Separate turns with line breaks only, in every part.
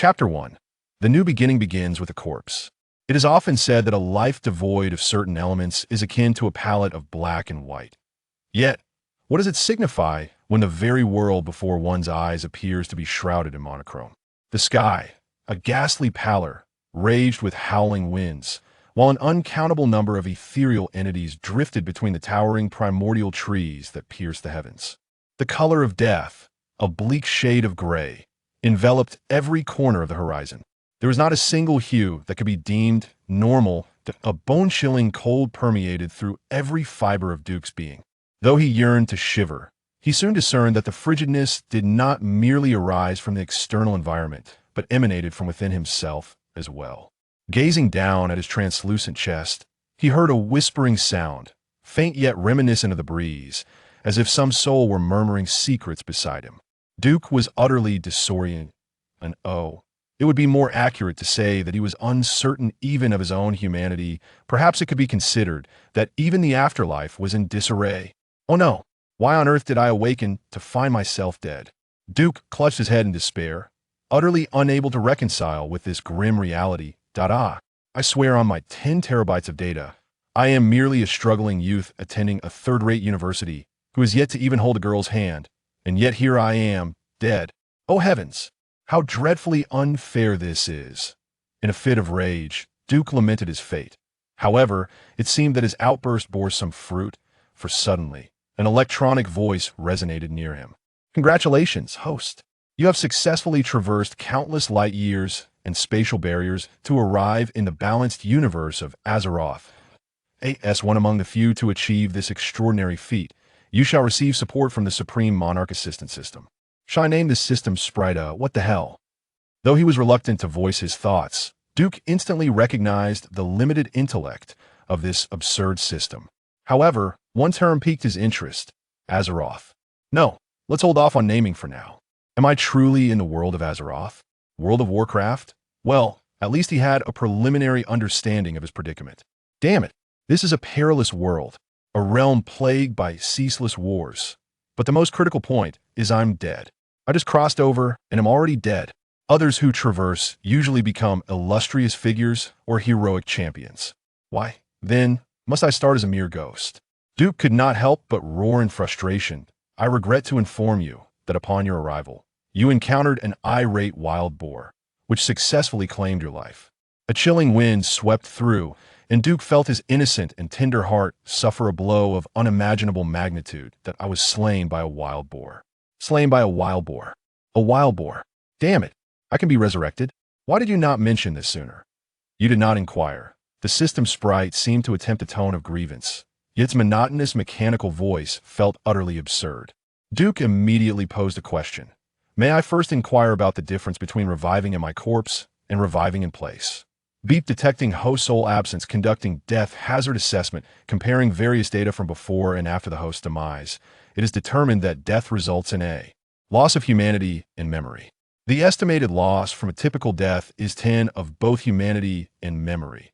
Chapter 1. The new beginning begins with a corpse. It is often said that a life devoid of certain elements is akin to a palette of black and white. Yet, what does it signify when the very world before one's eyes appears to be shrouded in monochrome? The sky, a ghastly pallor, raged with howling winds, while an uncountable number of ethereal entities drifted between the towering primordial trees that pierced the heavens. The color of death, a bleak shade of gray, enveloped every corner of the horizon. There was not a single hue that could be deemed normal. A bone-chilling cold permeated through every fiber of Duke's being. Though he yearned to shiver, he soon discerned that the frigidness did not merely arise from the external environment, but emanated from within himself as well. Gazing down at his translucent chest, he heard a whispering sound, faint yet reminiscent of the breeze, as if some soul were murmuring secrets beside him. Duke was utterly disoriented, and it would be more accurate to say that he was uncertain even of his own humanity. Perhaps it could be considered that even the afterlife was in disarray. Oh no, why on earth did I awaken to find myself dead? Duke clutched his head in despair, utterly unable to reconcile with this grim reality. I swear on my 10 terabytes of data, I am merely a struggling youth attending a third-rate university who has yet to even hold a girl's hand, and yet here I am, dead. Oh heavens, how dreadfully unfair this is. In a fit of rage, Duke lamented his fate. However, it seemed that his outburst bore some fruit, for suddenly, an electronic voice resonated near him. Congratulations, host. You have successfully traversed countless light years and spatial barriers to arrive in the balanced universe of Azeroth. As one among the few to achieve this extraordinary feat, you shall receive support from the Supreme Monarch Assistance System. Shall I name this system Sprite what the hell? Though he was reluctant to voice his thoughts, Duke instantly recognized the limited intellect of this absurd system. However, one term piqued his interest: Azeroth. No, let's hold off on naming for now. Am I truly in the world of Azeroth? World of Warcraft? Well, at least he had a preliminary understanding of his predicament. Damn it, this is a perilous world, a realm plagued by ceaseless wars. But the most critical point is I'm dead. I just crossed over and am already dead. Others who traverse usually become illustrious figures or heroic champions. Why, then, must I start as a mere ghost? Duke could not help but roar in frustration. I regret to inform you that upon your arrival, you encountered an irate wild boar, which successfully claimed your life. A chilling wind swept through, and Duke felt his innocent and tender heart suffer a blow of unimaginable magnitude. That I was slain by a wild boar. Slain by a wild boar. A wild boar. Damn it, I can be resurrected. Why did you not mention this sooner? You did not inquire. The system sprite seemed to attempt a tone of grievance, yet its monotonous mechanical voice felt utterly absurd. Duke immediately posed a question. May I first inquire about the difference between reviving in my corpse and reviving in place? Beep detecting host soul absence, conducting death hazard assessment, comparing various data from before and after the host's demise. It is determined that death results in a loss of humanity and memory. The estimated loss from a typical death is 10 of both humanity and memory.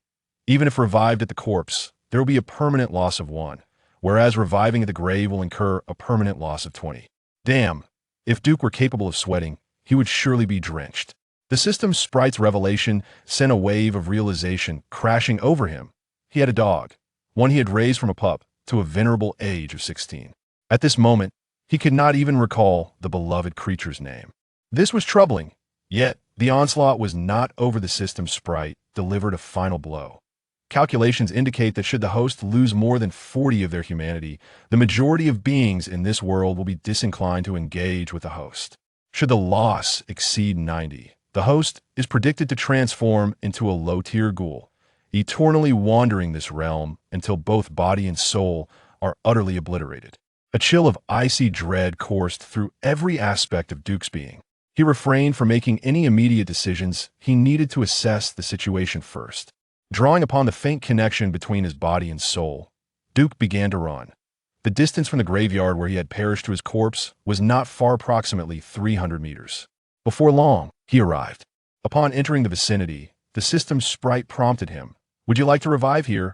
Even if revived at the corpse, there will be a permanent loss of 1, whereas reviving at the grave will incur a permanent loss of 20. Damn, if Duke were capable of sweating, he would surely be drenched. The system's sprite's revelation sent a wave of realization crashing over him. He had a dog, one he had raised from a pup to a venerable age of 16. At this moment, he could not even recall the beloved creature's name. This was troubling, yet the onslaught was not over. The system's sprite delivered a final blow. Calculations indicate that should the host lose more than 40 of their humanity, the majority of beings in this world will be disinclined to engage with the host. Should the loss exceed 90, the host is predicted to transform into a low-tier ghoul, eternally wandering this realm until both body and soul are utterly obliterated. A chill of icy dread coursed through every aspect of Duke's being. He refrained from making any immediate decisions. He needed to assess the situation first. Drawing upon the faint connection between his body and soul, Duke began to run. The distance from the graveyard where he had perished to his corpse was not far, approximately 300 meters. Before long, he arrived. Upon entering the vicinity, the system's sprite prompted him. Would you like to revive here?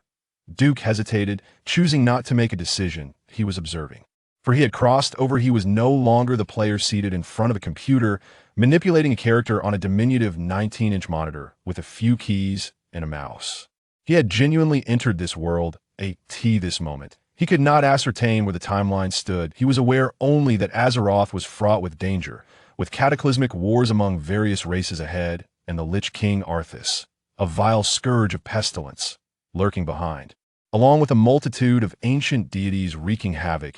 Duke hesitated, choosing not to make a decision. He was observing. For he had crossed over. He was no longer the player seated in front of a computer, manipulating a character on a diminutive 19-inch monitor with a few keys and a mouse. He had genuinely entered this world, this moment. He could not ascertain where the timeline stood. He was aware only that Azeroth was fraught with danger, with cataclysmic wars among various races ahead, and the Lich King Arthas, a vile scourge of pestilence, lurking behind, along with a multitude of ancient deities wreaking havoc.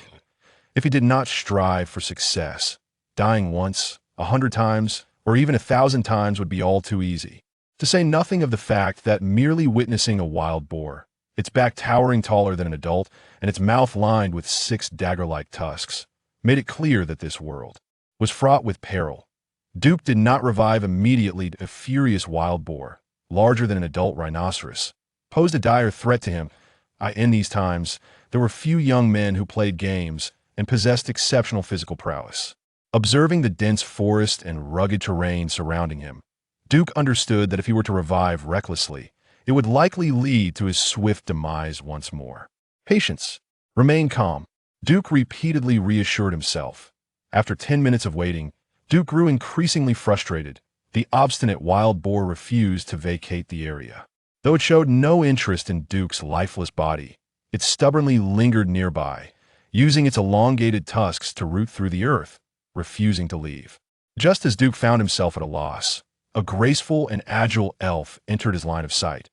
If he did not strive for success, dying once, 100 times, or even 1,000 times would be all too easy. To say nothing of the fact that merely witnessing a wild boar, its back towering taller than an adult and its mouth lined with 6 dagger-like tusks, made it clear that this world was fraught with peril. Duke did not revive immediately. A furious wild boar, larger than an adult rhinoceros, posed a dire threat to him. In these times, there were few young men who played games and possessed exceptional physical prowess. Observing the dense forest and rugged terrain surrounding him, Duke understood that if he were to revive recklessly, it would likely lead to his swift demise once more. Patience. Remain calm. Duke repeatedly reassured himself. After 10 minutes of waiting, Duke grew increasingly frustrated. The obstinate wild boar refused to vacate the area. Though it showed no interest in Duke's lifeless body, it stubbornly lingered nearby, using its elongated tusks to root through the earth, refusing to leave. Just as Duke found himself at a loss, a graceful and agile elf entered his line of sight.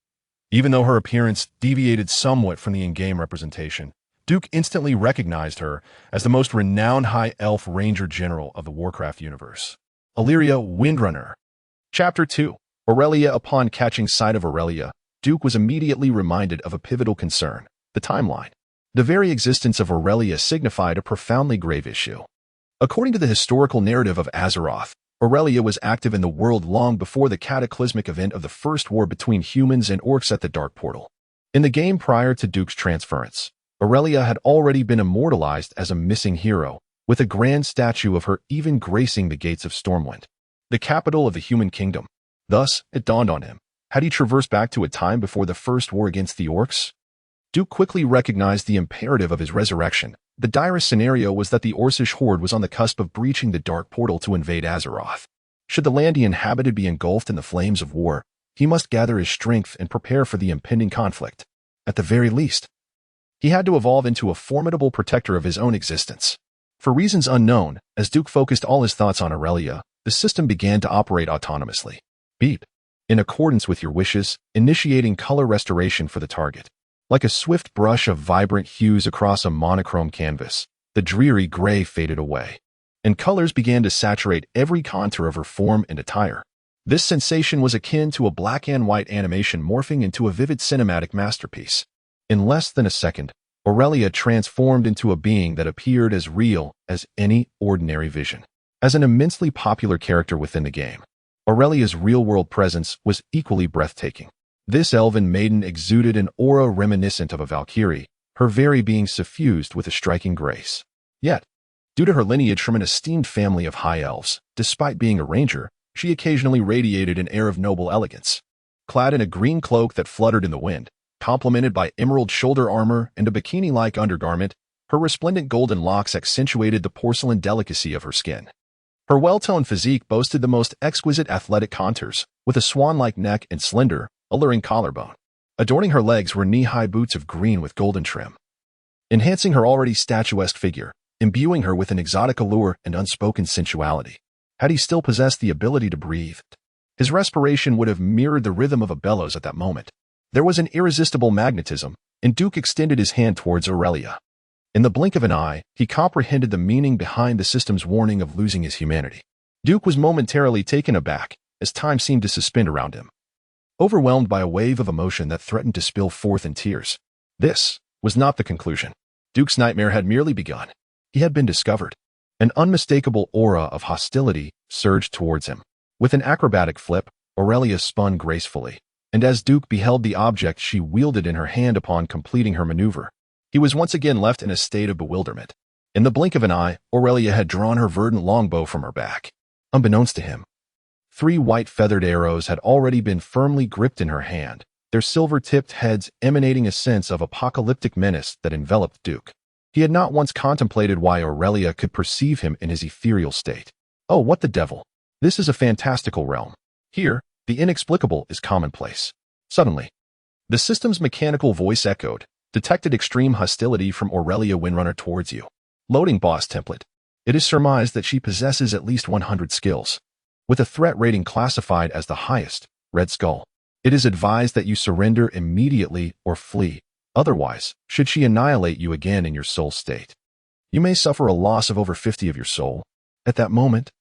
Even though her appearance deviated somewhat from the in-game representation, Duke instantly recognized her as the most renowned High Elf Ranger General of the Warcraft universe, Illyria Windrunner. Chapter 2. Aurelia. Upon catching sight of Aurelia, Duke was immediately reminded of a pivotal concern: the timeline. The very existence of Aurelia signified a profoundly grave issue. According to the historical narrative of Azeroth, Aurelia was active in the world long before the cataclysmic event of the first war between humans and orcs at the Dark Portal. In the game prior to Duke's transference, Aurelia had already been immortalized as a missing hero, with a grand statue of her even gracing the gates of Stormwind, the capital of the human kingdom. Thus, it dawned on him: had he traversed back to a time before the first war against the orcs? Duke quickly recognized the imperative of his resurrection. The direst scenario was that the Orcish horde was on the cusp of breaching the Dark Portal to invade Azeroth. Should the land he inhabited be engulfed in the flames of war, he must gather his strength and prepare for the impending conflict. At the very least, he had to evolve into a formidable protector of his own existence. For reasons unknown, as Duke focused all his thoughts on Aurelia, the system began to operate autonomously. Beep. In accordance with your wishes, initiating color restoration for the target. Like a swift brush of vibrant hues across a monochrome canvas, the dreary gray faded away, and colors began to saturate every contour of her form and attire. This sensation was akin to a black and white animation morphing into a vivid cinematic masterpiece. In less than a second, Aurelia transformed into a being that appeared as real as any ordinary vision. As an immensely popular character within the game, Aurelia's real-world presence was equally breathtaking. This elven maiden exuded an aura reminiscent of a Valkyrie, her very being suffused with a striking grace. Yet, due to her lineage from an esteemed family of high elves, despite being a ranger, she occasionally radiated an air of noble elegance. Clad in a green cloak that fluttered in the wind, complemented by emerald shoulder armor and a bikini-like undergarment, her resplendent golden locks accentuated the porcelain delicacy of her skin. Her well-toned physique boasted the most exquisite athletic contours, with a swan-like neck and slender, alluring collarbone. Adorning her legs were knee-high boots of green with golden trim, enhancing her already statuesque figure, imbuing her with an exotic allure and unspoken sensuality. Had he still possessed the ability to breathe, his respiration would have mirrored the rhythm of a bellows at that moment. There was an irresistible magnetism, and Duke extended his hand towards Aurelia. In the blink of an eye, he comprehended the meaning behind the system's warning of losing his humanity. Duke was momentarily taken aback, as time seemed to suspend around him, overwhelmed by a wave of emotion that threatened to spill forth in tears. This was not the conclusion. Duke's nightmare had merely begun. He had been discovered. An unmistakable aura of hostility surged towards him. With an acrobatic flip, Aurelia spun gracefully, and as Duke beheld the object she wielded in her hand upon completing her maneuver, he was once again left in a state of bewilderment. In the blink of an eye, Aurelia had drawn her verdant longbow from her back. Unbeknownst to him, 3 white feathered arrows had already been firmly gripped in her hand, their silver-tipped heads emanating a sense of apocalyptic menace that enveloped Duke. He had not once contemplated why Aurelia could perceive him in his ethereal state. Oh, what the devil! This is a fantastical realm. Here, the inexplicable is commonplace. Suddenly, the system's mechanical voice echoed, detected extreme hostility from Aurelia Windrunner towards you. Loading boss template. It is surmised that she possesses at least 100 skills, with a threat rating classified as the highest, Red Skull. It is advised that you surrender immediately or flee. Otherwise, should she annihilate you again in your soul state, you may suffer a loss of over 50 of your soul. At that moment,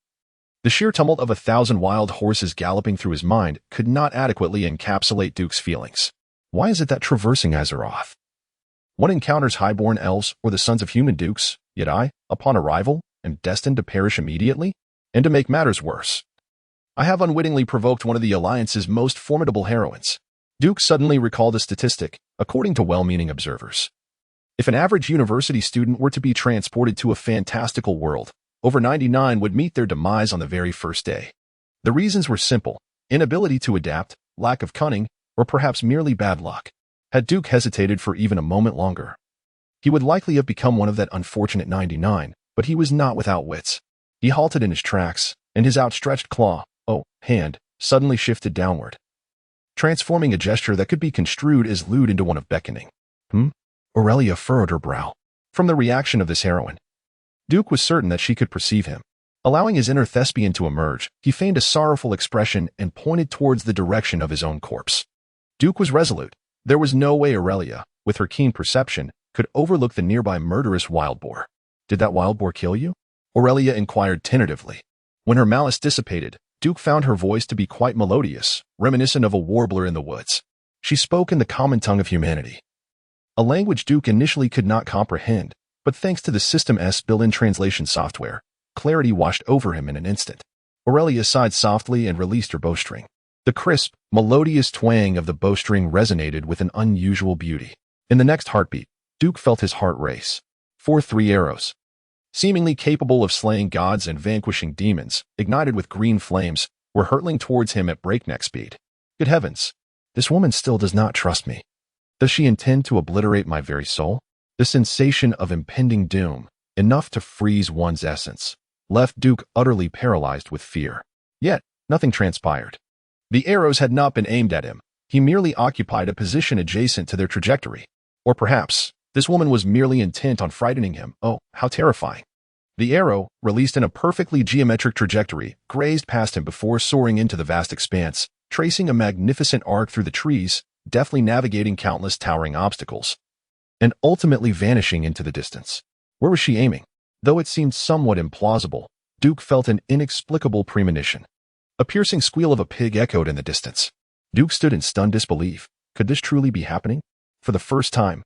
the sheer tumult of 1,000 wild horses galloping through his mind could not adequately encapsulate Duke's feelings. Why is it that traversing Azeroth, one encounters highborn elves or the sons of human dukes, yet I, upon arrival, am destined to perish immediately? And to make matters worse, I have unwittingly provoked one of the Alliance's most formidable heroines. Duke suddenly recalled a statistic, according to well-meaning observers. If an average university student were to be transported to a fantastical world, over 99 would meet their demise on the very first day. The reasons were simple: inability to adapt, lack of cunning, or perhaps merely bad luck. Had Duke hesitated for even a moment longer, he would likely have become one of that unfortunate 99, but he was not without wits. He halted in his tracks, and his outstretched hand, suddenly shifted downward, transforming a gesture that could be construed as lewd into one of beckoning. Aurelia furrowed her brow. From the reaction of this heroine, Duke was certain that she could perceive him. Allowing his inner thespian to emerge, he feigned a sorrowful expression and pointed towards the direction of his own corpse. Duke was resolute. There was no way Aurelia, with her keen perception, could overlook the nearby murderous wild boar. Did that wild boar kill you? Aurelia inquired tentatively. When her malice dissipated, Duke found her voice to be quite melodious, reminiscent of a warbler in the woods. She spoke in the common tongue of humanity, a language Duke initially could not comprehend, but thanks to the system's built-in translation software, clarity washed over him in an instant. Aurelia sighed softly and released her bowstring. The crisp, melodious twang of the bowstring resonated with an unusual beauty. In the next heartbeat, Duke felt his heart race. 3 arrows, seemingly capable of slaying gods and vanquishing demons, ignited with green flames, were hurtling towards him at breakneck speed. Good heavens! This woman still does not trust me. Does she intend to obliterate my very soul? The sensation of impending doom, enough to freeze one's essence, left Duke utterly paralyzed with fear. Yet, nothing transpired. The arrows had not been aimed at him. He merely occupied a position adjacent to their trajectory. Or perhaps, this woman was merely intent on frightening him. Oh, how terrifying. The arrow, released in a perfectly geometric trajectory, grazed past him before soaring into the vast expanse, tracing a magnificent arc through the trees, deftly navigating countless towering obstacles, and ultimately vanishing into the distance. Where was she aiming? Though it seemed somewhat implausible, Duke felt an inexplicable premonition. A piercing squeal of a pig echoed in the distance. Duke stood in stunned disbelief. Could this truly be happening? For the first time,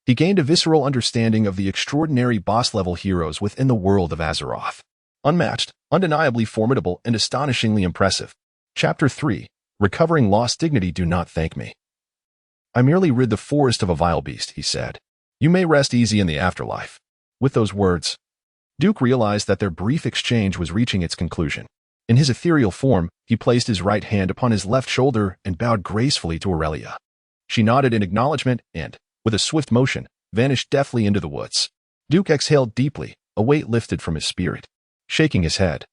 he gained a visceral understanding of the extraordinary boss-level heroes within the world of Azeroth. Unmatched, undeniably formidable, and astonishingly impressive. Chapter 3. Recovering Lost Dignity. Do not thank me. I merely rid the forest of a vile beast, he said. You may rest easy in the afterlife. With those words, Duke realized that their brief exchange was reaching its conclusion. In his ethereal form, he placed his right hand upon his left shoulder and bowed gracefully to Aurelia. She nodded in acknowledgement and, with a swift motion, vanished deftly into the woods. Duke exhaled deeply, a weight lifted from his spirit. Shaking his head,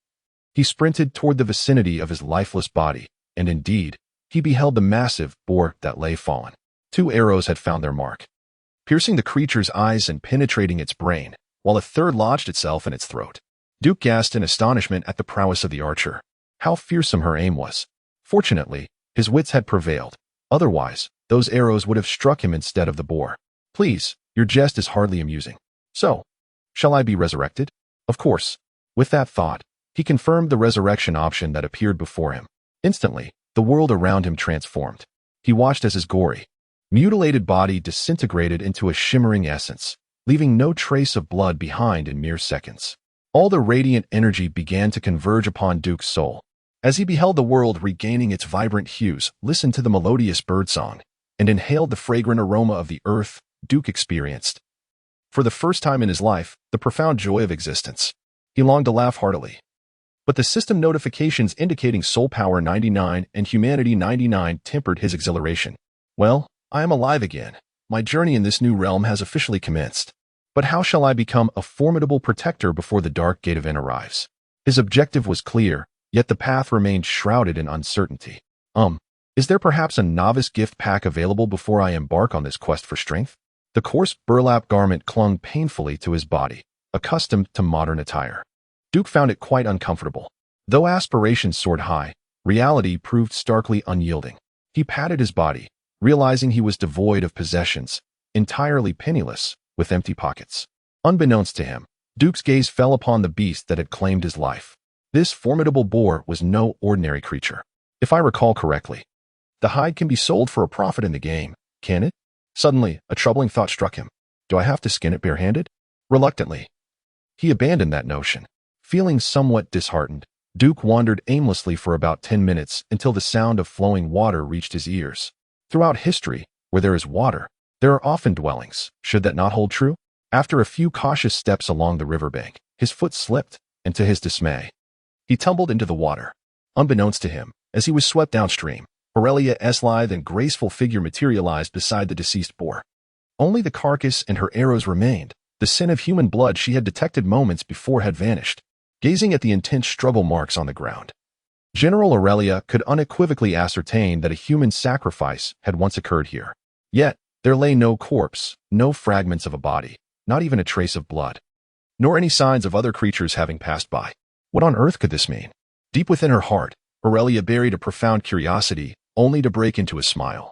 he sprinted toward the vicinity of his lifeless body, and indeed, he beheld the massive boar that lay fallen. 2 arrows had found their mark, piercing the creature's eyes and penetrating its brain, while a third lodged itself in its throat. Duke gasped in astonishment at the prowess of the archer. How fearsome her aim was. Fortunately, his wits had prevailed. Otherwise, those arrows would have struck him instead of the boar. Please, your jest is hardly amusing. So, shall I be resurrected? Of course. With that thought, he confirmed the resurrection option that appeared before him. Instantly, the world around him transformed. He watched as his gory, mutilated body disintegrated into a shimmering essence, leaving no trace of blood behind in mere seconds. All the radiant energy began to converge upon Duke's soul. As he beheld the world regaining its vibrant hues, listened to the melodious birdsong, and inhaled the fragrant aroma of the earth, Duke experienced, for the first time in his life, the profound joy of existence. He longed to laugh heartily. But the system notifications indicating soul power 99 and humanity 99 tempered his exhilaration. Well, I am alive again. My journey in this new realm has officially commenced. But how shall I become a formidable protector before the dark gate event arrives? His objective was clear, yet the path remained shrouded in uncertainty. Is there perhaps a novice gift pack available before I embark on this quest for strength? The coarse burlap garment clung painfully to his body, accustomed to modern attire. Duke found it quite uncomfortable. Though aspirations soared high, reality proved starkly unyielding. He patted his body, realizing he was devoid of possessions, entirely penniless, with empty pockets. Unbeknownst to him, Duke's gaze fell upon the beast that had claimed his life. This formidable boar was no ordinary creature. If I recall correctly, the hide can be sold for a profit in the game, can it? Suddenly, a troubling thought struck him. Do I have to skin it barehanded? Reluctantly, he abandoned that notion. Feeling somewhat disheartened, Duke wandered aimlessly for about 10 minutes until the sound of flowing water reached his ears. Throughout history, where there is water, there are often dwellings. Should that not hold true? After a few cautious steps along the riverbank, his foot slipped, and to his dismay, he tumbled into the water. Unbeknownst to him, as he was swept downstream, Aurelia's lithe and graceful figure materialized beside the deceased boar. Only the carcass and her arrows remained. The scent of human blood she had detected moments before had vanished. Gazing at the intense struggle marks on the ground, General Aurelia could unequivocally ascertain that a human sacrifice had once occurred here. Yet, there lay no corpse, no fragments of a body, not even a trace of blood, nor any signs of other creatures having passed by. What on earth could this mean? Deep within her heart, Aurelia buried a profound curiosity, only to break into a smile.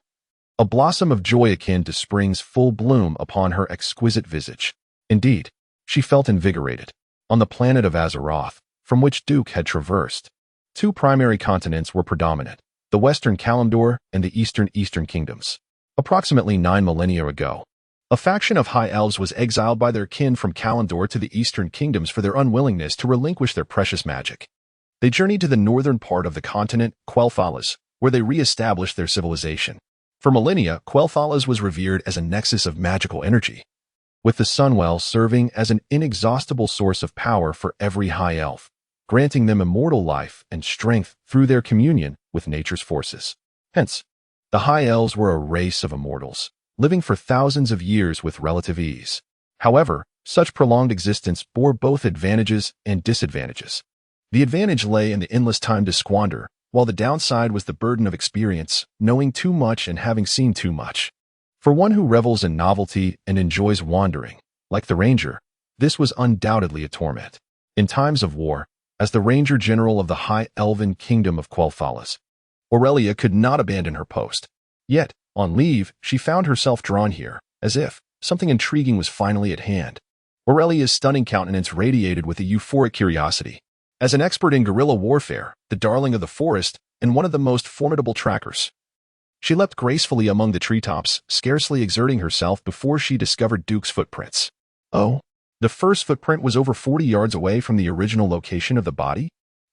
A blossom of joy akin to spring's full bloom upon her exquisite visage. Indeed, she felt invigorated. On the planet of Azeroth, from which Duke had traversed, two primary continents were predominant, the Western Kalimdor and the Eastern Kingdoms. Approximately 9 millennia ago, a faction of High Elves was exiled by their kin from Kalimdor to the Eastern Kingdoms for their unwillingness to relinquish their precious magic. They journeyed to the northern part of the continent, Quel'Thalas, where they re-established their civilization. For millennia, Quel'Thalas was revered as a nexus of magical energy, with the Sunwell serving as an inexhaustible source of power for every High Elf, granting them immortal life and strength through their communion with nature's forces. Hence, the High Elves were a race of immortals, living for thousands of years with relative ease. However, such prolonged existence bore both advantages and disadvantages. The advantage lay in the endless time to squander, while the downside was the burden of experience, knowing too much and having seen too much. For one who revels in novelty and enjoys wandering, like the Ranger, this was undoubtedly a torment. In times of war, as the Ranger General of the High Elven Kingdom of Quel'Thalas, Aurelia could not abandon her post. Yet, on leave, she found herself drawn here, as if something intriguing was finally at hand. Aurelia's stunning countenance radiated with a euphoric curiosity. As an expert in guerrilla warfare, the darling of the forest, and one of the most formidable trackers, she leapt gracefully among the treetops, scarcely exerting herself before she discovered Duke's footprints. Oh, the first footprint was over 40 yards away from the original location of the body?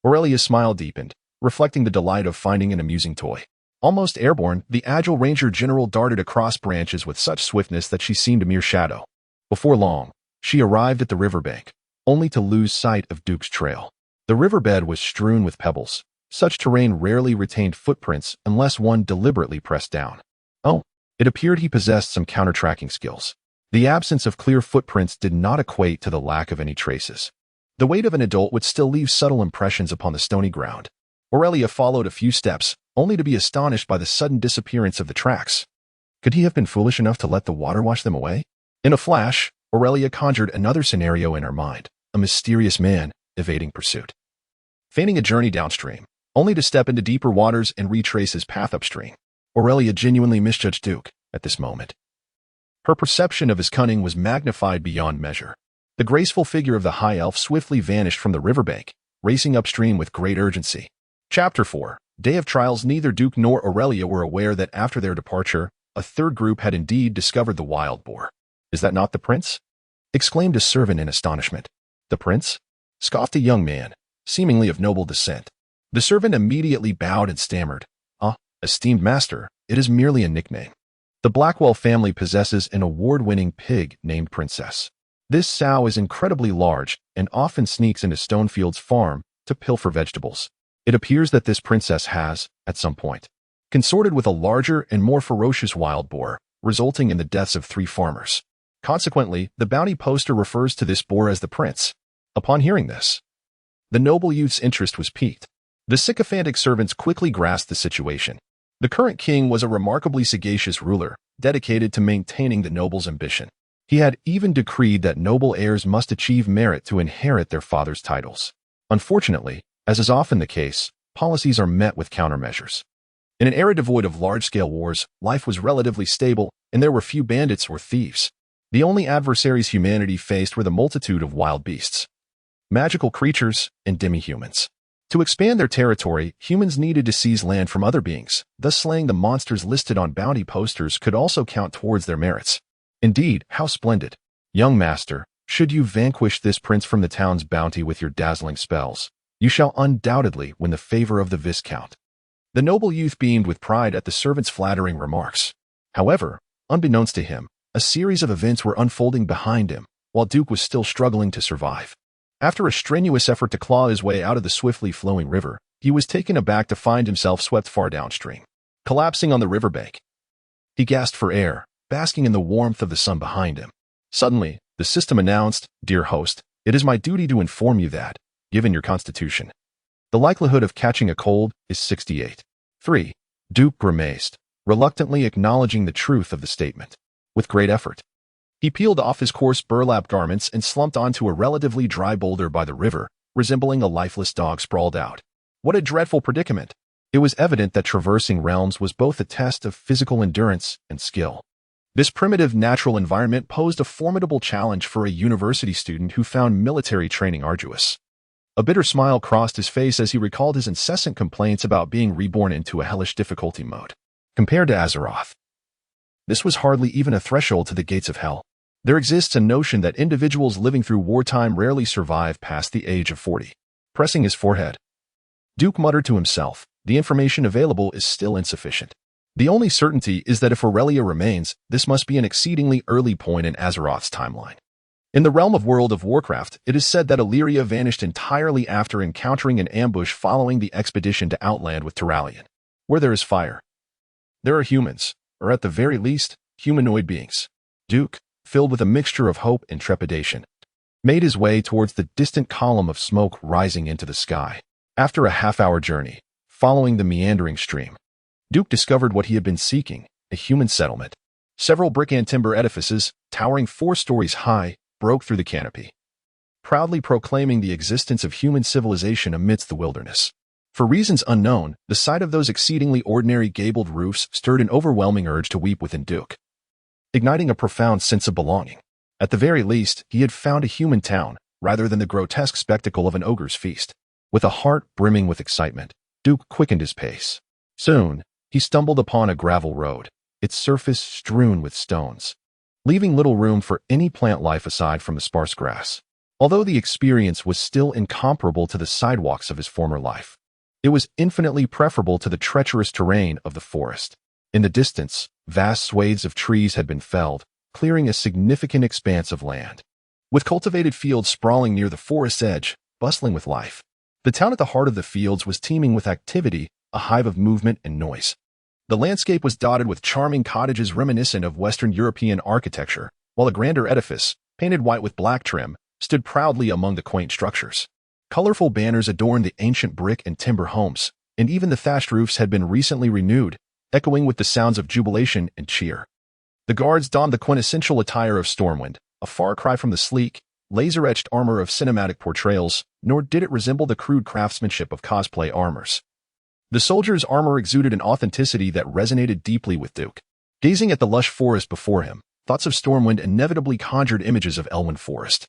Aurelia's smile deepened, reflecting the delight of finding an amusing toy. Almost airborne, the agile Ranger General darted across branches with such swiftness that she seemed a mere shadow. Before long, she arrived at the riverbank, only to lose sight of Duke's trail. The riverbed was strewn with pebbles. Such terrain rarely retained footprints unless one deliberately pressed down. Oh, it appeared he possessed some counter-tracking skills. The absence of clear footprints did not equate to the lack of any traces. The weight of an adult would still leave subtle impressions upon the stony ground. Aurelia followed a few steps, only to be astonished by the sudden disappearance of the tracks. Could he have been foolish enough to let the water wash them away? In a flash, Aurelia conjured another scenario in her mind, a mysterious man evading pursuit, feigning a journey downstream, only to step into deeper waters and retrace his path upstream. Aurelia genuinely misjudged Duke at this moment. Her perception of his cunning was magnified beyond measure. The graceful figure of the High Elf swiftly vanished from the riverbank, racing upstream with great urgency. Chapter 4. Day of Trials. Neither Duke nor Aurelia were aware that after their departure, a third group had indeed discovered the wild boar. "Is that not the prince?" exclaimed a servant in astonishment. "The prince?" scoffed a young man, seemingly of noble descent. The servant immediately bowed and stammered, "Esteemed master, it is merely a nickname. The Blackwell family possesses an award-winning pig named Princess. This sow is incredibly large and often sneaks into Stonefield's farm to pilfer vegetables. It appears that this princess has, at some point, consorted with a larger and more ferocious wild boar, resulting in the deaths of 3 farmers. Consequently, the bounty poster refers to this boar as the prince. Upon hearing this, the noble youth's interest was piqued. The sycophantic servants quickly grasped the situation. The current king was a remarkably sagacious ruler, dedicated to maintaining the noble's ambition. He had even decreed that noble heirs must achieve merit to inherit their father's titles. Unfortunately, as is often the case, policies are met with countermeasures. In an era devoid of large-scale wars, life was relatively stable, and there were few bandits or thieves. The only adversaries humanity faced were the multitude of wild beasts, magical creatures, and demi-humans. To expand their territory, humans needed to seize land from other beings, thus slaying the monsters listed on bounty posters could also count towards their merits. Indeed, how splendid! Young master, should you vanquish this prince from the town's bounty with your dazzling spells, you shall undoubtedly win the favor of the Viscount. The noble youth beamed with pride at the servant's flattering remarks. However, unbeknownst to him, a series of events were unfolding behind him, while Duke was still struggling to survive. After a strenuous effort to claw his way out of the swiftly flowing river, he was taken aback to find himself swept far downstream. Collapsing on the riverbank, he gasped for air, basking in the warmth of the sun behind him. Suddenly, the system announced, "Dear host, it is my duty to inform you that, given your constitution, the likelihood of catching a cold is 68. 3. Duke grimaced, reluctantly acknowledging the truth of the statement. With great effort, he peeled off his coarse burlap garments and slumped onto a relatively dry boulder by the river, resembling a lifeless dog sprawled out. What a dreadful predicament! It was evident that traversing realms was both a test of physical endurance and skill. This primitive natural environment posed a formidable challenge for a university student who found military training arduous. A bitter smile crossed his face as he recalled his incessant complaints about being reborn into a hellish difficulty mode. Compared to Azeroth, this was hardly even a threshold to the gates of hell. There exists a notion that individuals living through wartime rarely survive past the age of 40. Pressing his forehead, Duke muttered to himself, the information available is still insufficient. The only certainty is that if Aurelia remains, this must be an exceedingly early point in Azeroth's timeline. In the realm of World of Warcraft, it is said that Illyria vanished entirely after encountering an ambush following the expedition to Outland with Turalyon. Where there is fire, there are humans, or at the very least, humanoid beings. Duke, filled with a mixture of hope and trepidation, made his way towards the distant column of smoke rising into the sky. After a half-hour journey, following the meandering stream, Duke discovered what he had been seeking, a human settlement. Several brick and timber edifices, towering 4 stories high, broke through the canopy, proudly proclaiming the existence of human civilization amidst the wilderness. For reasons unknown, the sight of those exceedingly ordinary gabled roofs stirred an overwhelming urge to weep within Duke, igniting a profound sense of belonging. At the very least, he had found a human town, rather than the grotesque spectacle of an ogre's feast. With a heart brimming with excitement, Duke quickened his pace. Soon, he stumbled upon a gravel road, its surface strewn with stones, leaving little room for any plant life aside from the sparse grass. Although the experience was still incomparable to the sidewalks of his former life, it was infinitely preferable to the treacherous terrain of the forest. In the distance, vast swathes of trees had been felled, clearing a significant expanse of land, with cultivated fields sprawling near the forest's edge, bustling with life. The town at the heart of the fields was teeming with activity, a hive of movement and noise. The landscape was dotted with charming cottages reminiscent of Western European architecture, while a grander edifice, painted white with black trim, stood proudly among the quaint structures. Colorful banners adorned the ancient brick and timber homes, and even the thatched roofs had been recently renewed, echoing with the sounds of jubilation and cheer. The guards donned the quintessential attire of Stormwind, a far cry from the sleek, laser-etched armor of cinematic portrayals, nor did it resemble the crude craftsmanship of cosplay armors. The soldiers' armor exuded an authenticity that resonated deeply with Duke. Gazing at the lush forest before him, thoughts of Stormwind inevitably conjured images of Elwynn Forest.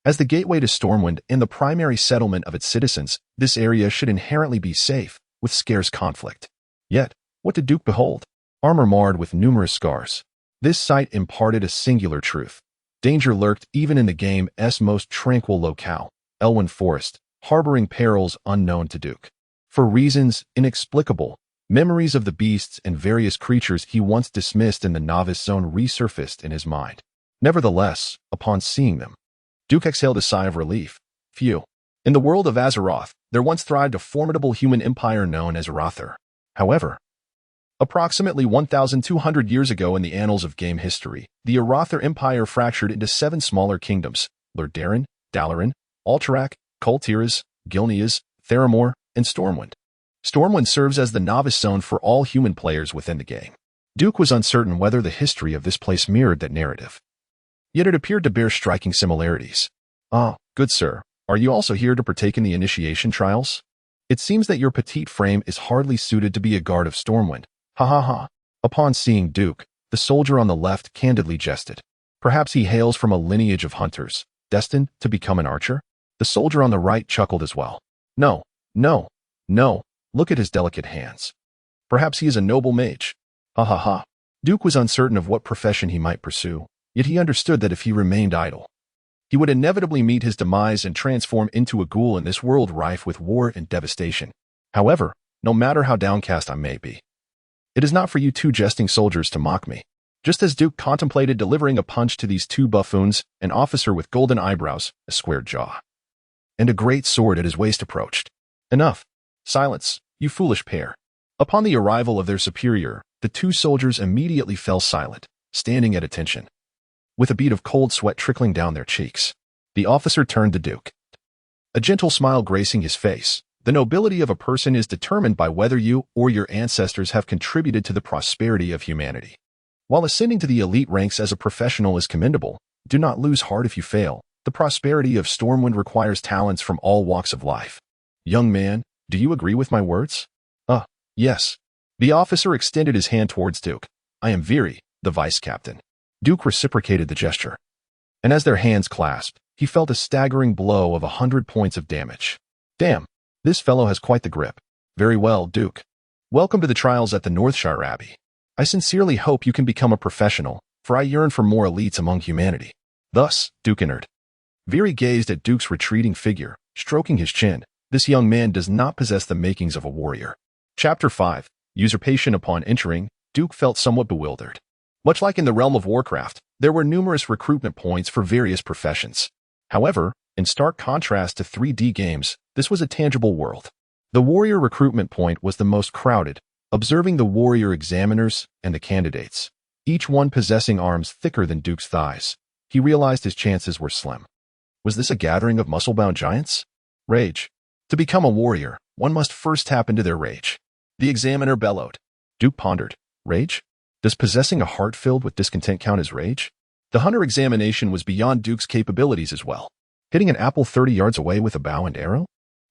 As the gateway to Stormwind and the primary settlement of its citizens, this area should inherently be safe, with scarce conflict. Yet, what did Duke behold? Armor marred with numerous scars. This sight imparted a singular truth. Danger lurked even in the game's most tranquil locale, Elwynn Forest, harboring perils unknown to Duke. For reasons inexplicable, memories of the beasts and various creatures he once dismissed in the novice zone resurfaced in his mind. Nevertheless, upon seeing them, Duke exhaled a sigh of relief. Phew. In the world of Azeroth, there once thrived a formidable human empire known as Rother. However, Approximately 1,200 years ago in the annals of game history, the Arather Empire fractured into 7 smaller kingdoms: Lurdarin, Dalaran, Alterac, Kultiras, Gilneas, Theramore, and Stormwind. Stormwind serves as the novice zone for all human players within the game. Duke was uncertain whether the history of this place mirrored that narrative. Yet it appeared to bear striking similarities. "Ah, good sir, are you also here to partake in the initiation trials? It seems that your petite frame is hardly suited to be a guard of Stormwind. Ha ha ha." Upon seeing Duke, the soldier on the left candidly jested. Perhaps he hails from a lineage of hunters, destined to become an archer? The soldier on the right chuckled as well. No, no, no, look at his delicate hands. Perhaps he is a noble mage. Ha ha ha. Duke was uncertain of what profession he might pursue, yet he understood that if he remained idle, he would inevitably meet his demise and transform into a ghoul in this world rife with war and devastation. However, no matter how downcast I may be, it is not for you 2 jesting soldiers to mock me. Just as Duke contemplated delivering a punch to these 2 buffoons, an officer with golden eyebrows, a square jaw, and a great sword at his waist approached. "Enough. Silence, you foolish pair." Upon the arrival of their superior, the 2 soldiers immediately fell silent, standing at attention, with a bead of cold sweat trickling down their cheeks. The officer turned to Duke, a gentle smile gracing his face. "The nobility of a person is determined by whether you or your ancestors have contributed to the prosperity of humanity. While ascending to the elite ranks as a professional is commendable, do not lose heart if you fail. The prosperity of Stormwind requires talents from all walks of life. Young man, do you agree with my words?" Yes." The officer extended his hand towards Duke. "I am Viri, the vice-captain." Duke reciprocated the gesture, and as their hands clasped, he felt a staggering blow of 100 points of damage. "Damn, this fellow has quite the grip." "Very well, Duke. Welcome to the trials at the Northshire Abbey. I sincerely hope you can become a professional, for I yearn for more elites among humanity." Thus, Duke entered. Viri gazed at Duke's retreating figure, stroking his chin. This young man does not possess the makings of a warrior. Chapter 5. Usurpation. Upon entering, Duke felt somewhat bewildered. Much like in the realm of Warcraft, there were numerous recruitment points for various professions. However, in stark contrast to 3D games, this was a tangible world. The warrior recruitment point was the most crowded, observing the warrior examiners and the candidates, each one possessing arms thicker than Duke's thighs. He realized his chances were slim. Was this a gathering of muscle-bound giants? Rage. To become a warrior, one must first tap into their rage. The examiner bellowed. Duke pondered. Rage? Does possessing a heart filled with discontent count as rage? The hunter examination was beyond Duke's capabilities as well. Hitting an apple 30 yards away with a bow and arrow?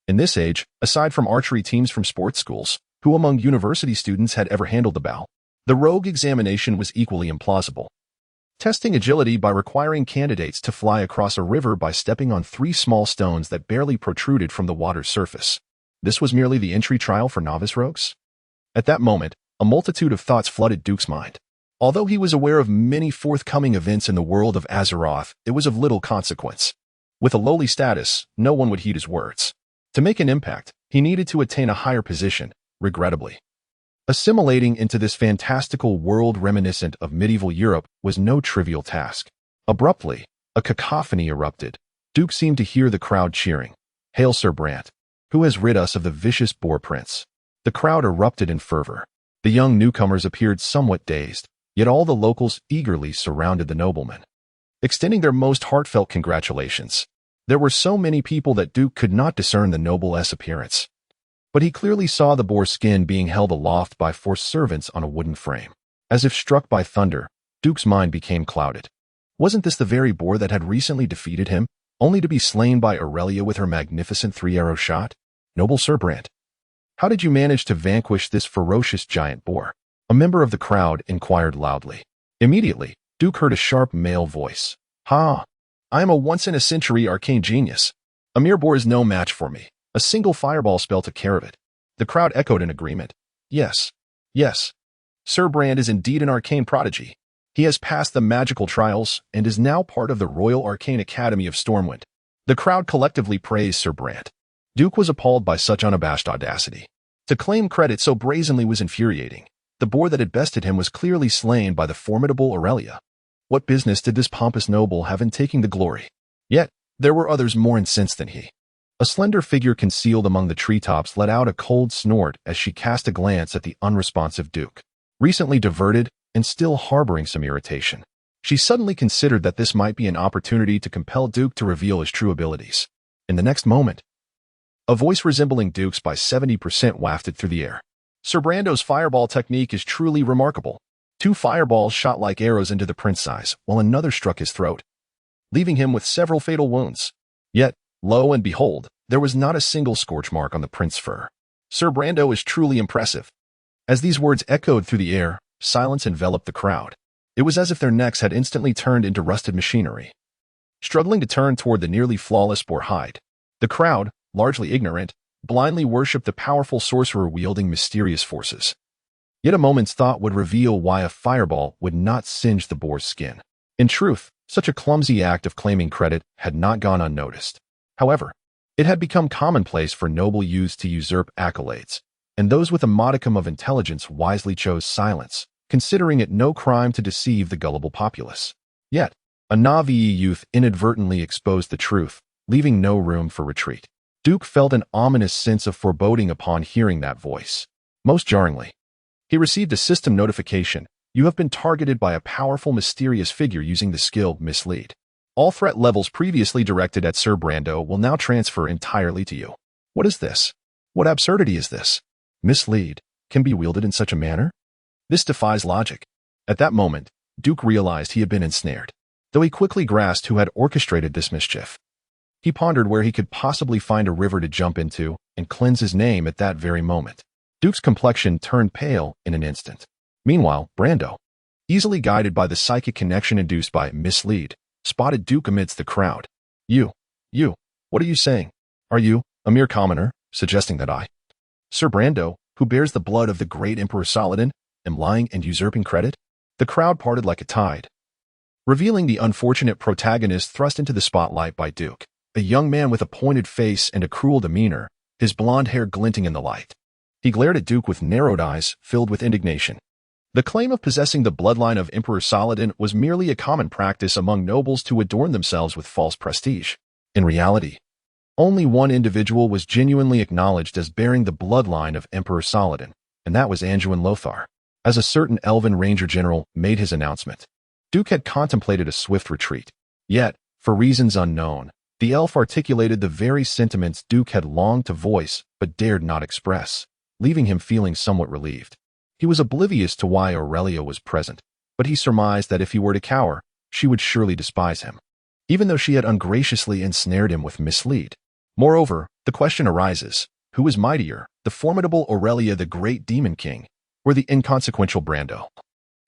In this age, aside from archery teams from sports schools, who among university students had ever handled the bow, the rogue examination was equally implausible. Testing agility by requiring candidates to fly across a river by stepping on 3 small stones that barely protruded from the water's surface. This was merely the entry trial for novice rogues? At that moment, a multitude of thoughts flooded Duke's mind. Although he was aware of many forthcoming events in the world of Azeroth, it was of little consequence. With a lowly status, no one would heed his words. To make an impact, he needed to attain a higher position, regrettably. Assimilating into this fantastical world reminiscent of medieval Europe was no trivial task. Abruptly, a cacophony erupted. Duke seemed to hear the crowd cheering. "Hail Sir Brant, who has rid us of the vicious boar prince." The crowd erupted in fervor. The young newcomers appeared somewhat dazed, yet all the locals eagerly surrounded the nobleman, extending their most heartfelt congratulations. There were so many people that Duke could not discern the noble's appearance, but he clearly saw the boar skin being held aloft by 4 servants on a wooden frame. As if struck by thunder, Duke's mind became clouded. Wasn't this the very boar that had recently defeated him, only to be slain by Aurelia with her magnificent 3-arrow shot? "Noble Sir Brant, how did you manage to vanquish this ferocious giant boar?" A member of the crowd inquired loudly. Immediately, Duke heard a sharp male voice. "Ha! I am a once-in-a-century arcane genius. A mere boar is no match for me. A single fireball spell to care of it." The crowd echoed in agreement. Yes, yes. Sir Brand is indeed an arcane prodigy. He has passed the magical trials and is now part of the Royal Arcane Academy of Stormwind. The crowd collectively praised Sir Brand. Duke was appalled by such unabashed audacity. To claim credit so brazenly was infuriating. The boar that had bested him was clearly slain by the formidable Aurelia. What business did this pompous noble have in taking the glory? Yet, there were others more incensed than he. A slender figure concealed among the treetops let out a cold snort as she cast a glance at the unresponsive Duke. recently diverted and still harboring some irritation. She suddenly considered that this might be an opportunity to compel Duke to reveal his true abilities. In the next moment, a voice resembling Duke's by 70% wafted through the air. Sir Brando's fireball technique is truly remarkable. 2 fireballs shot like arrows into the prince's eyes, while another struck his throat, leaving him with several fatal wounds. Yet, lo and behold, there was not a single scorch mark on the prince's fur. Sir Brando is truly impressive. As these words echoed through the air, silence enveloped the crowd. It was as if their necks had instantly turned into rusted machinery. Struggling to turn toward the nearly flawless boar hide, the crowd, largely ignorant, blindly worshipped the powerful sorcerer wielding mysterious forces. Yet a moment's thought would reveal why a fireball would not singe the boar's skin. In truth, such a clumsy act of claiming credit had not gone unnoticed. However, it had become commonplace for noble youths to usurp accolades, and those with a modicum of intelligence wisely chose silence, considering it no crime to deceive the gullible populace. Yet, a Na'vi youth inadvertently exposed the truth, leaving no room for retreat. Duke felt an ominous sense of foreboding upon hearing that voice. Most jarringly, he received a system notification. You have been targeted by a powerful, mysterious figure using the skill Mislead. All threat levels previously directed at Sir Brando will now transfer entirely to you. What is this? What absurdity is this? Mislead can be wielded in such a manner? This defies logic. At that moment, Duke realized he had been ensnared, though he quickly grasped who had orchestrated this mischief. He pondered where he could possibly find a river to jump into and cleanse his name at that very moment. Duke's complexion turned pale in an instant. Meanwhile, Brando, easily guided by the psychic connection induced by Mislead, spotted Duke amidst the crowd. You, what are you saying? Are you, a mere commoner, suggesting that I, Sir Brando, who bears the blood of the great Emperor Saladin, am lying and usurping credit? The crowd parted like a tide, revealing the unfortunate protagonist thrust into the spotlight by Duke, a young man with a pointed face and a cruel demeanor, his blonde hair glinting in the light. He glared at Duke with narrowed eyes filled with indignation. The claim of possessing the bloodline of Emperor Saladin was merely a common practice among nobles to adorn themselves with false prestige. In reality, only one individual was genuinely acknowledged as bearing the bloodline of Emperor Saladin, and that was Anduin Lothar. As a certain elven ranger general made his announcement, Duke had contemplated a swift retreat. Yet, for reasons unknown, the elf articulated the very sentiments Duke had longed to voice but dared not express, leaving him feeling somewhat relieved. He was oblivious to why Aurelia was present, but he surmised that if he were to cower, she would surely despise him, even though she had ungraciously ensnared him with Mislead. Moreover, the question arises, who is mightier, the formidable Aurelia the Great Demon King, or the inconsequential Brando?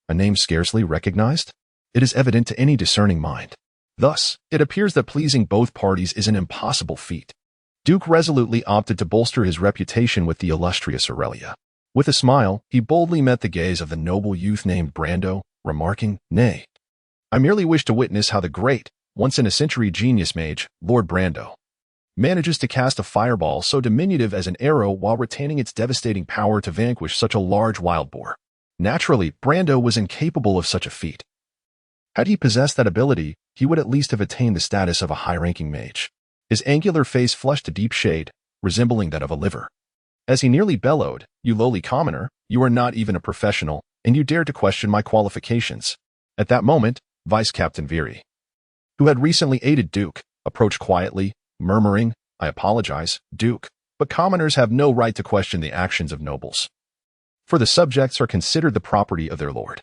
A name scarcely recognized? It is evident to any discerning mind. Thus, it appears that pleasing both parties is an impossible feat. Duke resolutely opted to bolster his reputation with the illustrious Aurelia. With a smile, he boldly met the gaze of the noble youth named Brando, remarking, "Nay, I merely wish to witness how the great, once-in-a-century genius mage, Lord Brando, manages to cast a fireball so diminutive as an arrow while retaining its devastating power to vanquish such a large wild boar." Naturally, Brando was incapable of such a feat. Had he possessed that ability, he would at least have attained the status of a high-ranking mage. His angular face flushed a deep shade, resembling that of a liver. As he nearly bellowed, "You lowly commoner, you are not even a professional, and you dare to question my qualifications." At that moment, Vice Captain Viri, who had recently aided Duke, approached quietly, murmuring, "I apologize, Duke, but commoners have no right to question the actions of nobles, for the subjects are considered the property of their lord.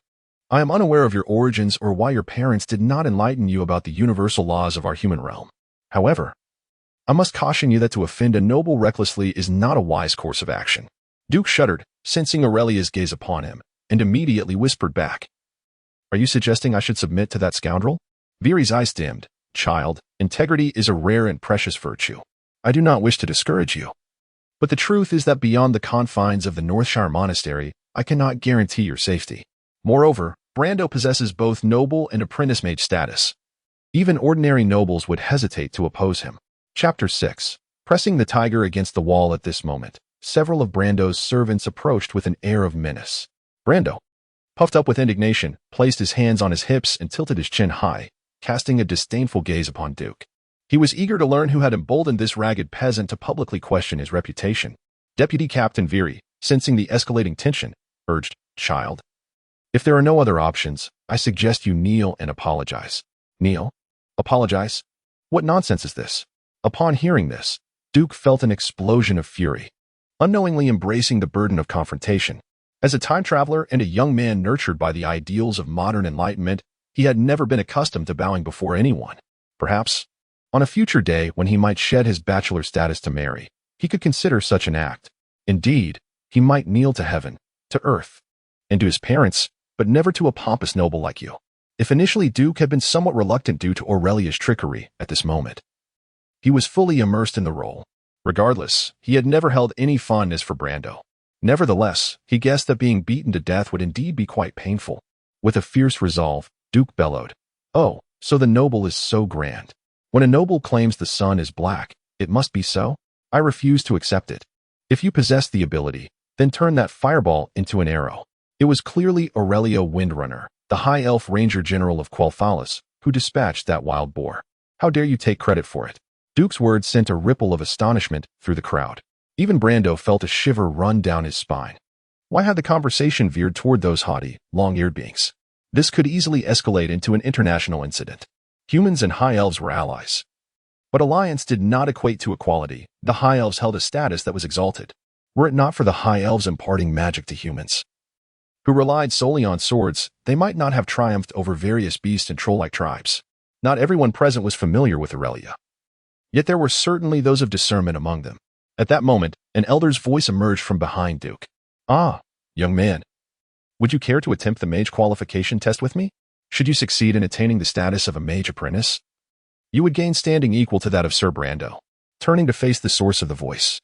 I am unaware of your origins or why your parents did not enlighten you about the universal laws of our human realm. However, I must caution you that to offend a noble recklessly is not a wise course of action." Duke shuddered, sensing Aurelia's gaze upon him, and immediately whispered back, "Are you suggesting I should submit to that scoundrel?" Viri's eyes dimmed. "Child, integrity is a rare and precious virtue. I do not wish to discourage you, but the truth is that beyond the confines of the Northshire Monastery, I cannot guarantee your safety. Moreover, Brando possesses both noble and apprentice mage status. Even ordinary nobles would hesitate to oppose him." Chapter 6. Pressing the tiger against the wall at this moment, several of Brando's servants approached with an air of menace. Brando, puffed up with indignation, placed his hands on his hips and tilted his chin high, casting a disdainful gaze upon Duke. He was eager to learn who had emboldened this ragged peasant to publicly question his reputation. Deputy Captain Viri, sensing the escalating tension, urged, "Child, If there are no other options, I suggest you kneel and apologize. Kneel? Apologize? What nonsense is this? Upon hearing this, Duke felt an explosion of fury, unknowingly embracing the burden of confrontation. As a time traveler and a young man nurtured by the ideals of modern enlightenment, he had never been accustomed to bowing before anyone. Perhaps, on a future day when he might shed his bachelor status to marry, he could consider such an act. Indeed, he might kneel to heaven, to earth, and to his parents, but never to a pompous noble like you. If initially Duke had been somewhat reluctant due to Aurelia's trickery at this moment, he was fully immersed in the role. Regardless, he had never held any fondness for Brando. Nevertheless, he guessed that being beaten to death would indeed be quite painful. With a fierce resolve, Duke bellowed, "Oh, so the noble is so grand. When a noble claims the sun is black, it must be so? I refuse to accept it. If you possess the ability, then turn that fireball into an arrow." It was clearly Aurelia Windrunner, the high elf ranger general of Quel'Thalas, who dispatched that wild boar. How dare you take credit for it? Duke's words sent a ripple of astonishment through the crowd. Even Brando felt a shiver run down his spine. Why had the conversation veered toward those haughty, long-eared beings? This could easily escalate into an international incident. Humans and high elves were allies. But alliance did not equate to equality. The high elves held a status that was exalted. Were it not for the high elves imparting magic to humans, who relied solely on swords, they might not have triumphed over various beast and troll-like tribes. Not everyone present was familiar with Aurelia. Yet there were certainly those of discernment among them. At that moment, an elder's voice emerged from behind Duke. "Ah, young man. Would you care to attempt the mage qualification test with me? Should you succeed in attaining the status of a mage apprentice, you would gain standing equal to that of Sir Brando." Turning to face the source of the voice,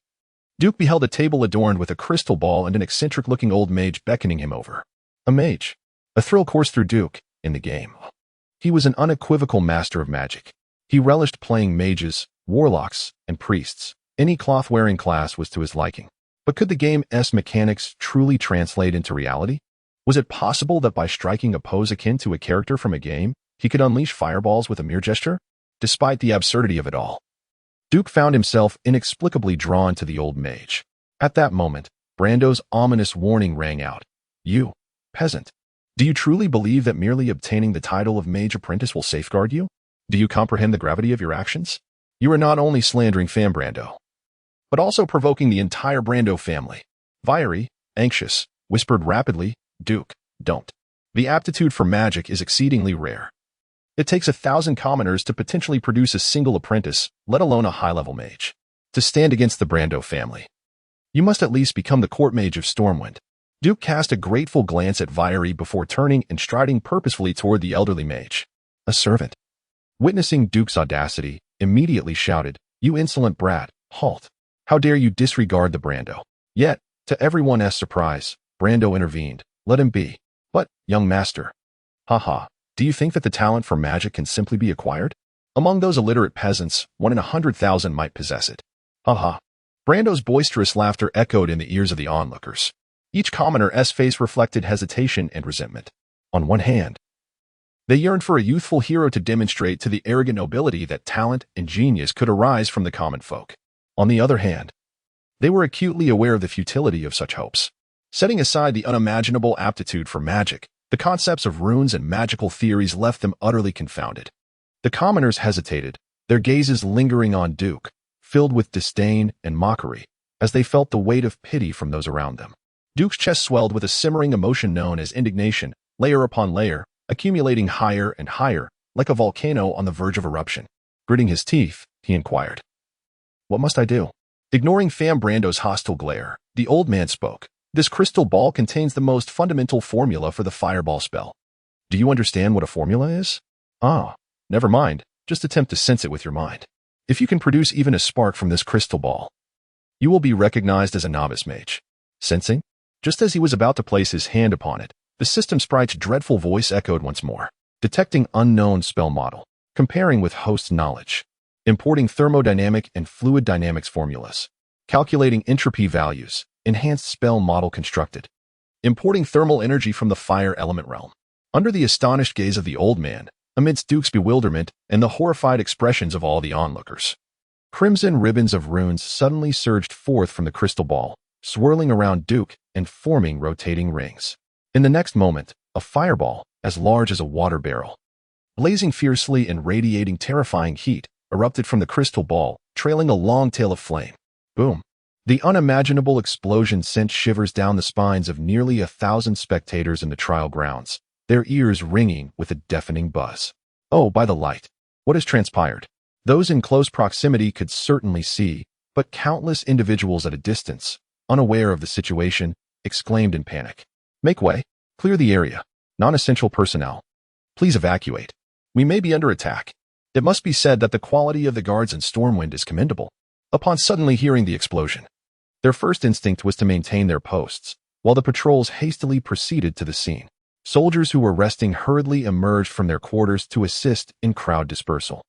Duke beheld a table adorned with a crystal ball and an eccentric-looking old mage beckoning him over. A mage. A thrill coursed through Duke in the game. He was an unequivocal master of magic. He relished playing mages, warlocks, and priests. Any cloth-wearing class was to his liking. But could the game's mechanics truly translate into reality? Was it possible that by striking a pose akin to a character from a game, he could unleash fireballs with a mere gesture? Despite the absurdity of it all, Duke found himself inexplicably drawn to the old mage. At that moment, Brando's ominous warning rang out. "You, peasant. Do you truly believe that merely obtaining the title of mage apprentice will safeguard you? Do you comprehend the gravity of your actions? You are not only slandering Fam Brando, but also provoking the entire Brando family." Vieri, anxious, whispered rapidly, "Duke, don't. The aptitude for magic is exceedingly rare. It takes 1,000 commoners to potentially produce a single apprentice, let alone a high-level mage. To stand against the Brando family, you must at least become the court mage of Stormwind." Duke cast a grateful glance at Vieri before turning and striding purposefully toward the elderly mage. A servant, witnessing Duke's audacity, immediately shouted, "You insolent brat, halt. How dare you disregard the Brando?" Yet, to everyone's surprise, Brando intervened. "Let him be." "But, young master, haha, do you think that the talent for magic can simply be acquired? Among those illiterate peasants, 1 in 100,000 might possess it." Haha. Brando's boisterous laughter echoed in the ears of the onlookers. Each commoner's face reflected hesitation and resentment. On one hand, they yearned for a youthful hero to demonstrate to the arrogant nobility that talent and genius could arise from the common folk. On the other hand, they were acutely aware of the futility of such hopes. Setting aside the unimaginable aptitude for magic, the concepts of runes and magical theories left them utterly confounded. The commoners hesitated, their gazes lingering on Duke, filled with disdain and mockery, as they felt the weight of pity from those around them. Duke's chest swelled with a simmering emotion known as indignation, layer upon layer, accumulating higher and higher, like a volcano on the verge of eruption. Gritting his teeth, he inquired, "What must I do?" Ignoring Fam Brando's hostile glare, the old man spoke. "This crystal ball contains the most fundamental formula for the fireball spell. Do you understand what a formula is? Ah, never mind, just attempt to sense it with your mind. If you can produce even a spark from this crystal ball, you will be recognized as a novice mage." Sensing? Just as he was about to place his hand upon it, the system sprite's dreadful voice echoed once more. Detecting unknown spell model. Comparing with host knowledge. Importing thermodynamic and fluid dynamics formulas. Calculating entropy values. Enhanced spell model constructed. Importing thermal energy from the fire element realm. Under the astonished gaze of the old man, amidst Duke's bewilderment and the horrified expressions of all the onlookers, crimson ribbons of runes suddenly surged forth from the crystal ball, swirling around Duke and forming rotating rings. In the next moment, a fireball as large as a water barrel. Blazing fiercely and radiating terrifying heat, erupted from the crystal ball, trailing a long tail of flame. Boom. The unimaginable explosion sent shivers down the spines of nearly 1,000 spectators in the trial grounds, their ears ringing with a deafening buzz. Oh, by the light! What has transpired? Those in close proximity could certainly see, but countless individuals at a distance, unaware of the situation, exclaimed in panic. Make way! Clear the area. Non-essential personnel. Please evacuate. We may be under attack. It must be said that the quality of the guards in Stormwind is commendable. Upon suddenly hearing the explosion, their first instinct was to maintain their posts, while the patrols hastily proceeded to the scene. Soldiers who were resting hurriedly emerged from their quarters to assist in crowd dispersal.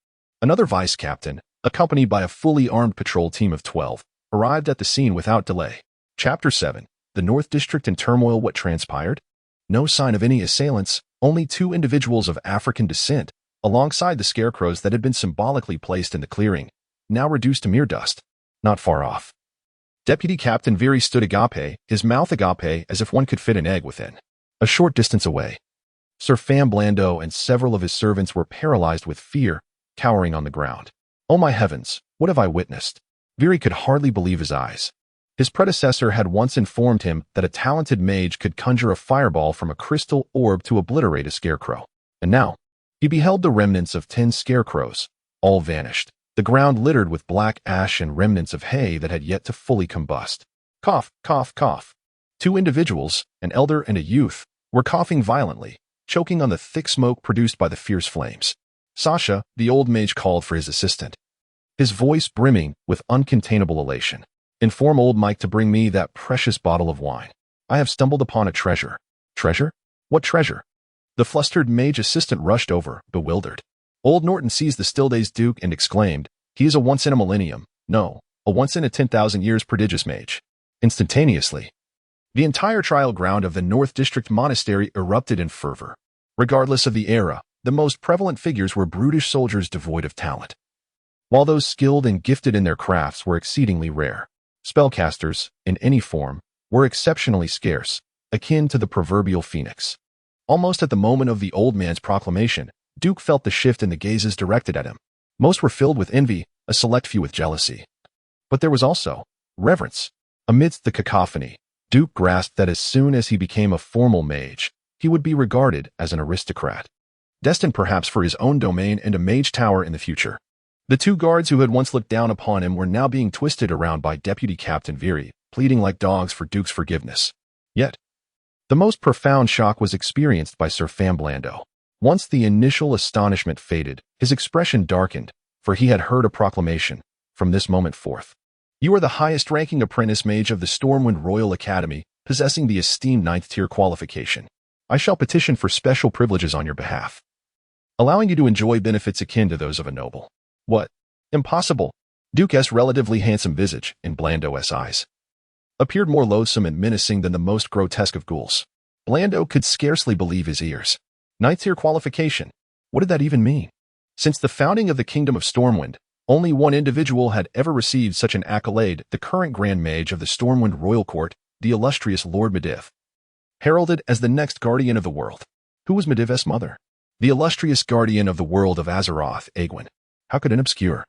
Another vice captain, accompanied by a fully armed patrol team of 12, arrived at the scene without delay. Chapter 7. The North District in turmoil. What transpired? No sign of any assailants, only 2 individuals of African descent, alongside the scarecrows that had been symbolically placed in the clearing, now reduced to mere dust. Not far off, Deputy Captain Viri stood agape, his mouth agape as if one could fit an egg within. A short distance away, Sir Famblando and several of his servants were paralyzed with fear, cowering on the ground. Oh my heavens, what have I witnessed? Viri could hardly believe his eyes. His predecessor had once informed him that a talented mage could conjure a fireball from a crystal orb to obliterate a scarecrow. And now, he beheld the remnants of 10 scarecrows, all vanished, the ground littered with black ash and remnants of hay that had yet to fully combust. Cough, cough, cough. 2 individuals, an elder and a youth, were coughing violently, choking on the thick smoke produced by the fierce flames. Sasha, the old mage, called for his assistant, his voice brimming with uncontainable elation. Inform old Mike to bring me that precious bottle of wine. I have stumbled upon a treasure. Treasure? What treasure? The flustered mage assistant rushed over, bewildered. Old Norton seized the still-dazed Duke and exclaimed, he is a once-in-a-millennium, no, a once-in-a-10,000 years prodigious mage. Instantaneously, the entire trial ground of the North District Monastery erupted in fervor. Regardless of the era, the most prevalent figures were brutish soldiers devoid of talent, while those skilled and gifted in their crafts were exceedingly rare. Spellcasters, in any form, were exceptionally scarce, akin to the proverbial phoenix. Almost at the moment of the old man's proclamation, Duke felt the shift in the gazes directed at him. Most were filled with envy, a select few with jealousy. But there was also reverence. Amidst the cacophony, Duke grasped that as soon as he became a formal mage, he would be regarded as an aristocrat, destined perhaps for his own domain and a mage tower in the future. The 2 guards who had once looked down upon him were now being twisted around by Deputy Captain Viri, pleading like dogs for Duke's forgiveness. Yet, the most profound shock was experienced by Sir Famblando. Once the initial astonishment faded, his expression darkened, for he had heard a proclamation. From this moment forth, you are the highest-ranking apprentice mage of the Stormwind Royal Academy, possessing the esteemed 9th-tier qualification. I shall petition for special privileges on your behalf, allowing you to enjoy benefits akin to those of a noble. What? Impossible! Duke's relatively handsome visage, in Blando's eyes, appeared more loathsome and menacing than the most grotesque of ghouls. Blando could scarcely believe his ears. 9th-tier qualification. What did that even mean? Since the founding of the Kingdom of Stormwind, only one individual had ever received such an accolade, the current Grand Mage of the Stormwind Royal Court, the illustrious Lord Medivh, heralded as the next guardian of the world. Who was Medivh's mother? The illustrious guardian of the world of Azeroth, Egwin. How could an obscure,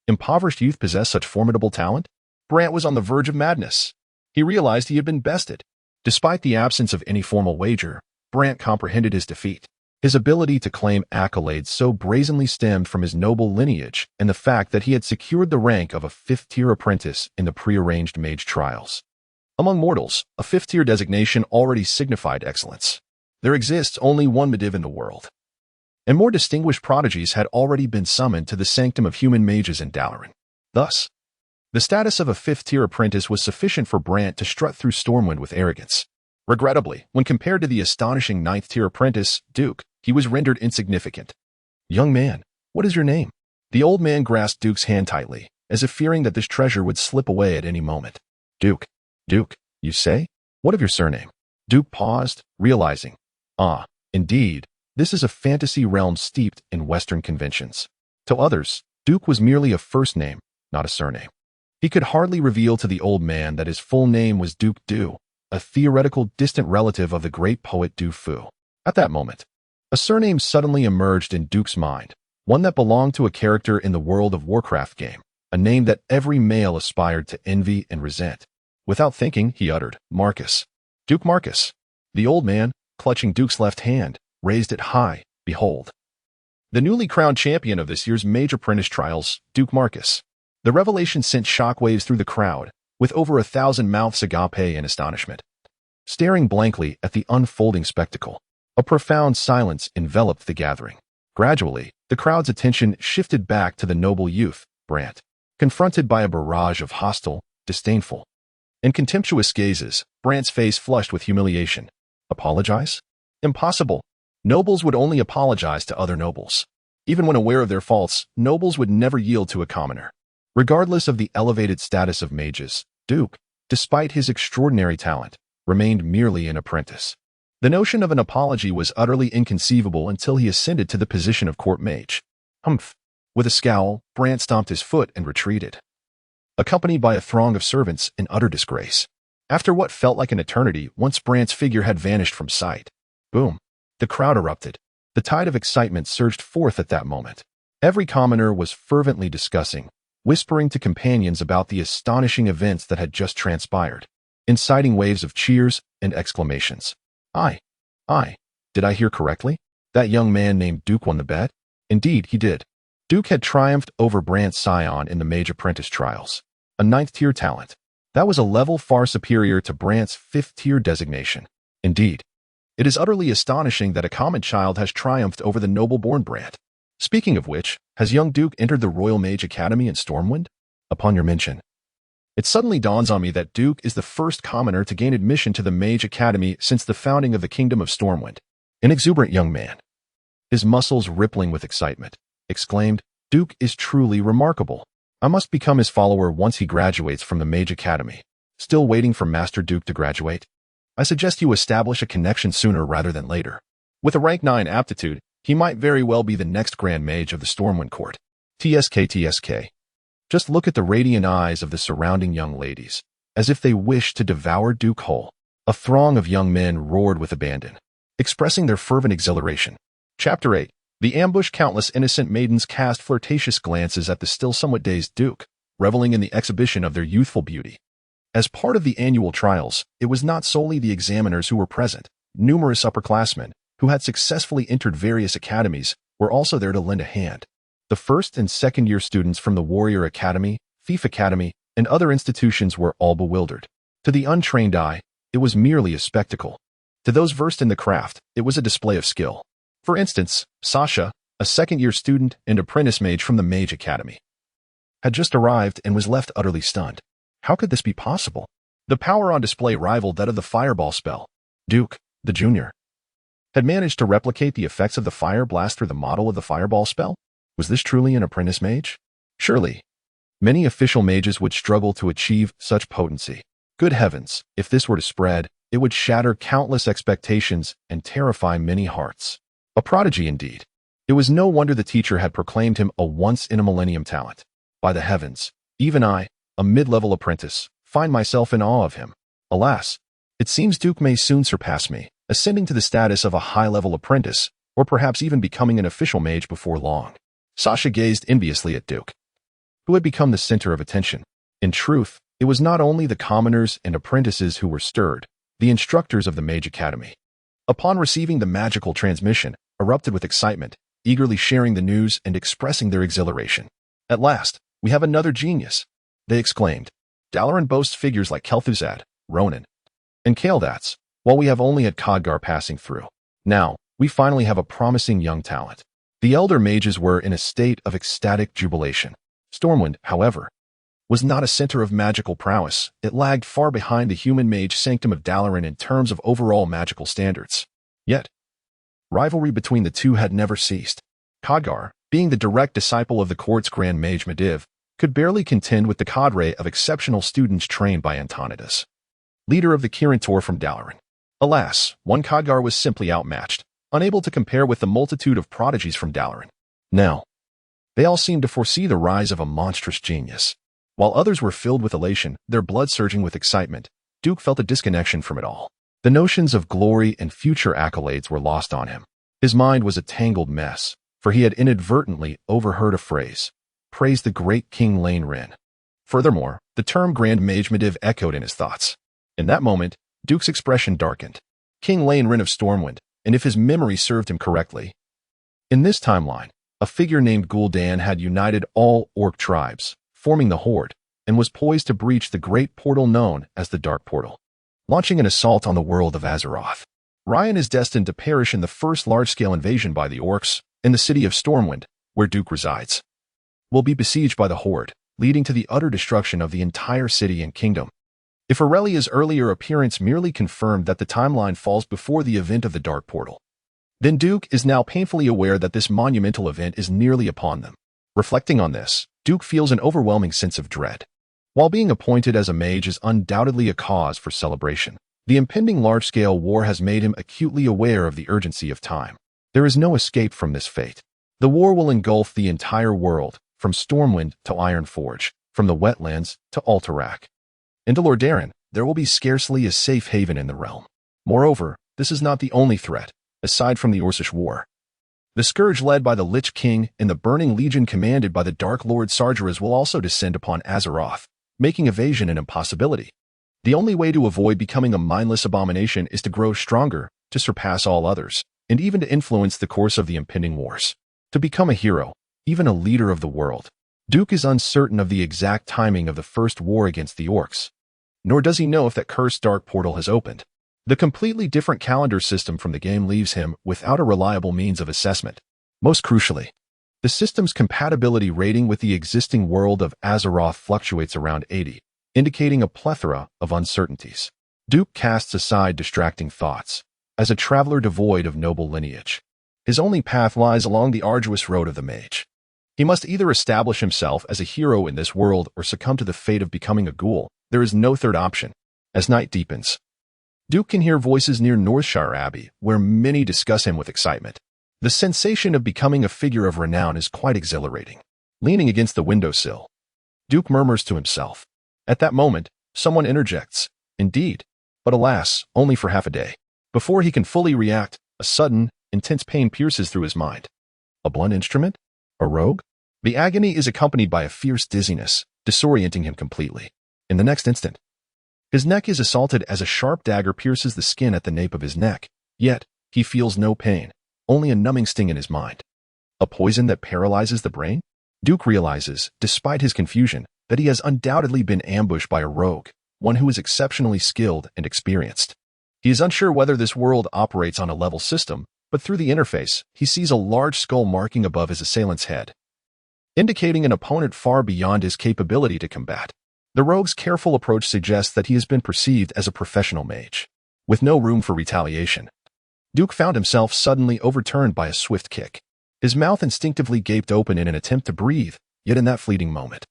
impoverished youth possess such formidable talent? Brant was on the verge of madness. He realized he had been bested. Despite the absence of any formal wager, Brant comprehended his defeat. His ability to claim accolades so brazenly stemmed from his noble lineage and the fact that he had secured the rank of a 5th-tier apprentice in the prearranged mage trials. Among mortals, a 5th-tier designation already signified excellence. There exists only one Medivh in the world, and more distinguished prodigies had already been summoned to the sanctum of human mages in Dalaran. Thus, the status of a 5th-tier apprentice was sufficient for Brant to strut through Stormwind with arrogance. Regrettably, when compared to the astonishing 9th-tier apprentice, Duke, he was rendered insignificant. Young man, what is your name? The old man grasped Duke's hand tightly, as if fearing that this treasure would slip away at any moment. Duke, you say? What of your surname? Duke paused, realizing, indeed, this is a fantasy realm steeped in Western conventions. To others, Duke was merely a first name, not a surname. He could hardly reveal to the old man that his full name was Duke Du, a theoretical distant relative of the great poet Du Fu. At that moment, a surname suddenly emerged in Duke's mind, one that belonged to a character in the World of Warcraft game, a name that every male aspired to envy and resent. Without thinking, he uttered, Marcus. Duke Marcus. The old man, clutching Duke's left hand, raised it high. Behold, the newly crowned champion of this year's Mage Apprentice Trials, Duke Marcus. The revelation sent shockwaves through the crowd, with over 1,000 mouths agape in astonishment. Staring blankly at the unfolding spectacle, a profound silence enveloped the gathering. Gradually, the crowd's attention shifted back to the noble youth, Brant. Confronted by a barrage of hostile, disdainful, and contemptuous gazes, Brant's face flushed with humiliation. Apologize? Impossible. Nobles would only apologize to other nobles. Even when aware of their faults, nobles would never yield to a commoner. Regardless of the elevated status of mages, Duke, despite his extraordinary talent, remained merely an apprentice. The notion of an apology was utterly inconceivable until he ascended to the position of court mage. Humph. With a scowl, Brant stomped his foot and retreated, accompanied by a throng of servants in utter disgrace. After what felt like an eternity, once Brant's figure had vanished from sight. Boom. The crowd erupted. The tide of excitement surged forth at that moment. Every commoner was fervently discussing, whispering to companions about the astonishing events that had just transpired, inciting waves of cheers and exclamations. Did I hear correctly? That young man named Duke won the bet? Indeed, he did. Duke had triumphed over Brant's scion in the Mage Apprentice Trials, a 9th-tier talent. That was a level far superior to Brant's 5th-tier designation. Indeed, it is utterly astonishing that a common child has triumphed over the noble-born Brant. Speaking of which, has young Duke entered the Royal Mage Academy in Stormwind? Upon your mention, it suddenly dawns on me that Duke is the first commoner to gain admission to the Mage Academy since the founding of the Kingdom of Stormwind. An exuberant young man, his muscles rippling with excitement, exclaimed, Duke is truly remarkable. I must become his follower once he graduates from the Mage Academy. Still waiting for Master Duke to graduate? I suggest you establish a connection sooner rather than later. With a rank 9 aptitude, he might very well be the next Grand Mage of the Stormwind Court. TSK. Just look at the radiant eyes of the surrounding young ladies, as if they wished to devour Duke whole. A throng of young men roared with abandon, expressing their fervent exhilaration. Chapter 8. The ambush. Countless innocent maidens cast flirtatious glances at the still somewhat dazed Duke, reveling in the exhibition of their youthful beauty. As part of the annual trials, it was not solely the examiners who were present. Numerous upperclassmen, who had successfully entered various academies, were also there to lend a hand. The 1st and 2nd year students from the Warrior Academy, Thief Academy, and other institutions were all bewildered. To the untrained eye, it was merely a spectacle. To those versed in the craft, it was a display of skill. For instance, Sasha, a 2nd year student and apprentice mage from the Mage Academy, had just arrived and was left utterly stunned. How could this be possible? The power on display rivaled that of the fireball spell. Duke, the junior, had managed to replicate the effects of the fire blast through the model of the fireball spell? Was this truly an apprentice mage? Surely, many official mages would struggle to achieve such potency. Good heavens, if this were to spread, it would shatter countless expectations and terrify many hearts. A prodigy indeed. It was no wonder the teacher had proclaimed him a once-in-a-millennium talent. By the heavens, even I, a mid-level apprentice, find myself in awe of him. Alas, it seems Duke may soon surpass me, ascending to the status of a high-level apprentice, or perhaps even becoming an official mage before long. Sasha gazed enviously at Duke, who had become the center of attention. In truth, it was not only the commoners and apprentices who were stirred, the instructors of the Mage Academy, upon receiving the magical transmission, erupted with excitement, eagerly sharing the news and expressing their exhilaration. At last, we have another genius, they exclaimed. Dalaran boasts figures like Kel'Thuzad, Ronan, and Kael'thas, while we have only had Khadgar passing through. Now, we finally have a promising young talent. The elder mages were in a state of ecstatic jubilation. Stormwind, however, was not a center of magical prowess. It lagged far behind the human mage sanctum of Dalaran in terms of overall magical standards. Yet, rivalry between the two had never ceased. Khadgar, being the direct disciple of the court's Grand Mage Medivh, could barely contend with the cadre of exceptional students trained by Antonidas, leader of the Kirin from Dalaran. Alas, one Khadgar was simply outmatched, unable to compare with the multitude of prodigies from Dalaran. Now, they all seemed to foresee the rise of a monstrous genius. While others were filled with elation, their blood surging with excitement, Duke felt a disconnection from it all. The notions of glory and future accolades were lost on him. His mind was a tangled mess, for he had inadvertently overheard a phrase, "Praise the great King Lane Rin." Furthermore, the term Grand Mage Mediv echoed in his thoughts. In that moment, Duke's expression darkened. King Lane Rin of Stormwind, and if his memory served him correctly. In this timeline, a figure named Gul'dan had united all orc tribes, forming the Horde, and was poised to breach the great portal known as the Dark Portal, launching an assault on the world of Azeroth. Ryan is destined to perish in the first large-scale invasion by the orcs, in the city of Stormwind, where Duke resides. Will be besieged by the Horde, leading to the utter destruction of the entire city and kingdom. If Aurelia's earlier appearance merely confirmed that the timeline falls before the event of the Dark Portal, then Duke is now painfully aware that this monumental event is nearly upon them. Reflecting on this, Duke feels an overwhelming sense of dread. While being appointed as a mage is undoubtedly a cause for celebration, the impending large-scale war has made him acutely aware of the urgency of time. There is no escape from this fate. The war will engulf the entire world, from Stormwind to Ironforge, from the wetlands to Alterac. In Lordaeron, there will be scarcely a safe haven in the realm. Moreover, this is not the only threat, aside from the Orcish War. The scourge led by the Lich King and the Burning Legion commanded by the Dark Lord Sargeras will also descend upon Azeroth, making evasion an impossibility. The only way to avoid becoming a mindless abomination is to grow stronger, to surpass all others, and even to influence the course of the impending wars. To become a hero, even a leader of the world. Duke is uncertain of the exact timing of the first war against the orcs, nor does he know if that cursed dark portal has opened. The completely different calendar system from the game leaves him without a reliable means of assessment. Most crucially, the system's compatibility rating with the existing world of Azeroth fluctuates around 80, indicating a plethora of uncertainties. Duke casts aside distracting thoughts. As a traveler devoid of noble lineage, his only path lies along the arduous road of the mage. He must either establish himself as a hero in this world or succumb to the fate of becoming a ghoul. There is no third option. As night deepens, Duke can hear voices near Northshire Abbey, where many discuss him with excitement. The sensation of becoming a figure of renown is quite exhilarating. Leaning against the windowsill, Duke murmurs to himself. At that moment, someone interjects. Indeed, but alas, only for half a day. Before he can fully react, a sudden, intense pain pierces through his mind. A blunt instrument? A rogue? The agony is accompanied by a fierce dizziness, disorienting him completely. In the next instant, his neck is assaulted as a sharp dagger pierces the skin at the nape of his neck. Yet, he feels no pain, only a numbing sting in his mind. A poison that paralyzes the brain? Duke realizes, despite his confusion, that he has undoubtedly been ambushed by a rogue, one who is exceptionally skilled and experienced. He is unsure whether this world operates on a level system, but through the interface, he sees a large skull marking above his assailant's head, indicating an opponent far beyond his capability to combat. The rogue's careful approach suggests that he has been perceived as a professional mage, with no room for retaliation. Duke found himself suddenly overturned by a swift kick. His mouth instinctively gaped open in an attempt to breathe, yet in that fleeting moment,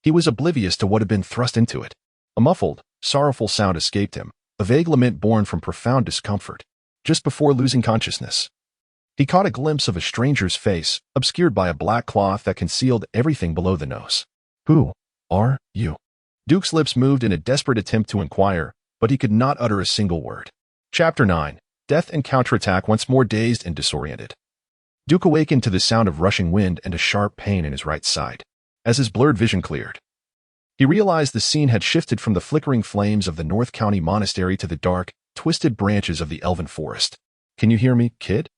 he was oblivious to what had been thrust into it. A muffled, sorrowful sound escaped him, a vague lament born from profound discomfort. Just before losing consciousness, he caught a glimpse of a stranger's face, obscured by a black cloth that concealed everything below the nose. Who are you? Duke's lips moved in a desperate attempt to inquire, but he could not utter a single word. Chapter 9. Death and counterattack. Once more dazed and disoriented, Duke awakened to the sound of rushing wind and a sharp pain in his right side. As his blurred vision cleared, he realized the scene had shifted from the flickering flames of the North County Monastery to the dark, twisted branches of the Elven Forest. Can you hear me, kid?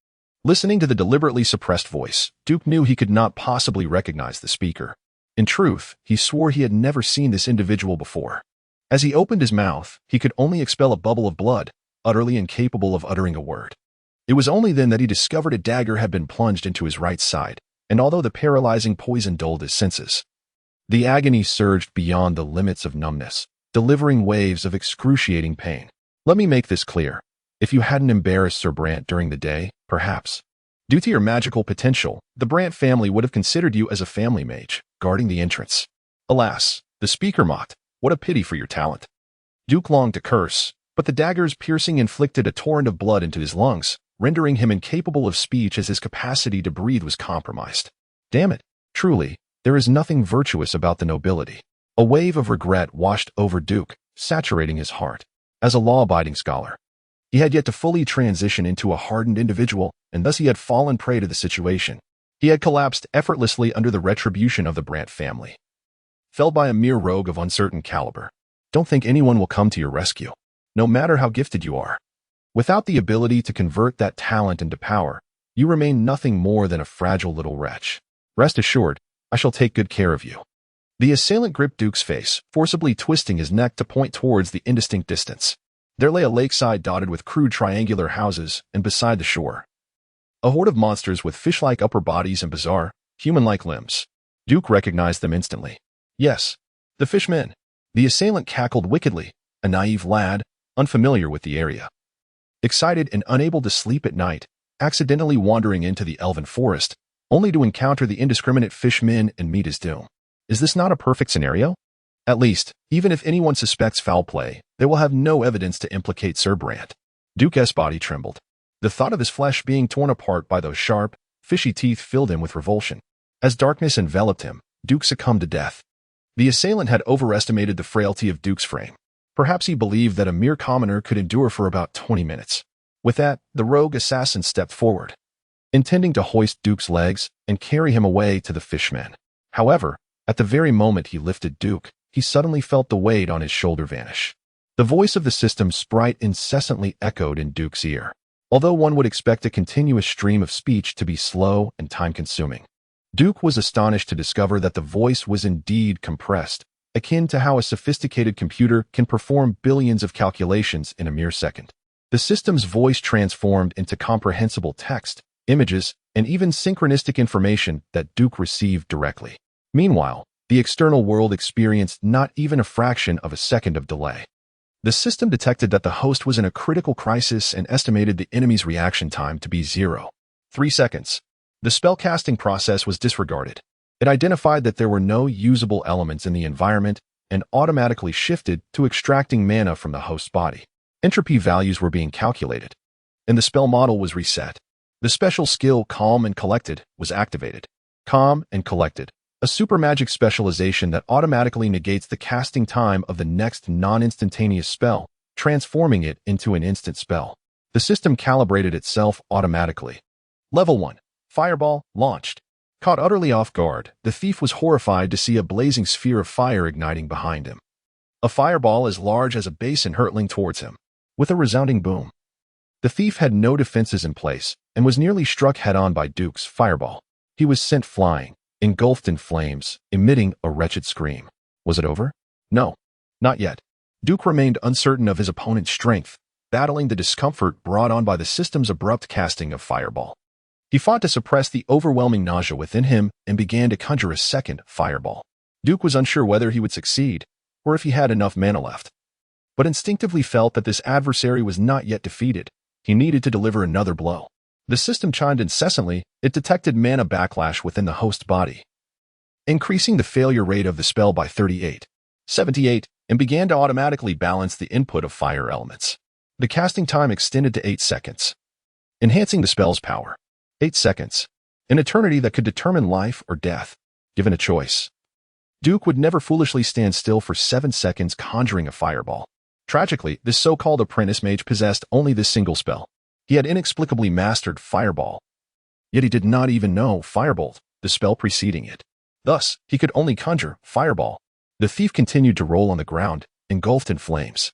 Listening to the deliberately suppressed voice, Duke knew he could not possibly recognize the speaker. In truth, he swore he had never seen this individual before. As he opened his mouth, he could only expel a bubble of blood, utterly incapable of uttering a word. It was only then that he discovered a dagger had been plunged into his right side, and although the paralyzing poison dulled his senses, the agony surged beyond the limits of numbness, delivering waves of excruciating pain. Let me make this clear. If you hadn't embarrassed Sir Brant during the day, perhaps, due to your magical potential, the Brant family would have considered you as a family mage, guarding the entrance. Alas, the speaker mocked. What a pity for your talent. Duke longed to curse, but the dagger's piercing inflicted a torrent of blood into his lungs, rendering him incapable of speech as his capacity to breathe was compromised. Damn it, truly, there is nothing virtuous about the nobility. A wave of regret washed over Duke, saturating his heart. As a law-abiding scholar, He had yet to fully transition into a hardened individual, and thus he had fallen prey to the situation. He had collapsed effortlessly under the retribution of the Brandt family. Felled by a mere rogue of uncertain caliber. Don't think anyone will come to your rescue, no matter how gifted you are. Without the ability to convert that talent into power, you remain nothing more than a fragile little wretch. Rest assured, I shall take good care of you. The assailant gripped Duke's face, forcibly twisting his neck to point towards the indistinct distance. There lay a lakeside dotted with crude triangular houses, and beside the shore, a horde of monsters with fish-like upper bodies and bizarre, human-like limbs. Duke recognized them instantly. Yes, the fishmen. The assailant cackled wickedly, a naive lad, unfamiliar with the area. Excited and unable to sleep at night, accidentally wandering into the elven forest, only to encounter the indiscriminate fishmen and meet his doom. Is this not a perfect scenario? At least, even if anyone suspects foul play, they will have no evidence to implicate Sir Brandt. Duke's body trembled. The thought of his flesh being torn apart by those sharp, fishy teeth filled him with revulsion. As darkness enveloped him, Duke succumbed to death. The assailant had overestimated the frailty of Duke's frame. Perhaps he believed that a mere commoner could endure for about 20 minutes. With that, the rogue assassin stepped forward, intending to hoist Duke's legs and carry him away to the fishmen. However, at the very moment he lifted Duke, he suddenly felt the weight on his shoulder vanish. The voice of the system sprite incessantly echoed in Duke's ear, although one would expect a continuous stream of speech to be slow and time-consuming. Duke was astonished to discover that the voice was indeed compressed, akin to how a sophisticated computer can perform billions of calculations in a mere second. The system's voice transformed into comprehensible text, images, and even synchronistic information that Duke received directly. Meanwhile, the external world experienced not even a fraction of a second of delay. The system detected that the host was in a critical crisis and estimated the enemy's reaction time to be 0.3 seconds. The spellcasting process was disregarded. It identified that there were no usable elements in the environment and automatically shifted to extracting mana from the host's body. Entropy values were being calculated, and the spell model was reset. The special skill Calm and Collected was activated. Calm and Collected, a super magic specialization that automatically negates the casting time of the next non-instantaneous spell, transforming it into an instant spell. The system calibrated itself automatically. Level 1. Fireball, launched. Caught utterly off guard, the thief was horrified to see a blazing sphere of fire igniting behind him. A fireball as large as a basin hurtling towards him. With a resounding boom. The thief had no defenses in place, and was nearly struck head-on by Duke's fireball. He was sent flying, engulfed in flames, emitting a wretched scream. Was it over? No, not yet. Duke remained uncertain of his opponent's strength, battling the discomfort brought on by the system's abrupt casting of fireball. He fought to suppress the overwhelming nausea within him and began to conjure a second fireball. Duke was unsure whether he would succeed, or if he had enough mana left, but instinctively felt that this adversary was not yet defeated. He needed to deliver another blow. The system chimed incessantly. It detected mana backlash within the host's body, increasing the failure rate of the spell by 78, and began to automatically balance the input of fire elements. The casting time extended to 8 seconds, enhancing the spell's power. 8 seconds, an eternity that could determine life or death, given a choice. Duke would never foolishly stand still for 7 seconds conjuring a fireball. Tragically, this so-called apprentice mage possessed only this single spell. He had inexplicably mastered Fireball, yet he did not even know Firebolt, the spell preceding it. Thus, he could only conjure Fireball. The thief continued to roll on the ground, engulfed in flames.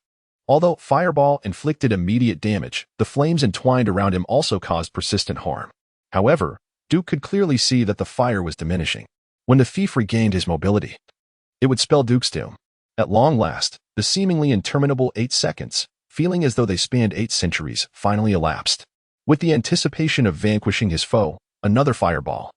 Although Fireball inflicted immediate damage, the flames entwined around him also caused persistent harm. However, Duke could clearly see that the fire was diminishing. When the thief regained his mobility, it would spell Duke's doom. At long last, the seemingly interminable 8 seconds, feeling as though they spanned 8 centuries, finally elapsed. With the anticipation of vanquishing his foe, another fireball,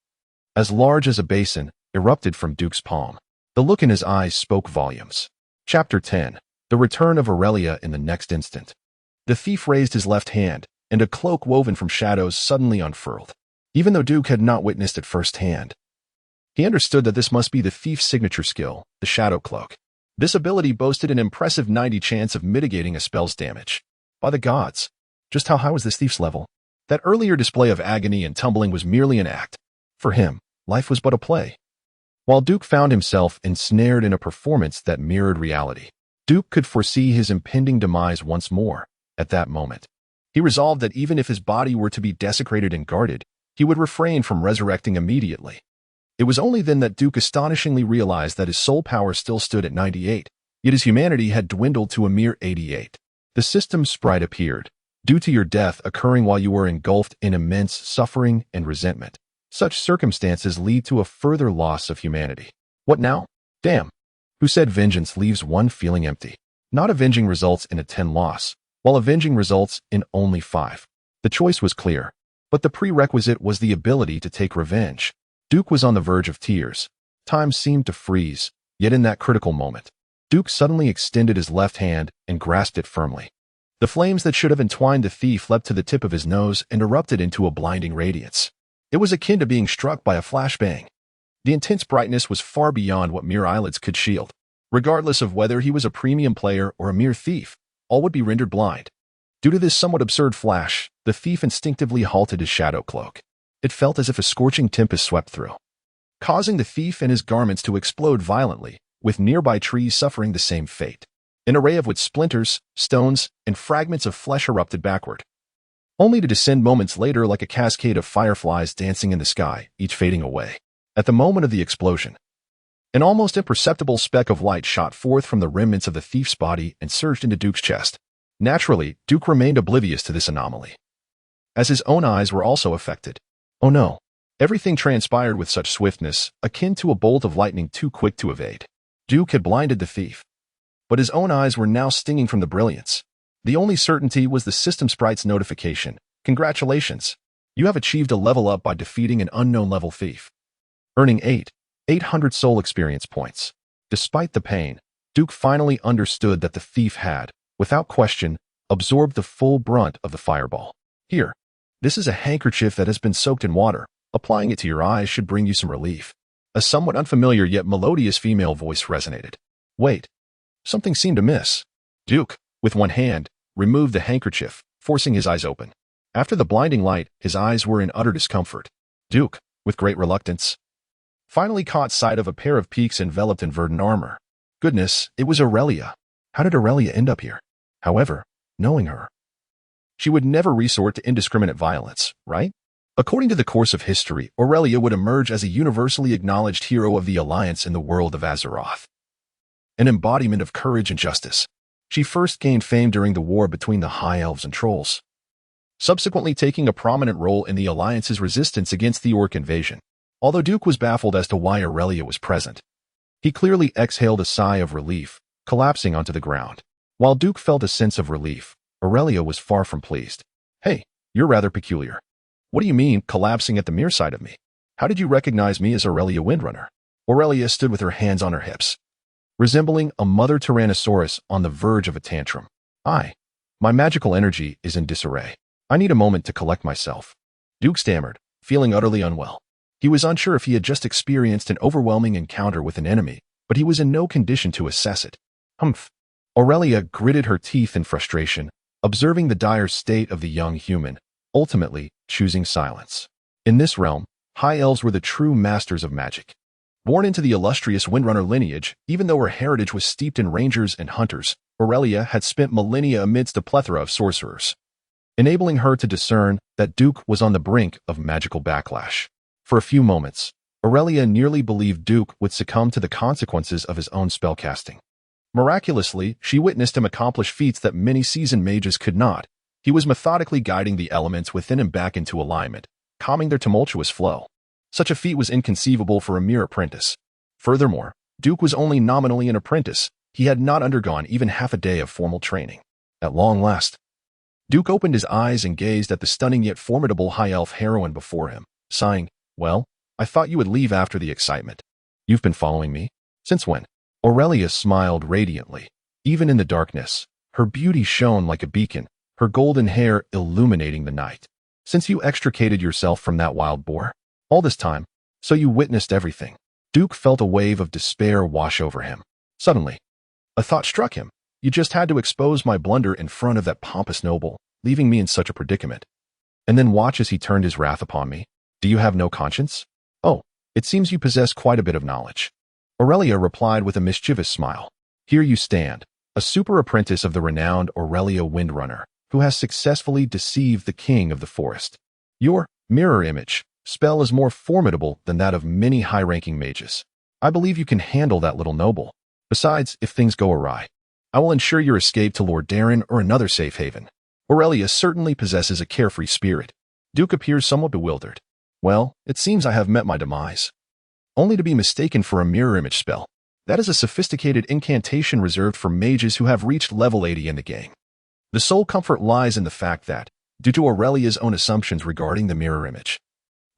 as large as a basin, erupted from Duke's palm. The look in his eyes spoke volumes. Chapter 10. The Return of Aurelia in the next instant. The thief raised his left hand, and a cloak woven from shadows suddenly unfurled. Even though Duke had not witnessed it firsthand, he understood that this must be the thief's signature skill, the Shadow Cloak. This ability boasted an impressive 90 chance of mitigating a spell's damage. By the gods, just how high was this thief's level? That earlier display of agony and tumbling was merely an act. For him, life was but a play. While Duke found himself ensnared in a performance that mirrored reality, Duke could foresee his impending demise once more, at that moment. He resolved that even if his body were to be desecrated and guarded, he would refrain from resurrecting immediately. It was only then that Duke astonishingly realized that his soul power still stood at 98, yet his humanity had dwindled to a mere 88. The system sprite appeared, due to your death occurring while you were engulfed in immense suffering and resentment. Such circumstances lead to a further loss of humanity. What now? Damn. Who said vengeance leaves one feeling empty? Not avenging results in a 10 loss, while avenging results in only 5. The choice was clear, but the prerequisite was the ability to take revenge. Duke was on the verge of tears. Time seemed to freeze, yet in that critical moment, Duke suddenly extended his left hand and grasped it firmly. The flames that should have entwined the thief leapt to the tip of his nose and erupted into a blinding radiance. It was akin to being struck by a flashbang. The intense brightness was far beyond what mere eyelids could shield. Regardless of whether he was a premium player or a mere thief, all would be rendered blind. Due to this somewhat absurd flash, the thief instinctively halted his shadow cloak. It felt as if a scorching tempest swept through, causing the thief and his garments to explode violently, with nearby trees suffering the same fate. An array of wood splinters, stones, and fragments of flesh erupted backward, only to descend moments later like a cascade of fireflies dancing in the sky, each fading away. At the moment of the explosion, an almost imperceptible speck of light shot forth from the remnants of the thief's body and surged into Duke's chest. Naturally, Duke remained oblivious to this anomaly, as his own eyes were also affected. Oh no. Everything transpired with such swiftness, akin to a bolt of lightning too quick to evade. Duke had blinded the thief, but his own eyes were now stinging from the brilliance. The only certainty was the system sprite's notification. Congratulations. You have achieved a level up by defeating an unknown level thief, earning 800 soul experience points. Despite the pain, Duke finally understood that the thief had, without question, absorbed the full brunt of the fireball. Here, this is a handkerchief that has been soaked in water. Applying it to your eyes should bring you some relief. A somewhat unfamiliar yet melodious female voice resonated. Wait, something seemed amiss. Duke, with one hand, removed the handkerchief, forcing his eyes open. After the blinding light, his eyes were in utter discomfort. Duke, with great reluctance, finally caught sight of a pair of peaks enveloped in verdant armor. Goodness, it was Aurelia. How did Aurelia end up here? However, knowing her, she would never resort to indiscriminate violence, right? According to the course of history, Aurelia would emerge as a universally acknowledged hero of the Alliance in the world of Azeroth, an embodiment of courage and justice. She first gained fame during the war between the High Elves and Trolls, subsequently taking a prominent role in the Alliance's resistance against the Orc invasion. Although Duke was baffled as to why Aurelia was present, he clearly exhaled a sigh of relief, collapsing onto the ground. While Duke felt a sense of relief, Aurelia was far from pleased. Hey, you're rather peculiar. What do you mean, collapsing at the mere sight of me? How did you recognize me as Aurelia Windrunner? Aurelia stood with her hands on her hips, resembling a mother Tyrannosaurus on the verge of a tantrum. My magical energy is in disarray. I need a moment to collect myself. Duke stammered, feeling utterly unwell. He was unsure if he had just experienced an overwhelming encounter with an enemy, but he was in no condition to assess it. Humph. Aurelia gritted her teeth in frustration, observing the dire state of the young human, ultimately choosing silence. In this realm, High Elves were the true masters of magic. Born into the illustrious Windrunner lineage, even though her heritage was steeped in rangers and hunters, Aurelia had spent millennia amidst a plethora of sorcerers, enabling her to discern that Duke was on the brink of magical backlash. For a few moments, Aurelia nearly believed Duke would succumb to the consequences of his own spellcasting. Miraculously, she witnessed him accomplish feats that many seasoned mages could not. He was methodically guiding the elements within him back into alignment, calming their tumultuous flow. Such a feat was inconceivable for a mere apprentice. Furthermore, Duke was only nominally an apprentice. He had not undergone even half a day of formal training. At long last, Duke opened his eyes and gazed at the stunning yet formidable High Elf heroine before him, sighing, "Well, I thought you would leave after the excitement. You've been following me? Since when?" Aurelia smiled radiantly. Even in the darkness, her beauty shone like a beacon, her golden hair illuminating the night. "Since you extricated yourself from that wild boar? All this time, so you witnessed everything." Duke felt a wave of despair wash over him. Suddenly, a thought struck him. "You just had to expose my blunder in front of that pompous noble, leaving me in such a predicament. And then watch as he turned his wrath upon me. Do you have no conscience? Oh, it seems you possess quite a bit of knowledge." Aurelia replied with a mischievous smile. "Here you stand, a super apprentice of the renowned Aurelia Windrunner, who has successfully deceived the king of the forest. Your mirror image spell is more formidable than that of many high-ranking mages. I believe you can handle that little noble. Besides, if things go awry, I will ensure your escape to Lord Darren or another safe haven. Aurelia certainly possesses a carefree spirit. Duke appears somewhat bewildered. Well, it seems I have met my demise. Only to be mistaken for a mirror image spell. That is a sophisticated incantation reserved for mages who have reached level 80 in the game. The sole comfort lies in the fact that, due to Aurelia's own assumptions regarding the mirror image,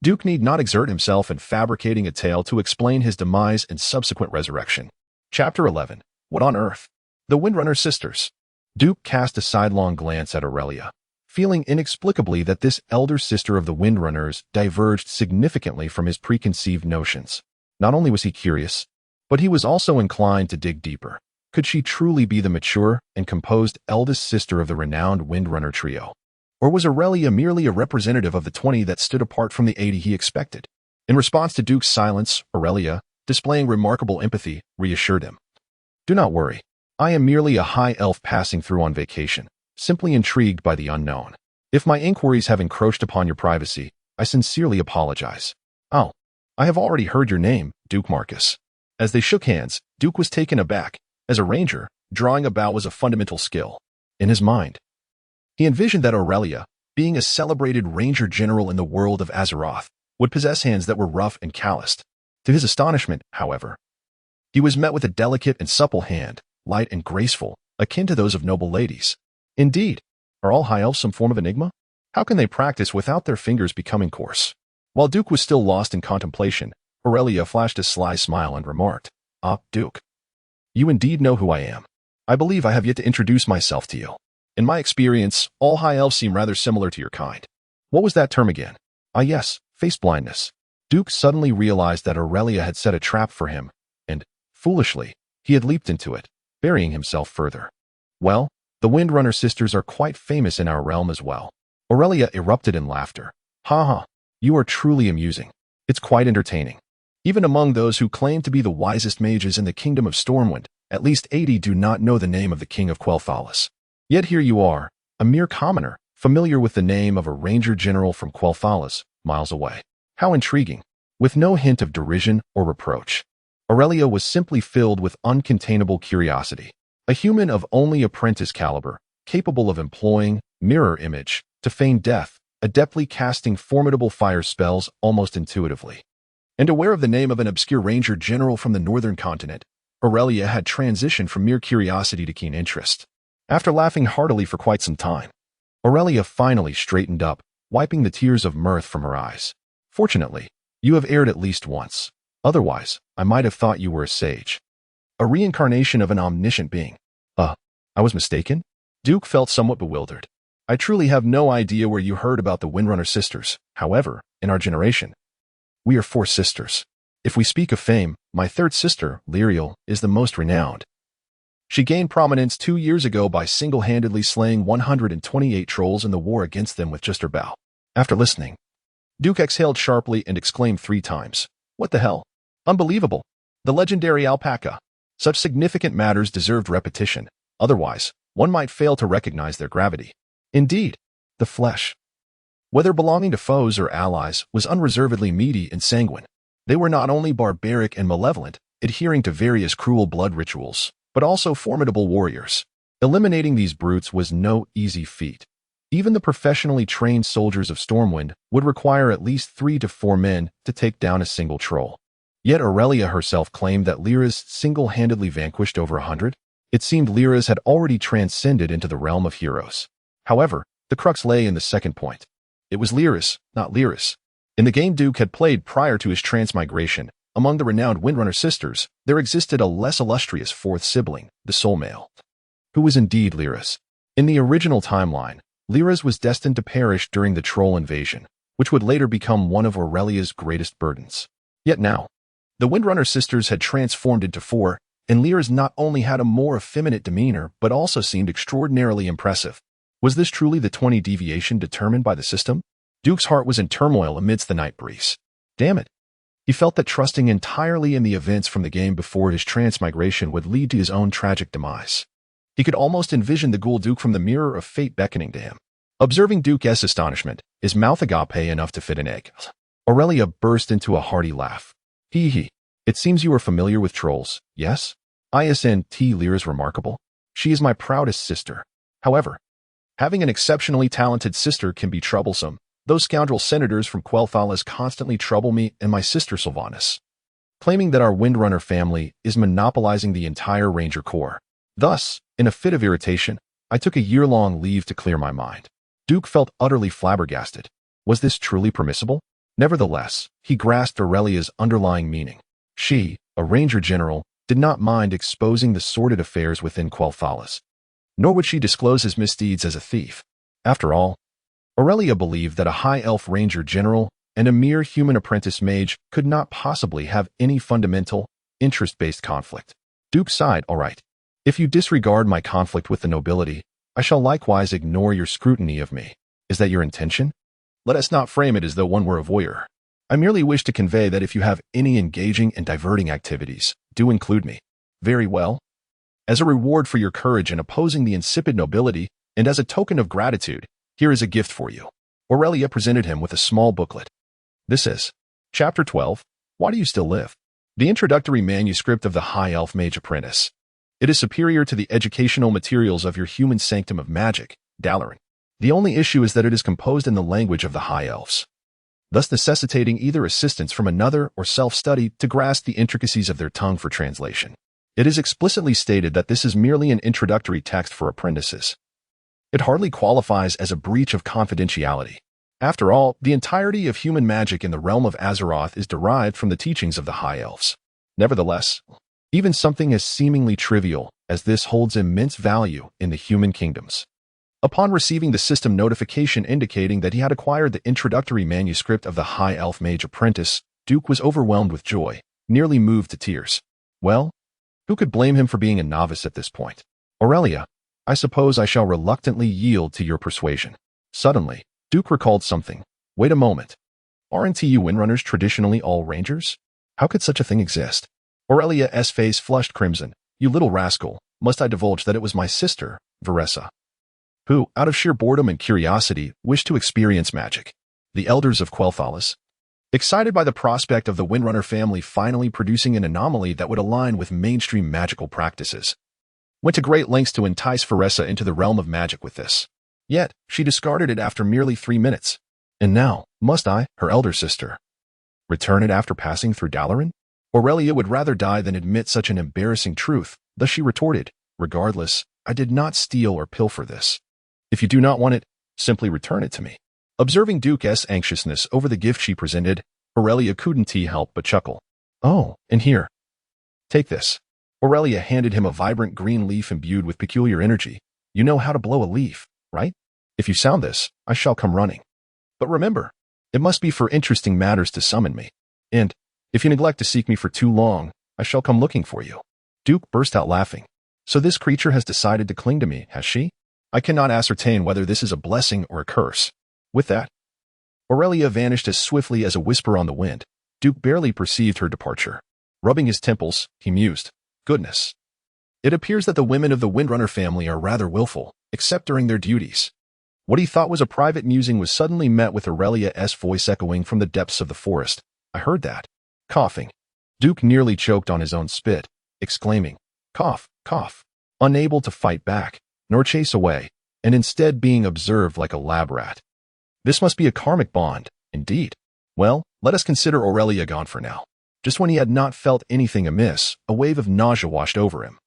Duke need not exert himself in fabricating a tale to explain his demise and subsequent resurrection. Chapter 11. What on earth? The Windrunner Sisters. Duke cast a sidelong glance at Aurelia, feeling inexplicably that this elder sister of the Windrunners diverged significantly from his preconceived notions. Not only was he curious, but he was also inclined to dig deeper. Could she truly be the mature and composed eldest sister of the renowned Windrunner trio? Or was Aurelia merely a representative of the 20 that stood apart from the 80 he expected? In response to Duke's silence, Aurelia, displaying remarkable empathy, reassured him. Do not worry. I am merely a high elf passing through on vacation, simply intrigued by the unknown. If my inquiries have encroached upon your privacy, I sincerely apologize. Oh, I have already heard your name, Duke Marcus. As they shook hands, Duke was taken aback. As a ranger, drawing a bow was a fundamental skill. In his mind, he envisioned that Aurelia, being a celebrated ranger general in the world of Azeroth, would possess hands that were rough and calloused. To his astonishment, however, he was met with a delicate and supple hand, light and graceful, akin to those of noble ladies. Indeed, are all high elves some form of enigma? How can they practice without their fingers becoming coarse? While Duke was still lost in contemplation, Aurelia flashed a sly smile and remarked, Ah, Duke, you indeed know who I am. I believe I have yet to introduce myself to you. In my experience, all high elves seem rather similar to your kind. What was that term again? Ah yes, face blindness. Duke suddenly realized that Aurelia had set a trap for him, and, foolishly, he had leaped into it, burying himself further. Well, the Windrunner sisters are quite famous in our realm as well. Aurelia erupted in laughter. Ha ha, you are truly amusing. It's quite entertaining. Even among those who claim to be the wisest mages in the kingdom of Stormwind, at least 80 do not know the name of the king of Quel'Thalas. Yet here you are, a mere commoner, familiar with the name of a ranger general from Quel'Thalas, miles away. How intriguing. With no hint of derision or reproach, Aurelia was simply filled with uncontainable curiosity. A human of only apprentice caliber, capable of employing mirror image to feign death, adeptly casting formidable fire spells almost intuitively. And aware of the name of an obscure ranger general from the northern continent, Aurelia had transitioned from mere curiosity to keen interest. After laughing heartily for quite some time, Aurelia finally straightened up, wiping the tears of mirth from her eyes. Fortunately, you have erred at least once. Otherwise, I might have thought you were a sage. A reincarnation of an omniscient being. I was mistaken? Duke felt somewhat bewildered. I truly have no idea where you heard about the Windrunner sisters. However, in our generation, we are 4 sisters. If we speak of fame, my third sister, Lyriel, is the most renowned. She gained prominence 2 years ago by single-handedly slaying 128 trolls in the war against them with just her bow. After listening, Duke exhaled sharply and exclaimed 3 times, What the hell? Unbelievable. The legendary alpaca. Such significant matters deserved repetition. Otherwise, one might fail to recognize their gravity. Indeed, the flesh, whether belonging to foes or allies, was unreservedly meaty and sanguine. They were not only barbaric and malevolent, adhering to various cruel blood rituals, but also formidable warriors. Eliminating these brutes was no easy feat. Even the professionally trained soldiers of Stormwind would require at least 3 to 4 men to take down a single troll. Yet Aurelia herself claimed that Lyra's single-handedly vanquished over 100. It seemed Lyra's had already transcended into the realm of heroes. However, the crux lay in the second point. It was Lyris, not Lyris. In the game Duke had played prior to his transmigration, among the renowned Windrunner sisters, there existed a less illustrious 4th sibling, the Soul Male, who was indeed Lyris. In the original timeline, Lyris was destined to perish during the troll invasion, which would later become one of Aurelia's greatest burdens. Yet now, the Windrunner sisters had transformed into 4, and Lyris not only had a more effeminate demeanor but also seemed extraordinarily impressive. Was this truly the 20 deviation determined by the system? Duke's heart was in turmoil amidst the night breeze. Damn it. He felt that trusting entirely in the events from the game before his transmigration would lead to his own tragic demise. He could almost envision the ghoul Duke from the mirror of fate beckoning to him. Observing Duke's astonishment, his mouth agape enough to fit an egg, Aurelia burst into a hearty laugh. Hee hee. It seems you are familiar with trolls, yes? ISNT Lear is remarkable. She is my proudest sister. However, having an exceptionally talented sister can be troublesome. Those scoundrel senators from Quel'Thalas constantly trouble me and my sister Sylvanas, claiming that our Windrunner family is monopolizing the entire Ranger Corps. Thus, in a fit of irritation, I took a year-long leave to clear my mind. Duke felt utterly flabbergasted. Was this truly permissible? Nevertheless, he grasped Aurelia's underlying meaning. She, a Ranger General, did not mind exposing the sordid affairs within Quel'Thalas, nor would she disclose his misdeeds as a thief. After all, Aurelia believed that a High Elf Ranger General and a mere human apprentice mage could not possibly have any fundamental, interest-based conflict. Duke sighed, all right. If you disregard my conflict with the nobility, I shall likewise ignore your scrutiny of me. Is that your intention? Let us not frame it as though one were a voyeur. I merely wish to convey that if you have any engaging and diverting activities, do include me. Very well. As a reward for your courage in opposing the insipid nobility, and as a token of gratitude, here is a gift for you. Aurelia presented him with a small booklet. This is Chapter 12, Why Do You Still Live? The introductory manuscript of the High Elf Mage Apprentice. It is superior to the educational materials of your human sanctum of magic, Dalaran. The only issue is that it is composed in the language of the High Elves, thus necessitating either assistance from another or self-study to grasp the intricacies of their tongue for translation. It is explicitly stated that this is merely an introductory text for apprentices. It hardly qualifies as a breach of confidentiality. After all, the entirety of human magic in the realm of Azeroth is derived from the teachings of the High Elves. Nevertheless, even something as seemingly trivial as this holds immense value in the human kingdoms. Upon receiving the system notification indicating that he had acquired the introductory manuscript of the High Elf Mage Apprentice, Duke was overwhelmed with joy, nearly moved to tears. Well, who could blame him for being a novice at this point? Aurelia, I suppose I shall reluctantly yield to your persuasion. Suddenly, Duke recalled something. Wait a moment. Aren't you Windrunners traditionally all Rangers? How could such a thing exist? Aurelia's face flushed crimson. You little rascal, must I divulge that it was my sister, Veressa, who, out of sheer boredom and curiosity, wished to experience magic. The elders of Quel'Thalas, excited by the prospect of the Windrunner family finally producing an anomaly that would align with mainstream magical practices, went to great lengths to entice Veressa into the realm of magic with this. Yet, she discarded it after merely 3 minutes. And now, must I, her elder sister, return it after passing through Dalaran? Aurelia would rather die than admit such an embarrassing truth, thus she retorted, regardless, I did not steal or pilfer this. If you do not want it, simply return it to me. Observing Duke's anxiousness over the gift she presented, Aurelia couldn't help but chuckle. Oh, and here. Take this. Aurelia handed him a vibrant green leaf imbued with peculiar energy. You know how to blow a leaf, right? If you sound this, I shall come running. But remember, it must be for interesting matters to summon me. And, if you neglect to seek me for too long, I shall come looking for you. Duke burst out laughing. So this creature has decided to cling to me, has she? I cannot ascertain whether this is a blessing or a curse. With that, Aurelia vanished as swiftly as a whisper on the wind. Duke barely perceived her departure. Rubbing his temples, he mused. Goodness. It appears that the women of the Windrunner family are rather willful, except during their duties. What he thought was a private musing was suddenly met with Aurelia's voice echoing from the depths of the forest. I heard that. Coughing. Duke nearly choked on his own spit, exclaiming, cough, cough, unable to fight back, nor chase away, and instead being observed like a lab rat. This must be a karmic bond, indeed. Well, let us consider Aurelia gone for now. Just when he had not felt anything amiss, a wave of nausea washed over him,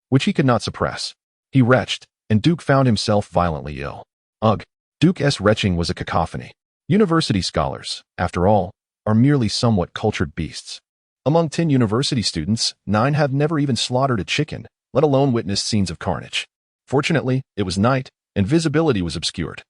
which he could not suppress. He retched, and Duke found himself violently ill. Ugh, Duke's retching was a cacophony. University scholars, after all, are merely somewhat cultured beasts. Among 10 university students, 9 have never even slaughtered a chicken, let alone witnessed scenes of carnage. Fortunately, it was night, and visibility was obscured.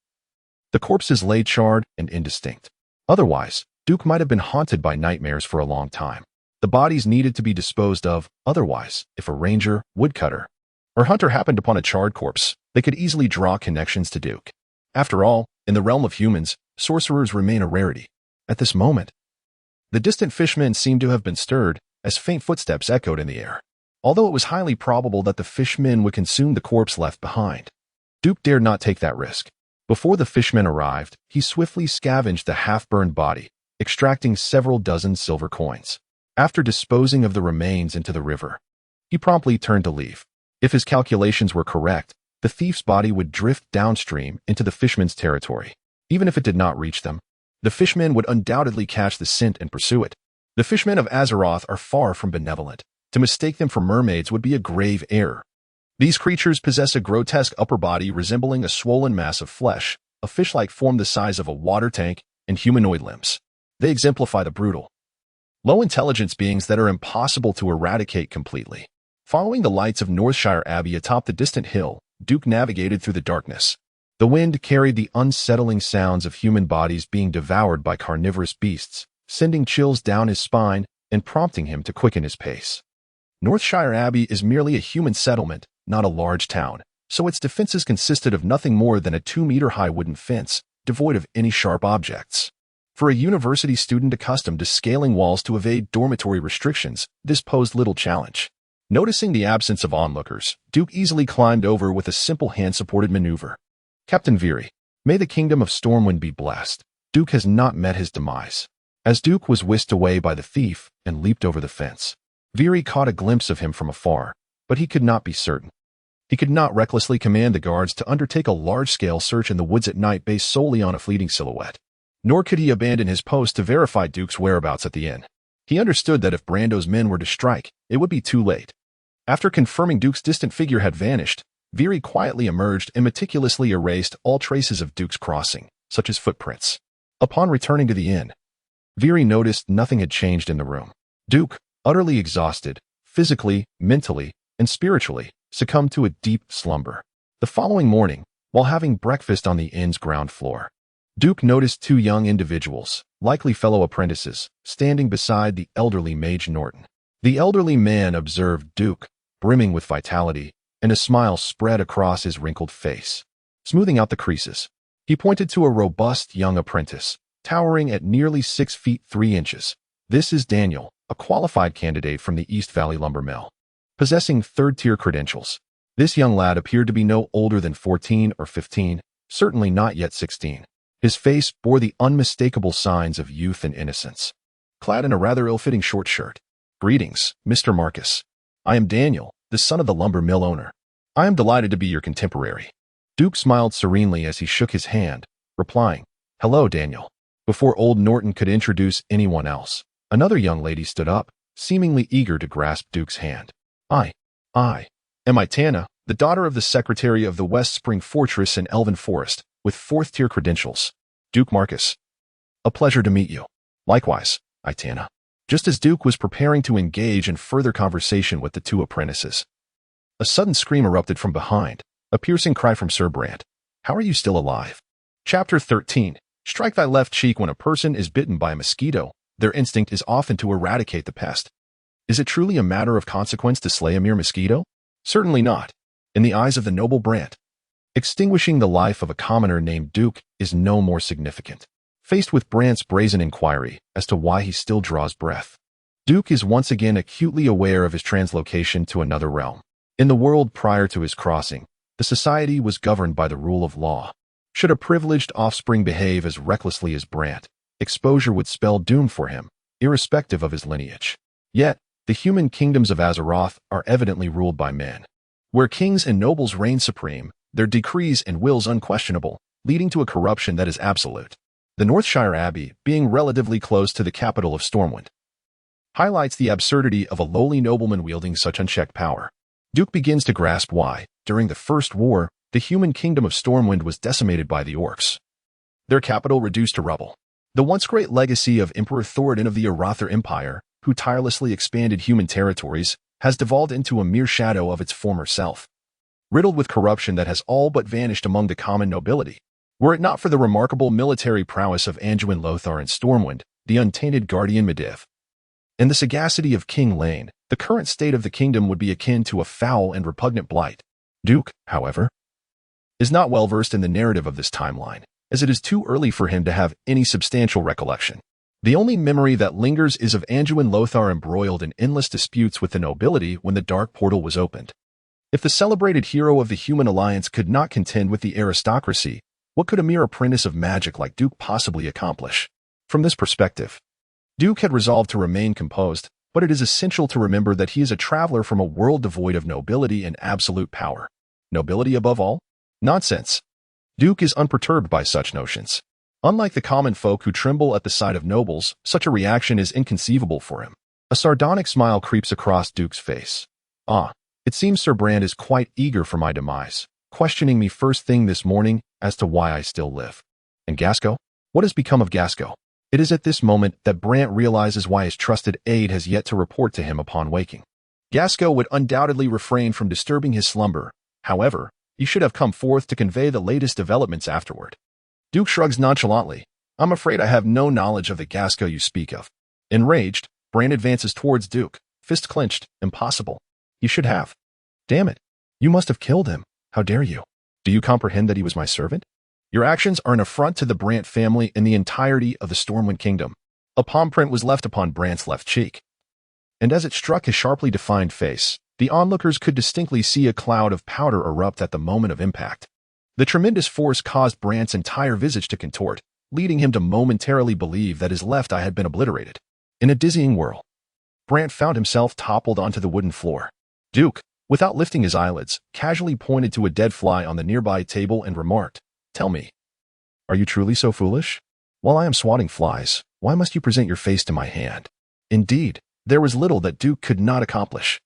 The corpses lay charred and indistinct. Otherwise, Duke might have been haunted by nightmares for a long time. The bodies needed to be disposed of, otherwise, if a ranger, woodcutter, or hunter happened upon a charred corpse, they could easily draw connections to Duke. After all, in the realm of humans, sorcerers remain a rarity. At this moment, the distant fishmen seemed to have been stirred, as faint footsteps echoed in the air. although it was highly probable that the fishmen would consume the corpse left behind. Duke dared not take that risk. Before the fishmen arrived, he swiftly scavenged the half-burned body, extracting several dozen silver coins. After disposing of the remains into the river, he promptly turned to leave. If his calculations were correct, the thief's body would drift downstream into the fishmen's territory. Even if it did not reach them, the fishmen would undoubtedly catch the scent and pursue it. The fishmen of Azeroth are far from benevolent. To mistake them for mermaids would be a grave error. These creatures possess a grotesque upper body resembling a swollen mass of flesh, a fish-like form the size of a water tank, and humanoid limbs. They exemplify the brutal, low-intelligence beings that are impossible to eradicate completely. Following the lights of Northshire Abbey atop the distant hill, Duke navigated through the darkness. The wind carried the unsettling sounds of human bodies being devoured by carnivorous beasts, sending chills down his spine and prompting him to quicken his pace. Northshire Abbey is merely a human settlement, not a large town, so its defenses consisted of nothing more than a 2-meter-high wooden fence, devoid of any sharp objects. For a university student accustomed to scaling walls to evade dormitory restrictions, this posed little challenge. Noticing the absence of onlookers, Duke easily climbed over with a simple hand-supported maneuver. Captain Veery, may the kingdom of Stormwind be blessed. Duke has not met his demise. As Duke was whisked away by the thief and leaped over the fence, Veery caught a glimpse of him from afar, but he could not be certain. He could not recklessly command the guards to undertake a large-scale search in the woods at night based solely on a fleeting silhouette. Nor could he abandon his post to verify Duke's whereabouts at the inn. He understood that if Brando's men were to strike, it would be too late. After confirming Duke's distant figure had vanished, Veery quietly emerged and meticulously erased all traces of Duke's crossing, such as footprints. Upon returning to the inn, Veery noticed nothing had changed in the room. Duke, utterly exhausted, physically, mentally, and spiritually, succumbed to a deep slumber. The following morning, while having breakfast on the inn's ground floor, Duke noticed 2 young individuals, likely fellow apprentices, standing beside the elderly Mage Norton. The elderly man observed Duke, brimming with vitality, and a smile spread across his wrinkled face. Smoothing out the creases, he pointed to a robust young apprentice, towering at nearly 6 feet 3 inches. This is Daniel, a qualified candidate from the East Valley Lumber Mill. Possessing third-tier credentials, this young lad appeared to be no older than 14 or 15, certainly not yet 16. His face bore the unmistakable signs of youth and innocence. Clad in a rather ill-fitting short shirt. Greetings, Mr. Marcus. I am Daniel, the son of the lumber mill owner. I am delighted to be your contemporary. Duke smiled serenely as he shook his hand, replying, Hello, Daniel. Before old Norton could introduce anyone else, another young lady stood up, seemingly eager to grasp Duke's hand. I am Itana, the daughter of the Secretary of the West Spring Fortress in Elven Forest, with 4th-tier credentials. Duke Marcus. A pleasure to meet you. Likewise, Itana. Just as Duke was preparing to engage in further conversation with the 2 apprentices, a sudden scream erupted from behind, a piercing cry from Sir Brant. How are you still alive? Chapter 13. Strike thy left cheek. When a person is bitten by a mosquito, their instinct is often to eradicate the pest. Is it truly a matter of consequence to slay a mere mosquito? Certainly not. In the eyes of the noble Brant, extinguishing the life of a commoner named Duke is no more significant. Faced with Brant's brazen inquiry as to why he still draws breath, Duke is once again acutely aware of his translocation to another realm. In the world prior to his crossing, the society was governed by the rule of law. Should a privileged offspring behave as recklessly as Brant, exposure would spell doom for him, irrespective of his lineage. Yet, the human kingdoms of Azeroth are evidently ruled by men. Where kings and nobles reign supreme, their decrees and wills unquestionable, leading to a corruption that is absolute. The Northshire Abbey, being relatively close to the capital of Stormwind, highlights the absurdity of a lowly nobleman wielding such unchecked power. Duke begins to grasp why, during the First War, the human kingdom of Stormwind was decimated by the orcs. Their capital reduced to rubble. The once great legacy of Emperor Thoradin of the Arather Empire, who tirelessly expanded human territories, has devolved into a mere shadow of its former self, riddled with corruption that has all but vanished among the common nobility. Were it not for the remarkable military prowess of Anduin Lothar and Stormwind, the untainted guardian Medivh, and the sagacity of King Lane, the current state of the kingdom would be akin to a foul and repugnant blight. Duke, however, is not well versed in the narrative of this timeline, as it is too early for him to have any substantial recollection. The only memory that lingers is of Anduin Lothar embroiled in endless disputes with the nobility when the dark portal was opened. If the celebrated hero of the human alliance could not contend with the aristocracy, what could a mere apprentice of magic like Duke possibly accomplish? From this perspective, Duke had resolved to remain composed, but it is essential to remember that he is a traveler from a world devoid of nobility and absolute power. Nobility above all? Nonsense. Duke is unperturbed by such notions. Unlike the common folk who tremble at the sight of nobles, such a reaction is inconceivable for him. A sardonic smile creeps across Duke's face. Ah, it seems Sir Brand is quite eager for my demise, questioning me first thing this morning as to why I still live. And Gasco? What has become of Gasco? It is at this moment that Brant realizes why his trusted aide has yet to report to him upon waking. Gasco would undoubtedly refrain from disturbing his slumber. However, he should have come forth to convey the latest developments afterward. Duke shrugs nonchalantly. I'm afraid I have no knowledge of the Gasco you speak of. Enraged, Brant advances towards Duke, fist clenched. Impossible. You should have. Damn it. You must have killed him. How dare you? Do you comprehend that he was my servant? Your actions are an affront to the Brant family and the entirety of the Stormwind Kingdom. A palm print was left upon Brant's left cheek. And as it struck his sharply defined face, the onlookers could distinctly see a cloud of powder erupt at the moment of impact. The tremendous force caused Brant's entire visage to contort, leading him to momentarily believe that his left eye had been obliterated. In a dizzying whirl, Brant found himself toppled onto the wooden floor. Duke, without lifting his eyelids, casually pointed to a dead fly on the nearby table and remarked, Tell me, are you truly so foolish? While I am swatting flies, why must you present your face to my hand? Indeed, there was little that Duke could not accomplish.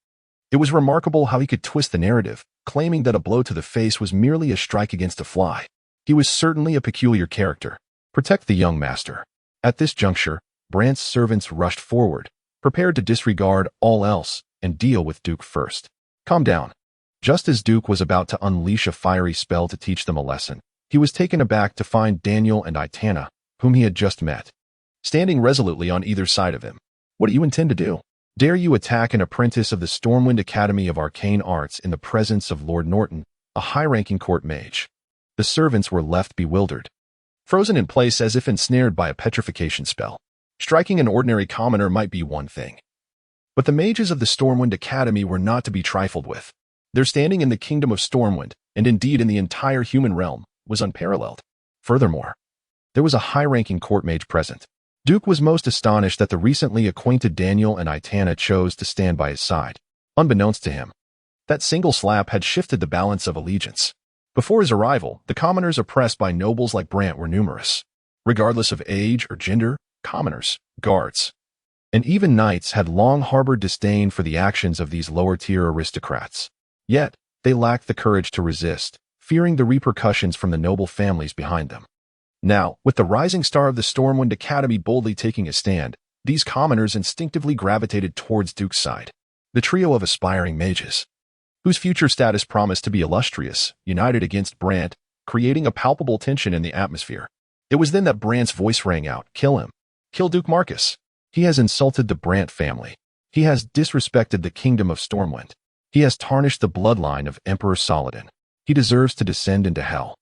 It was remarkable how he could twist the narrative, claiming that a blow to the face was merely a strike against a fly. He was certainly a peculiar character. Protect the young master. At this juncture, Brant's servants rushed forward, prepared to disregard all else and deal with Duke first. Calm down. Just as Duke was about to unleash a fiery spell to teach them a lesson, he was taken aback to find Daniel and Itana, whom he had just met, standing resolutely on either side of him. What do you intend to do? Dare you attack an apprentice of the Stormwind Academy of Arcane Arts in the presence of Lord Norton, a high-ranking court mage? The servants were left bewildered, frozen in place as if ensnared by a petrification spell. Striking an ordinary commoner might be one thing, but the mages of the Stormwind Academy were not to be trifled with. Their standing in the kingdom of Stormwind, and indeed in the entire human realm, was unparalleled. Furthermore, there was a high-ranking court mage present. Duke was most astonished that the recently acquainted Daniel and Itana chose to stand by his side. Unbeknownst to him, that single slap had shifted the balance of allegiance. Before his arrival, the commoners oppressed by nobles like Brant were numerous. Regardless of age or gender, commoners, guards, and even knights had long harbored disdain for the actions of these lower-tier aristocrats. Yet, they lacked the courage to resist, fearing the repercussions from the noble families behind them. Now, with the rising star of the Stormwind Academy boldly taking a stand, these commoners instinctively gravitated towards Duke's side. The trio of aspiring mages, whose future status promised to be illustrious, united against Brant, creating a palpable tension in the atmosphere. It was then that Brant's voice rang out, Kill him. Kill Duke Marcus. He has insulted the Brant family. He has disrespected the kingdom of Stormwind. He has tarnished the bloodline of Emperor Saladin. He deserves to descend into hell,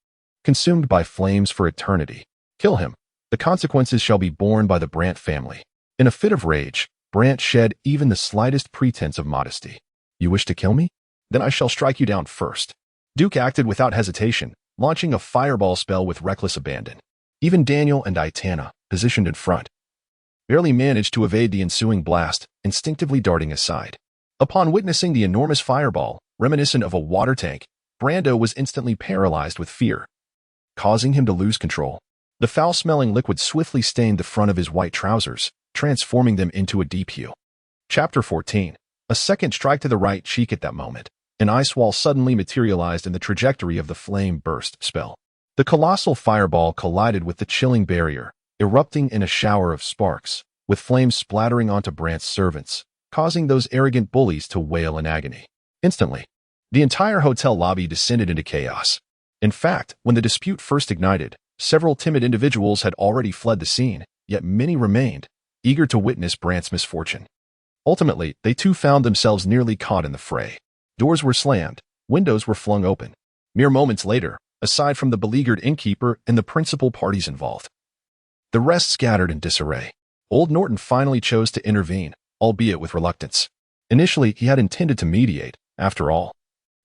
consumed by flames for eternity. Kill him. The consequences shall be borne by the Brant family. In a fit of rage, Brant shed even the slightest pretense of modesty. You wish to kill me? Then I shall strike you down first. Duke acted without hesitation, launching a fireball spell with reckless abandon. Even Daniel and Itana, positioned in front, barely managed to evade the ensuing blast, instinctively darting aside. Upon witnessing the enormous fireball, reminiscent of a water tank, Brando was instantly paralyzed with fear, causing him to lose control. The foul-smelling liquid swiftly stained the front of his white trousers, transforming them into a deep hue. Chapter 14. A second strike to the right cheek at that moment. An ice wall suddenly materialized in the trajectory of the flame burst spell. The colossal fireball collided with the chilling barrier, erupting in a shower of sparks, with flames splattering onto Brant's servants, causing those arrogant bullies to wail in agony. Instantly, the entire hotel lobby descended into chaos. In fact, when the dispute first ignited, several timid individuals had already fled the scene, yet many remained, eager to witness Brant's misfortune. Ultimately, they too found themselves nearly caught in the fray. Doors were slammed, windows were flung open. Mere moments later, aside from the beleaguered innkeeper and the principal parties involved, the rest scattered in disarray. Old Norton finally chose to intervene, albeit with reluctance. Initially, he had intended to mediate, after all.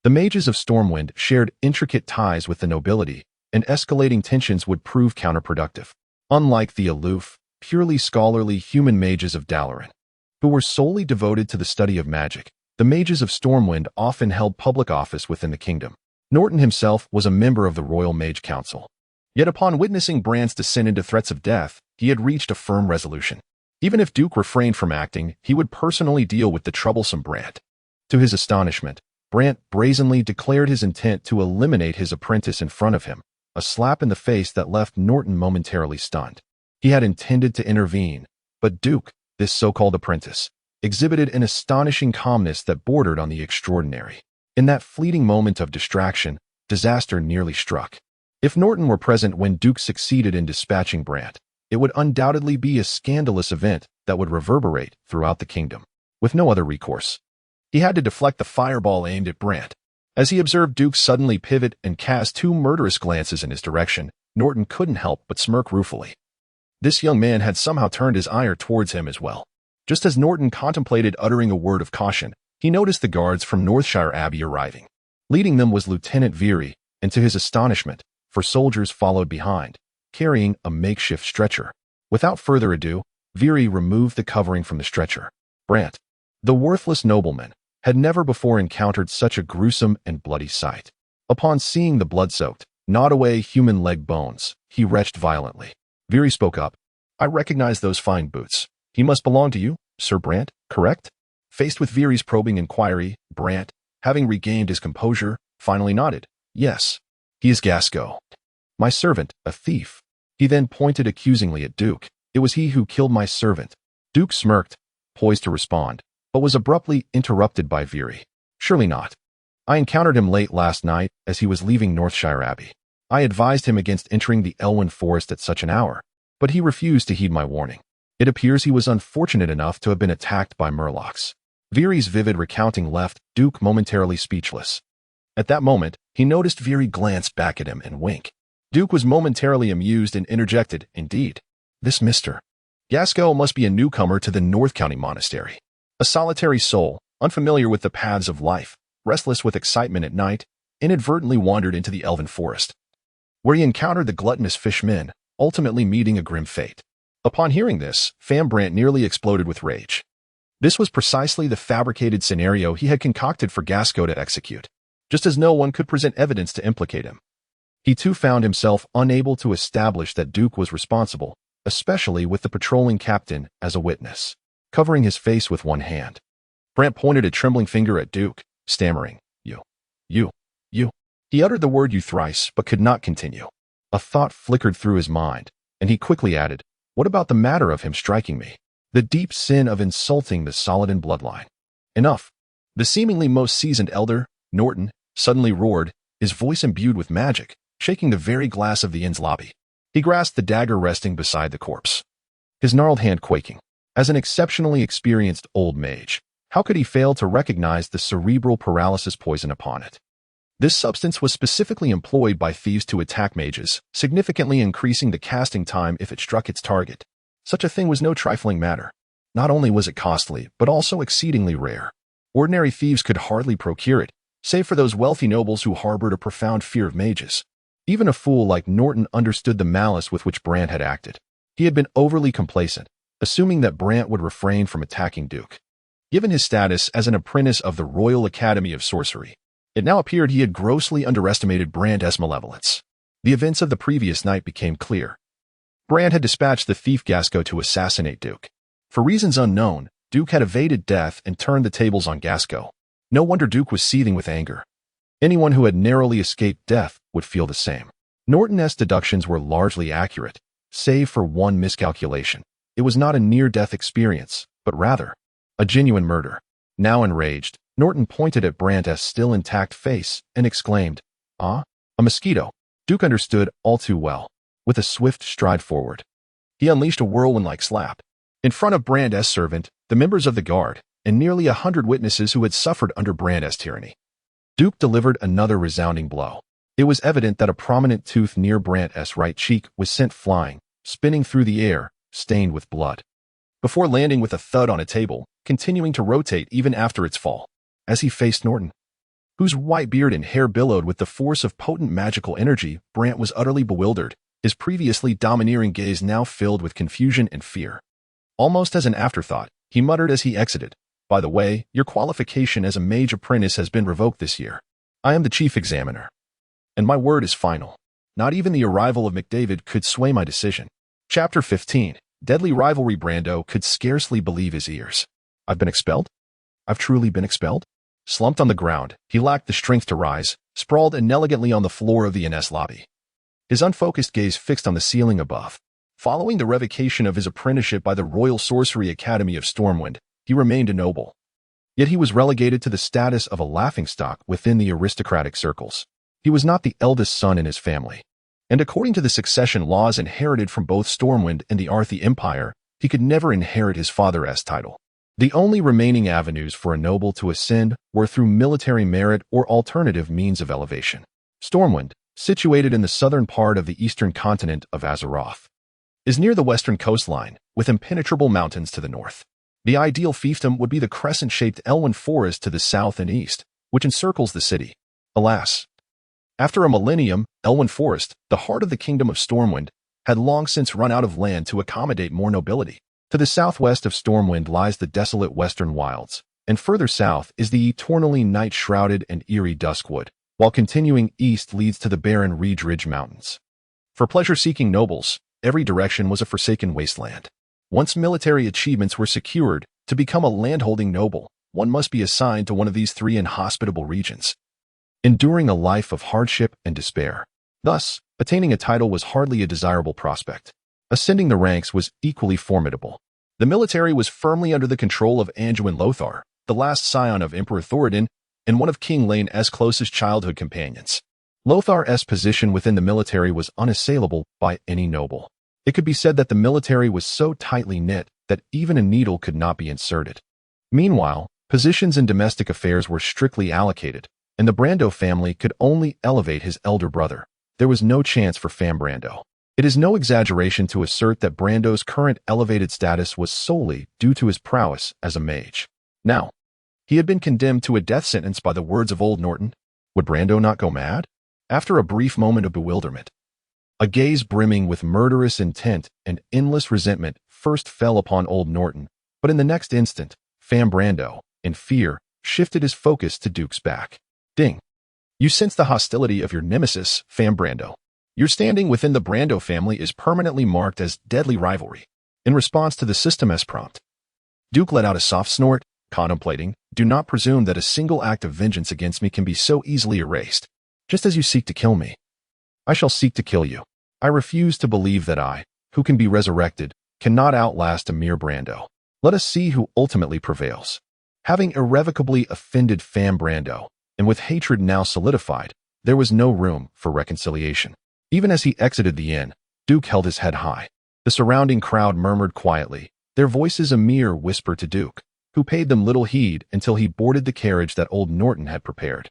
The mages of Stormwind shared intricate ties with the nobility, and escalating tensions would prove counterproductive. Unlike the aloof, purely scholarly human mages of Dalaran, who were solely devoted to the study of magic, the mages of Stormwind often held public office within the kingdom. Norton himself was a member of the Royal Mage Council. Yet upon witnessing Brant's descent into threats of death, he had reached a firm resolution. Even if Duke refrained from acting, he would personally deal with the troublesome Brant. To his astonishment, Brant brazenly declared his intent to eliminate his apprentice in front of him, a slap in the face that left Norton momentarily stunned. He had intended to intervene, but Duke, this so-called apprentice, exhibited an astonishing calmness that bordered on the extraordinary. In that fleeting moment of distraction, disaster nearly struck. If Norton were present when Duke succeeded in dispatching Brant, it would undoubtedly be a scandalous event that would reverberate throughout the kingdom. With no other recourse, he had to deflect the fireball aimed at Brant. As he observed Duke suddenly pivot and cast two murderous glances in his direction, Norton couldn't help but smirk ruefully. This young man had somehow turned his ire towards him as well. Just as Norton contemplated uttering a word of caution, he noticed the guards from Northshire Abbey arriving. Leading them was Lieutenant Veery, and to his astonishment, 4 soldiers followed behind, carrying a makeshift stretcher. Without further ado, Veery removed the covering from the stretcher. Brant, the worthless nobleman, had never before encountered such a gruesome and bloody sight. Upon seeing the blood-soaked, gnawed-away human leg bones, he retched violently. Veery spoke up. "I recognize those fine boots. He must belong to you, Sir Brant, correct?" Faced with Veery's probing inquiry, Brant, having regained his composure, finally nodded. "Yes, he is Gasco. My servant, a thief." He then pointed accusingly at Duke. "It was he who killed my servant." Duke smirked, poised to respond, but was abruptly interrupted by Veery. "Surely not. I encountered him late last night as he was leaving Northshire Abbey. I advised him against entering the Elwyn Forest at such an hour, but he refused to heed my warning. It appears he was unfortunate enough to have been attacked by murlocs." Veery's vivid recounting left Duke momentarily speechless. At that moment, he noticed Veery glance back at him and wink. Duke was momentarily amused and interjected, "Indeed, this Mr. Gasco must be a newcomer to the North County Monastery. A solitary soul, unfamiliar with the paths of life, restless with excitement at night, inadvertently wandered into the Elven Forest, where he encountered the gluttonous fishmen, ultimately meeting a grim fate." Upon hearing this, Fam Brant nearly exploded with rage. This was precisely the fabricated scenario he had concocted for Gasco to execute, just as no one could present evidence to implicate him. He too found himself unable to establish that Duke was responsible, especially with the patrolling captain as a witness. Covering his face with one hand, Brant pointed a trembling finger at Duke, stammering, You. He uttered the word "you" thrice, but could not continue. A thought flickered through his mind, and he quickly added, "What about the matter of him striking me? The deep sin of insulting the Saladin bloodline." "Enough." The seemingly most seasoned elder, Norton, suddenly roared, his voice imbued with magic, shaking the very glass of the inn's lobby. He grasped the dagger resting beside the corpse, his gnarled hand quaking. As an exceptionally experienced old mage, how could he fail to recognize the cerebral paralysis poison upon it? This substance was specifically employed by thieves to attack mages, significantly increasing the casting time if it struck its target. Such a thing was no trifling matter. Not only was it costly, but also exceedingly rare. Ordinary thieves could hardly procure it, save for those wealthy nobles who harbored a profound fear of mages. Even a fool like Norton understood the malice with which Brant had acted. He had been overly complacent, assuming that Brant would refrain from attacking Duke. Given his status as an apprentice of the Royal Academy of Sorcery, it now appeared he had grossly underestimated Brant's malevolence. The events of the previous night became clear. Brant had dispatched the thief Gasco to assassinate Duke. For reasons unknown, Duke had evaded death and turned the tables on Gasco. No wonder Duke was seething with anger. Anyone who had narrowly escaped death would feel the same. Norton's deductions were largely accurate, save for one miscalculation. It was not a near-death experience, but rather a genuine murder. Now enraged, Norton pointed at Brant's still intact face and exclaimed, "Ah, a mosquito." Duke understood all too well. With a swift stride forward, he unleashed a whirlwind-like slap. In front of Brant's servant, the members of the guard, and nearly 100 witnesses who had suffered under Brant's tyranny, Duke delivered another resounding blow. It was evident that a prominent tooth near Brant's right cheek was sent flying, spinning through the air, stained with blood. before landing with a thud on a table, continuing to rotate even after its fall. As he faced Norton, whose white beard and hair billowed with the force of potent magical energy, Brant was utterly bewildered, his previously domineering gaze now filled with confusion and fear. Almost as an afterthought, he muttered as he exited, "By the way, your qualification as a mage apprentice has been revoked this year. I am the chief examiner, and my word is final. Not even the arrival of McDavid could sway my decision." Chapter 15. Deadly Rivalry. Brando could scarcely believe his ears. "I've been expelled? I've truly been expelled?" Slumped on the ground, he lacked the strength to rise, sprawled inelegantly on the floor of the NS lobby. His unfocused gaze fixed on the ceiling above. Following the revocation of his apprenticeship by the Royal Sorcery Academy of Stormwind, he remained a noble. Yet he was relegated to the status of a laughingstock within the aristocratic circles. He was not the eldest son in his family, and according to the succession laws inherited from both Stormwind and the Arthi Empire, he could never inherit his father's title. The only remaining avenues for a noble to ascend were through military merit or alternative means of elevation. Stormwind, situated in the southern part of the eastern continent of Azeroth, is near the western coastline, with impenetrable mountains to the north. The ideal fiefdom would be the crescent-shaped Elwyn Forest to the south and east, which encircles the city. Alas, after a millennium, Elwyn Forest, the heart of the kingdom of Stormwind, had long since run out of land to accommodate more nobility. To the southwest of Stormwind lies the desolate western wilds, and further south is the eternally night-shrouded and eerie Duskwood, while continuing east leads to the barren Reed Ridge Mountains. For pleasure-seeking nobles, every direction was a forsaken wasteland. Once military achievements were secured, to become a landholding noble, one must be assigned to one of these three inhospitable regions, enduring a life of hardship and despair. Thus, attaining a title was hardly a desirable prospect. Ascending the ranks was equally formidable. The military was firmly under the control of Anduin Lothar, the last scion of Emperor Thoradin, and one of King Laene's closest childhood companions. Lothar's position within the military was unassailable by any noble. It could be said that the military was so tightly knit that even a needle could not be inserted. Meanwhile, positions in domestic affairs were strictly allocated, and the Brando family could only elevate his elder brother. There was no chance for Fam Brando. It is no exaggeration to assert that Brando's current elevated status was solely due to his prowess as a mage. Now, he had been condemned to a death sentence by the words of old Norton. Would Brando not go mad? After a brief moment of bewilderment, a gaze brimming with murderous intent and endless resentment first fell upon old Norton, but in the next instant, Fam Brando, in fear, shifted his focus to Duke's back. Ding. You sense the hostility of your nemesis, Fam Brando. Your standing within the Brando family is permanently marked as deadly rivalry. In response to the system's prompt, Duke let out a soft snort, contemplating, "Do not presume that a single act of vengeance against me can be so easily erased. Just as you seek to kill me, I shall seek to kill you. I refuse to believe that I, who can be resurrected, cannot outlast a mere Brando. Let us see who ultimately prevails." Having irrevocably offended Fam Brando, and with hatred now solidified, there was no room for reconciliation. Even as he exited the inn, Duke held his head high. The surrounding crowd murmured quietly, their voices a mere whisper to Duke, who paid them little heed until he boarded the carriage that old Norton had prepared.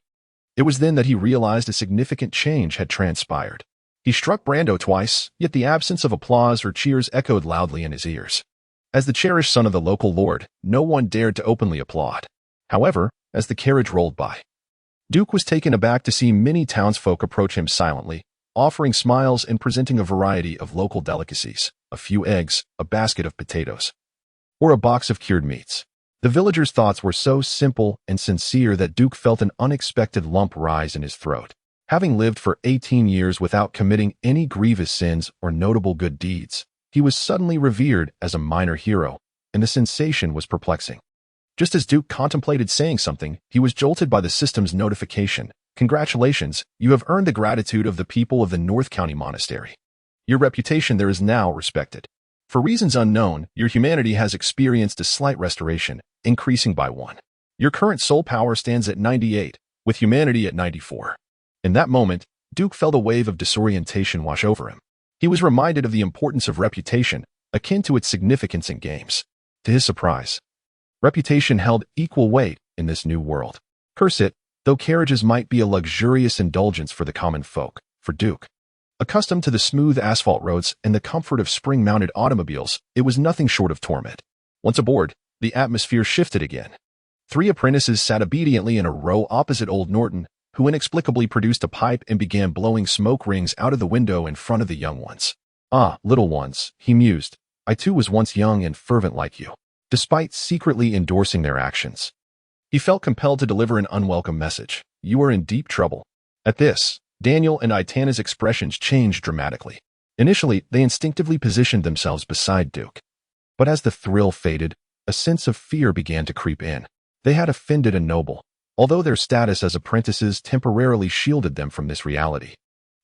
It was then that he realized a significant change had transpired. He struck Brando twice, yet the absence of applause or cheers echoed loudly in his ears. As the cherished son of the local lord, no one dared to openly applaud. However, as the carriage rolled by, Duke was taken aback to see many townsfolk approach him silently, offering smiles and presenting a variety of local delicacies, a few eggs, a basket of potatoes, or a box of cured meats. The villagers' thoughts were so simple and sincere that Duke felt an unexpected lump rise in his throat. Having lived for 18 years without committing any grievous sins or notable good deeds, he was suddenly revered as a minor hero, and the sensation was perplexing. Just as Duke contemplated saying something, he was jolted by the system's notification. "Congratulations, you have earned the gratitude of the people of the North County Monastery. Your reputation there is now respected. For reasons unknown, your humanity has experienced a slight restoration, increasing by 1. Your current soul power stands at 98, with humanity at 94. In that moment, Duke felt a wave of disorientation wash over him. He was reminded of the importance of reputation, akin to its significance in games. To his surprise, reputation held equal weight in this new world. Curse it, though carriages might be a luxurious indulgence for the common folk, for Duke, accustomed to the smooth asphalt roads and the comfort of spring-mounted automobiles, it was nothing short of torment. Once aboard, the atmosphere shifted again. 3 apprentices sat obediently in a row opposite old Norton, who inexplicably produced a pipe and began blowing smoke rings out of the window in front of the young ones. "Ah, little ones," he mused, "I too was once young and fervent like you." Despite secretly endorsing their actions, he felt compelled to deliver an unwelcome message. "You are in deep trouble." At this, Daniel and Itana's expressions changed dramatically. Initially, they instinctively positioned themselves beside Duke. But as the thrill faded, a sense of fear began to creep in. They had offended a noble, although their status as apprentices temporarily shielded them from this reality.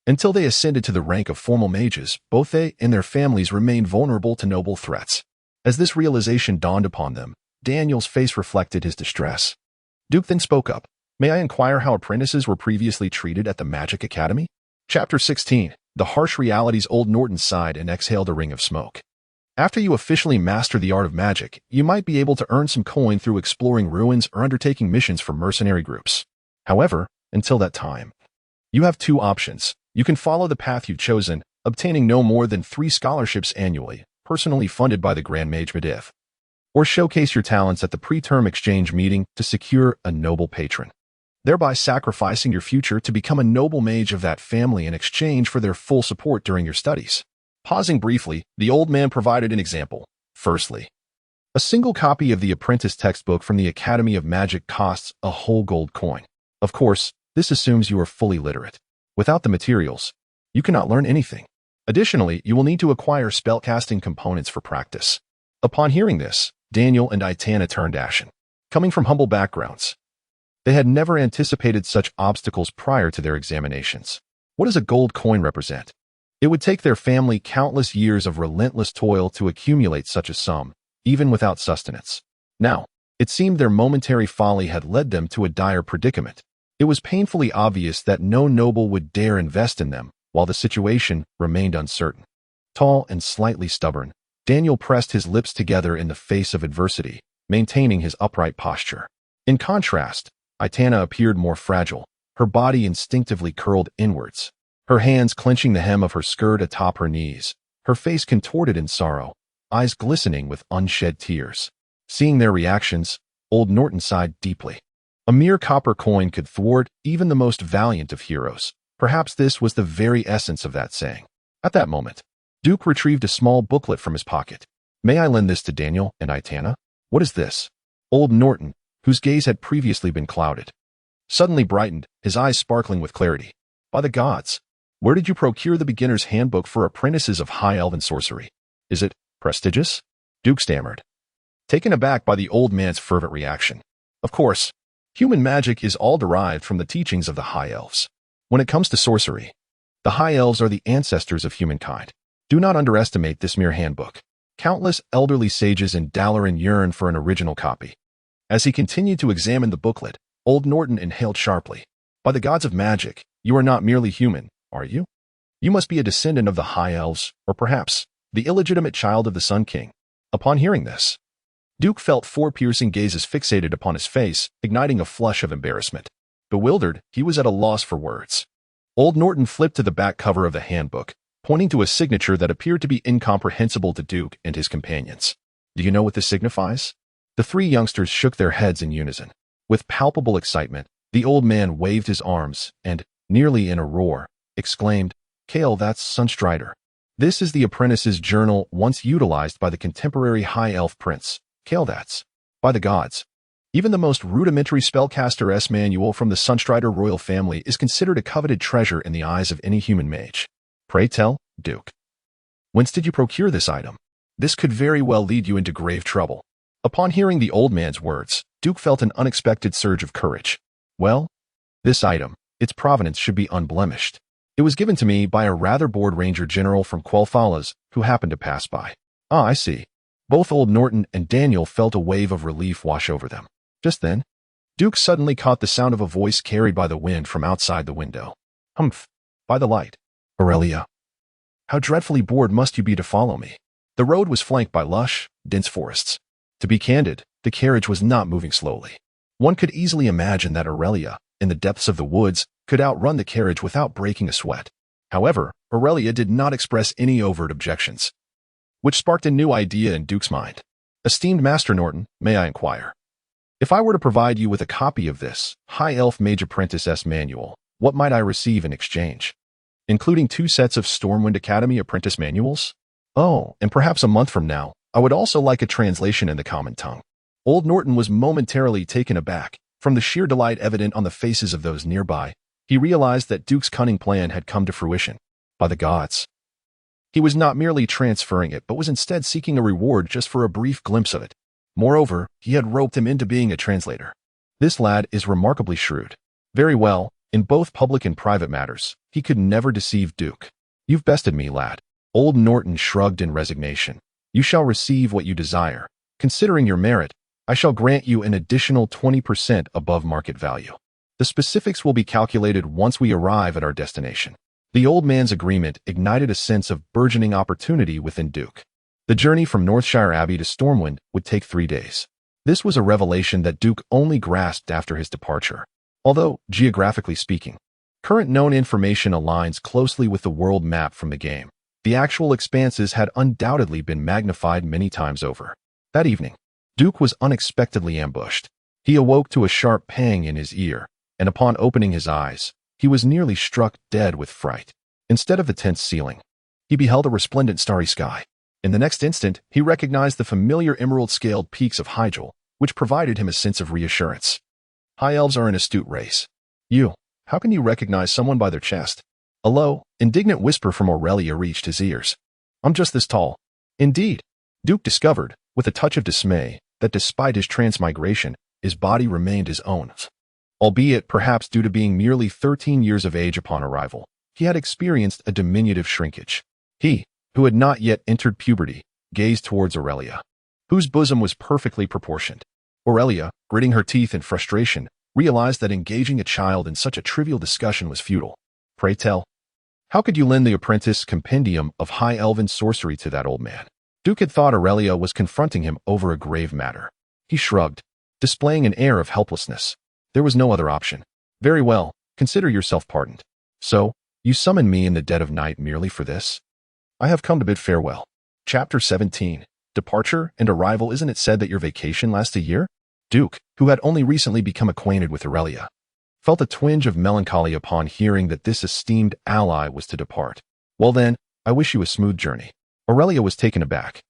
Until they ascended to the rank of formal mages, both they and their families remained vulnerable to noble threats. As this realization dawned upon them, Daniel's face reflected his distress. Duke then spoke up. "May I inquire how apprentices were previously treated at the Magic Academy?" Chapter 16. The harsh realities. Old Norton sighed and exhaled a ring of smoke. "After you officially master the art of magic, you might be able to earn some coin through exploring ruins or undertaking missions for mercenary groups. However, until that time, you have 2 options. You can follow the path you've chosen, obtaining no more than 3 scholarships annually, personally funded by the Grand Mage Medivh, or showcase your talents at the preterm exchange meeting to secure a noble patron, thereby sacrificing your future to become a noble mage of that family in exchange for their full support during your studies." Pausing briefly, the old man provided an example. "Firstly, a single copy of the apprentice textbook from the Academy of Magic costs a whole gold coin. Of course, this assumes you are fully literate. Without the materials, you cannot learn anything. Additionally, you will need to acquire spellcasting components for practice." Upon hearing this, Daniel and Itana turned ashen. Coming from humble backgrounds, they had never anticipated such obstacles prior to their examinations. What does a gold coin represent? It would take their family countless years of relentless toil to accumulate such a sum, even without sustenance. Now, it seemed their momentary folly had led them to a dire predicament. It was painfully obvious that no noble would dare invest in them, while the situation remained uncertain. Tall and slightly stubborn, Daniel pressed his lips together in the face of adversity, maintaining his upright posture. In contrast, Itana appeared more fragile, her body instinctively curled inwards, her hands clenching the hem of her skirt atop her knees, her face contorted in sorrow, eyes glistening with unshed tears. Seeing their reactions, old Norton sighed deeply. A mere copper coin could thwart even the most valiant of heroes. Perhaps this was the very essence of that saying. At that moment, Duke retrieved a small booklet from his pocket. "May I lend this to Daniel and Itana?" "What is this?" Old Norton, whose gaze had previously been clouded, suddenly brightened, his eyes sparkling with clarity. "By the gods! Where did you procure the beginner's handbook for apprentices of high elven sorcery? Is it prestigious?" Duke stammered, taken aback by the old man's fervent reaction. "Of course, human magic is all derived from the teachings of the high elves. When it comes to sorcery, the high elves are the ancestors of humankind. Do not underestimate this mere handbook. Countless elderly sages in Dalaran yearn for an original copy." As he continued to examine the booklet, old Norton inhaled sharply. "By the gods of magic, you are not merely human, are you? You must be a descendant of the high elves, or perhaps the illegitimate child of the Sun King." Upon hearing this, Duke felt 4 piercing gazes fixated upon his face, igniting a flush of embarrassment. Bewildered, he was at a loss for words. Old Norton flipped to the back cover of the handbook, pointing to a signature that appeared to be incomprehensible to Duke and his companions. "Do you know what this signifies?" The 3 youngsters shook their heads in unison. With palpable excitement, the old man waved his arms and, nearly in a roar, exclaimed, "Kale, that's Sunstrider. This is the apprentice's journal once utilized by the contemporary high elf prince. Kale, that's. By the gods. Even the most rudimentary spellcaster's manual from the Sunstrider royal family is considered a coveted treasure in the eyes of any human mage. Pray tell, Duke, whence did you procure this item? This could very well lead you into grave trouble." Upon hearing the old man's words, Duke felt an unexpected surge of courage. "Well, this item, its provenance should be unblemished. It was given to me by a rather bored ranger general from Quel'Thala's who happened to pass by." "Ah, I see." Both old Norton and Daniel felt a wave of relief wash over them. Just then, Duke suddenly caught the sound of a voice carried by the wind from outside the window. "Humph, by the light. Aurelia, how dreadfully bored must you be to follow me?" The road was flanked by lush, dense forests. To be candid, the carriage was not moving slowly. One could easily imagine that Aurelia, in the depths of the woods, could outrun the carriage without breaking a sweat. However, Aurelia did not express any overt objections, which sparked a new idea in Duke's mind. Esteemed Master Norton, may I inquire? If I were to provide you with a copy of this High Elf Mage Apprentice Manual, what might I receive in exchange? Including 2 sets of Stormwind Academy apprentice manuals? Oh, and perhaps a month from now, I would also like a translation in the common tongue. Old Norton was momentarily taken aback. From the sheer delight evident on the faces of those nearby, he realized that Duke's cunning plan had come to fruition. By the gods. He was not merely transferring it, but was instead seeking a reward just for a brief glimpse of it. Moreover, he had roped him into being a translator. This lad is remarkably shrewd. Very well, in both public and private matters, he could never deceive Duke. You've bested me, lad. Old Norton shrugged in resignation. You shall receive what you desire. Considering your merit, I shall grant you an additional 20% above market value. The specifics will be calculated once we arrive at our destination. The old man's agreement ignited a sense of burgeoning opportunity within Duke. The journey from Northshire Abbey to Stormwind would take 3 days. This was a revelation that Duke only grasped after his departure. Although, geographically speaking, current known information aligns closely with the world map from the game, the actual expanses had undoubtedly been magnified many times over. That evening, Duke was unexpectedly ambushed. He awoke to a sharp pang in his ear, and upon opening his eyes, he was nearly struck dead with fright. Instead of the tense ceiling, he beheld a resplendent starry sky. In the next instant, he recognized the familiar emerald-scaled peaks of Hyjal, which provided him a sense of reassurance. High elves are an astute race. How can you recognize someone by their chest? A low, indignant whisper from Aurelia reached his ears. I'm just this tall. Indeed, Duke discovered, with a touch of dismay, that despite his transmigration, his body remained his own. Albeit perhaps due to being merely 13 years of age upon arrival, he had experienced a diminutive shrinkage. He, who had not yet entered puberty, gazed towards Aurelia, whose bosom was perfectly proportioned. Aurelia, gritting her teeth in frustration, realized that engaging a child in such a trivial discussion was futile. Pray tell, how could you lend the apprentice compendium of high elven sorcery to that old man? Duke had thought Aurelia was confronting him over a grave matter. He shrugged, displaying an air of helplessness. There was no other option. Very well, consider yourself pardoned. So, you summoned me in the dead of night merely for this? I have come to bid farewell. Chapter 17. Departure and arrival. Isn't it said that your vacation lasts a year? Duke, who had only recently become acquainted with Aurelia, felt a twinge of melancholy upon hearing that this esteemed ally was to depart. Well then, I wish you a smooth journey. Aurelia was taken aback.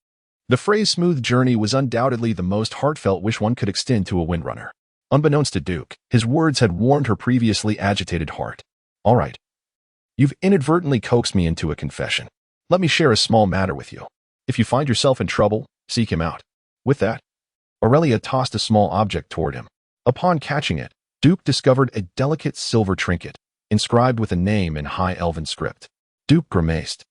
The phrase smooth journey was undoubtedly the most heartfelt wish one could extend to a windrunner. Unbeknownst to Duke, his words had warmed her previously agitated heart. All right. You've inadvertently coaxed me into a confession. Let me share a small matter with you. If you find yourself in trouble, seek him out. With that, Aurelia tossed a small object toward him. Upon catching it, Duke discovered a delicate silver trinket, inscribed with a name in High Elven script. Duke grimaced.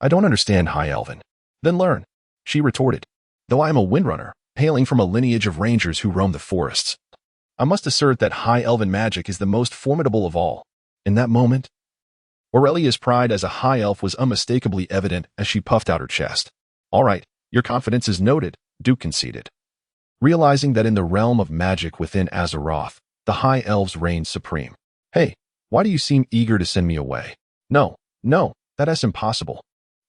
I don't understand High Elven. Then learn, she retorted. Though I am a windrunner, hailing from a lineage of rangers who roam the forests, I must assert that High Elven magic is the most formidable of all. In that moment, Aurelia's pride as a high elf was unmistakably evident as she puffed out her chest. All right, your confidence is noted, Duke conceded. Realizing that in the realm of magic within Azeroth, the high elves reigned supreme. Hey, why do you seem eager to send me away? No, that is impossible,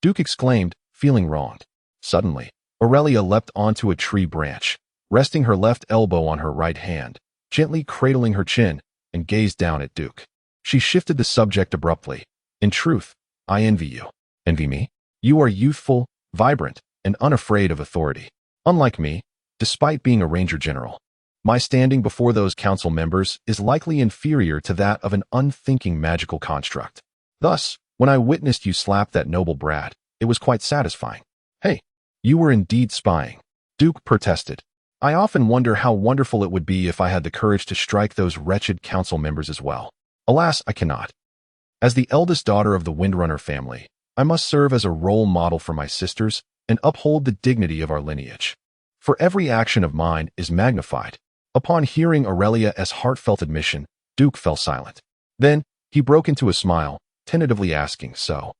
Duke exclaimed, feeling wronged. Suddenly, Aurelia leapt onto a tree branch, resting her left elbow on her right hand, gently cradling her chin, and gazed down at Duke. She shifted the subject abruptly. In truth, I envy you. Envy me? You are youthful, vibrant, and unafraid of authority. Unlike me, despite being a ranger general, my standing before those council members is likely inferior to that of an unthinking magical construct. Thus, when I witnessed you slap that noble brat, it was quite satisfying. Hey, you were indeed spying, Duke protested. I often wonder how wonderful it would be if I had the courage to strike those wretched council members as well. Alas, I cannot. As the eldest daughter of the Windrunner family, I must serve as a role model for my sisters and uphold the dignity of our lineage. For every action of mine is magnified. Upon hearing Aurelia's heartfelt admission, Duke fell silent. Then, he broke into a smile, tentatively asking, So,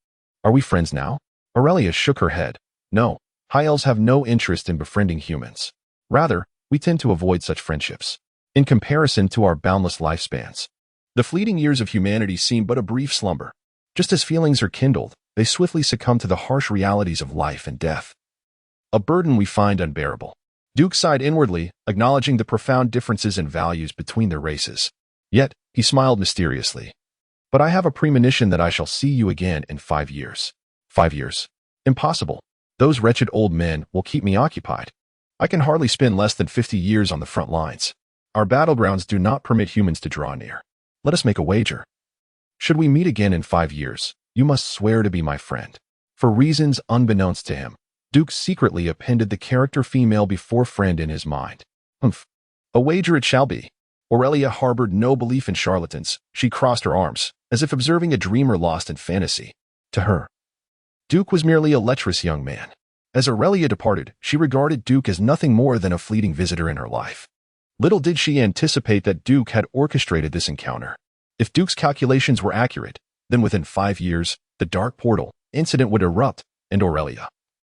are we friends now? Aurelia shook her head. No, high elves have no interest in befriending humans. Rather, we tend to avoid such friendships. In comparison to our boundless lifespans, the fleeting years of humanity seem but a brief slumber. Just as feelings are kindled, they swiftly succumb to the harsh realities of life and death. A burden we find unbearable. Duke sighed inwardly, acknowledging the profound differences in values between their races. Yet, he smiled mysteriously. But I have a premonition that I shall see you again in 5 years. 5 years? Impossible. Those wretched old men will keep me occupied. I can hardly spend less than 50 years on the front lines. Our battlegrounds do not permit humans to draw near. Let us make a wager. Should we meet again in 5 years, you must swear to be my friend. For reasons unbeknownst to him, Duke secretly appended the character female before friend in his mind. Humph. A wager it shall be. Aurelia harbored no belief in charlatans. She crossed her arms, as if observing a dreamer lost in fantasy. To her, Duke was merely a lecherous young man. As Aurelia departed, she regarded Duke as nothing more than a fleeting visitor in her life. Little did she anticipate that Duke had orchestrated this encounter. If Duke's calculations were accurate, then within 5 years, the Dark Portal incident would erupt, and Aurelia,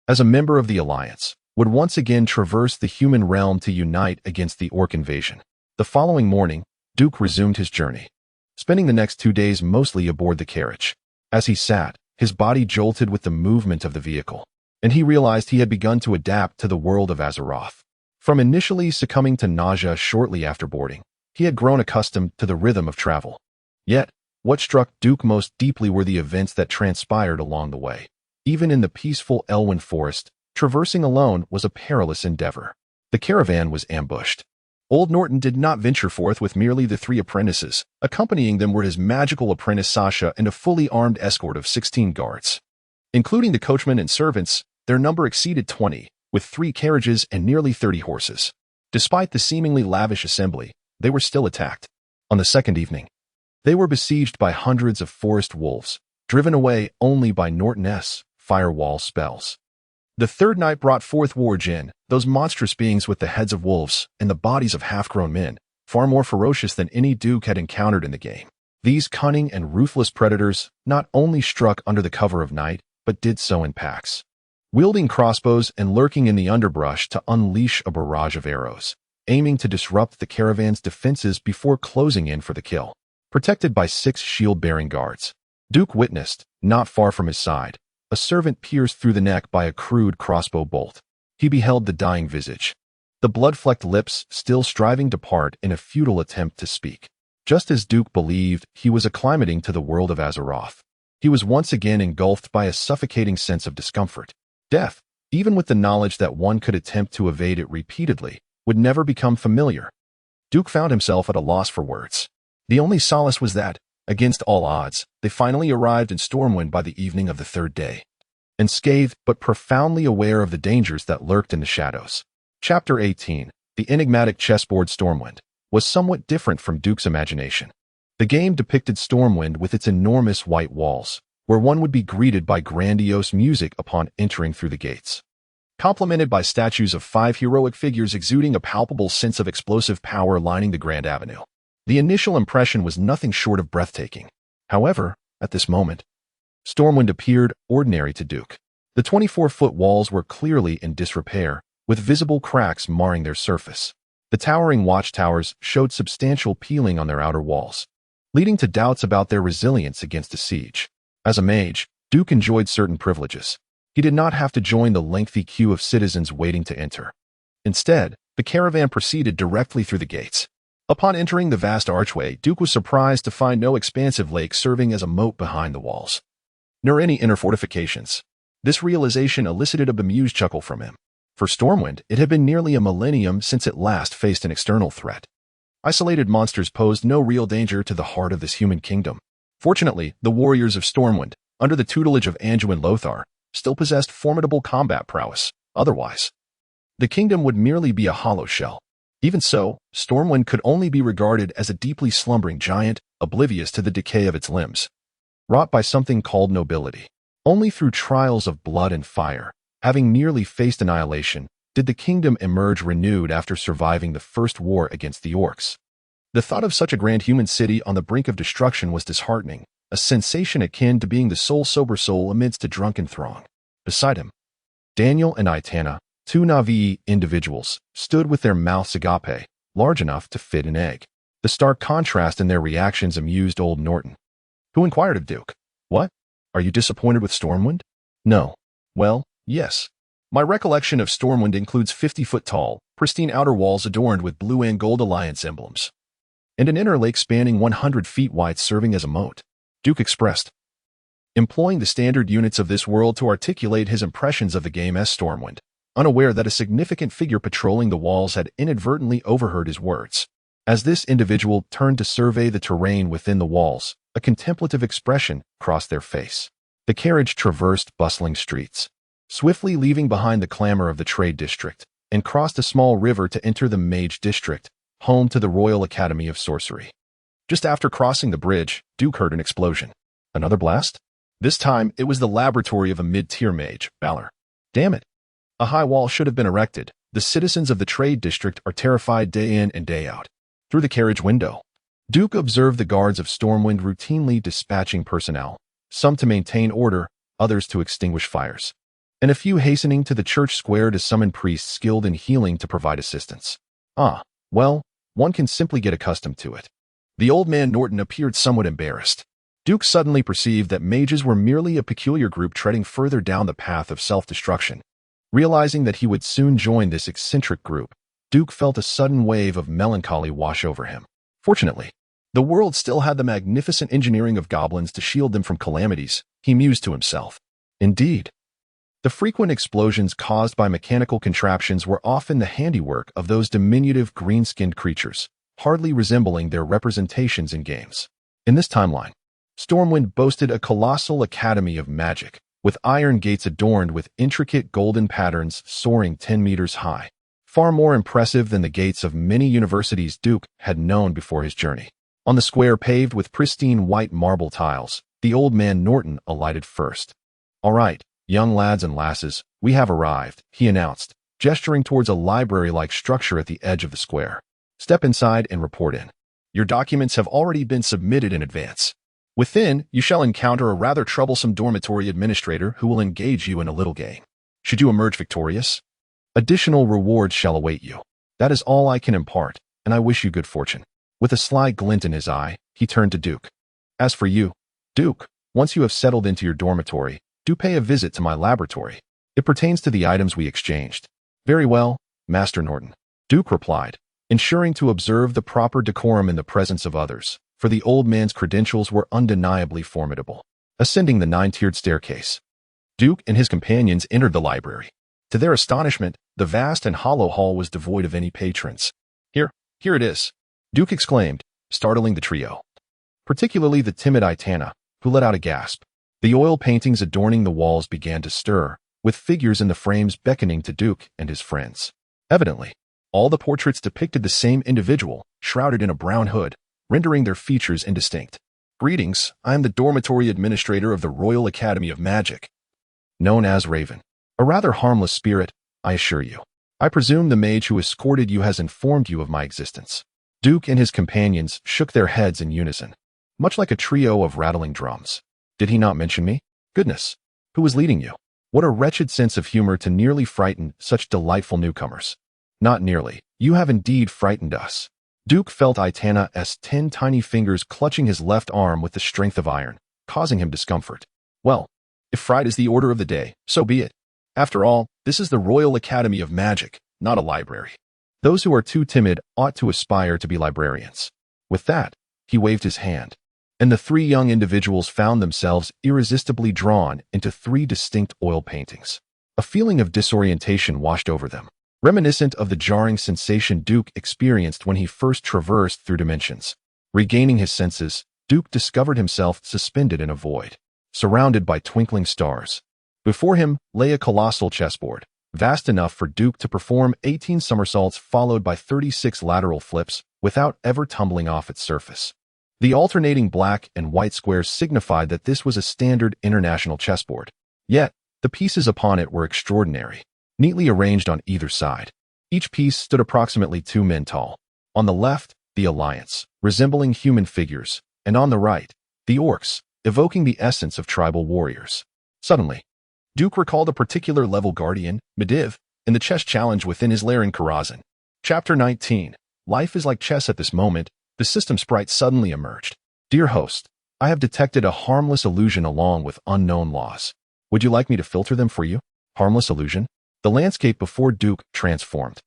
as a member of the Alliance, would once again traverse the human realm to unite against the Orc invasion. The following morning, Duke resumed his journey, spending the next 2 days mostly aboard the carriage. As he sat, his body jolted with the movement of the vehicle, and he realized he had begun to adapt to the world of Azeroth. From initially succumbing to nausea shortly after boarding, he had grown accustomed to the rhythm of travel. Yet, what struck Duke most deeply were the events that transpired along the way. Even in the peaceful Elwyn forest, traversing alone was a perilous endeavor. The caravan was ambushed. Old Norton did not venture forth with merely the 3 apprentices. Accompanying them were his magical apprentice Sasha and a fully armed escort of 16 guards. Including the coachman and servants, their number exceeded 20, with 3 carriages and nearly 30 horses. Despite the seemingly lavish assembly, they were still attacked. On the second evening, they were besieged by hundreds of forest wolves, driven away only by Norton's firewall spells. The third night brought forth Warjin, those monstrous beings with the heads of wolves and the bodies of half-grown men, far more ferocious than any Duke had encountered in the game. These cunning and ruthless predators not only struck under the cover of night, but did so in packs, wielding crossbows and lurking in the underbrush to unleash a barrage of arrows, aiming to disrupt the caravan's defenses before closing in for the kill. Protected by 6 shield-bearing guards, Duke witnessed, not far from his side, a servant pierced through the neck by a crude crossbow bolt. He beheld the dying visage, the blood-flecked lips still striving to part in a futile attempt to speak. Just as Duke believed he was acclimating to the world of Azeroth, he was once again engulfed by a suffocating sense of discomfort. Death, even with the knowledge that one could attempt to evade it repeatedly, would never become familiar. Duke found himself at a loss for words. The only solace was that, against all odds, they finally arrived in Stormwind by the evening of the 3rd day. Unscathed but profoundly aware of the dangers that lurked in the shadows. Chapter 18, the enigmatic chessboard Stormwind, was somewhat different from Duke's imagination. The game depicted Stormwind with its enormous white walls, where one would be greeted by grandiose music upon entering through the gates, complemented by statues of 5 heroic figures exuding a palpable sense of explosive power lining the Grand Avenue. The initial impression was nothing short of breathtaking. However, at this moment, Stormwind appeared ordinary to Duke. The 24-foot walls were clearly in disrepair, with visible cracks marring their surface. The towering watchtowers showed substantial peeling on their outer walls, leading to doubts about their resilience against a siege. As a mage, Duke enjoyed certain privileges. He did not have to join the lengthy queue of citizens waiting to enter. Instead, the caravan proceeded directly through the gates. Upon entering the vast archway, Duke was surprised to find no expansive lake serving as a moat behind the walls, nor any inner fortifications. This realization elicited a bemused chuckle from him. For Stormwind, it had been nearly a millennium since it last faced an external threat. Isolated monsters posed no real danger to the heart of this human kingdom. Fortunately, the warriors of Stormwind, under the tutelage of Anduin Lothar, still possessed formidable combat prowess. Otherwise, the kingdom would merely be a hollow shell. Even so, Stormwind could only be regarded as a deeply slumbering giant, oblivious to the decay of its limbs, wrought by something called nobility. Only through trials of blood and fire, having nearly faced annihilation, did the kingdom emerge renewed after surviving the first war against the orcs. The thought of such a grand human city on the brink of destruction was disheartening, a sensation akin to being the sole sober soul amidst a drunken throng. Beside him, Daniel and Itana, 2 Na'vi individuals, stood with their mouths agape, large enough to fit an egg. The stark contrast in their reactions amused old Norton, who inquired of Duke, "What? Are you disappointed with Stormwind?" "No." "Well, yes. My recollection of Stormwind includes 50-foot-tall, pristine outer walls adorned with blue and gold alliance emblems, and an inner lake spanning 100 feet wide serving as a moat, Duke expressed, employing the standard units of this world to articulate his impressions of the game as Stormwind, unaware that a significant figure patrolling the walls had inadvertently overheard his words. As this individual turned to survey the terrain within the walls, a contemplative expression crossed their face. The carriage traversed bustling streets, swiftly leaving behind the clamor of the trade district, and crossed a small river to enter the Mage District, home to the Royal Academy of Sorcery. Just after crossing the bridge, Duke heard an explosion. Another blast? This time, it was the laboratory of a mid-tier mage, Valor. Damn it. A high wall should have been erected. The citizens of the trade district are terrified day in and day out. Through the carriage window, Duke observed the guards of Stormwind routinely dispatching personnel, some to maintain order, others to extinguish fires, and a few hastening to the church square to summon priests skilled in healing to provide assistance. Well, one can simply get accustomed to it. The old man Norton appeared somewhat embarrassed. Duke suddenly perceived that mages were merely a peculiar group treading further down the path of self-destruction. Realizing that he would soon join this eccentric group, Duke felt a sudden wave of melancholy wash over him. Fortunately, the world still had the magnificent engineering of goblins to shield them from calamities, he mused to himself. Indeed, the frequent explosions caused by mechanical contraptions were often the handiwork of those diminutive green-skinned creatures, hardly resembling their representations in games. In this timeline, Stormwind boasted a colossal academy of magic, with iron gates adorned with intricate golden patterns soaring 10 meters high, far more impressive than the gates of many universities Duke had known before his journey. On the square paved with pristine white marble tiles, the old man Norton alighted first. "All right, young lads and lasses, we have arrived," he announced, gesturing towards a library-like structure at the edge of the square. "Step inside and report in. Your documents have already been submitted in advance. Within, you shall encounter a rather troublesome dormitory administrator who will engage you in a little game. Should you emerge victorious, additional rewards shall await you. That is all I can impart, and I wish you good fortune." With a sly glint in his eye, he turned to Duke. "As for you, Duke, once you have settled into your dormitory, do pay a visit to my laboratory. It pertains to the items we exchanged." "Very well, Master Norton," Duke replied, ensuring to observe the proper decorum in the presence of others, for the old man's credentials were undeniably formidable. Ascending the 9-tiered staircase, Duke and his companions entered the library. To their astonishment, the vast and hollow hall was devoid of any patrons. Here it is," Duke exclaimed, startling the trio, particularly the timid Itana, who let out a gasp. The oil paintings adorning the walls began to stir, with figures in the frames beckoning to Duke and his friends. Evidently, all the portraits depicted the same individual, shrouded in a brown hood, rendering their features indistinct. "Greetings, I am the dormitory administrator of the Royal Academy of Magic, known as Raven. A rather harmless spirit, I assure you. I presume the mage who escorted you has informed you of my existence." Duke and his companions shook their heads in unison, much like a trio of rattling drums. "Did he not mention me? Goodness, who was leading you?" What a wretched sense of humor to nearly frighten such delightful newcomers. "Not nearly. You have indeed frightened us." Duke felt Itana's 10 tiny fingers clutching his left arm with the strength of iron, causing him discomfort. "Well, if fright is the order of the day, so be it. After all, this is the Royal Academy of Magic, not a library. Those who are too timid ought to aspire to be librarians." With that, he waved his hand, and the 3 young individuals found themselves irresistibly drawn into 3 distinct oil paintings. A feeling of disorientation washed over them, reminiscent of the jarring sensation Duke experienced when he first traversed through dimensions. Regaining his senses, Duke discovered himself suspended in a void, surrounded by twinkling stars. Before him lay a colossal chessboard, vast enough for Duke to perform 18 somersaults followed by 36 lateral flips without ever tumbling off its surface. The alternating black and white squares signified that this was a standard international chessboard. Yet, the pieces upon it were extraordinary, neatly arranged on either side. Each piece stood approximately 2 men tall. On the left, the Alliance, resembling human figures, and on the right, the Orcs, evoking the essence of tribal warriors. Suddenly, Duke recalled a particular level guardian, Mediv, in the chess challenge within his lair in Karazhan. Chapter 19. Life is like chess at this moment. The system sprite suddenly emerged. "Dear host, I have detected a harmless illusion along with unknown laws. Would you like me to filter them for you?" "Harmless illusion?" The landscape before Duke transformed,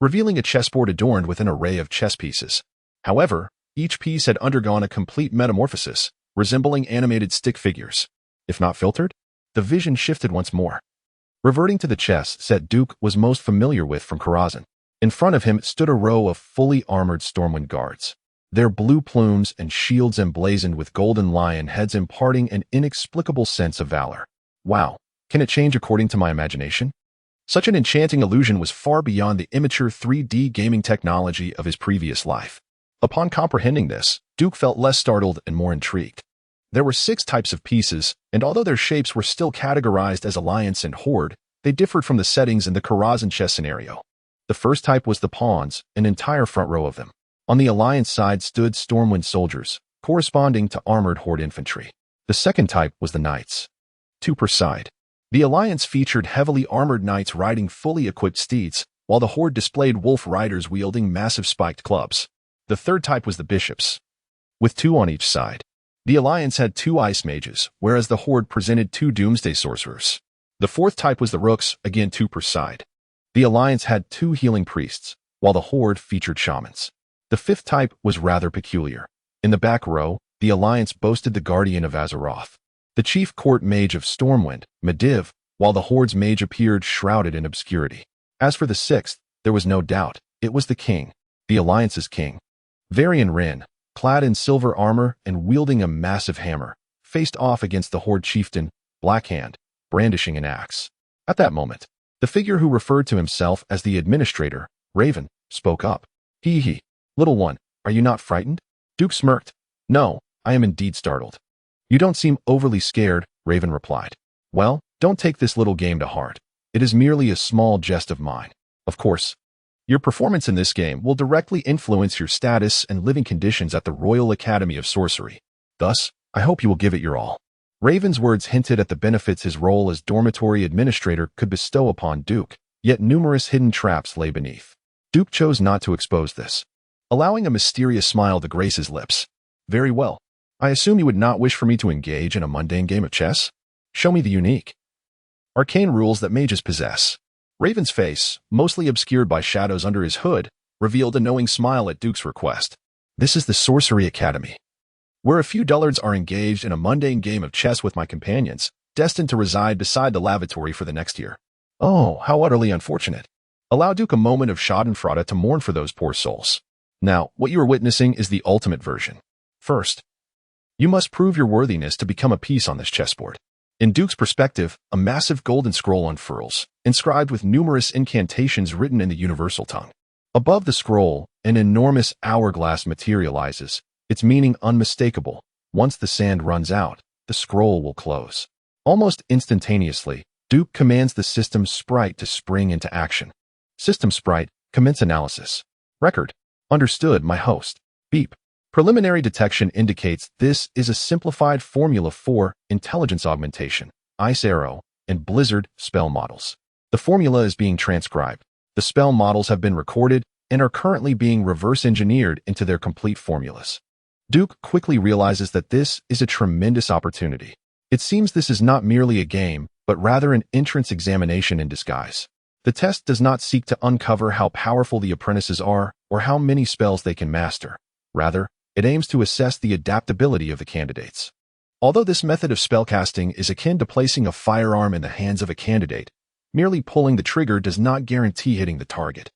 revealing a chessboard adorned with an array of chess pieces. However, each piece had undergone a complete metamorphosis, resembling animated stick figures. If not filtered, the vision shifted once more, reverting to the chess set Duke was most familiar with from Karazhan. In front of him stood a row of fully armored Stormwind guards, their blue plumes and shields emblazoned with golden lion heads imparting an inexplicable sense of valor. Wow, can it change according to my imagination? Such an enchanting illusion was far beyond the immature 3D gaming technology of his previous life. Upon comprehending this, Duke felt less startled and more intrigued. There were 6 types of pieces, and although their shapes were still categorized as Alliance and Horde, they differed from the settings in the Karazhan chess scenario. The first type was the pawns, an entire front row of them. On the Alliance side stood Stormwind soldiers, corresponding to armored Horde infantry. The second type was the knights, 2 per side. The Alliance featured heavily armored knights riding fully equipped steeds, while the Horde displayed wolf riders wielding massive spiked clubs. The third type was the bishops, with 2 on each side. The Alliance had 2 ice mages, whereas the Horde presented 2 doomsday sorcerers. The fourth type was the rooks, again 2 per side. The Alliance had 2 healing priests, while the Horde featured shamans. The fifth type was rather peculiar. In the back row, the Alliance boasted the Guardian of Azeroth, the chief court mage of Stormwind, Medivh, while the Horde's mage appeared shrouded in obscurity. As for the sixth, there was no doubt, it was the king, the Alliance's king. Varian Wrynn, clad in silver armor and wielding a massive hammer, faced off against the Horde chieftain, Blackhand, brandishing an axe. At that moment, the figure who referred to himself as the administrator, Raven, spoke up. Hee, little one, are you not frightened? Duke smirked. No, I am indeed startled. You don't seem overly scared, Raven replied. Well, don't take this little game to heart. It is merely a small jest of mine. Of course, your performance in this game will directly influence your status and living conditions at the Royal Academy of Sorcery. Thus, I hope you will give it your all. Raven's words hinted at the benefits his role as dormitory administrator could bestow upon Duke, yet numerous hidden traps lay beneath. Duke chose not to expose this, allowing a mysterious smile to grace his lips. Very well. I assume you would not wish for me to engage in a mundane game of chess? Show me the unique, arcane rules that mages possess. Raven's face, mostly obscured by shadows under his hood, revealed a knowing smile at Duke's request. This is the Sorcery Academy, where a few dullards are engaged in a mundane game of chess with my companions, destined to reside beside the lavatory for the next year. Oh, how utterly unfortunate. Allow Duke a moment of schadenfreude to mourn for those poor souls. Now, what you are witnessing is the ultimate version. First, you must prove your worthiness to become a piece on this chessboard. In Duke's perspective, a massive golden scroll unfurls, inscribed with numerous incantations written in the universal tongue. Above the scroll, an enormous hourglass materializes, its meaning unmistakable. Once the sand runs out, the scroll will close. Almost instantaneously, Duke commands the system sprite to spring into action. System sprite, commence analysis. Record. Understood, my host. Beep. Preliminary detection indicates this is a simplified formula for intelligence augmentation, ice arrow, and blizzard spell models. The formula is being transcribed. The spell models have been recorded and are currently being reverse engineered into their complete formulas. Duke quickly realizes that this is a tremendous opportunity. It seems this is not merely a game, but rather an entrance examination in disguise. The test does not seek to uncover how powerful the apprentices are or how many spells they can master. Rather, it aims to assess the adaptability of the candidates. Although this method of spellcasting is akin to placing a firearm in the hands of a candidate, merely pulling the trigger does not guarantee hitting the target.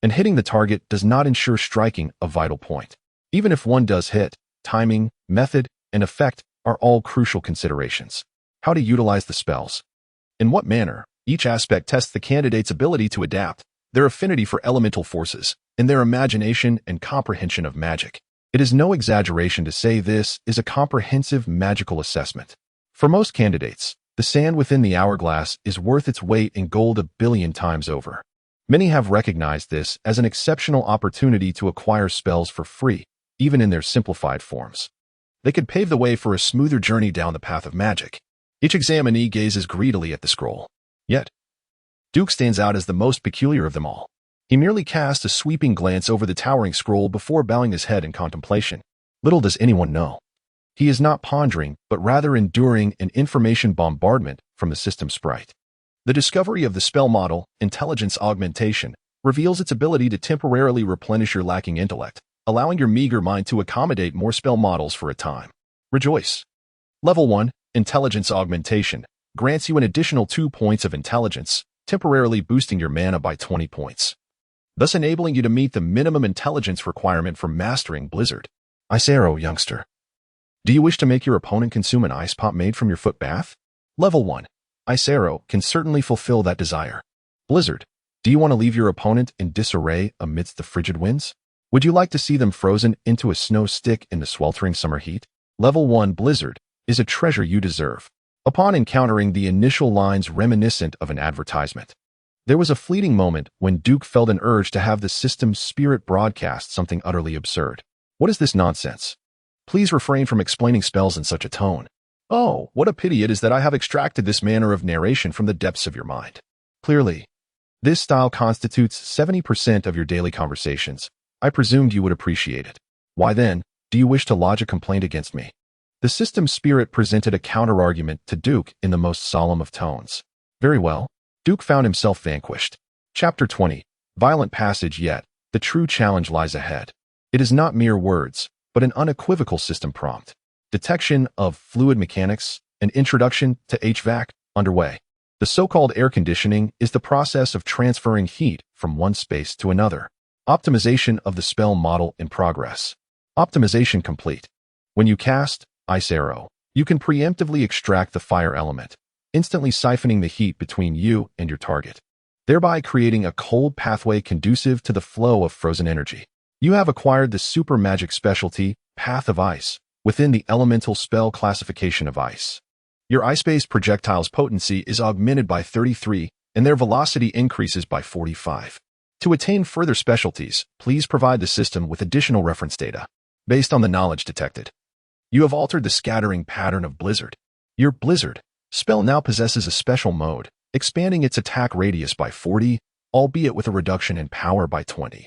And hitting the target does not ensure striking a vital point. Even if one does hit, timing, method, and effect are all crucial considerations. How to utilize the spells. In what manner, each aspect tests the candidate's ability to adapt, their affinity for elemental forces, and their imagination and comprehension of magic. It is no exaggeration to say this is a comprehensive magical assessment. For most candidates, the sand within the hourglass is worth its weight in gold 1 billion times over. Many have recognized this as an exceptional opportunity to acquire spells for free, even in their simplified forms. They could pave the way for a smoother journey down the path of magic. Each examinee gazes greedily at the scroll. Yet, Duke stands out as the most peculiar of them all. He merely casts a sweeping glance over the towering scroll before bowing his head in contemplation. Little does anyone know. He is not pondering, but rather enduring an information bombardment from the system sprite. The discovery of the spell model, intelligence augmentation, reveals its ability to temporarily replenish your lacking intellect, allowing your meager mind to accommodate more spell models for a time. Rejoice! Level 1, Intelligence Augmentation, grants you an additional 2 points of intelligence, temporarily boosting your mana by 20 points, thus enabling you to meet the minimum intelligence requirement for mastering Blizzard. Icero, youngster. Do you wish to make your opponent consume an ice pop made from your foot bath? Level 1, Icero can certainly fulfill that desire. Blizzard. Do you want to leave your opponent in disarray amidst the frigid winds? Would you like to see them frozen into a snow stick in the sweltering summer heat? Level 1 Blizzard is a treasure you deserve. Upon encountering the initial lines reminiscent of an advertisement, there was a fleeting moment when Duke felt an urge to have the system's spirit broadcast something utterly absurd. What is this nonsense? Please refrain from explaining spells in such a tone. Oh, what a pity it is that I have extracted this manner of narration from the depths of your mind. Clearly, this style constitutes 70% of your daily conversations. I presumed you would appreciate it. Why then, do you wish to lodge a complaint against me? The system's spirit presented a counter-argument to Duke in the most solemn of tones. Very well. Duke found himself vanquished. Chapter 20. Violent passage yet. The true challenge lies ahead. It is not mere words, but an unequivocal system prompt. Detection of fluid mechanics and introduction to HVAC underway. The so-called air conditioning is the process of transferring heat from one space to another. Optimization of the spell model in progress. Optimization complete. When you cast Ice Arrow, you can preemptively extract the fire element, instantly siphoning the heat between you and your target, thereby creating a cold pathway conducive to the flow of frozen energy. You have acquired the super magic specialty, Path of Ice, within the elemental spell classification of ice. Your ice-based projectiles' potency is augmented by 33, and their velocity increases by 45. To attain further specialties, please provide the system with additional reference data. Based on the knowledge detected, you have altered the scattering pattern of Blizzard. Your Blizzard spell now possesses a special mode, expanding its attack radius by 40, albeit with a reduction in power by 20.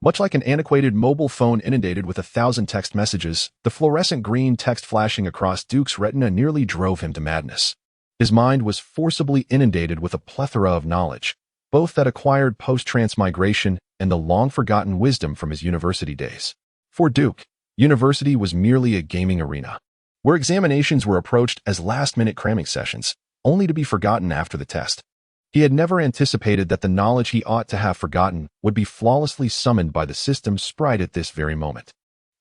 Much like an antiquated mobile phone inundated with 1,000 text messages, the fluorescent green text flashing across Duke's retina nearly drove him to madness. His mind was forcibly inundated with a plethora of knowledge, both that acquired post-transmigration and the long-forgotten wisdom from his university days. For Duke, university was merely a gaming arena, where examinations were approached as last-minute cramming sessions, only to be forgotten after the test. He had never anticipated that the knowledge he ought to have forgotten would be flawlessly summoned by the system's sprite at this very moment.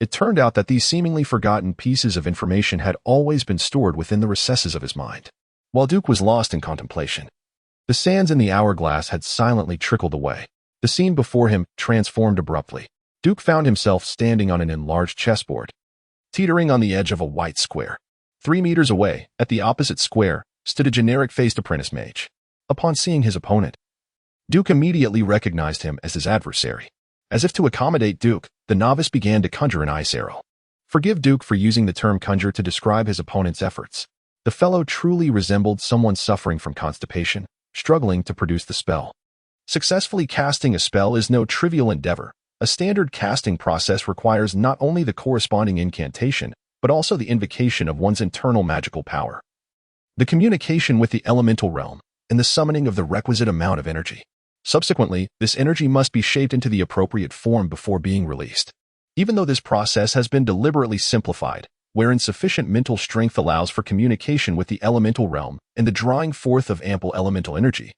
It turned out that these seemingly forgotten pieces of information had always been stored within the recesses of his mind. While Duke was lost in contemplation, the sands in the hourglass had silently trickled away. The scene before him transformed abruptly. Duke found himself standing on an enlarged chessboard, teetering on the edge of a white square. 3 meters away, at the opposite square, stood a generic-faced apprentice mage. Upon seeing his opponent, Duke immediately recognized him as his adversary. As if to accommodate Duke, the novice began to conjure an ice arrow. Forgive Duke for using the term conjure to describe his opponent's efforts. The fellow truly resembled someone suffering from constipation, struggling to produce the spell. Successfully casting a spell is no trivial endeavor. A standard casting process requires not only the corresponding incantation, but also the invocation of one's internal magical power, the communication with the elemental realm, and the summoning of the requisite amount of energy. Subsequently, this energy must be shaped into the appropriate form before being released. Even though this process has been deliberately simplified, wherein sufficient mental strength allows for communication with the elemental realm and the drawing forth of ample elemental energy,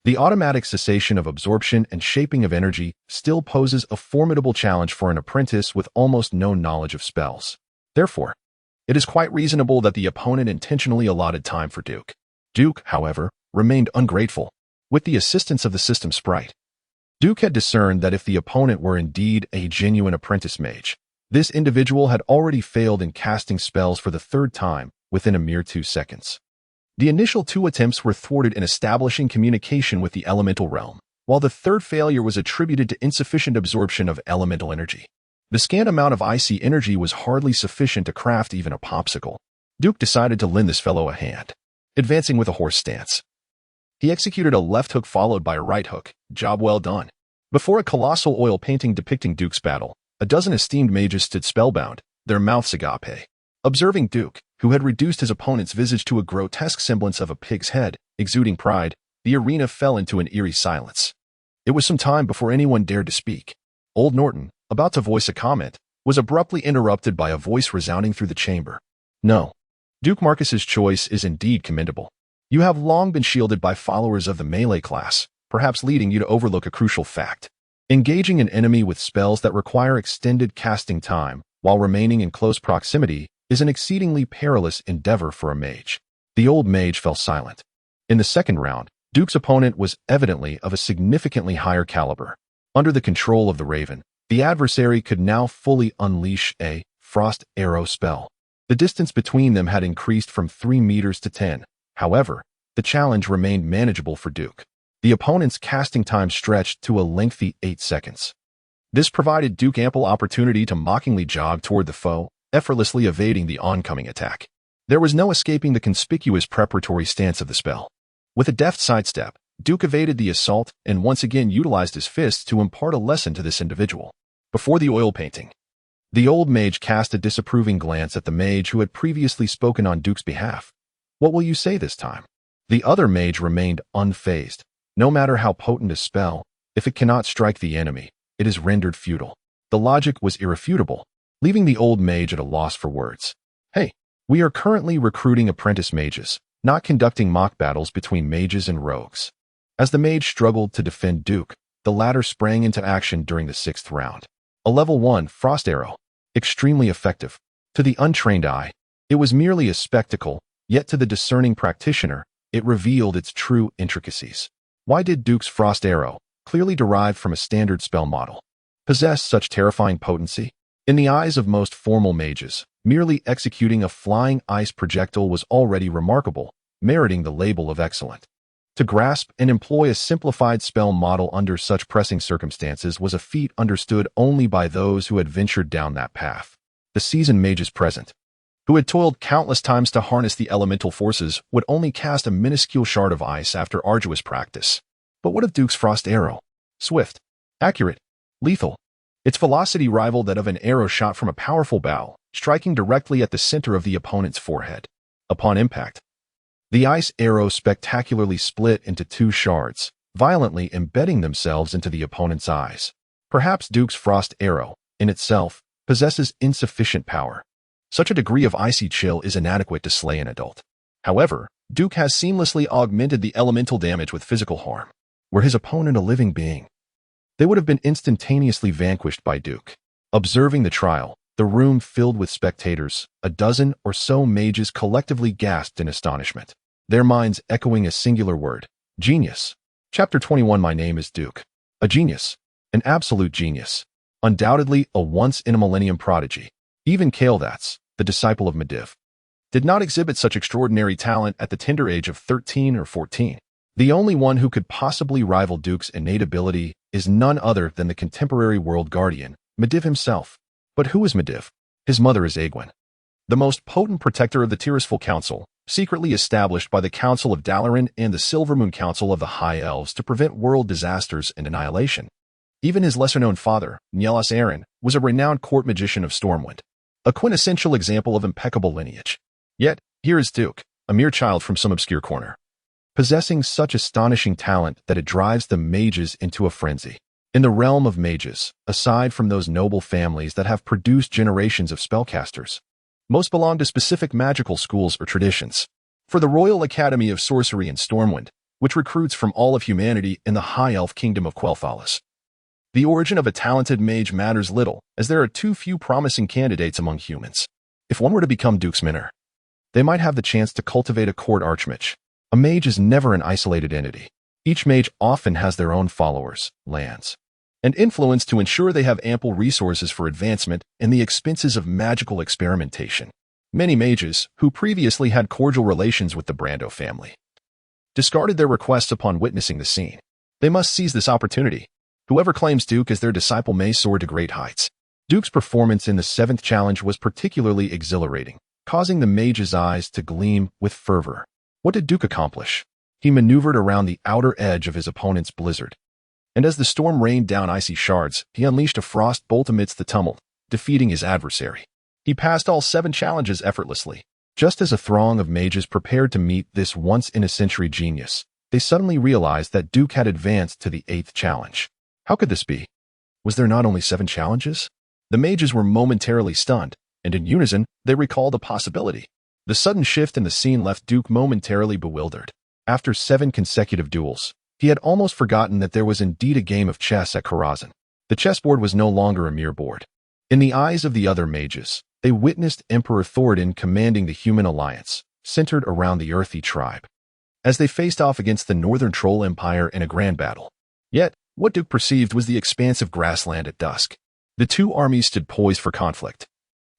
the automatic cessation of absorption and shaping of energy still poses a formidable challenge for an apprentice with almost no knowledge of spells. Therefore, it is quite reasonable that the opponent intentionally allotted time for Duke. Duke, however, remained ungrateful. With the assistance of the system sprite, Duke had discerned that if the opponent were indeed a genuine apprentice mage, this individual had already failed in casting spells for the 3rd time within a mere 2 seconds. The initial 2 attempts were thwarted in establishing communication with the elemental realm, while the 3rd failure was attributed to insufficient absorption of elemental energy. The scant amount of icy energy was hardly sufficient to craft even a popsicle. Duke decided to lend this fellow a hand, advancing with a horse stance. He executed a left hook followed by a right hook. Job well done. Before a colossal oil painting depicting Duke's battle, a dozen esteemed mages stood spellbound, their mouths agape. Observing Duke, who had reduced his opponent's visage to a grotesque semblance of a pig's head, exuding pride, the arena fell into an eerie silence. It was some time before anyone dared to speak. Old Norton, about to voice a comment, was abruptly interrupted by a voice resounding through the chamber. No. Duke Marcus's choice is indeed commendable. You have long been shielded by followers of the melee class, perhaps leading you to overlook a crucial fact. Engaging an enemy with spells that require extended casting time while remaining in close proximity is an exceedingly perilous endeavor for a mage. The old mage fell silent. In the second round, Duke's opponent was evidently of a significantly higher caliber. Under the control of the Raven, the adversary could now fully unleash a frost arrow spell. The distance between them had increased from 3 meters to 10. However, the challenge remained manageable for Duke. The opponent's casting time stretched to a lengthy 8 seconds. This provided Duke ample opportunity to mockingly jog toward the foe, effortlessly evading the oncoming attack. There was no escaping the conspicuous preparatory stance of the spell. With a deft sidestep, Duke evaded the assault and once again utilized his fists to impart a lesson to this individual. Before the oil painting, the old mage cast a disapproving glance at the mage who had previously spoken on Duke's behalf. What will you say this time? The other mage remained unfazed. No matter how potent a spell, if it cannot strike the enemy, it is rendered futile. The logic was irrefutable, leaving the old mage at a loss for words. Hey, we are currently recruiting apprentice mages, not conducting mock battles between mages and rogues. As the mage struggled to defend Duke, the latter sprang into action during the 6th round. A level 1 frost arrow, extremely effective. To the untrained eye, it was merely a spectacle, yet to the discerning practitioner, it revealed its true intricacies. Why did Duke's frost arrow, clearly derived from a standard spell model, possess such terrifying potency? In the eyes of most formal mages, merely executing a flying ice projectile was already remarkable, meriting the label of excellent. To grasp and employ a simplified spell model under such pressing circumstances was a feat understood only by those who had ventured down that path. The seasoned mages present, who had toiled countless times to harness the elemental forces, would only cast a minuscule shard of ice after arduous practice. But what of Duke's frost arrow? Swift, accurate, lethal. Its velocity rivaled that of an arrow shot from a powerful bow, striking directly at the center of the opponent's forehead. Upon impact, the ice arrow spectacularly split into 2 shards, violently embedding themselves into the opponent's eyes. Perhaps Duke's frost arrow, in itself, possesses insufficient power. Such a degree of icy chill is inadequate to slay an adult. However, Duke has seamlessly augmented the elemental damage with physical harm. Were his opponent a living being, they would have been instantaneously vanquished by Duke. Observing the trial, the room filled with spectators, a dozen or so mages collectively gasped in astonishment, their minds echoing a singular word: genius. Chapter 21. My name is Duke. A genius. An absolute genius. Undoubtedly a once-in-a-millennium prodigy. Even Kael'thas, the disciple of Medivh, did not exhibit such extraordinary talent at the tender age of 13 or 14. The only one who could possibly rival Duke's innate ability is none other than the contemporary world guardian, Medivh himself. But who is Medivh? His mother is Egwene, the most potent protector of the Tirisfal Council, secretly established by the Council of Dalaran and the Silvermoon Council of the High Elves to prevent world disasters and annihilation. Even his lesser-known father, Nyelas Aaron, was a renowned court magician of Stormwind, a quintessential example of impeccable lineage. Yet, here is Duke, a mere child from some obscure corner, possessing such astonishing talent that it drives the mages into a frenzy. In the realm of mages, aside from those noble families that have produced generations of spellcasters, most belong to specific magical schools or traditions. For the Royal Academy of Sorcery in Stormwind, which recruits from all of humanity in the High Elf Kingdom of Quel'Thalas, the origin of a talented mage matters little, as there are too few promising candidates among humans. If one were to become Duke's mentor, they might have the chance to cultivate a court archmage. A mage is never an isolated entity. Each mage often has their own followers, lands, and influence to ensure they have ample resources for advancement and the expenses of magical experimentation. Many mages, who previously had cordial relations with the Brando family, discarded their requests upon witnessing the scene. They must seize this opportunity. Whoever claims Duke as their disciple may soar to great heights. Duke's performance in the 7th challenge was particularly exhilarating, causing the mage's eyes to gleam with fervor. What did Duke accomplish? He maneuvered around the outer edge of his opponent's blizzard, and as the storm rained down icy shards, he unleashed a frost bolt amidst the tumult, defeating his adversary. He passed all 7 challenges effortlessly. Just as a throng of mages prepared to meet this once-in-a-century genius, they suddenly realized that Duke had advanced to the 8th challenge. How could this be? Was there not only 7 challenges? The mages were momentarily stunned, and in unison, they recalled a possibility. The sudden shift in the scene left Duke momentarily bewildered. After 7 consecutive duels, he had almost forgotten that there was indeed a game of chess at Karazhan. The chessboard was no longer a mere board. In the eyes of the other mages, they witnessed Emperor Thoradin commanding the human alliance, centered around the earthy tribe, as they faced off against the Northern Troll Empire in a grand battle. Yet, what Duke perceived was the expansive grassland at dusk. The two armies stood poised for conflict.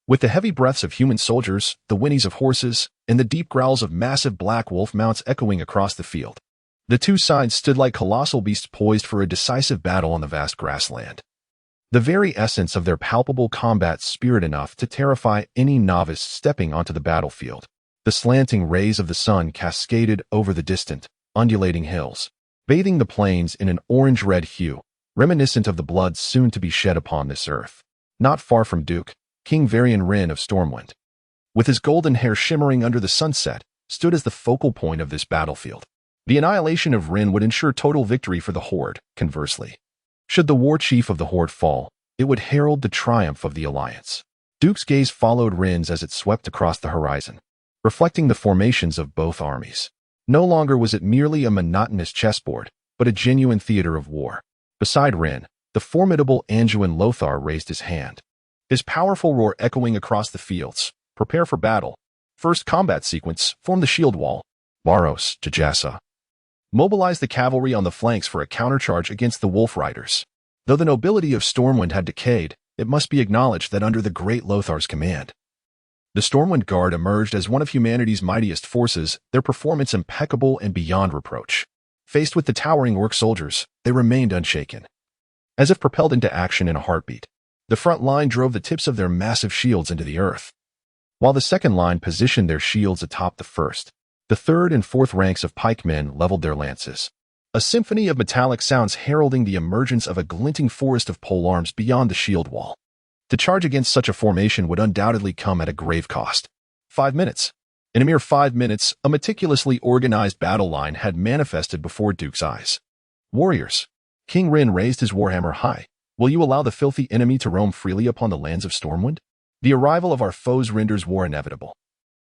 With the heavy breaths of human soldiers, the whinnies of horses, and the deep growls of massive black wolf mounts echoing across the field, the two sides stood like colossal beasts poised for a decisive battle on the vast grassland. The very essence of their palpable combat spirit enough to terrify any novice stepping onto the battlefield. The slanting rays of the sun cascaded over the distant, undulating hills, bathing the plains in an orange-red hue, reminiscent of the blood soon to be shed upon this earth. Not far from Duke, King Varian Wrynn of Stormwind, with his golden hair shimmering under the sunset, stood as the focal point of this battlefield. The annihilation of Wrynn would ensure total victory for the Horde, conversely. Should the war chief of the Horde fall, it would herald the triumph of the Alliance. Duke's gaze followed Wrynn's as it swept across the horizon, reflecting the formations of both armies. No longer was it merely a monotonous chessboard, but a genuine theater of war. Beside Wrynn, the formidable Anduin Lothar raised his hand, his powerful roar echoing across the fields. Prepare for battle. First combat sequence, form the shield wall. Baros, Jajasa. Mobilize the cavalry on the flanks for a countercharge against the Wolf Riders. Though the nobility of Stormwind had decayed, it must be acknowledged that under the great Lothar's command, the Stormwind Guard emerged as one of humanity's mightiest forces, their performance impeccable and beyond reproach. Faced with the towering Orc soldiers, they remained unshaken. As if propelled into action in a heartbeat, the front line drove the tips of their massive shields into the earth, while the second line positioned their shields atop the first. The third and fourth ranks of pikemen leveled their lances, a symphony of metallic sounds heralding the emergence of a glinting forest of polearms beyond the shield wall. To charge against such a formation would undoubtedly come at a grave cost. 5 minutes. In a mere 5 minutes, a meticulously organized battle line had manifested before Duke's eyes. Warriors. King Wrynn raised his warhammer high. Will you allow the filthy enemy to roam freely upon the lands of Stormwind? The arrival of our foes renders war inevitable.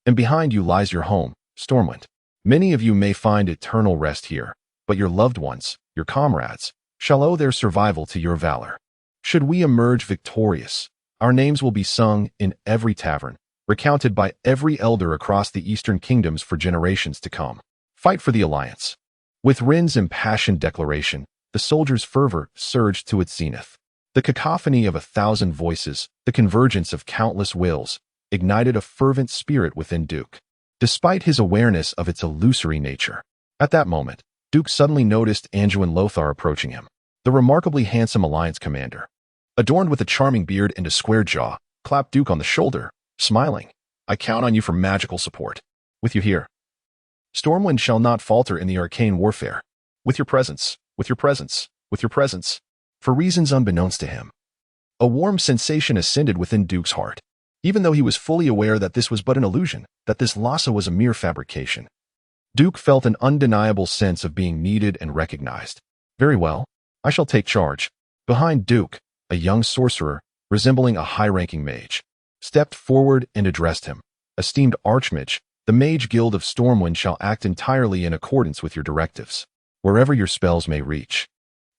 And behind you lies your home, Stormwind. Many of you may find eternal rest here, but your loved ones, your comrades, shall owe their survival to your valor. Should we emerge victorious, our names will be sung in every tavern, recounted by every elder across the Eastern Kingdoms for generations to come. Fight for the Alliance. With Wrynn's impassioned declaration, the soldiers' fervor surged to its zenith. The cacophony of 1,000 voices, the convergence of countless wills, ignited a fervent spirit within Duke, despite his awareness of its illusory nature. At that moment, Duke suddenly noticed Anduin Lothar approaching him, the remarkably handsome Alliance commander. Adorned with a charming beard and a square jaw, clapped Duke on the shoulder, smiling. I count on you for magical support. With you here, Stormwind shall not falter in the arcane warfare. With your presence, with your presence, with your presence. For reasons unbeknownst to him, a warm sensation ascended within Duke's heart, even though he was fully aware that this was but an illusion, that this Lhasa was a mere fabrication. Duke felt an undeniable sense of being needed and recognized. Very well, I shall take charge. Behind Duke, a young sorcerer, resembling a high-ranking mage, stepped forward and addressed him. Esteemed Archmage, the Mage Guild of Stormwind shall act entirely in accordance with your directives, wherever your spells may reach.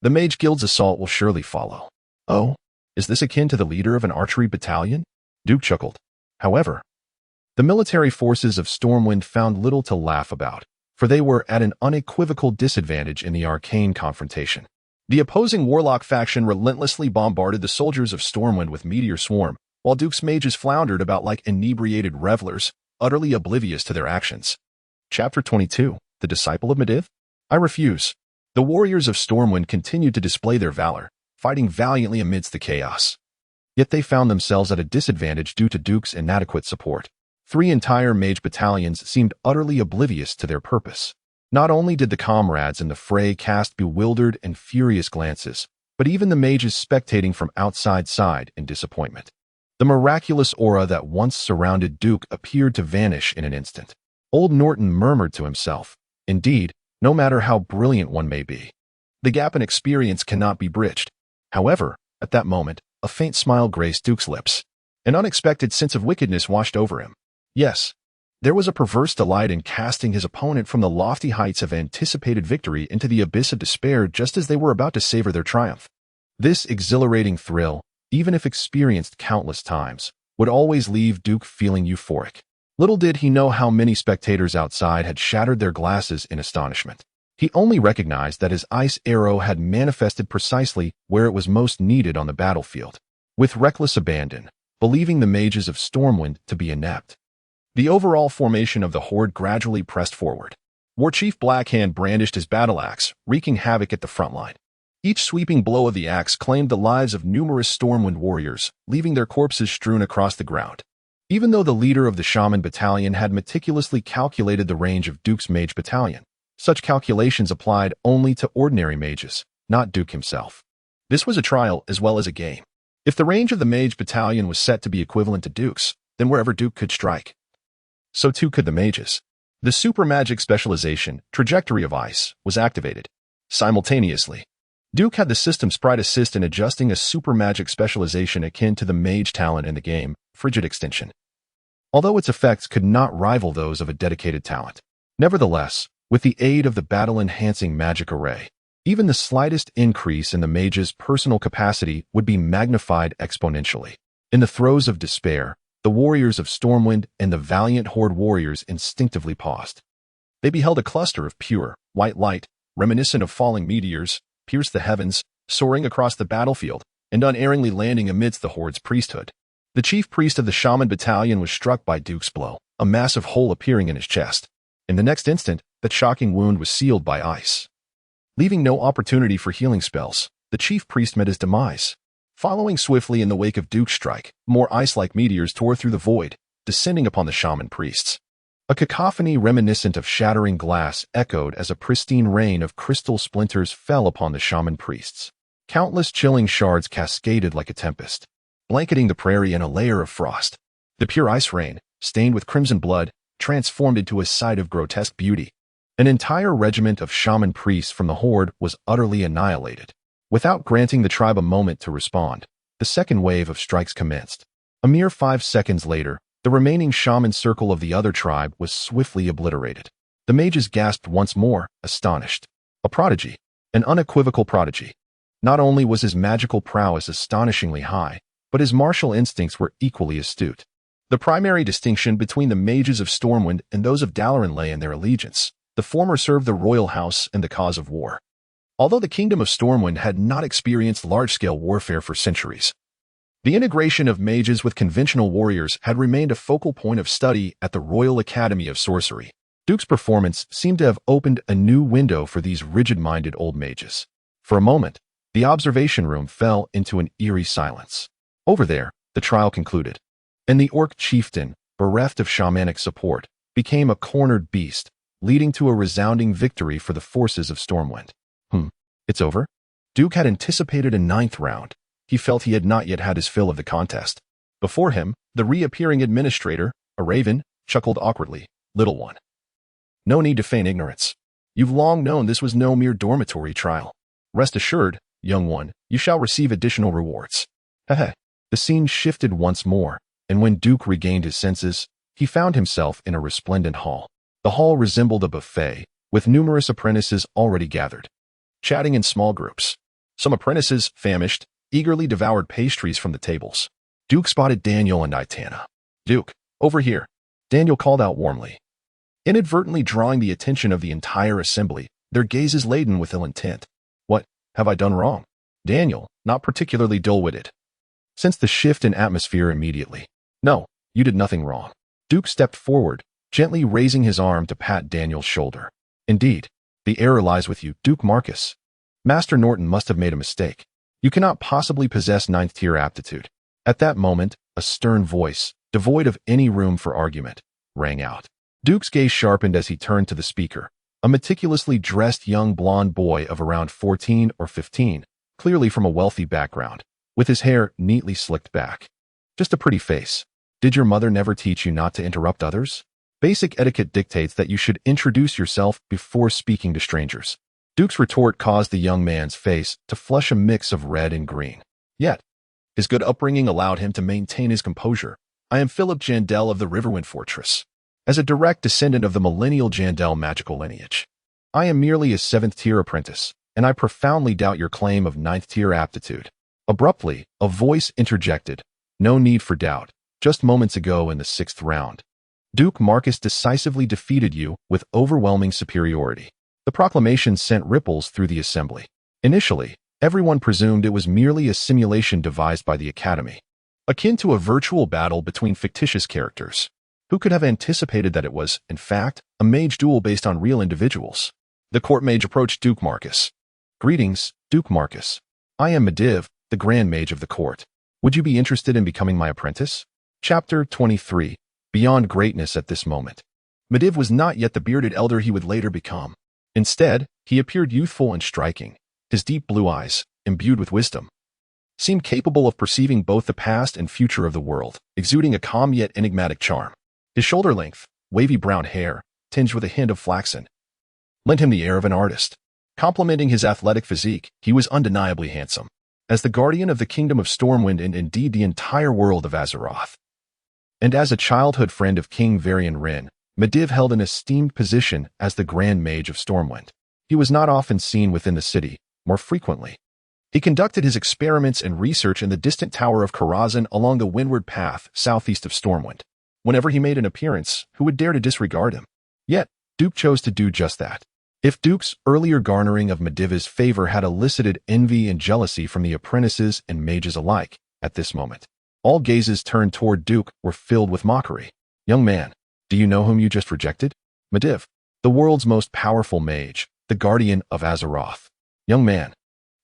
The Mage Guild's assault will surely follow. Oh, is this akin to the leader of an archery battalion? Duke chuckled. However, the military forces of Stormwind found little to laugh about, for they were at an unequivocal disadvantage in the arcane confrontation. The opposing warlock faction relentlessly bombarded the soldiers of Stormwind with meteor swarm, while Duke's mages floundered about like inebriated revelers, utterly oblivious to their actions. Chapter 22, The Disciple of Medivh? I refuse. The warriors of Stormwind continued to display their valor, fighting valiantly amidst the chaos. Yet they found themselves at a disadvantage due to Duke's inadequate support. 3 entire mage battalions seemed utterly oblivious to their purpose. Not only did the comrades in the fray cast bewildered and furious glances, but even the mages spectating from outside sighed in disappointment. The miraculous aura that once surrounded Duke appeared to vanish in an instant. Old Norton murmured to himself. Indeed, no matter how brilliant one may be. The gap in experience cannot be bridged. However, at that moment, a faint smile graced Duke's lips. An unexpected sense of wickedness washed over him. Yes, there was a perverse delight in casting his opponent from the lofty heights of anticipated victory into the abyss of despair just as they were about to savor their triumph. This exhilarating thrill, even if experienced countless times, would always leave Duke feeling euphoric. Little did he know how many spectators outside had shattered their glasses in astonishment. He only recognized that his ice arrow had manifested precisely where it was most needed on the battlefield. With reckless abandon, believing the mages of Stormwind to be inept, the overall formation of the horde gradually pressed forward. War Chief Blackhand brandished his battle axe, wreaking havoc at the front line. Each sweeping blow of the axe claimed the lives of numerous Stormwind warriors, leaving their corpses strewn across the ground. Even though the leader of the Shaman Battalion had meticulously calculated the range of Duke's Mage Battalion, such calculations applied only to ordinary mages, not Duke himself. This was a trial as well as a game. If the range of the Mage Battalion was set to be equivalent to Duke's, then wherever Duke could strike, so too could the mages. The super magic specialization, Trajectory of Ice, was activated. Simultaneously, Duke had the system sprite assist in adjusting a super magic specialization akin to the mage talent in the game, Frigid Extinction. Although its effects could not rival those of a dedicated talent. Nevertheless, with the aid of the battle-enhancing magic array, even the slightest increase in the mage's personal capacity would be magnified exponentially. In the throes of despair, the warriors of Stormwind and the valiant horde warriors instinctively paused. They beheld a cluster of pure, white light, reminiscent of falling meteors, pierce the heavens, soaring across the battlefield, and unerringly landing amidst the horde's priesthood. The chief priest of the Shaman Battalion was struck by Duke's blow, a massive hole appearing in his chest. In the next instant, that shocking wound was sealed by ice. Leaving no opportunity for healing spells, the chief priest met his demise. Following swiftly in the wake of Duke's strike, more ice-like meteors tore through the void, descending upon the shaman priests. A cacophony reminiscent of shattering glass echoed as a pristine rain of crystal splinters fell upon the shaman priests. Countless chilling shards cascaded like a tempest, blanketing the prairie in a layer of frost. The pure ice rain, stained with crimson blood, transformed into a sight of grotesque beauty. An entire regiment of shaman priests from the horde was utterly annihilated. Without granting the tribe a moment to respond, the second wave of strikes commenced. A mere 5 seconds later, the remaining shaman circle of the other tribe was swiftly obliterated. The mages gasped once more, astonished. A prodigy, an unequivocal prodigy. Not only was his magical prowess astonishingly high, but his martial instincts were equally astute. The primary distinction between the mages of Stormwind and those of Dalaran lay in their allegiance. The former served the royal house and the cause of war. Although the Kingdom of Stormwind had not experienced large-scale warfare for centuries, the integration of mages with conventional warriors had remained a focal point of study at the Royal Academy of Sorcery. Duke's performance seemed to have opened a new window for these rigid-minded old mages. For a moment, the observation room fell into an eerie silence. Over there, the trial concluded, and the orc chieftain, bereft of shamanic support, became a cornered beast, leading to a resounding victory for the forces of Stormwind. It's over? Duke had anticipated a 9th round. He felt he had not yet had his fill of the contest. Before him, the reappearing administrator, a raven, chuckled awkwardly. Little one. No need to feign ignorance. You've long known this was no mere dormitory trial. Rest assured, young one, you shall receive additional rewards. Heh. The scene shifted once more, and when Duke regained his senses, he found himself in a resplendent hall. The hall resembled a buffet, with numerous apprentices already gathered, chatting in small groups. Some apprentices, famished, eagerly devoured pastries from the tables. Duke spotted Daniel and Itana. Duke, over here, Daniel called out warmly. Inadvertently drawing the attention of the entire assembly, their gazes laden with ill intent. What have I done wrong? Daniel, not particularly dull-witted, sensed the shift in atmosphere immediately. No, you did nothing wrong. Duke stepped forward, gently raising his arm to pat Daniel's shoulder. Indeed, the error lies with you, Duke Marcus. Master Norton must have made a mistake. You cannot possibly possess 9th-tier aptitude. At that moment, a stern voice, devoid of any room for argument, rang out. Duke's gaze sharpened as he turned to the speaker, a meticulously dressed young blonde boy of around 14 or 15, clearly from a wealthy background, with his hair neatly slicked back. Just a pretty face. Did your mother never teach you not to interrupt others? Basic etiquette dictates that you should introduce yourself before speaking to strangers. Duke's retort caused the young man's face to flush a mix of red and green. Yet, his good upbringing allowed him to maintain his composure. I am Philip Jandel of the Riverwind Fortress. As a direct descendant of the millennial Jandel magical lineage, I am merely a 7th-tier apprentice, and I profoundly doubt your claim of 9th-tier aptitude. Abruptly, a voice interjected. No need for doubt. Just moments ago in the 6th round, Duke Marcus decisively defeated you with overwhelming superiority. The proclamation sent ripples through the assembly. Initially, everyone presumed it was merely a simulation devised by the Academy, akin to a virtual battle between fictitious characters. Who could have anticipated that it was, in fact, a mage duel based on real individuals? The court mage approached Duke Marcus. Greetings, Duke Marcus. I am Mediv, the Grand Mage of the court. Would you be interested in becoming my apprentice? Chapter 23. Beyond greatness at this moment. Mediv was not yet the bearded elder he would later become. Instead, he appeared youthful and striking. His deep blue eyes, imbued with wisdom, seemed capable of perceiving both the past and future of the world, exuding a calm yet enigmatic charm. His shoulder-length, wavy brown hair, tinged with a hint of flaxen, lent him the air of an artist. Complementing his athletic physique, he was undeniably handsome. As the guardian of the kingdom of Stormwind and indeed the entire world of Azeroth, and as a childhood friend of King Varian Wrynn, Mediv held an esteemed position as the Grand Mage of Stormwind. He was not often seen within the city. More frequently, he conducted his experiments and research in the distant tower of Karazhan along the windward path southeast of Stormwind. Whenever he made an appearance, who would dare to disregard him? Yet, Duke chose to do just that. If Duke's earlier garnering of Medivh's favor had elicited envy and jealousy from the apprentices and mages alike, at this moment, all gazes turned toward Duke were filled with mockery. Young man, do you know whom you just rejected? Mediv, the world's most powerful mage, the guardian of Azeroth. Young man,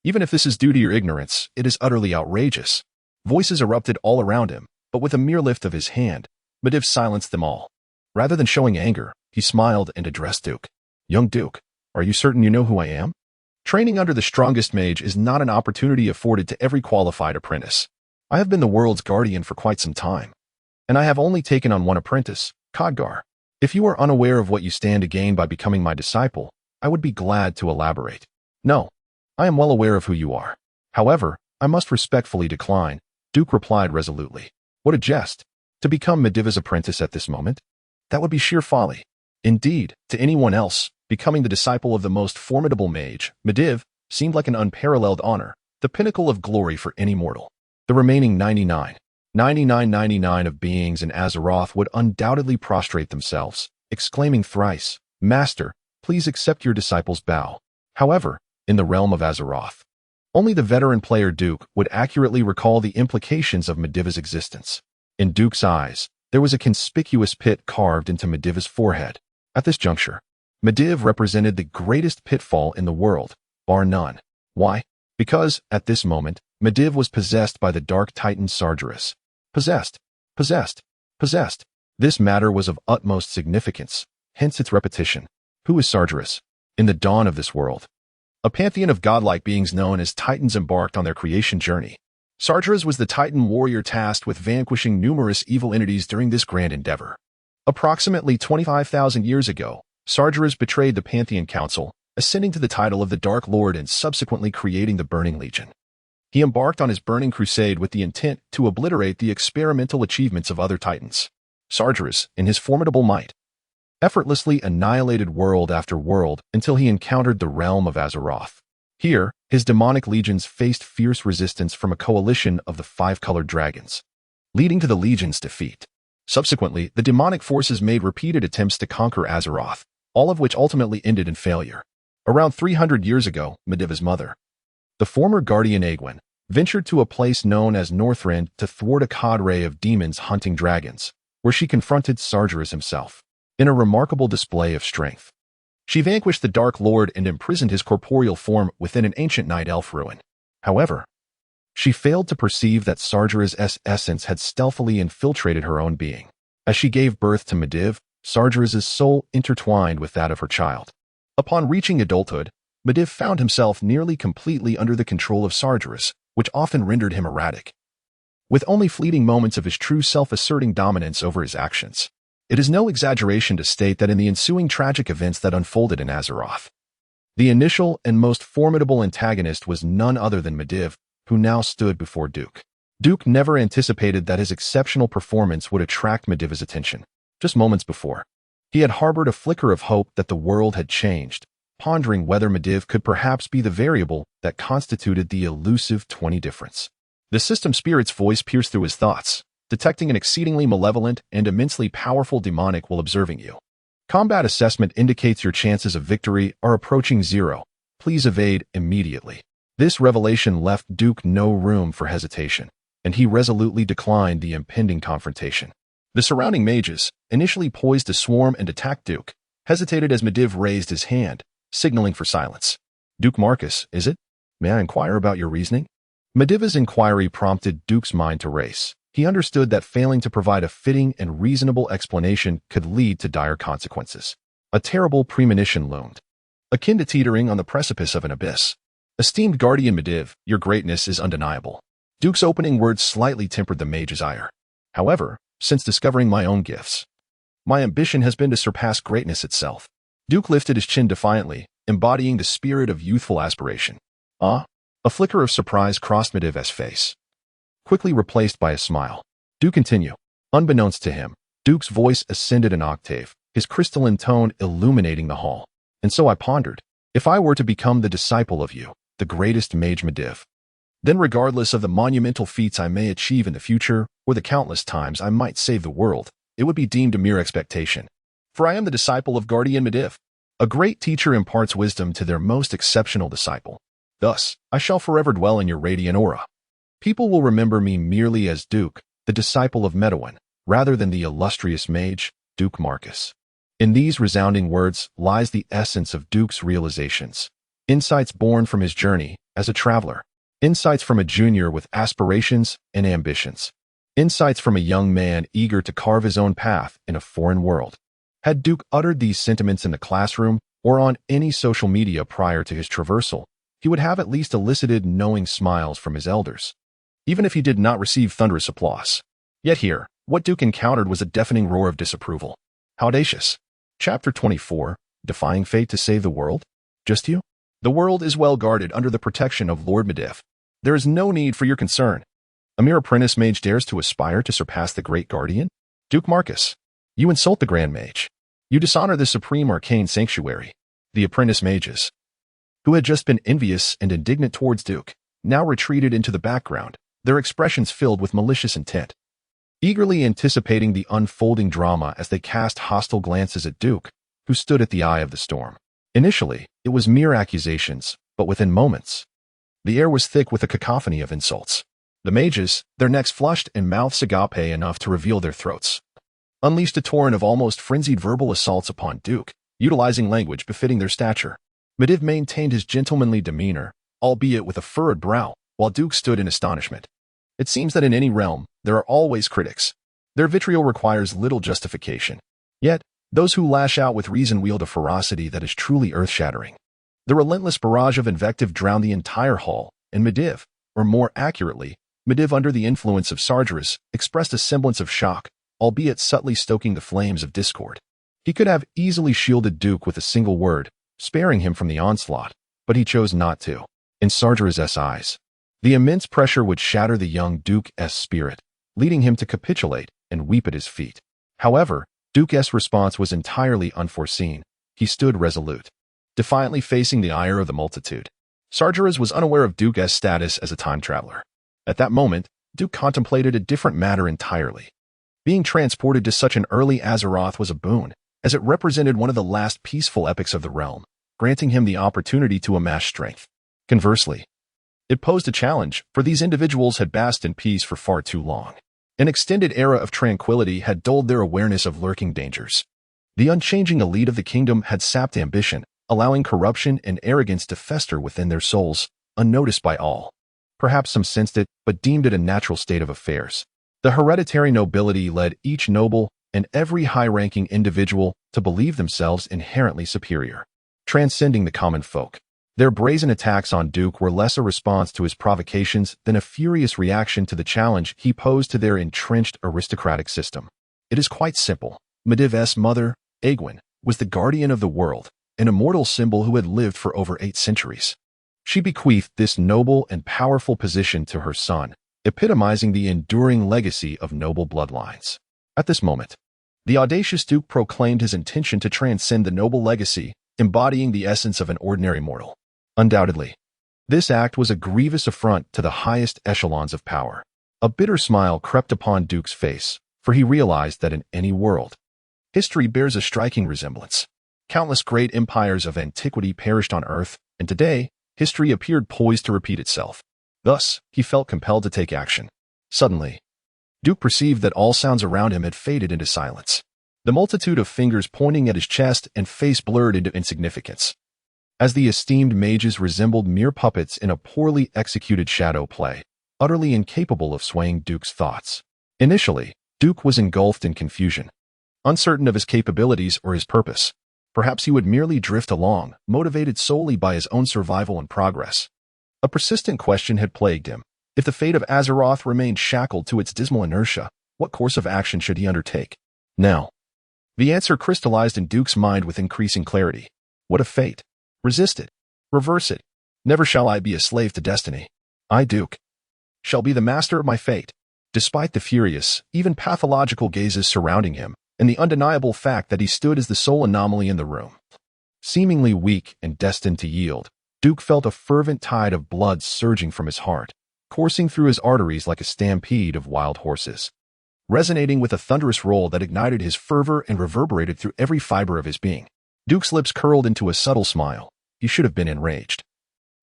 even if this is due to your ignorance, it is utterly outrageous. Voices erupted all around him, but with a mere lift of his hand, Mediv silenced them all. Rather than showing anger, he smiled and addressed Duke. Young Duke, are you certain you know who I am? Training under the strongest mage is not an opportunity afforded to every qualified apprentice. I have been the world's guardian for quite some time, and I have only taken on one apprentice, Khadgar. If you are unaware of what you stand to gain by becoming my disciple, I would be glad to elaborate. No, I am well aware of who you are. However, I must respectfully decline, Duke replied resolutely. What a jest! To become Medivh's apprentice at this moment? That would be sheer folly. Indeed, to anyone else, becoming the disciple of the most formidable mage, Mediv, seemed like an unparalleled honor, the pinnacle of glory for any mortal. The remaining 99 of beings in Azeroth would undoubtedly prostrate themselves, exclaiming thrice, Master, please accept your disciple's bow. However, in the realm of Azeroth, only the veteran player Duke would accurately recall the implications of Medivh's existence. In Duke's eyes, there was a conspicuous pit carved into Medivh's forehead. At this juncture, Mediv represented the greatest pitfall in the world, bar none. Why? Because, at this moment, Mediv was possessed by the dark titan Sargeras. Possessed. This matter was of utmost significance, hence its repetition. Who is Sargeras? In the dawn of this world, a pantheon of godlike beings known as Titans embarked on their creation journey. Sargeras was the Titan warrior tasked with vanquishing numerous evil entities during this grand endeavor. Approximately 25,000 years ago, Sargeras betrayed the Pantheon Council, ascending to the title of the Dark Lord and subsequently creating the Burning Legion. He embarked on his burning crusade with the intent to obliterate the experimental achievements of other Titans. Sargeras, in his formidable might, effortlessly annihilated world after world until he encountered the realm of Azeroth. Here, his demonic legions faced fierce resistance from a coalition of the five-colored dragons, leading to the legion's defeat. Subsequently, the demonic forces made repeated attempts to conquer Azeroth, all of which ultimately ended in failure. Around 300 years ago, Medivh's mother, the former guardian Aegwynn, ventured to a place known as Northrend to thwart a cadre of demons hunting dragons, where she confronted Sargeras himself. In a remarkable display of strength, she vanquished the Dark Lord and imprisoned his corporeal form within an ancient night elf ruin. However, she failed to perceive that Sargeras' essence had stealthily infiltrated her own being. As she gave birth to Mediv, Sargeras' soul intertwined with that of her child. Upon reaching adulthood, Mediv found himself nearly completely under the control of Sargeras, which often rendered him erratic, with only fleeting moments of his true self asserting dominance over his actions. It is no exaggeration to state that in the ensuing tragic events that unfolded in Azeroth, the initial and most formidable antagonist was none other than Medivh, who now stood before Duke. Duke never anticipated that his exceptional performance would attract Medivh's attention. Just moments before, he had harbored a flicker of hope that the world had changed, pondering whether Medivh could perhaps be the variable that constituted the elusive 20 difference. The system spirit's voice pierced through his thoughts, detecting an exceedingly malevolent and immensely powerful demonic while observing you. Combat assessment indicates your chances of victory are approaching 0. Please evade immediately. This revelation left Duke no room for hesitation, and he resolutely declined the impending confrontation. The surrounding mages, initially poised to swarm and attack Duke, hesitated as Medivh raised his hand, signaling for silence. Duke Marcus, is it? May I inquire about your reasoning? Medivh's inquiry prompted Duke's mind to race. He understood that failing to provide a fitting and reasonable explanation could lead to dire consequences. A terrible premonition loomed, akin to teetering on the precipice of an abyss. Esteemed guardian Medivh, your greatness is undeniable. Duke's opening words slightly tempered the mage's ire. However, since discovering my own gifts, my ambition has been to surpass greatness itself. Duke lifted his chin defiantly, embodying the spirit of youthful aspiration. Ah? A flicker of surprise crossed Medivh's face, quickly replaced by a smile. Do continue. Unbeknownst to him, Duke's voice ascended an octave, his crystalline tone illuminating the hall. And so I pondered, if I were to become the disciple of you, the greatest mage Medivh, then regardless of the monumental feats I may achieve in the future, or the countless times I might save the world, it would be deemed a mere expectation. For I am the disciple of Guardian Medivh. A great teacher imparts wisdom to their most exceptional disciple. Thus, I shall forever dwell in your radiant aura. People will remember me merely as Duke, the disciple of Medowin, rather than the illustrious mage, Duke Marcus. In these resounding words lies the essence of Duke's realizations. Insights born from his journey as a traveler. Insights from a junior with aspirations and ambitions. Insights from a young man eager to carve his own path in a foreign world. Had Duke uttered these sentiments in the classroom or on any social media prior to his traversal, he would have at least elicited knowing smiles from his elders, even if he did not receive thunderous applause. Yet here, what Duke encountered was a deafening roar of disapproval. How audacious. Chapter 24, Defying Fate to Save the World? Just you? The world is well guarded under the protection of Lord Medivh. There is no need for your concern. A mere apprentice mage dares to aspire to surpass the great guardian? Duke Marcus, you insult the Grand Mage. You dishonor the supreme arcane sanctuary. The apprentice mages, who had just been envious and indignant towards Duke, now retreated into the background, their expressions filled with malicious intent, eagerly anticipating the unfolding drama as they cast hostile glances at Duke, who stood at the eye of the storm. Initially, it was mere accusations, but within moments, the air was thick with a cacophony of insults. The mages, their necks flushed and mouths agape enough to reveal their throats, unleashed a torrent of almost frenzied verbal assaults upon Duke, utilizing language befitting their stature. Medivh maintained his gentlemanly demeanor, albeit with a furrowed brow, while Duke stood in astonishment. It seems that in any realm, there are always critics. Their vitriol requires little justification. Yet, those who lash out with reason wield a ferocity that is truly earth-shattering. The relentless barrage of invective drowned the entire hall, and Medivh, or more accurately, Medivh under the influence of Sargeras, expressed a semblance of shock, albeit subtly stoking the flames of discord. He could have easily shielded Duke with a single word, sparing him from the onslaught, but he chose not to. In Sargeras' eyes, the immense pressure would shatter the young Duke's spirit, leading him to capitulate and weep at his feet. However, Duke's response was entirely unforeseen. He stood resolute, defiantly facing the ire of the multitude. Sargeras was unaware of Duke's status as a time traveler. At that moment, Duke contemplated a different matter entirely. Being transported to such an early Azeroth was a boon, as it represented one of the last peaceful epochs of the realm, granting him the opportunity to amass strength. Conversely, it posed a challenge, for these individuals had basked in peace for far too long. An extended era of tranquility had dulled their awareness of lurking dangers. The unchanging elite of the kingdom had sapped ambition, allowing corruption and arrogance to fester within their souls, unnoticed by all. Perhaps some sensed it, but deemed it a natural state of affairs. The hereditary nobility led each noble and every high-ranking individual to believe themselves inherently superior, transcending the common folk. Their brazen attacks on Duke were less a response to his provocations than a furious reaction to the challenge he posed to their entrenched aristocratic system. It is quite simple. Medivh's mother, Egwene, was the guardian of the world, an immortal symbol who had lived for over 8 centuries. She bequeathed this noble and powerful position to her son, epitomizing the enduring legacy of noble bloodlines. At this moment, the audacious Duke proclaimed his intention to transcend the noble legacy, embodying the essence of an ordinary mortal. Undoubtedly, this act was a grievous affront to the highest echelons of power. A bitter smile crept upon Duke's face, for he realized that in any world, history bears a striking resemblance. Countless great empires of antiquity perished on Earth, and today, history appeared poised to repeat itself. Thus, he felt compelled to take action. Suddenly, Duke perceived that all sounds around him had faded into silence. The multitude of fingers pointing at his chest and face blurred into insignificance, as the esteemed mages resembled mere puppets in a poorly executed shadow play, utterly incapable of swaying Duke's thoughts. Initially, Duke was engulfed in confusion, uncertain of his capabilities or his purpose. Perhaps he would merely drift along, motivated solely by his own survival and progress. A persistent question had plagued him. If the fate of Azeroth remained shackled to its dismal inertia, what course of action should he undertake? Now, the answer crystallized in Duke's mind with increasing clarity. What a fate! Resist it. Reverse it. Never shall I be a slave to destiny. I, Duke, shall be the master of my fate. Despite the furious, even pathological gazes surrounding him, and the undeniable fact that he stood as the sole anomaly in the room, seemingly weak and destined to yield, Duke felt a fervent tide of blood surging from his heart, coursing through his arteries like a stampede of wild horses, resonating with a thunderous roll that ignited his fervor and reverberated through every fiber of his being. Duke's lips curled into a subtle smile. He should have been enraged.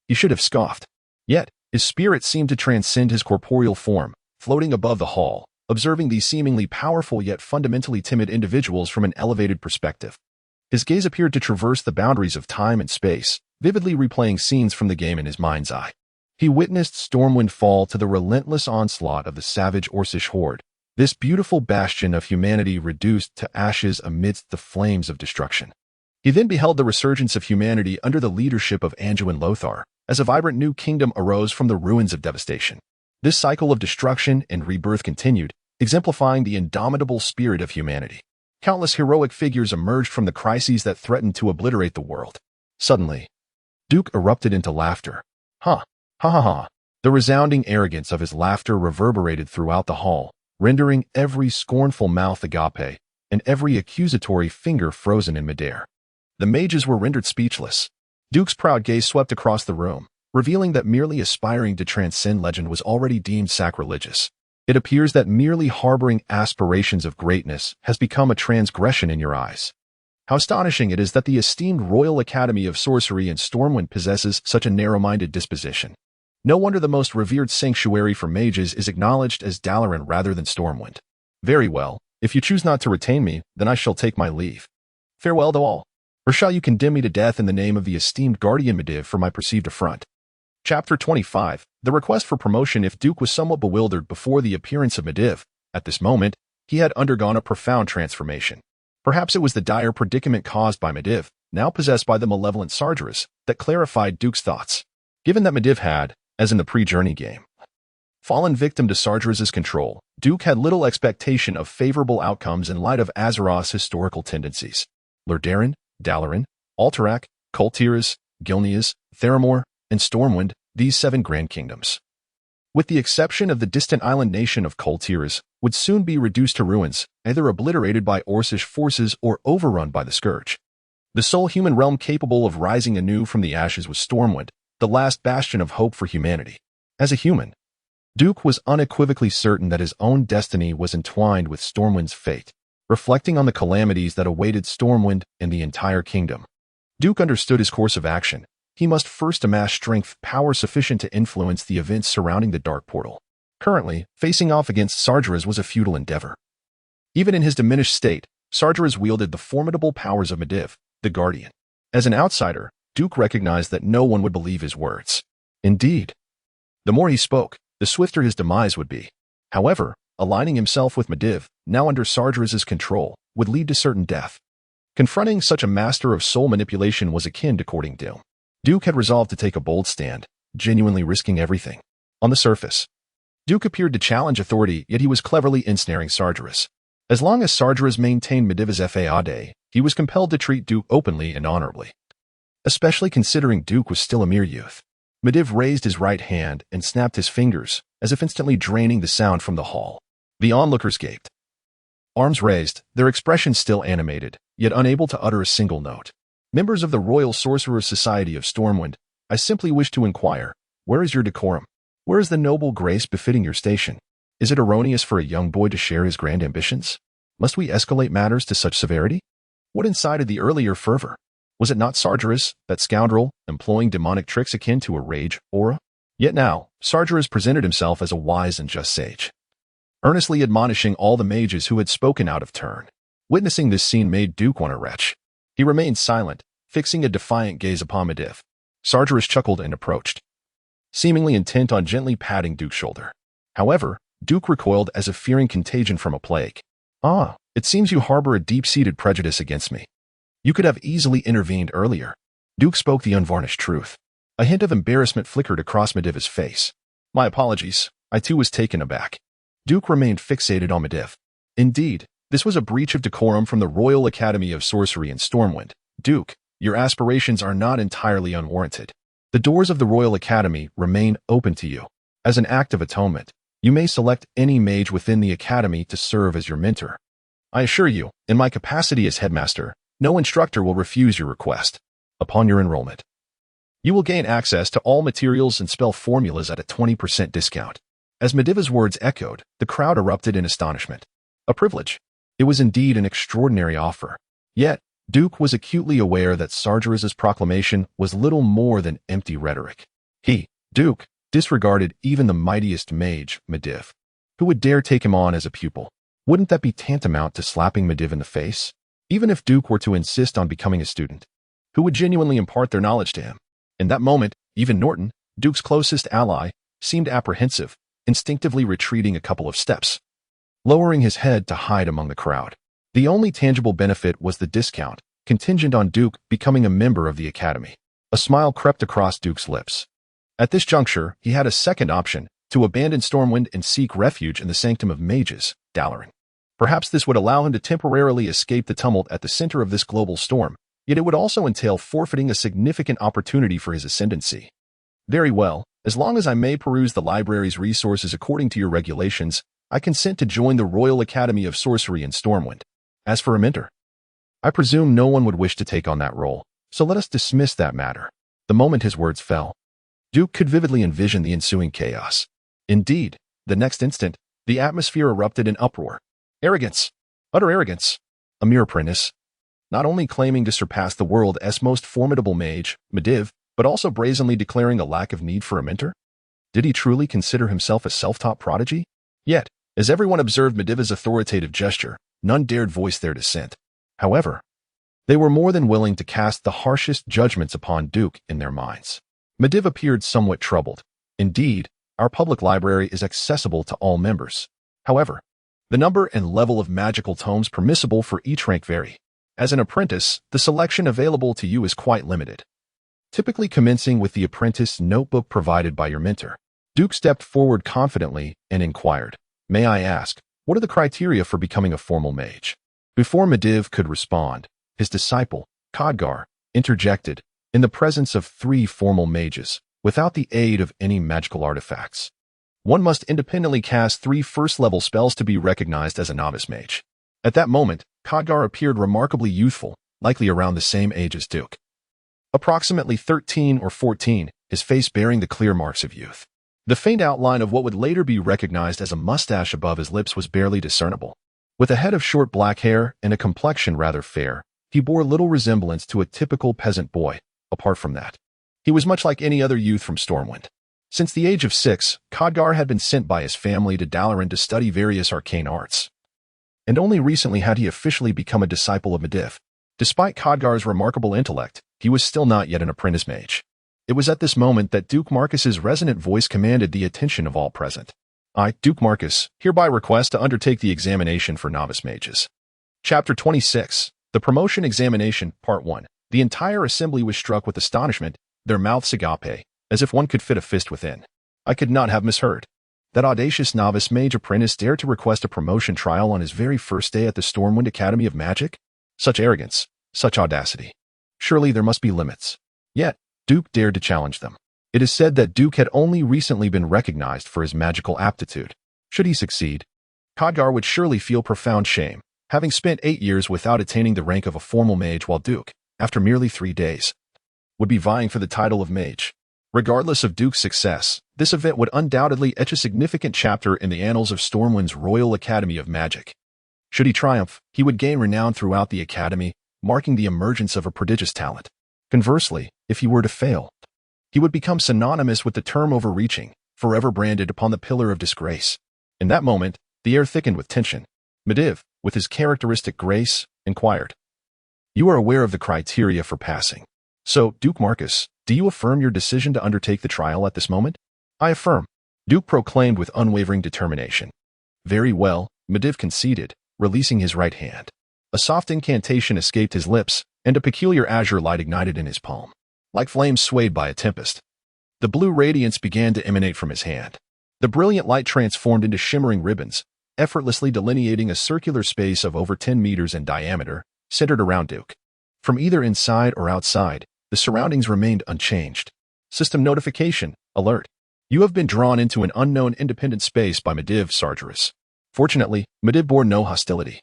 He should have scoffed. Yet, his spirit seemed to transcend his corporeal form, floating above the hall, observing these seemingly powerful yet fundamentally timid individuals from an elevated perspective. His gaze appeared to traverse the boundaries of time and space, vividly replaying scenes from the game in his mind's eye. He witnessed Stormwind fall to the relentless onslaught of the savage Orcish horde, this beautiful bastion of humanity reduced to ashes amidst the flames of destruction. He then beheld the resurgence of humanity under the leadership of Anduin Lothar, as a vibrant new kingdom arose from the ruins of devastation. This cycle of destruction and rebirth continued, exemplifying the indomitable spirit of humanity. Countless heroic figures emerged from the crises that threatened to obliterate the world. Suddenly, Duke erupted into laughter. Ha! Ha ha ha! The resounding arrogance of his laughter reverberated throughout the hall, rendering every scornful mouth agape and every accusatory finger frozen in midair. The mages were rendered speechless. Duke's proud gaze swept across the room, revealing that merely aspiring to transcend legend was already deemed sacrilegious. It appears that merely harboring aspirations of greatness has become a transgression in your eyes. How astonishing it is that the esteemed Royal Academy of Sorcery in Stormwind possesses such a narrow-minded disposition. No wonder the most revered sanctuary for mages is acknowledged as Dalaran rather than Stormwind. Very well, if you choose not to retain me, then I shall take my leave. Farewell to all. Or shall you condemn me to death in the name of the esteemed guardian Mediv for my perceived affront? Chapter 25. The request for promotion. If Duke was somewhat bewildered before the appearance of Mediv, at this moment, he had undergone a profound transformation. Perhaps it was the dire predicament caused by Mediv, now possessed by the malevolent Sargeras, that clarified Duke's thoughts. Given that Mediv had, as in the pre-journey game, fallen victim to Sargeras' control, Duke had little expectation of favorable outcomes in light of Azeroth's historical tendencies. Lurdaran, Dalaran, Alterac, Kul Tiras, Gilneas, Theramore, and Stormwind, these 7 grand kingdoms, with the exception of the distant island nation of Kul Tiras, would soon be reduced to ruins, either obliterated by Orcish forces or overrun by the Scourge. The sole human realm capable of rising anew from the ashes was Stormwind, the last bastion of hope for humanity. As a human, Duke was unequivocally certain that his own destiny was entwined with Stormwind's fate. Reflecting on the calamities that awaited Stormwind and the entire kingdom, Duke understood his course of action. He must first amass strength, power sufficient to influence the events surrounding the Dark Portal. Currently, facing off against Sargeras was a futile endeavor. Even in his diminished state, Sargeras wielded the formidable powers of Mediv, the Guardian. As an outsider, Duke recognized that no one would believe his words. Indeed, the more he spoke, the swifter his demise would be. However, aligning himself with Mediv, now under Sargeras' control, would lead to certain death. Confronting such a master of soul manipulation was akin to courting doom. Duke had resolved to take a bold stand, genuinely risking everything. On the surface, Duke appeared to challenge authority, yet he was cleverly ensnaring Sargeras. As long as Sargeras maintained Medivh's faade, he was compelled to treat Duke openly and honorably. Especially considering Duke was still a mere youth. Medivh raised his right hand and snapped his fingers, as if instantly draining the sound from the hall. The onlookers gaped. Arms raised, their expressions still animated, yet unable to utter a single note. Members of the Royal Sorcerers' Society of Stormwind, I simply wish to inquire, where is your decorum? Where is the noble grace befitting your station? Is it erroneous for a young boy to share his grand ambitions? Must we escalate matters to such severity? What incited the earlier fervor? Was it not Sargeras, that scoundrel, employing demonic tricks akin to a rage aura? Yet now, Sargeras presented himself as a wise and just sage, earnestly admonishing all the mages who had spoken out of turn. Witnessing this scene made Duke want to retch. He remained silent, fixing a defiant gaze upon Medivh. Sargeras chuckled and approached, seemingly intent on gently patting Duke's shoulder. However, Duke recoiled as if fearing contagion from a plague. Ah, it seems you harbor a deep-seated prejudice against me. You could have easily intervened earlier. Duke spoke the unvarnished truth. A hint of embarrassment flickered across Medivh's face. My apologies, I too was taken aback. Duke remained fixated on Medivh. Indeed, this was a breach of decorum from the Royal Academy of Sorcery in Stormwind. Duke, your aspirations are not entirely unwarranted. The doors of the Royal Academy remain open to you. As an act of atonement, you may select any mage within the Academy to serve as your mentor. I assure you, in my capacity as headmaster, no instructor will refuse your request. Upon your enrollment, you will gain access to all materials and spell formulas at a 20% discount. As Medivh's words echoed, the crowd erupted in astonishment. A privilege. It was indeed an extraordinary offer. Yet, Duke was acutely aware that Sargeras' proclamation was little more than empty rhetoric. He, Duke, disregarded even the mightiest mage, Medivh. Who would dare take him on as a pupil? Wouldn't that be tantamount to slapping Medivh in the face? Even if Duke were to insist on becoming a student, who would genuinely impart their knowledge to him? In that moment, even Norton, Duke's closest ally, seemed apprehensive, instinctively retreating a couple of steps, lowering his head to hide among the crowd. The only tangible benefit was the discount, contingent on Duke becoming a member of the Academy. A smile crept across Duke's lips. At this juncture, he had a second option, to abandon Stormwind and seek refuge in the Sanctum of Mages, Dalaran. Perhaps this would allow him to temporarily escape the tumult at the center of this global storm, yet it would also entail forfeiting a significant opportunity for his ascendancy. Very well, as long as I may peruse the library's resources according to your regulations, I consent to join the Royal Academy of Sorcery in Stormwind. As for a mentor, I presume no one would wish to take on that role, so let us dismiss that matter. The moment his words fell, Duke could vividly envision the ensuing chaos. Indeed, the next instant, the atmosphere erupted in uproar. Arrogance! Utter arrogance! A mere apprentice, not only claiming to surpass the world's most formidable mage, Medivh, but also brazenly declaring a lack of need for a mentor? Did he truly consider himself a self-taught prodigy? Yet, as everyone observed Medivh's authoritative gesture, none dared voice their dissent. However, they were more than willing to cast the harshest judgments upon Duke in their minds. Medivh appeared somewhat troubled. Indeed, our public library is accessible to all members. However, the number and level of magical tomes permissible for each rank vary. As an apprentice, the selection available to you is quite limited, typically commencing with the apprentice notebook provided by your mentor. Duke stepped forward confidently and inquired, "May I ask, what are the criteria for becoming a formal mage?" Before Medivh could respond, his disciple, Khadgar, interjected, in the presence of 3 formal mages, without the aid of any magical artifacts. One must independently cast 3 first-level spells to be recognized as a novice mage. At that moment, Khadgar appeared remarkably youthful, likely around the same age as Duke. Approximately 13 or 14, his face bearing the clear marks of youth. The faint outline of what would later be recognized as a mustache above his lips was barely discernible. With a head of short black hair and a complexion rather fair, he bore little resemblance to a typical peasant boy. Apart from that, he was much like any other youth from Stormwind. Since the age of 6, Khadgar had been sent by his family to Dalaran to study various arcane arts, and only recently had he officially become a disciple of Medivh. Despite Khadgar's remarkable intellect, he was still not yet an apprentice mage. It was at this moment that Duke Marcus's resonant voice commanded the attention of all present. I, Duke Marcus, hereby request to undertake the examination for novice mages. Chapter 26, The Promotion Examination, Part 1. The entire assembly was struck with astonishment, their mouths agape, as if one could fit a fist within. I could not have misheard. That audacious novice mage apprentice dared to request a promotion trial on his very first day at the Stormwind Academy of Magic? Such arrogance, such audacity. Surely there must be limits. Yet, Duke dared to challenge them. It is said that Duke had only recently been recognized for his magical aptitude. Should he succeed, Khadgar would surely feel profound shame, having spent 8 years without attaining the rank of a formal mage, while Duke, after merely 3 days, would be vying for the title of mage. Regardless of Duke's success, this event would undoubtedly etch a significant chapter in the annals of Stormwind's Royal Academy of Magic. Should he triumph, he would gain renown throughout the academy, marking the emergence of a prodigious talent. Conversely, if he were to fail, he would become synonymous with the term overreaching, forever branded upon the pillar of disgrace. In that moment, the air thickened with tension. Medivh, with his characteristic grace, inquired, "You are aware of the criteria for passing. So, Duke Marcus, do you affirm your decision to undertake the trial at this moment?" "I affirm," Duke proclaimed with unwavering determination. "Very well," Medivh conceded, releasing his right hand. A soft incantation escaped his lips, and a peculiar azure light ignited in his palm. Like flames swayed by a tempest, the blue radiance began to emanate from his hand. The brilliant light transformed into shimmering ribbons, effortlessly delineating a circular space of over 10 meters in diameter, centered around Duke. From either inside or outside, the surroundings remained unchanged. System notification, alert. You have been drawn into an unknown independent space by Medivh Sargeras. Fortunately, Medivh bore no hostility.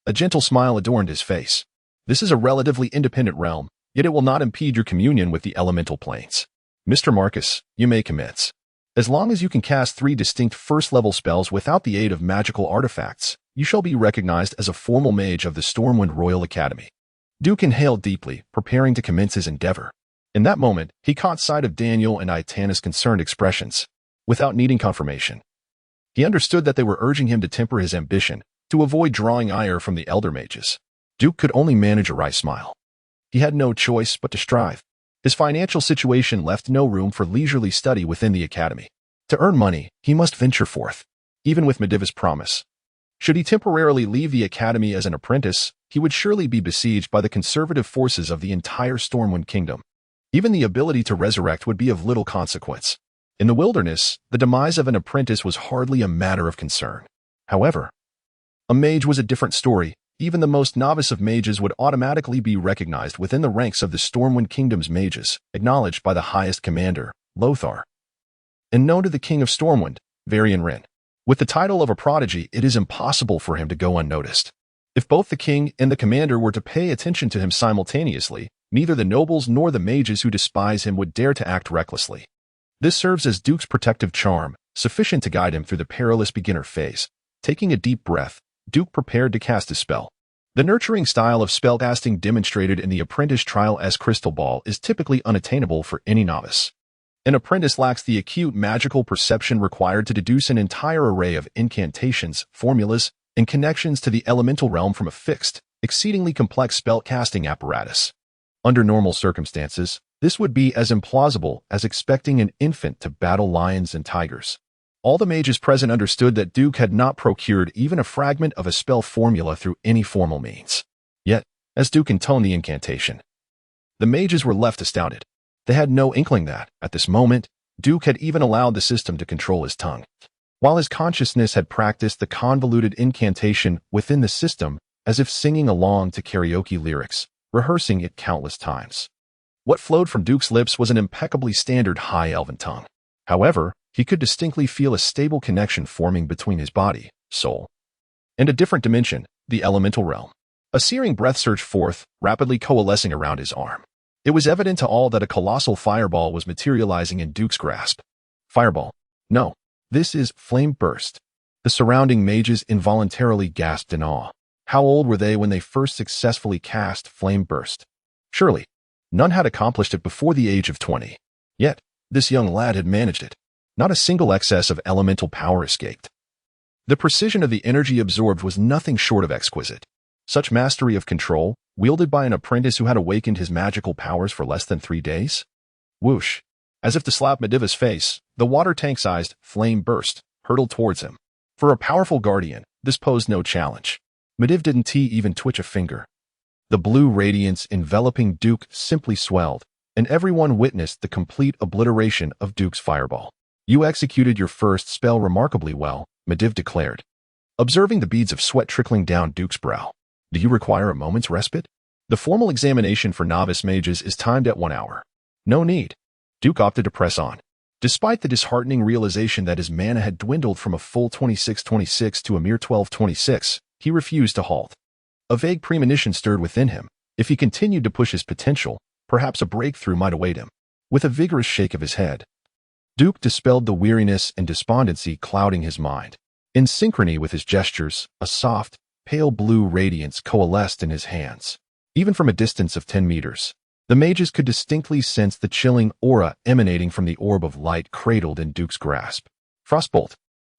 A gentle smile adorned his face. This is a relatively independent realm, yet it will not impede your communion with the elemental planes. Mr. Marcus, you may commence. As long as you can cast 3 distinct first-level spells without the aid of magical artifacts, you shall be recognized as a formal mage of the Stormwind Royal Academy. Duke inhaled deeply, preparing to commence his endeavor. In that moment, he caught sight of Daniel and Itana's concerned expressions. Without needing confirmation, he understood that they were urging him to temper his ambition, to avoid drawing ire from the elder mages. Duke could only manage a wry smile. He had no choice but to strive. His financial situation left no room for leisurely study within the academy. To earn money, he must venture forth, even with Medivh's promise. Should he temporarily leave the academy as an apprentice, he would surely be besieged by the conservative forces of the entire Stormwind Kingdom. Even the ability to resurrect would be of little consequence. In the wilderness, the demise of an apprentice was hardly a matter of concern. However, a mage was a different story. Even the most novice of mages would automatically be recognized within the ranks of the Stormwind Kingdom's mages, acknowledged by the highest commander, Lothar, and known to the King of Stormwind, Varian Wren. With the title of a prodigy, it is impossible for him to go unnoticed. If both the king and the commander were to pay attention to him simultaneously, neither the nobles nor the mages who despise him would dare to act recklessly. This serves as Duke's protective charm, sufficient to guide him through the perilous beginner phase. Taking a deep breath, Duke prepared to cast his spell. The nurturing style of spellcasting demonstrated in the apprentice trial as Crystal Ball is typically unattainable for any novice. An apprentice lacks the acute magical perception required to deduce an entire array of incantations, formulas, and connections to the elemental realm from a fixed, exceedingly complex spellcasting apparatus. Under normal circumstances, this would be as implausible as expecting an infant to battle lions and tigers. All the mages present understood that Duke had not procured even a fragment of a spell formula through any formal means. Yet, as Duke intoned the incantation, the mages were left astounded. They had no inkling that, at this moment, Duke had even allowed the system to control his tongue. While his consciousness had practiced the convoluted incantation within the system as if singing along to karaoke lyrics, rehearsing it countless times. What flowed from Duke's lips was an impeccably standard High Elven tongue. However, he could distinctly feel a stable connection forming between his body, soul, and a different dimension, the elemental realm. A searing breath surged forth, rapidly coalescing around his arm. It was evident to all that a colossal fireball was materializing in Duke's grasp. Fireball? No. This is flame burst. The surrounding mages involuntarily gasped in awe. How old were they when they first successfully cast flame burst? Surely, none had accomplished it before the age of 20. Yet, this young lad had managed it. Not a single excess of elemental power escaped. The precision of the energy absorbed was nothing short of exquisite. Such mastery of control, wielded by an apprentice who had awakened his magical powers for less than 3 days? Whoosh! As if to slap Medivh's face, the water tank-sized flame burst, hurtled towards him. For a powerful guardian, this posed no challenge. Medivh didn't even twitch a finger. The blue radiance enveloping Duke simply swelled, and everyone witnessed the complete obliteration of Duke's fireball. You executed your first spell remarkably well, Medivh declared, observing the beads of sweat trickling down Duke's brow. Do you require a moment's respite? The formal examination for novice mages is timed at 1 hour. No need. Duke opted to press on. Despite the disheartening realization that his mana had dwindled from a full 26-26 to a mere 12-26, he refused to halt. A vague premonition stirred within him. If he continued to push his potential, perhaps a breakthrough might await him. With a vigorous shake of his head, Duke dispelled the weariness and despondency clouding his mind. In synchrony with his gestures, a soft, pale blue radiance coalesced in his hands. Even from a distance of 10 meters, the mages could distinctly sense the chilling aura emanating from the orb of light cradled in Duke's grasp. Frostbolt.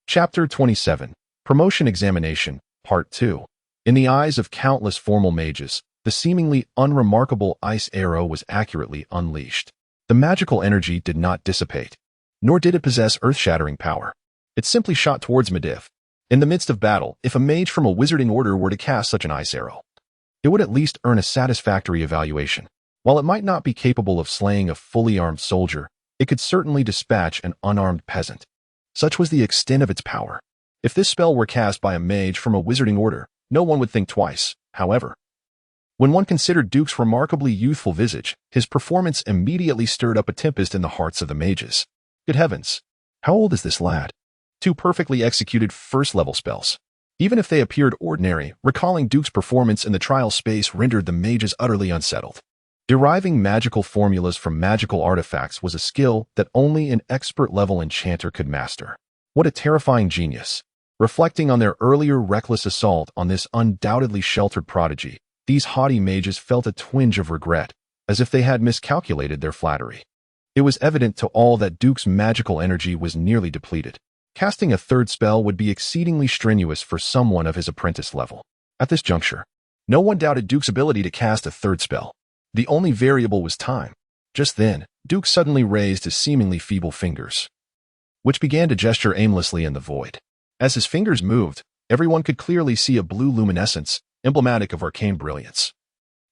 Chapter 27. Promotion Examination, Part 2. In the eyes of countless formal mages, the seemingly unremarkable ice arrow was accurately unleashed. The magical energy did not dissipate, nor did it possess earth-shattering power. It simply shot towards Medivh. In the midst of battle, if a mage from a wizarding order were to cast such an ice arrow, it would at least earn a satisfactory evaluation. While it might not be capable of slaying a fully armed soldier, it could certainly dispatch an unarmed peasant. Such was the extent of its power. If this spell were cast by a mage from a wizarding order, no one would think twice. However, when one considered Duke's remarkably youthful visage, his performance immediately stirred up a tempest in the hearts of the mages. Good heavens! How old is this lad? 2 perfectly executed first-level spells. Even if they appeared ordinary, recalling Duke's performance in the trial space rendered the mages utterly unsettled. Deriving magical formulas from magical artifacts was a skill that only an expert-level enchanter could master. What a terrifying genius! Reflecting on their earlier reckless assault on this undoubtedly sheltered prodigy, these haughty mages felt a twinge of regret, as if they had miscalculated their flattery. It was evident to all that Duke's magical energy was nearly depleted. Casting a third spell would be exceedingly strenuous for someone of his apprentice level. At this juncture, no one doubted Duke's ability to cast a third spell. The only variable was time. Just then, Duke suddenly raised his seemingly feeble fingers, which began to gesture aimlessly in the void. As his fingers moved, everyone could clearly see a blue luminescence, emblematic of arcane brilliance,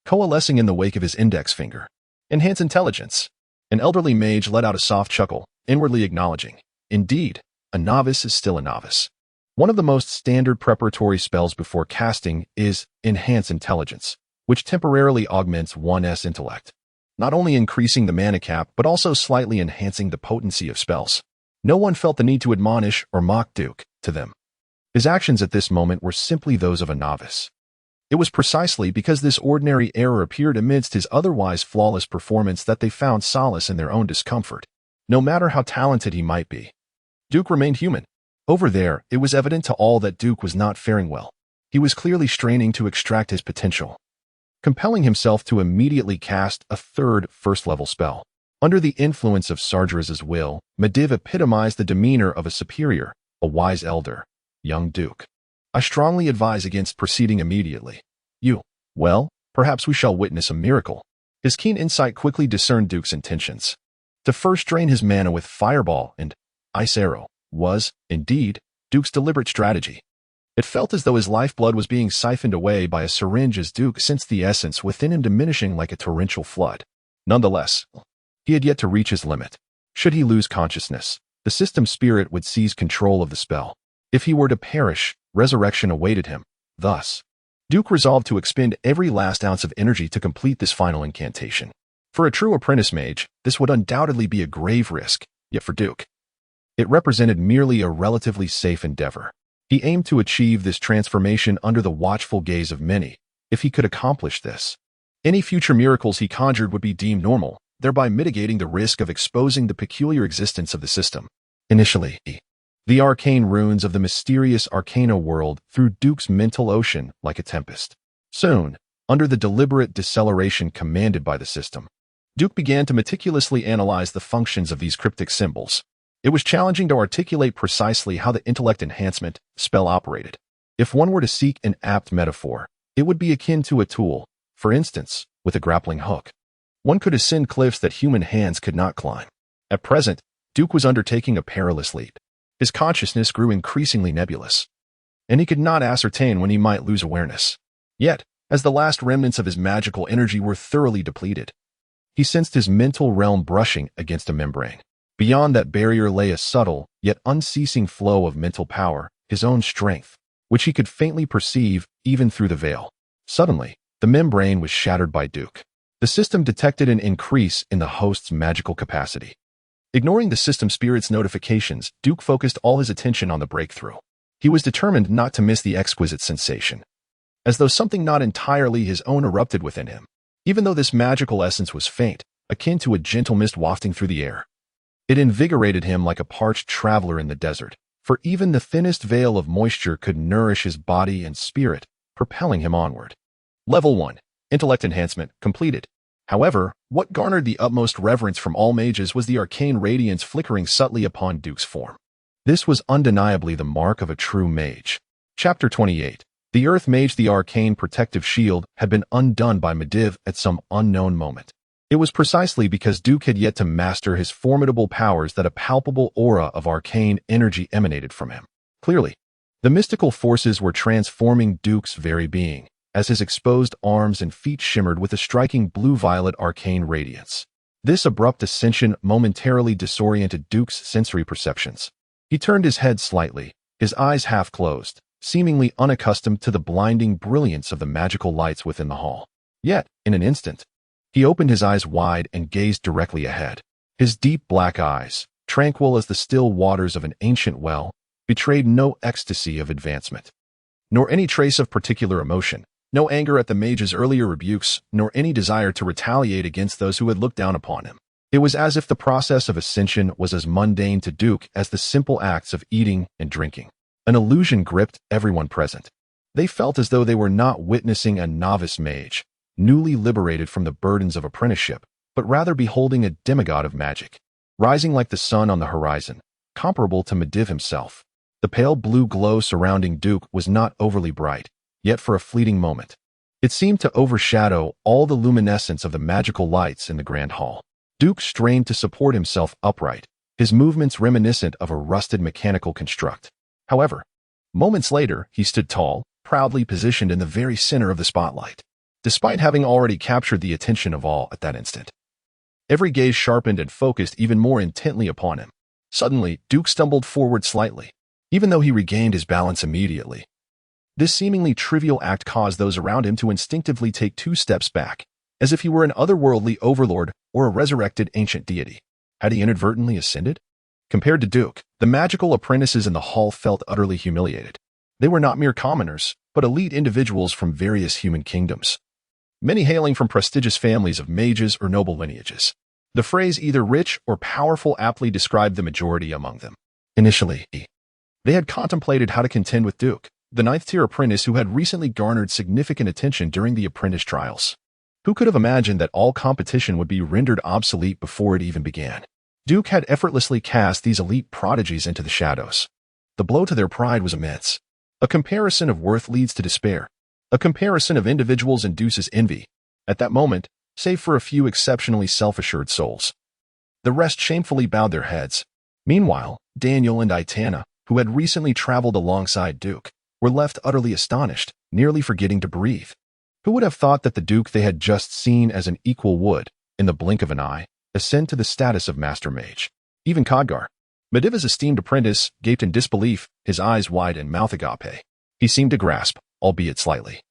coalescing in the wake of his index finger. Enhance intelligence. An elderly mage let out a soft chuckle, inwardly acknowledging, indeed, a novice is still a novice. One of the most standard preparatory spells before casting is Enhance Intelligence, which temporarily augments one's intellect, not only increasing the mana cap but also slightly enhancing the potency of spells. No one felt the need to admonish or mock Duke to them. His actions at this moment were simply those of a novice. It was precisely because this ordinary error appeared amidst his otherwise flawless performance that they found solace in their own discomfort. No matter how talented he might be, Duke remained human. Over there, it was evident to all that Duke was not faring well. He was clearly straining to extract his potential, compelling himself to immediately cast a third first-level spell. Under the influence of Sargeraz's will, Medivh epitomized the demeanor of a superior, a wise elder. Young Duke, I strongly advise against proceeding immediately. Well, perhaps we shall witness a miracle. His keen insight quickly discerned Duke's intentions. To first drain his mana with Fireball and Ice Arrow was, indeed, Duke's deliberate strategy. It felt as though his lifeblood was being siphoned away by a syringe as Duke sensed the essence within him diminishing like a torrential flood. Nonetheless, he had yet to reach his limit. Should he lose consciousness, the system spirit would seize control of the spell. If he were to perish, resurrection awaited him. Thus, Duke resolved to expend every last ounce of energy to complete this final incantation. For a true apprentice mage, this would undoubtedly be a grave risk, yet for Duke, it represented merely a relatively safe endeavor. He aimed to achieve this transformation under the watchful gaze of many. If he could accomplish this, any future miracles he conjured would be deemed normal, thereby mitigating the risk of exposing the peculiar existence of the system. Initially, the arcane runes of the mysterious arcana world through Duke's mental ocean like a tempest. Soon, under the deliberate deceleration commanded by the system, Duke began to meticulously analyze the functions of these cryptic symbols. It was challenging to articulate precisely how the intellect enhancement spell operated. If one were to seek an apt metaphor, it would be akin to a tool, for instance, with a grappling hook. One could ascend cliffs that human hands could not climb. At present, Duke was undertaking a perilous leap. His consciousness grew increasingly nebulous, and he could not ascertain when he might lose awareness. Yet, as the last remnants of his magical energy were thoroughly depleted, he sensed his mental realm brushing against a membrane. Beyond that barrier lay a subtle, yet unceasing flow of mental power, his own strength, which he could faintly perceive even through the veil. Suddenly, the membrane was shattered by Duke. The system detected an increase in the host's magical capacity. Ignoring the system spirit's notifications, Duke focused all his attention on the breakthrough. He was determined not to miss the exquisite sensation. As though something not entirely his own erupted within him, even though this magical essence was faint, akin to a gentle mist wafting through the air. It invigorated him like a parched traveler in the desert, for even the thinnest veil of moisture could nourish his body and spirit, propelling him onward. Level 1. Intellect Enhancement completed. However, what garnered the utmost reverence from all mages was the arcane radiance flickering subtly upon Duke's form. This was undeniably the mark of a true mage. Chapter 28. The Earth Mage. The arcane protective shield had been undone by Medivh at some unknown moment. It was precisely because Duke had yet to master his formidable powers that a palpable aura of arcane energy emanated from him. Clearly, the mystical forces were transforming Duke's very being, as his exposed arms and feet shimmered with a striking blue-violet arcane radiance. This abrupt ascension momentarily disoriented Duke's sensory perceptions. He turned his head slightly, his eyes half closed, seemingly unaccustomed to the blinding brilliance of the magical lights within the hall. Yet, in an instant, he opened his eyes wide and gazed directly ahead. His deep black eyes, tranquil as the still waters of an ancient well, betrayed no ecstasy of advancement, nor any trace of particular emotion, no anger at the mage's earlier rebukes, nor any desire to retaliate against those who had looked down upon him. It was as if the process of ascension was as mundane to Duke as the simple acts of eating and drinking. An illusion gripped everyone present. They felt as though they were not witnessing a novice mage, newly liberated from the burdens of apprenticeship, but rather beholding a demigod of magic, rising like the sun on the horizon, comparable to Medivh himself. The pale blue glow surrounding Duke was not overly bright, yet for a fleeting moment, it seemed to overshadow all the luminescence of the magical lights in the grand hall. Duke strained to support himself upright, his movements reminiscent of a rusted mechanical construct. However, moments later, he stood tall, proudly positioned in the very center of the spotlight. Despite having already captured the attention of all at that instant, every gaze sharpened and focused even more intently upon him. Suddenly, Duke stumbled forward slightly, even though he regained his balance immediately. This seemingly trivial act caused those around him to instinctively take 2 steps back, as if he were an otherworldly overlord or a resurrected ancient deity. Had he inadvertently ascended? Compared to Duke, the magical apprentices in the hall felt utterly humiliated. They were not mere commoners, but elite individuals from various human kingdoms, many hailing from prestigious families of mages or noble lineages. The phrase either rich or powerful aptly described the majority among them. Initially, they had contemplated how to contend with Duke, the 9th-tier apprentice who had recently garnered significant attention during the apprentice trials. Who could have imagined that all competition would be rendered obsolete before it even began? Duke had effortlessly cast these elite prodigies into the shadows. The blow to their pride was immense. A comparison of worth leads to despair. A comparison of individuals induces envy. At that moment, save for a few exceptionally self-assured souls, the rest shamefully bowed their heads. Meanwhile, Daniel and Itana, who had recently traveled alongside Duke, were left utterly astonished, nearly forgetting to breathe. Who would have thought that the Duke they had just seen as an equal would, in the blink of an eye, ascend to the status of Master Mage? Even Khadgar, Medivh's esteemed apprentice, gaped in disbelief, his eyes wide and mouth agape. He seemed to grasp, albeit slightly,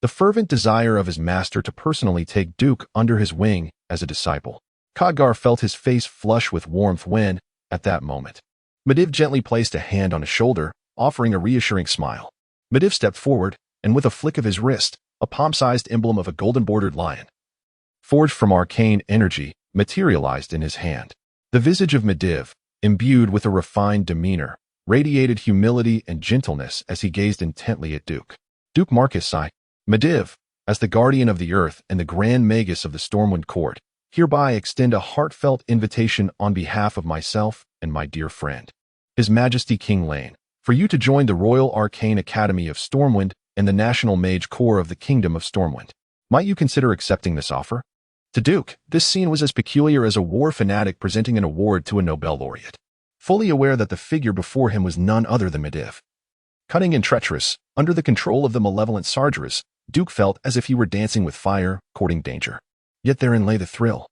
the fervent desire of his master to personally take Duke under his wing as a disciple. Khadgar felt his face flush with warmth when, at that moment, Medivh gently placed a hand on his shoulder, offering a reassuring smile. Medivh stepped forward, and with a flick of his wrist, a palm-sized emblem of a golden-bordered lion, forged from arcane energy, materialized in his hand. The visage of Medivh, imbued with a refined demeanor, radiated humility and gentleness as he gazed intently at Duke. Duke Marcus sighed. Medivh, as the guardian of the earth and the grand magus of the Stormwind Court, hereby extend a heartfelt invitation on behalf of myself and my dear friend, His Majesty King Lane, for you to join the Royal Arcane Academy of Stormwind and the National Mage Corps of the Kingdom of Stormwind. Might you consider accepting this offer? To Duke, this scene was as peculiar as a war fanatic presenting an award to a Nobel laureate, fully aware that the figure before him was none other than Medivh. Cunning and treacherous, under the control of the malevolent Sargeras, Duke felt as if he were dancing with fire, courting danger. Yet therein lay the thrill.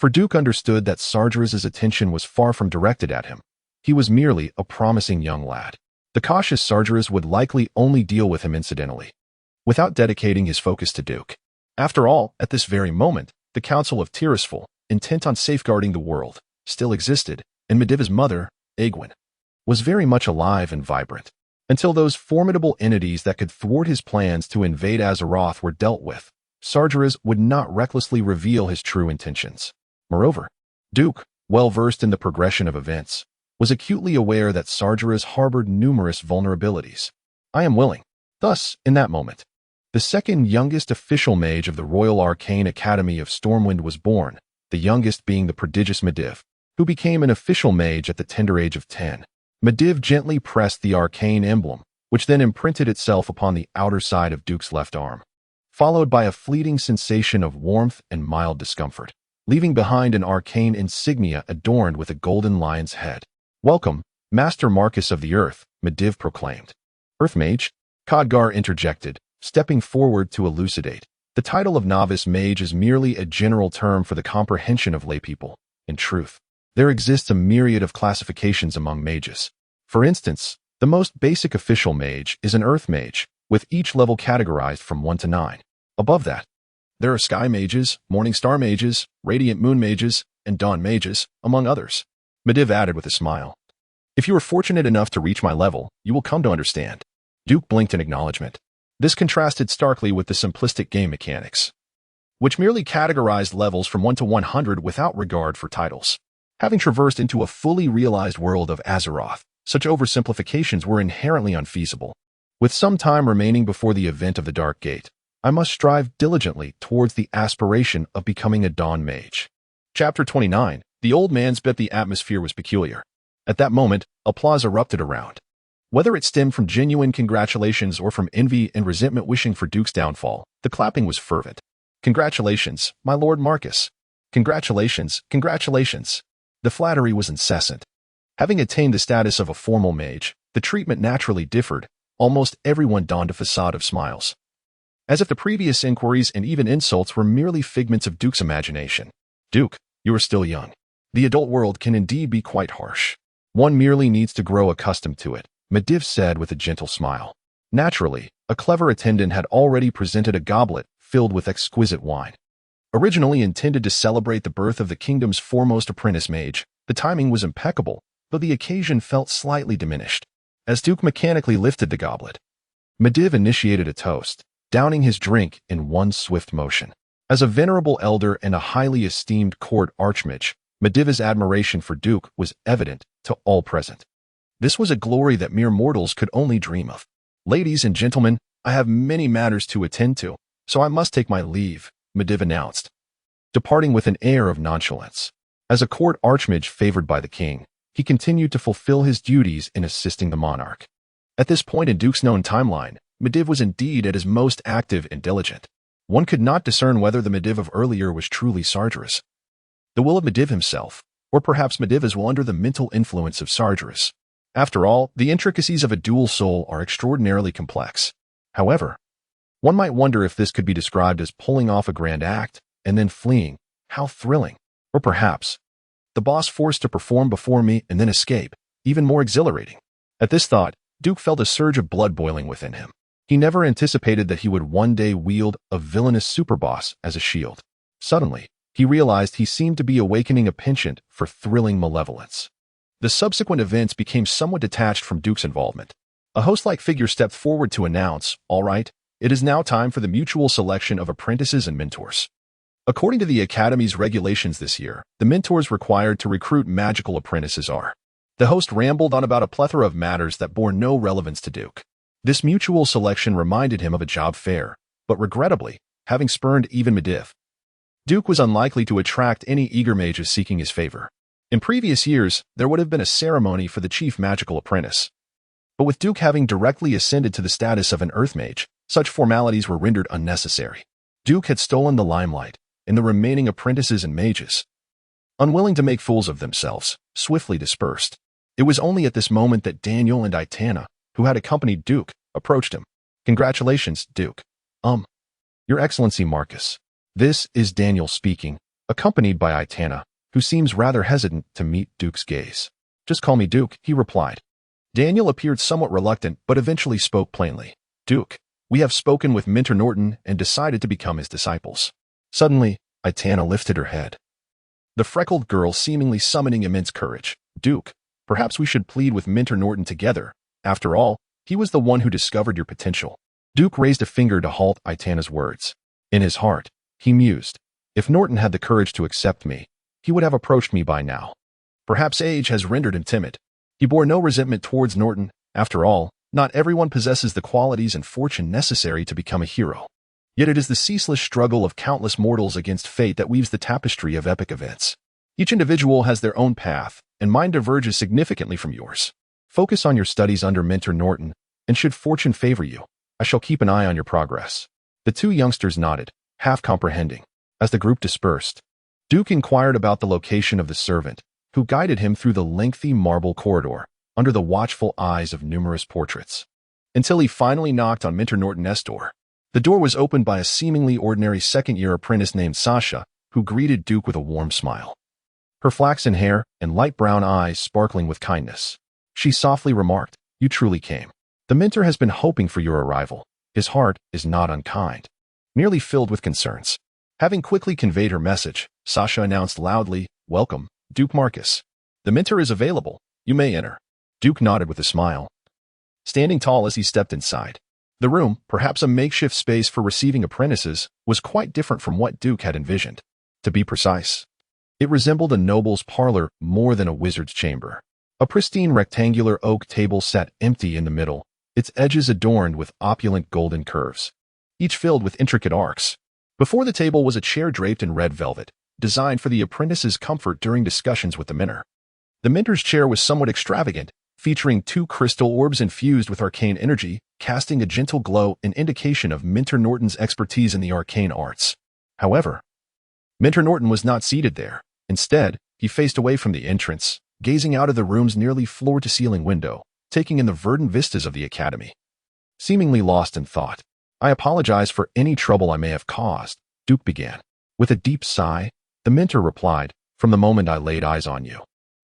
For Duke understood that Sargeras's attention was far from directed at him. He was merely a promising young lad. The cautious Sargeras would likely only deal with him incidentally, without dedicating his focus to Duke. After all, at this very moment, the Council of Tirisful, intent on safeguarding the world, still existed, and Mediva's mother, Egwene, was very much alive and vibrant. Until those formidable entities that could thwart his plans to invade Azeroth were dealt with, Sargeras would not recklessly reveal his true intentions. Moreover, Duke, well versed in the progression of events, was acutely aware that Sargeras harbored numerous vulnerabilities. I am willing. Thus, in that moment, the second youngest official mage of the Royal Arcane Academy of Stormwind was born, the youngest being the prodigious Mediv, who became an official mage at the tender age of 10. Mediv gently pressed the arcane emblem, which then imprinted itself upon the outer side of Duke's left arm, followed by a fleeting sensation of warmth and mild discomfort, leaving behind an arcane insignia adorned with a golden lion's head. "Welcome, Master Marcus of the Earth," Mediv proclaimed. "Earth Mage?" Khadgar interjected, stepping forward to elucidate. The title of novice mage is merely a general term for the comprehension of laypeople. In truth, there exists a myriad of classifications among mages. For instance, the most basic official mage is an Earth Mage, with each level categorized from 1 to 9. Above that, there are Sky Mages, Morning Star Mages, Radiant Moon Mages, and Dawn Mages, among others. Mediv added with a smile. "If you are fortunate enough to reach my level, you will come to understand." Duke blinked in acknowledgement. This contrasted starkly with the simplistic game mechanics, which merely categorized levels from 1 to 100 without regard for titles. Having traversed into a fully realized world of Azeroth, such oversimplifications were inherently unfeasible. With some time remaining before the event of the Dark Gate, I must strive diligently towards the aspiration of becoming a Dawn Mage. Chapter 29. The old man's bet the atmosphere was peculiar. At that moment, applause erupted around. Whether it stemmed from genuine congratulations or from envy and resentment wishing for Duke's downfall, the clapping was fervent. "Congratulations, my Lord Marcus. Congratulations, congratulations." The flattery was incessant. Having attained the status of a formal mage, the treatment naturally differed. Almost everyone donned a facade of smiles, as if the previous inquiries and even insults were merely figments of Duke's imagination. "Duke, you are still young. The adult world can indeed be quite harsh. One merely needs to grow accustomed to it," Mediv said with a gentle smile. Naturally, a clever attendant had already presented a goblet filled with exquisite wine. Originally intended to celebrate the birth of the kingdom's foremost apprentice mage, the timing was impeccable, though the occasion felt slightly diminished. As Duke mechanically lifted the goblet, Mediv initiated a toast, downing his drink in one swift motion. As a venerable elder and a highly esteemed court archmage, Medivh's admiration for Duke was evident to all present. This was a glory that mere mortals could only dream of. "Ladies and gentlemen, I have many matters to attend to, so I must take my leave," Mediv announced, departing with an air of nonchalance. As a court archmage favored by the king, he continued to fulfill his duties in assisting the monarch. At this point in Duke's known timeline, Mediv was indeed at his most active and diligent. One could not discern whether the Mediv of earlier was truly Sargeras, the will of Mediv himself, or perhaps Mediv as well under the mental influence of Sargeras. After all, the intricacies of a dual soul are extraordinarily complex. However, one might wonder if this could be described as pulling off a grand act and then fleeing. How thrilling! Or perhaps, the boss forced to perform before me and then escape, even more exhilarating. At this thought, Duke felt a surge of blood boiling within him. He never anticipated that he would one day wield a villainous superboss as a shield. Suddenly, he realized he seemed to be awakening a penchant for thrilling malevolence. The subsequent events became somewhat detached from Duke's involvement. A host-like figure stepped forward to announce, "All right, it is now time for the mutual selection of apprentices and mentors." According to the Academy's regulations this year, the mentors required to recruit magical apprentices are. The host rambled on about a plethora of matters that bore no relevance to Duke. This mutual selection reminded him of a job fair, but regrettably, having spurned even Mediv, Duke was unlikely to attract any eager mages seeking his favor. In previous years, there would have been a ceremony for the chief magical apprentice. But with Duke having directly ascended to the status of an Earth Mage, such formalities were rendered unnecessary. Duke had stolen the limelight, and the remaining apprentices and mages, unwilling to make fools of themselves, swiftly dispersed. It was only at this moment that Daniel and Itana, who had accompanied Duke, approached him. "Congratulations, Duke." Your Excellency Marcus. This is Daniel speaking, accompanied by Itana, who seems rather hesitant to meet Duke's gaze. "Just call me Duke," he replied. Daniel appeared somewhat reluctant, but eventually spoke plainly. "Duke, we have spoken with Minter Norton and decided to become his disciples." Suddenly, Itana lifted her head. The freckled girl seemingly summoning immense courage. "Duke, perhaps we should plead with Minter Norton together. After all, he was the one who discovered your potential." Duke raised a finger to halt Itana's words. In his heart, he mused, "If Norton had the courage to accept me, he would have approached me by now." Perhaps age has rendered him timid. He bore no resentment towards Norton. After all, not everyone possesses the qualities and fortune necessary to become a hero. Yet it is the ceaseless struggle of countless mortals against fate that weaves the tapestry of epic events. Each individual has their own path, and mine diverges significantly from yours. Focus on your studies under Minter Norton, and should fortune favor you, I shall keep an eye on your progress. The two youngsters nodded, half comprehending. As the group dispersed, Duke inquired about the location of the servant, who guided him through the lengthy marble corridor, under the watchful eyes of numerous portraits, until he finally knocked on Minter Norton's door. The door was opened by a seemingly ordinary second-year apprentice named Sasha, who greeted Duke with a warm smile. Her flaxen hair and light brown eyes sparkling with kindness. She softly remarked, "You truly came. The Minter has been hoping for your arrival. His heart is not unkind, merely filled with concerns." Having quickly conveyed her message, Sasha announced loudly, "Welcome, Duke Marcus. The Minter is available. You may enter." Duke nodded with a smile, standing tall as he stepped inside. The room, perhaps a makeshift space for receiving apprentices, was quite different from what Duke had envisioned. To be precise, it resembled a noble's parlor more than a wizard's chamber. A pristine rectangular oak table sat empty in the middle, its edges adorned with opulent golden curves, each filled with intricate arcs. Before the table was a chair draped in red velvet, designed for the apprentice's comfort during discussions with the Minter. The Minter's chair was somewhat extravagant, featuring two crystal orbs infused with arcane energy, casting a gentle glow, an indication of Minter Norton's expertise in the arcane arts. However, Minter Norton was not seated there. Instead, he faced away from the entrance, gazing out of the room's nearly floor-to-ceiling window, taking in the verdant vistas of the academy. Seemingly lost in thought, "I apologize for any trouble I may have caused," Duke began. With a deep sigh, the Minter replied, "From the moment I laid eyes on you,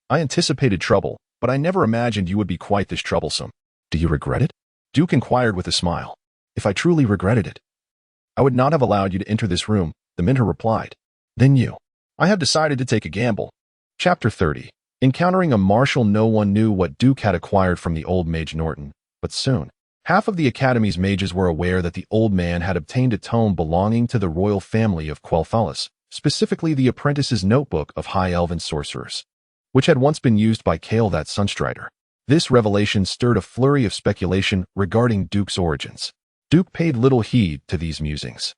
I anticipated trouble, but I never imagined you would be quite this troublesome." "Do you regret it?" Duke inquired with a smile. "If I truly regretted it, I would not have allowed you to enter this room," the Minter replied. "Then you." "I have decided to take a gamble." Chapter 30. Encountering a marshal. No one knew what Duke had acquired from the old mage Norton, but soon, half of the Academy's mages were aware that the old man had obtained a tome belonging to the royal family of Quel'Thalas, specifically the apprentice's notebook of high elven sorcerers, which had once been used by Kale that Sunstrider. This revelation stirred a flurry of speculation regarding Duke's origins. Duke paid little heed to these musings.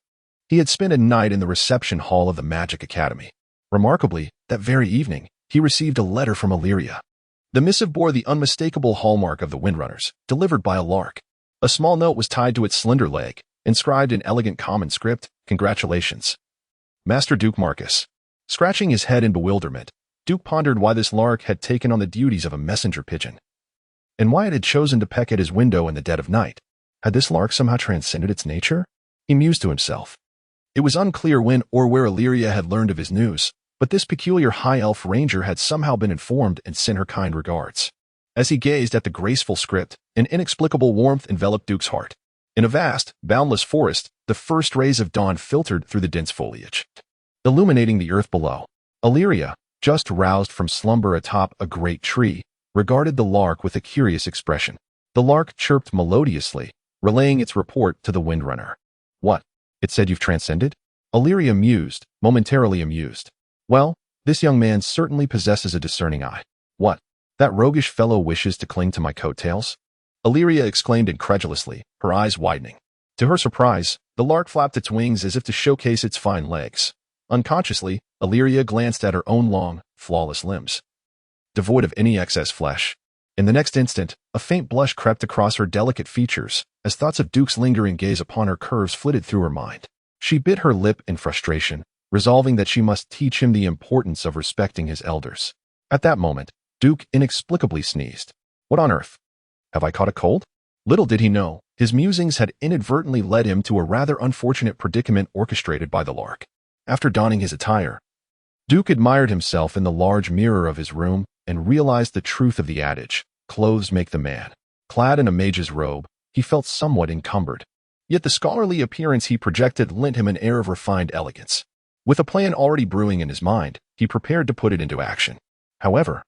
He had spent a night in the reception hall of the Magic Academy. Remarkably, that very evening, he received a letter from Illyria. The missive bore the unmistakable hallmark of the Windrunners, delivered by a lark. A small note was tied to its slender leg, inscribed in elegant common script, "Congratulations, Master Duke Marcus." Scratching his head in bewilderment, Duke pondered why this lark had taken on the duties of a messenger pigeon, and why it had chosen to peck at his window in the dead of night. Had this lark somehow transcended its nature? He mused to himself. It was unclear when or where Illyria had learned of his news, but this peculiar high-elf ranger had somehow been informed and sent her kind regards. As he gazed at the graceful script, an inexplicable warmth enveloped Duke's heart. In a vast, boundless forest, the first rays of dawn filtered through the dense foliage, illuminating the earth below. Illyria, just roused from slumber atop a great tree, regarded the lark with a curious expression. The lark chirped melodiously, relaying its report to the Windrunner. "What? It said you've transcended?" Illyria mused, momentarily amused. "Well, this young man certainly possesses a discerning eye. What? That roguish fellow wishes to cling to my coattails?" Illyria exclaimed incredulously, her eyes widening. To her surprise, the lark flapped its wings as if to showcase its fine legs. Unconsciously, Illyria glanced at her own long, flawless limbs, devoid of any excess flesh. In the next instant, a faint blush crept across her delicate features as thoughts of Duke's lingering gaze upon her curves flitted through her mind. She bit her lip in frustration, resolving that she must teach him the importance of respecting his elders. At that moment, Duke inexplicably sneezed. "What on earth? Have I caught a cold?" Little did he know, his musings had inadvertently led him to a rather unfortunate predicament orchestrated by the lark. After donning his attire, Duke admired himself in the large mirror of his room and realized the truth of the adage, clothes make the man. Clad in a mage's robe, he felt somewhat encumbered. Yet the scholarly appearance he projected lent him an air of refined elegance. With a plan already brewing in his mind, he prepared to put it into action. However,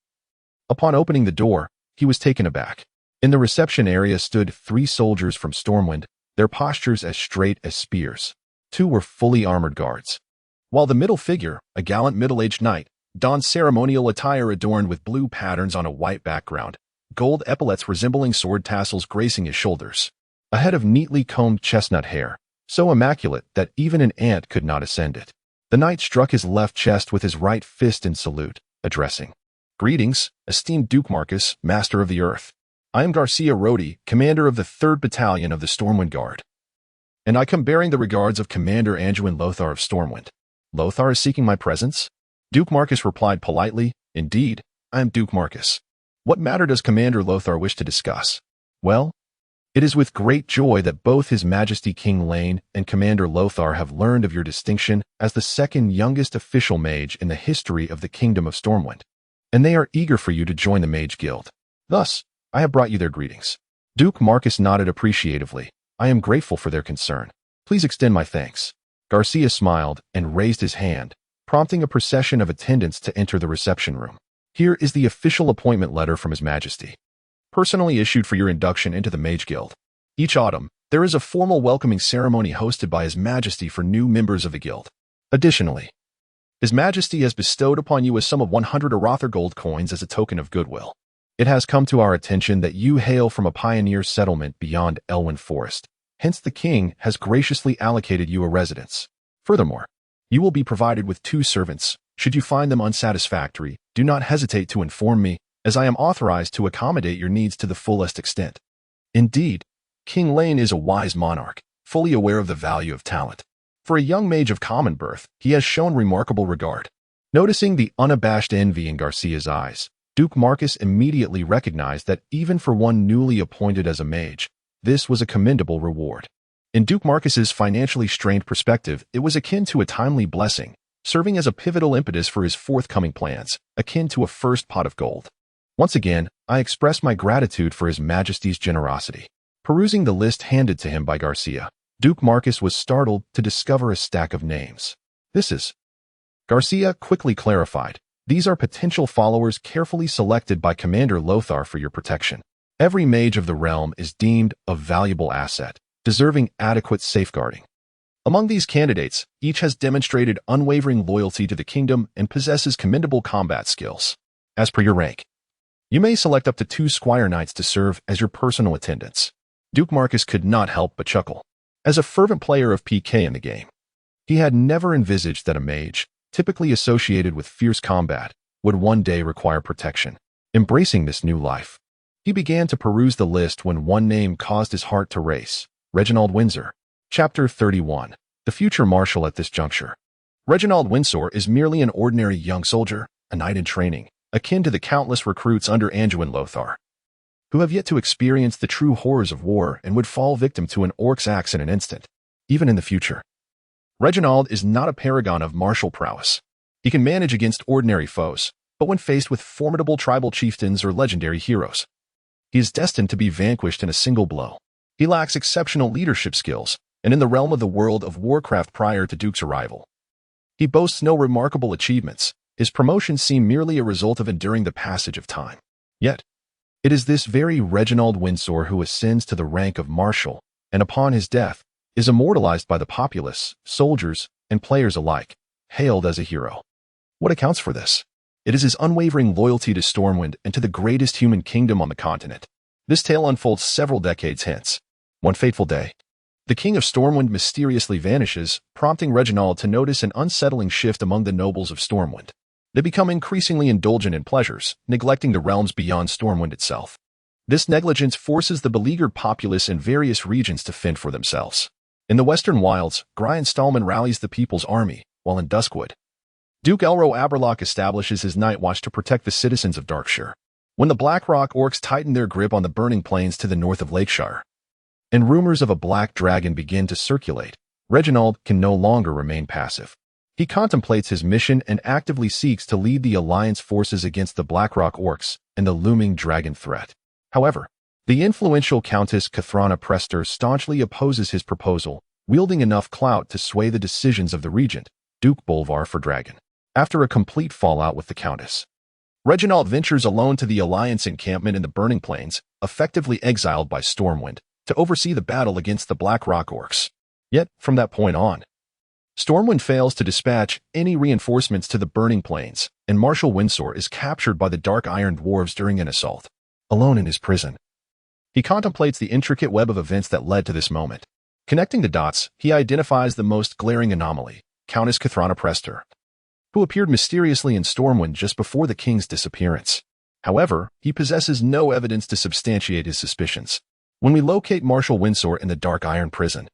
upon opening the door, he was taken aback. In the reception area stood 3 soldiers from Stormwind, their postures as straight as spears. 2 were fully armored guards, while the middle figure, a gallant middle-aged knight, donned ceremonial attire adorned with blue patterns on a white background, gold epaulets resembling sword tassels gracing his shoulders, a head of neatly combed chestnut hair, so immaculate that even an ant could not ascend it. The knight struck his left chest with his right fist in salute, addressing, "Greetings, esteemed Duke Marcus, Master of the Earth. I am Garcia Rodi, commander of the 3rd Battalion of the Stormwind Guard, and I come bearing the regards of Commander Anduin Lothar of Stormwind." "Lothar is seeking my presence?" Duke Marcus replied politely, "Indeed, I am Duke Marcus. What matter does Commander Lothar wish to discuss?" "Well, it is with great joy that both His Majesty King Lane and Commander Lothar have learned of your distinction as the 2nd youngest official mage in the history of the Kingdom of Stormwind, and they are eager for you to join the Mage Guild. Thus, I have brought you their greetings." Duke Marcus nodded appreciatively. "I am grateful for their concern. Please extend my thanks." Garcia smiled and raised his hand, prompting a procession of attendants to enter the reception room. "Here is the official appointment letter from His Majesty, personally issued for your induction into the Mage Guild. Each autumn, there is a formal welcoming ceremony hosted by His Majesty for new members of the guild. Additionally, His Majesty has bestowed upon you a sum of 100 Arather gold coins as a token of goodwill. It has come to our attention that you hail from a pioneer settlement beyond Elwyn Forest. Hence, the king has graciously allocated you a residence. Furthermore, you will be provided with 2 servants. Should you find them unsatisfactory, do not hesitate to inform me, as I am authorized to accommodate your needs to the fullest extent." Indeed, King Lane is a wise monarch, fully aware of the value of talent. For a young mage of common birth, he has shown remarkable regard. Noticing the unabashed envy in Garcia's eyes, Duke Marcus immediately recognized that even for one newly appointed as a mage, this was a commendable reward. In Duke Marcus's financially strained perspective, it was akin to a timely blessing, serving as a pivotal impetus for his forthcoming plans, akin to a first pot of gold. "Once again, I express my gratitude for His Majesty's generosity." Perusing the list handed to him by Garcia, Duke Marcus was startled to discover a stack of names. "This is..." Garcia quickly clarified, "These are potential followers carefully selected by Commander Lothar for your protection. Every mage of the realm is deemed a valuable asset, deserving adequate safeguarding. Among these candidates, each has demonstrated unwavering loyalty to the kingdom and possesses commendable combat skills. As per your rank, you may select up to 2 squire knights to serve as your personal attendants." Duke Marcus could not help but chuckle. As a fervent player of PK in the game, he had never envisaged that a mage, typically associated with fierce combat, would one day require protection. Embracing this new life, he began to peruse the list when one name caused his heart to race: Reginald Windsor. Chapter 31. The Future Marshal at this juncture. Reginald Windsor is merely an ordinary young soldier, a knight in training, akin to the countless recruits under Anduin Lothar, who have yet to experience the true horrors of war and would fall victim to an orc's axe in an instant, even in the future. Reginald is not a paragon of martial prowess. He can manage against ordinary foes, but when faced with formidable tribal chieftains or legendary heroes, he is destined to be vanquished in a single blow. He lacks exceptional leadership skills, and in the realm of the world of Warcraft prior to Duke's arrival, he boasts no remarkable achievements. His promotions seem merely a result of enduring the passage of time. Yet, it is this very Reginald Windsor who ascends to the rank of Marshal, and upon his death, is immortalized by the populace, soldiers, and players alike, hailed as a hero. What accounts for this? It is his unwavering loyalty to Stormwind and to the greatest human kingdom on the continent. This tale unfolds several decades hence. One fateful day, the king of Stormwind mysteriously vanishes, prompting Reginald to notice an unsettling shift among the nobles of Stormwind. They become increasingly indulgent in pleasures, neglecting the realms beyond Stormwind itself. This negligence forces the beleaguered populace in various regions to fend for themselves. In the Western Wilds, Grian Stallman rallies the People's Army, while in Duskwood, Duke Elro Aberlock establishes his Night Watch to protect the citizens of Darkshire. When the Blackrock orcs tighten their grip on the burning plains to the north of Lakeshire, and rumors of a black dragon begin to circulate, Reginald can no longer remain passive. He contemplates his mission and actively seeks to lead the Alliance forces against the Blackrock Orcs and the looming dragon threat. However, the influential Countess Kathrana Prester staunchly opposes his proposal, wielding enough clout to sway the decisions of the regent, Duke Bolvar for Dragon. After a complete fallout with the Countess, Reginald ventures alone to the Alliance encampment in the Burning Plains, effectively exiled by Stormwind, to oversee the battle against the Blackrock Orcs. Yet, from that point on, Stormwind fails to dispatch any reinforcements to the Burning Plains, and Marshal Windsor is captured by the Dark Iron Dwarves during an assault. Alone in his prison, he contemplates the intricate web of events that led to this moment. Connecting the dots, he identifies the most glaring anomaly, Countess Kathrana Prester, who appeared mysteriously in Stormwind just before the king's disappearance. However, he possesses no evidence to substantiate his suspicions. When we locate Marshal Windsor in the Dark Iron prison,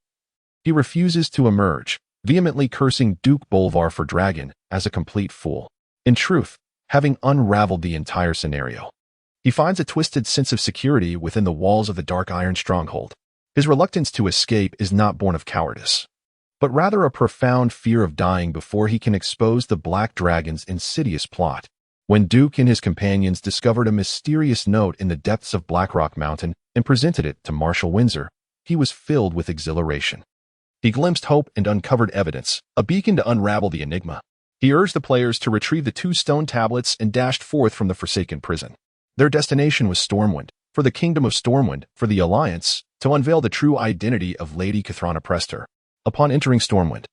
he refuses to emerge, vehemently cursing Duke Bolvar for Dragon as a complete fool. In truth, having unraveled the entire scenario, he finds a twisted sense of security within the walls of the Dark Iron stronghold. His reluctance to escape is not born of cowardice, but rather a profound fear of dying before he can expose the Black Dragon's insidious plot. When Duke and his companions discovered a mysterious note in the depths of Blackrock Mountain and presented it to Marshal Windsor, he was filled with exhilaration. He glimpsed hope and uncovered evidence, a beacon to unravel the enigma. He urged the players to retrieve the 2 stone tablets and dashed forth from the Forsaken prison. Their destination was Stormwind, for the Kingdom of Stormwind, for the Alliance, to unveil the true identity of Lady Kathrana Prester. Upon entering Stormwind,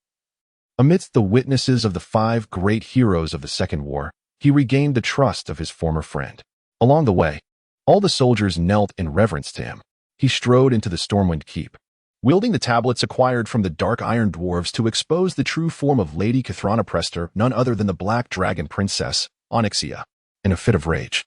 amidst the witnesses of the 5 great heroes of the Second War, he regained the trust of his former friend. Along the way, all the soldiers knelt in reverence to him. He strode into the Stormwind Keep, wielding the tablets acquired from the Dark Iron Dwarves to expose the true form of Lady Kathrana Prester, none other than the Black Dragon Princess, Onyxia. In a fit of rage,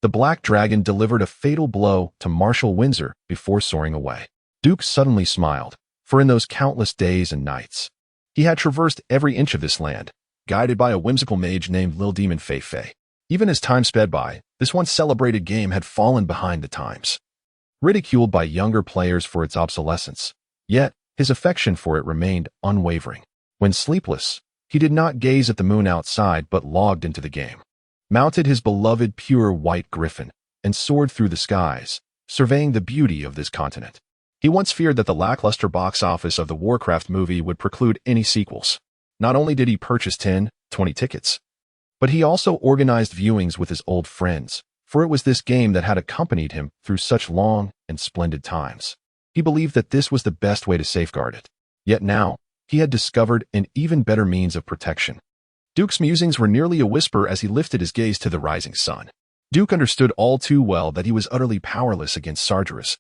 the Black Dragon delivered a fatal blow to Marshal Windsor before soaring away. Duke suddenly smiled, for in those countless days and nights, he had traversed every inch of this land, guided by a whimsical mage named Lil Demon Fei. Even as time sped by, this once celebrated game had fallen behind the times, ridiculed by younger players for its obsolescence. Yet, his affection for it remained unwavering. When sleepless, he did not gaze at the moon outside but logged into the game, mounted his beloved pure white griffin, and soared through the skies, surveying the beauty of this continent. He once feared that the lackluster box office of the Warcraft movie would preclude any sequels. Not only did he purchase 10, 20 tickets, but he also organized viewings with his old friends, for it was this game that had accompanied him through such long and splendid times. He believed that this was the best way to safeguard it. Yet now, he had discovered an even better means of protection. Duke's musings were nearly a whisper as he lifted his gaze to the rising sun. Duke understood all too well that he was utterly powerless against Sargeras,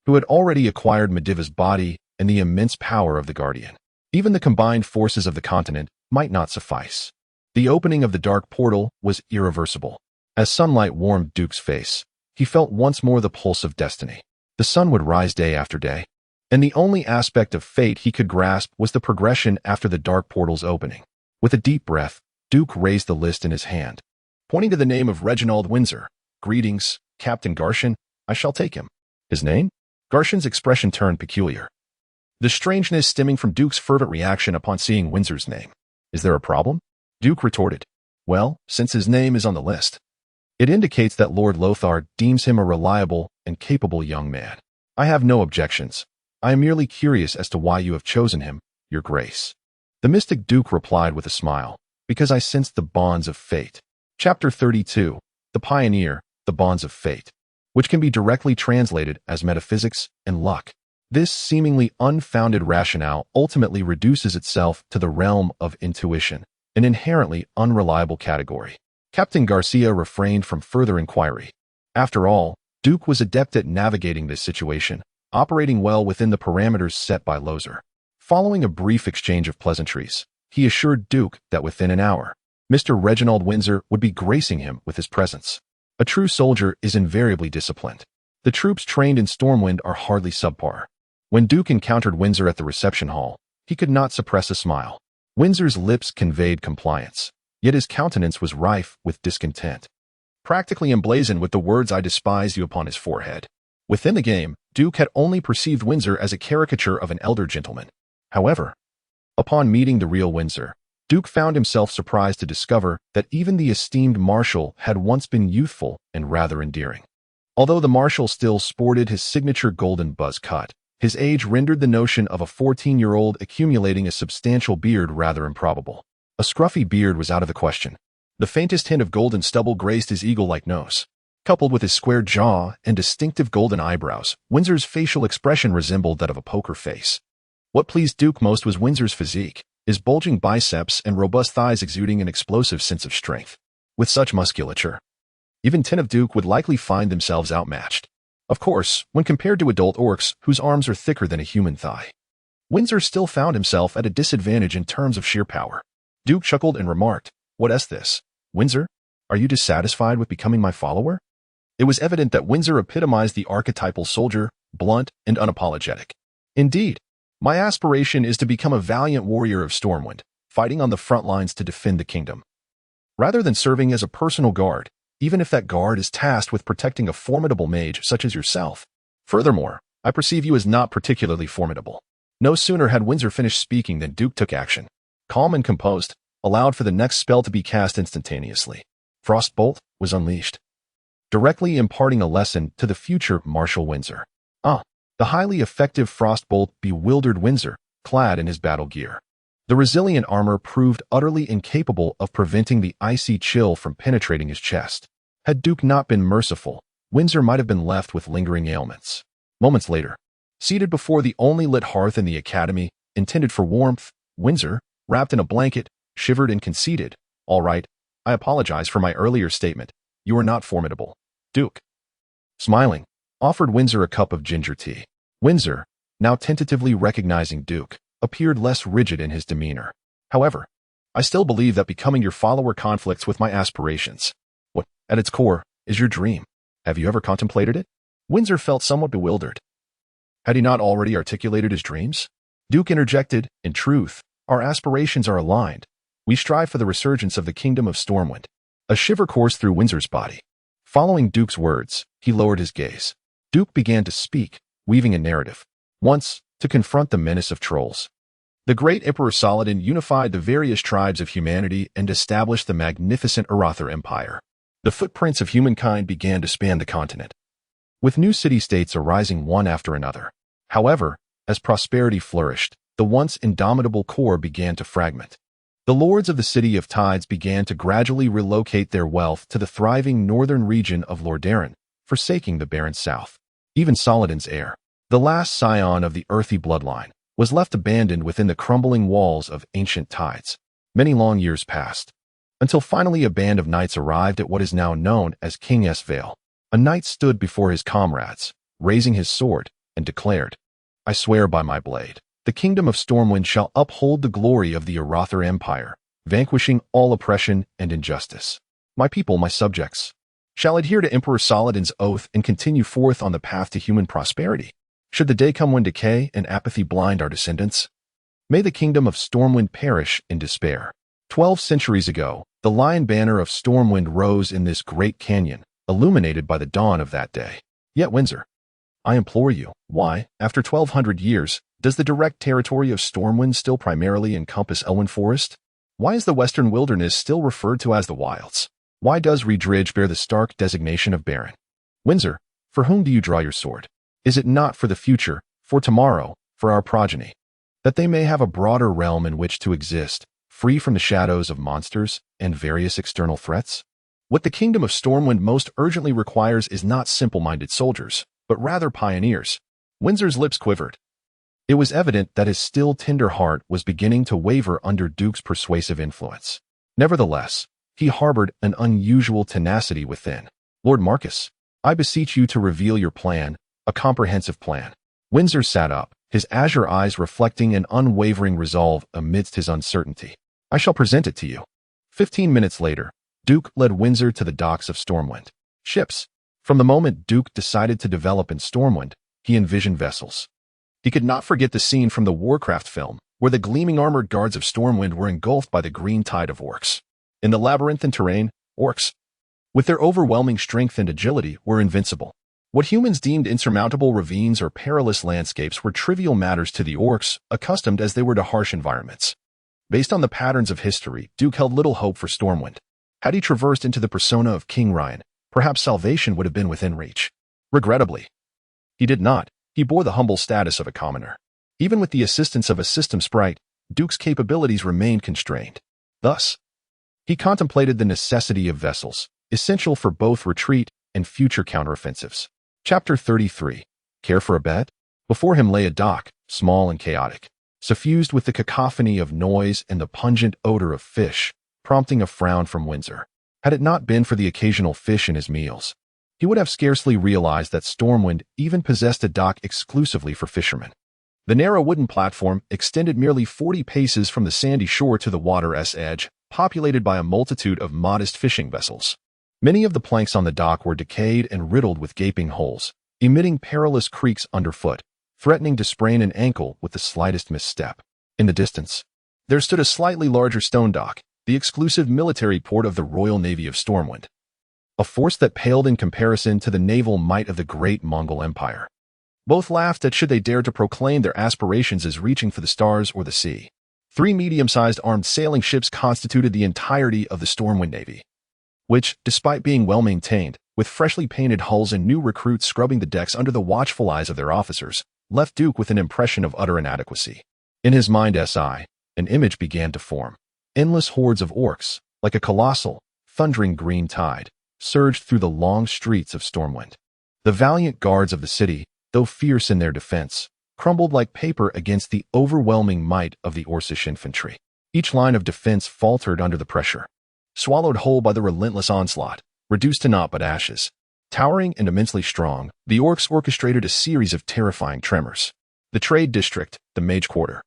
who had already acquired Mediva's body and the immense power of the Guardian. Even the combined forces of the continent might not suffice. The opening of the dark portal was irreversible. As sunlight warmed Duke's face, he felt once more the pulse of destiny. The sun would rise day after day, and the only aspect of fate he could grasp was the progression after the dark portal's opening. With a deep breath, Duke raised the list in his hand, pointing to the name of Reginald Windsor. "Greetings, Captain Garshin. I shall take him." His name? Garshin's expression turned peculiar, the strangeness stemming from Duke's fervent reaction upon seeing Windsor's name. "Is there a problem?" Duke retorted. "Well, since his name is on the list, it indicates that Lord Lothar deems him a reliable and capable young man. I have no objections. I am merely curious as to why you have chosen him, Your Grace." The mystic Duke replied with a smile, "Because I sensed the bonds of fate." Chapter 32, The Pioneer, The Bonds of Fate, which can be directly translated as metaphysics and luck. This seemingly unfounded rationale ultimately reduces itself to the realm of intuition, an inherently unreliable category. Captain Garcia refrained from further inquiry. After all, Duke was adept at navigating this situation, operating well within the parameters set by Lozer. Following a brief exchange of pleasantries, he assured Duke that within an hour, Mr. Reginald Windsor would be gracing him with his presence. A true soldier is invariably disciplined. The troops trained in Stormwind are hardly subpar. When Duke encountered Windsor at the reception hall, he could not suppress a smile. Windsor's lips conveyed compliance, yet his countenance was rife with discontent, practically emblazoned with the words "I despise you" upon his forehead. Within the game, Duke had only perceived Windsor as a caricature of an elder gentleman. However, upon meeting the real Windsor, Duke found himself surprised to discover that even the esteemed marshal had once been youthful and rather endearing. Although the marshal still sported his signature golden buzz cut, his age rendered the notion of a 14-year-old accumulating a substantial beard rather improbable. A scruffy beard was out of the question. The faintest hint of golden stubble graced his eagle-like nose. Coupled with his square jaw and distinctive golden eyebrows, Windsor's facial expression resembled that of a poker face. What pleased Duke most was Windsor's physique, his bulging biceps and robust thighs exuding an explosive sense of strength. With such musculature, even 10 of Duke would likely find themselves outmatched. Of course, when compared to adult orcs whose arms are thicker than a human thigh. Windsor still found himself at a disadvantage in terms of sheer power. Duke chuckled and remarked, "What's this? Windsor, are you dissatisfied with becoming my follower?" It was evident that Windsor epitomized the archetypal soldier, blunt and unapologetic. "Indeed, my aspiration is to become a valiant warrior of Stormwind, fighting on the front lines to defend the kingdom. Rather than serving as a personal guard, even if that guard is tasked with protecting a formidable mage such as yourself. Furthermore, I perceive you as not particularly formidable." No sooner had Windsor finished speaking than Duke took action. Calm and composed, allowed for the next spell to be cast instantaneously. Frostbolt was unleashed, directly imparting a lesson to the future Marshal Windsor. The highly effective Frostbolt bewildered Windsor, clad in his battle gear. The resilient armor proved utterly incapable of preventing the icy chill from penetrating his chest. Had Duke not been merciful, Windsor might have been left with lingering ailments. Moments later, seated before the only lit hearth in the academy, intended for warmth, Windsor, wrapped in a blanket, shivered and conceded, "All right, I apologize for my earlier statement. You are not formidable." Duke, smiling, offered Windsor a cup of ginger tea. Windsor, now tentatively recognizing Duke, appeared less rigid in his demeanor. "However, I still believe that becoming your follower conflicts with my aspirations. What, at its core, is your dream? Have you ever contemplated it?" Windsor felt somewhat bewildered. Had he not already articulated his dreams? Duke interjected, "In truth, our aspirations are aligned. We strive for the resurgence of the kingdom of Stormwind." A shiver coursed through Windsor's body. Following Duke's words, he lowered his gaze. Duke began to speak, weaving a narrative. Once, to confront the menace of trolls, the great Emperor Saladin unified the various tribes of humanity and established the magnificent Arather Empire. The footprints of humankind began to span the continent, with new city-states arising one after another. However, as prosperity flourished, the once indomitable core began to fragment. The lords of the City of Tides began to gradually relocate their wealth to the thriving northern region of Lordaeron, forsaking the barren south. Even Saladin's heir, the last scion of the earthy bloodline, was left abandoned within the crumbling walls of ancient Tides. Many long years passed, until finally a band of knights arrived at what is now known as King S. Vale. A knight stood before his comrades, raising his sword, and declared, "I swear by my blade, the kingdom of Stormwind shall uphold the glory of the Arather Empire, vanquishing all oppression and injustice. My people, my subjects, shall adhere to Emperor Saladin's oath and continue forth on the path to human prosperity. Should the day come when decay and apathy blind our descendants, may the kingdom of Stormwind perish in despair." 12 centuries ago, the lion banner of Stormwind rose in this great canyon, illuminated by the dawn of that day. Yet Windsor, I implore you, why, after 1,200 years, does the direct territory of Stormwind still primarily encompass Elwyn Forest? Why is the western wilderness still referred to as the Wilds? Why does Redridge bear the stark designation of barren? Windsor, for whom do you draw your sword? Is it not for the future, for tomorrow, for our progeny, that they may have a broader realm in which to exist, free from the shadows of monsters and various external threats? What the kingdom of Stormwind most urgently requires is not simple-minded soldiers, but rather pioneers. Windsor's lips quivered. It was evident that his still tender heart was beginning to waver under Duke's persuasive influence. Nevertheless, he harbored an unusual tenacity within. "Lord Marcus, I beseech you to reveal your plan, a comprehensive plan." Windsor sat up, his azure eyes reflecting an unwavering resolve amidst his uncertainty. "I shall present it to you." 15 minutes later, Duke led Windsor to the docks of Stormwind. Ships. From the moment Duke decided to develop in Stormwind, he envisioned vessels. He could not forget the scene from the Warcraft film, where the gleaming armored guards of Stormwind were engulfed by the green tide of orcs. In the labyrinthine terrain, orcs, with their overwhelming strength and agility, were invincible. What humans deemed insurmountable ravines or perilous landscapes were trivial matters to the orcs, accustomed as they were to harsh environments. Based on the patterns of history, Duke held little hope for Stormwind. Had he traversed into the persona of King Ryan, perhaps salvation would have been within reach. Regrettably, he did not. He bore the humble status of a commoner. Even with the assistance of a system sprite, Duke's capabilities remained constrained. Thus, he contemplated the necessity of vessels, essential for both retreat and future counteroffensives. Chapter 33. Care for a bet? Before him lay a dock, small and chaotic, suffused with the cacophony of noise and the pungent odor of fish, prompting a frown from Windsor. Had it not been for the occasional fish in his meals, he would have scarcely realized that Stormwind even possessed a dock exclusively for fishermen. The narrow wooden platform extended merely 40 paces from the sandy shore to the water's edge, populated by a multitude of modest fishing vessels. Many of the planks on the dock were decayed and riddled with gaping holes, emitting perilous creaks underfoot, threatening to sprain an ankle with the slightest misstep. In the distance, there stood a slightly larger stone dock, the exclusive military port of the Royal Navy of Stormwind, a force that paled in comparison to the naval might of the great Mongol Empire. Both laughed at should they dare to proclaim their aspirations as reaching for the stars or the sea. 3 medium-sized armed sailing ships constituted the entirety of the Stormwind Navy, which, despite being well-maintained, with freshly painted hulls and new recruits scrubbing the decks under the watchful eyes of their officers, left Duke with an impression of utter inadequacy. In his mind an image began to form. Endless hordes of orcs, like a colossal, thundering green tide, surged through the long streets of Stormwind. The valiant guards of the city, though fierce in their defense, crumbled like paper against the overwhelming might of the Orcish infantry. Each line of defense faltered under the pressure, swallowed whole by the relentless onslaught, reduced to naught but ashes. Towering and immensely strong, the orcs orchestrated a series of terrifying tremors. The Trade District, the Mage Quarter,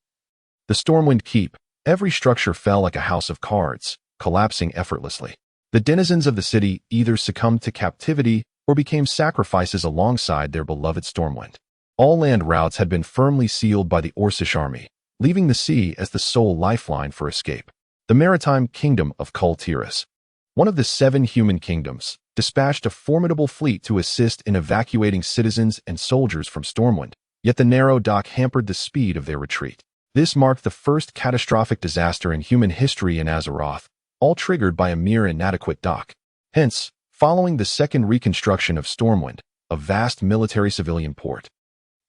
the Stormwind Keep, every structure fell like a house of cards, collapsing effortlessly. The denizens of the city either succumbed to captivity or became sacrifices alongside their beloved Stormwind. All land routes had been firmly sealed by the Orcish army, leaving the sea as the sole lifeline for escape. The maritime kingdom of Kul Tiras, one of the 7 human kingdoms, dispatched a formidable fleet to assist in evacuating citizens and soldiers from Stormwind, yet the narrow dock hampered the speed of their retreat. This marked the first catastrophic disaster in human history in Azeroth, all triggered by a mere inadequate dock. Hence, following the second reconstruction of Stormwind, a vast military-civilian port,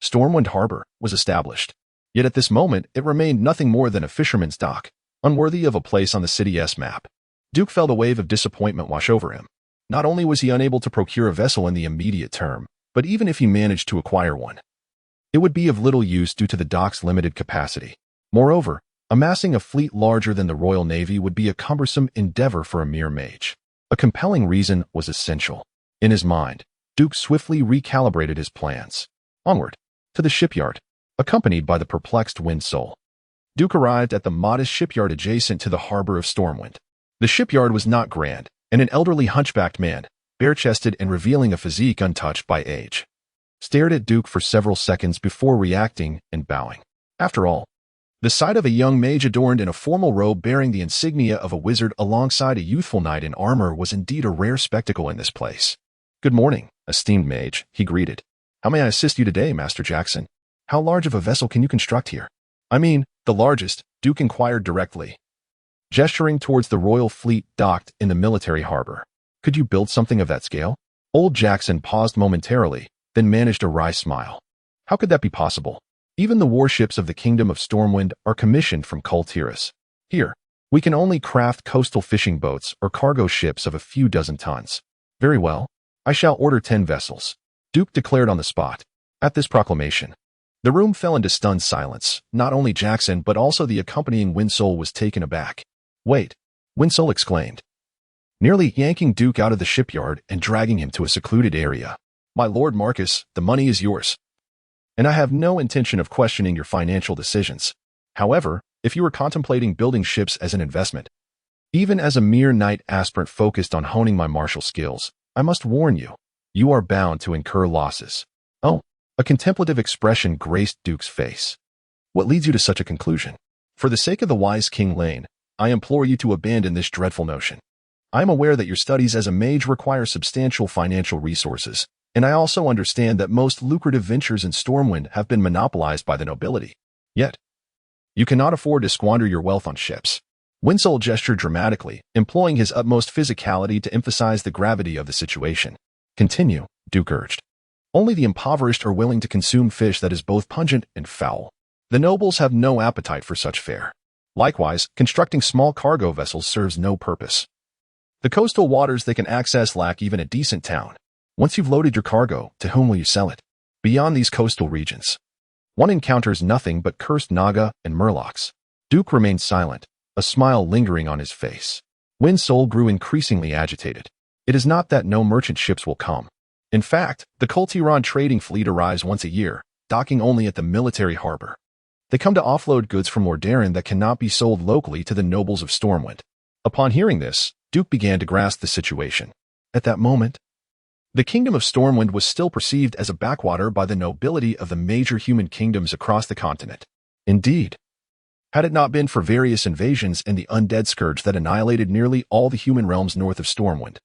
Stormwind Harbor, was established. Yet at this moment, it remained nothing more than a fisherman's dock, unworthy of a place on the city's map. Duke felt a wave of disappointment wash over him. Not only was he unable to procure a vessel in the immediate term, but even if he managed to acquire one, it would be of little use due to the dock's limited capacity. Moreover, amassing a fleet larger than the Royal Navy would be a cumbersome endeavor for a mere mage. A compelling reason was essential. In his mind, Duke swiftly recalibrated his plans. Onward, to the shipyard, accompanied by the perplexed Wind Soul. Duke arrived at the modest shipyard adjacent to the harbor of Stormwind. The shipyard was not grand, and an elderly hunchbacked man, bare-chested and revealing a physique untouched by age, stared at Duke for several seconds before reacting and bowing. After all, the sight of a young mage adorned in a formal robe bearing the insignia of a wizard alongside a youthful knight in armor was indeed a rare spectacle in this place. "Good morning, esteemed mage," he greeted. "How may I assist you today, Master Jackson? How large of a vessel can you construct here?" "I mean, the largest," Duke inquired directly, gesturing towards the royal fleet docked in the military harbor. "Could you build something of that scale?" Old Jackson paused momentarily, then managed a wry smile. "How could that be possible? Even the warships of the Kingdom of Stormwind are commissioned from Kul Tiras. Here, we can only craft coastal fishing boats or cargo ships of a few dozen tons." "Very well. I shall order 10 vessels," Duke declared on the spot. At this proclamation, the room fell into stunned silence. Not only Jackson, but also the accompanying Windsoul was taken aback. "Wait," Windsoul exclaimed, nearly yanking Duke out of the shipyard and dragging him to a secluded area. "My Lord Marcus, the money is yours, and I have no intention of questioning your financial decisions. However, if you were contemplating building ships as an investment, even as a mere knight aspirant focused on honing my martial skills, I must warn you, you are bound to incur losses." "Oh," a contemplative expression graced Duke's face. "What leads you to such a conclusion?" "For the sake of the wise King Lane, I implore you to abandon this dreadful notion. I am aware that your studies as a mage require substantial financial resources, and I also understand that most lucrative ventures in Stormwind have been monopolized by the nobility. Yet, You cannot afford to squander your wealth on ships. Windsor gestured dramatically, employing his utmost physicality to emphasize the gravity of the situation. Continue, Duke urged. Only the impoverished are willing to consume fish that is both pungent and foul. The nobles have no appetite for such fare. Likewise, constructing small cargo vessels serves no purpose. The coastal waters they can access lack even a decent town. Once you've loaded your cargo, to whom will you sell it? Beyond these coastal regions, one encounters nothing but cursed Naga and Murlocs. Duke remained silent, a smile lingering on his face. Windsor grew increasingly agitated. It is not that no merchant ships will come. In fact, the Kultiran trading fleet arrives once a year, docking only at the military harbor. They come to offload goods from Lord Darren that cannot be sold locally to the nobles of Stormwind. Upon hearing this, Duke began to grasp the situation. At that moment, the kingdom of Stormwind was still perceived as a backwater by the nobility of the major human kingdoms across the continent. Indeed, had it not been for various invasions and the undead scourge that annihilated nearly all the human realms north of Stormwind,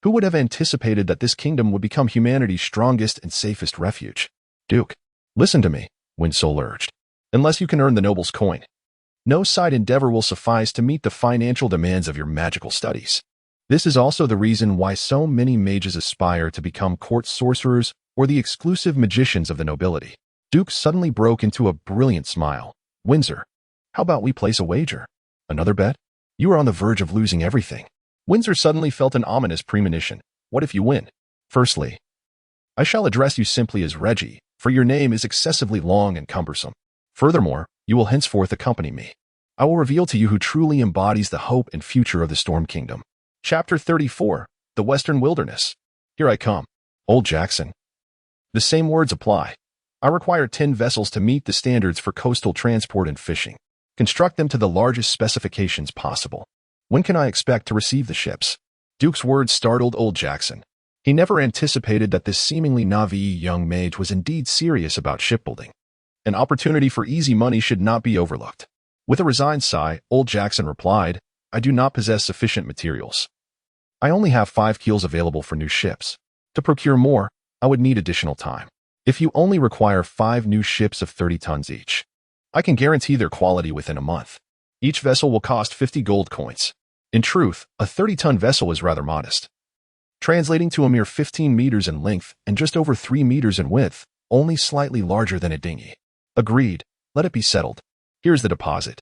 who would have anticipated that this kingdom would become humanity's strongest and safest refuge? Duke, listen to me, Windsor urged. Unless you can earn the noble's coin, no side endeavor will suffice to meet the financial demands of your magical studies. This is also the reason why so many mages aspire to become court sorcerers or the exclusive magicians of the nobility. Duke suddenly broke into a brilliant smile. Windsor, how about we place a wager? Another bet? You are on the verge of losing everything. Windsor suddenly felt an ominous premonition. What if you win? Firstly, I shall address you simply as Reggie, for your name is excessively long and cumbersome. Furthermore, you will henceforth accompany me. I will reveal to you who truly embodies the hope and future of the Storm Kingdom. Chapter 34, The Western Wilderness. Here I come. Old Jackson. The same words apply. I require 10 vessels to meet the standards for coastal transport and fishing. Construct them to the largest specifications possible. When can I expect to receive the ships? Duke's words startled old Jackson. He never anticipated that this seemingly naive young mage was indeed serious about shipbuilding. An opportunity for easy money should not be overlooked. With a resigned sigh, old Jackson replied, I do not possess sufficient materials. I only have 5 keels available for new ships. To procure more, I would need additional time. If you only require 5 new ships of 30 tons each, I can guarantee their quality within a month. Each vessel will cost 50 gold coins. In truth, a 30-ton vessel is rather modest, translating to a mere 15 meters in length and just over 3 meters in width, only slightly larger than a dinghy. Agreed. Let it be settled. Here's the deposit.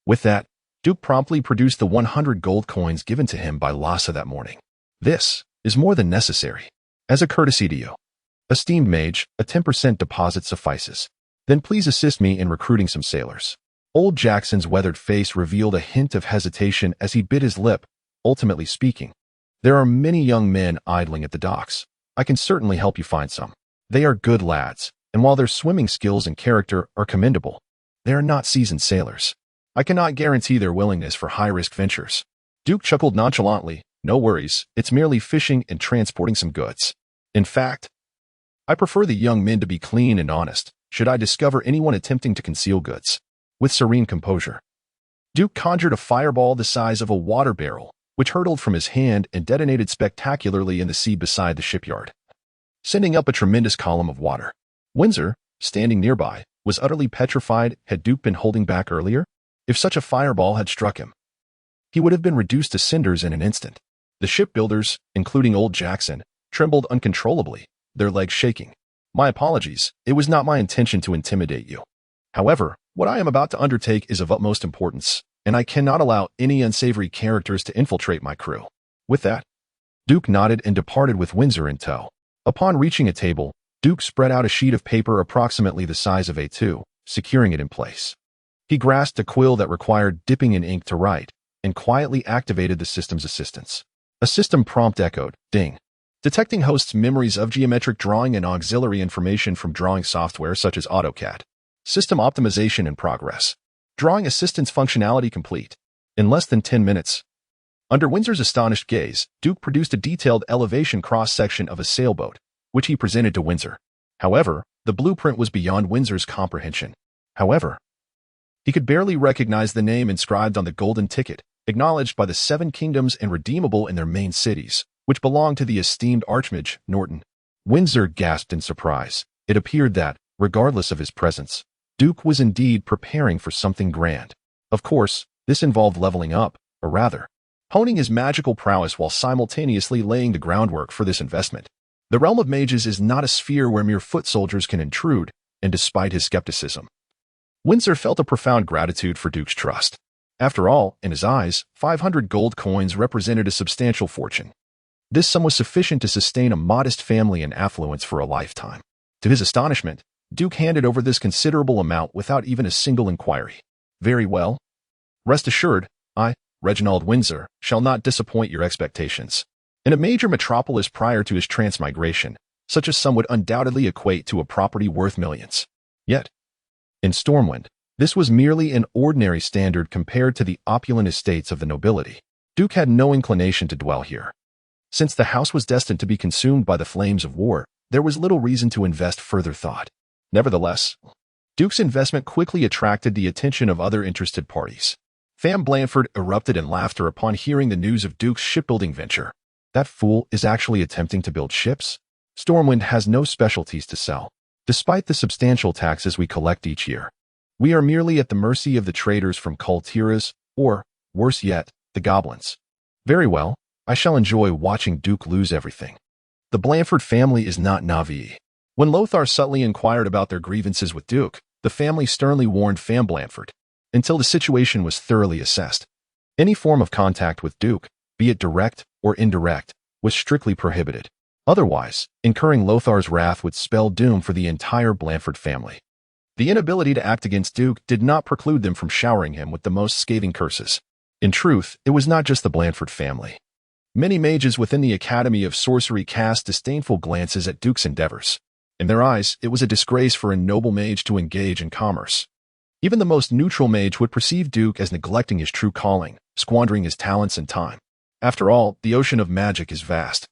With that, Duke promptly produced the 100 gold coins given to him by Lhasa that morning. This is more than necessary. As a courtesy to you, esteemed mage, a 10% deposit suffices. Then please assist me in recruiting some sailors. Old Jackson's weathered face revealed a hint of hesitation as he bit his lip. Ultimately speaking, there are many young men idling at the docks. I can certainly help you find some. They are good lads, and while their swimming skills and character are commendable, they are not seasoned sailors. I cannot guarantee their willingness for high-risk ventures. Duke chuckled nonchalantly. No worries, it's merely fishing and transporting some goods. In fact, I prefer the young men to be clean and honest, should I discover anyone attempting to conceal goods. With serene composure, Duke conjured a fireball the size of a water barrel, which hurtled from his hand and detonated spectacularly in the sea beside the shipyard, sending up a tremendous column of water. Windsor, standing nearby, was utterly petrified. Had Duke been holding back earlier? If such a fireball had struck him, he would have been reduced to cinders in an instant. The shipbuilders, including old Jackson, trembled uncontrollably, their legs shaking. My apologies, it was not my intention to intimidate you. However, what I am about to undertake is of utmost importance, and I cannot allow any unsavory characters to infiltrate my crew. With that, Duke nodded and departed with Windsor in tow. Upon reaching a table, Duke spread out a sheet of paper approximately the size of A2, securing it in place. He grasped a quill that required dipping in ink to write, and quietly activated the system's assistance. A system prompt echoed, ding, detecting host's memories of geometric drawing and auxiliary information from drawing software such as AutoCAD. System optimization in progress. Drawing assistance functionality complete. In less than 10 minutes. Under Windsor's astonished gaze, Duke produced a detailed elevation cross-section of a sailboat, which he presented to Windsor. However, the blueprint was beyond Windsor's comprehension. However, he could barely recognize the name inscribed on the golden ticket, acknowledged by the 7 kingdoms and redeemable in their main cities, which belonged to the esteemed Archmage, Norton. Windsor gasped in surprise. It appeared that, regardless of his presence, Duke was indeed preparing for something grand. Of course, this involved leveling up, or rather, honing his magical prowess while simultaneously laying the groundwork for this investment. The realm of mages is not a sphere where mere foot soldiers can intrude, and despite his skepticism, Windsor felt a profound gratitude for Duke's trust. After all, in his eyes, 500 gold coins represented a substantial fortune. This sum was sufficient to sustain a modest family and affluence for a lifetime. To his astonishment, Duke handed over this considerable amount without even a single inquiry. Very well. Rest assured, I, Reginald Windsor, shall not disappoint your expectations. In a major metropolis prior to his transmigration, such a sum would undoubtedly equate to a property worth millions. Yet, in Stormwind, this was merely an ordinary standard compared to the opulent estates of the nobility. Duke had no inclination to dwell here. Since the house was destined to be consumed by the flames of war, there was little reason to invest further thought. Nevertheless, Duke's investment quickly attracted the attention of other interested parties. Fam Blanford erupted in laughter upon hearing the news of Duke's shipbuilding venture. That fool is actually attempting to build ships? Stormwind has no specialties to sell. Despite the substantial taxes we collect each year, we are merely at the mercy of the traders from Kultiras, or, worse yet, the goblins. Very well, I shall enjoy watching Duke lose everything. The Blanford family is not Navi. When Lothar subtly inquired about their grievances with Duke, the family sternly warned Fam Blanford, until the situation was thoroughly assessed. Any form of contact with Duke, be it direct or indirect, was strictly prohibited. Otherwise, incurring Lothar's wrath would spell doom for the entire Blanford family. The inability to act against Duke did not preclude them from showering him with the most scathing curses. In truth, it was not just the Blanford family. Many mages within the Academy of Sorcery cast disdainful glances at Duke's endeavors. In their eyes, it was a disgrace for a noble mage to engage in commerce. Even the most neutral mage would perceive Duke as neglecting his true calling, squandering his talents and time. After all, the ocean of magic is vast.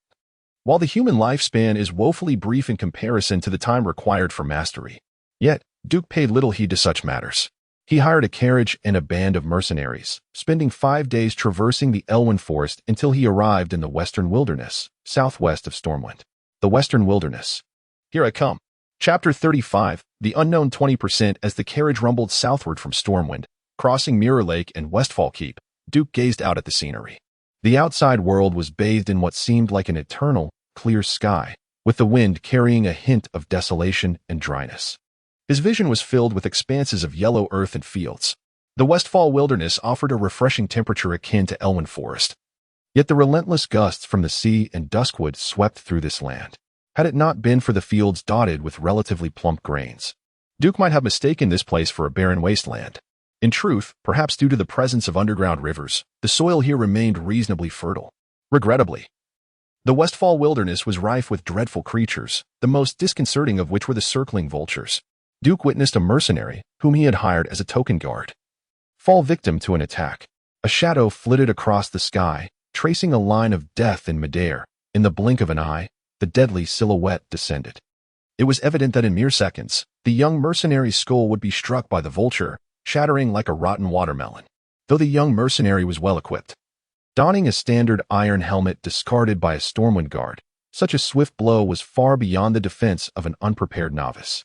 While the human lifespan is woefully brief in comparison to the time required for mastery, yet Duke paid little heed to such matters. He hired a carriage and a band of mercenaries, spending 5 days traversing the Elwyn Forest until he arrived in the Western Wilderness, southwest of Stormwind. The Western Wilderness. Here I come. Chapter 35, The Unknown 20%. As the carriage rumbled southward from Stormwind, crossing Mirror Lake and Westfall Keep, Duke gazed out at the scenery. The outside world was bathed in what seemed like an eternal, clear sky, with the wind carrying a hint of desolation and dryness. His vision was filled with expanses of yellow earth and fields. The Westfall Wilderness offered a refreshing temperature akin to Elwyn Forest. Yet the relentless gusts from the sea and duskwood swept through this land. Had it not been for the fields dotted with relatively plump grains, Duke might have mistaken this place for a barren wasteland. In truth, perhaps due to the presence of underground rivers, the soil here remained reasonably fertile. Regrettably, the Westfall Wilderness was rife with dreadful creatures, the most disconcerting of which were the circling vultures. Duke witnessed a mercenary, whom he had hired as a token guard, fall victim to an attack. A shadow flitted across the sky, tracing a line of death in midair. In the blink of an eye, the deadly silhouette descended. It was evident that in mere seconds, the young mercenary's skull would be struck by the vulture, shattering like a rotten watermelon. Though the young mercenary was well equipped, donning a standard iron helmet discarded by a Stormwind guard, such a swift blow was far beyond the defense of an unprepared novice.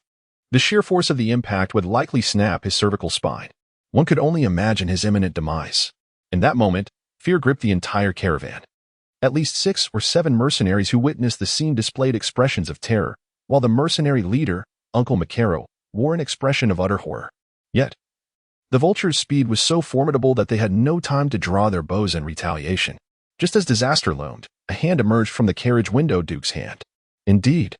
The sheer force of the impact would likely snap his cervical spine. One could only imagine his imminent demise. In that moment, fear gripped the entire caravan. At least 6 or 7 mercenaries who witnessed the scene displayed expressions of terror, while the mercenary leader, Uncle Macaro, wore an expression of utter horror. Yet, the vulture's speed was so formidable that they had no time to draw their bows in retaliation. Just as disaster loomed, a hand emerged from the carriage window. Duke's hand. Indeed.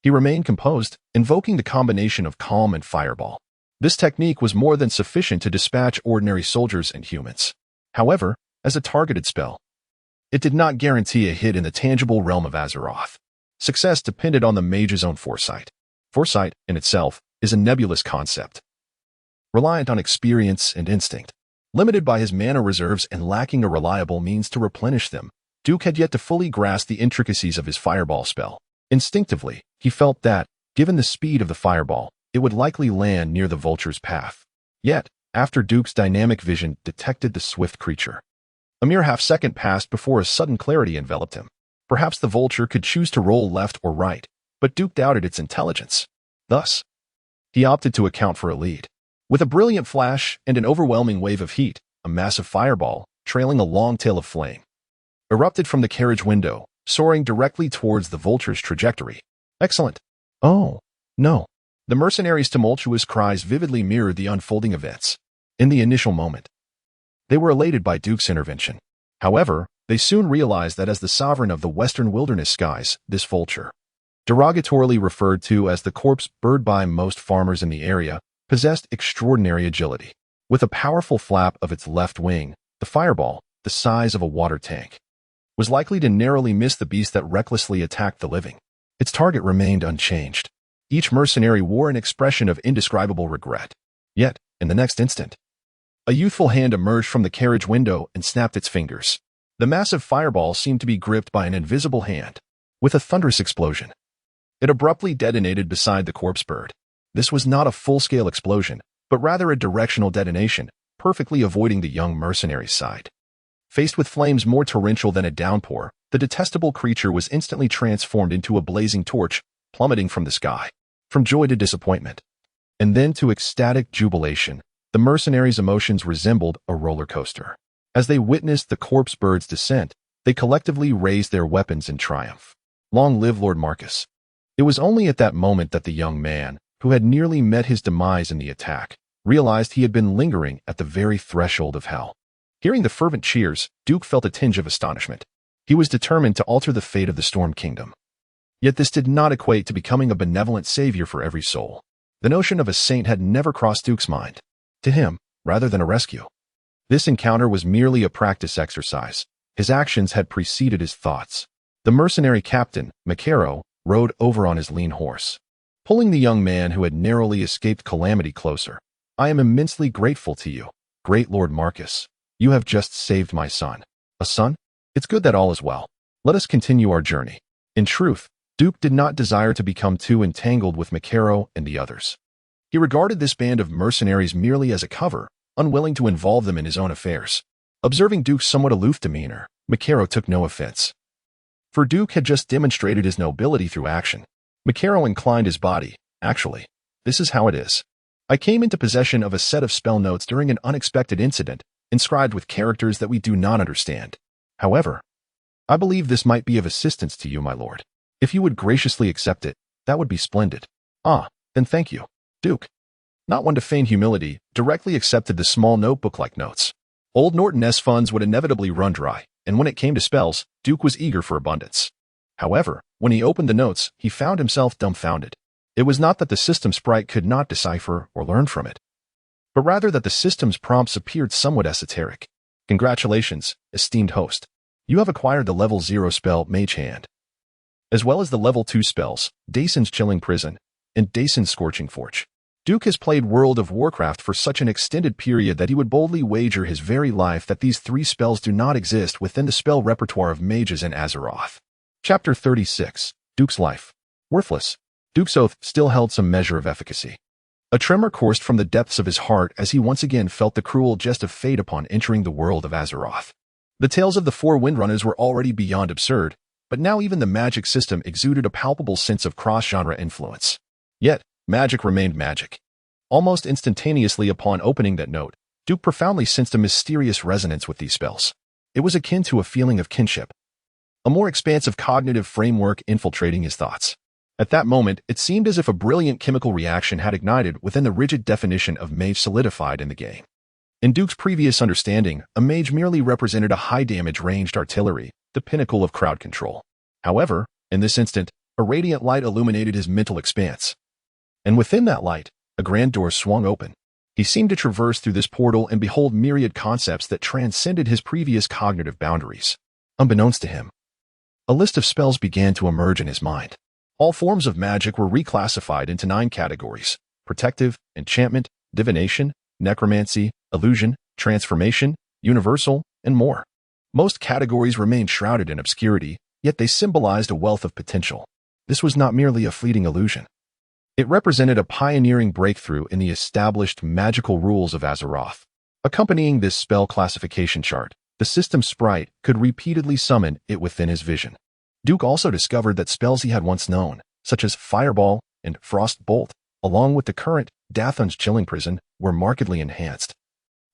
He remained composed, invoking the combination of calm and fireball. This technique was more than sufficient to dispatch ordinary soldiers and humans. However, as a targeted spell, it did not guarantee a hit in the tangible realm of Azeroth. Success depended on the mage's own foresight. Foresight, in itself, is a nebulous concept, reliant on experience and instinct. Limited by his mana reserves and lacking a reliable means to replenish them, Duke had yet to fully grasp the intricacies of his fireball spell. Instinctively, he felt that, given the speed of the fireball, it would likely land near the vulture's path. Yet, after Duke's dynamic vision detected the swift creature, a mere half-second passed before a sudden clarity enveloped him. Perhaps the vulture could choose to roll left or right, but Duke doubted its intelligence. Thus, He opted to account for a lead. With a brilliant flash and an overwhelming wave of heat, a massive fireball, trailing a long tail of flame, erupted from the carriage window, soaring directly towards the vulture's trajectory. Excellent. Oh, no. The mercenaries' tumultuous cries vividly mirrored the unfolding events. In the initial moment, they were elated by Duke's intervention. However, they soon realized that as the sovereign of the western wilderness skies, this vulture, derogatorily referred to as the corpse bird by most farmers in the area, possessed extraordinary agility. With a powerful flap of its left wing, the fireball, the size of a water tank, was likely to narrowly miss the beast that recklessly attacked the living. Its target remained unchanged. Each mercenary wore an expression of indescribable regret. Yet, in the next instant, a youthful hand emerged from the carriage window and snapped its fingers. The massive fireball seemed to be gripped by an invisible hand. With a thunderous explosion, it abruptly detonated beside the corpse bird. This was not a full-scale explosion, but rather a directional detonation, perfectly avoiding the young mercenary's side. Faced with flames more torrential than a downpour, the detestable creature was instantly transformed into a blazing torch, plummeting from the sky. From joy to disappointment, and then to ecstatic jubilation, the mercenaries' emotions resembled a roller coaster. As they witnessed the corpse bird's descent, they collectively raised their weapons in triumph. Long live Lord Marcus. It was only at that moment that the young man, who had nearly met his demise in the attack, realized he had been lingering at the very threshold of hell. Hearing the fervent cheers, Duke felt a tinge of astonishment. He was determined to alter the fate of the Storm Kingdom. Yet this did not equate to becoming a benevolent savior for every soul. The notion of a saint had never crossed Duke's mind. To him, rather than a rescue, this encounter was merely a practice exercise. His actions had preceded his thoughts. The mercenary captain, Macaro, rode over on his lean horse, pulling the young man who had narrowly escaped calamity closer. I am immensely grateful to you, great Lord Marcus. You have just saved my son. A son? It's good that all is well. Let us continue our journey. In truth, Duke did not desire to become too entangled with Macaro and the others. He regarded this band of mercenaries merely as a cover, unwilling to involve them in his own affairs. Observing Duke's somewhat aloof demeanor, Macaro took no offense. For Duke had just demonstrated his nobility through action. Macaro inclined his body. Actually, this is how it is. I came into possession of a set of spell notes during an unexpected incident, inscribed with characters that we do not understand. However, I believe this might be of assistance to you, my lord. If you would graciously accept it, that would be splendid. Ah, then thank you. Duke, not one to feign humility, directly accepted the small notebook-like notes. Old Norton-S funds would inevitably run dry, and when it came to spells, Duke was eager for abundance. However, when he opened the notes, he found himself dumbfounded. It was not that the system sprite could not decipher or learn from it, but rather that the system's prompts appeared somewhat esoteric. Congratulations, esteemed host. You have acquired the level 0 spell Mage Hand, as well as the level 2 spells, Dayson's Chilling Prison and Dayson's Scorching Forge. Duke has played World of Warcraft for such an extended period that he would boldly wager his very life that these 3 spells do not exist within the spell repertoire of mages in Azeroth. Chapter 36. Duke's Life. Worthless. Duke's oath still held some measure of efficacy. A tremor coursed from the depths of his heart as he once again felt the cruel jest of fate upon entering the world of Azeroth. The tales of the 4 Windrunners were already beyond absurd, but now even the magic system exuded a palpable sense of cross-genre influence. Yet, magic remained magic. Almost instantaneously upon opening that note, Duke profoundly sensed a mysterious resonance with these spells. It was akin to a feeling of kinship, a more expansive cognitive framework infiltrating his thoughts. At that moment, it seemed as if a brilliant chemical reaction had ignited within the rigid definition of mage solidified in the game. In Duke's previous understanding, a mage merely represented a high-damage ranged artillery, the pinnacle of crowd control. However, in this instant, a radiant light illuminated his mental expanse. And within that light, a grand door swung open. He seemed to traverse through this portal and behold myriad concepts that transcended his previous cognitive boundaries. Unbeknownst to him, a list of spells began to emerge in his mind. All forms of magic were reclassified into 9 categories: protective, enchantment, divination, necromancy, illusion, transformation, universal, and more. Most categories remained shrouded in obscurity, yet they symbolized a wealth of potential. This was not merely a fleeting illusion. It represented a pioneering breakthrough in the established magical rules of Azeroth. Accompanying this spell classification chart, the system sprite could repeatedly summon it within his vision. Duke also discovered that spells he had once known, such as Fireball and Frost Bolt, along with the current Dathun's chilling prison, were markedly enhanced.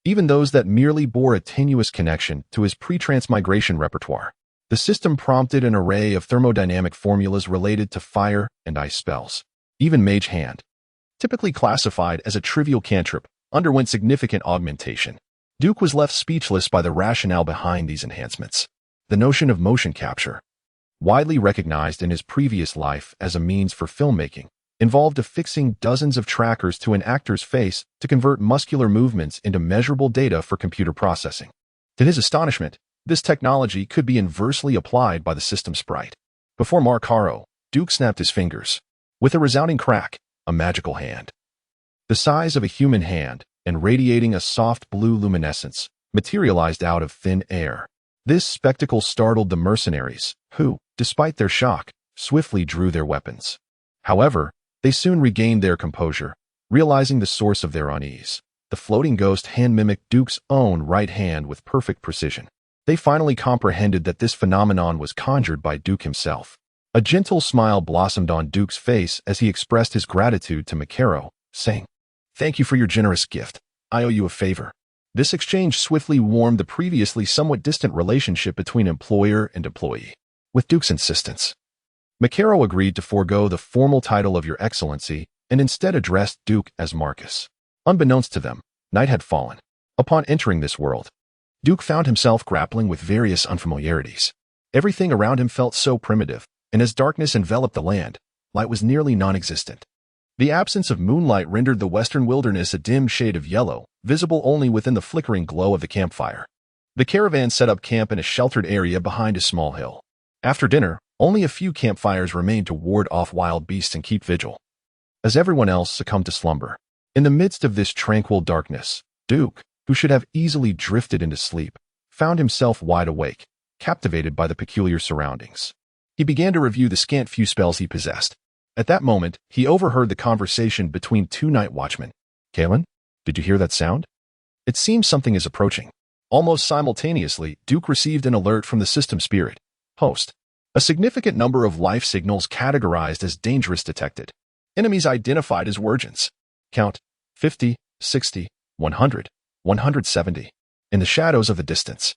Even those that merely bore a tenuous connection to his pre-transmigration repertoire. The system prompted an array of thermodynamic formulas related to fire and ice spells. Even Mage Hand, typically classified as a trivial cantrip, underwent significant augmentation. Duke was left speechless by the rationale behind these enhancements. The notion of motion capture, widely recognized in his previous life as a means for filmmaking, involved affixing dozens of trackers to an actor's face to convert muscular movements into measurable data for computer processing. To his astonishment, this technology could be inversely applied by the system sprite. Before Marcaro, Duke snapped his fingers. With a resounding crack, a magical hand, the size of a human hand and radiating a soft blue luminescence, materialized out of thin air. This spectacle startled the mercenaries, who, despite their shock, swiftly drew their weapons. However, they soon regained their composure, realizing the source of their unease. The floating ghost hand mimicked Duke's own right hand with perfect precision. They finally comprehended that this phenomenon was conjured by Duke himself. A gentle smile blossomed on Duke's face as he expressed his gratitude to Makaro, saying, "Thank you for your generous gift. I owe you a favor." This exchange swiftly warmed the previously somewhat distant relationship between employer and employee. With Duke's insistence, Makaro agreed to forego the formal title of Your Excellency and instead addressed Duke as Marcus. Unbeknownst to them, night had fallen. Upon entering this world, Duke found himself grappling with various unfamiliarities. Everything around him felt so primitive, and as darkness enveloped the land, light was nearly non-existent. The absence of moonlight rendered the western wilderness a dim shade of yellow, visible only within the flickering glow of the campfire. The caravan set up camp in a sheltered area behind a small hill. After dinner, only a few campfires remained to ward off wild beasts and keep vigil, as everyone else succumbed to slumber. In the midst of this tranquil darkness, Duke, who should have easily drifted into sleep, found himself wide awake, captivated by the peculiar surroundings. He began to review the scant few spells he possessed. At that moment, he overheard the conversation between two night watchmen. "Kalen, did you hear that sound? It seems something is approaching." Almost simultaneously, Duke received an alert from the system spirit. Host. A significant number of life signals categorized as dangerous detected. Enemies identified as Wurgens. Count 50, 60, 100, 170. In the shadows of the distance,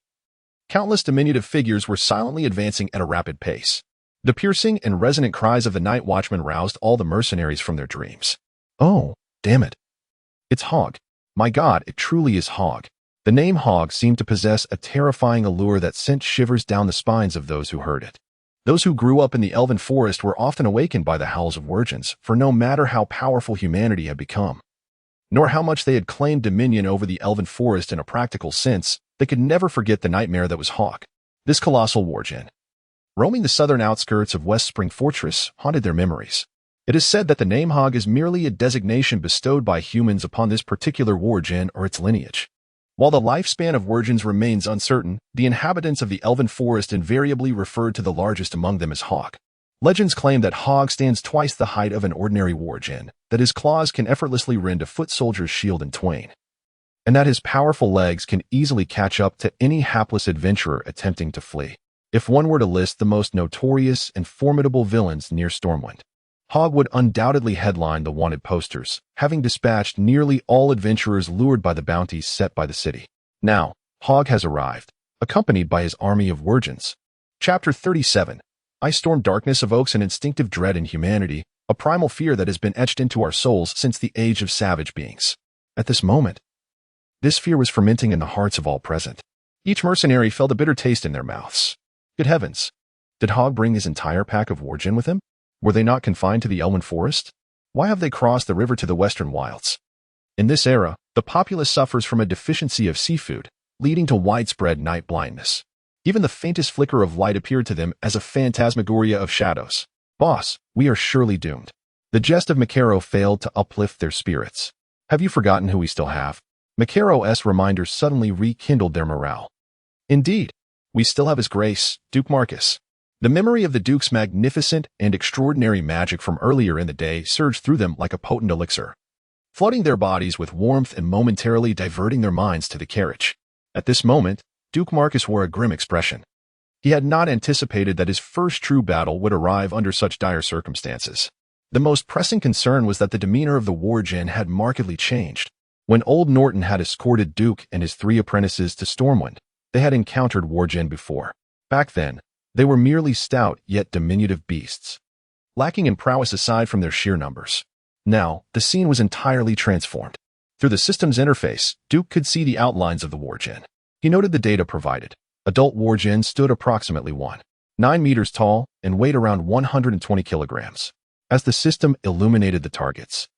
countless diminutive figures were silently advancing at a rapid pace. The piercing and resonant cries of the night watchman roused all the mercenaries from their dreams. "Oh, damn it. It's Hog. My God, it truly is Hog." The name Hog seemed to possess a terrifying allure that sent shivers down the spines of those who heard it. Those who grew up in the elven forest were often awakened by the howls of Wurgens, for no matter how powerful humanity had become, nor how much they had claimed dominion over the elven forest in a practical sense, they could never forget the nightmare that was Hog. This colossal Wurgen, roaming the southern outskirts of West Spring Fortress, haunted their memories. It is said that the name Hog is merely a designation bestowed by humans upon this particular Wurgen or its lineage. While the lifespan of Wurgens remains uncertain, the inhabitants of the elven forest invariably referred to the largest among them as Hog. Legends claim that Hog stands twice the height of an ordinary Wurgen, that his claws can effortlessly rend a foot soldier's shield in twain, and that his powerful legs can easily catch up to any hapless adventurer attempting to flee. If one were to list the most notorious and formidable villains near Stormwind, Hog would undoubtedly headline the wanted posters, having dispatched nearly all adventurers lured by the bounties set by the city. Now, Hog has arrived, accompanied by his army of Wurgens. Chapter 37. Ice Storm Darkness evokes an instinctive dread in humanity, a primal fear that has been etched into our souls since the age of savage beings. At this moment, this fear was fermenting in the hearts of all present. Each mercenary felt a bitter taste in their mouths. Good heavens! Did Hog bring his entire pack of Wurgen with him? Were they not confined to the Elven Forest? Why have they crossed the river to the western wilds? In this era, the populace suffers from a deficiency of seafood, leading to widespread night blindness. Even the faintest flicker of light appeared to them as a phantasmagoria of shadows. "Boss, we are surely doomed." The jest of Makaro failed to uplift their spirits. "Have you forgotten who we still have?" Makaro's reminder suddenly rekindled their morale. "Indeed, we still have His Grace, Duke Marcus." The memory of the Duke's magnificent and extraordinary magic from earlier in the day surged through them like a potent elixir, flooding their bodies with warmth and momentarily diverting their minds to the carriage. At this moment, Duke Marcus wore a grim expression. He had not anticipated that his first true battle would arrive under such dire circumstances. The most pressing concern was that the demeanor of the war-djinn had markedly changed. When old Norton had escorted Duke and his 3 apprentices to Stormwind, they had encountered war-djinn before. Back then, they were merely stout yet diminutive beasts, lacking in prowess aside from their sheer numbers. Now, the scene was entirely transformed. Through the system's interface, Duke could see the outlines of the war-djinn. He noted the data provided. Adult war-djinn stood approximately 1.9 meters tall and weighed around 120 kilograms. As the system illuminated the targets,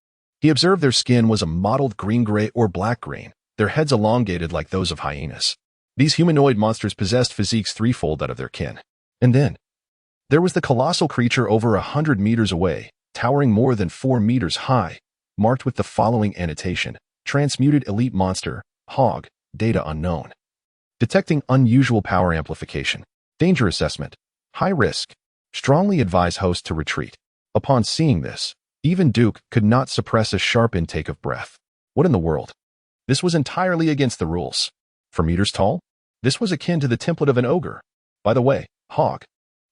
he observed their skin was a mottled green-gray or black-green, their heads elongated like those of hyenas. These humanoid monsters possessed physiques threefold that of their kin. And then, there was the colossal creature over 100 meters away, towering more than 4 meters high, marked with the following annotation: Transmuted Elite Monster, Hog, Data Unknown. Detecting unusual power amplification. Danger assessment. High risk. Strongly advise host to retreat. Upon seeing this, even Duke could not suppress a sharp intake of breath. What in the world? This was entirely against the rules. For meters tall? This was akin to the template of an ogre. By the way, Hog,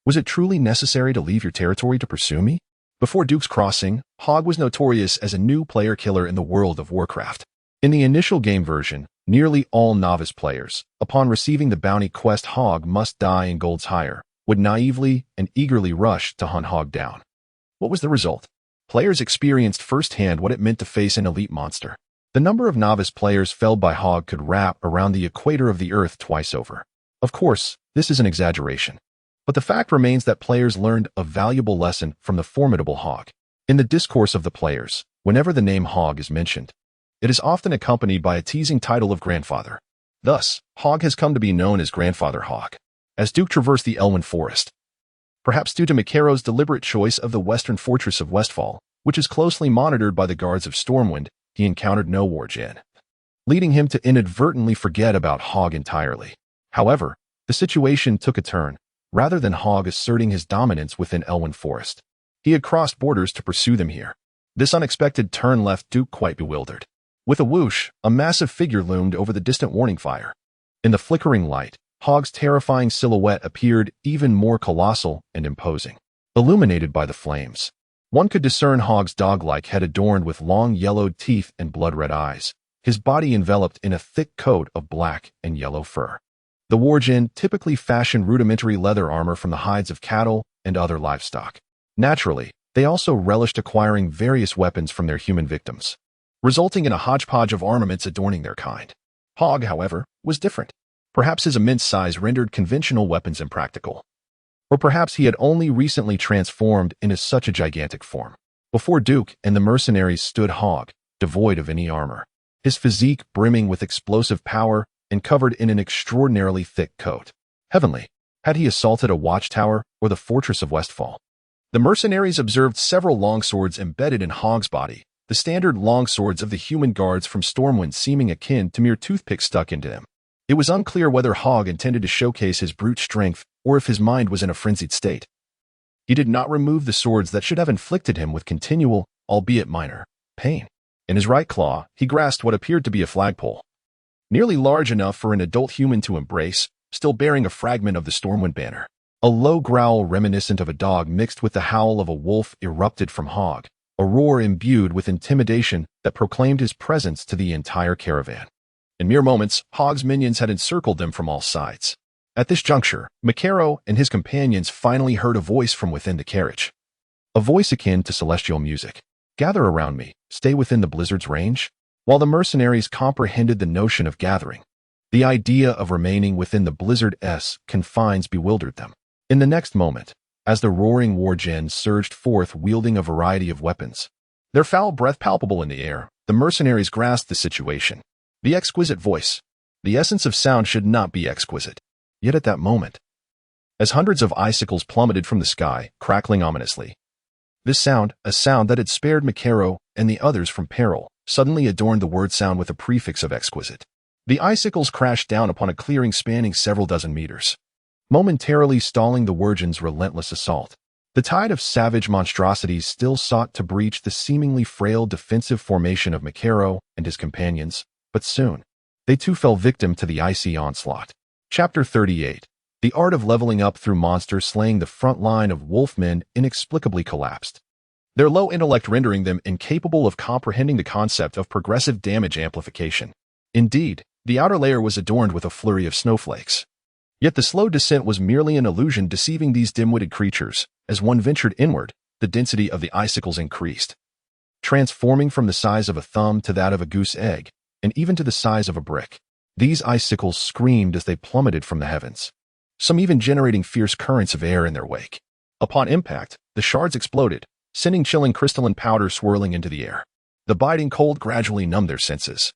was it truly necessary to leave your territory to pursue me? Before Duke's crossing, Hog was notorious as a new player killer in the world of Warcraft. In the initial game version, nearly all novice players, upon receiving the bounty quest Hog must die in golds higher, would naively and eagerly rush to hunt Hog down. What was the result? Players experienced firsthand what it meant to face an elite monster. The number of novice players felled by Hog could wrap around the equator of the Earth twice over. Of course, this is an exaggeration, but the fact remains that players learned a valuable lesson from the formidable Hog. In the discourse of the players, whenever the name Hog is mentioned, it is often accompanied by a teasing title of grandfather. Thus, Hog has come to be known as Grandfather Hog. As Duke traversed the Elwyn Forest, perhaps due to Macaro's deliberate choice of the western fortress of Westfall, which is closely monitored by the guards of Stormwind, he encountered no war-djinn, leading him to inadvertently forget about Hog entirely. However, the situation took a turn. Rather than Hog asserting his dominance within Elwyn Forest, he had crossed borders to pursue them here. This unexpected turn left Duke quite bewildered. With a whoosh, a massive figure loomed over the distant warning fire. In the flickering light, Hog's terrifying silhouette appeared even more colossal and imposing. Illuminated by the flames, one could discern Hog's dog-like head adorned with long yellowed teeth and blood-red eyes, his body enveloped in a thick coat of black and yellow fur. The war-djinn typically fashioned rudimentary leather armor from the hides of cattle and other livestock. Naturally, they also relished acquiring various weapons from their human victims, resulting in a hodgepodge of armaments adorning their kind. Hog, however, was different. Perhaps his immense size rendered conventional weapons impractical. Or perhaps he had only recently transformed into such a gigantic form. Before Duke and the mercenaries stood Hog, devoid of any armor, his physique brimming with explosive power and covered in an extraordinarily thick coat. Heavenly, had he assaulted a watchtower or the fortress of Westfall? The mercenaries observed several longswords embedded in Hog's body, the standard longswords of the human guards from Stormwind seeming akin to mere toothpicks stuck into them. It was unclear whether Hog intended to showcase his brute strength or if his mind was in a frenzied state. He did not remove the swords that should have inflicted him with continual, albeit minor, pain. In his right claw, he grasped what appeared to be a flagpole, nearly large enough for an adult human to embrace, still bearing a fragment of the Stormwind banner. A low growl reminiscent of a dog mixed with the howl of a wolf erupted from Hog, a roar imbued with intimidation that proclaimed his presence to the entire caravan. In mere moments, Hog's minions had encircled them from all sides. At this juncture, Macaro and his companions finally heard a voice from within the carriage. A voice akin to celestial music. "Gather around me, stay within the blizzard's range." While the mercenaries comprehended the notion of gathering, the idea of remaining within the blizzard's confines bewildered them. In the next moment, as the roaring war-djinn surged forth wielding a variety of weapons, their foul breath palpable in the air, the mercenaries grasped the situation. The exquisite voice. The essence of sound should not be exquisite. Yet at that moment, as hundreds of icicles plummeted from the sky, crackling ominously, this sound, a sound that had spared Macaro and the others from peril, suddenly adorned the word sound with a prefix of exquisite. The icicles crashed down upon a clearing spanning several dozen meters, momentarily stalling the war-djinn's relentless assault. The tide of savage monstrosities still sought to breach the seemingly frail defensive formation of Macaro and his companions, but soon, they too fell victim to the icy onslaught. Chapter 38. The art of leveling up through monster slaying. The front line of wolfmen inexplicably collapsed. their low intellect rendering them incapable of comprehending the concept of progressive damage amplification. Indeed, the outer layer was adorned with a flurry of snowflakes. Yet the slow descent was merely an illusion deceiving these dim-witted creatures. As one ventured inward, the density of the icicles increased, transforming from the size of a thumb to that of a goose egg, and even to the size of a brick. These icicles screamed as they plummeted from the heavens, some even generating fierce currents of air in their wake. Upon impact, the shards exploded, sending chilling crystalline powder swirling into the air. The biting cold gradually numbed their senses,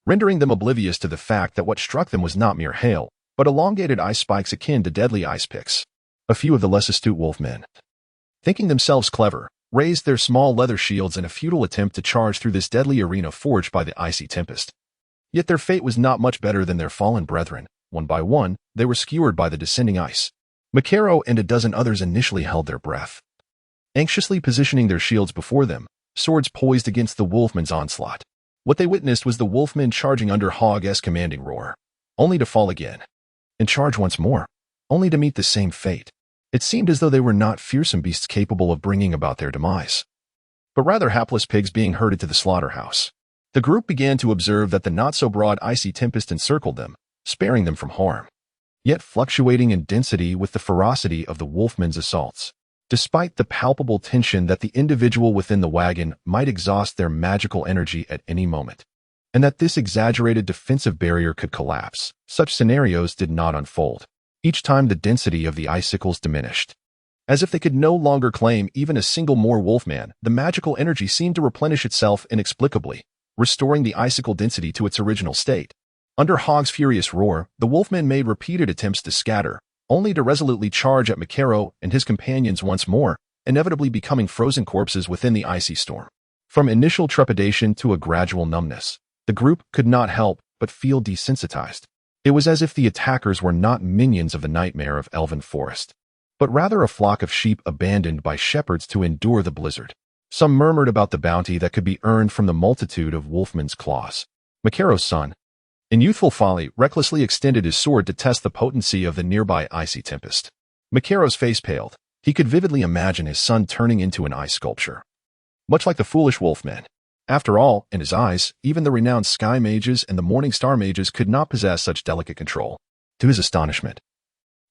rendering them oblivious to the fact that what struck them was not mere hail, but elongated ice spikes akin to deadly ice picks. A few of the less astute wolfmen, thinking themselves clever, raised their small leather shields in a futile attempt to charge through this deadly arena forged by the icy Tempest. Yet their fate was not much better than their fallen brethren. One by one, they were skewered by the descending ice. Makaro and a dozen others initially held their breath, anxiously positioning their shields before them, swords poised against the wolfmen's onslaught. What they witnessed was the wolfmen charging under Hog's commanding roar, only to fall again, and charge once more, only to meet the same fate. It seemed as though they were not fearsome beasts capable of bringing about their demise, but rather hapless pigs being herded to the slaughterhouse. The group began to observe that the not-so-broad icy Tempest encircled them, sparing them from harm, yet fluctuating in density with the ferocity of the wolfmen's assaults. Despite the palpable tension that the individual within the wagon might exhaust their magical energy at any moment, and that this exaggerated defensive barrier could collapse, such scenarios did not unfold. Each time the density of the icicles diminished, as if they could no longer claim even a single more wolfman, the magical energy seemed to replenish itself inexplicably, restoring the icicle density to its original state. Under Hog's furious roar, the wolfmen made repeated attempts to scatter, only to resolutely charge at Makaro and his companions once more, inevitably becoming frozen corpses within the icy storm. From initial trepidation to a gradual numbness, the group could not help but feel desensitized. It was as if the attackers were not minions of the nightmare of elven forest, but rather a flock of sheep abandoned by shepherds to endure the blizzard. Some murmured about the bounty that could be earned from the multitude of wolfmen's claws. Makaro's son, in youthful folly, recklessly extended his sword to test the potency of the nearby icy Tempest. Makaro's face paled. He could vividly imagine his son turning into an ice sculpture, much like the foolish wolfmen. After all, in his eyes, even the renowned sky mages and the morning star mages could not possess such delicate control. To his astonishment,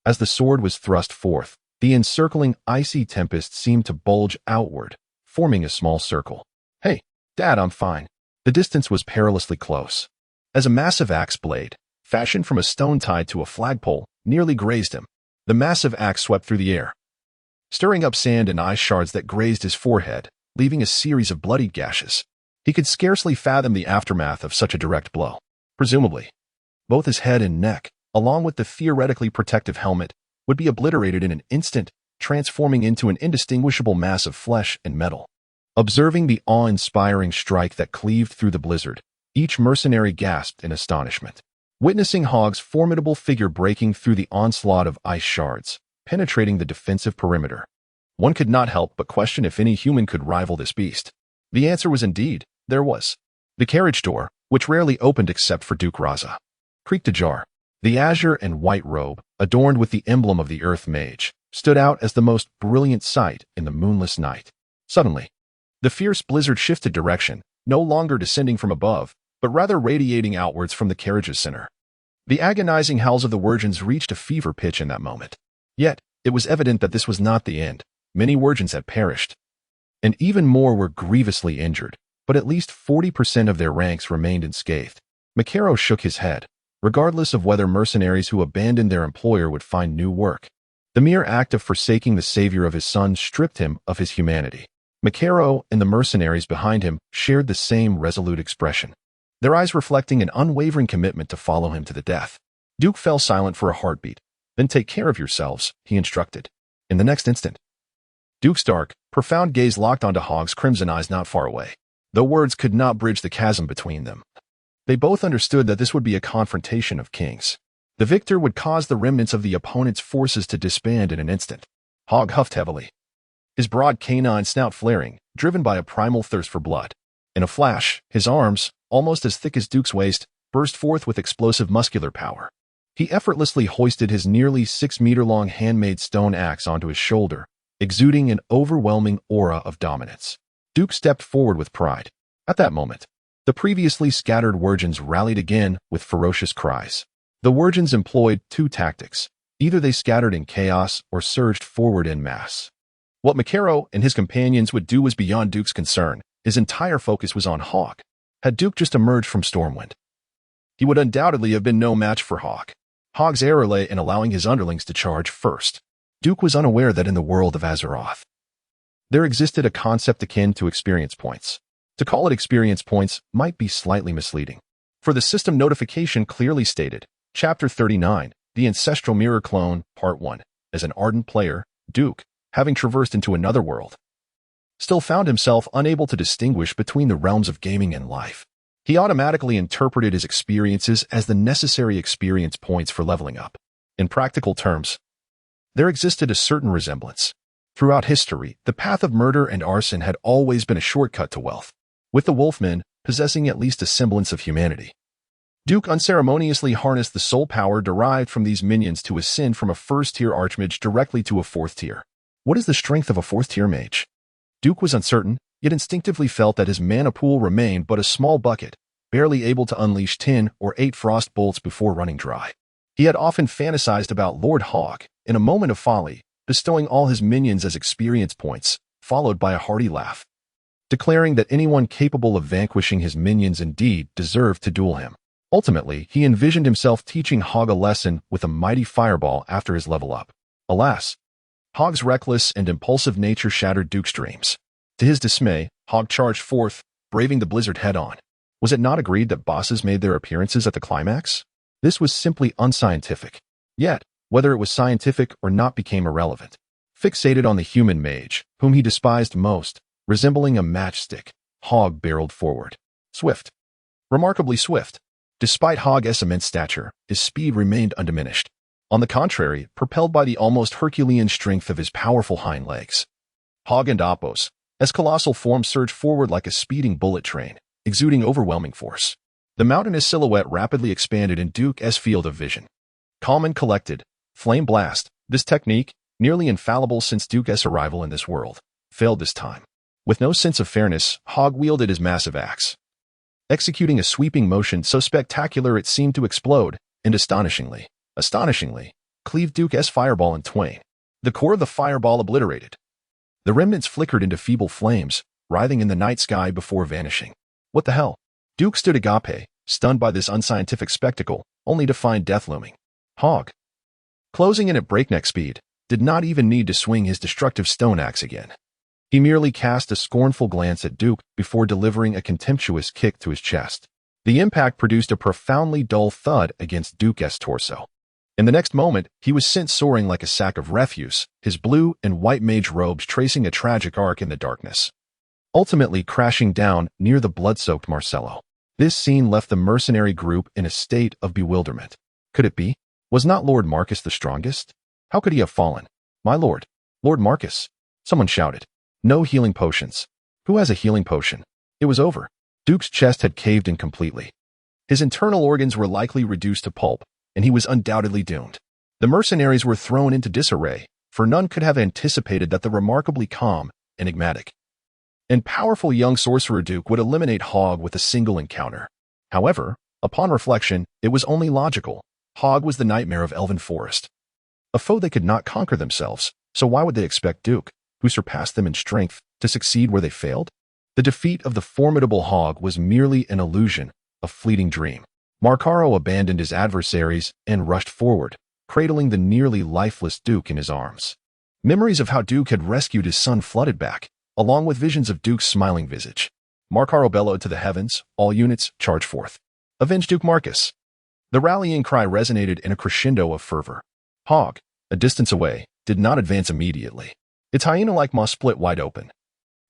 as the sword was thrust forth, the encircling icy Tempest seemed to bulge outward, forming a small circle. "Hey, Dad, I'm fine." The distance was perilously close, as a massive axe blade, fashioned from a stone tied to a flagpole, nearly grazed him. The massive axe swept through the air, stirring up sand and ice shards that grazed his forehead, leaving a series of bloody gashes. He could scarcely fathom the aftermath of such a direct blow. Presumably, both his head and neck, along with the theoretically protective helmet, would be obliterated in an instant, transforming into an indistinguishable mass of flesh and metal. Observing the awe-inspiring strike that cleaved through the blizzard, each mercenary gasped in astonishment. Witnessing Hog's formidable figure breaking through the onslaught of ice shards, penetrating the defensive perimeter, one could not help but question if any human could rival this beast. The answer was indeed, there was. The carriage door, which rarely opened except for Duke Raza, creaked ajar. The azure and white robe, adorned with the emblem of the Earth Mage, stood out as the most brilliant sight in the moonless night. Suddenly, the fierce blizzard shifted direction, no longer descending from above, but rather radiating outwards from the carriage's center. The agonizing howls of the Wirgins reached a fever pitch in that moment. Yet, it was evident that this was not the end. Many Wirgins had perished, and even more were grievously injured, but at least 40% of their ranks remained unscathed. Makaro shook his head, regardless of whether mercenaries who abandoned their employer would find new work. The mere act of forsaking the savior of his son stripped him of his humanity. Makaro and the mercenaries behind him shared the same resolute expression, their eyes reflecting an unwavering commitment to follow him to the death. Duke fell silent for a heartbeat. "Then take care of yourselves," he instructed. In the next instant, Duke's dark, profound gaze locked onto Hog's crimson eyes not far away. Though words could not bridge the chasm between them, they both understood that this would be a confrontation of kings. The victor would cause the remnants of the opponent's forces to disband in an instant. Hog huffed heavily, his broad canine snout flaring, driven by a primal thirst for blood. In a flash, his arms, almost as thick as Duke's waist, burst forth with explosive muscular power. He effortlessly hoisted his nearly 6-meter-long handmade stone axe onto his shoulder, exuding an overwhelming aura of dominance. Duke stepped forward with pride. At that moment, the previously scattered Wirgins rallied again with ferocious cries. The Wirgins employed two tactics. Either they scattered in chaos or surged forward en masse. What Makaro and his companions would do was beyond Duke's concern. His entire focus was on Hawk. Had Duke just emerged from Stormwind, he would undoubtedly have been no match for Hawk. Hawk's error lay in allowing his underlings to charge first. Duke was unaware that in the world of Azeroth, there existed a concept akin to experience points. To call it experience points might be slightly misleading, for the system notification clearly stated, Chapter 39, The Ancestral Mirror Clone, Part 1, as an ardent player, Duke, having traversed into another world, still found himself unable to distinguish between the realms of gaming and life. He automatically interpreted his experiences as the necessary experience points for leveling up. In practical terms, there existed a certain resemblance. Throughout history, the path of murder and arson had always been a shortcut to wealth, with the Wolfmen possessing at least a semblance of humanity. Duke unceremoniously harnessed the soul power derived from these minions to ascend from a first-tier archmage directly to a fourth-tier. What is the strength of a fourth-tier mage? Duke was uncertain, yet instinctively felt that his mana pool remained but a small bucket, barely able to unleash 10 or 8 frost bolts before running dry. He had often fantasized about Lord Hawk, in a moment of folly, bestowing all his minions as experience points, followed by a hearty laugh, declaring that anyone capable of vanquishing his minions indeed deserved to duel him. Ultimately, he envisioned himself teaching Hog a lesson with a mighty fireball after his level up. Alas, Hog's reckless and impulsive nature shattered Duke's dreams. To his dismay, Hog charged forth, braving the blizzard head-on. Was it not agreed that bosses made their appearances at the climax? This was simply unscientific. Yet, whether it was scientific or not became irrelevant. Fixated on the human mage, whom he despised most, resembling a matchstick, Hog barreled forward. Swift. Remarkably swift. Despite Hog's immense stature, his speed remained undiminished. On the contrary, propelled by the almost Herculean strength of his powerful hind legs. Hog and Apos, as colossal forms surged forward like a speeding bullet train, exuding overwhelming force. The mountainous silhouette rapidly expanded in Duke's field of vision. Calm and collected, flame blast, this technique, nearly infallible since Duke's arrival in this world, failed this time. With no sense of fairness, Hog wielded his massive axe, executing a sweeping motion so spectacular it seemed to explode, and astonishingly, cleaved Duke's fireball in twain. The core of the fireball obliterated. The remnants flickered into feeble flames, writhing in the night sky before vanishing. What the hell? Duke stood agape, stunned by this unscientific spectacle, only to find death looming. Hog, closing in at breakneck speed, did not even need to swing his destructive stone axe again. He merely cast a scornful glance at Duke before delivering a contemptuous kick to his chest. The impact produced a profoundly dull thud against Duke's torso. In the next moment, he was sent soaring like a sack of refuse, his blue and white mage robes tracing a tragic arc in the darkness, ultimately crashing down near the blood-soaked Marcello. This scene left the mercenary group in a state of bewilderment. Could it be? Was not Lord Marcus the strongest? How could he have fallen? My lord, Lord Marcus, someone shouted. No healing potions. Who has a healing potion? It was over. Duke's chest had caved in completely. His internal organs were likely reduced to pulp, and he was undoubtedly doomed. The mercenaries were thrown into disarray, for none could have anticipated that the remarkably calm, enigmatic, and powerful young sorcerer Duke would eliminate Hog with a single encounter. However, upon reflection, it was only logical. Hog was the nightmare of Elven Forest. A foe they could not conquer themselves, so why would they expect Duke, who surpassed them in strength, to succeed where they failed? The defeat of the formidable Hog was merely an illusion, a fleeting dream. Makaro abandoned his adversaries and rushed forward, cradling the nearly lifeless Duke in his arms. Memories of how Duke had rescued his son flooded back, along with visions of Duke's smiling visage. Makaro bellowed to the heavens, all units, charge forth. Avenge Duke Marcus. The rallying cry resonated in a crescendo of fervor. Hog, a distance away, did not advance immediately. Its hyena-like maw split wide open,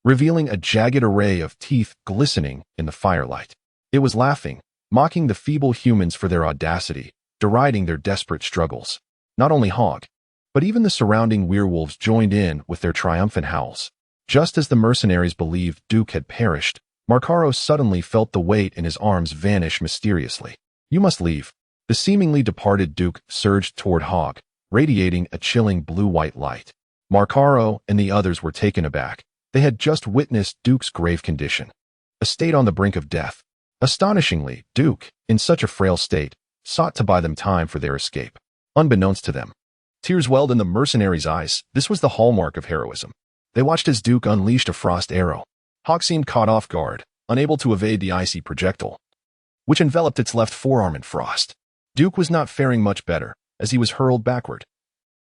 revealing a jagged array of teeth glistening in the firelight. It was laughing, mocking the feeble humans for their audacity, deriding their desperate struggles. Not only Hog, but even the surrounding werewolves joined in with their triumphant howls. Just as the mercenaries believed Duke had perished, Makaro suddenly felt the weight in his arms vanish mysteriously. You must leave. The seemingly departed Duke surged toward Hog, radiating a chilling blue-white light. Marcaro and the others were taken aback. They had just witnessed Duke's grave condition, a state on the brink of death. Astonishingly, Duke, in such a frail state, sought to buy them time for their escape. Unbeknownst to them, tears welled in the mercenaries' eyes. This was the hallmark of heroism. They watched as Duke unleashed a frost arrow. Hog seemed caught off guard, unable to evade the icy projectile, which enveloped its left forearm in frost. Duke was not faring much better, as he was hurled backward.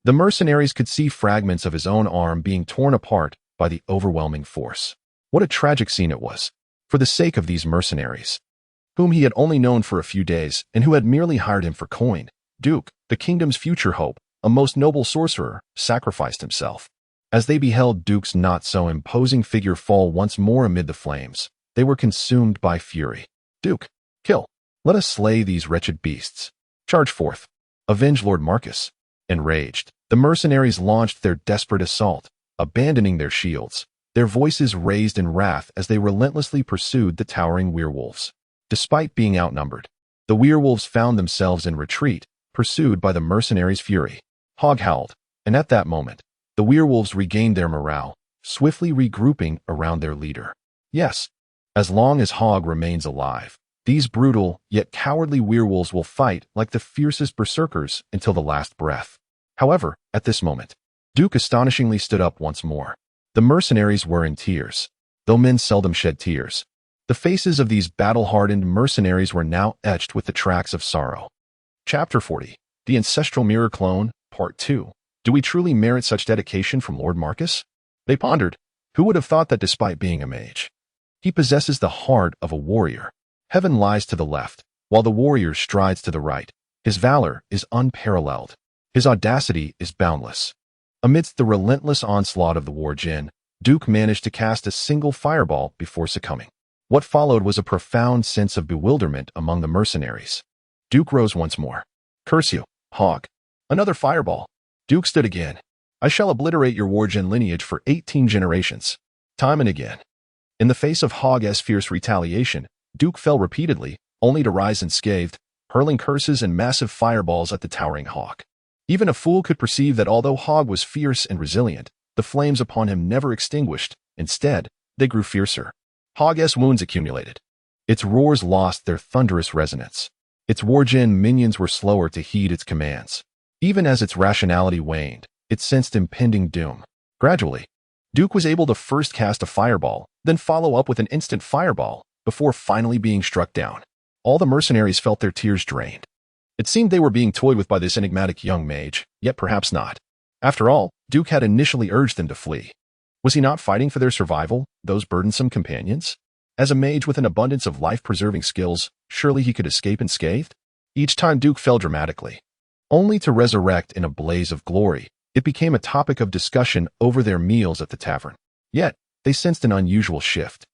The mercenaries could see fragments of his own arm being torn apart by the overwhelming force. What a tragic scene it was. For the sake of these mercenaries, whom he had only known for a few days and who had merely hired him for coin, Duke, the kingdom's future hope, a most noble sorcerer, sacrificed himself. As they beheld Duke's not-so-imposing figure fall once more amid the flames, they were consumed by fury. Duke, kill. Let us slay these wretched beasts. Charge forth. Avenge Lord Marcus. Enraged, the mercenaries launched their desperate assault, abandoning their shields, their voices raised in wrath as they relentlessly pursued the towering werewolves. Despite being outnumbered, the werewolves found themselves in retreat, pursued by the mercenaries' fury. Hog howled, and at that moment, the werewolves regained their morale, swiftly regrouping around their leader. Yes, as long as Hog remains alive, these brutal, yet cowardly werewolves will fight like the fiercest berserkers until the last breath. However, at this moment, Duke astonishingly stood up once more. The mercenaries were in tears, though men seldom shed tears. The faces of these battle-hardened mercenaries were now etched with the tracks of sorrow. Chapter 40. The Ancestral Mirror Clone, Part 2. Do we truly merit such dedication from Lord Marcus? They pondered. Who would have thought that despite being a mage, he possesses the heart of a warrior? Heaven lies to the left, while the warrior strides to the right. His valor is unparalleled. His audacity is boundless. Amidst the relentless onslaught of the war djinn, Duke managed to cast a single fireball before succumbing. What followed was a profound sense of bewilderment among the mercenaries. Duke rose once more. Curse you, Hog. Another fireball. Duke stood again. I shall obliterate your war djinn lineage for 18 generations. Time and again. In the face of Hog's fierce retaliation, Duke fell repeatedly, only to rise unscathed, hurling curses and massive fireballs at the towering Hog. Even a fool could perceive that although Hog was fierce and resilient, the flames upon him never extinguished. Instead, they grew fiercer. Hog's wounds accumulated. Its roars lost their thunderous resonance. Its war djinn minions were slower to heed its commands. Even as its rationality waned, it sensed impending doom. Gradually, Duke was able to first cast a fireball, then follow up with an instant fireball, before finally being struck down. All the mercenaries felt their tears drained. It seemed they were being toyed with by this enigmatic young mage, yet perhaps not. After all, Duke had initially urged them to flee. Was he not fighting for their survival, those burdensome companions? As a mage with an abundance of life-preserving skills, surely he could escape unscathed? Each time Duke fell dramatically, only to resurrect in a blaze of glory. It became a topic of discussion over their meals at the tavern. Yet, they sensed an unusual shift.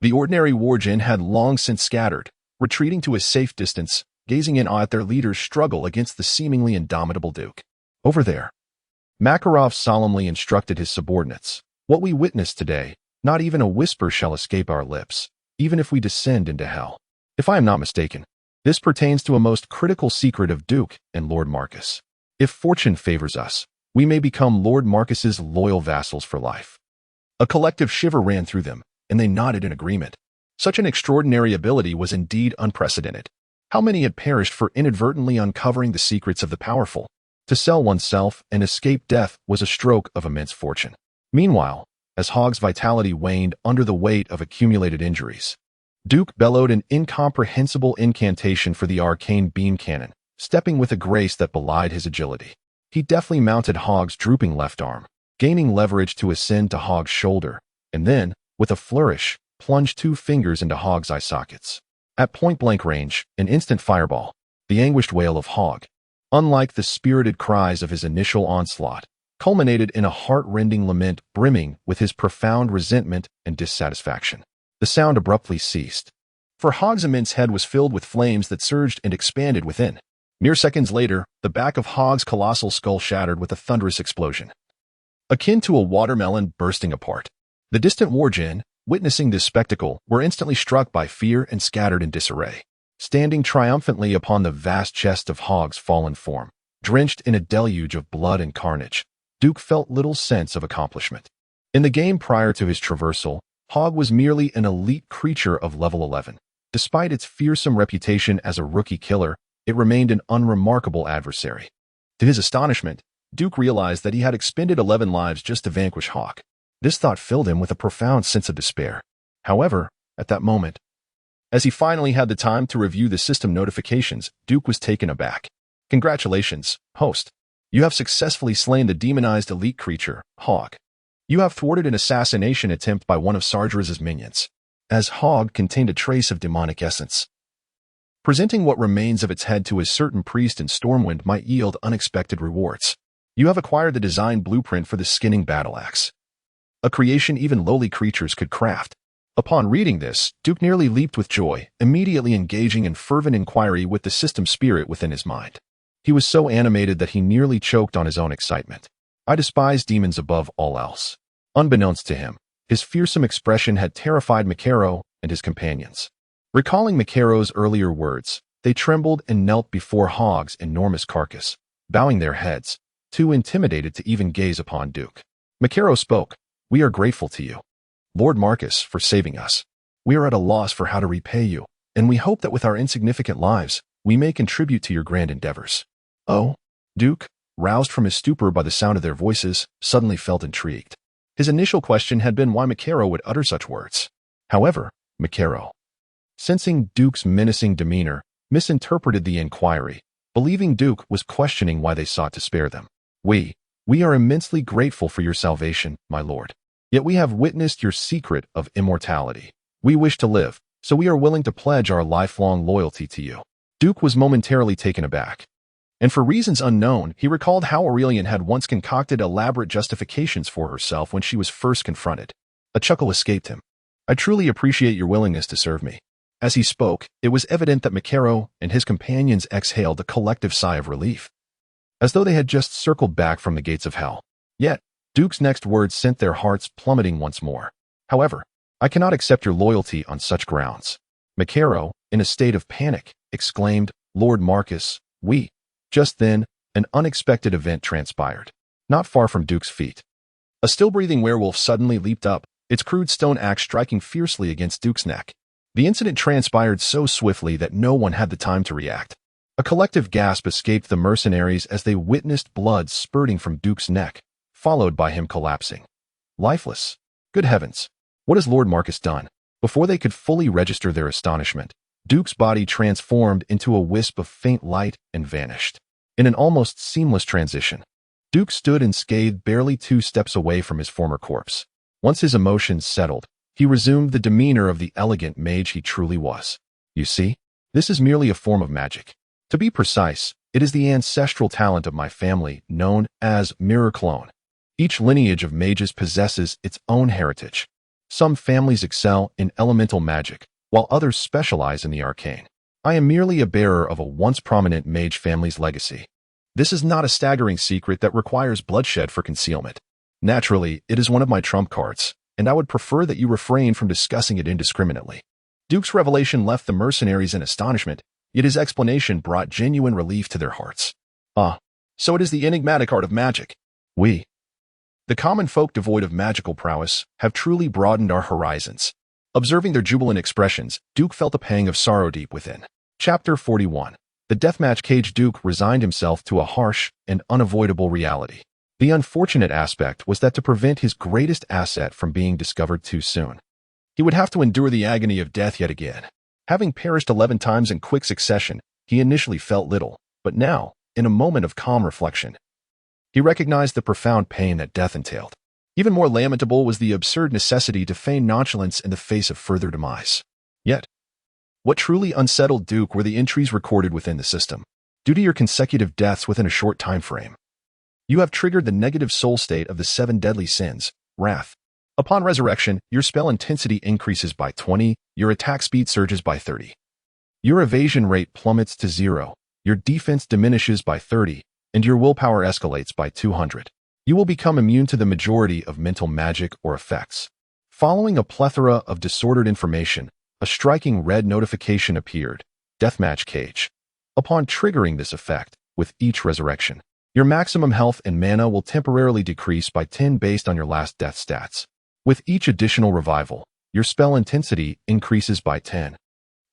The ordinary war djinn had long since scattered, retreating to a safe distance, gazing in awe at their leader's struggle against the seemingly indomitable Duke. Over there, Makarov solemnly instructed his subordinates. What we witness today, not even a whisper shall escape our lips, even if we descend into hell. If I am not mistaken, this pertains to a most critical secret of Duke and Lord Marcus. If fortune favors us, we may become Lord Marcus's loyal vassals for life. A collective shiver ran through them, and they nodded in agreement. Such an extraordinary ability was indeed unprecedented. How many had perished for inadvertently uncovering the secrets of the powerful? To sell oneself and escape death was a stroke of immense fortune. Meanwhile, as Hog's vitality waned under the weight of accumulated injuries, Duke bellowed an incomprehensible incantation for the arcane beam cannon, stepping with a grace that belied his agility. He deftly mounted Hog's drooping left arm, gaining leverage to ascend to Hog's shoulder, and then, with a flourish, plunged 2 fingers into Hog's eye sockets. At point-blank range, an instant fireball, the anguished wail of Hog, unlike the spirited cries of his initial onslaught, culminated in a heart-rending lament brimming with his profound resentment and dissatisfaction. The sound abruptly ceased, for Hog's immense head was filled with flames that surged and expanded within. Mere seconds later, the back of Hog's colossal skull shattered with a thunderous explosion, akin to a watermelon bursting apart. The distant war djinn, witnessing this spectacle, were instantly struck by fear and scattered in disarray. Standing triumphantly upon the vast chest of Hog's fallen form, drenched in a deluge of blood and carnage, Duke felt little sense of accomplishment. In the game prior to his traversal, Hog was merely an elite creature of level 11. Despite its fearsome reputation as a rookie killer, it remained an unremarkable adversary. To his astonishment, Duke realized that he had expended 11 lives just to vanquish Hog. This thought filled him with a profound sense of despair. However, at that moment, as he finally had the time to review the system notifications, Duke was taken aback. Congratulations, host. You have successfully slain the demonized elite creature, Hog. You have thwarted an assassination attempt by one of Sargeras' minions, as Hog contained a trace of demonic essence. Presenting what remains of its head to a certain priest in Stormwind might yield unexpected rewards. You have acquired the design blueprint for the skinning battle axe, a creation even lowly creatures could craft. Upon reading this, Duke nearly leaped with joy, immediately engaging in fervent inquiry with the system spirit within his mind. He was so animated that he nearly choked on his own excitement. I despise demons above all else. Unbeknownst to him, his fearsome expression had terrified Makaro and his companions. Recalling Makaro's earlier words, they trembled and knelt before Hog's enormous carcass, bowing their heads, too intimidated to even gaze upon Duke. Makaro spoke. We are grateful to you, Lord Marcus, for saving us. We are at a loss for how to repay you, and we hope that with our insignificant lives, we may contribute to your grand endeavors. Oh, Duke, roused from his stupor by the sound of their voices, suddenly felt intrigued. His initial question had been why Makaro would utter such words. However, Makaro, sensing Duke's menacing demeanor, misinterpreted the inquiry, believing Duke was questioning why they sought to spare them. We are immensely grateful for your salvation, my lord. Yet we have witnessed your secret of immortality. We wish to live, so we are willing to pledge our lifelong loyalty to you. Duke was momentarily taken aback. And for reasons unknown, he recalled how Aurelian had once concocted elaborate justifications for herself when she was first confronted. A chuckle escaped him. I truly appreciate your willingness to serve me. As he spoke, it was evident that Makaro and his companions exhaled a collective sigh of relief, as though they had just circled back from the gates of hell. Yet, Duke's next words sent their hearts plummeting once more. However, I cannot accept your loyalty on such grounds. Makaro, in a state of panic, exclaimed, Lord Marcus, we. Just then, an unexpected event transpired. Not far from Duke's feet, a still-breathing werewolf suddenly leaped up, its crude stone axe striking fiercely against Duke's neck. The incident transpired so swiftly that no one had the time to react. A collective gasp escaped the mercenaries as they witnessed blood spurting from Duke's neck, followed by him collapsing, lifeless. Good heavens, what has Lord Marcus done? Before they could fully register their astonishment, Duke's body transformed into a wisp of faint light and vanished. In an almost seamless transition, Duke stood unscathed barely 2 steps away from his former corpse. Once his emotions settled, he resumed the demeanor of the elegant mage he truly was. You see, this is merely a form of magic. To be precise, it is the ancestral talent of my family known as mirror clone. Each lineage of mages possesses its own heritage. Some families excel in elemental magic, while others specialize in the arcane. I am merely a bearer of a once prominent mage family's legacy. This is not a staggering secret that requires bloodshed for concealment. Naturally, it is one of my trump cards, and I would prefer that you refrain from discussing it indiscriminately. Duke's revelation left the mercenaries in astonishment, yet his explanation brought genuine relief to their hearts. So it is the enigmatic art of magic. We, the common folk devoid of magical prowess, have truly broadened our horizons. Observing their jubilant expressions, Duke felt a pang of sorrow deep within. Chapter 41. The deathmatch cage. Duke resigned himself to a harsh and unavoidable reality. The unfortunate aspect was that to prevent his greatest asset from being discovered too soon, he would have to endure the agony of death yet again. Having perished 11 times in quick succession, he initially felt little, but now, in a moment of calm reflection, he recognized the profound pain that death entailed. Even more lamentable was the absurd necessity to feign nonchalance in the face of further demise. Yet, what truly unsettled Duke were the entries recorded within the system. Due to your consecutive deaths within a short time frame, you have triggered the negative soul state of the 7 deadly sins, wrath. Upon resurrection, your spell intensity increases by 20, your attack speed surges by 30. Your evasion rate plummets to 0, your defense diminishes by 30, and your willpower escalates by 200. You will become immune to the majority of mental magic or effects. Following a plethora of disordered information, a striking red notification appeared, Deathmatch Cage. Upon triggering this effect, with each resurrection, Your maximum health and mana will temporarily decrease by 10 based on your last death stats. With each additional revival, your spell intensity increases by 10,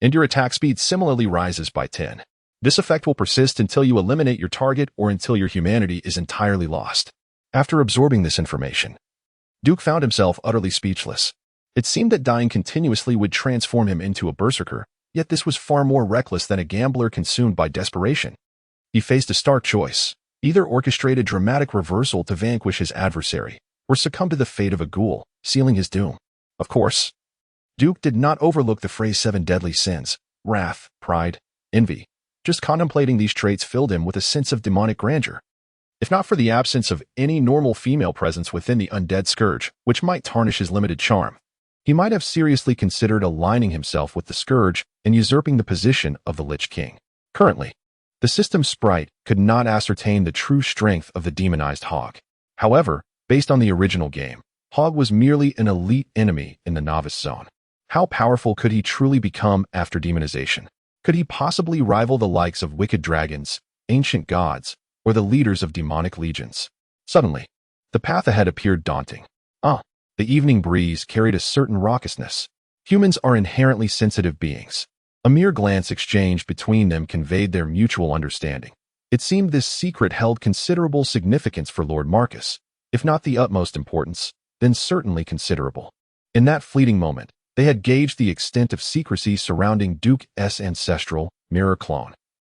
and your attack speed similarly rises by 10. This effect will persist until you eliminate your target or until your humanity is entirely lost. After absorbing this information, Duke found himself utterly speechless. It seemed that dying continuously would transform him into a berserker, yet this was far more reckless than a gambler consumed by desperation. He faced a stark choice: either orchestrate a dramatic reversal to vanquish his adversary, or succumb to the fate of a ghoul, sealing his doom. Of course, Duke did not overlook the phrase 7 deadly sins: wrath, pride, envy. Just contemplating these traits filled him with a sense of demonic grandeur. If not for the absence of any normal female presence within the undead scourge, which might tarnish his limited charm, he might have seriously considered aligning himself with the scourge and usurping the position of the Lich King. Currently, the system's sprite could not ascertain the true strength of the demonized Hog. However, based on the original game, Hog was merely an elite enemy in the novice zone. How powerful could he truly become after demonization? Could he possibly rival the likes of wicked dragons, ancient gods, or the leaders of demonic legions? Suddenly, the path ahead appeared daunting. The evening breeze carried a certain raucousness. Humans are inherently sensitive beings. A mere glance exchanged between them conveyed their mutual understanding. It seemed this secret held considerable significance for Lord Marcus. If not the utmost importance, then certainly considerable. In that fleeting moment, they had gauged the extent of secrecy surrounding Duke's ancestral mirror clone.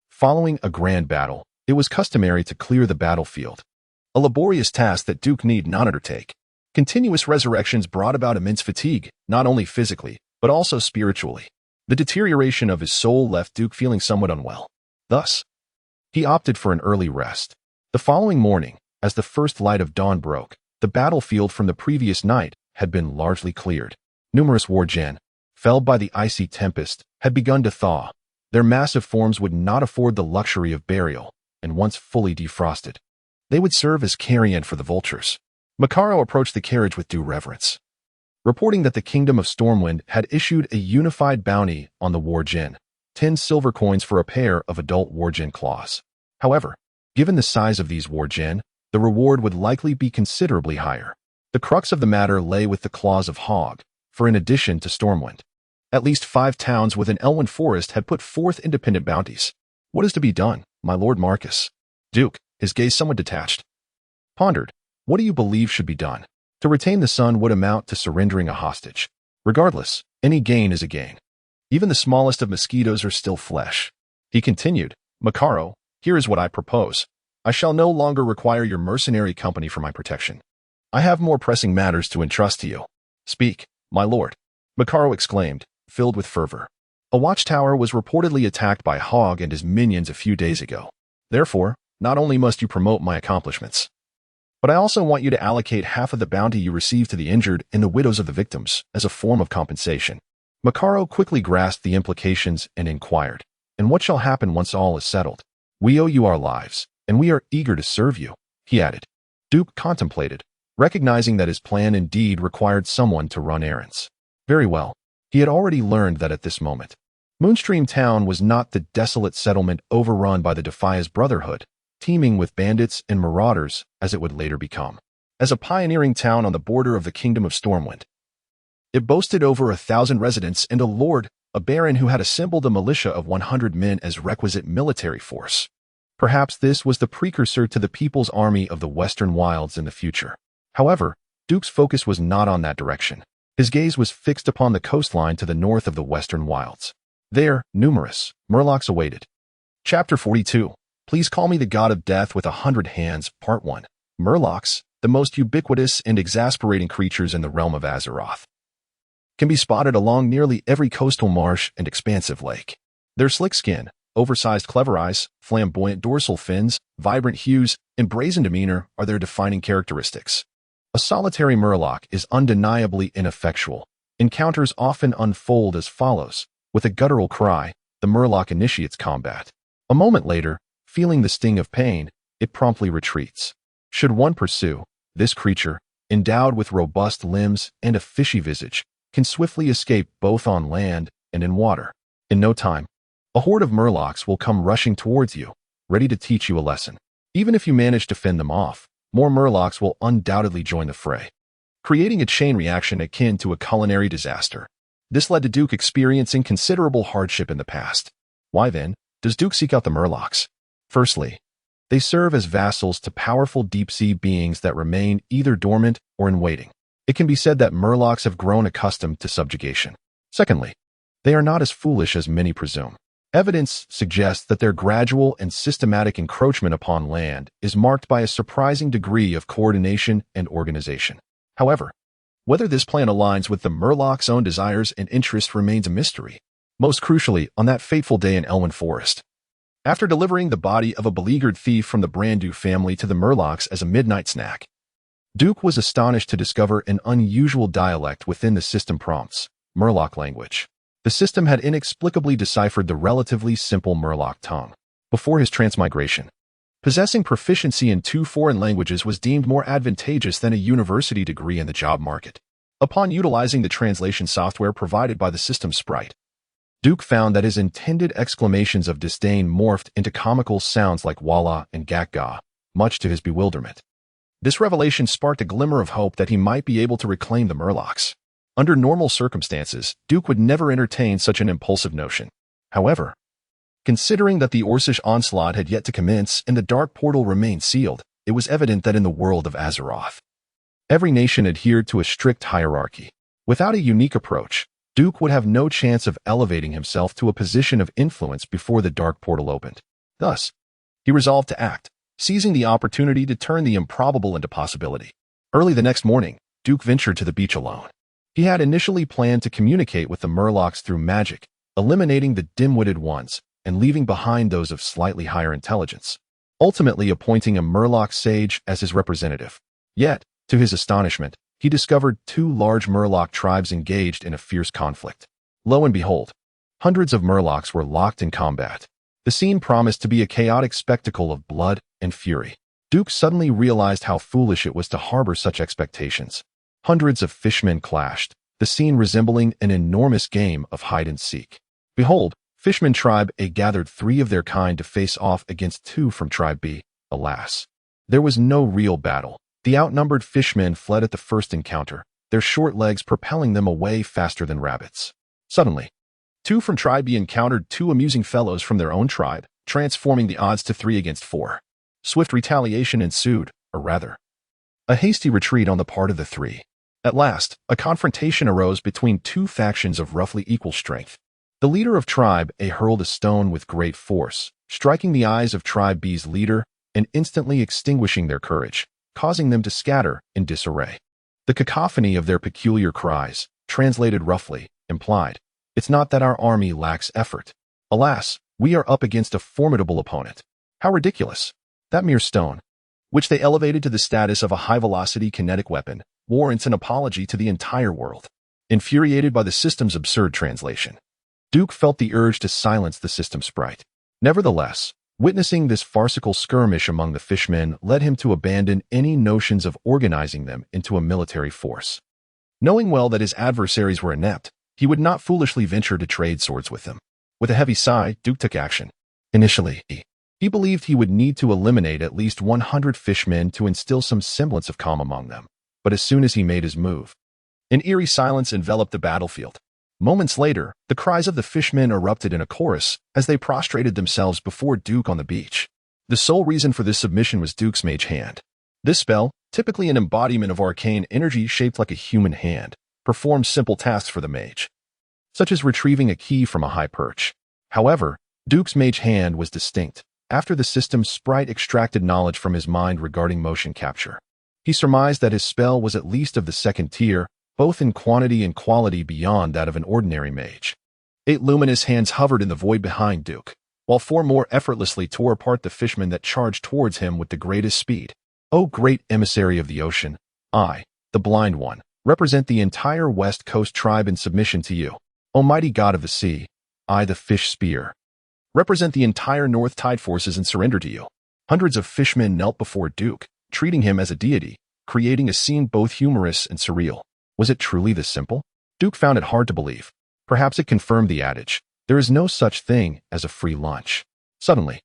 Following a grand battle, it was customary to clear the battlefield, a laborious task that Duke need not undertake. Continuous resurrections brought about immense fatigue, not only physically, but also spiritually. The deterioration of his soul left Duke feeling somewhat unwell. Thus, he opted for an early rest. The following morning, as the first light of dawn broke, the battlefield from the previous night had been largely cleared. Numerous war gen, felled by the icy Tempest, had begun to thaw. Their massive forms would not afford the luxury of burial, and once fully defrosted, they would serve as carrion for the vultures. Makaro approached the carriage with due reverence, reporting that the Kingdom of Stormwind had issued a unified bounty on the war gen, 10 silver coins for a pair of adult war gen claws. However, given the size of these war gen, the reward would likely be considerably higher. The crux of the matter lay with the claws of Hog, for in addition to Stormwind, at least 5 towns within Elwyn Forest had put forth independent bounties. What is to be done, my Lord Marcus? Duke, his gaze somewhat detached, pondered. What do you believe should be done? To retain the sun would amount to surrendering a hostage. Regardless, any gain is a gain. Even the smallest of mosquitoes are still flesh. He continued, Makaro, here is what I propose. I shall no longer require your mercenary company for my protection. I have more pressing matters to entrust to you. Speak, my lord, Makaro exclaimed, filled with fervor. A watchtower was reportedly attacked by Hog and his minions a few days ago. Therefore, not only must you promote my accomplishments, but I also want you to allocate half of the bounty you receive to the injured and the widows of the victims as a form of compensation. Makaro quickly grasped the implications and inquired, and what shall happen once all is settled? We owe you our lives, and we are eager to serve you, he added. Duke contemplated, recognizing that his plan indeed required someone to run errands. Very well. He had already learned that at this moment, Moonstream Town was not the desolate settlement overrun by the Defiance Brotherhood, teeming with bandits and marauders as it would later become. As a pioneering town on the border of the Kingdom of Stormwind, it boasted over 1,000 residents and a lord, a baron who had assembled a militia of 100 men as requisite military force. Perhaps this was the precursor to the People's Army of the Western Wilds in the future. However, Duke's focus was not on that direction. His gaze was fixed upon the coastline to the north of the Western Wilds. There, numerous Murlocs awaited. Chapter 42. Please call me the God of Death with 100 Hands, Part 1. Murlocs, the most ubiquitous and exasperating creatures in the realm of Azeroth, can be spotted along nearly every coastal marsh and expansive lake. Their slick skin, oversized clever eyes, flamboyant dorsal fins, vibrant hues, and brazen demeanor are their defining characteristics. A solitary Murloc is undeniably ineffectual. Encounters often unfold as follows. With a guttural cry, the Murloc initiates combat. A moment later, feeling the sting of pain, it promptly retreats. Should one pursue, this creature, endowed with robust limbs and a fishy visage, can swiftly escape both on land and in water. In no time, a horde of Murlocs will come rushing towards you, ready to teach you a lesson. Even if you manage to fend them off, more murlocs will undoubtedly join the fray, creating a chain reaction akin to a culinary disaster. This led to Duke experiencing considerable hardship in the past. Why then does Duke seek out the murlocs? Firstly, they serve as vassals to powerful deep-sea beings that remain either dormant or in waiting. It can be said that murlocs have grown accustomed to subjugation. Secondly, they are not as foolish as many presume. Evidence suggests that their gradual and systematic encroachment upon land is marked by a surprising degree of coordination and organization. However, whether this plan aligns with the murlocs' own desires and interests remains a mystery. Most crucially, on that fateful day in Elwyn Forest, after delivering the body of a beleaguered thief from the Brandu family to the murlocs as a midnight snack, Duke was astonished to discover an unusual dialect within the system prompts, Murloc language. The system had inexplicably deciphered the relatively simple Murloc tongue. Before his transmigration, possessing proficiency in 2 foreign languages was deemed more advantageous than a university degree in the job market. Upon utilizing the translation software provided by the system sprite, Duke found that his intended exclamations of disdain morphed into comical sounds like walla and gakga, much to his bewilderment. This revelation sparked a glimmer of hope that he might be able to reclaim the murlocs. Under normal circumstances, Duke would never entertain such an impulsive notion. However, considering that the Orcish onslaught had yet to commence and the dark portal remained sealed, it was evident that in the world of Azeroth, every nation adhered to a strict hierarchy. Without a unique approach, Duke would have no chance of elevating himself to a position of influence before the dark portal opened. Thus, he resolved to act, seizing the opportunity to turn the improbable into possibility. Early the next morning, Duke ventured to the beach alone. He had initially planned to communicate with the murlocs through magic, eliminating the dim-witted ones and leaving behind those of slightly higher intelligence, ultimately appointing a murloc sage as his representative. Yet, to his astonishment, he discovered 2 large murloc tribes engaged in a fierce conflict. Lo and behold, hundreds of murlocs were locked in combat. The scene promised to be a chaotic spectacle of blood and fury. Duke suddenly realized how foolish it was to harbor such expectations. Hundreds of fishmen clashed, the scene resembling an enormous game of hide-and-seek. Behold, Fishman Tribe A gathered 3 of their kind to face off against 2 from Tribe B. Alas, there was no real battle. The outnumbered fishmen fled at the first encounter, their short legs propelling them away faster than rabbits. Suddenly, 2 from Tribe B encountered 2 amusing fellows from their own tribe, transforming the odds to 3 against 4. Swift retaliation ensued, or rather, a hasty retreat on the part of the 3. At last, a confrontation arose between 2 factions of roughly equal strength. The leader of Tribe A hurled a stone with great force, striking the eyes of Tribe B's leader and instantly extinguishing their courage, causing them to scatter in disarray. The cacophony of their peculiar cries, translated roughly, implied, "It's not that our army lacks effort. Alas, we are up against a formidable opponent." How ridiculous! That mere stone, which they elevated to the status of a high-velocity kinetic weapon, warrants an apology to the entire world. Infuriated by the system's absurd translation, Duke felt the urge to silence the system sprite. Nevertheless, witnessing this farcical skirmish among the fishmen led him to abandon any notions of organizing them into a military force. Knowing well that his adversaries were inept, he would not foolishly venture to trade swords with them. With a heavy sigh, Duke took action. Initially, he believed he would need to eliminate at least 100 fishmen to instill some semblance of calm among them. But as soon as he made his move, an eerie silence enveloped the battlefield. Moments later, the cries of the fishmen erupted in a chorus as they prostrated themselves before Duke on the beach. The sole reason for this submission was Duke's mage hand. This spell, typically an embodiment of arcane energy shaped like a human hand, performed simple tasks for the mage, such as retrieving a key from a high perch. However, Duke's mage hand was distinct. After the system's sprite extracted knowledge from his mind regarding motion capture, he surmised that his spell was at least of the 2nd tier, both in quantity and quality beyond that of an ordinary mage. 8 luminous hands hovered in the void behind Duke, while 4 more effortlessly tore apart the fishmen that charged towards him with the greatest speed. O great emissary of the ocean, I, the Blind One, represent the entire West Coast tribe in submission to you. O mighty god of the sea, I, the Fish Spear, represent the entire North Tide forces and surrender to you. Hundreds of fishmen knelt before Duke, treating him as a deity, creating a scene both humorous and surreal. Was it truly this simple? Duke found it hard to believe. Perhaps it confirmed the adage, there is no such thing as a free lunch. Suddenly,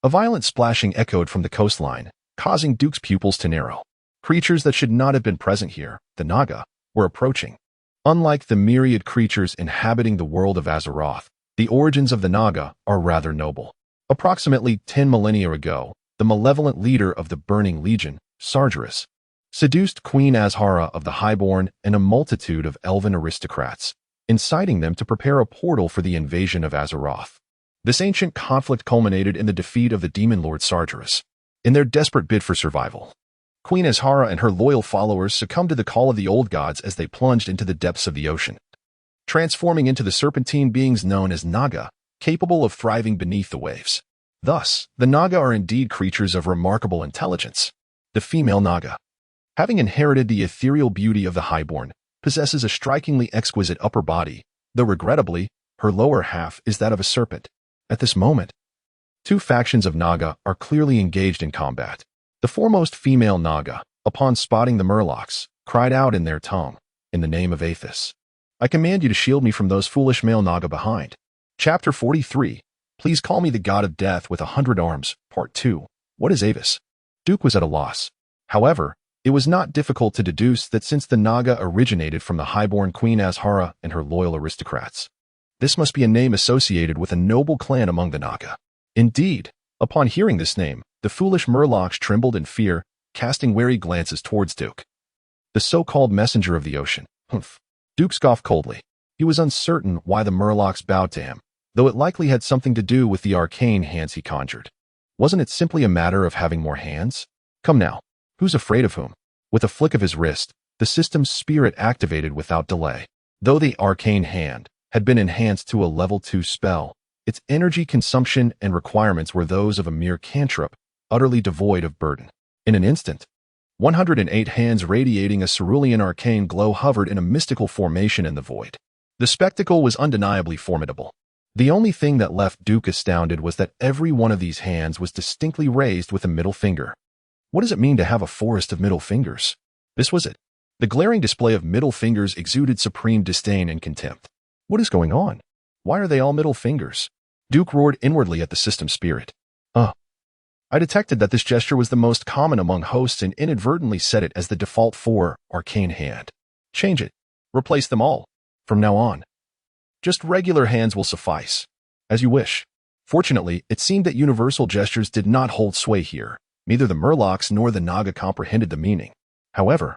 A violent splashing echoed from the coastline, causing Duke's pupils to narrow. Creatures that should not have been present here, the Naga, were approaching. Unlike the myriad creatures inhabiting the world of Azeroth, the origins of the Naga are rather noble. Approximately 10 millennia ago, the malevolent leader of the Burning Legion, Sargeras, seduced Queen Azshara of the Highborn and a multitude of elven aristocrats, inciting them to prepare a portal for the invasion of Azeroth. This ancient conflict culminated in the defeat of the demon lord Sargeras. In their desperate bid for survival, Queen Azshara and her loyal followers succumbed to the call of the old gods as they plunged into the depths of the ocean, transforming into the serpentine beings known as Naga, capable of thriving beneath the waves. Thus, the Naga are indeed creatures of remarkable intelligence. The female Naga, having inherited the ethereal beauty of the Highborn, possesses a strikingly exquisite upper body, though regrettably, her lower half is that of a serpent. At this moment, two factions of Naga are clearly engaged in combat. The foremost female Naga, upon spotting the Murlocs, cried out in their tongue, "In the name of Aethys, I command you to shield me from those foolish male Naga behind." Chapter 43, Please Call Me the God of Death with 100 Arms, Part 2. What is Aethys? Duke was at a loss. However, it was not difficult to deduce that since the Naga originated from the highborn Queen Azshara and her loyal aristocrats, this must be a name associated with a noble clan among the Naga. Indeed, upon hearing this name, the foolish Murlocs trembled in fear, casting wary glances towards Duke, the so-called messenger of the ocean. Humph. Duke scoffed coldly. He was uncertain why the Murlocs bowed to him, though it likely had something to do with the arcane hands he conjured. Wasn't it simply a matter of having more hands? Come now, who's afraid of whom? With a flick of his wrist, the system's spirit activated without delay. Though the arcane hand had been enhanced to a level 2 spell, its energy consumption and requirements were those of a mere cantrip, utterly devoid of burden. In an instant, 108 hands radiating a cerulean arcane glow hovered in a mystical formation in the void. The spectacle was undeniably formidable. The only thing that left Duke astounded was that every one of these hands was distinctly raised with a middle finger. What does it mean to have a forest of middle fingers? This was it. The glaring display of middle fingers exuded supreme disdain and contempt. What is going on? Why are they all middle fingers? Duke roared inwardly at the system spirit. I detected that this gesture was the most common among hosts and inadvertently set it as the default for arcane hand. Change it. Replace them all. From now on, just regular hands will suffice. As you wish. Fortunately, it seemed that universal gestures did not hold sway here. Neither the Murlocs nor the Naga comprehended the meaning. However,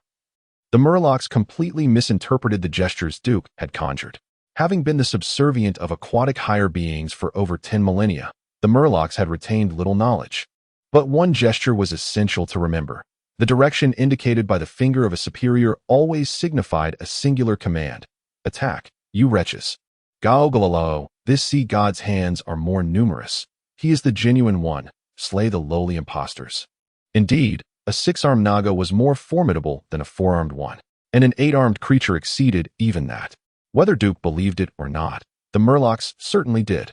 the Murlocs completely misinterpreted the gestures Duke had conjured. Having been the subservient of aquatic higher beings for over 10 millennia, the Murlocs had retained little knowledge. But one gesture was essential to remember. The direction indicated by the finger of a superior always signified a singular command. Attack, you wretches. Gaogalalo, this sea god's hands are more numerous. He is the genuine one. Slay the lowly impostors. Indeed, a 6-armed Naga was more formidable than a 4-armed one, and an 8-armed creature exceeded even that. Whether Duke believed it or not, the Murlocs certainly did.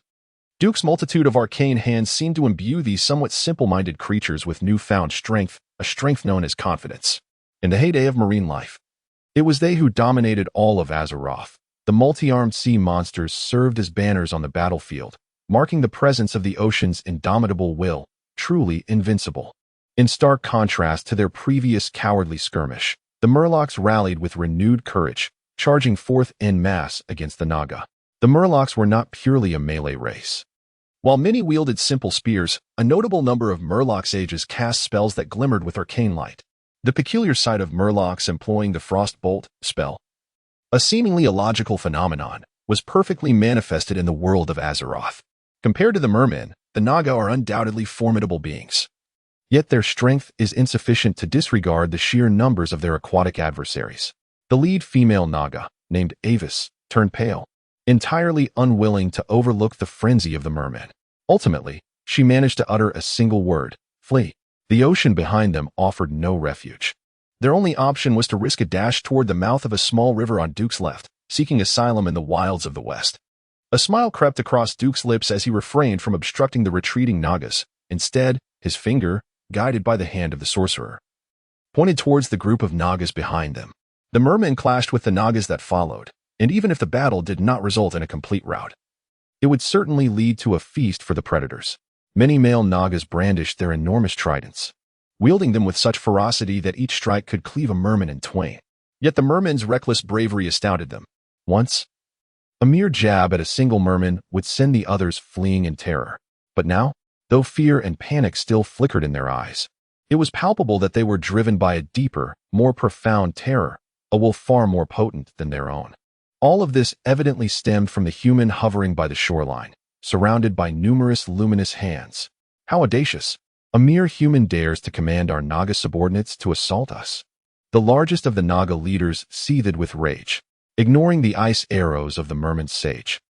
Duke's multitude of arcane hands seemed to imbue these somewhat simple-minded creatures with newfound strength, a strength known as confidence. In the heyday of marine life, it was they who dominated all of Azeroth. The multi-armed sea monsters served as banners on the battlefield, marking the presence of the ocean's indomitable will, truly invincible. In stark contrast to their previous cowardly skirmish, the Murlocs rallied with renewed courage, charging forth en masse against the Naga. The Murlocs were not purely a melee race. While many wielded simple spears, a notable number of Murloc sages cast spells that glimmered with arcane light. The peculiar sight of Murlocs employing the Frostbolt spell, a seemingly illogical phenomenon, was perfectly manifested in the world of Azeroth. Compared to the mermen, the Naga are undoubtedly formidable beings. Yet their strength is insufficient to disregard the sheer numbers of their aquatic adversaries. The lead female Naga, named Aethys, turned pale, entirely unwilling to overlook the frenzy of the mermen. Ultimately, she managed to utter a single word: flee. The ocean behind them offered no refuge. Their only option was to risk a dash toward the mouth of a small river on Duke's left, seeking asylum in the wilds of the west. A smile crept across Duke's lips as he refrained from obstructing the retreating Nagas. Instead, his finger, guided by the hand of the sorcerer, pointed towards the group of Nagas behind them. The mermen clashed with the Nagas that followed, and even if the battle did not result in a complete rout, it would certainly lead to a feast for the predators. Many male Nagas brandished their enormous tridents, wielding them with such ferocity that each strike could cleave a merman in twain. Yet the merman's reckless bravery astounded them. Once, a mere jab at a single merman would send the others fleeing in terror. But now, though fear and panic still flickered in their eyes, it was palpable that they were driven by a deeper, more profound terror, a will far more potent than their own. All of this evidently stemmed from the human hovering by the shoreline, surrounded by numerous luminous hands. How audacious! A mere human dares to command our Naga subordinates to assault us. The largest of the Naga leaders seethed with rage, ignoring the ice arrows of the merman's sage.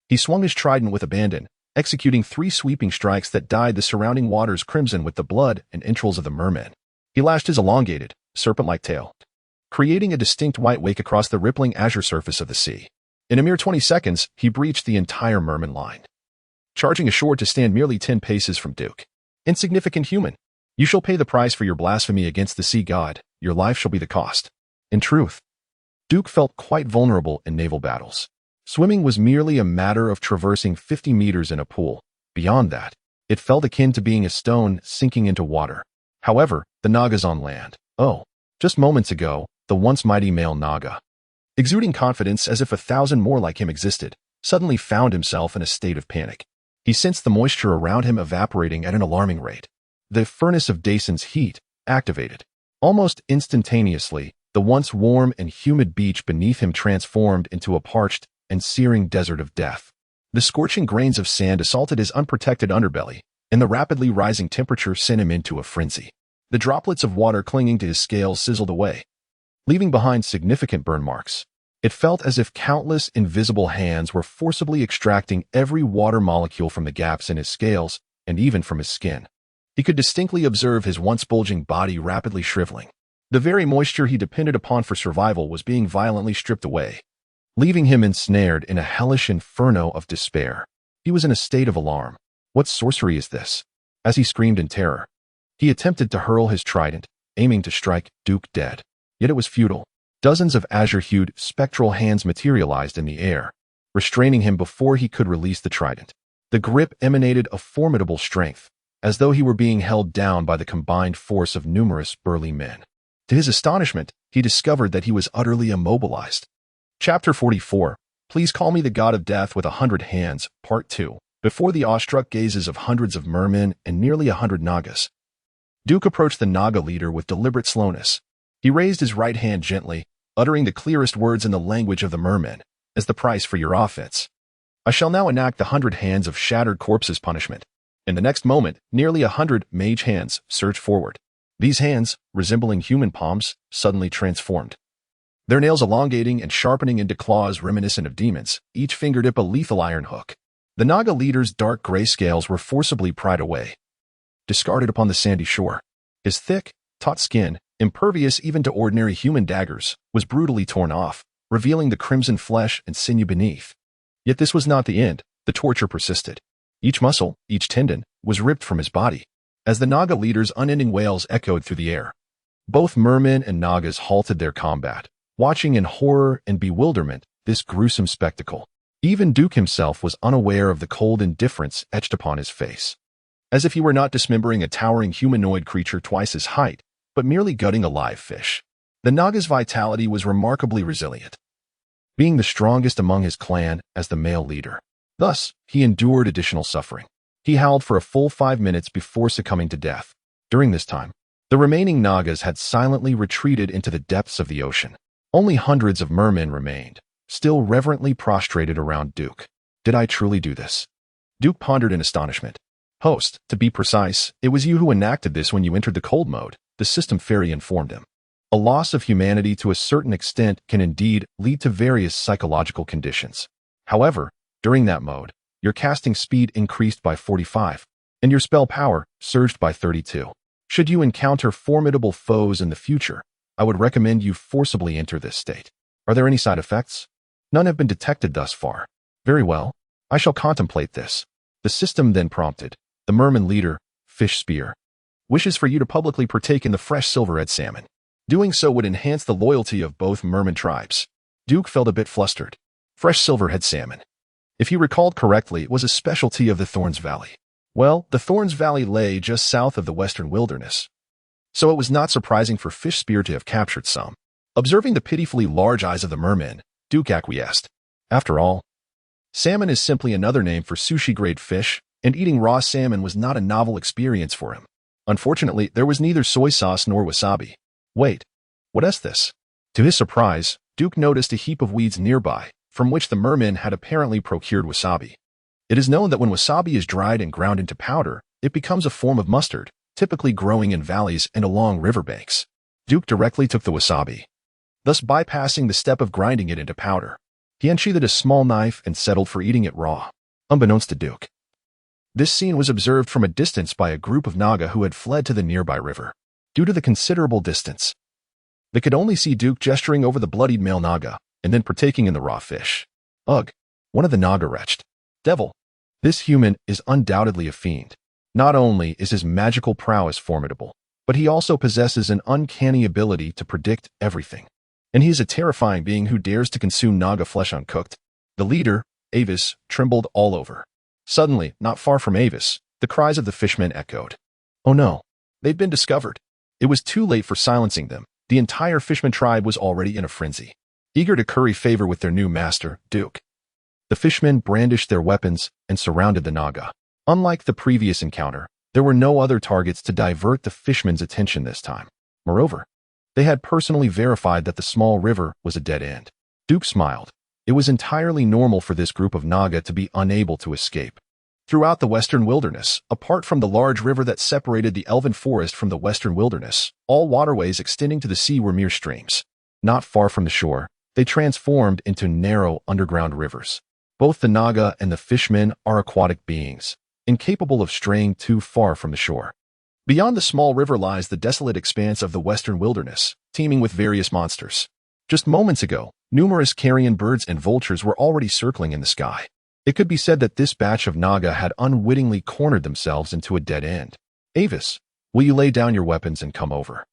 He swung his trident with abandon, executing 3 sweeping strikes that dyed the surrounding waters crimson with the blood and entrails of the merman. He lashed his elongated, serpent-like tail, creating a distinct white wake across the rippling azure surface of the sea. In a mere 20 seconds, he breached the entire merman line, charging ashore to stand merely 10 paces from Duke. Insignificant human, you shall pay the price for your blasphemy against the sea god. Your life shall be the cost. In truth, Duke felt quite vulnerable in naval battles. Swimming was merely a matter of traversing 50 meters in a pool. Beyond that, it felt akin to being a stone sinking into water. However, the Nagas on land, just moments ago, the once mighty male Naga, exuding confidence as if 1,000 more like him existed, suddenly found himself in a state of panic. He sensed the moisture around him evaporating at an alarming rate. The furnace of Dason's heat activated. Almost instantaneously, the once warm and humid beach beneath him transformed into a parched and searing desert of death. The scorching grains of sand assaulted his unprotected underbelly, and the rapidly rising temperature sent him into a frenzy. The droplets of water clinging to his scales sizzled away, leaving behind significant burn marks. It felt as if countless invisible hands were forcibly extracting every water molecule from the gaps in his scales and even from his skin. He could distinctly observe his once bulging body rapidly shriveling. The very moisture he depended upon for survival was being violently stripped away, leaving him ensnared in a hellish inferno of despair. He was in a state of alarm. What sorcery is this? As he screamed in terror, he attempted to hurl his trident, aiming to strike Duke dead. Yet it was futile. Dozens of azure-hued, spectral hands materialized in the air, restraining him before he could release the trident. The grip emanated a formidable strength, as though he were being held down by the combined force of numerous burly men. To his astonishment, he discovered that he was utterly immobilized. Chapter 44. Please call me the god of death with 100 hands, Part 2. Before the awestruck gazes of hundreds of mermen and nearly 100 Nagas, Duke approached the Naga leader with deliberate slowness. He raised his right hand gently, uttering the clearest words in the language of the mermen, as the price for your offense. I shall now enact the 100 hands of shattered corpses punishment. In the next moment, nearly 100 mage hands surged forward. These hands, resembling human palms, suddenly transformed, their nails elongating and sharpening into claws reminiscent of demons, each fingertip a lethal iron hook. The Naga leader's dark gray scales were forcibly pried away, discarded upon the sandy shore. His thick, taut skin, impervious even to ordinary human daggers, was brutally torn off, revealing the crimson flesh and sinew beneath. Yet this was not the end. The torture persisted. Each muscle, each tendon, was ripped from his body, as the Naga leader's unending wails echoed through the air. Both mermen and Nagas halted their combat, watching in horror and bewilderment this gruesome spectacle. Even Duke himself was unaware of the cold indifference etched upon his face, as if he were not dismembering a towering humanoid creature twice his height, but merely gutting a live fish. The Naga's vitality was remarkably resilient, being the strongest among his clan as the male leader. Thus, he endured additional suffering. He howled for a full 5 minutes before succumbing to death. During this time, the remaining Nagas had silently retreated into the depths of the ocean. Only hundreds of mermen remained, still reverently prostrated around Duke. Did I truly do this? Duke pondered in astonishment. Host, to be precise, it was you who enacted this when you entered the cold mode, the system fairy informed him. A loss of humanity to a certain extent can indeed lead to various psychological conditions. However, during that mode, your casting speed increased by 45, and your spell power surged by 32. Should you encounter formidable foes in the future, I would recommend you forcibly enter this state. Are there any side effects? None have been detected thus far. Very well, I shall contemplate this. The system then prompted. The merman leader, Fish Spear, wishes for you to publicly partake in the fresh silverhead salmon. Doing so would enhance the loyalty of both merman tribes. Duke felt a bit flustered. Fresh silverhead salmon. If he recalled correctly, it was a specialty of the Thorns Valley. Well, the Thorns Valley lay just south of the western wilderness, so it was not surprising for Fish Spear to have captured some. Observing the pitifully large eyes of the merman, Duke acquiesced. After all, salmon is simply another name for sushi-grade fish, and eating raw salmon was not a novel experience for him. Unfortunately, there was neither soy sauce nor wasabi. Wait, what is this? To his surprise, Duke noticed a heap of weeds nearby, from which the merman had apparently procured wasabi. It is known that when wasabi is dried and ground into powder, it becomes a form of mustard, typically growing in valleys and along riverbanks. Duke directly took the wasabi, thus bypassing the step of grinding it into powder. He unsheathed a small knife and settled for eating it raw. Unbeknownst to Duke, this scene was observed from a distance by a group of Naga who had fled to the nearby river. Due to the considerable distance, they could only see Duke gesturing over the bloodied male Naga and then partaking in the raw fish. Ugh, one of the Naga retched. Devil, this human is undoubtedly a fiend. Not only is his magical prowess formidable, but he also possesses an uncanny ability to predict everything. And he is a terrifying being who dares to consume Naga flesh uncooked. The leader, Avis, trembled all over. Suddenly, not far from Avis, the cries of the fishmen echoed. Oh no, they'd been discovered. It was too late for silencing them. The entire fishman tribe was already in a frenzy, eager to curry favor with their new master, Duke. The fishmen brandished their weapons and surrounded the Naga. Unlike the previous encounter, there were no other targets to divert the fishmen's attention this time. Moreover, they had personally verified that the small river was a dead end. Duke smiled. It was entirely normal for this group of Naga to be unable to escape. Throughout the western wilderness, apart from the large river that separated the elven forest from the western wilderness, all waterways extending to the sea were mere streams. Not far from the shore, they transformed into narrow underground rivers. Both the Naga and the fishmen are aquatic beings, incapable of straying too far from the shore. Beyond the small river lies the desolate expanse of the western wilderness, teeming with various monsters. Just moments ago, numerous carrion birds and vultures were already circling in the sky. It could be said that this batch of Naga had unwittingly cornered themselves into a dead end. Avis, will you lay down your weapons and come over?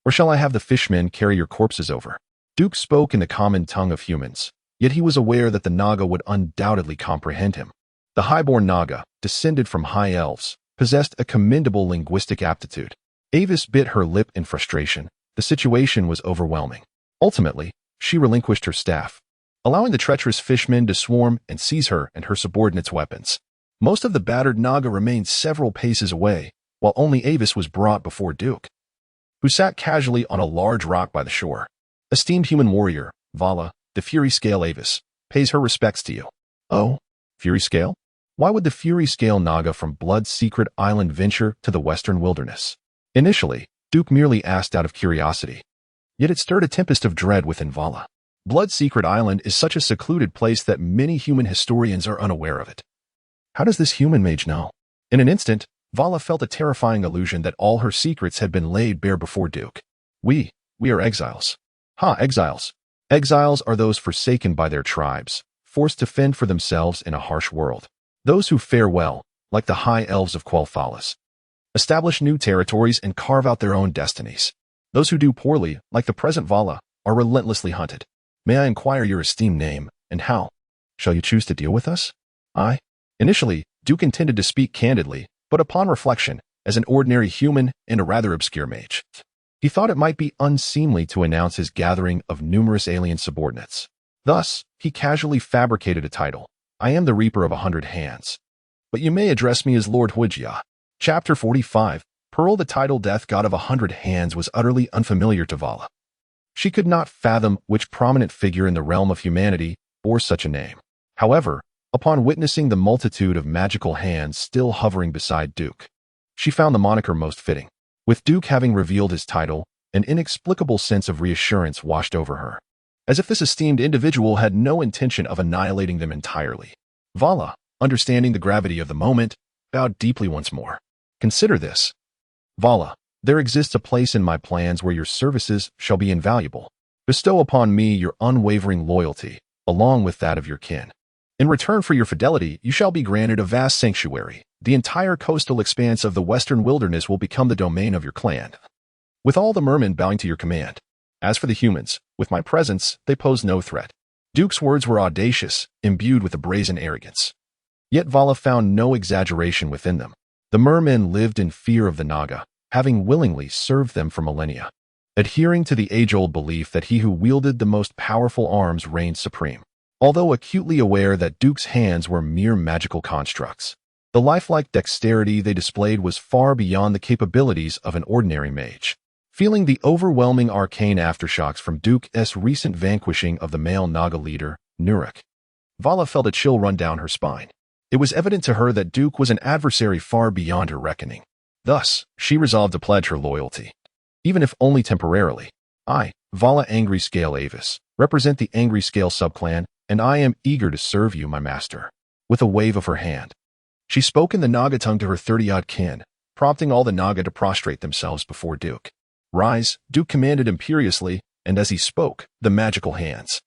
Or shall I have the fishmen carry your corpses over? Duke spoke in the common tongue of humans, yet he was aware that the Naga would undoubtedly comprehend him. The highborn Naga, descended from high elves, possessed a commendable linguistic aptitude. Avis bit her lip in frustration. The situation was overwhelming. Ultimately, she relinquished her staff, allowing the treacherous fishmen to swarm and seize her and her subordinates' weapons. Most of the battered Naga remained several paces away, while only Avis was brought before Duke, who sat casually on a large rock by the shore. Esteemed human warrior, Vala, the Fury Scale Avis, pays her respects to you. Oh, Fury Scale? Why would the Fury Scale Naga from Blood's Secret Island venture to the western wilderness? Initially, Duke merely asked out of curiosity, yet it stirred a tempest of dread within Vala. Blood's Secret Island is such a secluded place that many human historians are unaware of it. How does this human mage know? In an instant, Vala felt a terrifying illusion that all her secrets had been laid bare before Duke. We are exiles. Exiles. Exiles are those forsaken by their tribes, forced to fend for themselves in a harsh world. Those who fare well, like the high elves of Quel'Thalas, establish new territories and carve out their own destinies. Those who do poorly, like the present Vala, are relentlessly hunted. May I inquire your esteemed name, and how? Shall you choose to deal with us? Initially, Duke intended to speak candidly, but upon reflection, as an ordinary human and a rather obscure mage, he thought it might be unseemly to announce his gathering of numerous alien subordinates. Thus, he casually fabricated a title. I am the Reaper of 100 Hands, but you may address me as Lord Huijia. Chapter 45, Pearl the title Death God of 100 Hands was utterly unfamiliar to Vala. She could not fathom which prominent figure in the realm of humanity bore such a name. However, upon witnessing the multitude of magical hands still hovering beside Duke, she found the moniker most fitting. With Duke having revealed his title, an inexplicable sense of reassurance washed over her, as if this esteemed individual had no intention of annihilating them entirely. Vala, understanding the gravity of the moment, bowed deeply once more. Consider this. Vala, there exists a place in my plans where your services shall be invaluable. Bestow upon me your unwavering loyalty, along with that of your kin. In return for your fidelity, you shall be granted a vast sanctuary. The entire coastal expanse of the western wilderness will become the domain of your clan, with all the mermen bowing to your command. As for the humans, with my presence, they pose no threat. Duke's words were audacious, imbued with a brazen arrogance. Yet Vala found no exaggeration within them. The mermen lived in fear of the Naga, having willingly served them for millennia, adhering to the age-old belief that he who wielded the most powerful arms reigned supreme. Although acutely aware that Duke's hands were mere magical constructs, the lifelike dexterity they displayed was far beyond the capabilities of an ordinary mage. Feeling the overwhelming arcane aftershocks from Duke's recent vanquishing of the male Naga leader, Nurik, Vala felt a chill run down her spine. It was evident to her that Duke was an adversary far beyond her reckoning. Thus, she resolved to pledge her loyalty, even if only temporarily. I, Vala Angry Scale Avis, represent the Angry Scale subclan, and I am eager to serve you, my master. With a wave of her hand, she spoke in the Naga tongue to her 30-odd kin, prompting all the Naga to prostrate themselves before Duke. Rise, Duke commanded imperiously, and as he spoke, the magical hands,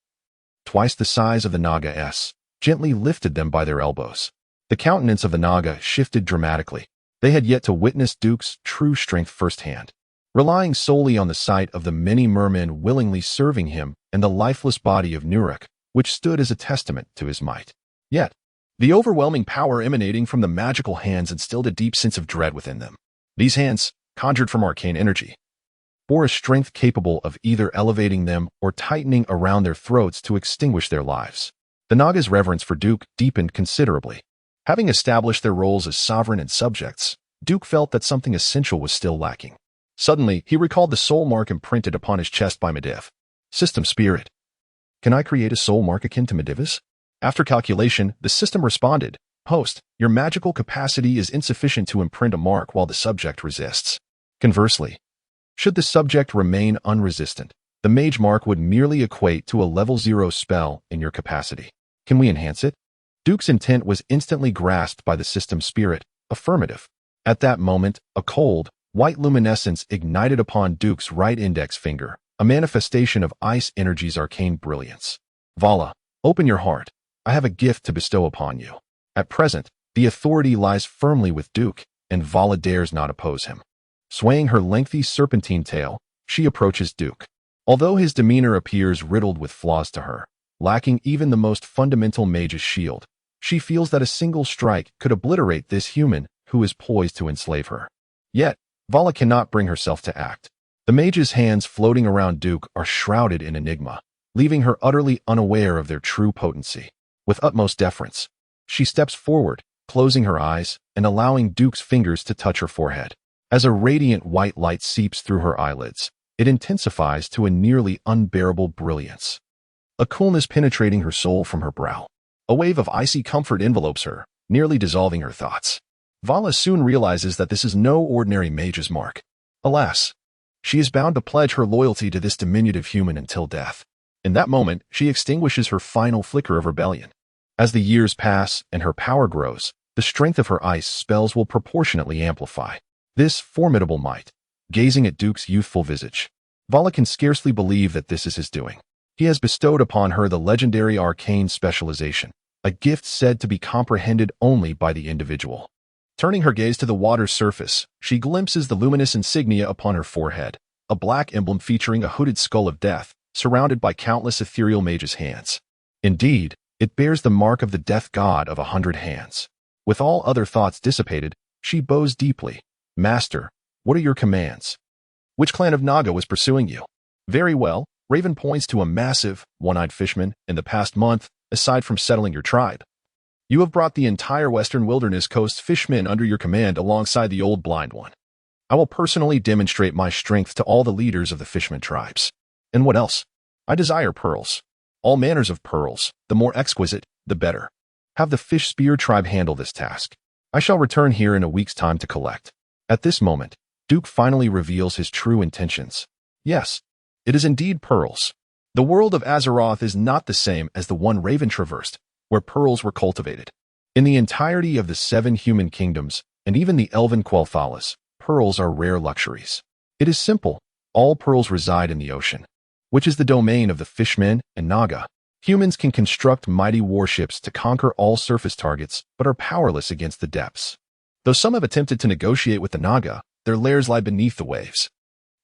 twice the size of the Naga-s, gently lifted them by their elbows. The countenance of the Naga shifted dramatically. They had yet to witness Duke's true strength firsthand. Relying solely on the sight of the many mermen willingly serving him and the lifeless body of Nurik, which stood as a testament to his might. Yet, the overwhelming power emanating from the magical hands instilled a deep sense of dread within them. These hands, conjured from arcane energy, bore a strength capable of either elevating them or tightening around their throats to extinguish their lives. The Naga's reverence for Duke deepened considerably. Having established their roles as sovereign and subjects, Duke felt that something essential was still lacking. Suddenly, he recalled the soul mark imprinted upon his chest by Mediv. System Spirit. Can I create a soul mark akin to Mediv's? After calculation, the system responded, Host, your magical capacity is insufficient to imprint a mark while the subject resists. Conversely, should the subject remain unresistant, the mage mark would merely equate to a level 0 spell in your capacity. Can we enhance it? Duke's intent was instantly grasped by the system spirit. Affirmative. At that moment, a cold, white luminescence ignited upon Duke's right index finger, a manifestation of ice energy's arcane brilliance. Vala, open your heart. I have a gift to bestow upon you. At present, the authority lies firmly with Duke, and Vala dares not oppose him. Swaying her lengthy serpentine tail, she approaches Duke. Although his demeanor appears riddled with flaws to her, lacking even the most fundamental mage's shield, she feels that a single strike could obliterate this human who is poised to enslave her. Yet, Vala cannot bring herself to act. The mage's hands floating around Duke are shrouded in enigma, leaving her utterly unaware of their true potency. With utmost deference, she steps forward, closing her eyes and allowing Duke's fingers to touch her forehead. As a radiant white light seeps through her eyelids, it intensifies to a nearly unbearable brilliance. A coolness penetrating her soul from her brow. A wave of icy comfort envelopes her, nearly dissolving her thoughts. Vala soon realizes that this is no ordinary mage's mark. Alas, she is bound to pledge her loyalty to this diminutive human until death. In that moment, she extinguishes her final flicker of rebellion. As the years pass and her power grows, the strength of her ice spells will proportionately amplify. This formidable might, gazing at Duke's youthful visage, Vala can scarcely believe that this is his doing. He has bestowed upon her the legendary arcane specialization, a gift said to be comprehended only by the individual. Turning her gaze to the water's surface, she glimpses the luminous insignia upon her forehead, a black emblem featuring a hooded skull of death, surrounded by countless ethereal mage's hands. Indeed, it bears the mark of the death god of 100 hands. With all other thoughts dissipated, she bows deeply. Master, what are your commands? Which clan of Naga was pursuing you? Very well, Raven points to a massive, one-eyed fishman in the past month, aside from settling your tribe. You have brought the entire western wilderness coast fishmen under your command alongside the old blind one. I will personally demonstrate my strength to all the leaders of the fishman tribes. And what else? I desire pearls. All manners of pearls, the more exquisite, the better. Have the fish spear tribe handle this task. I shall return here in a week's time to collect. At this moment, Duke finally reveals his true intentions. Yes, it is indeed pearls. The world of Azeroth is not the same as the one Raven traversed, where pearls were cultivated. In the entirety of the 7 human kingdoms, and even the elven Quel'Thalas, pearls are rare luxuries. It is simple. All pearls reside in the ocean, which is the domain of the fishmen and Naga. Humans can construct mighty warships to conquer all surface targets, but are powerless against the depths. Though some have attempted to negotiate with the Naga, their lairs lie beneath the waves.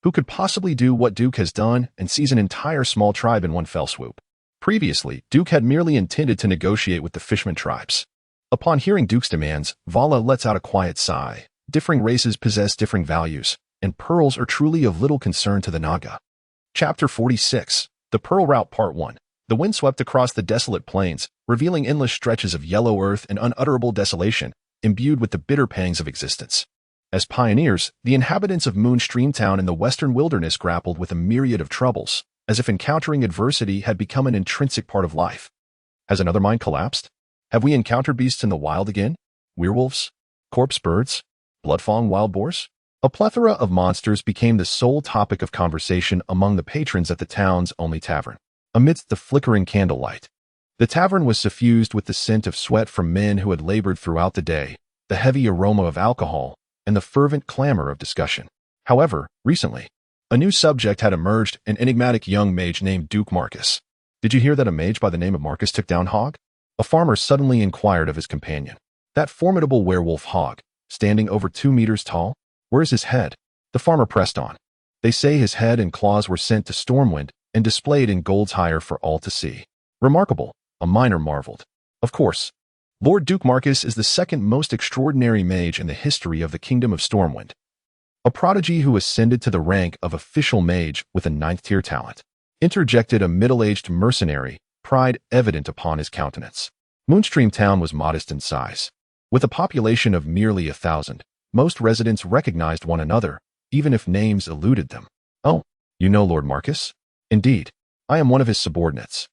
Who could possibly do what Duke has done and seize an entire small tribe in one fell swoop? Previously, Duke had merely intended to negotiate with the fishman tribes. Upon hearing Duke's demands, Vala lets out a quiet sigh. Differing races possess differing values, and pearls are truly of little concern to the Naga. Chapter 46. The Pearl Route Part 1. The wind swept across the desolate plains, revealing endless stretches of yellow earth and unutterable desolation, imbued with the bitter pangs of existence. As pioneers, the inhabitants of Moonstream Town in the western wilderness grappled with a myriad of troubles, as if encountering adversity had become an intrinsic part of life. Has another mind collapsed? Have we encountered beasts in the wild again? Werewolves? Corpse birds? Bloodfang wild boars? A plethora of monsters became the sole topic of conversation among the patrons at the town's only tavern. Amidst the flickering candlelight, the tavern was suffused with the scent of sweat from men who had labored throughout the day, the heavy aroma of alcohol, and the fervent clamor of discussion. However, recently, a new subject had emerged, an enigmatic young mage named Duke Marcus. Did you hear that a mage by the name of Marcus took down Hog? A farmer suddenly inquired of his companion. That formidable werewolf Hog, standing over 2 meters tall? Where is his head? The farmer pressed on. They say his head and claws were sent to Stormwind and displayed in gold's hire for all to see. Remarkable, a miner marveled. Of course, Lord Duke Marcus is the second most extraordinary mage in the history of the Kingdom of Stormwind. A prodigy who ascended to the rank of official mage with a 9th-tier talent. Interjected a middle-aged mercenary, pride evident upon his countenance. Moonstream Town was modest in size. With a population of merely 1,000, most residents recognized one another, even if names eluded them. Oh, you know Lord Marcus? Indeed, I am one of his subordinates.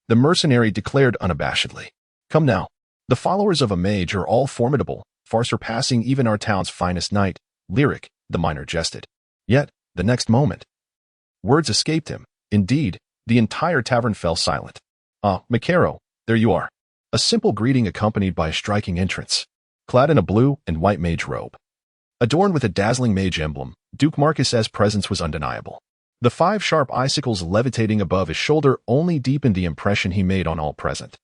The mercenary declared unabashedly. Come now, the followers of a mage are all formidable, far surpassing even our town's finest knight, Lyric, the miner jested. Yet, the next moment, words escaped him. Indeed, the entire tavern fell silent. Ah, Macaro, there you are. A simple greeting accompanied by a striking entrance. Clad in a blue and white mage robe. Adorned with a dazzling mage emblem, Duke Marcus's presence was undeniable. The 5 sharp icicles levitating above his shoulder only deepened the impression he made on all present.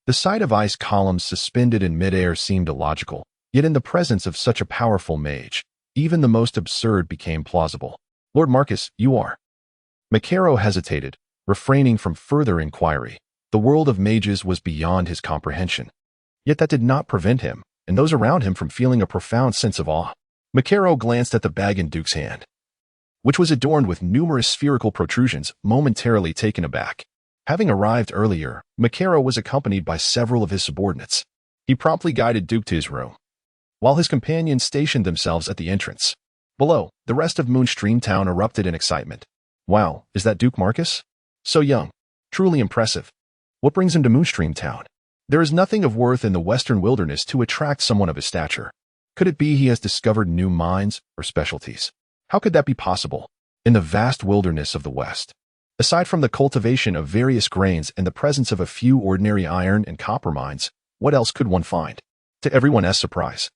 The sight of ice columns suspended in midair seemed illogical, yet in the presence of such a powerful mage, even the most absurd became plausible. Lord Marcus, you are. Macaro hesitated, refraining from further inquiry. The world of mages was beyond his comprehension. Yet that did not prevent him, and those around him, from feeling a profound sense of awe. Macaro glanced at the bag in Duke's hand, which was adorned with numerous spherical protrusions, momentarily taken aback. Having arrived earlier, Macaro was accompanied by several of his subordinates. He promptly guided Duke to his room, while his companions stationed themselves at the entrance. Below, the rest of Moonstream Town erupted in excitement. Wow, is that Duke Marcus? So young. Truly impressive. What brings him to Moonstream Town? There is nothing of worth in the western wilderness to attract someone of his stature. Could it be he has discovered new mines or specialties? How could that be possible? In the vast wilderness of the West, aside from the cultivation of various grains and the presence of a few ordinary iron and copper mines, what else could one find? To everyone's surprise,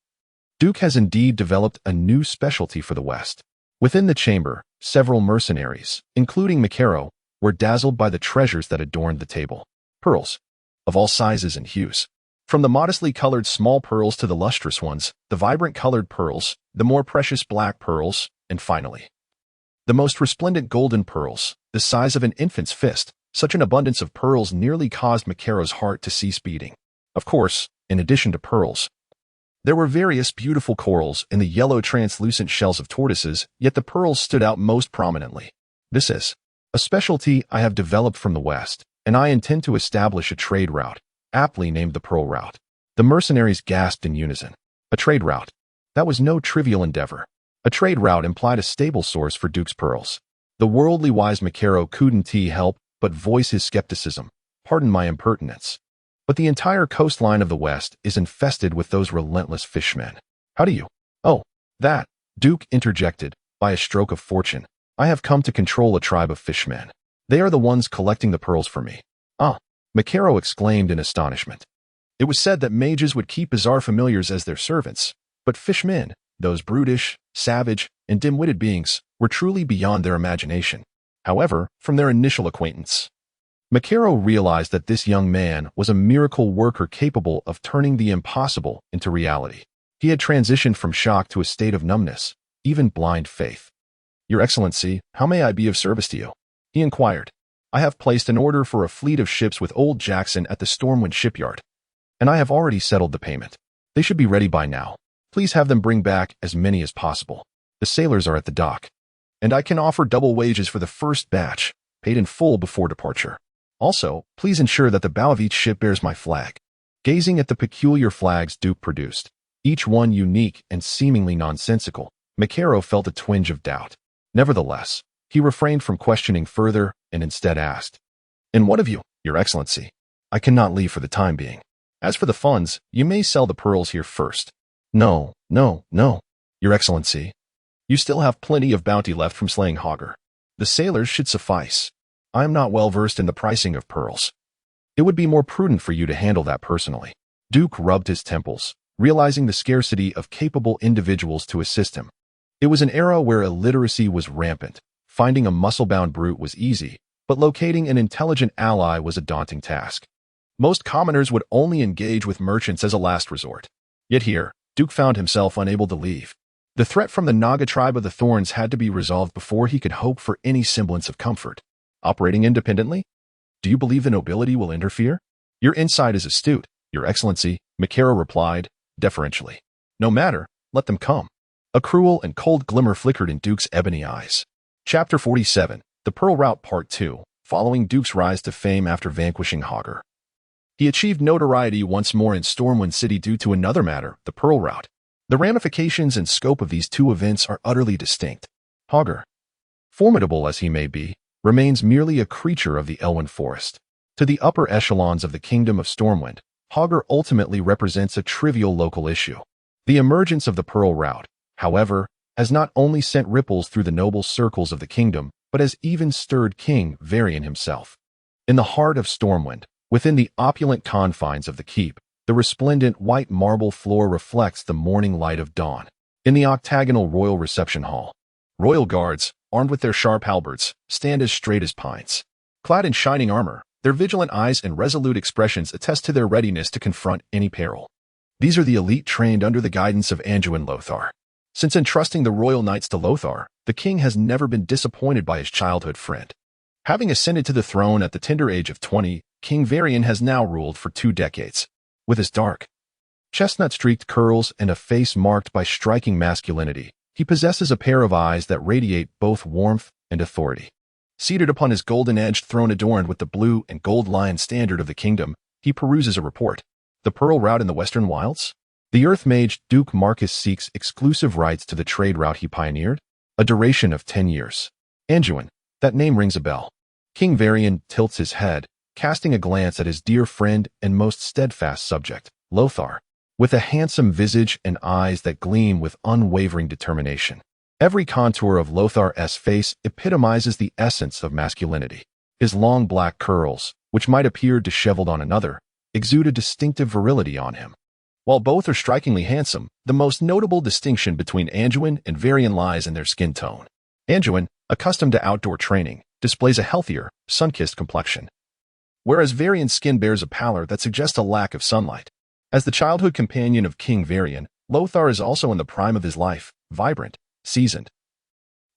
Duke has indeed developed a new specialty for the West. Within the chamber, several mercenaries, including Macaro, were dazzled by the treasures that adorned the table. Pearls, of all sizes and hues. From the modestly colored small pearls to the lustrous ones, the vibrant colored pearls, the more precious black pearls, and finally, the most resplendent golden pearls, the size of an infant's fist. Such an abundance of pearls nearly caused Macaro's heart to cease beating. Of course, in addition to pearls, there were various beautiful corals in the yellow translucent shells of tortoises, yet the pearls stood out most prominently. This is a specialty I have developed from the West, and I intend to establish a trade route, aptly named the Pearl Route. The mercenaries gasped in unison. A trade route. That was no trivial endeavor. A trade route implied a stable source for Duke's pearls. The worldly wise Macaro couldn't help but voice his skepticism. Pardon my impertinence, but the entire coastline of the West is infested with those relentless fishmen. How do you? Oh, that, Duke interjected, by a stroke of fortune. I have come to control a tribe of fishmen. They are the ones collecting the pearls for me. Ah, Macaro exclaimed in astonishment. It was said that mages would keep bizarre familiars as their servants, but fishmen, those brutish, savage, and dim-witted beings, were truly beyond their imagination. However, from their initial acquaintance, Macaro realized that this young man was a miracle worker capable of turning the impossible into reality. He had transitioned from shock to a state of numbness, even blind faith. Your Excellency, how may I be of service to you? He inquired. I have placed an order for a fleet of ships with old Jackson at the Stormwind shipyard. and I have already settled the payment. They should be ready by now. Please have them bring back as many as possible. The sailors are at the dock, and I can offer double wages for the first batch, paid in full before departure. Also, please ensure that the bow of each ship bears my flag. Gazing at the peculiar flags Duke produced, each one unique and seemingly nonsensical, Makaro felt a twinge of doubt. Nevertheless, he refrained from questioning further and instead asked, "And what of you, Your Excellency? I cannot leave for the time being. As for the funds, you may sell the pearls here first." No, Your Excellency. You still have plenty of bounty left from slaying Hogger. The sailors should suffice. I am not well versed in the pricing of pearls. It would be more prudent for you to handle that personally. Duke rubbed his temples, realizing the scarcity of capable individuals to assist him. It was an era where illiteracy was rampant. Finding a muscle-bound brute was easy, but locating an intelligent ally was a daunting task. Most commoners would only engage with merchants as a last resort. Yet here, Duke found himself unable to leave. The threat from the Naga tribe of the Thorns had to be resolved before he could hope for any semblance of comfort. Operating independently? Do you believe the nobility will interfere? Your insight is astute, Your Excellency, Makaro replied, deferentially. No matter, let them come. A cruel and cold glimmer flickered in Duke's ebony eyes. Chapter 47, The Pearl Route Part 2, following Duke's rise to fame after vanquishing Hogger. He achieved notoriety once more in Stormwind City due to another matter, the Pearl Route. The ramifications and scope of these two events are utterly distinct. Hogger, formidable as he may be, remains merely a creature of the Elwyn Forest. To the upper echelons of the Kingdom of Stormwind, Hogger ultimately represents a trivial local issue. The emergence of the Pearl Route, however, has not only sent ripples through the noble circles of the kingdom, but has even stirred King Varian himself. In the heart of Stormwind, within the opulent confines of the keep, the resplendent white marble floor reflects the morning light of dawn. In the octagonal royal reception hall, royal guards, armed with their sharp halberds, stand as straight as pines. Clad in shining armor, their vigilant eyes and resolute expressions attest to their readiness to confront any peril. These are the elite trained under the guidance of Anduin Lothar. Since entrusting the royal knights to Lothar, the king has never been disappointed by his childhood friend. Having ascended to the throne at the tender age of 20, King Varian has now ruled for 2 decades. With his dark, chestnut-streaked curls and a face marked by striking masculinity, he possesses a pair of eyes that radiate both warmth and authority. Seated upon his golden-edged throne adorned with the blue and gold lion standard of the kingdom, he peruses a report. The Pearl Route in the Western Wilds? The Earth Mage Duke Marcus seeks exclusive rights to the trade route he pioneered, a duration of 10 years. Anduin, that name rings a bell. King Varian tilts his head, casting a glance at his dear friend and most steadfast subject, Lothar, with a handsome visage and eyes that gleam with unwavering determination. Every contour of Lothar's face epitomizes the essence of masculinity. His long black curls, which might appear disheveled on another, exude a distinctive virility on him. While both are strikingly handsome, the most notable distinction between Anduin and Varian lies in their skin tone. Anduin, accustomed to outdoor training, displays a healthier, sun-kissed complexion, whereas Varian's skin bears a pallor that suggests a lack of sunlight. As the childhood companion of King Varian, Lothar is also in the prime of his life, vibrant, seasoned,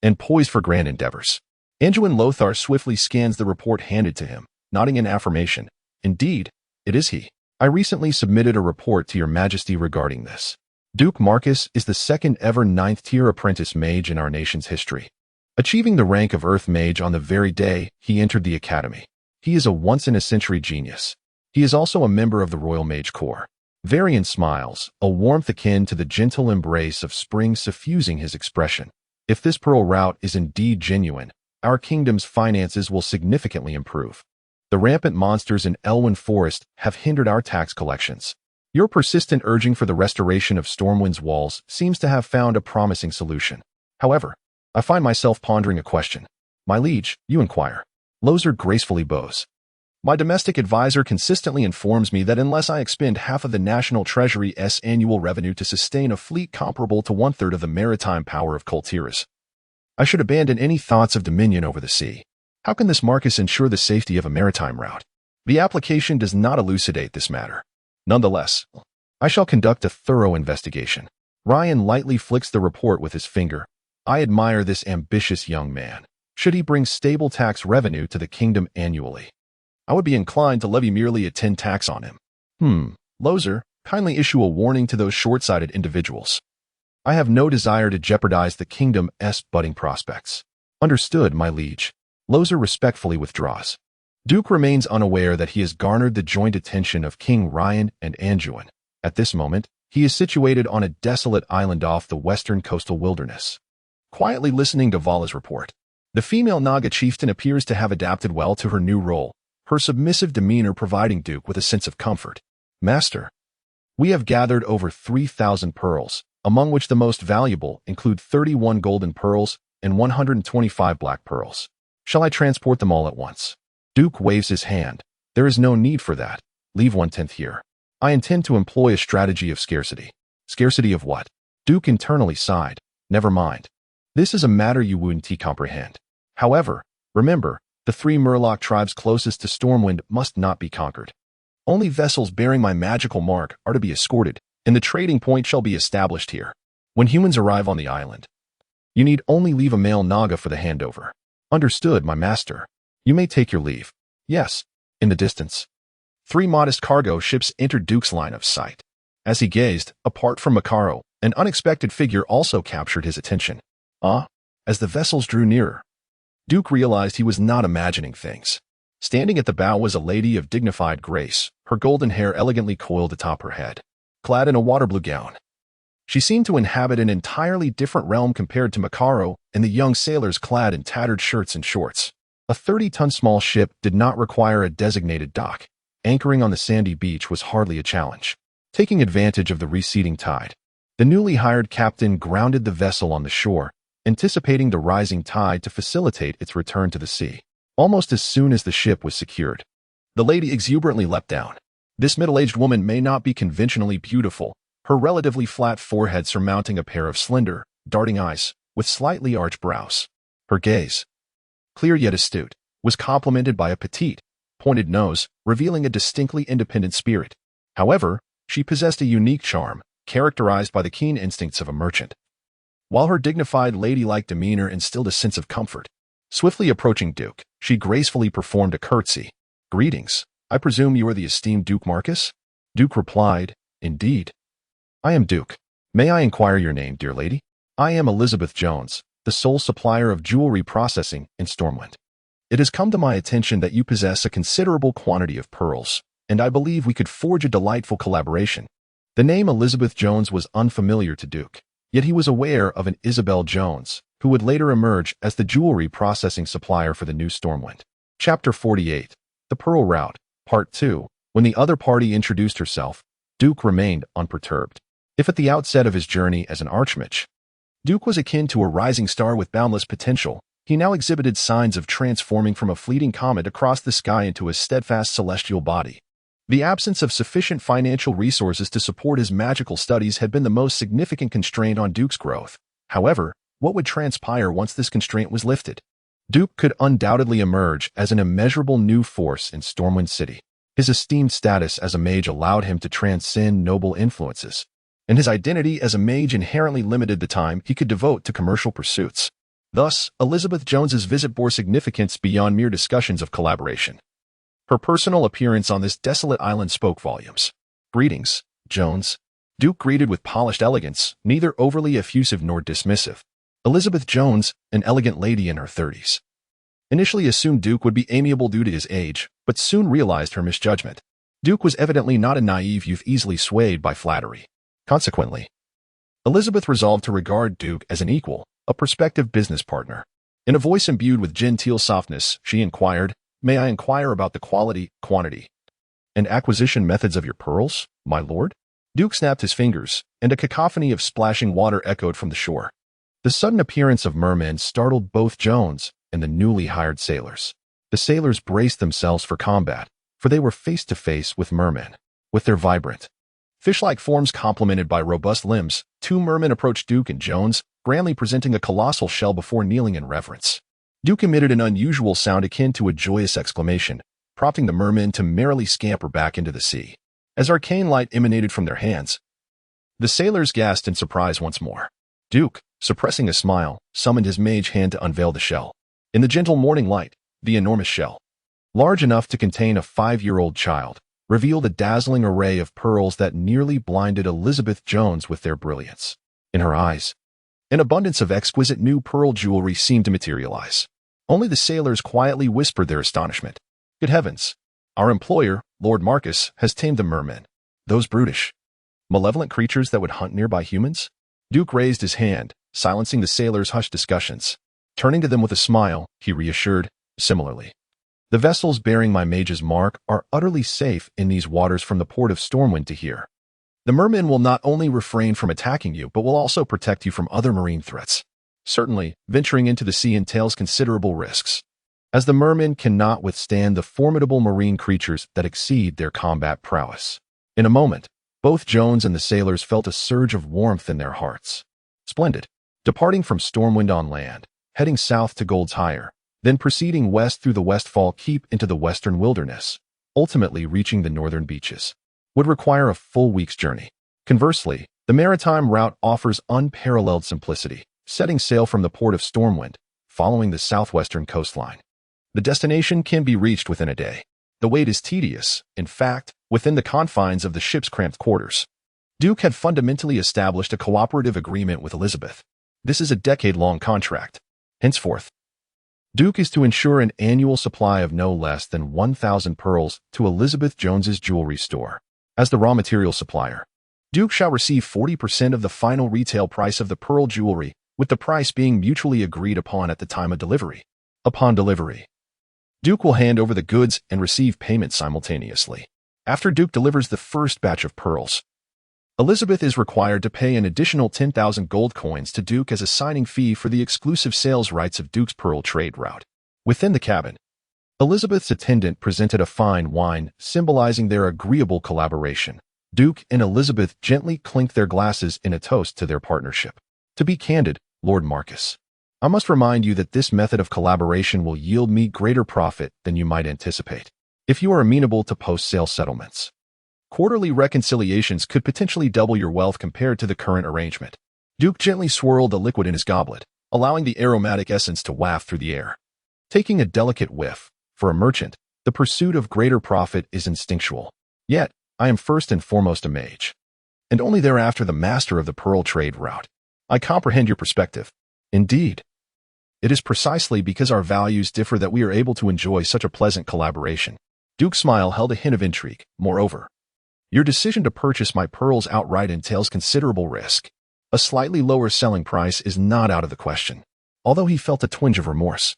and poised for grand endeavors. Anduin Lothar swiftly scans the report handed to him, nodding in affirmation. Indeed, it is he. I recently submitted a report to your majesty regarding this. Duke Marcus is the second ever 9th-tier apprentice mage in our nation's history, achieving the rank of Earth Mage on the very day he entered the academy. He is a once-in-a-century genius. He is also a member of the Royal Mage Corps. Varian smiles, a warmth akin to the gentle embrace of spring suffusing his expression. If this Pearl Route is indeed genuine, our kingdom's finances will significantly improve. The rampant monsters in Elwyn Forest have hindered our tax collections. Your persistent urging for the restoration of Stormwind's walls seems to have found a promising solution. However, I find myself pondering a question. My liege, you inquire. Lothar gracefully bows. My domestic advisor consistently informs me that unless I expend half of the National Treasury's annual revenue to sustain a fleet comparable to 1/3 of the maritime power of Kultiras, I should abandon any thoughts of dominion over the sea. How can this Marcus ensure the safety of a maritime route? The application does not elucidate this matter. Nonetheless, I shall conduct a thorough investigation. Ryan lightly flicks the report with his finger. I admire this ambitious young man. Should he bring stable tax revenue to the kingdom annually, I would be inclined to levy merely a 10 tax on him. Loser, kindly issue a warning to those short-sighted individuals. I have no desire to jeopardize the kingdom's budding prospects. Understood, my liege. Loser respectfully withdraws. Duke remains unaware that he has garnered the joint attention of King Ryan and Anduin. At this moment, he is situated on a desolate island off the western coastal wilderness. Quietly listening to Vala's report, the female Naga chieftain appears to have adapted well to her new role, her submissive demeanor providing Duke with a sense of comfort. Master, we have gathered over 3,000 pearls, among which the most valuable include 31 golden pearls and 125 black pearls. Shall I transport them all at once? Duke waves his hand. There is no need for that. Leave 1/10 here. I intend to employ a strategy of scarcity. Scarcity of what? Duke internally sighed. Never mind. This is a matter you wouldn't comprehend. However, remember, the 3 Murloc tribes closest to Stormwind must not be conquered. Only vessels bearing my magical mark are to be escorted, and the trading point shall be established here. When humans arrive on the island, you need only leave a male Naga for the handover. Understood, my master. You may take your leave. Yes. In the distance, 3 modest cargo ships entered Duke's line of sight. As he gazed, apart from Makaro, an unexpected figure also captured his attention. As the vessels drew nearer, Duke realized he was not imagining things. Standing at the bow was a lady of dignified grace, her golden hair elegantly coiled atop her head, clad in a water-blue gown. She seemed to inhabit an entirely different realm compared to Makaro and the young sailors clad in tattered shirts and shorts. A 30-ton small ship did not require a designated dock. Anchoring on the sandy beach was hardly a challenge. Taking advantage of the receding tide, the newly hired captain grounded the vessel on the shore, anticipating the rising tide to facilitate its return to the sea. Almost as soon as the ship was secured, the lady exuberantly leapt down. This middle-aged woman may not be conventionally beautiful, her relatively flat forehead surmounting a pair of slender, darting eyes with slightly arched brows. Her gaze, clear yet astute, was complemented by a petite, pointed nose, revealing a distinctly independent spirit. However, she possessed a unique charm, characterized by the keen instincts of a merchant. While her dignified ladylike demeanor instilled a sense of comfort, swiftly approaching Duke, she gracefully performed a curtsy. Greetings. I presume you are the esteemed Duke Marcus? Duke replied, Indeed. I am Duke. May I inquire your name, dear lady? I am Elizabeth Jones, the sole supplier of jewelry processing in Stormwind. It has come to my attention that you possess a considerable quantity of pearls, and I believe we could forge a delightful collaboration. The name Elizabeth Jones was unfamiliar to Duke, yet he was aware of an Isabel Jones, who would later emerge as the jewelry processing supplier for the new Stormwind. Chapter 48. The Pearl Route, Part 2. When the other party introduced herself, Duke remained unperturbed. If at the outset of his journey as an archmage, Duke was akin to a rising star with boundless potential, he now exhibited signs of transforming from a fleeting comet across the sky into a steadfast celestial body. The absence of sufficient financial resources to support his magical studies had been the most significant constraint on Duke's growth. However, what would transpire once this constraint was lifted? Duke could undoubtedly emerge as an immeasurable new force in Stormwind City. His esteemed status as a mage allowed him to transcend noble influences, and his identity as a mage inherently limited the time he could devote to commercial pursuits. Thus, Elizabeth Jones's visit bore significance beyond mere discussions of collaboration. Her personal appearance on this desolate island spoke volumes. Greetings, Jones. Duke greeted with polished elegance, neither overly effusive nor dismissive. Elizabeth Jones, an elegant lady in her 30s. Initially assumed Duke would be amiable due to his age, but soon realized her misjudgment. Duke was evidently not a naive youth easily swayed by flattery. Consequently, Elizabeth resolved to regard Duke as an equal, a prospective business partner. In a voice imbued with genteel softness, she inquired, May I inquire about the quality, quantity, and acquisition methods of your pearls, my lord? Duke snapped his fingers, and a cacophony of splashing water echoed from the shore. The sudden appearance of mermen startled both Jones and the newly hired sailors. The sailors braced themselves for combat, for they were face to face with mermen. With their vibrant, fish-like forms complemented by robust limbs, 2 mermen approached Duke and Jones, grandly presenting a colossal shell before kneeling in reverence. Duke emitted an unusual sound akin to a joyous exclamation, prompting the mermen to merrily scamper back into the sea. As arcane light emanated from their hands, the sailors gasped in surprise once more. Duke, suppressing a smile, summoned his mage hand to unveil the shell. In the gentle morning light, the enormous shell, large enough to contain a 5-year-old child, revealed a dazzling array of pearls that nearly blinded Elizabeth Jones with their brilliance. In her eyes, an abundance of exquisite new pearl jewelry seemed to materialize. Only the sailors quietly whispered their astonishment. Good heavens! Our employer, Lord Marcus, has tamed the mermen. Those brutish, malevolent creatures that would hunt nearby humans? Duke raised his hand, silencing the sailors' hushed discussions. Turning to them with a smile, he reassured, similarly. The vessels bearing my mage's mark are utterly safe in these waters from the port of Stormwind to here. The mermen will not only refrain from attacking you, but will also protect you from other marine threats. Certainly, venturing into the sea entails considerable risks, as the mermen cannot withstand the formidable marine creatures that exceed their combat prowess. In a moment, both Jones and the sailors felt a surge of warmth in their hearts. Splendid. Departing from Stormwind on land, heading south to Gold's Hire, then proceeding west through the Westfall Keep into the western wilderness, ultimately reaching the northern beaches, would require a full week's journey. Conversely, the maritime route offers unparalleled simplicity, setting sail from the port of Stormwind, following the southwestern coastline. The destination can be reached within a day. The wait is tedious, in fact, within the confines of the ship's cramped quarters. Duke had fundamentally established a cooperative agreement with Elizabeth. This is a decade-long contract. Henceforth, Duke is to ensure an annual supply of no less than 1,000 pearls to Elizabeth Jones's jewelry store. As the raw material supplier, Duke shall receive 40% of the final retail price of the pearl jewelry, with the price being mutually agreed upon at the time of delivery. Upon delivery, Duke will hand over the goods and receive payment simultaneously. After Duke delivers the first batch of pearls, Elizabeth is required to pay an additional 10,000 gold coins to Duke as a signing fee for the exclusive sales rights of Duke's pearl trade route. Within the cabin, Elizabeth's attendant presented a fine wine, symbolizing their agreeable collaboration. Duke and Elizabeth gently clinked their glasses in a toast to their partnership. To be candid, Lord Marcus, I must remind you that this method of collaboration will yield me greater profit than you might anticipate. If you are amenable to post-sale settlements, quarterly reconciliations could potentially double your wealth compared to the current arrangement. Duke gently swirled the liquid in his goblet, allowing the aromatic essence to waft through the air. Taking a delicate whiff, for a merchant, the pursuit of greater profit is instinctual. Yet, I am first and foremost a mage, and only thereafter the master of the pearl trade route. I comprehend your perspective. Indeed, it is precisely because our values differ that we are able to enjoy such a pleasant collaboration. Duke's smile held a hint of intrigue. Moreover, your decision to purchase my pearls outright entails considerable risk. A slightly lower selling price is not out of the question. Although he felt a twinge of remorse,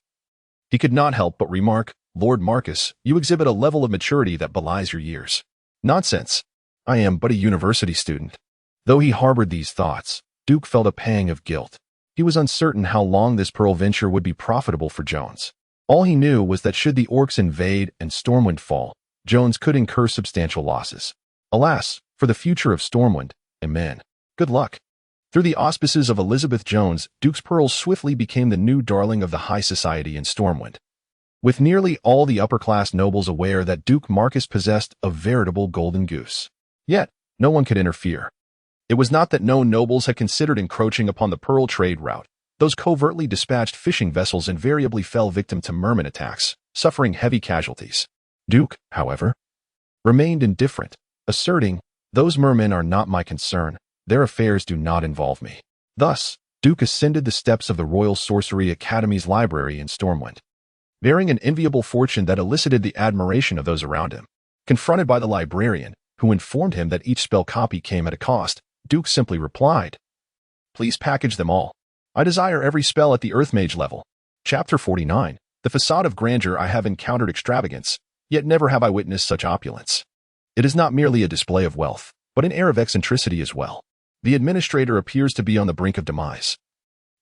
he could not help but remark, Lord Marcus, you exhibit a level of maturity that belies your years. Nonsense. I am but a university student. Though he harbored these thoughts, Duke felt a pang of guilt. He was uncertain how long this pearl venture would be profitable for Jones. All he knew was that should the orcs invade and Stormwind fall, Jones could incur substantial losses. Alas, for the future of Stormwind, amen. Good luck. Through the auspices of Elizabeth Jones, Duke's pearls swiftly became the new darling of the high society in Stormwind, with nearly all the upper-class nobles aware that Duke Marcus possessed a veritable golden goose. Yet, no one could interfere. It was not that no nobles had considered encroaching upon the pearl trade route. Those covertly dispatched fishing vessels invariably fell victim to merman attacks, suffering heavy casualties. Duke, however, remained indifferent, asserting, those mermen are not my concern, their affairs do not involve me. Thus, Duke ascended the steps of the Royal Sorcery Academy's library in Stormwind, bearing an enviable fortune that elicited the admiration of those around him. Confronted by the librarian, who informed him that each spell copy came at a cost, Duke simply replied, Please package them all. I desire every spell at the Earthmage level. Chapter 49. The facade of grandeur. I have encountered extravagance, yet never have I witnessed such opulence. It is not merely a display of wealth, but an air of eccentricity as well. The administrator appears to be on the brink of demise.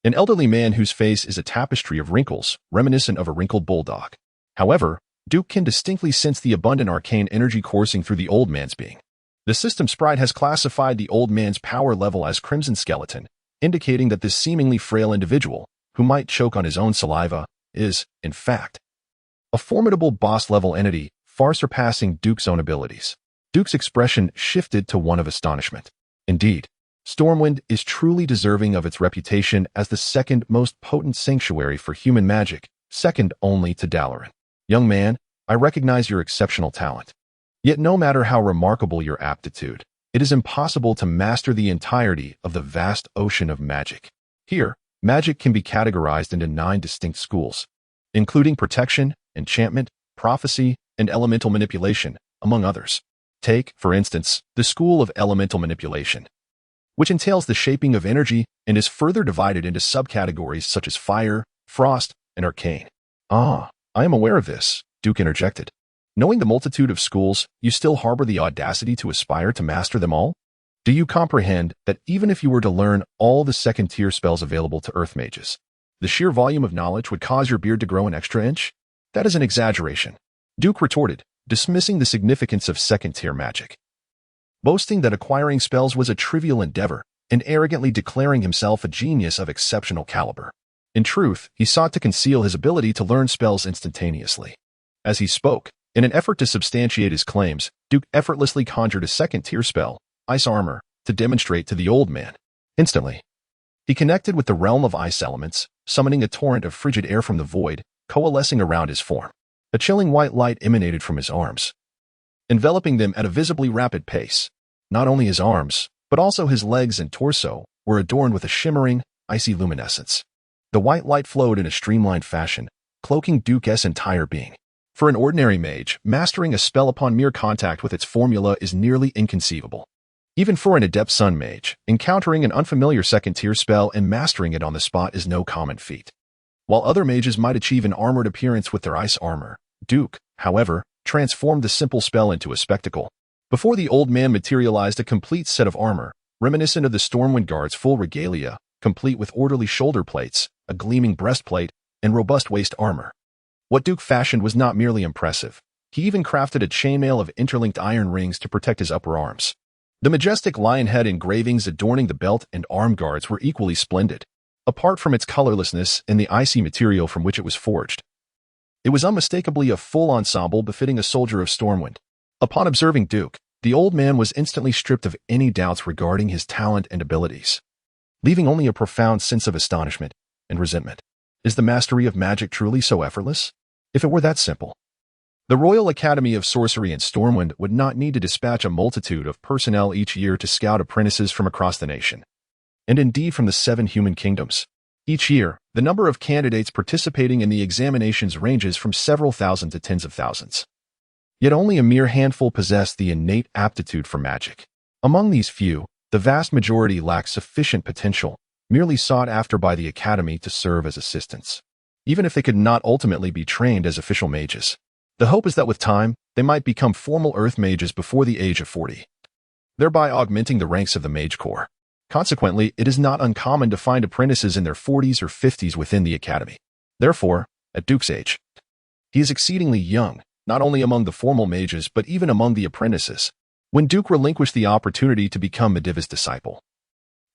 An elderly man whose face is a tapestry of wrinkles, reminiscent of a wrinkled bulldog. However, Duke can distinctly sense the abundant arcane energy coursing through the old man's being. The system sprite has classified the old man's power level as Crimson Skeleton, indicating that this seemingly frail individual, who might choke on his own saliva, is, in fact, a formidable boss-level entity, far surpassing Duke's own abilities. Duke's expression shifted to one of astonishment. Indeed, Stormwind is truly deserving of its reputation as the second most potent sanctuary for human magic, second only to Dalaran. Young man, I recognize your exceptional talent. Yet no matter how remarkable your aptitude, it is impossible to master the entirety of the vast ocean of magic. Here, magic can be categorized into 9 distinct schools, including protection, enchantment, prophecy, and elemental manipulation, among others. Take, for instance, the school of elemental manipulation, which entails the shaping of energy and is further divided into subcategories such as fire, frost, and arcane. Ah, I am aware of this, Duke interjected. Knowing the multitude of schools, you still harbor the audacity to aspire to master them all? Do you comprehend that even if you were to learn all the second-tier spells available to Earth mages, the sheer volume of knowledge would cause your beard to grow an extra inch? That is an exaggeration, Duke retorted, dismissing the significance of second-tier magic. Boasting that acquiring spells was a trivial endeavor and arrogantly declaring himself a genius of exceptional caliber. In truth, he sought to conceal his ability to learn spells instantaneously. As he spoke, in an effort to substantiate his claims, Duke effortlessly conjured a second-tier spell, Ice Armor, to demonstrate to the old man. Instantly, he connected with the realm of ice elements, summoning a torrent of frigid air from the void, coalescing around his form. A chilling white light emanated from his arms, enveloping them at a visibly rapid pace. Not only his arms, but also his legs and torso were adorned with a shimmering, icy luminescence. The white light flowed in a streamlined fashion, cloaking Duke's entire being. For an ordinary mage, mastering a spell upon mere contact with its formula is nearly inconceivable. Even for an adept sun mage, encountering an unfamiliar second-tier spell and mastering it on the spot is no common feat. While other mages might achieve an armored appearance with their ice armor, Duke, however, transformed the simple spell into a spectacle. Before the old man materialized a complete set of armor, reminiscent of the Stormwind Guard's full regalia, complete with orderly shoulder plates, a gleaming breastplate, and robust waist armor. What Duke fashioned was not merely impressive. He even crafted a chainmail of interlinked iron rings to protect his upper arms. The majestic lion head engravings adorning the belt and arm guards were equally splendid, apart from its colorlessness and the icy material from which it was forged. It was unmistakably a full ensemble befitting a soldier of Stormwind. Upon observing Duke, the old man was instantly stripped of any doubts regarding his talent and abilities, leaving only a profound sense of astonishment and resentment. Is the mastery of magic truly so effortless? If it were that simple, the Royal Academy of Sorcery in Stormwind would not need to dispatch a multitude of personnel each year to scout apprentices from across the nation, and indeed from the 7 human kingdoms. Each year, the number of candidates participating in the examinations ranges from several thousand to tens of thousands. Yet only a mere handful possess the innate aptitude for magic. Among these few, the vast majority lack sufficient potential, merely sought after by the Academy to serve as assistants, even if they could not ultimately be trained as official mages. The hope is that with time, they might become formal Earth mages before the age of 40, thereby augmenting the ranks of the mage corps. Consequently, it is not uncommon to find apprentices in their 40s or 50s within the Academy. Therefore, at Duke's age, he is exceedingly young, not only among the formal mages but even among the apprentices. When Duke relinquished the opportunity to become Mediva's disciple,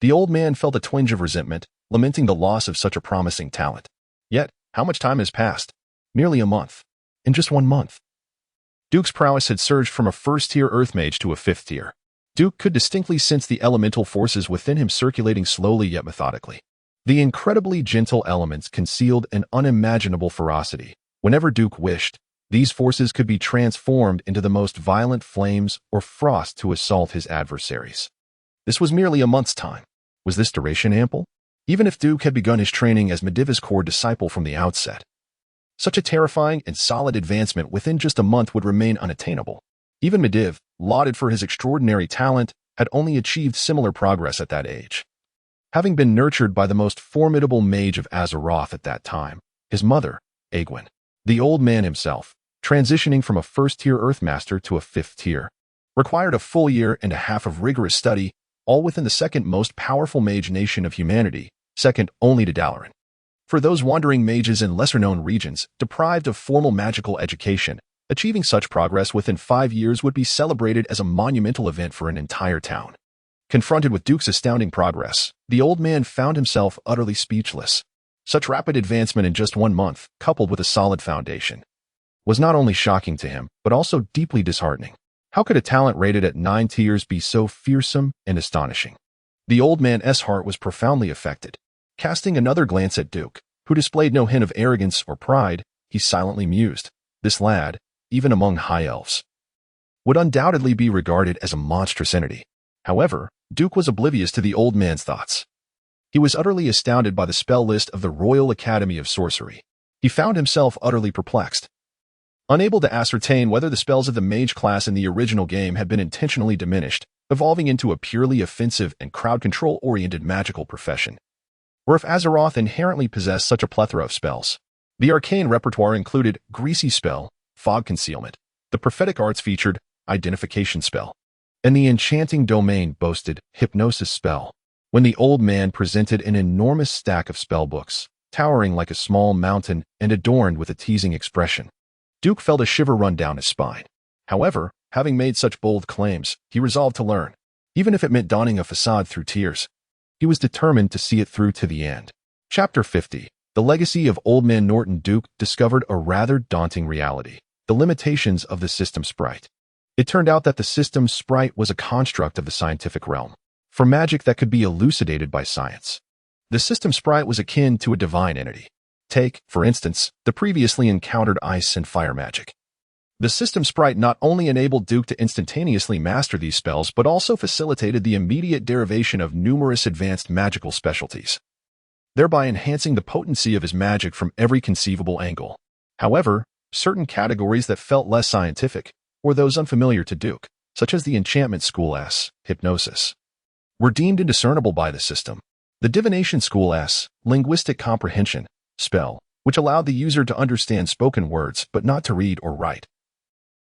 the old man felt a twinge of resentment, lamenting the loss of such a promising talent. Yet, how much time has passed? Nearly a month. In just 1 month, Duke's prowess had surged from a first-tier Earth mage to a 5th tier. Duke could distinctly sense the elemental forces within him circulating slowly yet methodically. The incredibly gentle elements concealed an unimaginable ferocity. Whenever Duke wished, these forces could be transformed into the most violent flames or frost to assault his adversaries. This was merely a month's time. Was this duration ample? Even if Duke had begun his training as Mediva's core disciple from the outset, such a terrifying and solid advancement within just a month would remain unattainable. Even Mediv, lauded for his extraordinary talent, had only achieved similar progress at that age. Having been nurtured by the most formidable mage of Azeroth at that time, his mother, Egwene, the old man himself, transitioning from a first-tier Earthmaster to a 5th tier, required a full year and a half of rigorous study, all within the second most powerful mage nation of humanity, second only to Dalaran. For those wandering mages in lesser-known regions, deprived of formal magical education, achieving such progress within 5 years would be celebrated as a monumental event for an entire town. Confronted with Duke's astounding progress, the old man found himself utterly speechless. Such rapid advancement in just 1 month, coupled with a solid foundation, was not only shocking to him, but also deeply disheartening. How could a talent rated at 9 tiers be so fearsome and astonishing? The old man's heart was profoundly affected. Casting another glance at Duke, who displayed no hint of arrogance or pride, he silently mused, this lad, even among high elves, would undoubtedly be regarded as a monstrous entity. However, Duke was oblivious to the old man's thoughts. He was utterly astounded by the spell list of the Royal Academy of Sorcery. He found himself utterly perplexed. Unable to ascertain whether the spells of the mage class in the original game had been intentionally diminished, evolving into a purely offensive and crowd control-oriented magical profession, or if Azeroth inherently possessed such a plethora of spells. The arcane repertoire included Greasy Spell, Fog Concealment, the Prophetic Arts featured Identification Spell, and the Enchanting Domain boasted Hypnosis Spell. When the old man presented an enormous stack of spellbooks, towering like a small mountain and adorned with a teasing expression, Duke felt a shiver run down his spine. However, having made such bold claims, he resolved to learn, even if it meant donning a facade through tears. He was determined to see it through to the end. Chapter 50. The Legacy of Old Man Norton. Duke discovered a rather daunting reality: the limitations of the system sprite. It turned out that the system sprite was a construct of the scientific realm, for magic that could be elucidated by science. The system sprite was akin to a divine entity. Take, for instance, the previously encountered ice and fire magic. The system sprite not only enabled Duke to instantaneously master these spells, but also facilitated the immediate derivation of numerous advanced magical specialties, thereby enhancing the potency of his magic from every conceivable angle. However, certain categories that felt less scientific, or those unfamiliar to Duke, such as the enchantment school S, hypnosis, were deemed indiscernible by the system. The divination school S, linguistic comprehension, spell, which allowed the user to understand spoken words but not to read or write,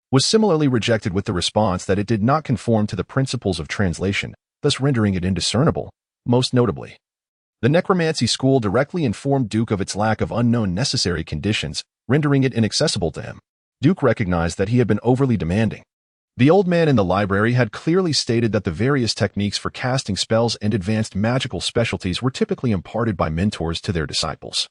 was similarly rejected with the response that it did not conform to the principles of translation, thus rendering it indiscernible. Most notably, the necromancy school directly informed Duke of its lack of unknown necessary conditions, rendering it inaccessible to him. Duke recognized that he had been overly demanding. The old man in the library had clearly stated that the various techniques for casting spells and advanced magical specialties were typically imparted by mentors to their disciples.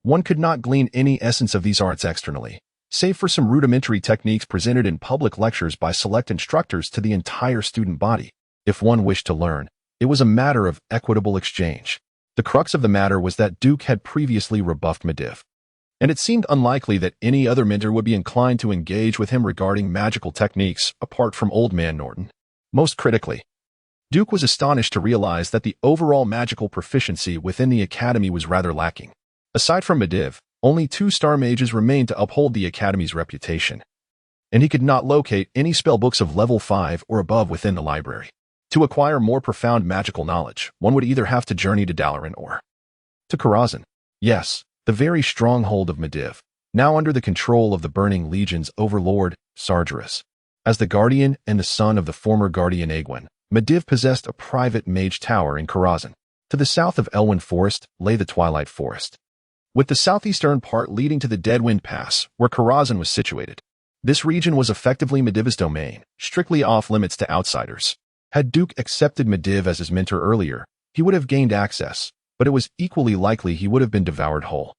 One could not glean any essence of these arts externally, save for some rudimentary techniques presented in public lectures by select instructors to the entire student body. If one wished to learn, it was a matter of equitable exchange. The crux of the matter was that Duke had previously rebuffed Medivh, and it seemed unlikely that any other mentor would be inclined to engage with him regarding magical techniques apart from Old Man Norton. Most critically, Duke was astonished to realize that the overall magical proficiency within the academy was rather lacking. Aside from Medivh, only 2 star mages remained to uphold the academy's reputation, and he could not locate any spellbooks of level 5 or above within the library. To acquire more profound magical knowledge, one would either have to journey to Dalaran or to Karazhan. Yes, the very stronghold of Medivh, now under the control of the Burning Legion's overlord, Sargeras. As the guardian and the son of the former guardian Egwene, Medivh possessed a private mage tower in Karazhan. To the south of Elwyn Forest lay the Twilight Forest, with the southeastern part leading to the Deadwind Pass, where Karazhan was situated. This region was effectively Medivh's domain, strictly off-limits to outsiders. Had Duke accepted Medivh as his mentor earlier, he would have gained access, but it was equally likely he would have been devoured whole.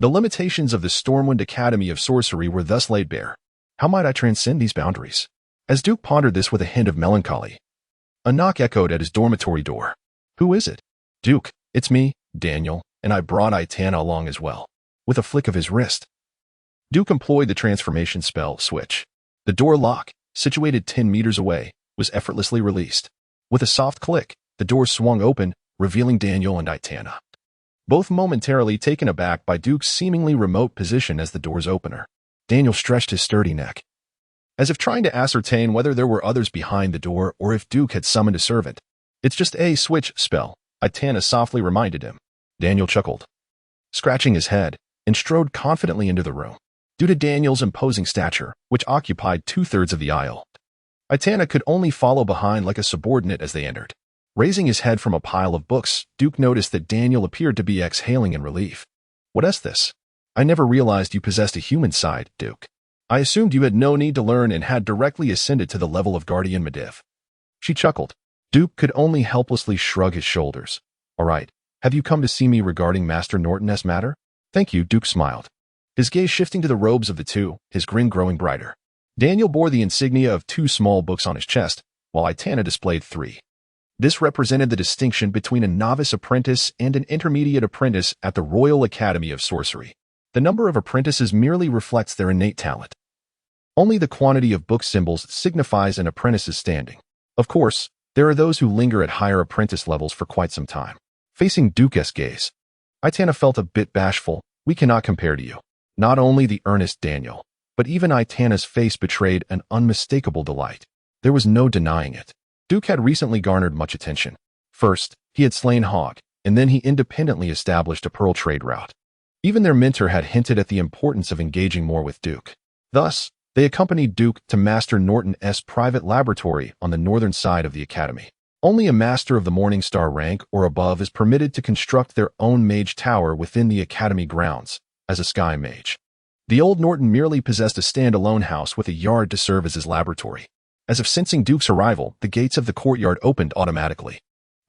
The limitations of the Stormwind Academy of Sorcery were thus laid bare. How might I transcend these boundaries? As Duke pondered this with a hint of melancholy, a knock echoed at his dormitory door. Who is it? Duke, it's me, Daniel, and I brought Aitana along as well. With a flick of his wrist, Duke employed the transformation spell switch. The door lock, situated 10 meters away, was effortlessly released. With a soft click, the door swung open, revealing Daniel and Aitana, both momentarily taken aback by Duke's seemingly remote position as the door's opener. Daniel stretched his sturdy neck, as if trying to ascertain whether there were others behind the door or if Duke had summoned a servant. It's just a switch spell, Aitana softly reminded him. Daniel chuckled, scratching his head, and strode confidently into the room. Due to Daniel's imposing stature, which occupied 2/3 of the aisle, Aitana could only follow behind like a subordinate as they entered. Raising his head from a pile of books, Duke noticed that Daniel appeared to be exhaling in relief. What is this? I never realized you possessed a human side, Duke. I assumed you had no need to learn and had directly ascended to the level of Guardian Medivh. She chuckled. Duke could only helplessly shrug his shoulders. All right, have you come to see me regarding Master Norton's matter? Thank you, Duke smiled, his gaze shifting to the robes of the two, his grin growing brighter. Daniel bore the insignia of 2 small books on his chest, while Aitana displayed 3. This represented the distinction between a novice apprentice and an intermediate apprentice at the Royal Academy of Sorcery. The number of apprentices merely reflects their innate talent. Only the quantity of book symbols signifies an apprentice's standing. Of course, there are those who linger at higher apprentice levels for quite some time. Facing Duke's gaze, Itana felt a bit bashful. We cannot compare to you. Not only the earnest Daniel, but even Itana's face betrayed an unmistakable delight. There was no denying it. Duke had recently garnered much attention. First, he had slain Hog, and then he independently established a pearl trade route. Even their mentor had hinted at the importance of engaging more with Duke. Thus, they accompanied Duke to Master Norton's private laboratory on the northern side of the academy. Only a Master of the Morningstar rank or above is permitted to construct their own mage tower within the academy grounds, as a sky mage. The old Norton merely possessed a standalone house with a yard to serve as his laboratory. As if sensing Duke's arrival, the gates of the courtyard opened automatically.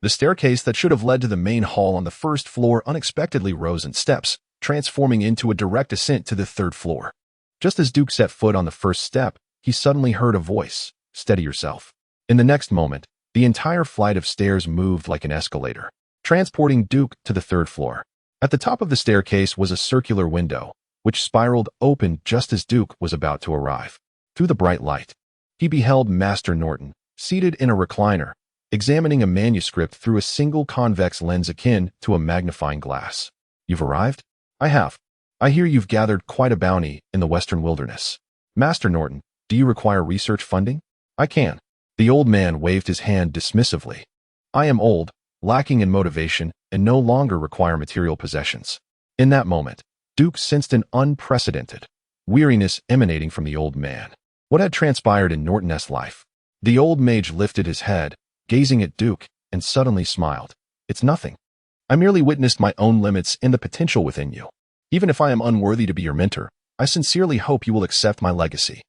The staircase that should have led to the main hall on the first floor unexpectedly rose in steps, transforming into a direct ascent to the third floor. Just as Duke set foot on the first step, he suddenly heard a voice, "Steady yourself." In the next moment, the entire flight of stairs moved like an escalator, transporting Duke to the third floor. At the top of the staircase was a circular window, which spiraled open just as Duke was about to arrive. Through the bright light, he beheld Master Norton, seated in a recliner, examining a manuscript through a single convex lens akin to a magnifying glass. "You've arrived?" "I have. I hear you've gathered quite a bounty in the western wilderness. Master Norton, do you require research funding?" "I can." The old man waved his hand dismissively. "I am old, lacking in motivation, and no longer require material possessions." In that moment, Duke sensed an unprecedented weariness emanating from the old man. What had transpired in Norton's life? The old mage lifted his head, gazing at Duke, and suddenly smiled. "It's nothing. I merely witnessed my own limits and the potential within you. Even if I am unworthy to be your mentor, I sincerely hope you will accept my legacy."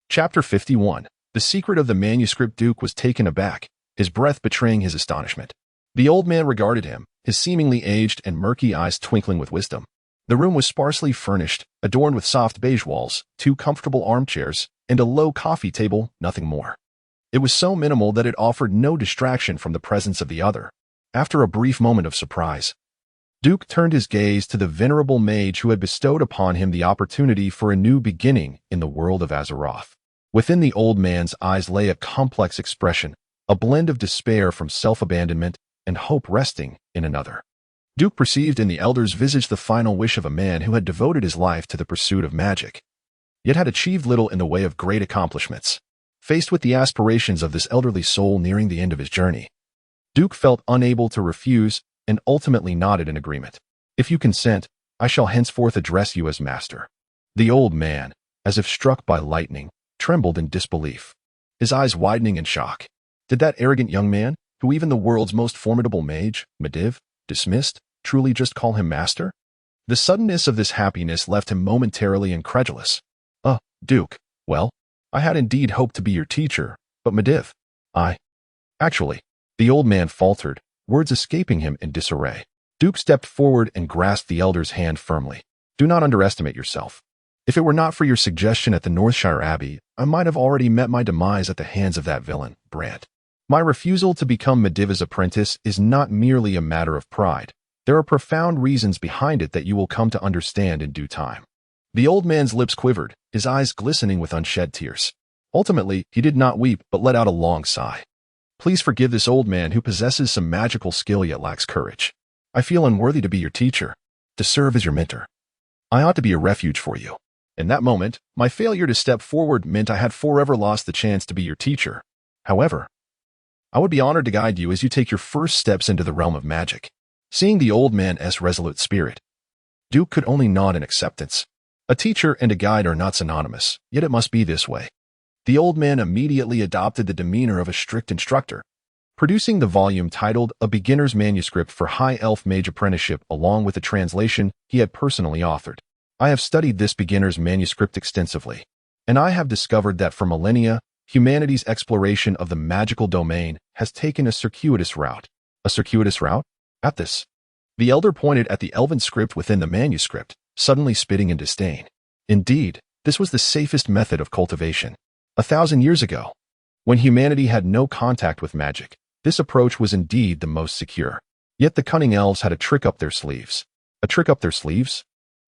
Chapter 51. The secret of the manuscript. Duke was taken aback, his breath betraying his astonishment. The old man regarded him, his seemingly aged and murky eyes twinkling with wisdom. The room was sparsely furnished, adorned with soft beige walls, 2 comfortable armchairs, and a low coffee table, nothing more. It was so minimal that it offered no distraction from the presence of the other. After a brief moment of surprise, Duke turned his gaze to the venerable mage who had bestowed upon him the opportunity for a new beginning in the world of Azeroth. Within the old man's eyes lay a complex expression, a blend of despair from self-abandonment and hope resting in another. Duke perceived in the elder's visage the final wish of a man who had devoted his life to the pursuit of magic, yet had achieved little in the way of great accomplishments. Faced with the aspirations of this elderly soul nearing the end of his journey, Duke felt unable to refuse and ultimately nodded in agreement. "If you consent, I shall henceforth address you as master." The old man, as if struck by lightning, trembled in disbelief, his eyes widening in shock. Did that arrogant young man, who even the world's most formidable mage, Medivh, dismissed, truly just call him master? The suddenness of this happiness left him momentarily incredulous. Duke, well, I had indeed hoped to be your teacher, but Medivh, Actually, the old man faltered, words escaping him in disarray. Duke stepped forward and grasped the elder's hand firmly. "Do not underestimate yourself. If it were not for your suggestion at the Northshire Abbey, I might have already met my demise at the hands of that villain, Brant. My refusal to become Medivh's apprentice is not merely a matter of pride. There are profound reasons behind it that you will come to understand in due time." The old man's lips quivered, his eyes glistening with unshed tears. Ultimately, he did not weep but let out a long sigh. "Please forgive this old man who possesses some magical skill yet lacks courage. I feel unworthy to be your teacher, to serve as your mentor. I ought to be a refuge for you. In that moment, my failure to step forward meant I had forever lost the chance to be your teacher. However, I would be honored to guide you as you take your first steps into the realm of magic." Seeing the old man's resolute spirit, Duke could only nod in acceptance. A teacher and a guide are not synonymous, yet it must be this way. The old man immediately adopted the demeanor of a strict instructor, producing the volume titled A Beginner's Manuscript for High Elf Mage Apprenticeship along with a translation he had personally authored. "I have studied this beginner's manuscript extensively, and I have discovered that for millennia, humanity's exploration of the magical domain has taken a circuitous route." "A circuitous route?" At this, the elder pointed at the elven script within the manuscript, suddenly spitting in disdain. Indeed, this was the safest method of cultivation. 1,000 years ago, when humanity had no contact with magic, this approach was indeed the most secure. Yet the cunning elves had a trick up their sleeves. A trick up their sleeves?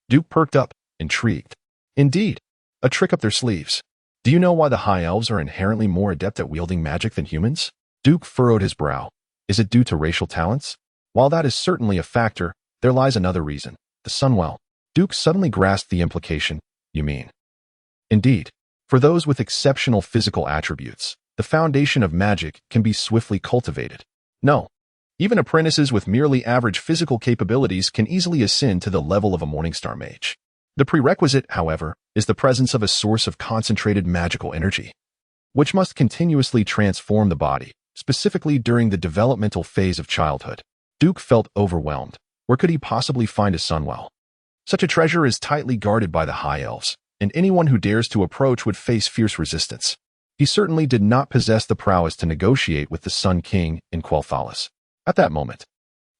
Duke perked up, intrigued. Indeed, a trick up their sleeves. Do you know why the High Elves are inherently more adept at wielding magic than humans? Duke furrowed his brow. Is it due to racial talents? While that is certainly a factor, there lies another reason. The Sunwell. Duke suddenly grasped the implication. You mean? Indeed. For those with exceptional physical attributes, the foundation of magic can be swiftly cultivated. No. Even apprentices with merely average physical capabilities can easily ascend to the level of a Morningstar mage. The prerequisite, however, is the presence of a source of concentrated magical energy, which must continuously transform the body, specifically during the developmental phase of childhood. Duke felt overwhelmed. Where could he possibly find a Sunwell? Such a treasure is tightly guarded by the High Elves, and anyone who dares to approach would face fierce resistance. He certainly did not possess the prowess to negotiate with the Sun King in Quel'Thalas. At that moment,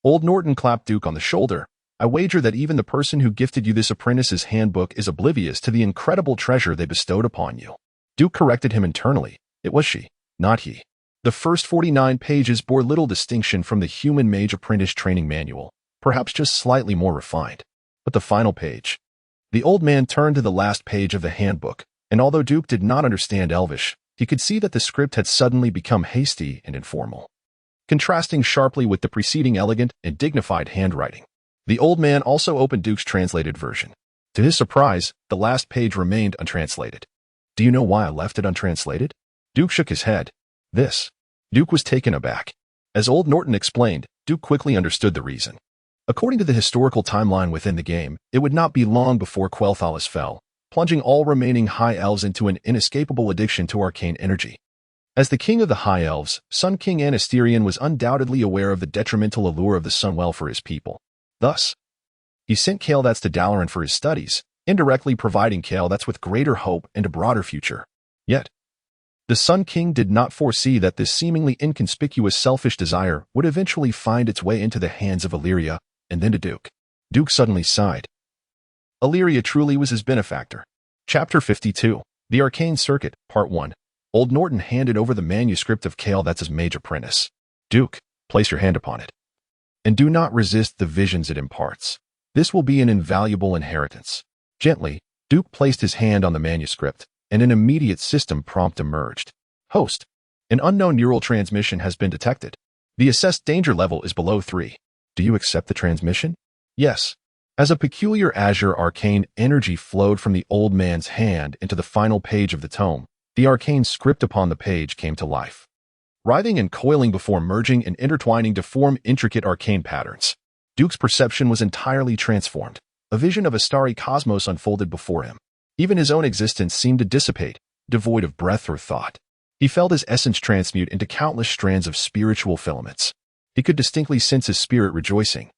old Norton clapped Duke on the shoulder. I wager that even the person who gifted you this apprentice's handbook is oblivious to the incredible treasure they bestowed upon you. Duke corrected him internally. It was she, not he. The first 49 pages bore little distinction from the human mage apprentice training manual, perhaps just slightly more refined. But the final page. The old man turned to the last page of the handbook, and although Duke did not understand Elvish, he could see that the script had suddenly become hasty and informal, contrasting sharply with the preceding elegant and dignified handwriting. The old man also opened Duke's translated version. To his surprise, the last page remained untranslated. Do you know why I left it untranslated? Duke shook his head. Duke was taken aback. As old Norton explained, Duke quickly understood the reason. According to the historical timeline within the game, it would not be long before Quel'Thalas fell, plunging all remaining High Elves into an inescapable addiction to arcane energy. As the king of the High Elves, Sun King Anasterion was undoubtedly aware of the detrimental allure of the Sunwell for his people. Thus, he sent Kael'thas to Dalaran for his studies, indirectly providing Kael'thas with greater hope and a broader future. Yet, the Sun King did not foresee that this seemingly inconspicuous selfish desire would eventually find its way into the hands of Illyria, and then to Duke. Duke suddenly sighed. Illyria truly was his benefactor. Chapter 52. The Arcane Circuit, Part 1. Old Norton handed over the manuscript of Kael'thas' mage apprentice. Duke, place your hand upon it. And do not resist the visions it imparts. This will be an invaluable inheritance. Gently, Duke placed his hand on the manuscript, and an immediate system prompt emerged. Host. An unknown neural transmission has been detected. The assessed danger level is below 3. Do you accept the transmission? Yes. As a peculiar azure arcane energy flowed from the old man's hand into the final page of the tome, the arcane script upon the page came to life, writhing and coiling before merging and intertwining to form intricate arcane patterns. Duke's perception was entirely transformed. A vision of a starry cosmos unfolded before him. Even his own existence seemed to dissipate, devoid of breath or thought. He felt his essence transmute into countless strands of spiritual filaments. He could distinctly sense his spirit rejoicing,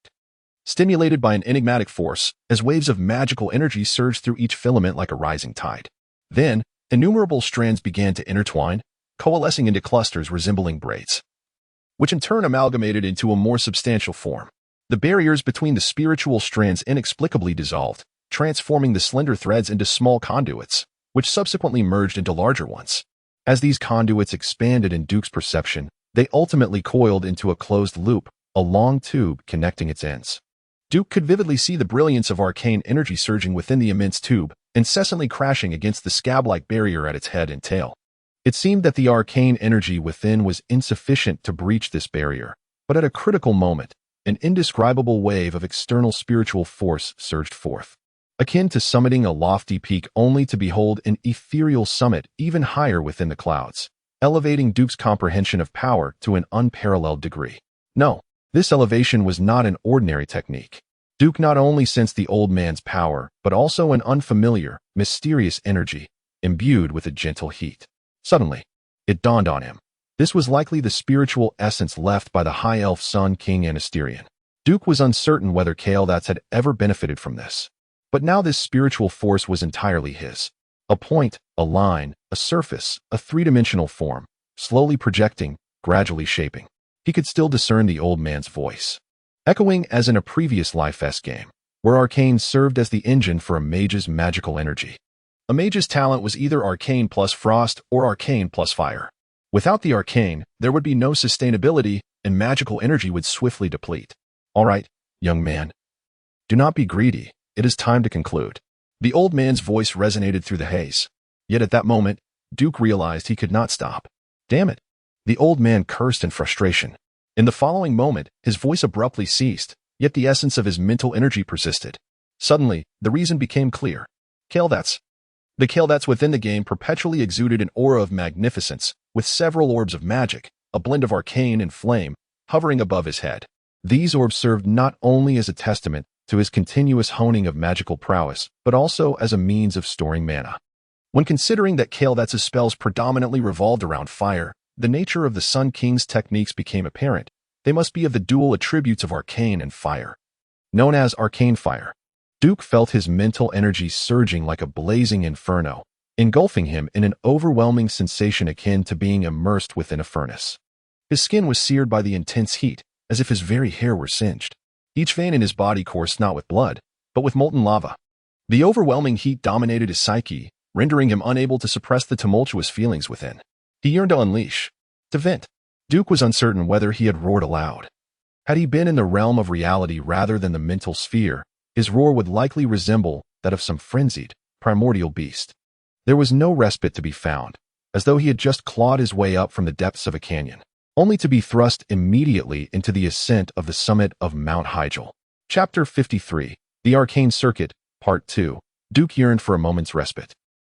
stimulated by an enigmatic force, as waves of magical energy surged through each filament like a rising tide. Then, innumerable strands began to intertwine, coalescing into clusters resembling braids, which in turn amalgamated into a more substantial form. The barriers between the spiritual strands inexplicably dissolved, transforming the slender threads into small conduits, which subsequently merged into larger ones. As these conduits expanded in Duke's perception, they ultimately coiled into a closed loop, a long tube connecting its ends. Duke could vividly see the brilliance of arcane energy surging within the immense tube, incessantly crashing against the scab-like barrier at its head and tail. It seemed that the arcane energy within was insufficient to breach this barrier, but at a critical moment, an indescribable wave of external spiritual force surged forth, akin to summiting a lofty peak only to behold an ethereal summit even higher within the clouds, elevating Duke's comprehension of power to an unparalleled degree. No, this elevation was not an ordinary technique. Duke not only sensed the old man's power, but also an unfamiliar, mysterious energy, imbued with a gentle heat. Suddenly, it dawned on him. This was likely the spiritual essence left by the High Elf Sun King Anasterion. Duke was uncertain whether Kael'thas had ever benefited from this. But now this spiritual force was entirely his. A point, a line, a surface, a three-dimensional form, slowly projecting, gradually shaping. He could still discern the old man's voice, echoing as in a previous Life-S game, where arcane served as the engine for a mage's magical energy. A mage's talent was either arcane plus frost or arcane plus fire. Without the arcane, there would be no sustainability, and magical energy would swiftly deplete. All right, young man. Do not be greedy. It is time to conclude. The old man's voice resonated through the haze. Yet at that moment, Duke realized he could not stop. Damn it! The old man cursed in frustration. In the following moment, his voice abruptly ceased, yet the essence of his mental energy persisted. Suddenly, the reason became clear. Kael'thas. The Kael'thas within the game perpetually exuded an aura of magnificence, with several orbs of magic, a blend of arcane and flame, hovering above his head. These orbs served not only as a testament to his continuous honing of magical prowess, but also as a means of storing mana. When considering that Kael'thas' spells predominantly revolved around fire, the nature of the Sun King's techniques became apparent. They must be of the dual attributes of arcane and fire. Known as arcane fire, Duke felt his mental energy surging like a blazing inferno, engulfing him in an overwhelming sensation akin to being immersed within a furnace. His skin was seared by the intense heat, as if his very hair were singed. Each vein in his body coursed not with blood, but with molten lava. The overwhelming heat dominated his psyche, rendering him unable to suppress the tumultuous feelings within. He yearned to unleash, to vent. Duke was uncertain whether he had roared aloud. Had he been in the realm of reality rather than the mental sphere, his roar would likely resemble that of some frenzied, primordial beast. There was no respite to be found, as though he had just clawed his way up from the depths of a canyon, only to be thrust immediately into the ascent of the summit of Mount Hyjal. Chapter 53, The Arcane Circuit, Part 2. Duke yearned for a moment's respite.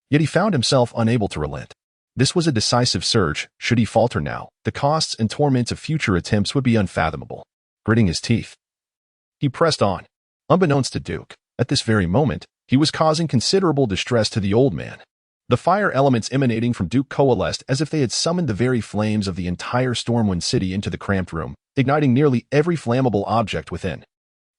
Yet he found himself unable to relent. This was a decisive surge. Should he falter now, the costs and torment of future attempts would be unfathomable. Gritting his teeth, he pressed on. Unbeknownst to Duke, at this very moment, he was causing considerable distress to the old man. The fire elements emanating from Duke coalesced as if they had summoned the very flames of the entire Stormwind city into the cramped room, igniting nearly every flammable object within.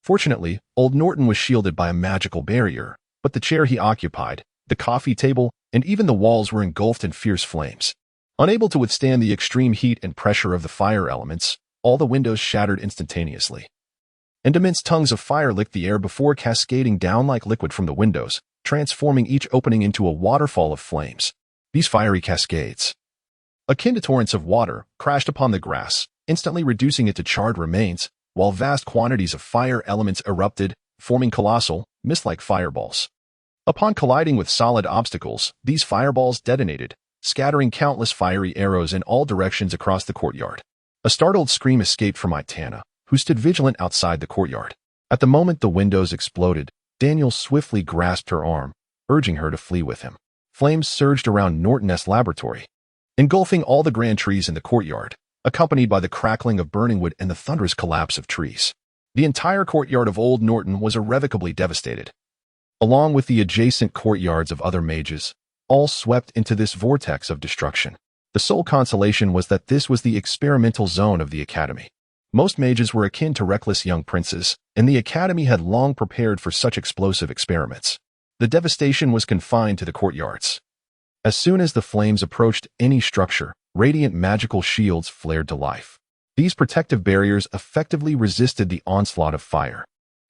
Fortunately, old Norton was shielded by a magical barrier, but the chair he occupied, the coffee table, and even the walls were engulfed in fierce flames. Unable to withstand the extreme heat and pressure of the fire elements, all the windows shattered instantaneously. And immense tongues of fire licked the air before cascading down like liquid from the windows, transforming each opening into a waterfall of flames. These fiery cascades, akin to torrents of water, crashed upon the grass, instantly reducing it to charred remains, while vast quantities of fire elements erupted, forming colossal, mist-like fireballs. Upon colliding with solid obstacles, these fireballs detonated, scattering countless fiery arrows in all directions across the courtyard. A startled scream escaped from Aitana, who stood vigilant outside the courtyard. At the moment the windows exploded, Daniel swiftly grasped her arm, urging her to flee with him. Flames surged around Norton's laboratory, engulfing all the grand trees in the courtyard, accompanied by the crackling of burning wood and the thunderous collapse of trees. The entire courtyard of Old Norton was irrevocably devastated, along with the adjacent courtyards of other mages, all swept into this vortex of destruction. The sole consolation was that this was the experimental zone of the Academy. Most mages were akin to reckless young princes, and the Academy had long prepared for such explosive experiments. The devastation was confined to the courtyards. As soon as the flames approached any structure, radiant magical shields flared to life. These protective barriers effectively resisted the onslaught of fire,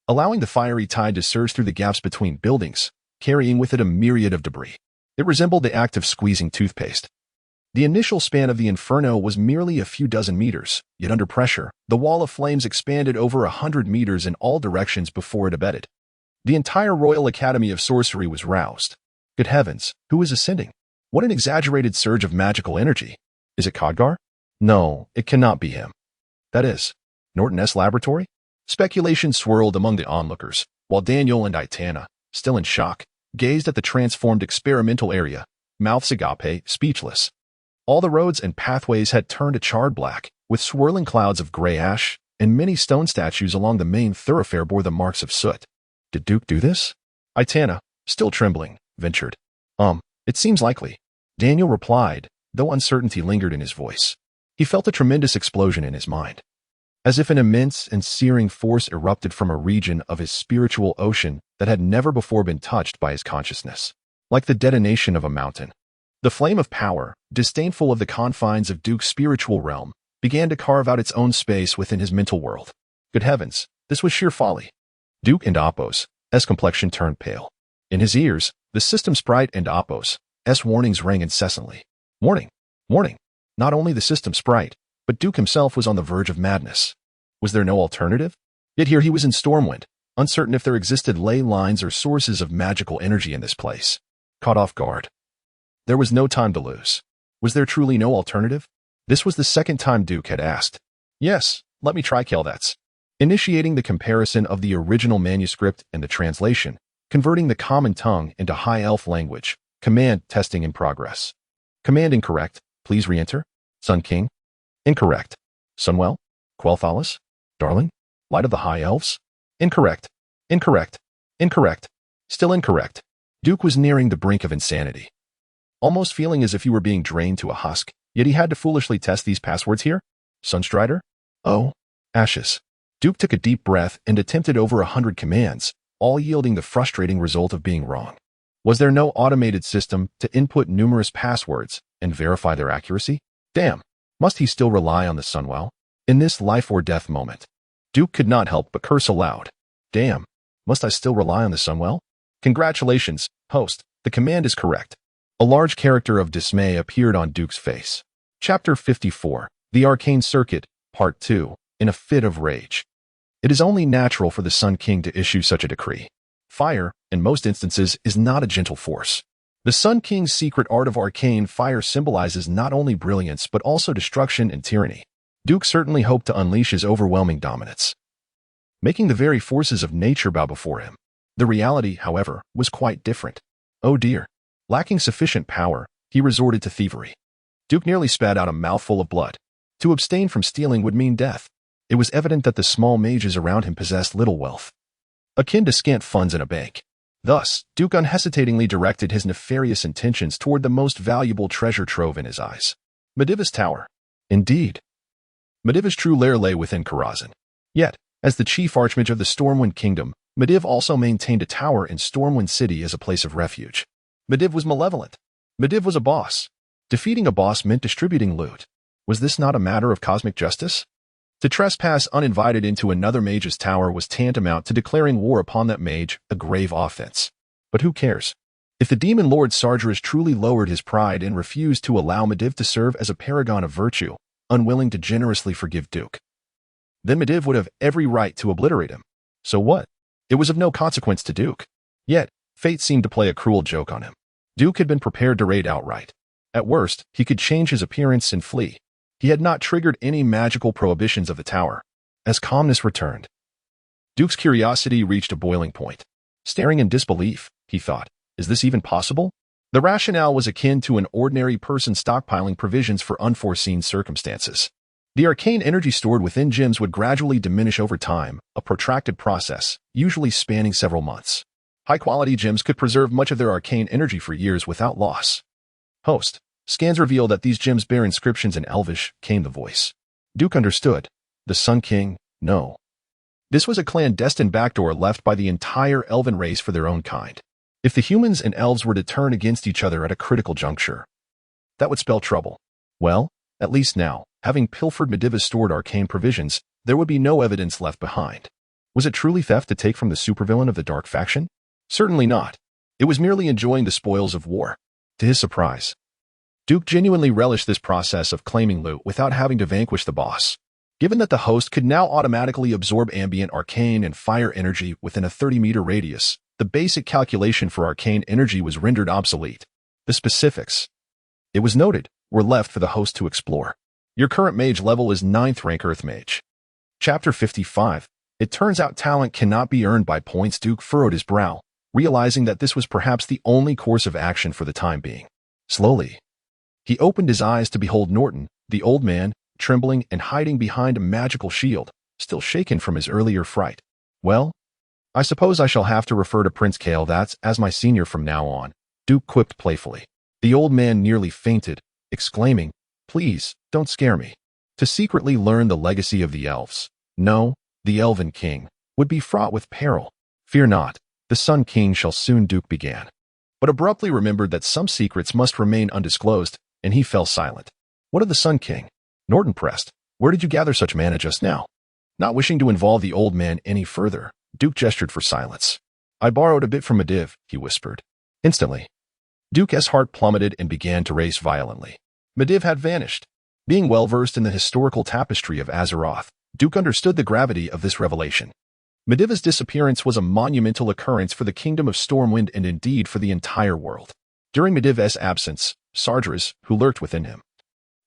allowing the fiery tide to surge through the gaps between buildings, carrying with it a myriad of debris. It resembled the act of squeezing toothpaste. The initial span of the inferno was merely a few dozen meters, yet under pressure, the wall of flames expanded over 100 meters in all directions before it abated. The entire Royal Academy of Sorcery was roused. Good heavens, who is ascending? What an exaggerated surge of magical energy. Is it Khadgar? No, it cannot be him. That is, Norton's laboratory? Speculation swirled among the onlookers, while Daniel and Aitana, still in shock, gazed at the transformed experimental area, mouths agape, speechless. All the roads and pathways had turned a charred black, with swirling clouds of gray ash, and many stone statues along the main thoroughfare bore the marks of soot. Did Duke do this? Aitana, still trembling, ventured. It seems likely. Daniel replied, though uncertainty lingered in his voice. He felt a tremendous explosion in his mind, as if an immense and searing force erupted from a region of his spiritual ocean that had never before been touched by his consciousness. Like the detonation of a mountain, the flame of power, disdainful of the confines of Duke's spiritual realm, began to carve out its own space within his mental world. Good heavens, this was sheer folly. Duke and Appos, S complexion turned pale. In his ears, the system sprite and Appos, S warnings rang incessantly. Warning! Warning! Not only the system sprite, but Duke himself was on the verge of madness. Was there no alternative? Yet here he was in Stormwind, uncertain if there existed ley lines or sources of magical energy in this place. Caught off guard, There was no time to lose. Was there truly no alternative? This was the second time Duke had asked. Yes, let me try Keldats. Initiating the comparison of the original manuscript and the translation, converting the common tongue into High Elf language. Command testing in progress. Command incorrect. Please re-enter. Sun King. Incorrect. Sunwell. Quel'Thalas. Darling. Light of the High Elves. Incorrect. Incorrect. Incorrect. Still incorrect. Duke was nearing the brink of insanity. Almost feeling as if he were being drained to a husk, yet he had to foolishly test these passwords here. Sunstrider? Oh. Ashes. Duke took a deep breath and attempted over 100 commands, all yielding the frustrating result of being wrong. Was there no automated system to input numerous passwords and verify their accuracy? Damn, must he still rely on the Sunwell? In this life-or-death moment, Duke could not help but curse aloud. Damn, must I still rely on the Sunwell? Congratulations, host, the command is correct. A large character of dismay appeared on Duke's face. Chapter 54, The Arcane Circuit, Part 2, in a fit of rage. It is only natural for the Sun King to issue such a decree. Fire, in most instances, is not a gentle force. The Sun King's secret art of arcane fire symbolizes not only brilliance but also destruction and tyranny. Duke certainly hoped to unleash his overwhelming dominance, making the very forces of nature bow before him. The reality, however, was quite different. Oh dear. Lacking sufficient power, he resorted to thievery. Duke nearly spat out a mouthful of blood. To abstain from stealing would mean death. It was evident that the small mages around him possessed little wealth, akin to scant funds in a bank. Thus, Duke unhesitatingly directed his nefarious intentions toward the most valuable treasure trove in his eyes. Mediva's Tower. Indeed. Mediva's true lair lay within Karazhan. Yet, as the chief archmage of the Stormwind Kingdom, Mediv also maintained a tower in Stormwind City as a place of refuge. Mediv was malevolent. Mediv was a boss. Defeating a boss meant distributing loot. Was this not a matter of cosmic justice? To trespass uninvited into another mage's tower was tantamount to declaring war upon that mage, a grave offense. But who cares? If the demon lord Sargeras truly lowered his pride and refused to allow Mediv to serve as a paragon of virtue, unwilling to generously forgive Duke, then Mediv would have every right to obliterate him. So what? It was of no consequence to Duke. Yet, fate seemed to play a cruel joke on him. Duke had been prepared to raid outright. At worst, he could change his appearance and flee. He had not triggered any magical prohibitions of the tower. As calmness returned, Duke's curiosity reached a boiling point. Staring in disbelief, he thought, is this even possible? The rationale was akin to an ordinary person stockpiling provisions for unforeseen circumstances. The arcane energy stored within gems would gradually diminish over time, a protracted process, usually spanning several months. High-quality gems could preserve much of their arcane energy for years without loss. Host. Scans reveal that these gems bear inscriptions in Elvish, came the voice. Duke understood. The Sun King, no. This was a clandestine backdoor left by the entire elven race for their own kind. If the humans and elves were to turn against each other at a critical juncture, that would spell trouble. Well, at least now, having pilfered Mediva's stored arcane provisions, there would be no evidence left behind. Was it truly theft to take from the supervillain of the Dark Faction? Certainly not. It was merely enjoying the spoils of war. To his surprise, Duke genuinely relished this process of claiming loot without having to vanquish the boss. Given that the host could now automatically absorb ambient arcane and fire energy within a 30-meter radius, the basic calculation for arcane energy was rendered obsolete. The specifics, it was noted, were left for the host to explore. Your current mage level is 9th rank Earth Mage. Chapter 55. It turns out talent cannot be earned by points. Duke furrowed his brow, realizing that this was perhaps the only course of action for the time being. Slowly, he opened his eyes to behold Norton, the old man, trembling and hiding behind a magical shield, still shaken from his earlier fright. Well, I suppose I shall have to refer to Prince Keldats as my senior from now on, Duke quipped playfully. The old man nearly fainted, exclaiming, please, don't scare me. To secretly learn the legacy of the elves, no, the Elven King, would be fraught with peril. Fear not, the Sun King shall soon, Duke began, but abruptly remembered that some secrets must remain undisclosed, and he fell silent. What of the Sun King? Norton pressed. Where did you gather such mana just now? Not wishing to involve the old man any further, Duke gestured for silence. I borrowed a bit from Mediv, he whispered. Instantly, Duke's heart plummeted and began to race violently. Mediv had vanished. Being well-versed in the historical tapestry of Azeroth, Duke understood the gravity of this revelation. Mediva's disappearance was a monumental occurrence for the Kingdom of Stormwind and indeed for the entire world. During Medivh's absence, Sardras, who lurked within him,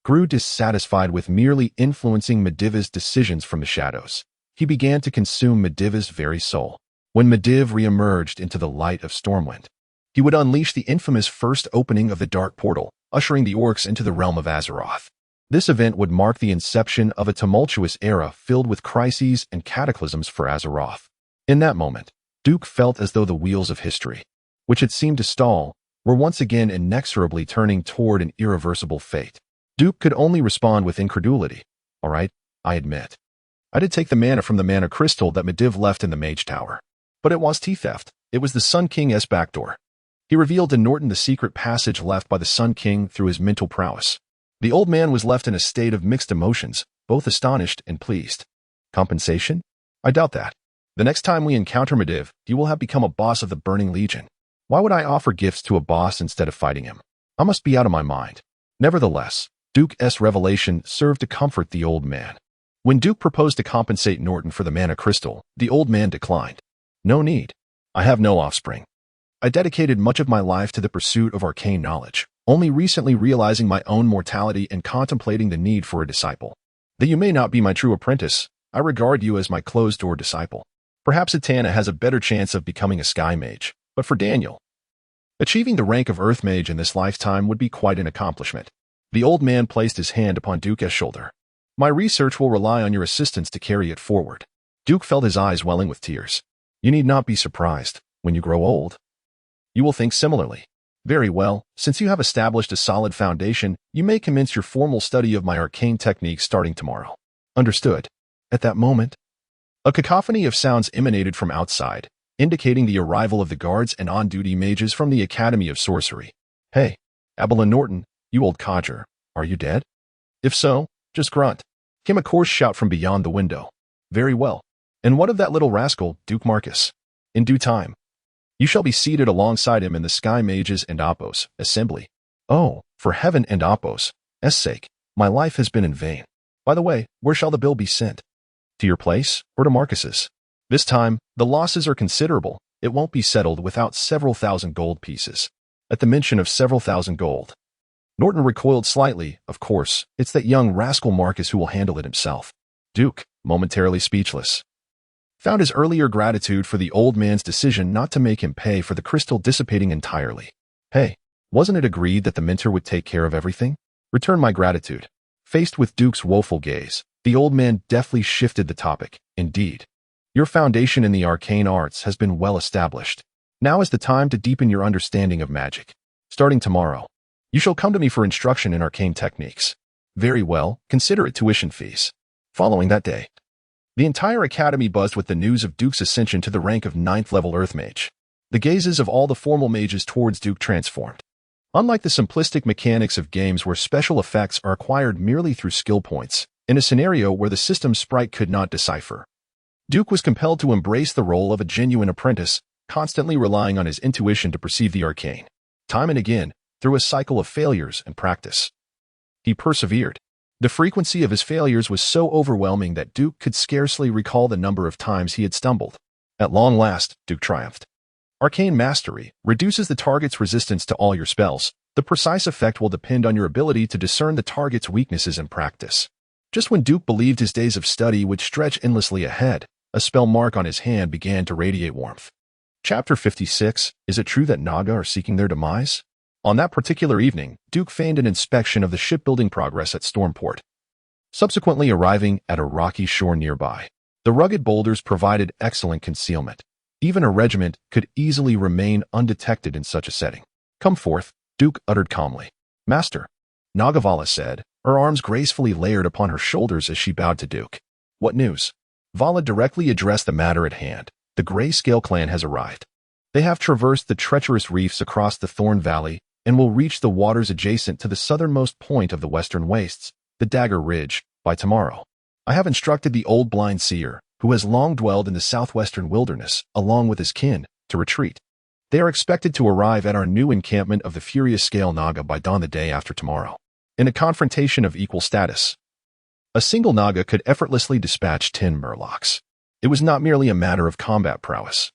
grew dissatisfied with merely influencing Medivh's decisions from the shadows. He began to consume Medivh's very soul. When Mediv re-emerged into the light of Stormwind, he would unleash the infamous first opening of the Dark Portal, ushering the orcs into the realm of Azeroth. This event would mark the inception of a tumultuous era filled with crises and cataclysms for Azeroth. In that moment, Duke felt as though the wheels of history, which had seemed to stall, were once again inexorably turning toward an irreversible fate. Duke could only respond with incredulity. All right, I admit. I did take the mana from the mana crystal that Mediv left in the Mage Tower. But it was T-theft. It was the Sun King's backdoor. He revealed to Norton the secret passage left by the Sun King through his mental prowess. The old man was left in a state of mixed emotions, both astonished and pleased. Compensation? I doubt that. The next time we encounter Mediv, he will have become a boss of the Burning Legion. Why would I offer gifts to a boss instead of fighting him? I must be out of my mind. Nevertheless, Duke's revelation served to comfort the old man. When Duke proposed to compensate Norton for the mana crystal, the old man declined. No need. I have no offspring. I dedicated much of my life to the pursuit of arcane knowledge, only recently realizing my own mortality and contemplating the need for a disciple. Though you may not be my true apprentice, I regard you as my closed-door disciple. Perhaps Atana has a better chance of becoming a sky mage, but for Daniel, achieving the rank of earth mage in this lifetime would be quite an accomplishment. The old man placed his hand upon Duke's shoulder. My research will rely on your assistance to carry it forward. Duke felt his eyes welling with tears. You need not be surprised. When you grow old, you will think similarly. Very well, since you have established a solid foundation, you may commence your formal study of my arcane techniques starting tomorrow. Understood. At that moment, a cacophony of sounds emanated from outside, indicating the arrival of the guards and on-duty mages from the Academy of Sorcery. Hey, Abelin Norton, you old codger, are you dead? If so, just grunt. Came a coarse shout from beyond the window. Very well. And what of that little rascal, Duke Marcus? In due time, you shall be seated alongside him in the Sky Mages and Oppos assembly. Oh, for heaven and Oppos' sake, my life has been in vain. By the way, where shall the bill be sent? To your place, or to Marcus's? This time, the losses are considerable. It won't be settled without several thousand gold pieces. At the mention of several thousand gold, Norton recoiled slightly. Of course, it's that young rascal Marcus who will handle it himself. Duke, momentarily speechless, found his earlier gratitude for the old man's decision not to make him pay for the crystal dissipating entirely. Hey, wasn't it agreed that the mentor would take care of everything? Return my gratitude. Faced with Duke's woeful gaze, the old man deftly shifted the topic. Indeed, your foundation in the arcane arts has been well established. Now is the time to deepen your understanding of magic. Starting tomorrow, you shall come to me for instruction in arcane techniques. Very well, consider it tuition fees. Following that day, the entire academy buzzed with the news of Duke's ascension to the rank of 9th-level Earth Mage. The gazes of all the formal mages towards Duke transformed. Unlike the simplistic mechanics of games where special effects are acquired merely through skill points, in a scenario where the system's sprite could not decipher, Duke was compelled to embrace the role of a genuine apprentice, constantly relying on his intuition to perceive the arcane. Time and again, through a cycle of failures and practice, he persevered. The frequency of his failures was so overwhelming that Duke could scarcely recall the number of times he had stumbled. At long last, Duke triumphed. Arcane Mastery reduces the target's resistance to all your spells. The precise effect will depend on your ability to discern the target's weaknesses in practice. Just when Duke believed his days of study would stretch endlessly ahead, a spell mark on his hand began to radiate warmth. Chapter 56, Is it true that Naga are seeking their demise? On that particular evening, Duke feigned an inspection of the shipbuilding progress at Stormport. Subsequently arriving at a rocky shore nearby, the rugged boulders provided excellent concealment. Even a regiment could easily remain undetected in such a setting. Come forth, Duke uttered calmly. Master, Nagavala said, her arms gracefully layered upon her shoulders as she bowed to Duke. What news? Vala directly addressed the matter at hand. The Grayscale clan has arrived. They have traversed the treacherous reefs across the Thorn Valley and will reach the waters adjacent to the southernmost point of the western wastes, the Dagger Ridge, by tomorrow. I have instructed the old blind seer, who has long dwelled in the southwestern wilderness, along with his kin, to retreat. They are expected to arrive at our new encampment of the Furious Scale Naga by dawn the day after tomorrow. In a confrontation of equal status, a single Naga could effortlessly dispatch 10 Murlocs. It was not merely a matter of combat prowess.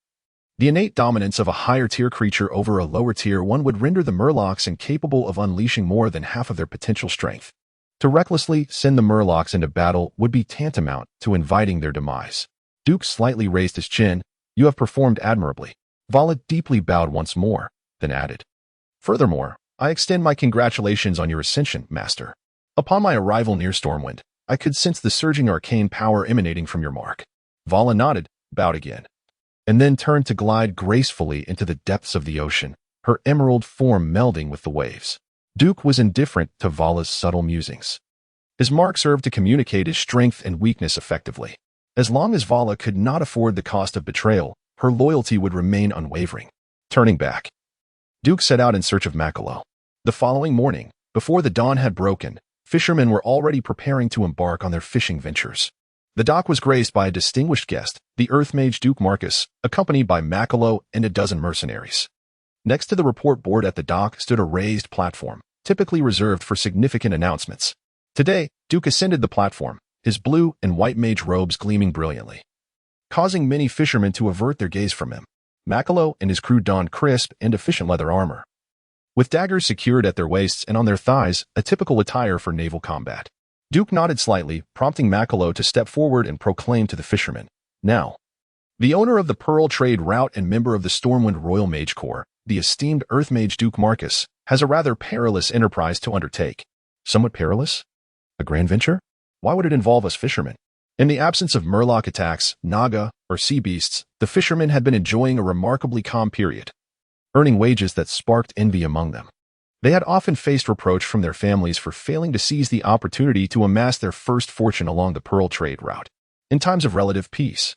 The innate dominance of a higher-tier creature over a lower-tier one would render the Murlocs incapable of unleashing more than half of their potential strength. To recklessly send the Murlocs into battle would be tantamount to inviting their demise. Duke slightly raised his chin. "You have performed admirably." Vala deeply bowed once more, then added, "Furthermore, I extend my congratulations on your ascension, Master. Upon my arrival near Stormwind, I could sense the surging arcane power emanating from your mark." Vala nodded, bowed again, and then turned to glide gracefully into the depths of the ocean, her emerald form melding with the waves. Duke was indifferent to Vala's subtle musings. His mark served to communicate his strength and weakness effectively. As long as Vala could not afford the cost of betrayal, her loyalty would remain unwavering. Turning back, Duke set out in search of Makalo. The following morning, before the dawn had broken, fishermen were already preparing to embark on their fishing ventures. The dock was graced by a distinguished guest, the Earth Mage Duke Marcus, accompanied by Makalo and a dozen mercenaries. Next to the report board at the dock stood a raised platform, typically reserved for significant announcements. Today, Duke ascended the platform, his blue and white mage robes gleaming brilliantly, causing many fishermen to avert their gaze from him. Makalo and his crew donned crisp and efficient leather armor, with daggers secured at their waists and on their thighs, a typical attire for naval combat. Duke nodded slightly, prompting Makalo to step forward and proclaim to the fishermen, "Now, the owner of the Pearl Trade Route and member of the Stormwind Royal Mage Corps, the esteemed Earth Mage Duke Marcus, has a rather perilous enterprise to undertake." "Somewhat perilous? A grand venture? Why would it involve us fishermen?" In the absence of Murloc attacks, Naga, or sea beasts, the fishermen had been enjoying a remarkably calm period, earning wages that sparked envy among them. They had often faced reproach from their families for failing to seize the opportunity to amass their first fortune along the Pearl Trade Route. In times of relative peace,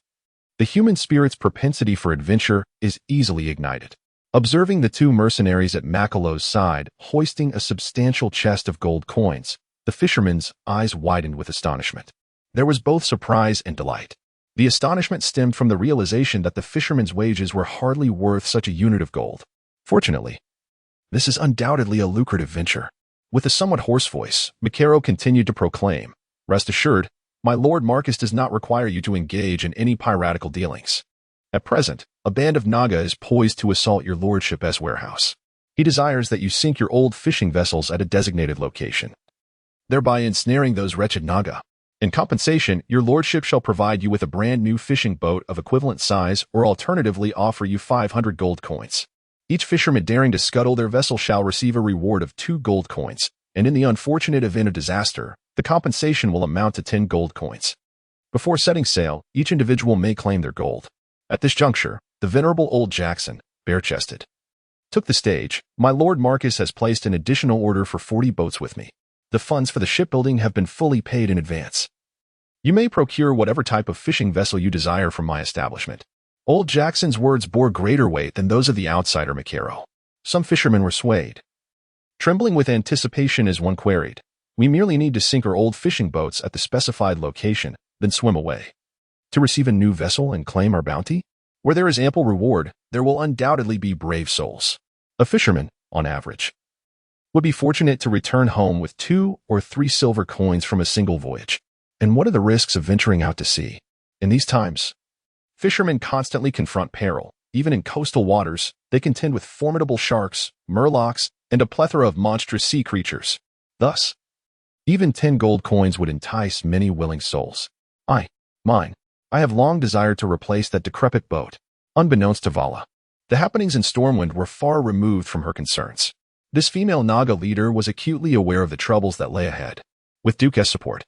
the human spirit's propensity for adventure is easily ignited. Observing the two mercenaries at Makalo's side hoisting a substantial chest of gold coins, the fisherman's eyes widened with astonishment. There was both surprise and delight. The astonishment stemmed from the realization that the fisherman's wages were hardly worth such a unit of gold. Fortunately, this is undoubtedly a lucrative venture. With a somewhat hoarse voice, Makaro continued to proclaim, "Rest assured, my Lord Marcus does not require you to engage in any piratical dealings. At present, a band of Naga is poised to assault your lordship's warehouse. He desires that you sink your old fishing vessels at a designated location, thereby ensnaring those wretched Naga. In compensation, your lordship shall provide you with a brand new fishing boat of equivalent size or alternatively offer you 500 gold coins. Each fisherman daring to scuttle their vessel shall receive a reward of 2 gold coins, and in the unfortunate event of disaster, the compensation will amount to 10 gold coins. Before setting sail, each individual may claim their gold." At this juncture, the venerable old Jackson, bare-chested, took the stage. "My Lord Marcus has placed an additional order for 40 boats with me. The funds for the shipbuilding have been fully paid in advance. You may procure whatever type of fishing vessel you desire from my establishment." Old Jackson's words bore greater weight than those of the outsider Makaro. Some fishermen were swayed, trembling with anticipation as one queried, "We merely need to sink our old fishing boats at the specified location, then swim away, to receive a new vessel and claim our bounty? Where there is ample reward, there will undoubtedly be brave souls. A fisherman, on average, would be fortunate to return home with 2 or 3 silver coins from a single voyage. And what are the risks of venturing out to sea? In these times, fishermen constantly confront peril. Even in coastal waters, they contend with formidable sharks, murlocs, and a plethora of monstrous sea creatures. Thus, even 10 gold coins would entice many willing souls. Mine. I have long desired to replace that decrepit boat." Unbeknownst to Vala, the happenings in Stormwind were far removed from her concerns. This female Naga leader was acutely aware of the troubles that lay ahead. With Duke's support,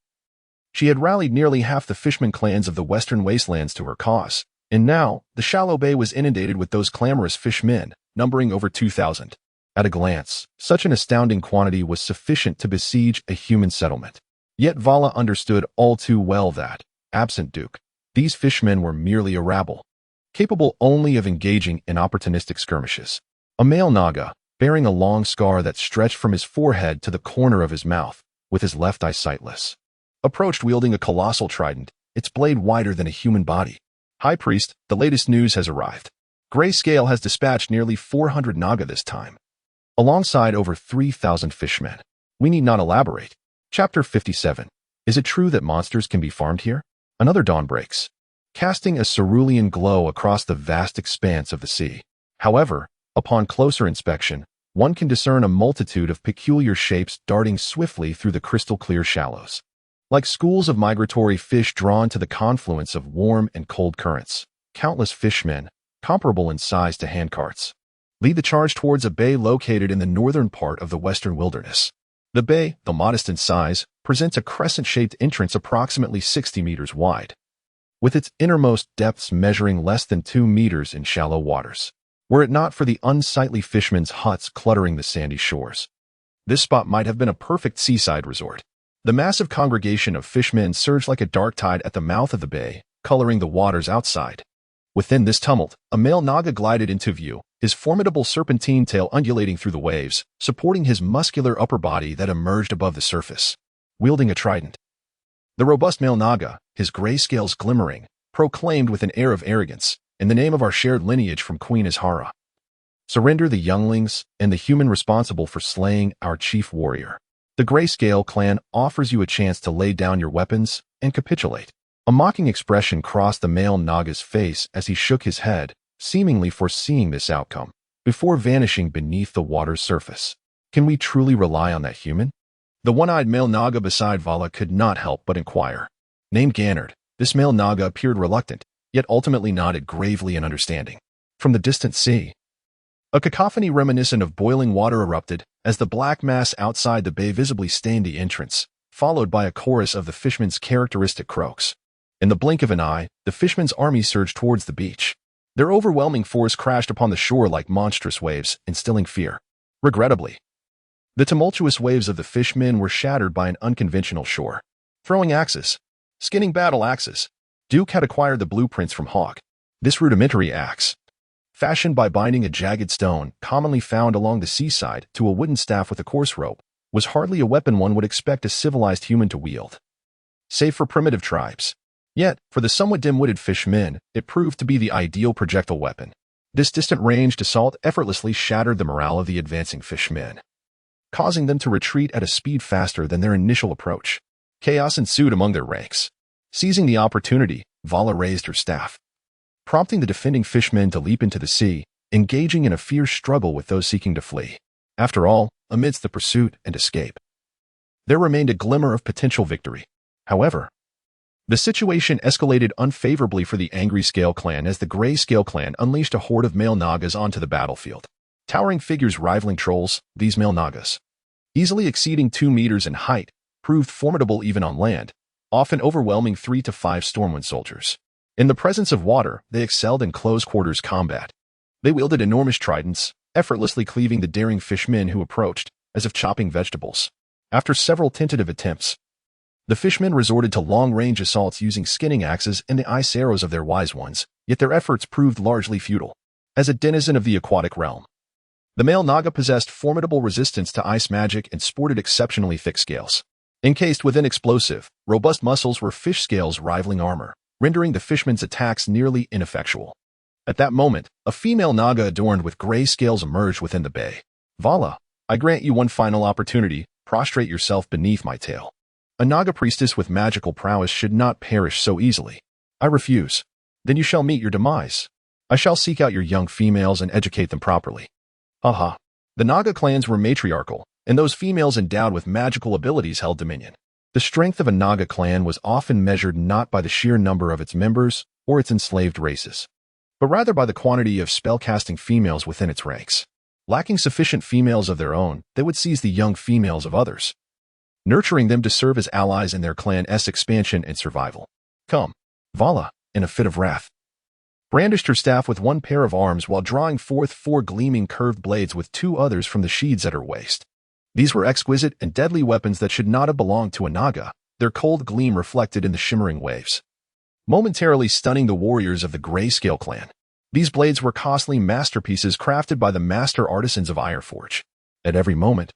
she had rallied nearly half the fishman clans of the western wastelands to her cause, and now the shallow bay was inundated with those clamorous fishmen, numbering over 2,000. At a glance, such an astounding quantity was sufficient to besiege a human settlement. Yet Vala understood all too well that, absent Duke, these fishmen were merely a rabble, capable only of engaging in opportunistic skirmishes. A male Naga, bearing a long scar that stretched from his forehead to the corner of his mouth, with his left eye sightless, approached wielding a colossal trident, its blade wider than a human body. "High Priest, the latest news has arrived. Grayscale has dispatched nearly 400 Naga this time, alongside over 3,000 fishmen. We need not elaborate." Chapter 57. Is it true that monsters can be farmed here? Another dawn breaks. casting a cerulean glow across the vast expanse of the sea. However, upon closer inspection, one can discern a multitude of peculiar shapes darting swiftly through the crystal-clear shallows. Like schools of migratory fish drawn to the confluence of warm and cold currents, countless fishmen, comparable in size to handcarts, lead the charge towards a bay located in the northern part of the western wilderness. The bay, though modest in size, presents a crescent-shaped entrance approximately 60 meters wide, with its innermost depths measuring less than 2 meters in shallow waters. Were it not for the unsightly fishermen's huts cluttering the sandy shores, this spot might have been a perfect seaside resort. The massive congregation of fishmen surged like a dark tide at the mouth of the bay, coloring the waters outside. Within this tumult, a male Naga glided into view, his formidable serpentine tail undulating through the waves, supporting his muscular upper body that emerged above the surface, wielding a trident. The robust male Naga, his gray scales glimmering, proclaimed with an air of arrogance, "In the name of our shared lineage from Queen Ishara, surrender the younglings and the human responsible for slaying our chief warrior. The Grayscale clan offers you a chance to lay down your weapons and capitulate." A mocking expression crossed the male Naga's face as he shook his head, seemingly foreseeing this outcome, before vanishing beneath the water's surface. Can we truly rely on that human? The one-eyed male Naga beside Vala could not help but inquire. Named Gannard, this male Naga appeared reluctant, yet ultimately nodded gravely in understanding. From the distant sea, a cacophony reminiscent of boiling water erupted as the black mass outside the bay visibly stained the entrance, followed by a chorus of the fishmen's characteristic croaks. In the blink of an eye, the fishmen's army surged towards the beach. Their overwhelming force crashed upon the shore like monstrous waves, instilling fear. Regrettably, the tumultuous waves of the fishmen were shattered by an unconventional shore. Throwing axes, skinning battle axes. Duke had acquired the blueprints from Hawk. This rudimentary axe, fashioned by binding a jagged stone, commonly found along the seaside, to a wooden staff with a coarse rope, was hardly a weapon one would expect a civilized human to wield, save for primitive tribes. Yet, for the somewhat dim-witted fishmen, it proved to be the ideal projectile weapon. This distant-ranged assault effortlessly shattered the morale of the advancing fishmen, causing them to retreat at a speed faster than their initial approach. Chaos ensued among their ranks. Seizing the opportunity, Vala raised her staff, prompting the defending fishmen to leap into the sea, engaging in a fierce struggle with those seeking to flee. After all, amidst the pursuit and escape, there remained a glimmer of potential victory. However, the situation escalated unfavorably for the angry Scale clan as the Gray Scale clan unleashed a horde of male Nagas onto the battlefield. Towering figures rivaling trolls, these male Nagas, easily exceeding 2 meters in height, proved formidable even on land, often overwhelming 3 to 5 Stormwind soldiers. In the presence of water, they excelled in close-quarters combat. They wielded enormous tridents, effortlessly cleaving the daring fishmen who approached, as if chopping vegetables. After several tentative attempts, the fishmen resorted to long-range assaults using skinning axes and the ice arrows of their wise ones, yet their efforts proved largely futile. As a denizen of the aquatic realm, the male Naga possessed formidable resistance to ice magic and sported exceptionally thick scales. Encased within explosive, robust muscles were fish scales rivaling armor, rendering the fishmen's attacks nearly ineffectual. At that moment, a female Naga adorned with gray scales emerged within the bay. "Vala, I grant you one final opportunity. Prostrate yourself beneath my tail. A Naga priestess with magical prowess should not perish so easily." "I refuse." "Then you shall meet your demise. I shall seek out your young females and educate them properly." Haha. The Naga clans were matriarchal, and those females endowed with magical abilities held dominion. The strength of a Naga clan was often measured not by the sheer number of its members or its enslaved races, but rather by the quantity of spellcasting females within its ranks. Lacking sufficient females of their own, they would seize the young females of others, nurturing them to serve as allies in their clan's expansion and survival. "Come." Vala, in a fit of wrath, brandished her staff with one pair of arms while drawing forth 4 gleaming curved blades with 2 others from the sheaths at her waist. These were exquisite and deadly weapons that should not have belonged to a Naga, their cold gleam reflected in the shimmering waves, momentarily stunning the warriors of the Grayscale clan. These blades were costly masterpieces crafted by the master artisans of Ironforge. At every moment,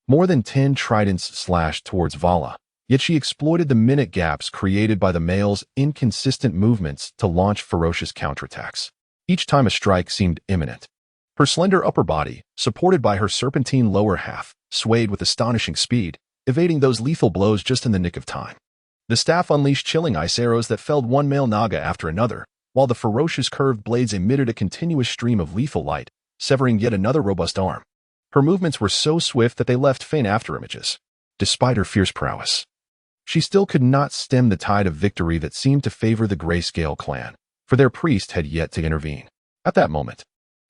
more than 10 tridents slashed towards Vala, yet she exploited the minute gaps created by the male's inconsistent movements to launch ferocious counterattacks. Each time a strike seemed imminent. Her slender upper body, supported by her serpentine lower half, swayed with astonishing speed, evading those lethal blows just in the nick of time. The staff unleashed chilling ice arrows that felled one male Naga after another, while the ferocious curved blades emitted a continuous stream of lethal light, severing yet another robust arm. Her movements were so swift that they left faint afterimages. Despite her fierce prowess, she still could not stem the tide of victory that seemed to favor the Grayscale clan, for their priest had yet to intervene. At that moment,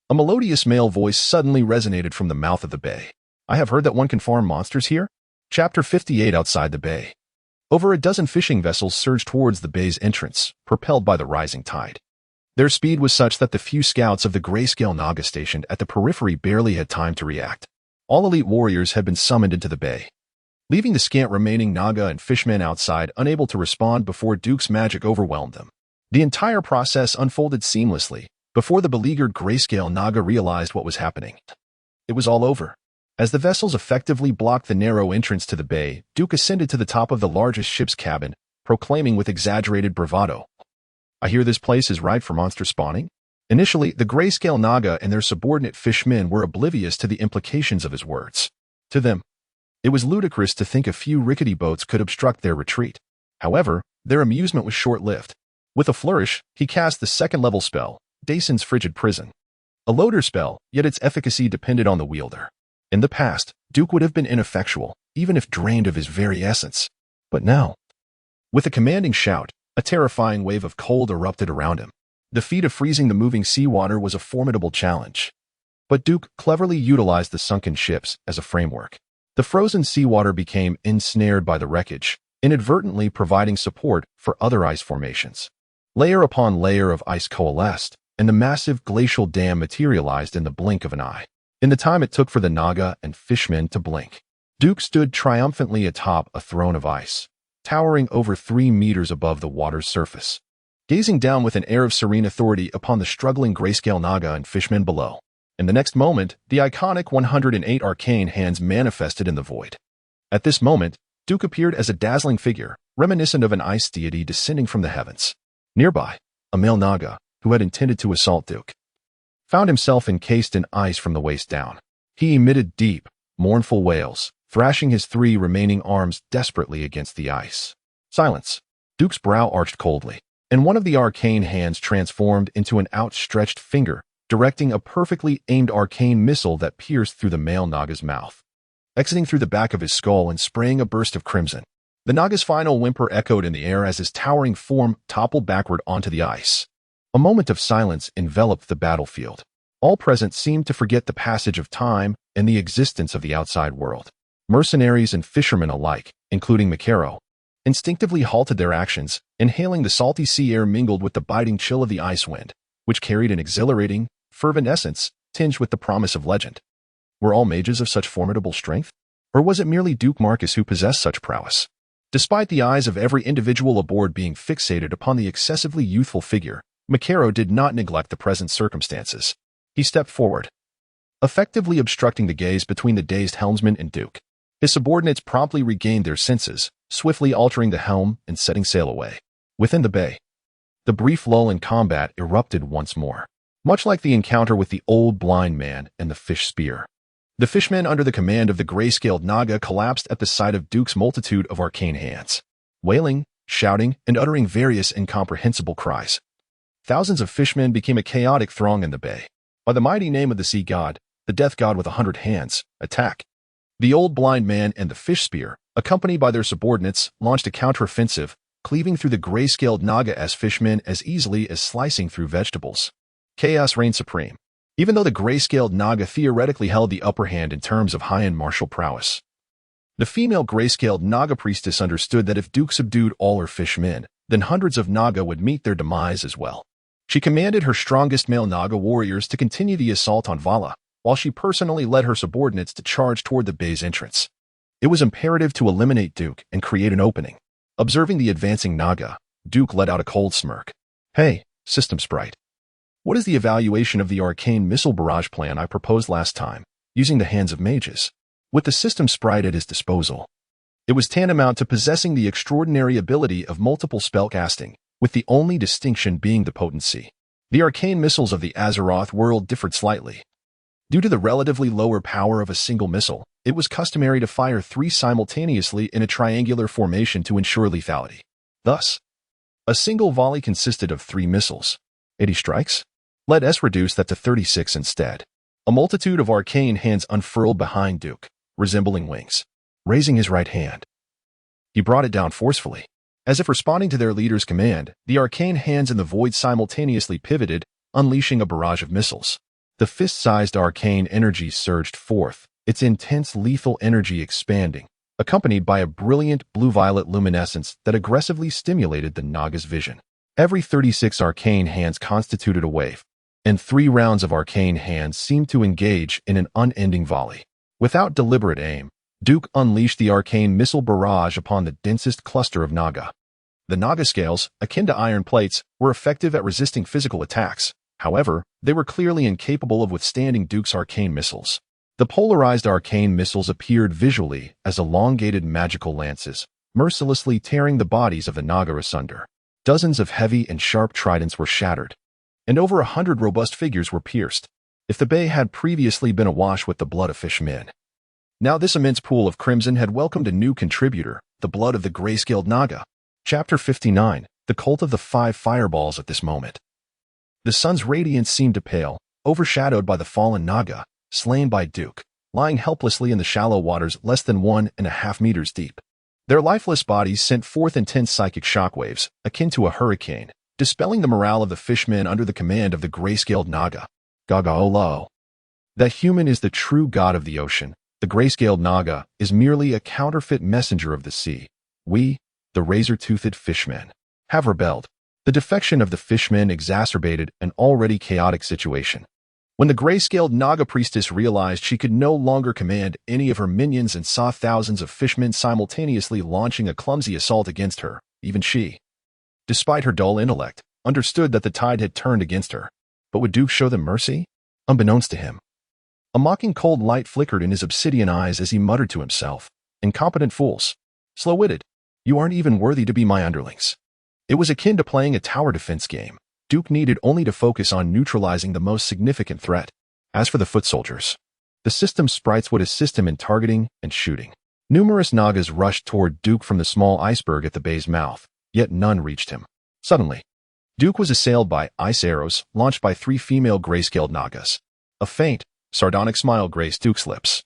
a melodious male voice suddenly resonated from the mouth of the bay. "I have heard that one can farm monsters here?" Chapter 58. Outside the bay. Over a dozen fishing vessels surged towards the bay's entrance, propelled by the rising tide. Their speed was such that the few scouts of the Grayscale Naga stationed at the periphery barely had time to react. All elite warriors had been summoned into the bay, leaving the scant remaining Naga and fishmen outside unable to respond before Duke's magic overwhelmed them. The entire process unfolded seamlessly before the beleaguered Grayscale Naga realized what was happening. It was all over. As the vessels effectively blocked the narrow entrance to the bay, Duke ascended to the top of the largest ship's cabin, proclaiming with exaggerated bravado, "I hear this place is ripe for monster spawning." Initially, the Grayscale Naga and their subordinate fishmen were oblivious to the implications of his words. To them, it was ludicrous to think a few rickety boats could obstruct their retreat. However, their amusement was short-lived. With a flourish, he cast the second-level spell, Dason's Frigid Prison. A loader spell, yet its efficacy depended on the wielder. In the past, Duke would have been ineffectual, even if drained of his very essence. But now, with a commanding shout, a terrifying wave of cold erupted around him. The feat of freezing the moving seawater was a formidable challenge. But Duke cleverly utilized the sunken ships as a framework. The frozen seawater became ensnared by the wreckage, inadvertently providing support for other ice formations. Layer upon layer of ice coalesced, and the massive glacial dam materialized in the blink of an eye. In the time it took for the Naga and fishmen to blink, Duke stood triumphantly atop a throne of ice, towering over 3 meters above the water's surface, gazing down with an air of serene authority upon the struggling Grayscale Naga and fishmen below. In the next moment, the iconic 108 arcane hands manifested in the void. At this moment, Duke appeared as a dazzling figure, reminiscent of an ice deity descending from the heavens. Nearby, a male Naga, who had intended to assault Duke, found himself encased in ice from the waist down. He emitted deep, mournful wails, thrashing his 3 remaining arms desperately against the ice. Silence. Duke's brow arched coldly, and one of the arcane hands transformed into an outstretched finger, directing a perfectly aimed arcane missile that pierced through the male Naga's mouth, exiting through the back of his skull and spraying a burst of crimson. The Naga's final whimper echoed in the air as his towering form toppled backward onto the ice. A moment of silence enveloped the battlefield. All present seemed to forget the passage of time and the existence of the outside world. Mercenaries and fishermen alike, including Makaro, instinctively halted their actions, inhaling the salty sea air mingled with the biting chill of the ice wind, which carried an exhilarating, fervent essence tinged with the promise of legend. Were all mages of such formidable strength? Or was it merely Duke Marcus who possessed such prowess? Despite the eyes of every individual aboard being fixated upon the excessively youthful figure, Makaro did not neglect the present circumstances. He stepped forward, effectively obstructing the gaze between the dazed helmsman and Duke. His subordinates promptly regained their senses, swiftly altering the helm and setting sail away. Within the bay, the brief lull in combat erupted once more, much like the encounter with the old blind man and the fish spear. The fishmen under the command of the Grayscaled Naga collapsed at the sight of Duke's multitude of arcane hands, wailing, shouting, and uttering various incomprehensible cries. Thousands of fishmen became a chaotic throng in the bay. By the mighty name of the sea god, the death god with 100 hands, attack! The old blind man and the fish spear, accompanied by their subordinates, launched a counteroffensive, cleaving through the Grayscaled Naga as fishmen as easily as slicing through vegetables. Chaos reigned supreme, even though the Grayscaled Naga theoretically held the upper hand in terms of high-end martial prowess. The female Grayscaled Naga priestess understood that if Duke subdued all her fishmen, then hundreds of Naga would meet their demise as well. She commanded her strongest male Naga warriors to continue the assault on Vala, while she personally led her subordinates to charge toward the bay's entrance. It was imperative to eliminate Duke and create an opening. Observing the advancing Naga, Duke let out a cold smirk. "Hey, system sprite. What is the evaluation of the arcane missile barrage plan I proposed last time, using the hands of mages?" With the system sprite at his disposal, it was tantamount to possessing the extraordinary ability of multiple spellcasting, with the only distinction being the potency. The arcane missiles of the Azeroth world differed slightly. Due to the relatively lower power of a single missile, it was customary to fire 3 simultaneously in a triangular formation to ensure lethality. Thus, a single volley consisted of 3 missiles. 80 strikes? Let us reduce that to 36 instead. A multitude of arcane hands unfurled behind Duke, resembling wings. Raising his right hand, he brought it down forcefully. As if responding to their leader's command, the arcane hands in the void simultaneously pivoted, unleashing a barrage of missiles. The fist-sized arcane energy surged forth, its intense lethal energy expanding, accompanied by a brilliant blue-violet luminescence that aggressively stimulated the Naga's vision. Every 36 arcane hands constituted a wave, and 3 rounds of arcane hands seemed to engage in an unending volley. Without deliberate aim, Duke unleashed the arcane missile barrage upon the densest cluster of Naga. The Naga scales, akin to iron plates, were effective at resisting physical attacks. However, they were clearly incapable of withstanding Duke's arcane missiles. The polarized arcane missiles appeared visually as elongated magical lances, mercilessly tearing the bodies of the Naga asunder. Dozens of heavy and sharp tridents were shattered, and over 100 robust figures were pierced. If the bay had previously been awash with the blood of fishmen, now this immense pool of crimson had welcomed a new contributor, the blood of the gray-scaled Naga. Chapter 59, The Cult of the 5 Fireballs. At this moment, the sun's radiance seemed to pale, overshadowed by the fallen Naga, slain by Duke, lying helplessly in the shallow waters less than 1.5 meters deep. Their lifeless bodies sent forth intense psychic shockwaves, akin to a hurricane, dispelling the morale of the fishmen under the command of the gray-scaled Naga. Gaga-olo. That human is the true god of the ocean. The gray-scaled Naga is merely a counterfeit messenger of the sea. We, the razor-toothed fishmen, have rebelled. The defection of the fishmen exacerbated an already chaotic situation. When the gray-scaled Naga priestess realized she could no longer command any of her minions and saw thousands of fishmen simultaneously launching a clumsy assault against her, even she, despite her dull intellect, understood that the tide had turned against her. But would Duke show them mercy? Unbeknownst to him, a mocking cold light flickered in his obsidian eyes as he muttered to himself, "Incompetent fools. Slow-witted. You aren't even worthy to be my underlings." It was akin to playing a tower defense game. Duke needed only to focus on neutralizing the most significant threat. As for the foot soldiers, the system's sprites would assist him in targeting and shooting. Numerous Nagas rushed toward Duke from the small iceberg at the bay's mouth, yet none reached him. Suddenly, Duke was assailed by ice arrows launched by 3 female gray-scaled Nagas. A faint, sardonic smile graced Duke's lips.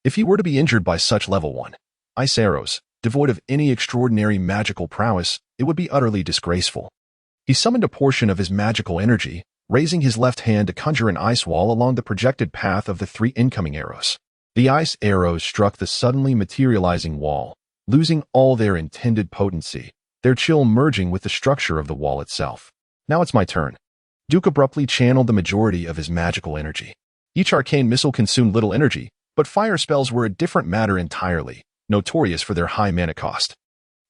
If he were to be injured by such level 1 ice arrows, devoid of any extraordinary magical prowess, it would be utterly disgraceful. He summoned a portion of his magical energy, raising his left hand to conjure an ice wall along the projected path of the 3 incoming arrows. The ice arrows struck the suddenly materializing wall, losing all their intended potency, their chill merging with the structure of the wall itself. Now it's my turn. Duke abruptly channeled the majority of his magical energy. Each arcane missile consumed little energy, but fire spells were a different matter entirely, notorious for their high mana cost.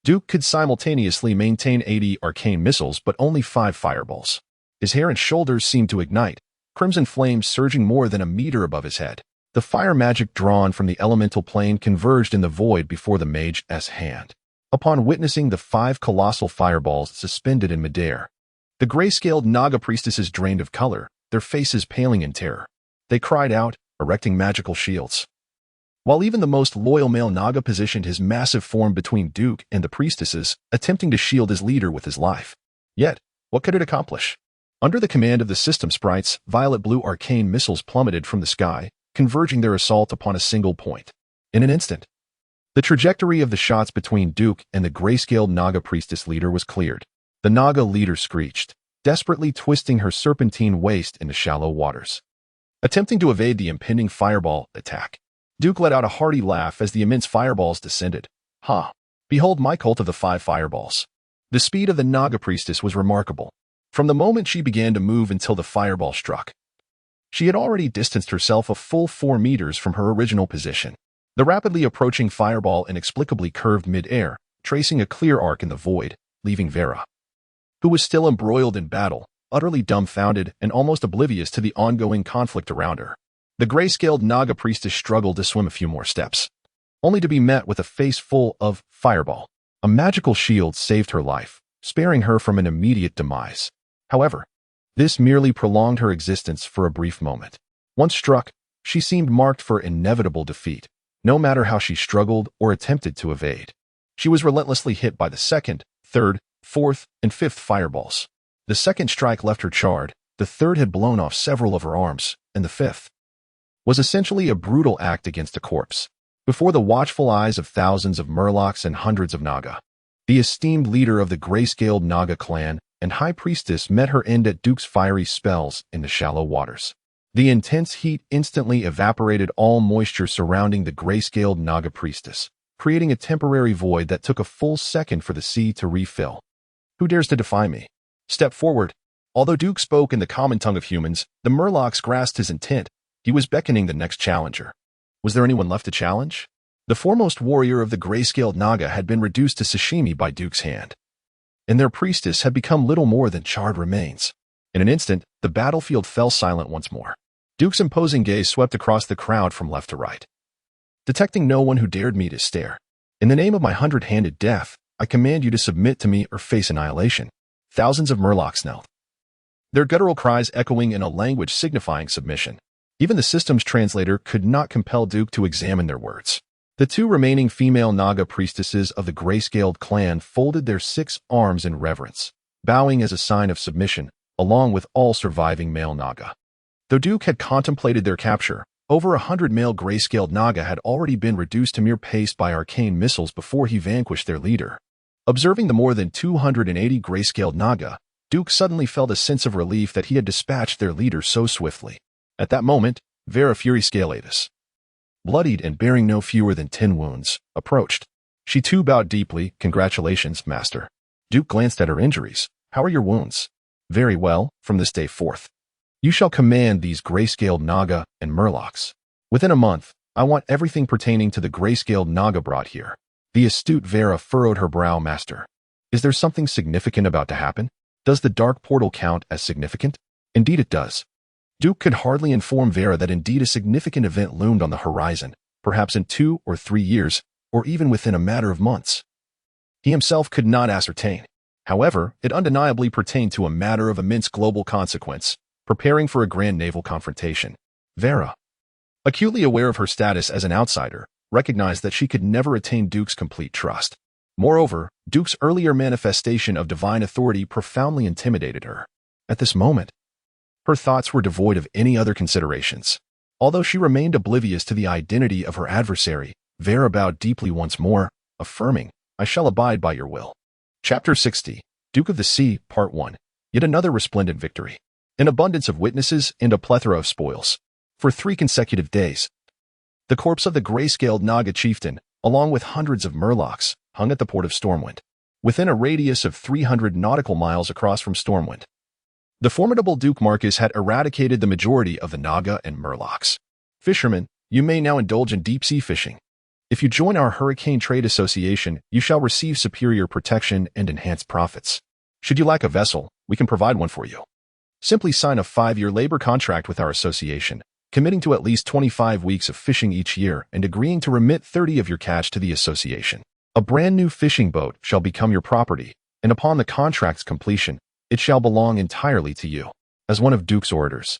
Duke could simultaneously maintain 80 arcane missiles but only 5 fireballs. His hair and shoulders seemed to ignite, crimson flames surging more than a meter above his head. The fire magic drawn from the elemental plane converged in the void before the mage's hand. Upon witnessing the 5 colossal fireballs suspended in midair, the gray-scaled Naga priestesses drained of color, their faces paling in terror. They cried out, erecting magical shields. While even the most loyal male Naga positioned his massive form between Duke and the priestesses, attempting to shield his leader with his life. Yet, what could it accomplish? Under the command of the system sprites, violet-blue arcane missiles plummeted from the sky, converging their assault upon a single point. In an instant, the trajectory of the shots between Duke and the gray-scaled Naga priestess leader was cleared. The Naga leader screeched, desperately twisting her serpentine waist into shallow waters. Attempting to evade the impending fireball attack, Duke let out a hearty laugh as the immense fireballs descended. Ha! Behold my cult of the 5 fireballs. The speed of the Naga priestess was remarkable. From the moment she began to move until the fireball struck, she had already distanced herself a full 4 meters from her original position. The rapidly approaching fireball inexplicably curved mid-air, tracing a clear arc in the void, leaving Vera, who was still embroiled in battle, utterly dumbfounded and almost oblivious to the ongoing conflict around her. The gray-scaled Naga priestess struggled to swim a few more steps, only to be met with a face full of fireball. A magical shield saved her life, sparing her from an immediate demise. However, this merely prolonged her existence for a brief moment. Once struck, she seemed marked for inevitable defeat, no matter how she struggled or attempted to evade. She was relentlessly hit by the second, third, fourth, and fifth fireballs. The second strike left her charred, the third had blown off several of her arms, and the fifth was essentially a brutal act against a corpse. Before the watchful eyes of thousands of murlocs and hundreds of Naga, the esteemed leader of the gray-scaled Naga clan and high priestess met her end at Duke's fiery spells in the shallow waters. The intense heat instantly evaporated all moisture surrounding the gray-scaled Naga priestess, creating a temporary void that took a full second for the sea to refill. Who dares to defy me? Step forward. Although Duke spoke in the common tongue of humans, the murlocs grasped his intent. He was beckoning the next challenger. Was there anyone left to challenge? The foremost warrior of the gray-scaled Naga had been reduced to sashimi by Duke's hand, and their priestess had become little more than charred remains. In an instant, the battlefield fell silent once more. Duke's imposing gaze swept across the crowd from left to right, detecting no one who dared meet his stare. In the name of my hundred-handed death, I command you to submit to me or face annihilation. Thousands of murlocs knelt, their guttural cries echoing in a language signifying submission. Even the system's translator could not compel Duke to examine their words. The two remaining female Naga priestesses of the gray-scaled clan folded their 6 arms in reverence, bowing as a sign of submission, along with all surviving male Naga. Though Duke had contemplated their capture, over 100 male gray-scaled Naga had already been reduced to mere paste by arcane missiles before he vanquished their leader. Observing the more than 280 gray-scaled Naga, Duke suddenly felt a sense of relief that he had dispatched their leader so swiftly. At that moment, Vera Fury Escalates, bloodied and bearing no fewer than 10 wounds, approached. She too bowed deeply. Congratulations, master. Duke glanced at her injuries. How are your wounds? Very well, from this day forth. You shall command these gray-scaled Naga and murlocs. Within a month, I want everything pertaining to the gray-scaled Naga brought here. The astute Vera furrowed her brow. Master, is there something significant about to happen? Does the dark portal count as significant? Indeed it does. Duke could hardly inform Vera that indeed a significant event loomed on the horizon, perhaps in 2 or 3 years, or even within a matter of months. He himself could not ascertain. However, it undeniably pertained to a matter of immense global consequence, preparing for a grand naval confrontation. Vera, acutely aware of her status as an outsider, recognized that she could never attain Duke's complete trust. Moreover, Duke's earlier manifestation of divine authority profoundly intimidated her. At this moment, her thoughts were devoid of any other considerations. Although she remained oblivious to the identity of her adversary, Vera bowed deeply once more, affirming, I shall abide by your will. Chapter 60, Duke of the Sea, Part 1. Yet another resplendent victory. An abundance of witnesses and a plethora of spoils. For 3 consecutive days, the corpse of the gray-scaled Naga chieftain, along with hundreds of murlocs, hung at the port of Stormwind, within a radius of 300 nautical miles across from Stormwind. The formidable Duke Marcus had eradicated the majority of the Naga and murlocs. Fishermen, you may now indulge in deep-sea fishing. If you join our Hurricane Trade Association, you shall receive superior protection and enhanced profits. Should you lack a vessel, we can provide one for you. Simply sign a 5-year labor contract with our association, committing to at least 25 weeks of fishing each year and agreeing to remit 30 of your catch to the association. A brand new fishing boat shall become your property, and upon the contract's completion, it shall belong entirely to you. As one of Duke's orators,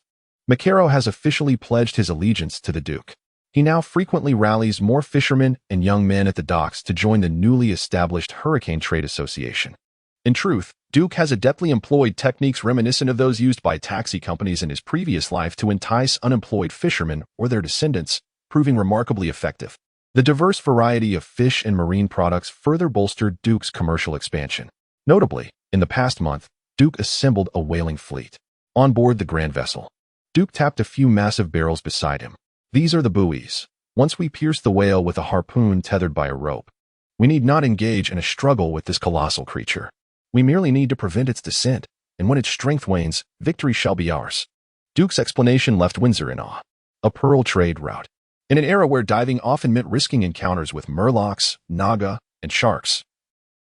Makaro has officially pledged his allegiance to the Duke. He now frequently rallies more fishermen and young men at the docks to join the newly established Hurricane Trade Association. In truth, Duke has adeptly employed techniques reminiscent of those used by taxi companies in his previous life to entice unemployed fishermen or their descendants, proving remarkably effective. The diverse variety of fish and marine products further bolstered Duke's commercial expansion. Notably, in the past month, Duke assembled a whaling fleet. On board the grand vessel, Duke tapped a few massive barrels beside him. These are the buoys. Once we pierce the whale with a harpoon tethered by a rope, we need not engage in a struggle with this colossal creature. We merely need to prevent its descent, and when its strength wanes, victory shall be ours. Duke's explanation left Windsor in awe. A pearl trade route. In an era where diving often meant risking encounters with murlocs, Naga, and sharks,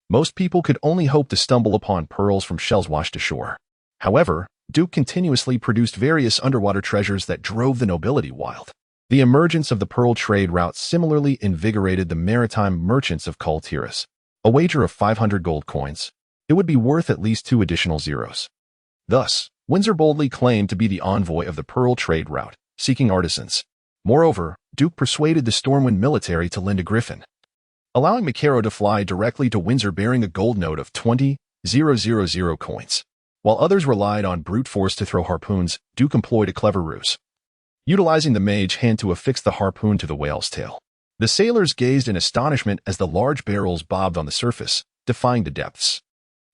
most people could only hope to stumble upon pearls from shells washed ashore. However, Duke continuously produced various underwater treasures that drove the nobility wild. The emergence of the pearl trade route similarly invigorated the maritime merchants of Kul Tiras. A wager of 500 gold coins, it would be worth at least 2 additional zeros. Thus, Windsor boldly claimed to be the envoy of the pearl trade route, seeking artisans. Moreover, Duke persuaded the Stormwind military to lend a griffin, allowing Makaro to fly directly to Windsor bearing a gold note of 20,000 coins. While others relied on brute force to throw harpoons, Duke employed a clever ruse, utilizing the mage hand to affix the harpoon to the whale's tail. The sailors gazed in astonishment as the large barrels bobbed on the surface, defying the depths.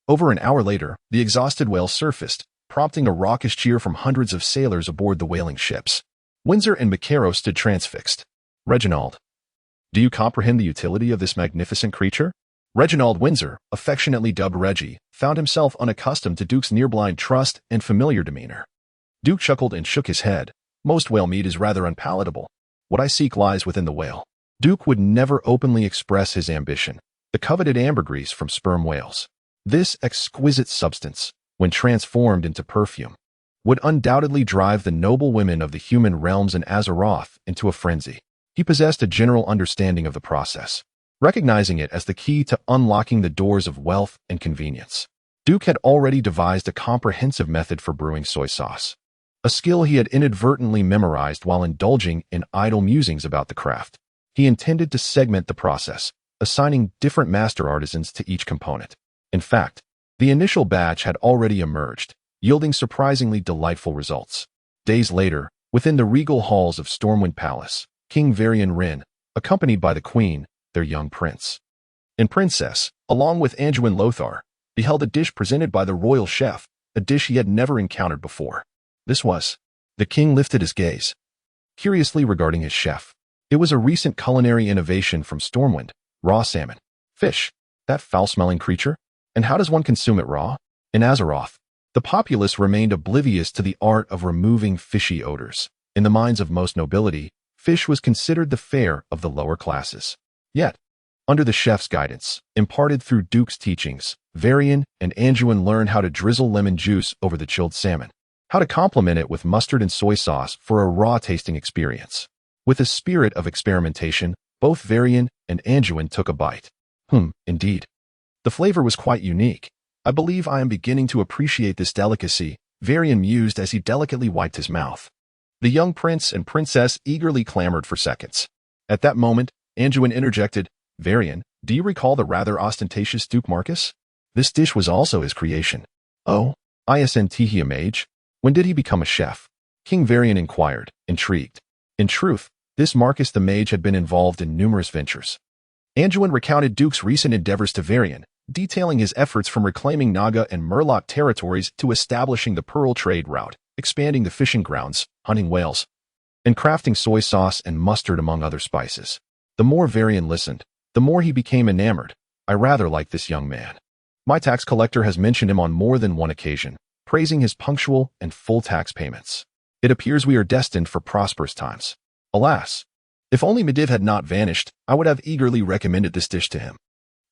Over an hour later, the exhausted whale surfaced, prompting a raucous cheer from hundreds of sailors aboard the whaling ships. Windsor and Makaro stood transfixed. Reginald, do you comprehend the utility of this magnificent creature? Reginald Windsor, affectionately dubbed Reggie, found himself unaccustomed to Duke's near-blind trust and familiar demeanor. Duke chuckled and shook his head. Most whale meat is rather unpalatable. What I seek lies within the whale. Duke would never openly express his ambition, the coveted ambergris from sperm whales. This exquisite substance, when transformed into perfume, would undoubtedly drive the noble women of the human realms in Azeroth into a frenzy. He possessed a general understanding of the process, recognizing it as the key to unlocking the doors of wealth and convenience. Duke had already devised a comprehensive method for brewing soy sauce, a skill he had inadvertently memorized while indulging in idle musings about the craft. He intended to segment the process, assigning different master artisans to each component. In fact, the initial batch had already emerged, yielding surprisingly delightful results. Days later, within the regal halls of Stormwind Palace, King Varian Wrynn, accompanied by the Queen, their young prince, and princess, along with Anduin Lothar, beheld a dish presented by the royal chef, a dish he had never encountered before. This was. The king lifted his gaze, curiously regarding his chef. It was a recent culinary innovation from Stormwind, raw salmon. Fish, that foul-smelling creature? And how does one consume it raw? In Azeroth, the populace remained oblivious to the art of removing fishy odors. In the minds of most nobility, fish was considered the fare of the lower classes. Yet, under the chef's guidance, imparted through Duke's teachings, Varian and Anduin learned how to drizzle lemon juice over the chilled salmon, how to complement it with mustard and soy sauce for a raw-tasting experience. With a spirit of experimentation, both Varian and Anduin took a bite. Indeed. The flavor was quite unique. I believe I am beginning to appreciate this delicacy, Varian mused as he delicately wiped his mouth. The young prince and princess eagerly clamored for seconds. At that moment, Anduin interjected, Varian, do you recall the rather ostentatious Duke Marcus? This dish was also his creation. Oh, isn't he a mage? When did he become a chef? King Varian inquired, intrigued. In truth, this Marcus the mage had been involved in numerous ventures. Anduin recounted Duke's recent endeavors to Varian, detailing his efforts from reclaiming Naga and Murloc territories to establishing the pearl trade route, expanding the fishing grounds, hunting whales, and crafting soy sauce and mustard among other spices. The more Varian listened, the more he became enamored. I rather like this young man. My tax collector has mentioned him on more than one occasion, praising his punctual and full tax payments. It appears we are destined for prosperous times. Alas, if only Medivh had not vanished, I would have eagerly recommended this dish to him.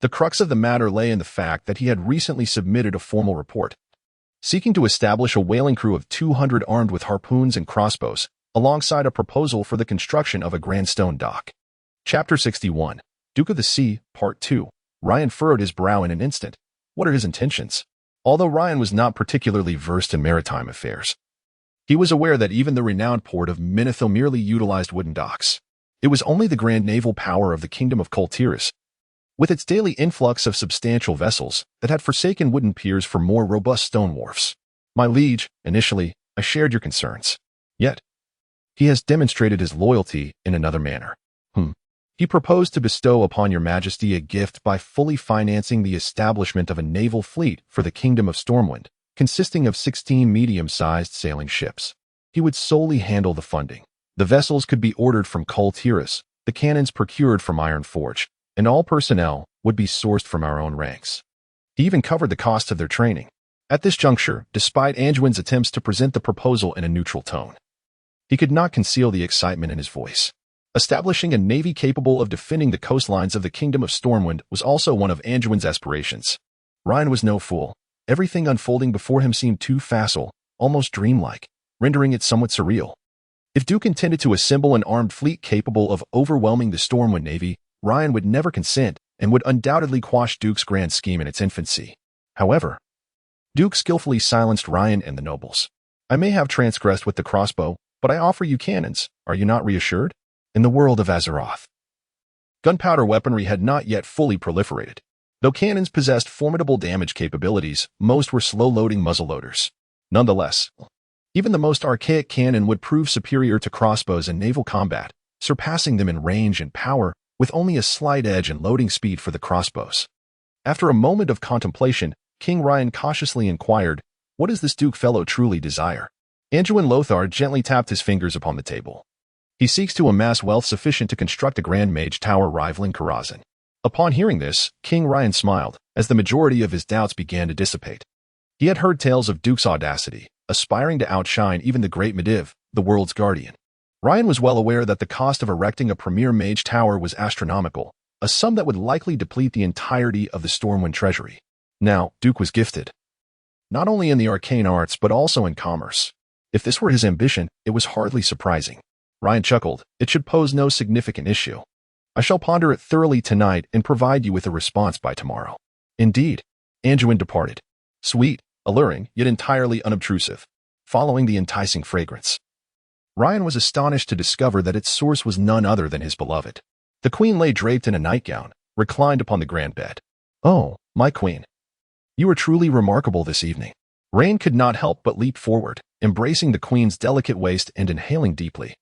The crux of the matter lay in the fact that he had recently submitted a formal report, seeking to establish a whaling crew of 200 armed with harpoons and crossbows, alongside a proposal for the construction of a grand stone dock. Chapter 61, Duke of the Sea, Part 2. Ryan furrowed his brow in an instant. What are his intentions? Although Ryan was not particularly versed in maritime affairs, he was aware that even the renowned port of Minithil merely utilized wooden docks. It was only the grand naval power of the Kingdom of Kultiris, with its daily influx of substantial vessels, that had forsaken wooden piers for more robust stone wharfs. My liege, initially, I shared your concerns. Yet, he has demonstrated his loyalty in another manner. He proposed to bestow upon your majesty a gift by fully financing the establishment of a naval fleet for the Kingdom of Stormwind, consisting of 16 medium-sized sailing ships. He would solely handle the funding. The vessels could be ordered from Kultiris, the cannons procured from Ironforge, and all personnel would be sourced from our own ranks. He even covered the cost of their training. At this juncture, despite Anduin's attempts to present the proposal in a neutral tone, he could not conceal the excitement in his voice. Establishing a navy capable of defending the coastlines of the Kingdom of Stormwind was also one of Anduin's aspirations. Ryan was no fool. Everything unfolding before him seemed too facile, almost dreamlike, rendering it somewhat surreal. If Duke intended to assemble an armed fleet capable of overwhelming the Stormwind Navy, Ryan would never consent and would undoubtedly quash Duke's grand scheme in its infancy. However, Duke skillfully silenced Ryan and the nobles. I may have transgressed with the crossbow, but I offer you cannons. Are you not reassured? In the world of Azeroth, Gunpowder weaponry had not yet fully proliferated. Though cannons possessed formidable damage capabilities, most were slow-loading muzzleloaders. Nonetheless, even the most archaic cannon would prove superior to crossbows in naval combat, surpassing them in range and power, with only a slight edge in loading speed for the crossbows. After a moment of contemplation, King Ryan cautiously inquired, "What does this Duke fellow truly desire?" Anduin Lothar gently tapped his fingers upon the table. "He seeks to amass wealth sufficient to construct a grand mage tower rivaling Karazhan." Upon hearing this, King Ryan smiled, as the majority of his doubts began to dissipate. He had heard tales of Duke's audacity, aspiring to outshine even the great Medivh, the world's guardian. Ryan was well aware that the cost of erecting a premier mage tower was astronomical, a sum that would likely deplete the entirety of the Stormwind treasury. Now, Duke was gifted, not only in the arcane arts but also in commerce. If this were his ambition, it was hardly surprising. Ryan chuckled. "It should pose no significant issue. I shall ponder it thoroughly tonight and provide you with a response by tomorrow." Indeed. Anduin departed. Sweet, alluring, yet entirely unobtrusive, following the enticing fragrance. Ryan was astonished to discover that its source was none other than his beloved. The queen lay draped in a nightgown, reclined upon the grand bed. "Oh, my queen. You are truly remarkable this evening." Rain could not help but leap forward, embracing the queen's delicate waist and inhaling deeply,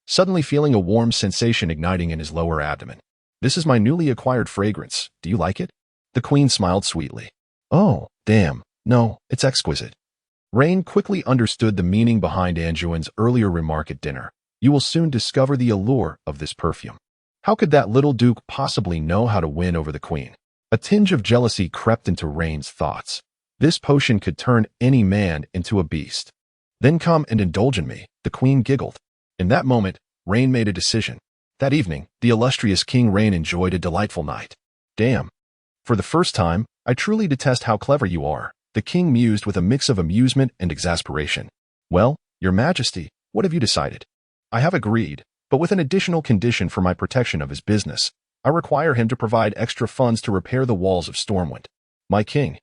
suddenly feeling a warm sensation igniting in his lower abdomen. "This is my newly acquired fragrance. Do you like it?" The queen smiled sweetly. "Oh, damn. No, it's exquisite." Rain quickly understood the meaning behind Anduin's earlier remark at dinner. "You will soon discover the allure of this perfume." How could that little Duke possibly know how to win over the queen? A tinge of jealousy crept into Rain's thoughts. This potion could turn any man into a beast. "Then come and indulge in me," the queen giggled. In that moment, Rain made a decision. That evening, the illustrious King Rain enjoyed a delightful night. "Damn. For the first time, I truly detest how clever you are," the king mused with a mix of amusement and exasperation. "Well, your majesty, what have you decided?" "I have agreed, but with an additional condition for my protection of his business. I require him to provide extra funds to repair the walls of Stormwind." "My king."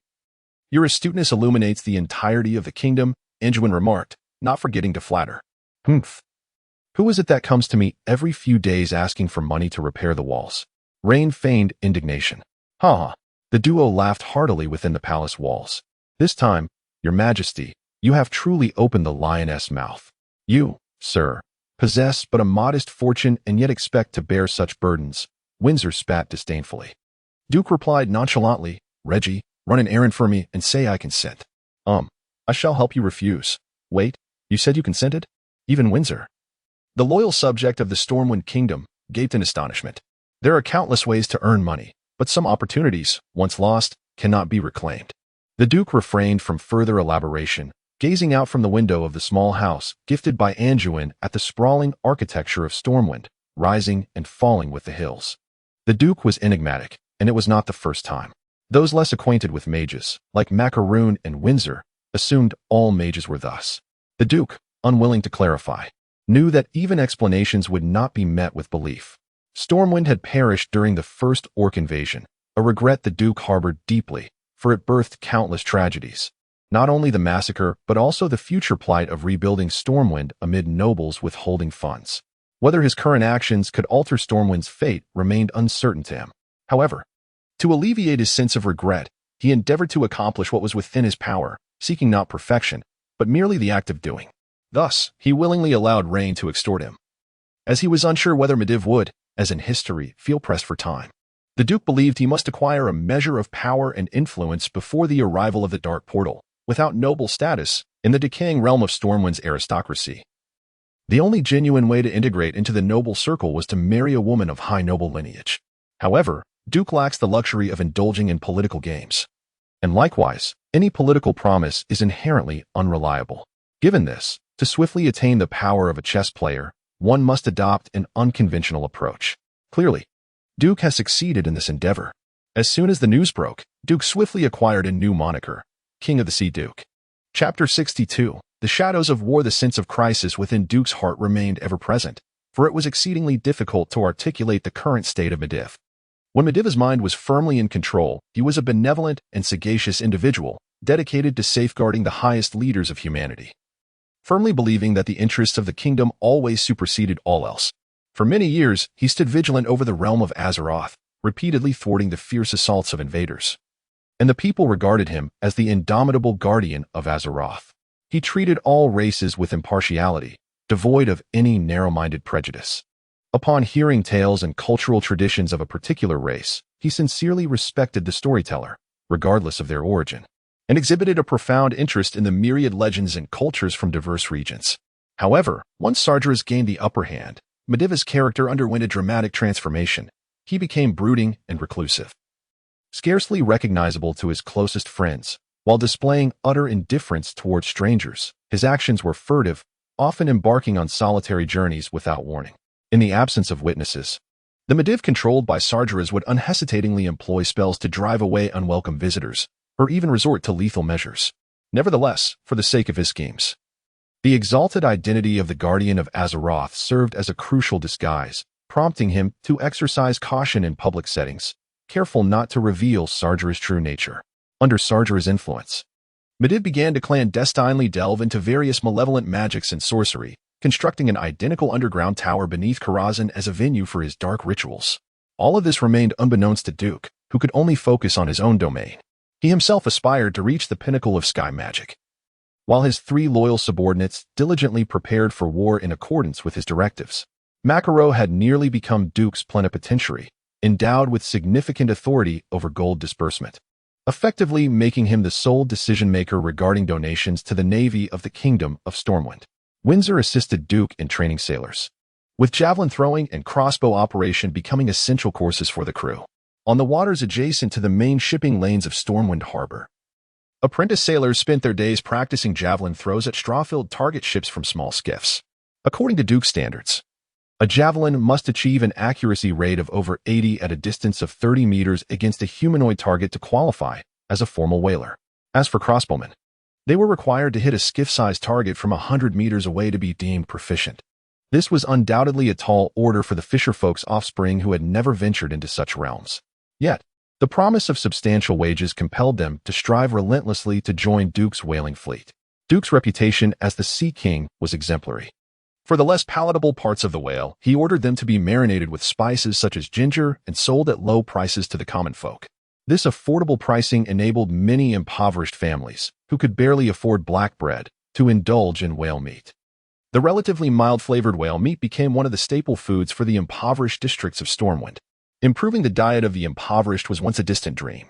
"Your astuteness illuminates the entirety of the kingdom," Anduin remarked, not forgetting to flatter. "Humph. Who is it that comes to me every few days asking for money to repair the walls?" Rain feigned indignation. "Ha ha." The duo laughed heartily within the palace walls. "This time, your majesty, you have truly opened the lioness' mouth. You, sir, possess but a modest fortune and yet expect to bear such burdens." Windsor spat disdainfully. Duke replied nonchalantly, "Reggie, run an errand for me and say I consent." I shall help you refuse." "Wait, you said you consented?" Even Windsor, the loyal subject of the Stormwind Kingdom, gaped in astonishment. There are countless ways to earn money, but some opportunities, once lost, cannot be reclaimed. The Duke refrained from further elaboration, gazing out from the window of the small house gifted by Anduin at the sprawling architecture of Stormwind, rising and falling with the hills. The Duke was enigmatic, and it was not the first time. Those less acquainted with mages, like Macaroon and Windsor, assumed all mages were thus. The Duke, unwilling to clarify, knew that even explanations would not be met with belief. Stormwind had perished during the first Orc invasion, a regret the Duke harbored deeply, for it birthed countless tragedies. Not only the massacre, but also the future plight of rebuilding Stormwind amid nobles withholding funds. Whether his current actions could alter Stormwind's fate remained uncertain to him. However, to alleviate his sense of regret, he endeavored to accomplish what was within his power, seeking not perfection, but merely the act of doing. Thus, he willingly allowed Rain to extort him, as he was unsure whether Medivh would, as in history, feel pressed for time. The Duke believed he must acquire a measure of power and influence before the arrival of the Dark Portal, without noble status, in the decaying realm of Stormwind's aristocracy. The only genuine way to integrate into the noble circle was to marry a woman of high noble lineage. However, Duke lacks the luxury of indulging in political games. And likewise, any political promise is inherently unreliable. Given this, to swiftly attain the power of a chess player, one must adopt an unconventional approach. Clearly, Duke has succeeded in this endeavor. As soon as the news broke, Duke swiftly acquired a new moniker, King of the Sea Duke. Chapter 62. The shadows of war. The sense of crisis within Duke's heart remained ever present, for it was exceedingly difficult to articulate the current state of Medivh. When Medivh's mind was firmly in control, he was a benevolent and sagacious individual, dedicated to safeguarding the highest leaders of humanity. Firmly believing that the interests of the kingdom always superseded all else, For many years, he stood vigilant over the realm of Azeroth, repeatedly thwarting the fierce assaults of invaders. And the people regarded him as the indomitable guardian of Azeroth. He treated all races with impartiality, devoid of any narrow-minded prejudice. Upon hearing tales and cultural traditions of a particular race, he sincerely respected the storyteller, regardless of their origin, and exhibited a profound interest in the myriad legends and cultures from diverse regions. However, once Sargeras gained the upper hand, Medivh's character underwent a dramatic transformation. He became brooding and reclusive. Scarcely recognizable to his closest friends, while displaying utter indifference toward strangers, his actions were furtive, often embarking on solitary journeys without warning. In the absence of witnesses, the Medivh controlled by Sargeras would unhesitatingly employ spells to drive away unwelcome visitors, or even resort to lethal measures. Nevertheless, for the sake of his schemes, the exalted identity of the Guardian of Azeroth served as a crucial disguise, prompting him to exercise caution in public settings, careful not to reveal Sargeras' true nature. Under Sargeras' influence, Medivh began to clandestinely delve into various malevolent magics and sorcery, constructing an identical underground tower beneath Karazhan as a venue for his dark rituals. All of this remained unbeknownst to Duke, who could only focus on his own domain. He himself aspired to reach the pinnacle of sky magic, while his 3 loyal subordinates diligently prepared for war in accordance with his directives. Makarov had nearly become Duke's plenipotentiary, endowed with significant authority over gold disbursement, effectively making him the sole decision-maker regarding donations to the navy of the Kingdom of Stormwind. Windsor assisted Duke in training sailors, with javelin throwing and crossbow operation becoming essential courses for the crew. On the waters adjacent to the main shipping lanes of Stormwind Harbor, apprentice sailors spent their days practicing javelin throws at straw-filled target ships from small skiffs. According to Duke's standards, a javelin must achieve an accuracy rate of over 80 at a distance of 30 meters against a humanoid target to qualify as a formal whaler. As for crossbowmen, they were required to hit a skiff-sized target from 100 meters away to be deemed proficient. This was undoubtedly a tall order for the fisherfolk's offspring who had never ventured into such realms. Yet, the promise of substantial wages compelled them to strive relentlessly to join Duke's whaling fleet. Duke's reputation as the Sea King was exemplary. For the less palatable parts of the whale, he ordered them to be marinated with spices such as ginger and sold at low prices to the common folk. This affordable pricing enabled many impoverished families, who could barely afford black bread, to indulge in whale meat. The relatively mild-flavored whale meat became one of the staple foods for the impoverished districts of Stormwind. Improving the diet of the impoverished was once a distant dream.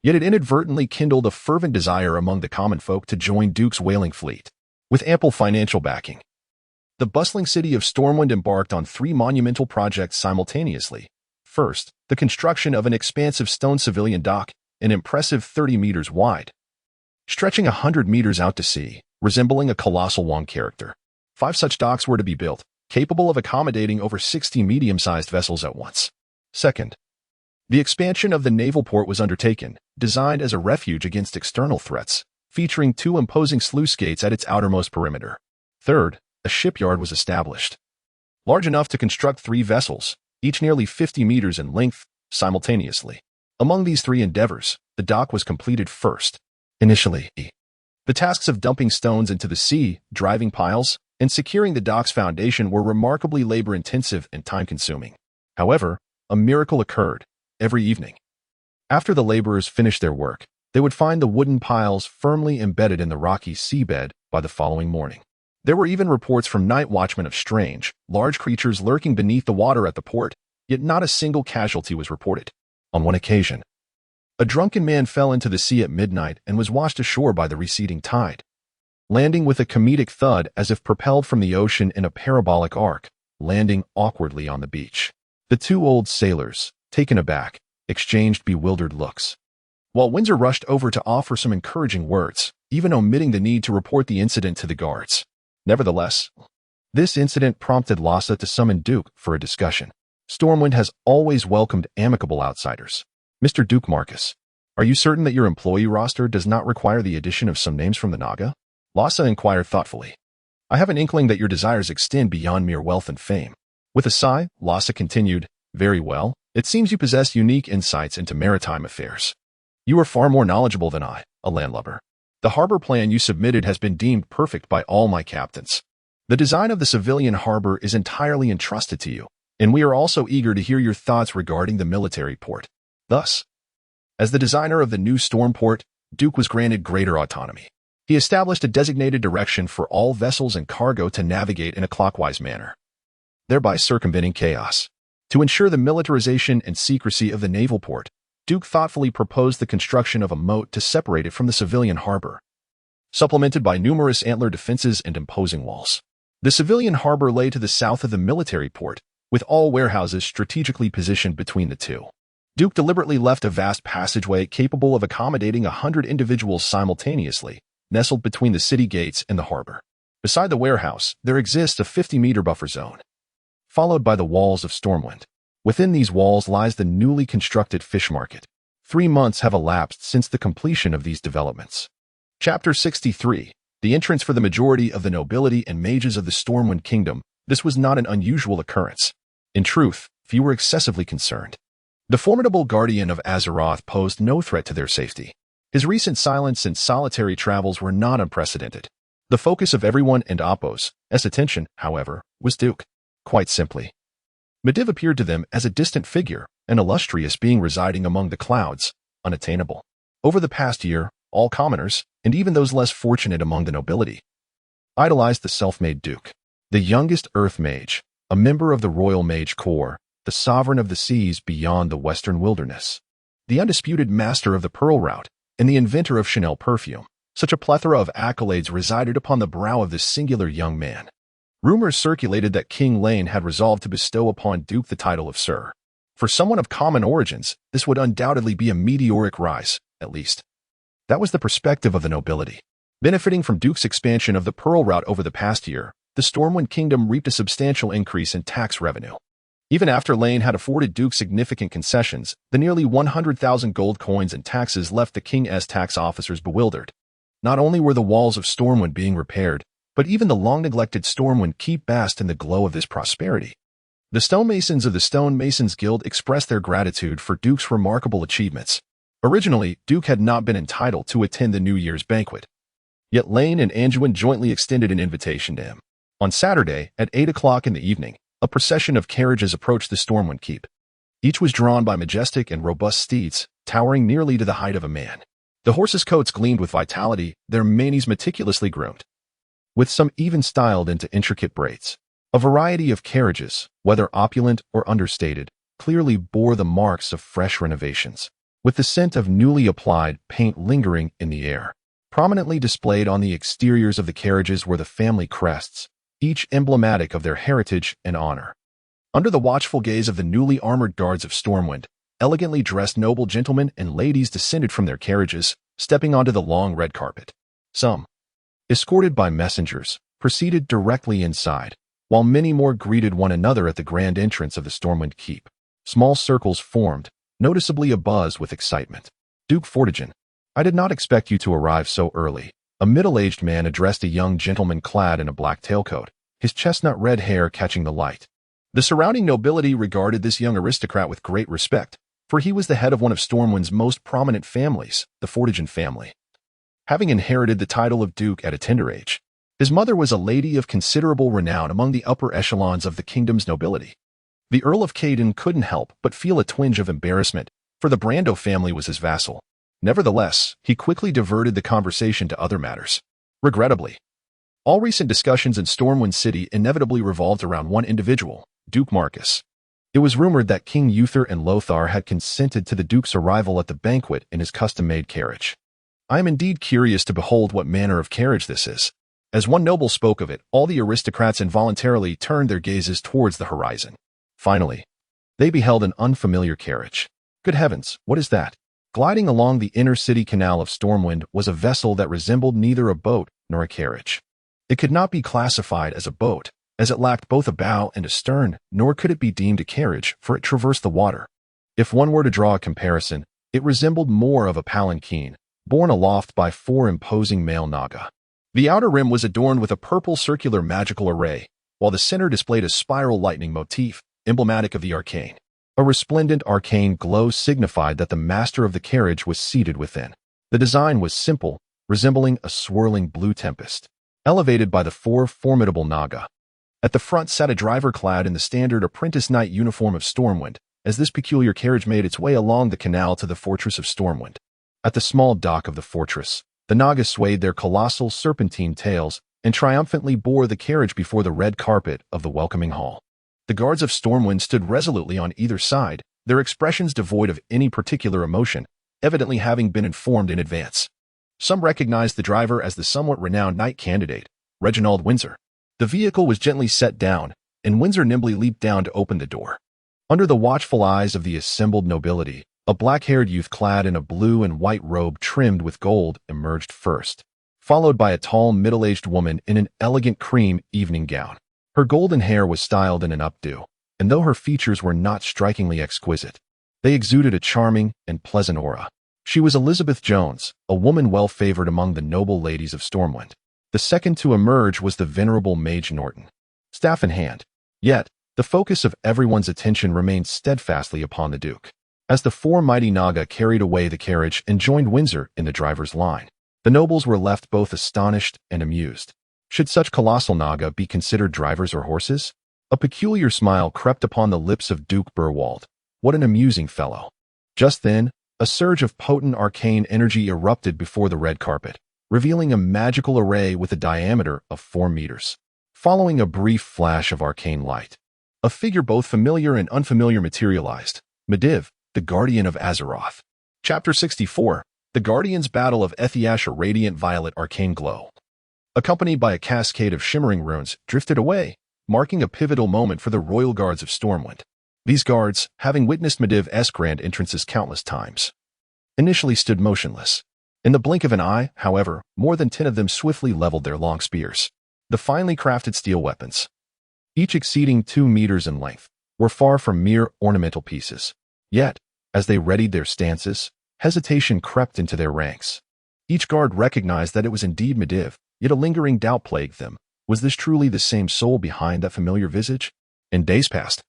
Yet it inadvertently kindled a fervent desire among the common folk to join Duke's whaling fleet. With ample financial backing, the bustling city of Stormwind embarked on 3 monumental projects simultaneously. First, the construction of an expansive stone civilian dock, an impressive 30 meters wide, stretching 100 meters out to sea, resembling a colossal wand character. 5 such docks were to be built, capable of accommodating over 60 medium-sized vessels at once. Second, the expansion of the naval port was undertaken, designed as a refuge against external threats, featuring 2 imposing sluice gates at its outermost perimeter. Third, a shipyard was established, large enough to construct 3 vessels, each nearly 50 meters in length, simultaneously. Among these 3 endeavors, the dock was completed first. Initially, the tasks of dumping stones into the sea, driving piles, and securing the dock's foundation were remarkably labor-intensive and time-consuming. However, a miracle occurred every evening. After the laborers finished their work, they would find the wooden piles firmly embedded in the rocky seabed by the following morning. There were even reports from night watchmen of strange, large creatures lurking beneath the water at the port, yet not a single casualty was reported. On one occasion, a drunken man fell into the sea at midnight and was washed ashore by the receding tide, landing with a comedic thud as if propelled from the ocean in a parabolic arc, landing awkwardly on the beach. The 2 old sailors, taken aback, exchanged bewildered looks, while Windsor rushed over to offer some encouraging words, even omitting the need to report the incident to the guards. Nevertheless, this incident prompted Lhasa to summon Duke for a discussion. Stormwind has always welcomed amicable outsiders. Mr. Duke Marcus, are you certain that your employee roster does not require the addition of some names from the Naga? Lhasa inquired thoughtfully. I have an inkling that your desires extend beyond mere wealth and fame. With a sigh, Lhasa continued, Very well, it seems you possess unique insights into maritime affairs. You are far more knowledgeable than I, a landlubber. The harbor plan you submitted has been deemed perfect by all my captains. The design of the civilian harbor is entirely entrusted to you, and we are also eager to hear your thoughts regarding the military port. Thus, as the designer of the new storm port, Duke was granted greater autonomy. He established a designated direction for all vessels and cargo to navigate in a clockwise manner, thereby circumventing chaos. To ensure the militarization and secrecy of the naval port, Duke thoughtfully proposed the construction of a moat to separate it from the civilian harbor, supplemented by numerous antler defenses and imposing walls. The civilian harbor lay to the south of the military port, with all warehouses strategically positioned between the two. Duke deliberately left a vast passageway capable of accommodating 100 individuals simultaneously, nestled between the city gates and the harbor. Beside the warehouse, there exists a 50-meter buffer zone, followed by the walls of Stormwind. Within these walls lies the newly constructed fish market. 3 months have elapsed since the completion of these developments. Chapter 63. The entrance for the majority of the nobility and mages of the Stormwind Kingdom. This was not an unusual occurrence. In truth, few were excessively concerned. The formidable guardian of Azeroth posed no threat to their safety. His recent silence and solitary travels were not unprecedented. The focus of everyone and Oppo's attention, however, was Duke. Quite simply, Medivh appeared to them as a distant figure, an illustrious being residing among the clouds, unattainable. Over the past year, all commoners, and even those less fortunate among the nobility, idolized the self-made Duke. The youngest Earth Mage, a member of the Royal Mage Corps, the sovereign of the seas beyond the western wilderness, the undisputed master of the Pearl Route, and the inventor of Chanel perfume. Such a plethora of accolades resided upon the brow of this singular young man. Rumors circulated that King Lane had resolved to bestow upon Duke the title of Sir. For someone of common origins, this would undoubtedly be a meteoric rise, at least. That was the perspective of the nobility. Benefiting from Duke's expansion of the Pearl Route over the past year, the Stormwind Kingdom reaped a substantial increase in tax revenue. Even after Lane had afforded Duke significant concessions, the nearly 100,000 gold coins and taxes left the King's tax officers bewildered. Not only were the walls of Stormwind being repaired, but even the long-neglected Stormwind Keep basked in the glow of this prosperity. The stonemasons of the Stonemasons Guild expressed their gratitude for Duke's remarkable achievements. Originally, Duke had not been entitled to attend the New Year's banquet. Yet Lane and Anduin jointly extended an invitation to him. On Saturday, at 8 o'clock in the evening, a procession of carriages approached the Stormwind Keep. Each was drawn by majestic and robust steeds, towering nearly to the height of a man. The horses' coats gleamed with vitality, their manes meticulously groomed, with some even styled into intricate braids. A variety of carriages, whether opulent or understated, clearly bore the marks of fresh renovations, with the scent of newly applied paint lingering in the air. Prominently displayed on the exteriors of the carriages were the family crests, each emblematic of their heritage and honor. Under the watchful gaze of the newly armored guards of Stormwind, elegantly dressed noble gentlemen and ladies descended from their carriages, stepping onto the long red carpet. Some, escorted by messengers, proceeded directly inside, while many more greeted one another at the grand entrance of the Stormwind Keep. Small circles formed, noticeably abuzz with excitement. Duke Fortigen, I did not expect you to arrive so early. A middle-aged man addressed a young gentleman clad in a black tailcoat, his chestnut red hair catching the light. The surrounding nobility regarded this young aristocrat with great respect, for he was the head of one of Stormwind's most prominent families, the Fortigen family. Having inherited the title of Duke at a tender age, his mother was a lady of considerable renown among the upper echelons of the kingdom's nobility. The Earl of Caden couldn't help but feel a twinge of embarrassment, for the Brando family was his vassal. Nevertheless, he quickly diverted the conversation to other matters. Regrettably, all recent discussions in Stormwind City inevitably revolved around one individual, Duke Marcus. It was rumored that King Uther and Lothar had consented to the Duke's arrival at the banquet in his custom-made carriage. I am indeed curious to behold what manner of carriage this is. As one noble spoke of it, all the aristocrats involuntarily turned their gazes towards the horizon. Finally, they beheld an unfamiliar carriage. Good heavens, what is that? Gliding along the inner city canal of Stormwind was a vessel that resembled neither a boat nor a carriage. It could not be classified as a boat, as it lacked both a bow and a stern, nor could it be deemed a carriage, for it traversed the water. If one were to draw a comparison, it resembled more of a palanquin, borne aloft by 4 imposing male naga. The outer rim was adorned with a purple circular magical array, while the center displayed a spiral lightning motif, emblematic of the arcane. A resplendent arcane glow signified that the master of the carriage was seated within. The design was simple, resembling a swirling blue tempest. elevated by the four formidable Naga. At the front sat a driver clad in the standard apprentice knight uniform of Stormwind, as this peculiar carriage made its way along the canal to the fortress of Stormwind. At the small dock of the fortress, the Naga swayed their colossal serpentine tails and triumphantly bore the carriage before the red carpet of the welcoming hall. The guards of Stormwind stood resolutely on either side, their expressions devoid of any particular emotion, evidently having been informed in advance. Some recognized the driver as the somewhat renowned knight candidate, Reginald Windsor. The vehicle was gently set down, and Windsor nimbly leaped down to open the door. Under the watchful eyes of the assembled nobility, a black-haired youth clad in a blue and white robe trimmed with gold emerged first, followed by a tall, middle-aged woman in an elegant cream evening gown. Her golden hair was styled in an updo, and though her features were not strikingly exquisite, they exuded a charming and pleasant aura. She was Elizabeth Jones, a woman well-favored among the noble ladies of Stormwind. The second to emerge was the venerable Mage Norton, staff in hand. Yet, the focus of everyone's attention remained steadfastly upon the Duke. As the four mighty Naga carried away the carriage and joined Windsor in the driver's line, the nobles were left both astonished and amused. Should such colossal Naga be considered drivers or horses? A peculiar smile crept upon the lips of Duke Burwald. What an amusing fellow. Just then, a surge of potent arcane energy erupted before the red carpet, revealing a magical array with a diameter of 4 meters. Following a brief flash of arcane light, a figure both familiar and unfamiliar materialized. Medivh, the Guardian of Azeroth. Chapter 64. The Guardians Battle of Ethiash. A radiant violet arcane glow, accompanied by a cascade of shimmering runes, drifted away, marking a pivotal moment for the royal guards of Stormwind. These guards, having witnessed Medivh's grand entrances countless times, initially stood motionless. In the blink of an eye, however, more than 10 of them swiftly leveled their long spears. The finely crafted steel weapons, each exceeding 2 meters in length, were far from mere ornamental pieces. Yet, as they readied their stances, hesitation crept into their ranks. Each guard recognized that it was indeed Medivh, yet a lingering doubt plagued them. Was this truly the same soul behind that familiar visage? In days past,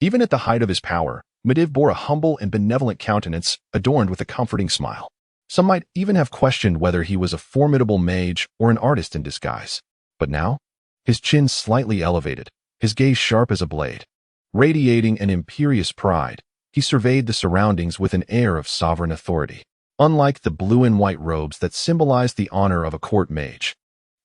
even at the height of his power, Medivh bore a humble and benevolent countenance adorned with a comforting smile. Some might even have questioned whether he was a formidable mage or an artist in disguise. But now, his chin slightly elevated, his gaze sharp as a blade, radiating an imperious pride, he surveyed the surroundings with an air of sovereign authority. Unlike the blue and white robes that symbolized the honor of a court mage,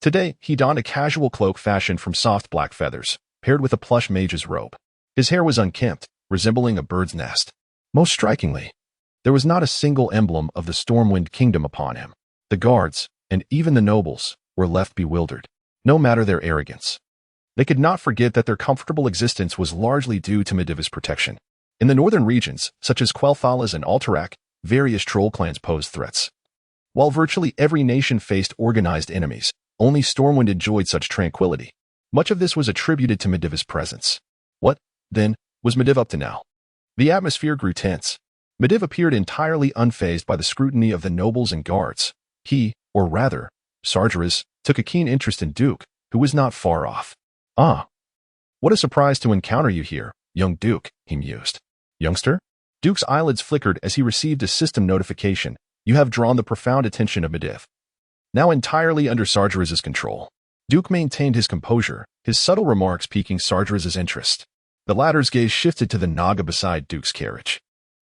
today he donned a casual cloak fashioned from soft black feathers, paired with a plush mage's robe. His hair was unkempt, resembling a bird's nest. Most strikingly, there was not a single emblem of the Stormwind Kingdom upon him. The guards, and even the nobles, were left bewildered, no matter their arrogance. They could not forget that their comfortable existence was largely due to Medivh's protection. In the northern regions, such as Quel'Thalas and Alterac, various troll clans posed threats. While virtually every nation faced organized enemies, only Stormwind enjoyed such tranquility. Much of this was attributed to Medivh's presence. What, then, was Medivh up to now? The atmosphere grew tense. Medivh appeared entirely unfazed by the scrutiny of the nobles and guards. He, or rather, Sargeras, took a keen interest in Duke, who was not far off. "Ah, what a surprise to encounter you here, young Duke," he mused. "Youngster?" Duke's eyelids flickered as he received a system notification. "You have drawn the profound attention of Medivh." Now entirely under Sargeras' control, Duke maintained his composure, his subtle remarks piquing Sargeras' interest. The latter's gaze shifted to the Naga beside Duke's carriage.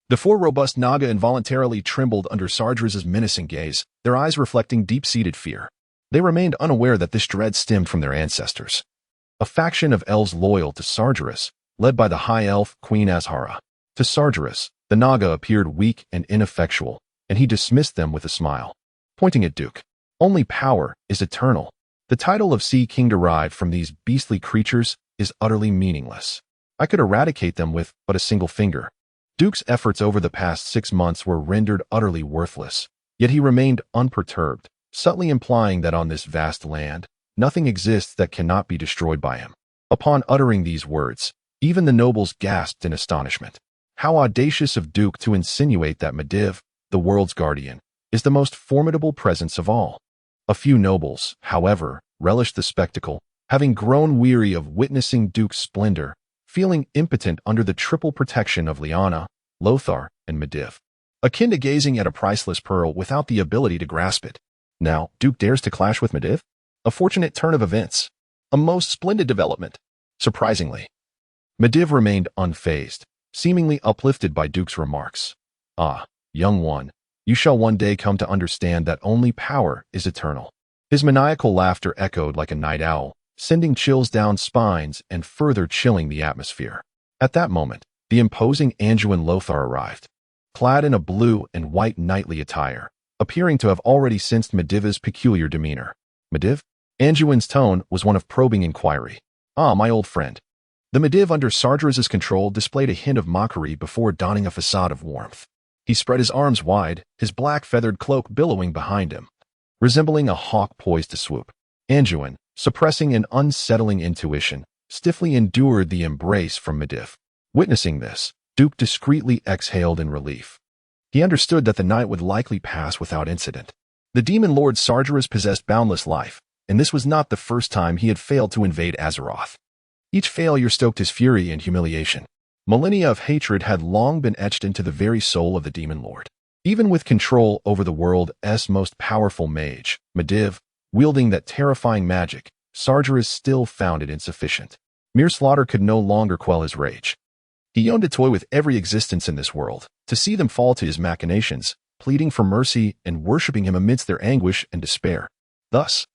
The 4 robust Naga involuntarily trembled under Sargeras' menacing gaze, their eyes reflecting deep-seated fear. They remained unaware that this dread stemmed from their ancestors, a faction of elves loyal to Sargeras, led by the High Elf Queen Azhara. To Sargeras, the Naga appeared weak and ineffectual, and he dismissed them with a smile, pointing at Duke. "Only power is eternal. The title of Sea King derived from these beastly creatures is utterly meaningless. I could eradicate them with but a single finger." Duke's efforts over the past 6 months were rendered utterly worthless, yet he remained unperturbed, subtly implying that on this vast land, nothing exists that cannot be destroyed by him. Upon uttering these words, even the nobles gasped in astonishment. How audacious of Duke to insinuate that Medivh, the world's guardian, is the most formidable presence of all. A few nobles, however, relished the spectacle, having grown weary of witnessing Duke's splendor, feeling impotent under the triple protection of Lyanna, Lothar, and Medivh, akin to gazing at a priceless pearl without the ability to grasp it. Now, Duke dares to clash with Medivh? A fortunate turn of events. A most splendid development. Surprisingly, Medivh remained unfazed, seemingly uplifted by Duke's remarks. Ah, young one, you shall one day come to understand that only power is eternal. His maniacal laughter echoed like a night owl, sending chills down spines and further chilling the atmosphere. At that moment, the imposing Anduin Lothar arrived, clad in a blue and white knightly attire, appearing to have already sensed Medivh's peculiar demeanor. Medivh? Anduin's tone was one of probing inquiry. Ah, my old friend. The Medivh under Sargeras's control displayed a hint of mockery before donning a facade of warmth. He spread his arms wide, his black feathered cloak billowing behind him, resembling a hawk poised to swoop. Anduin, suppressing an unsettling intuition, stiffly endured the embrace from Medivh. Witnessing this, Duke discreetly exhaled in relief. He understood that the night would likely pass without incident. The demon lord Sargeras possessed boundless life, and this was not the first time he had failed to invade Azeroth. Each failure stoked his fury and humiliation. Millennia of hatred had long been etched into the very soul of the demon lord. Even with control over the world's most powerful mage, Medivh, wielding that terrifying magic, Sargeras still found it insufficient. Mere slaughter could no longer quell his rage. He yearned to toy with every existence in this world, to see them fall to his machinations, pleading for mercy and worshipping him amidst their anguish and despair. Thus,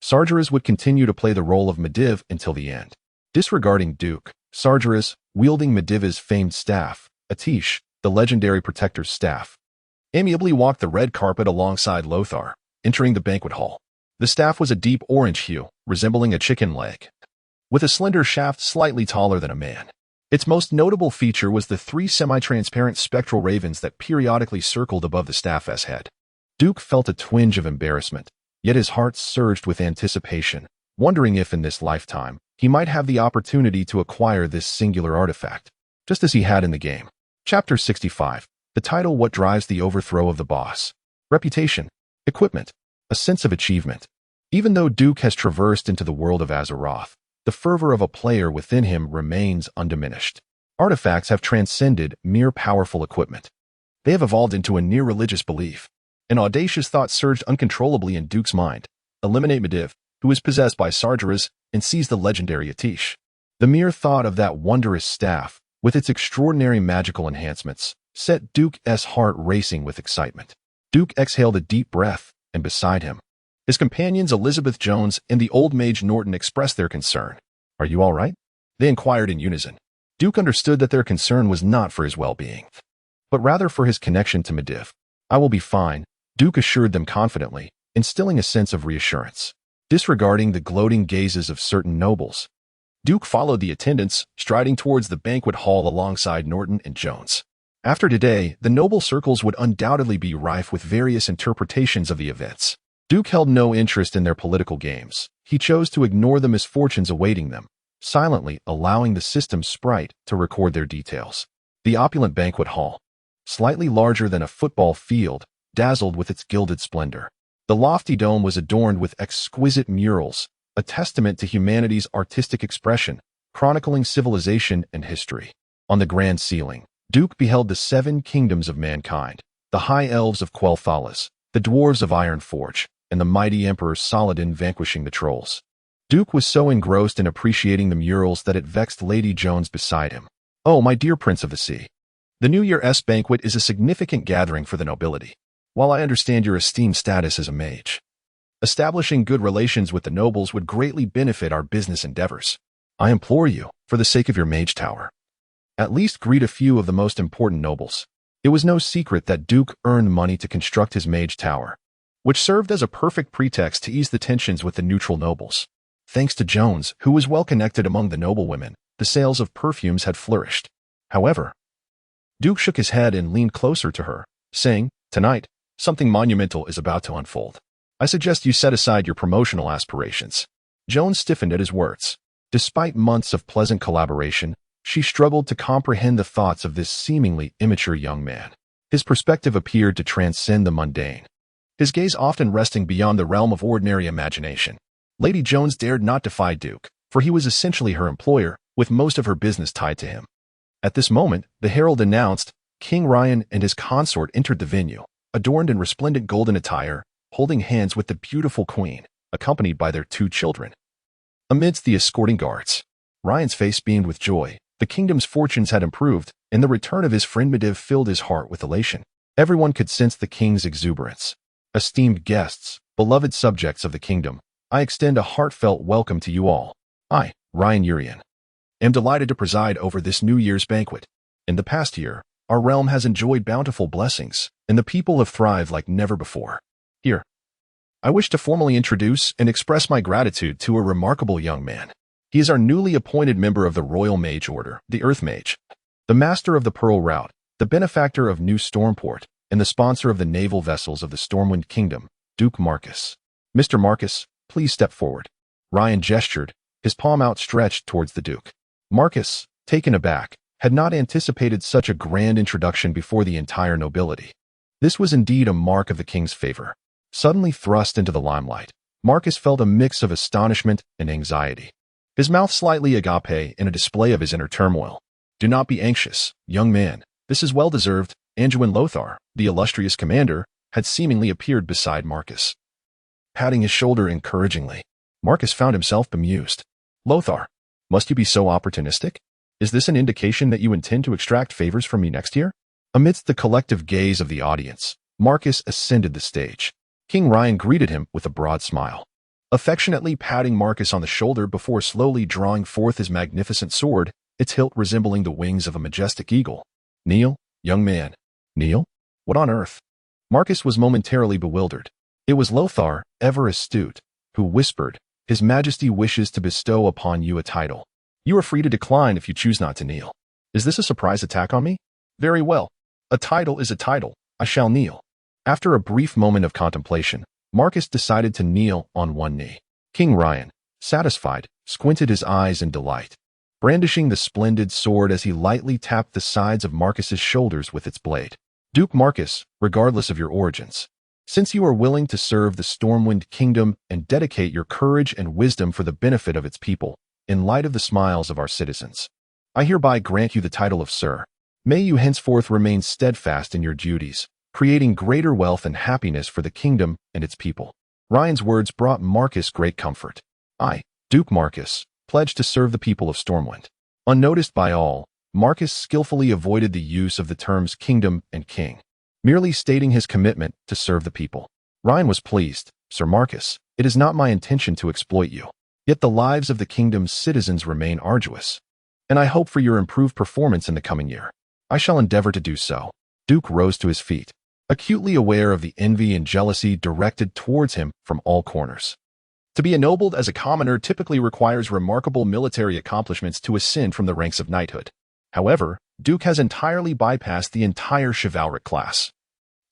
Sargeras would continue to play the role of Medivh until the end. Disregarding Duke, Sargeras, wielding Medivh's famed staff, Atish, the legendary protector's staff, amiably walked the red carpet alongside Lothar, entering the banquet hall. The staff was a deep orange hue, resembling a chicken leg, with a slender shaft slightly taller than a man. Its most notable feature was the 3 semi-transparent spectral ravens that periodically circled above the staff's head. Duke felt a twinge of embarrassment, yet his heart surged with anticipation, wondering if in this lifetime, he might have the opportunity to acquire this singular artifact, just as he had in the game. Chapter 65. The title What Drives the Overthrow of the Boss. Reputation. Equipment. A sense of achievement. Even though Duke has traversed into the world of Azeroth, the fervor of a player within him remains undiminished. Artifacts have transcended mere powerful equipment. They have evolved into a near-religious belief. An audacious thought surged uncontrollably in Duke's mind. Eliminate Medivh, who is possessed by Sargeras, and seize the legendary Atish. The mere thought of that wondrous staff, with its extraordinary magical enhancements, set Duke's heart racing with excitement. Duke exhaled a deep breath, and beside him, his companions Elizabeth Jones and the old mage Norton expressed their concern. Are you all right? They inquired in unison. Duke understood that their concern was not for his well-being, but rather for his connection to Medivh. I will be fine, Duke assured them confidently, instilling a sense of reassurance. Disregarding the gloating gazes of certain nobles, Duke followed the attendants, striding towards the banquet hall alongside Norton and Jones. After today, the noble circles would undoubtedly be rife with various interpretations of the events. Duke held no interest in their political games. He chose to ignore the misfortunes awaiting them, silently allowing the system's sprite to record their details. The opulent banquet hall, slightly larger than a football field, dazzled with its gilded splendor. The lofty dome was adorned with exquisite murals, a testament to humanity's artistic expression, chronicling civilization and history. On the grand ceiling, Duke beheld the 7 kingdoms of mankind, the high elves of Quel'Thalas, the dwarves of Ironforge, and the mighty Emperor Saladin vanquishing the trolls. Duke was so engrossed in appreciating the murals that it vexed Lady Jones beside him. Oh, my dear Prince of the Sea. The New Year's banquet is a significant gathering for the nobility. While I understand your esteemed status as a mage, establishing good relations with the nobles would greatly benefit our business endeavors. I implore you, for the sake of your mage tower, at least greet a few of the most important nobles. It was no secret that Duke earned money to construct his mage tower, which served as a perfect pretext to ease the tensions with the neutral nobles. Thanks to Jones, who was well connected among the noblewomen, the sales of perfumes had flourished. However, Duke shook his head and leaned closer to her, saying, "Tonight, something monumental is about to unfold. I suggest you set aside your promotional aspirations." Jones stiffened at his words. Despite months of pleasant collaboration, she struggled to comprehend the thoughts of this seemingly immature young man. His perspective appeared to transcend the mundane, his gaze often resting beyond the realm of ordinary imagination. Lady Jones dared not defy Duke, for he was essentially her employer, with most of her business tied to him. At this moment, the herald announced, King Ryan and his consort entered the venue, adorned in resplendent golden attire, holding hands with the beautiful queen. accompanied by their 2 children. Amidst the escorting guards, Ryan's face beamed with joy. The kingdom's fortunes had improved, and the return of his friend Medivh filled his heart with elation. Everyone could sense the king's exuberance. Esteemed guests, beloved subjects of the kingdom, I extend a heartfelt welcome to you all. I, Ryan Urian, am delighted to preside over this New Year's banquet. In the past year, our realm has enjoyed bountiful blessings, and the people have thrived like never before. Here, I wish to formally introduce and express my gratitude to a remarkable young man. He is our newly appointed member of the Royal Mage Order, the Earth Mage, the master of the Pearl Route, the benefactor of New Stormport, and the sponsor of the naval vessels of the Stormwind Kingdom, Duke Marcus. Mr. Marcus, please step forward. Ryan gestured, his palm outstretched towards the Duke. Marcus, taken aback, had not anticipated such a grand introduction before the entire nobility. This was indeed a mark of the king's favor. Suddenly thrust into the limelight, Marcus felt a mix of astonishment and anxiety. His mouth slightly agape in a display of his inner turmoil. Do not be anxious, young man. This is well deserved. Anduin Lothar, the illustrious commander, had seemingly appeared beside Marcus. Patting his shoulder encouragingly, Marcus found himself bemused. Lothar, must you be so opportunistic? Is this an indication that you intend to extract favors from me next year? Amidst the collective gaze of the audience, Marcus ascended the stage. King Ryan greeted him with a broad smile, affectionately patting Marcus on the shoulder before slowly drawing forth his magnificent sword, its hilt resembling the wings of a majestic eagle. Kneel, young man. Kneel? What on earth? Marcus was momentarily bewildered. It was Lothar, ever astute, who whispered, His Majesty wishes to bestow upon you a title. You are free to decline if you choose not to kneel. Is this a surprise attack on me? Very well. A title is a title. I shall kneel. After a brief moment of contemplation, Marcus decided to kneel on one knee. King Ryan, satisfied, squinted his eyes in delight, brandishing the splendid sword as he lightly tapped the sides of Marcus's shoulders with its blade. Duke Marcus, regardless of your origins, since you are willing to serve the Stormwind Kingdom and dedicate your courage and wisdom for the benefit of its people, in light of the smiles of our citizens, I hereby grant you the title of Sir. May you henceforth remain steadfast in your duties, creating greater wealth and happiness for the kingdom and its people. Ryan's words brought Marcus great comfort. I, Duke Marcus, pledge to serve the people of Stormwind. Unnoticed by all, Marcus skillfully avoided the use of the terms kingdom and king, merely stating his commitment to serve the people. Ryan was pleased. Sir Marcus, it is not my intention to exploit you. Yet the lives of the kingdom's citizens remain arduous, and I hope for your improved performance in the coming year. I shall endeavor to do so. Duke rose to his feet, acutely aware of the envy and jealousy directed towards him from all corners. To be ennobled as a commoner typically requires remarkable military accomplishments to ascend from the ranks of knighthood. However, Duke has entirely bypassed the entire chivalric class,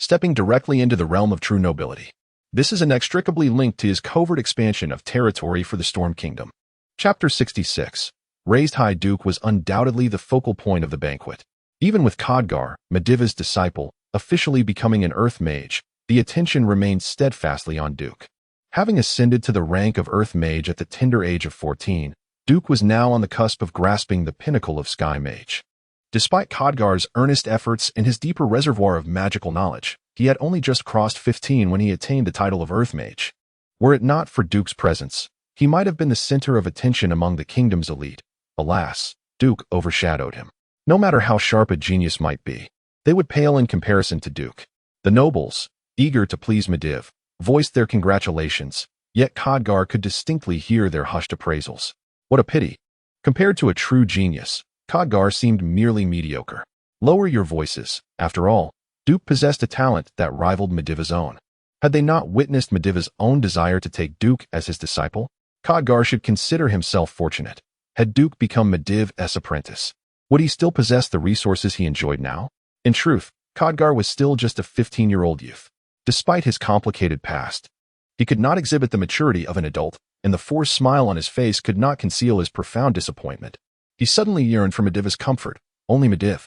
stepping directly into the realm of true nobility. This is inextricably linked to his covert expansion of territory for the Storm Kingdom. Chapter 66. Raised High Duke was undoubtedly the focal point of the banquet. Even with Khadgar, Medivh's disciple, officially becoming an Earth Mage, the attention remained steadfastly on Duke. Having ascended to the rank of Earth Mage at the tender age of 14, Duke was now on the cusp of grasping the pinnacle of Sky Mage. Despite Khadgar's earnest efforts and his deeper reservoir of magical knowledge, he had only just crossed 15 when he attained the title of Earth Mage. Were it not for Duke's presence, he might have been the center of attention among the kingdom's elite. Alas, Duke overshadowed him. No matter how sharp a genius might be, they would pale in comparison to Duke. The nobles, eager to please Medivh, voiced their congratulations, yet Khadgar could distinctly hear their hushed appraisals. What a pity. Compared to a true genius, Khadgar seemed merely mediocre. Lower your voices. After all, Duke possessed a talent that rivaled Medivh's own. Had they not witnessed Medivh's own desire to take Duke as his disciple, Khadgar should consider himself fortunate. Had Duke become Medivh's apprentice, would he still possess the resources he enjoyed now? In truth, Khadgar was still just a 15-year-old youth. Despite his complicated past, he could not exhibit the maturity of an adult, and the forced smile on his face could not conceal his profound disappointment. He suddenly yearned for Medivh's comfort. Only Medivh,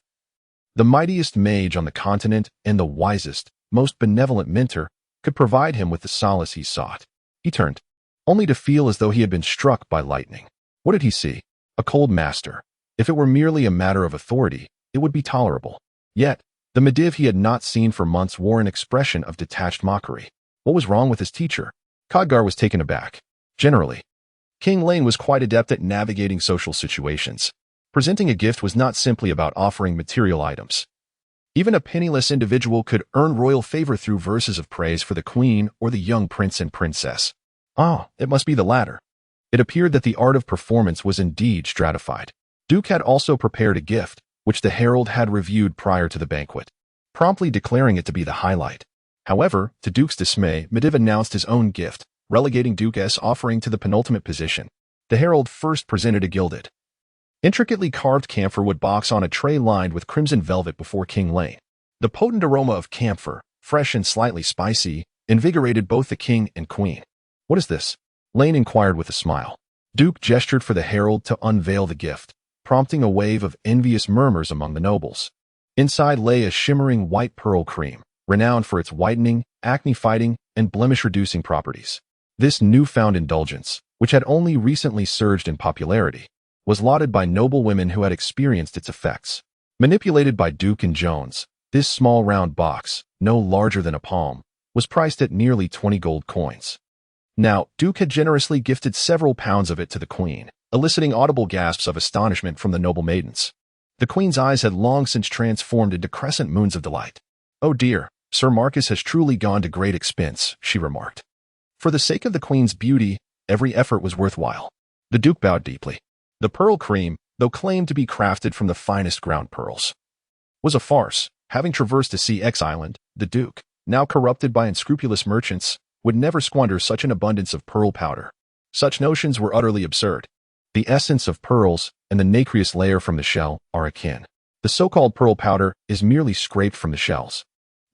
the mightiest mage on the continent and the wisest, most benevolent mentor, could provide him with the solace he sought. He turned, only to feel as though he had been struck by lightning. What did he see? A cold master. If it were merely a matter of authority, it would be tolerable. Yet, the Medivh he had not seen for months wore an expression of detached mockery. What was wrong with his teacher? Khadgar was taken aback. Generally, King Lane was quite adept at navigating social situations. Presenting a gift was not simply about offering material items. Even a penniless individual could earn royal favor through verses of praise for the queen or the young prince and princess. Ah, it must be the latter. It appeared that the art of performance was indeed stratified. Duke had also prepared a gift, which the herald had reviewed prior to the banquet, promptly declaring it to be the highlight. However, to Duke's dismay, Medivh announced his own gift, relegating Duke's offering to the penultimate position. The herald first presented a gilded, intricately carved camphor wood box on a tray lined with crimson velvet before King Lane. The potent aroma of camphor, fresh and slightly spicy, invigorated both the king and queen. "What is this?" Lane inquired with a smile. Duke gestured for the herald to unveil the gift, prompting a wave of envious murmurs among the nobles. Inside lay a shimmering white pearl cream, renowned for its whitening, acne-fighting, and blemish-reducing properties. This newfound indulgence, which had only recently surged in popularity, was lauded by noble women who had experienced its effects. Manipulated by Duke and Jones, this small round box, no larger than a palm, was priced at nearly 20 gold coins. Now, Duke had generously gifted several pounds of it to the queen, eliciting audible gasps of astonishment from the noble maidens. The queen's eyes had long since transformed into crescent moons of delight. "Oh dear, Sir Marcus has truly gone to great expense," she remarked. For the sake of the queen's beauty, every effort was worthwhile. The Duke bowed deeply. The pearl cream, though claimed to be crafted from the finest ground pearls, was a farce. Having traversed a CX island, the Duke, now corrupted by unscrupulous merchants, would never squander such an abundance of pearl powder. Such notions were utterly absurd. The essence of pearls and the nacreous layer from the shell are akin. The so-called pearl powder is merely scraped from the shells.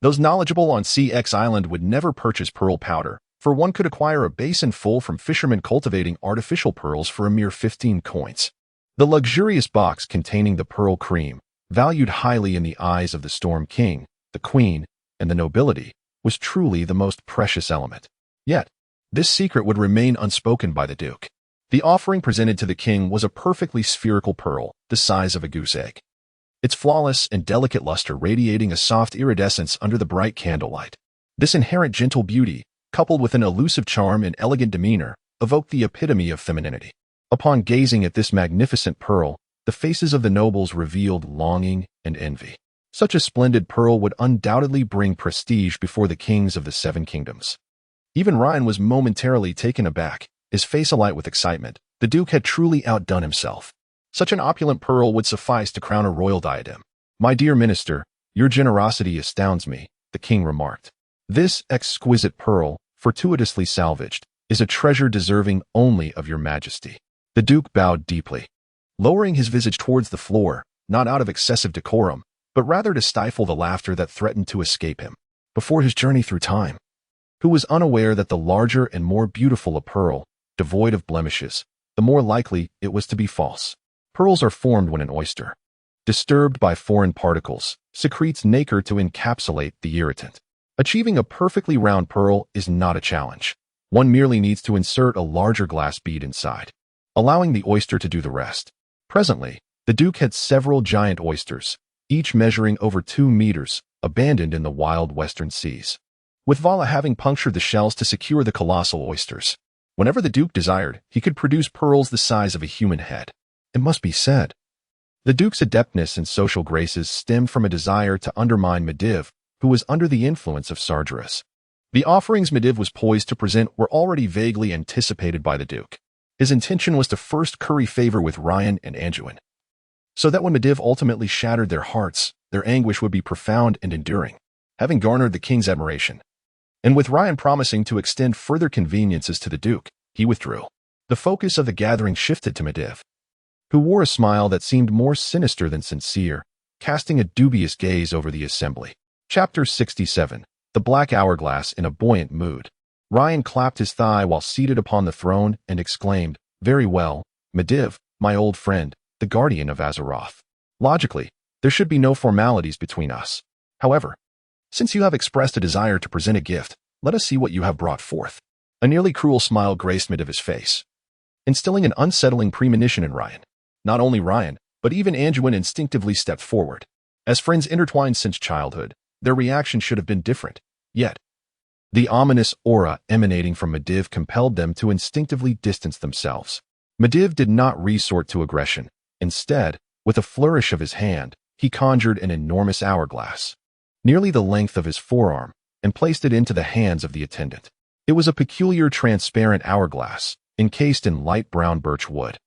Those knowledgeable on CX Island would never purchase pearl powder, for one could acquire a basin full from fishermen cultivating artificial pearls for a mere 15 coins. The luxurious box containing the pearl cream, valued highly in the eyes of the Storm King, the Queen, and the nobility, was truly the most precious element. Yet, this secret would remain unspoken by the Duke. The offering presented to the king was a perfectly spherical pearl, the size of a goose egg, its flawless and delicate luster radiating a soft iridescence under the bright candlelight. This inherent gentle beauty, coupled with an elusive charm and elegant demeanor, evoked the epitome of femininity. Upon gazing at this magnificent pearl, the faces of the nobles revealed longing and envy. Such a splendid pearl would undoubtedly bring prestige before the kings of the Seven Kingdoms. Even Ryan was momentarily taken aback, his face alight with excitement. The Duke had truly outdone himself. Such an opulent pearl would suffice to crown a royal diadem. "My dear minister, your generosity astounds me," the king remarked. "This exquisite pearl, fortuitously salvaged, is a treasure deserving only of your majesty." The Duke bowed deeply, lowering his visage towards the floor, not out of excessive decorum, but rather to stifle the laughter that threatened to escape him. Before his journey through time, who was unaware that the larger and more beautiful a pearl, devoid of blemishes, the more likely it was to be false. Pearls are formed when an oyster, disturbed by foreign particles, secretes nacre to encapsulate the irritant. Achieving a perfectly round pearl is not a challenge. One merely needs to insert a larger glass bead inside, allowing the oyster to do the rest. Presently, the Duke had several giant oysters, each measuring over 2 meters, abandoned in the wild western seas, with Vala having punctured the shells to secure the colossal oysters. Whenever the Duke desired, he could produce pearls the size of a human head. It must be said, the Duke's adeptness and social graces stemmed from a desire to undermine Medivh, who was under the influence of Sargeras. The offerings Medivh was poised to present were already vaguely anticipated by the Duke. His intention was to first curry favor with Ryan and Anduin, so that when Medivh ultimately shattered their hearts, their anguish would be profound and enduring. Having garnered the king's admiration, and with Ryan promising to extend further conveniences to the Duke, he withdrew. The focus of the gathering shifted to Medivh, who wore a smile that seemed more sinister than sincere, casting a dubious gaze over the assembly. Chapter 67. The Black Hourglass in a buoyant mood. Ryan clapped his thigh while seated upon the throne and exclaimed, "Very well, Medivh, my old friend, the guardian of Azeroth. Logically, there should be no formalities between us. However, since you have expressed a desire to present a gift, let us see what you have brought forth." A nearly cruel smile graced Medivh's face, instilling an unsettling premonition in Ryan. Not only Ryan, but even Anduin instinctively stepped forward. As friends intertwined since childhood, their reaction should have been different. Yet, The ominous aura emanating from Medivh compelled them to instinctively distance themselves. Medivh did not resort to aggression. Instead, with a flourish of his hand, he conjured an enormous hourglass, nearly the length of his forearm, and placed it into the hands of the attendant. It was a peculiar transparent hourglass, encased in light brown birch wood,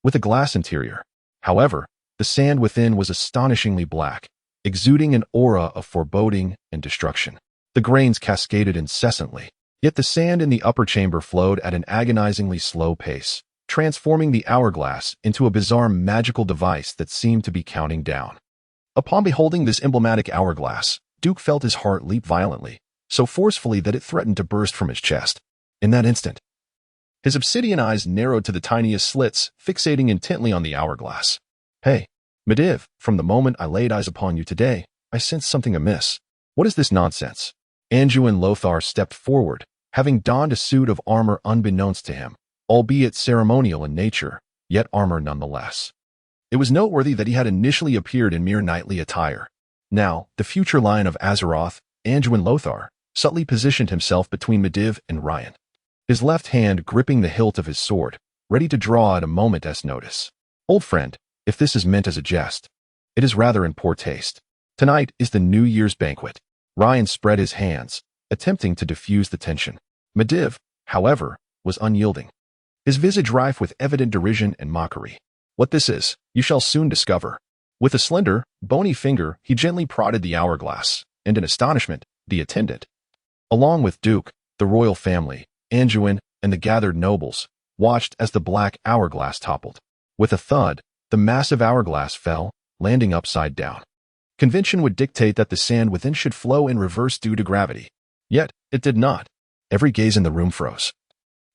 with a glass interior. However, the sand within was astonishingly black, exuding an aura of foreboding and destruction. The grains cascaded incessantly, yet the sand in the upper chamber flowed at an agonizingly slow pace, transforming the hourglass into a bizarre magical device that seemed to be counting down. Upon beholding this emblematic hourglass, Duke felt his heart leap violently, so forcefully that it threatened to burst from his chest. In that instant, his obsidian eyes narrowed to the tiniest slits, fixating intently on the hourglass. "Hey, Medivh, from the moment I laid eyes upon you today, I sensed something amiss. What is this nonsense?" Anduin Lothar stepped forward, having donned a suit of armor unbeknownst to him, albeit ceremonial in nature, yet armor nonetheless. It was noteworthy that he had initially appeared in mere knightly attire. Now, the future Lion of Azeroth, Anduin Lothar, subtly positioned himself between Medivh and Ryan, his left hand gripping the hilt of his sword, ready to draw at a moment's notice. "Old friend, if this is meant as a jest, it is rather in poor taste. Tonight is the New Year's banquet." Ryan spread his hands, attempting to diffuse the tension. Medivh, however, was unyielding, his visage rife with evident derision and mockery. "What this is, you shall soon discover." With a slender, bony finger, he gently prodded the hourglass, and in astonishment, the attendant, along with Duke, the royal family, Anduin, and the gathered nobles, watched as the black hourglass toppled. With a thud, the massive hourglass fell, landing upside down. Convention would dictate that the sand within should flow in reverse due to gravity. Yet, it did not. Every gaze in the room froze,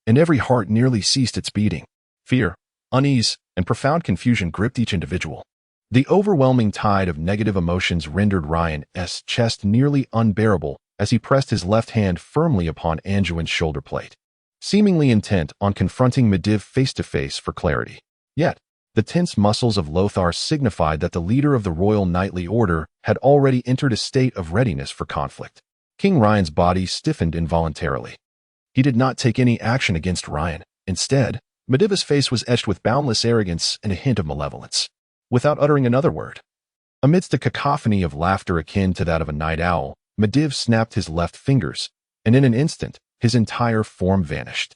and every heart nearly ceased its beating. Fear, unease, and profound confusion gripped each individual. The overwhelming tide of negative emotions rendered Ryan's chest nearly unbearable as he pressed his left hand firmly upon Anduin's shoulder plate, seemingly intent on confronting Medivh face-to-face for clarity. Yet, the tense muscles of Lothar signified that the leader of the Royal Knightly Order had already entered a state of readiness for conflict. King Ryan's body stiffened involuntarily. He did not take any action against Ryan. Instead, Medivh's face was etched with boundless arrogance and a hint of malevolence. Without uttering another word, amidst a cacophony of laughter akin to that of a night owl, Medivh snapped his left fingers, and in an instant, his entire form vanished.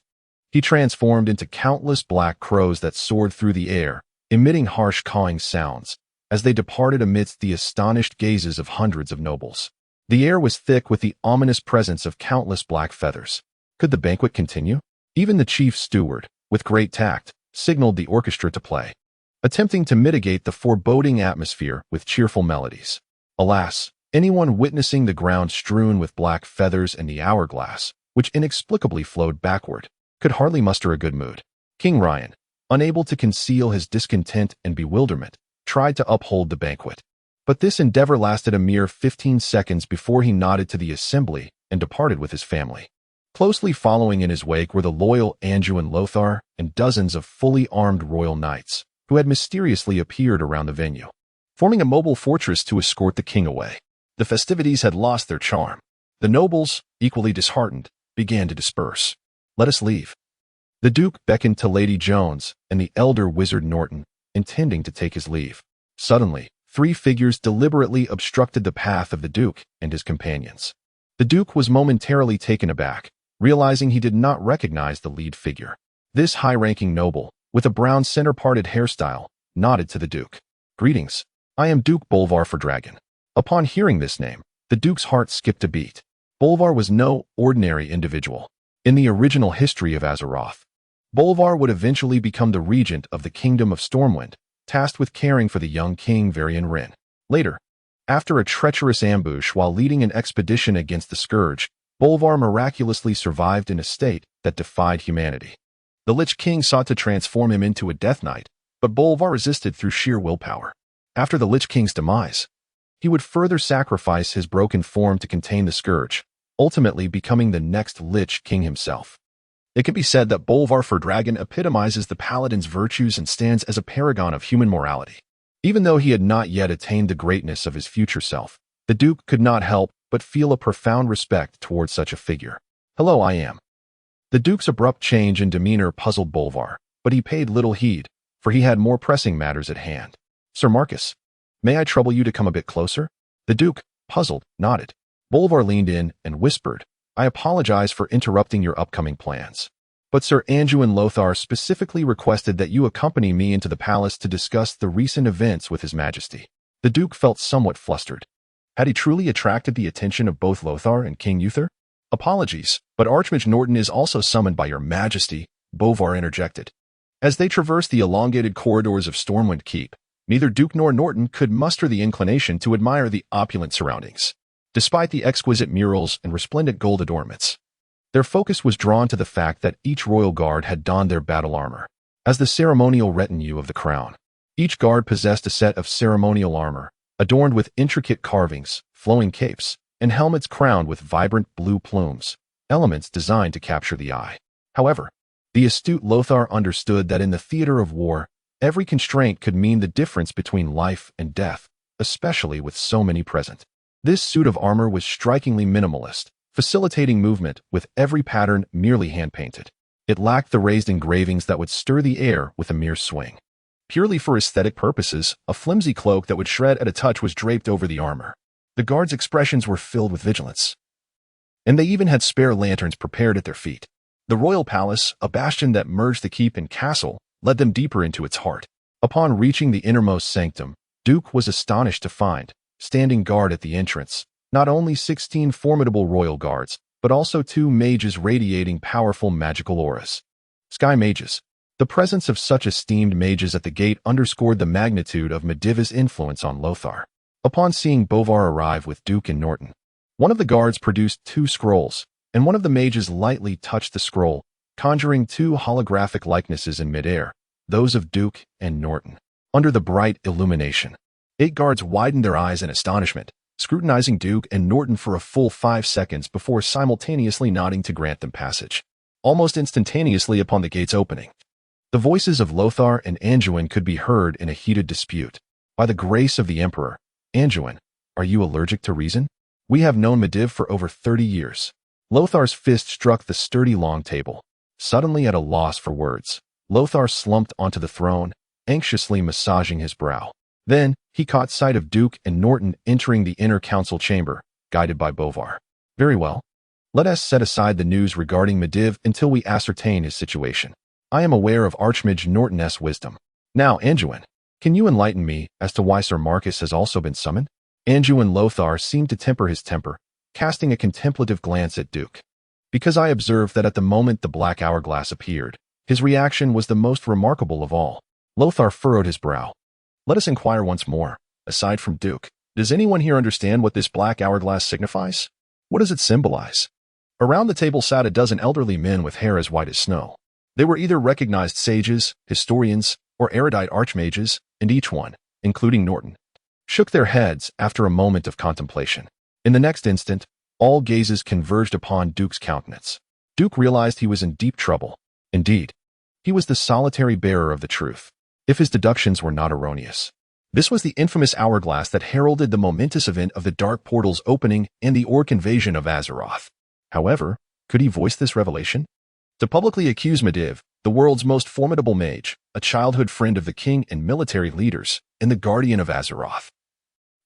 He transformed into countless black crows that soared through the air, emitting harsh cawing sounds, as they departed amidst the astonished gazes of hundreds of nobles. The air was thick with the ominous presence of countless black feathers. Could the banquet continue? Even the chief steward, with great tact, signaled the orchestra to play, attempting to mitigate the foreboding atmosphere with cheerful melodies. Alas, anyone witnessing the ground strewn with black feathers and the hourglass, which inexplicably flowed backward, could hardly muster a good mood. King Ryan, unable to conceal his discontent and bewilderment, tried to uphold the banquet. But this endeavor lasted a mere 15 seconds before he nodded to the assembly and departed with his family. Closely following in his wake were the loyal Anduin Lothar and dozens of fully armed royal knights, who had mysteriously appeared around the venue, forming a mobile fortress to escort the king away. The festivities had lost their charm. The nobles, equally disheartened, began to disperse. "Let us leave." The Duke beckoned to Lady Jones and the elder wizard Norton, intending to take his leave. Suddenly, 3 figures deliberately obstructed the path of the Duke and his companions. The Duke was momentarily taken aback, realizing he did not recognize the lead figure. This high-ranking noble, with a brown center-parted hairstyle, nodded to the Duke. "Greetings. I am Duke Bolvar Fordragon." Upon hearing this name, the Duke's heart skipped a beat. Bolvar was no ordinary individual. In the original history of Azeroth, Bolvar would eventually become the regent of the Kingdom of Stormwind, tasked with caring for the young king Varian Wrynn. Later, after a treacherous ambush while leading an expedition against the Scourge, Bolvar miraculously survived in a state that defied humanity. The Lich King sought to transform him into a Death Knight, but Bolvar resisted through sheer willpower. After the Lich King's demise, he would further sacrifice his broken form to contain the Scourge, ultimately becoming the next Lich King himself. It can be said that Bolvar Fordragon epitomizes the Paladin's virtues and stands as a paragon of human morality. Even though he had not yet attained the greatness of his future self, the Duke could not help but feel a profound respect towards such a figure. Hello, I am. The Duke's abrupt change in demeanor puzzled Bolvar, but he paid little heed, for he had more pressing matters at hand. Sir Marcus, may I trouble you to come a bit closer? The Duke, puzzled, nodded. Bolvar leaned in and whispered, I apologize for interrupting your upcoming plans. But Sir Anduin Lothar specifically requested that you accompany me into the palace to discuss the recent events with His Majesty. The Duke felt somewhat flustered. Had he truly attracted the attention of both Lothar and King Uther? Apologies, but Archmage Norton is also summoned by your Majesty, Bolvar interjected. As they traversed the elongated corridors of Stormwind Keep, neither Duke nor Norton could muster the inclination to admire the opulent surroundings. Despite the exquisite murals and resplendent gold adornments, their focus was drawn to the fact that each royal guard had donned their battle armor as the ceremonial retinue of the crown. Each guard possessed a set of ceremonial armor, adorned with intricate carvings, flowing capes, and helmets crowned with vibrant blue plumes, elements designed to capture the eye. However, the astute Lothar understood that in the theater of war, every constraint could mean the difference between life and death, especially with so many present. This suit of armor was strikingly minimalist, facilitating movement with every pattern merely hand-painted. It lacked the raised engravings that would stir the air with a mere swing. Purely for aesthetic purposes, a flimsy cloak that would shred at a touch was draped over the armor. The guards' expressions were filled with vigilance, and they even had spare lanterns prepared at their feet. The royal palace, a bastion that merged the keep and castle, led them deeper into its heart. Upon reaching the innermost sanctum, Duke was astonished to find, standing guard at the entrance, not only 16 formidable royal guards, but also 2 mages radiating powerful magical auras. Sky mages. The presence of such esteemed mages at the gate underscored the magnitude of Mediva's influence on Lothar. Upon seeing Bolvar arrive with Duke and Norton, one of the guards produced 2 scrolls, and one of the mages lightly touched the scroll, conjuring 2 holographic likenesses in midair, those of Duke and Norton. Under the bright illumination, 8 guards widened their eyes in astonishment, scrutinizing Duke and Norton for a full 5 seconds before simultaneously nodding to grant them passage. Almost instantaneously upon the gates opening, the voices of Lothar and Anduin could be heard in a heated dispute. By the grace of the Emperor, Anduin, are you allergic to reason? We have known Mediv for over 30 years. Lothar's fist struck the sturdy long table. Suddenly at a loss for words, Lothar slumped onto the throne, anxiously massaging his brow. Then, he caught sight of Duke and Norton entering the inner council chamber, guided by Bolvar. Very well. Let us set aside the news regarding Mediv until we ascertain his situation. I am aware of Archmage Norton's wisdom. Now, Anduin, can you enlighten me as to why Sir Marcus has also been summoned? Anduin Lothar seemed to temper his temper, casting a contemplative glance at Duke. Because I observed that at the moment the black hourglass appeared, his reaction was the most remarkable of all. Lothar furrowed his brow. Let us inquire once more. Aside from Duke, does anyone here understand what this black hourglass signifies? What does it symbolize? Around the table sat a dozen elderly men with hair as white as snow. They were either recognized sages, historians, or erudite archmages, and each one, including Norton, shook their heads after a moment of contemplation. In the next instant, all gazes converged upon Duke's countenance. Duke realized he was in deep trouble. Indeed, he was the solitary bearer of the truth, if his deductions were not erroneous. This was the infamous hourglass that heralded the momentous event of the Dark Portal's opening and the Orc invasion of Azeroth. However, could he voice this revelation? To publicly accuse Mediv, the world's most formidable mage, a childhood friend of the king and military leaders, and the guardian of Azeroth,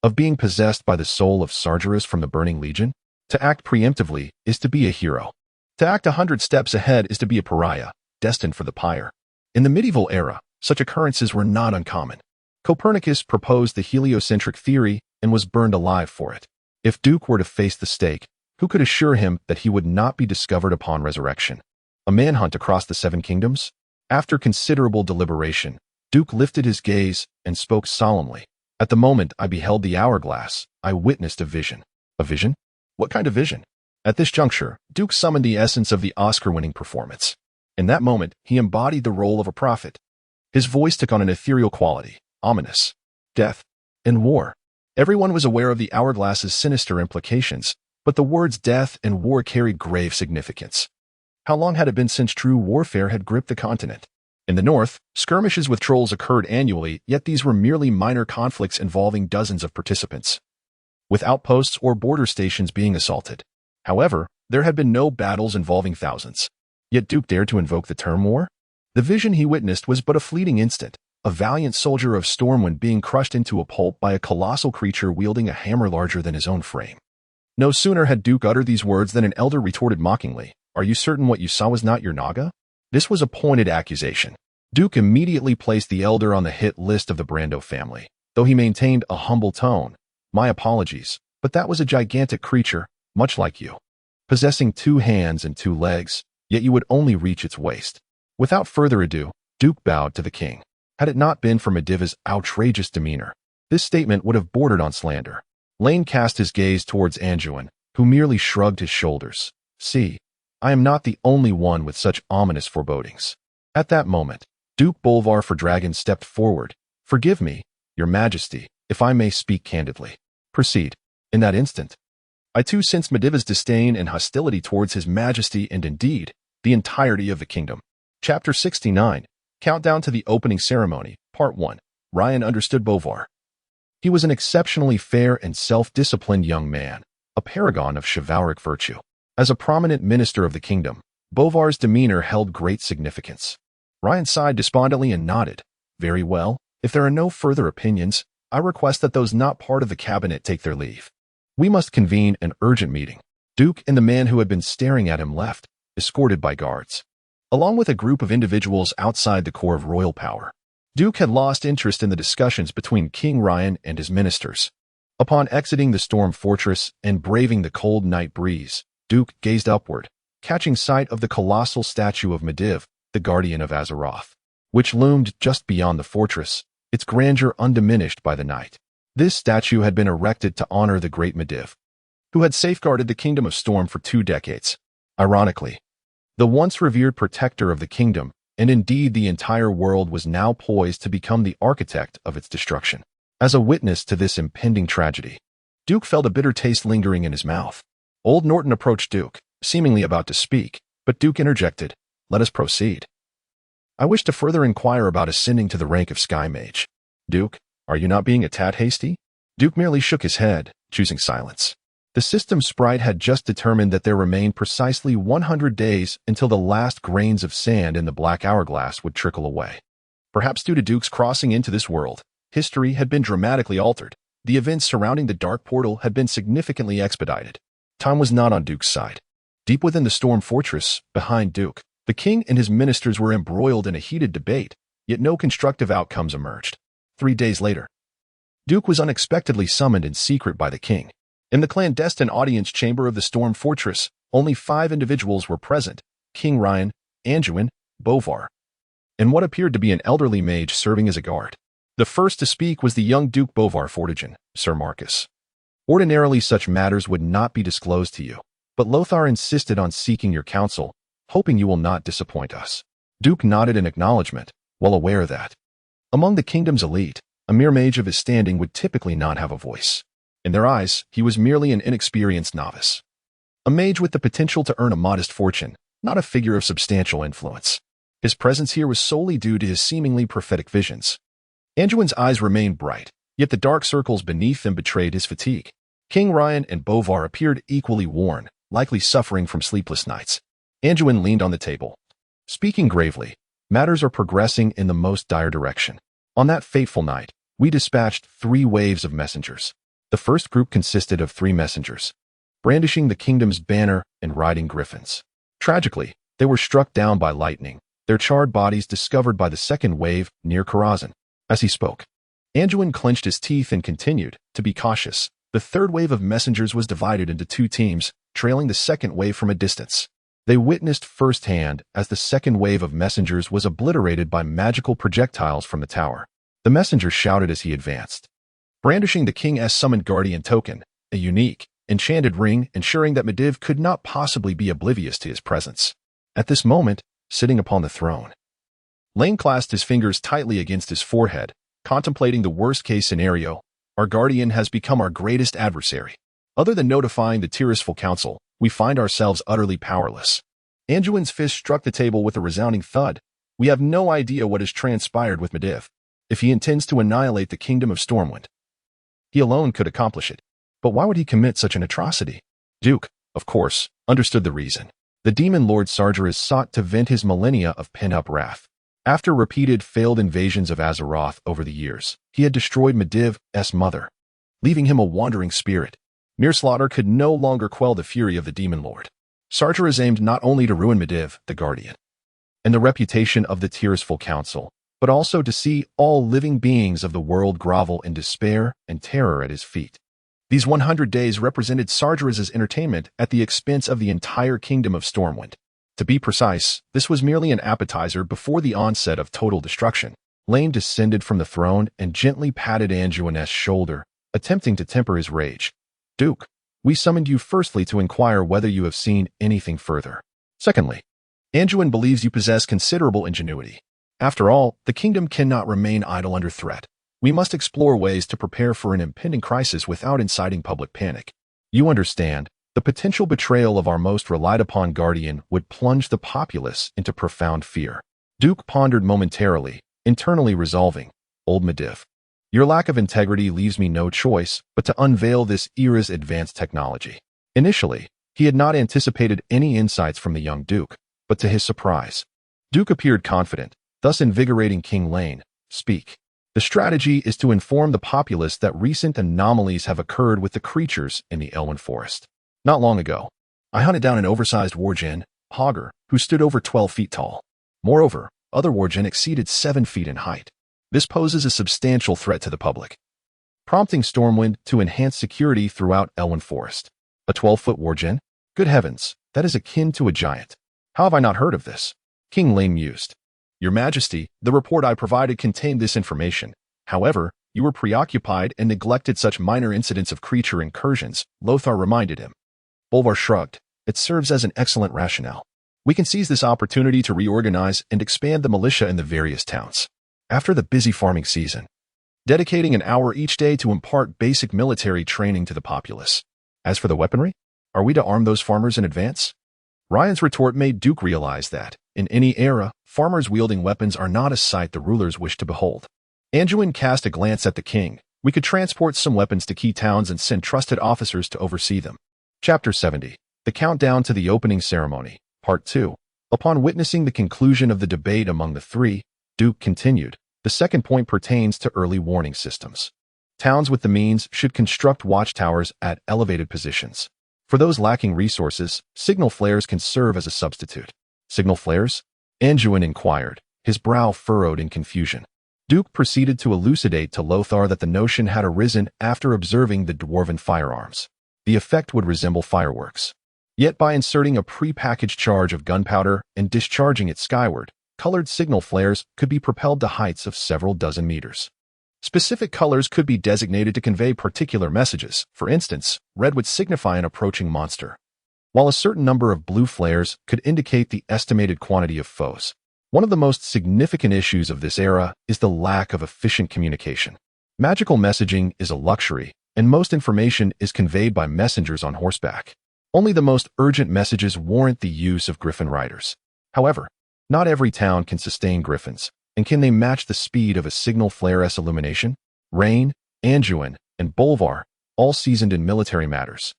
of being possessed by the soul of Sargeras from the Burning Legion? To act preemptively is to be a hero. To act 100 steps ahead is to be a pariah, destined for the pyre. In the medieval era, such occurrences were not uncommon. Copernicus proposed the heliocentric theory and was burned alive for it. If Duke were to face the stake, who could assure him that he would not be discovered upon resurrection? A manhunt across the 7 kingdoms? After considerable deliberation, Duke lifted his gaze and spoke solemnly. At the moment I beheld the hourglass, I witnessed a vision. A vision? What kind of vision? At this juncture, Duke summoned the essence of the Oscar-winning performance. In that moment, he embodied the role of a prophet. His voice took on an ethereal quality, ominous. Death and war. Everyone was aware of the hourglass's sinister implications, but the words death and war carried grave significance. How long had it been since true warfare had gripped the continent? In the north, skirmishes with trolls occurred annually, yet these were merely minor conflicts involving dozens of participants, with outposts or border stations being assaulted. However, There had been no battles involving thousands. Yet Duke dared to invoke the term war? The vision he witnessed was but a fleeting instant, a valiant soldier of Stormwind being crushed into a pulp by a colossal creature wielding a hammer larger than his own frame. No sooner had Duke uttered these words than an elder retorted mockingly, "Are you certain what you saw was not your Naga?" This was a pointed accusation. Duke immediately placed the elder on the hit list of the Brando family, though he maintained a humble tone. "My apologies, but that was a gigantic creature, much like you, possessing 2 hands and 2 legs, yet you would only reach its waist." Without further ado, Duke bowed to the king. Had it not been for Mediva's outrageous demeanor, this statement would have bordered on slander. Lane cast his gaze towards Anduin, who merely shrugged his shoulders. "See, I am not the only one with such ominous forebodings." At that moment, Duke Bolvar for Dragon stepped forward. "Forgive me, your majesty, if I may speak candidly." "Proceed." In that instant, I too sensed Mediva's disdain and hostility towards his majesty and indeed, the entirety of the kingdom. Chapter 69, Countdown to the Opening Ceremony, Part 1. Ryan understood Bolvar. He was an exceptionally fair and self-disciplined young man, a paragon of chivalric virtue. As a prominent minister of the kingdom, Bolvar's demeanor held great significance. Ryan sighed despondently and nodded. "Very well, if there are no further opinions, I request that those not part of the cabinet take their leave. We must convene an urgent meeting." Duke and the man who had been staring at him left, escorted by guards, along with a group of individuals outside the core of royal power. Duke had lost interest in the discussions between King Ryan and his ministers. Upon exiting the storm fortress and braving the cold night breeze, Duke gazed upward, catching sight of the colossal statue of Mediv, the guardian of Azeroth, which loomed just beyond the fortress, its grandeur undiminished by the night. This statue had been erected to honor the great Mediv, who had safeguarded the kingdom of Storm for 2 decades. Ironically, the once revered protector of the kingdom, and indeed the entire world, was now poised to become the architect of its destruction. As a witness to this impending tragedy, Duke felt a bitter taste lingering in his mouth. Old Norton approached Duke, seemingly about to speak, but Duke interjected, "Let us proceed. I wish to further inquire about ascending to the rank of Sky Mage." "Duke, are you not being a tad hasty?" Duke merely shook his head, choosing silence. The system sprite had just determined that there remained precisely 100 days until the last grains of sand in the black hourglass would trickle away. Perhaps due to Duke's crossing into this world, history had been dramatically altered. The events surrounding the Dark Portal had been significantly expedited. Time was not on Duke's side. Deep within the Storm Fortress, behind Duke, the king and his ministers were embroiled in a heated debate, yet no constructive outcomes emerged. 3 days later, Duke was unexpectedly summoned in secret by the king. In the clandestine audience chamber of the Storm Fortress, only 5 individuals were present: King Ryan, Anduin, Bolvar, and what appeared to be an elderly mage serving as a guard. The first to speak was the young Duke Bolvar Fortigen, Sir Marcus. "Ordinarily such matters would not be disclosed to you, but Lothar insisted on seeking your counsel, hoping you will not disappoint us." Duke nodded in acknowledgement, well aware that, among the kingdom's elite, a mere mage of his standing would typically not have a voice. In their eyes, he was merely an inexperienced novice. A mage with the potential to earn a modest fortune, not a figure of substantial influence. His presence here was solely due to his seemingly prophetic visions. Anduin's eyes remained bright, yet the dark circles beneath them betrayed his fatigue. King Ryan and Bolvar appeared equally worn, likely suffering from sleepless nights. Anduin leaned on the table, speaking gravely. "Matters are progressing in the most dire direction. On that fateful night, we dispatched 3 waves of messengers. The first group consisted of 3 messengers, brandishing the kingdom's banner and riding griffins. Tragically, they were struck down by lightning, their charred bodies discovered by the second wave near Karazhan." As he spoke, Anduin clenched his teeth and continued, "To be cautious, the third wave of messengers was divided into 2 teams, trailing the second wave from a distance. They witnessed firsthand as the second wave of messengers was obliterated by magical projectiles from the tower. The messenger shouted as he advanced, brandishing the King's summoned guardian token, a unique, enchanted ring ensuring that Mediv could not possibly be oblivious to his presence. At this moment, sitting upon the throne, Lane clasped his fingers tightly against his forehead, contemplating the worst-case scenario. "Our guardian has become our greatest adversary. Other than notifying the Tirisful Council, we find ourselves utterly powerless." Anduin's fist struck the table with a resounding thud. "We have no idea what has transpired with Mediv. If he intends to annihilate the kingdom of Stormwind, he alone could accomplish it. But why would he commit such an atrocity?" Duke, of course, understood the reason. The demon lord Sargeras sought to vent his millennia of pent-up wrath. After repeated failed invasions of Azeroth over the years, he had destroyed Medivh's mother, leaving him a wandering spirit. Mere slaughter could no longer quell the fury of the demon lord. Sargeras aimed not only to ruin Medivh, the guardian, and the reputation of the Tirisful Council, but also to see all living beings of the world grovel in despair and terror at his feet. These 100 days represented Sargeras' entertainment at the expense of the entire kingdom of Stormwind. To be precise, this was merely an appetizer before the onset of total destruction. Lane descended from the throne and gently patted Anduin's shoulder, attempting to temper his rage. "Duke, we summoned you firstly to inquire whether you have seen anything further. Secondly, Anduin believes you possess considerable ingenuity. After all, the kingdom cannot remain idle under threat. We must explore ways to prepare for an impending crisis without inciting public panic. You understand, the potential betrayal of our most relied-upon guardian would plunge the populace into profound fear." Duke pondered momentarily, internally resolving, "Old Medivh, your lack of integrity leaves me no choice but to unveil this era's advanced technology." Initially, he had not anticipated any insights from the young Duke, but to his surprise, Duke appeared confident, thus invigorating King Lane. "Speak. The strategy is to inform the populace that recent anomalies have occurred with the creatures in the Elwyn Forest. Not long ago, I hunted down an oversized wargen, Hogger, who stood over 12 feet tall. Moreover, other wargen exceeded 7 feet in height. This poses a substantial threat to the public, prompting Stormwind to enhance security throughout Elwyn Forest. A 12-foot wargen? Good heavens, that is akin to a giant. How have I not heard of this?" King Lane mused. "Your Majesty, the report I provided contained this information. However, you were preoccupied and neglected such minor incidents of creature incursions," Lothar reminded him. Bolvar shrugged. "It serves as an excellent rationale. We can seize this opportunity to reorganize and expand the militia in the various towns. After the busy farming season, dedicating an hour each day to impart basic military training to the populace. As for the weaponry, are we to arm those farmers in advance?" Ryan's retort made Duke realize that, in any era, farmers wielding weapons are not a sight the rulers wish to behold. Anduin cast a glance at the king. "We could transport some weapons to key towns and send trusted officers to oversee them." Chapter 70. The Countdown to the Opening Ceremony, Part 2. Upon witnessing the conclusion of the debate among the three, Duke continued, "The second point pertains to early warning systems. Towns with the means should construct watchtowers at elevated positions. For those lacking resources, signal flares can serve as a substitute." "Signal flares?" Anduin inquired, his brow furrowed in confusion. Duke proceeded to elucidate to Lothar that the notion had arisen after observing the dwarven firearms. The effect would resemble fireworks. Yet by inserting a pre-packaged charge of gunpowder and discharging it skyward, colored signal flares could be propelled to heights of several dozen meters. Specific colors could be designated to convey particular messages. For instance, red would signify an approaching monster, while a certain number of blue flares could indicate the estimated quantity of foes. One of the most significant issues of this era is the lack of efficient communication. Magical messaging is a luxury, and most information is conveyed by messengers on horseback. Only the most urgent messages warrant the use of griffin riders. However, not every town can sustain griffins, and can they match the speed of a signal flare's illumination? Rain, Anduin, and Bolvar, all seasoned in military matters,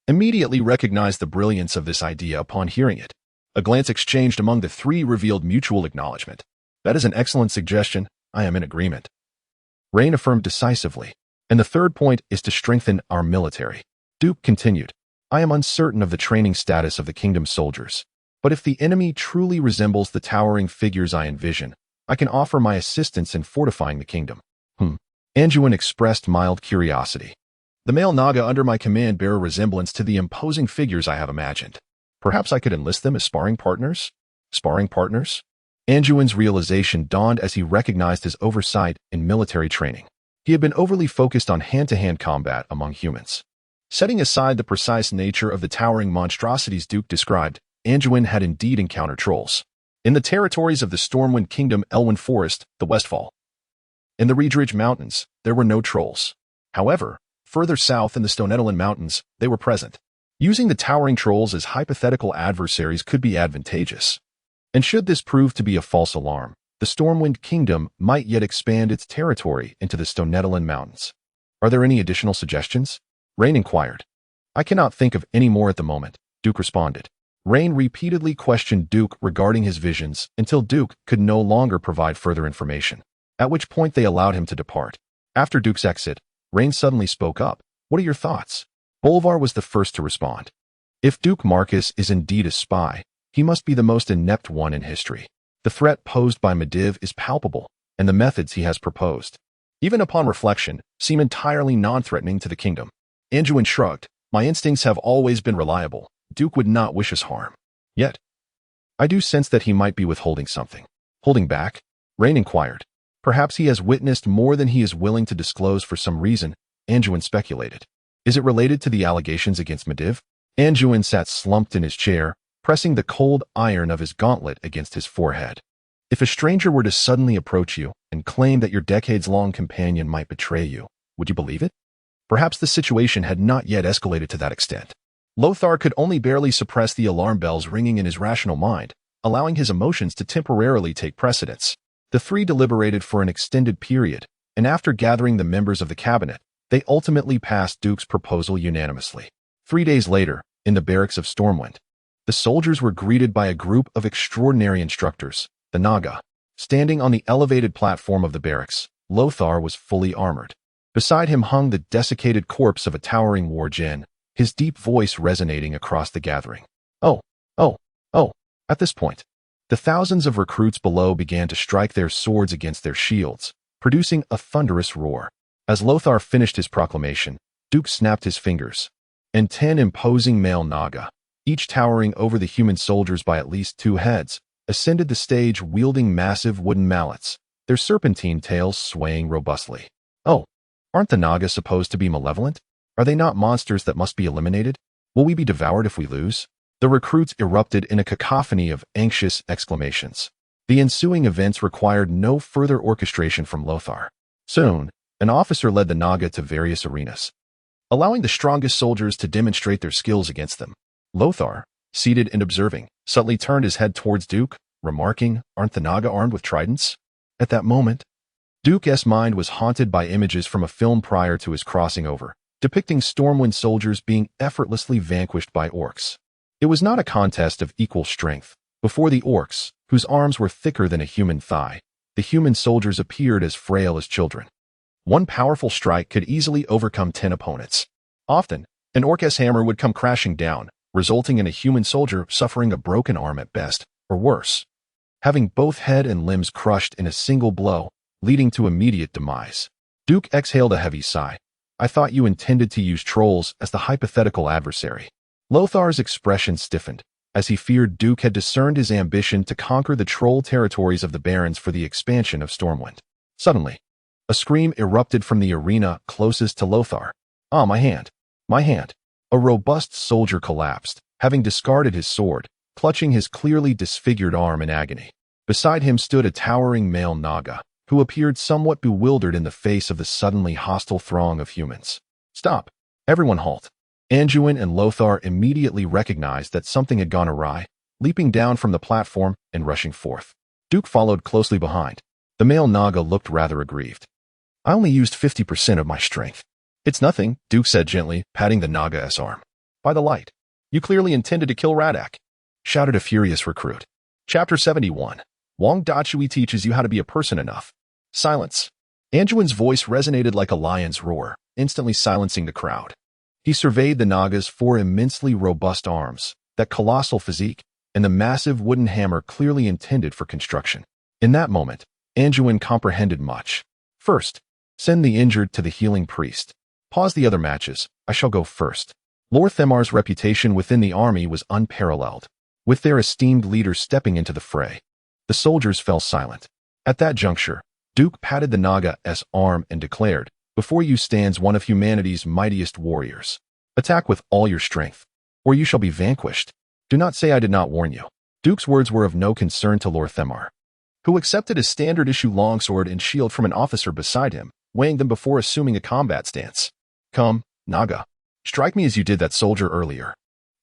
immediately recognized the brilliance of this idea upon hearing it. A glance exchanged among the three revealed mutual acknowledgement. "That is an excellent suggestion. I am in agreement." Rain affirmed decisively. "And the third point is to strengthen our military." Duke continued, "I am uncertain of the training status of the kingdom's soldiers, but if the enemy truly resembles the towering figures I envision, I can offer my assistance in fortifying the kingdom." Anduin expressed mild curiosity. "The male Naga under my command bear a resemblance to the imposing figures I have imagined. Perhaps I could enlist them as sparring partners?" "Sparring partners?" Anduin's realization dawned as he recognized his oversight in military training. He had been overly focused on hand-to-hand combat among humans. Setting aside the precise nature of the towering monstrosities Duke described, Anduin had indeed encountered trolls. In the territories of the Stormwind Kingdom, Elwyn Forest, the Westfall. In the Reedridge Mountains, there were no trolls. However, further south in the Stonetellan Mountains, they were present. Using the towering trolls as hypothetical adversaries could be advantageous. And should this prove to be a false alarm, the Stormwind Kingdom might yet expand its territory into the Stonetellan Mountains. "Are there any additional suggestions?" Rain inquired. "I cannot think of any more at the moment. Duke responded. Rain repeatedly questioned Duke regarding his visions until Duke could no longer provide further information, at which point they allowed him to depart. After Duke's exit, Rain suddenly spoke up. What are your thoughts? Bolvar was the first to respond. If Duke Marcus is indeed a spy, he must be the most inept one in history. The threat posed by Medivh is palpable, and the methods he has proposed, even upon reflection, seem entirely non-threatening to the kingdom. Anduin shrugged. My instincts have always been reliable. Duke would not wish us harm. Yet, I do sense that he might be withholding something. Holding back? Rain inquired. Perhaps he has witnessed more than he is willing to disclose for some reason, Anduin speculated. Is it related to the allegations against Medivh? Anduin sat slumped in his chair, pressing the cold iron of his gauntlet against his forehead. If a stranger were to suddenly approach you and claim that your decades-long companion might betray you, would you believe it? Perhaps the situation had not yet escalated to that extent. Lothar could only barely suppress the alarm bells ringing in his rational mind, allowing his emotions to temporarily take precedence. The three deliberated for an extended period, and after gathering the members of the cabinet, they ultimately passed Duke's proposal unanimously. 3 days later, in the barracks of Stormwind, the soldiers were greeted by a group of extraordinary instructors, the Naga. Standing on the elevated platform of the barracks, Lothar was fully armored. Beside him hung the desiccated corpse of a towering war djinn, his deep voice resonating across the gathering. Oh, oh, oh. At this point, the thousands of recruits below began to strike their swords against their shields, producing a thunderous roar. As Lothar finished his proclamation, Duke snapped his fingers, and 10 imposing male Naga, each towering over the human soldiers by at least 2 heads, ascended the stage wielding massive wooden mallets, their serpentine tails swaying robustly. Oh, aren't the Naga supposed to be malevolent? Are they not monsters that must be eliminated? Will we be devoured if we lose? The recruits erupted in a cacophony of anxious exclamations. The ensuing events required no further orchestration from Lothar. Soon, an officer led the Naga to various arenas, allowing the strongest soldiers to demonstrate their skills against them. Lothar, seated and observing, suddenly turned his head towards Duke, remarking, "Aren't the Naga armed with tridents?" At that moment, Duke's mind was haunted by images from a film prior to his crossing over, depicting Stormwind soldiers being effortlessly vanquished by orcs. It was not a contest of equal strength. Before the orcs, whose arms were thicker than a human thigh, the human soldiers appeared as frail as children. One powerful strike could easily overcome 10 opponents. Often, an orc's hammer would come crashing down, resulting in a human soldier suffering a broken arm at best, or worse, having both head and limbs crushed in a single blow, leading to immediate demise. Duke exhaled a heavy sigh. I thought you intended to use trolls as the hypothetical adversary. Lothar's expression stiffened, as he feared Duke had discerned his ambition to conquer the troll territories of the Barons for the expansion of Stormwind. Suddenly, a scream erupted from the arena closest to Lothar. Ah, my hand! My hand! A robust soldier collapsed, having discarded his sword, clutching his clearly disfigured arm in agony. Beside him stood a towering male Naga, who appeared somewhat bewildered in the face of the suddenly hostile throng of humans. Stop! Everyone halt! Anduin and Lothar immediately recognized that something had gone awry, leaping down from the platform and rushing forth. Duke followed closely behind. The male Naga looked rather aggrieved. I only used 50% of my strength. It's nothing, Duke said gently, patting the Naga's arm. By the light. You clearly intended to kill Radak, shouted a furious recruit. Chapter 71. Wong Dachui teaches you how to be a person enough. Silence. Anduin's voice resonated like a lion's roar, instantly silencing the crowd. He surveyed the Naga's 4 immensely robust arms, that colossal physique, and the massive wooden hammer clearly intended for construction. In that moment, Anduin comprehended much. First, send the injured to the healing priest. Pause the other matches. I shall go first. Lord Themar's reputation within the army was unparalleled, with their esteemed leader stepping into the fray. The soldiers fell silent. At that juncture, Duke patted the Naga's arm and declared, Before you stands one of humanity's mightiest warriors. Attack with all your strength, or you shall be vanquished. Do not say I did not warn you. Duke's words were of no concern to Lord Themar, who accepted a standard-issue longsword and shield from an officer beside him, weighing them before assuming a combat stance. Come, Naga. Strike me as you did that soldier earlier.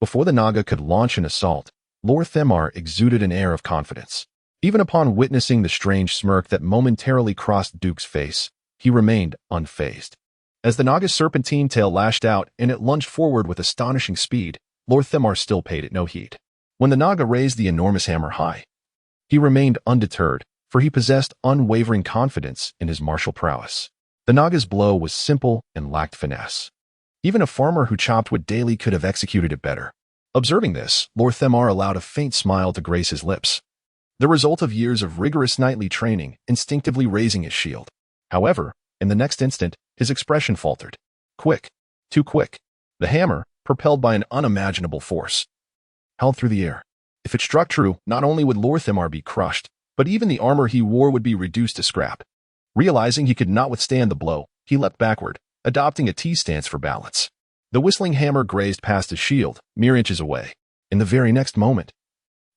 Before the Naga could launch an assault, Lord Themar exuded an air of confidence. Even upon witnessing the strange smirk that momentarily crossed Duke's face, he remained unfazed. As the Naga's serpentine tail lashed out and it lunged forward with astonishing speed, Lord Themar still paid it no heed. When the Naga raised the enormous hammer high, he remained undeterred, for he possessed unwavering confidence in his martial prowess. The Naga's blow was simple and lacked finesse. Even a farmer who chopped wood daily could have executed it better. Observing this, Lord Themar allowed a faint smile to grace his lips, the result of years of rigorous nightly training, instinctively raising his shield. However, in the next instant, his expression faltered. Quick. Too quick. The hammer, propelled by an unimaginable force, held through the air. If it struck true, not only would Lord Themar be crushed, but even the armor he wore would be reduced to scrap. Realizing he could not withstand the blow, he leapt backward, adopting a T-stance for balance. The whistling hammer grazed past his shield, mere inches away. In the very next moment,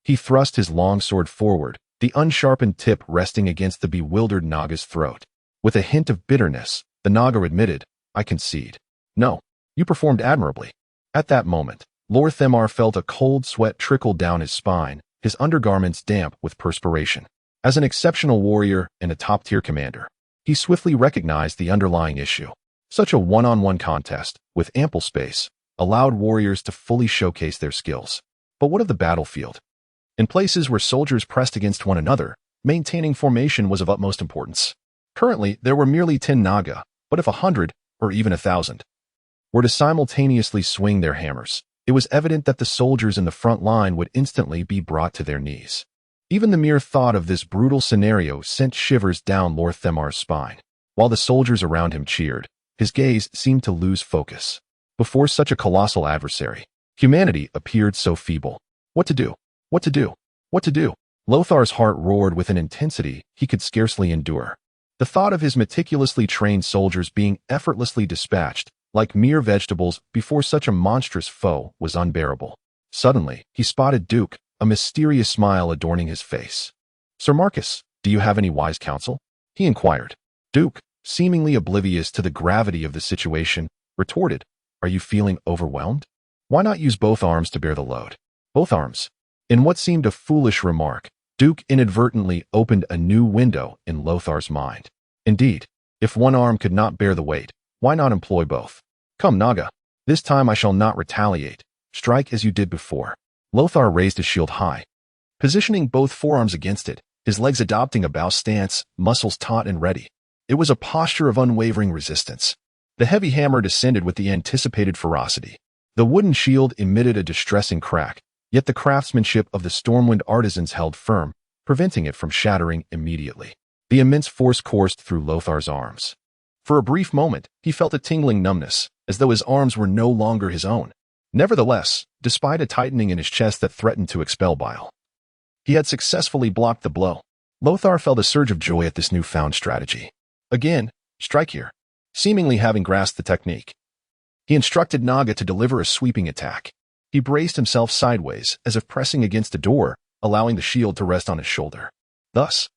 he thrust his long sword forward, the unsharpened tip resting against the bewildered Naga's throat. With a hint of bitterness, the Naga admitted, "I concede. No, you performed admirably." At that moment, Lord Themar felt a cold sweat trickle down his spine, his undergarments damp with perspiration. As an exceptional warrior and a top-tier commander, he swiftly recognized the underlying issue. Such a one-on-one contest, with ample space, allowed warriors to fully showcase their skills. But what of the battlefield? In places where soldiers pressed against one another, maintaining formation was of utmost importance. Currently, there were merely 10 Naga, but if 100, or even 1,000, were to simultaneously swing their hammers, it was evident that the soldiers in the front line would instantly be brought to their knees. Even the mere thought of this brutal scenario sent shivers down Lord Themar's spine. While the soldiers around him cheered, his gaze seemed to lose focus. Before such a colossal adversary, humanity appeared so feeble. What to do? What to do? What to do? Lothar's heart roared with an intensity he could scarcely endure. The thought of his meticulously trained soldiers being effortlessly dispatched, like mere vegetables, before such a monstrous foe was unbearable. Suddenly, he spotted Duke, a mysterious smile adorning his face. "Sir Marcus, do you have any wise counsel?" he inquired. Duke, seemingly oblivious to the gravity of the situation, retorted, "Are you feeling overwhelmed? Why not use both arms to bear the load?" Both arms. In what seemed a foolish remark, Duke inadvertently opened a new window in Lothar's mind. Indeed, if one arm could not bear the weight, why not employ both? "Come, Naga. This time I shall not retaliate. Strike as you did before." Lothar raised his shield high, positioning both forearms against it, his legs adopting a bow stance, muscles taut and ready. It was a posture of unwavering resistance. The heavy hammer descended with the anticipated ferocity. The wooden shield emitted a distressing crack, yet the craftsmanship of the Stormwind artisans held firm, preventing it from shattering immediately. The immense force coursed through Lothar's arms. For a brief moment, he felt a tingling numbness, as though his arms were no longer his own. Nevertheless, despite a tightening in his chest that threatened to expel bile, he had successfully blocked the blow. Lothar felt a surge of joy at this newfound strategy. Again, strike here. Seemingly having grasped the technique, he instructed Naga to deliver a sweeping attack. He braced himself sideways, as if pressing against a door, allowing the shield to rest on his shoulder. Thus,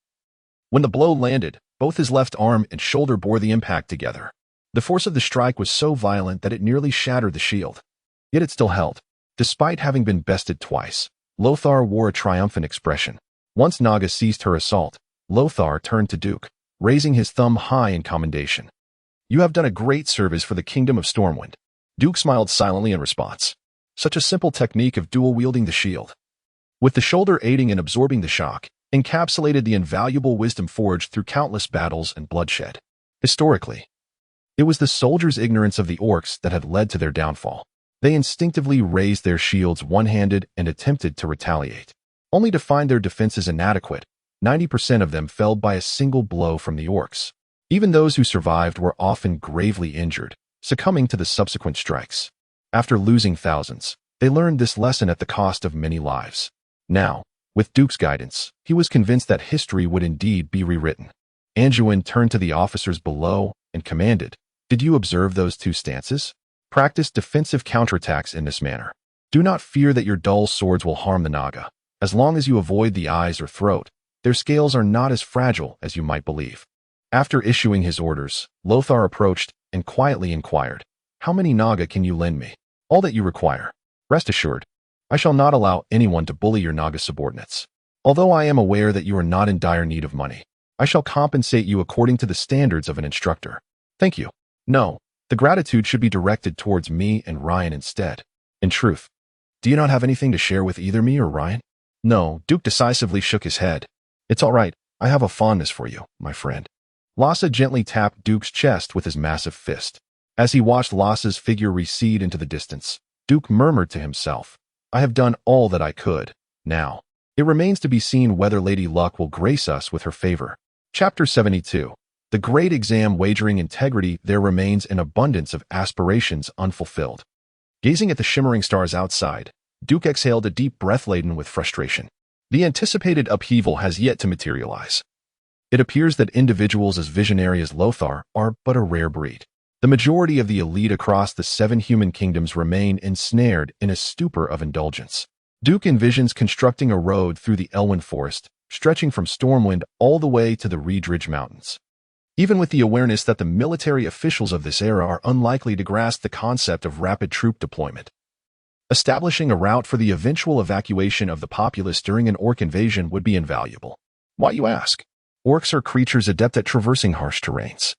when the blow landed, both his left arm and shoulder bore the impact together. The force of the strike was so violent that it nearly shattered the shield. Yet it still held. Despite having been bested twice, Lothar wore a triumphant expression. Once Naga ceased her assault, Lothar turned to Duke, raising his thumb high in commendation. "You have done a great service for the Kingdom of Stormwind." Duke smiled silently in response. Such a simple technique of dual-wielding the shield, with the shoulder aiding in absorbing the shock, encapsulated the invaluable wisdom forged through countless battles and bloodshed. Historically, it was the soldiers' ignorance of the orcs that had led to their downfall. They instinctively raised their shields one-handed and attempted to retaliate, only to find their defenses inadequate. 90% of them fell by a single blow from the orcs. Even those who survived were often gravely injured, succumbing to the subsequent strikes. After losing thousands, they learned this lesson at the cost of many lives. Now, with Duke's guidance, he was convinced that history would indeed be rewritten. Anduin turned to the officers below and commanded, "Did you observe those two stances? Practice defensive counterattacks in this manner. Do not fear that your dull swords will harm the Naga. As long as you avoid the eyes or throat, their scales are not as fragile as you might believe." After issuing his orders, Lothar approached and quietly inquired, "How many Naga can you lend me?" "All that you require. Rest assured, I shall not allow anyone to bully your Naga subordinates. Although I am aware that you are not in dire need of money, I shall compensate you according to the standards of an instructor." "Thank you. No, the gratitude should be directed towards me and Ryan instead. In truth, Do you not have anything to share with either me or Ryan? No, Duke decisively shook his head. It's all right. I have a fondness for you, my friend. Lhasa gently tapped Duke's chest with his massive fist. As he watched Lassa's figure recede into the distance, Duke murmured to himself, I have done all that I could. Now, it remains to be seen whether Lady Luck will grace us with her favor. Chapter 72. The Great Exam. Wagering integrity. There remains an abundance of aspirations unfulfilled. Gazing at the shimmering stars outside, Duke exhaled a deep breath laden with frustration. The anticipated upheaval has yet to materialize. It appears that individuals as visionary as Lothar are but a rare breed. The majority of the elite across the 7 human kingdoms remain ensnared in a stupor of indulgence. Duke envisions constructing a road through the Elwyn Forest, stretching from Stormwind all the way to the Reedridge Mountains. Even with the awareness that the military officials of this era are unlikely to grasp the concept of rapid troop deployment, establishing a route for the eventual evacuation of the populace during an orc invasion would be invaluable. Why, you ask? Orcs are creatures adept at traversing harsh terrains.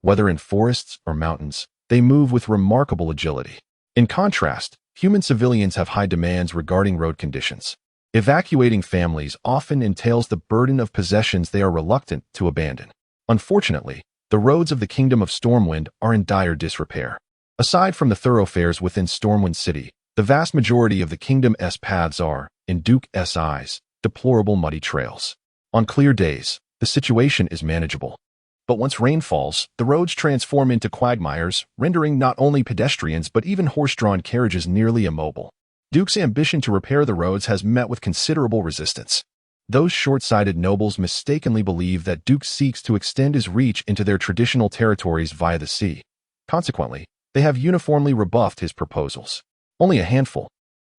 Whether in forests or mountains, they move with remarkable agility. In contrast, human civilians have high demands regarding road conditions. Evacuating families often entails the burden of possessions they are reluctant to abandon. Unfortunately, the roads of the Kingdom of Stormwind are in dire disrepair. Aside from the thoroughfares within Stormwind City, the vast majority of the Kingdom's paths are, in Duke's eyes, deplorable muddy trails. On clear days, the situation is manageable. But once rain falls, the roads transform into quagmires, rendering not only pedestrians but even horse-drawn carriages nearly immobile. Duke's ambition to repair the roads has met with considerable resistance. Those short-sighted nobles mistakenly believe that Duke seeks to extend his reach into their traditional territories via the sea. Consequently, they have uniformly rebuffed his proposals. Only a handful,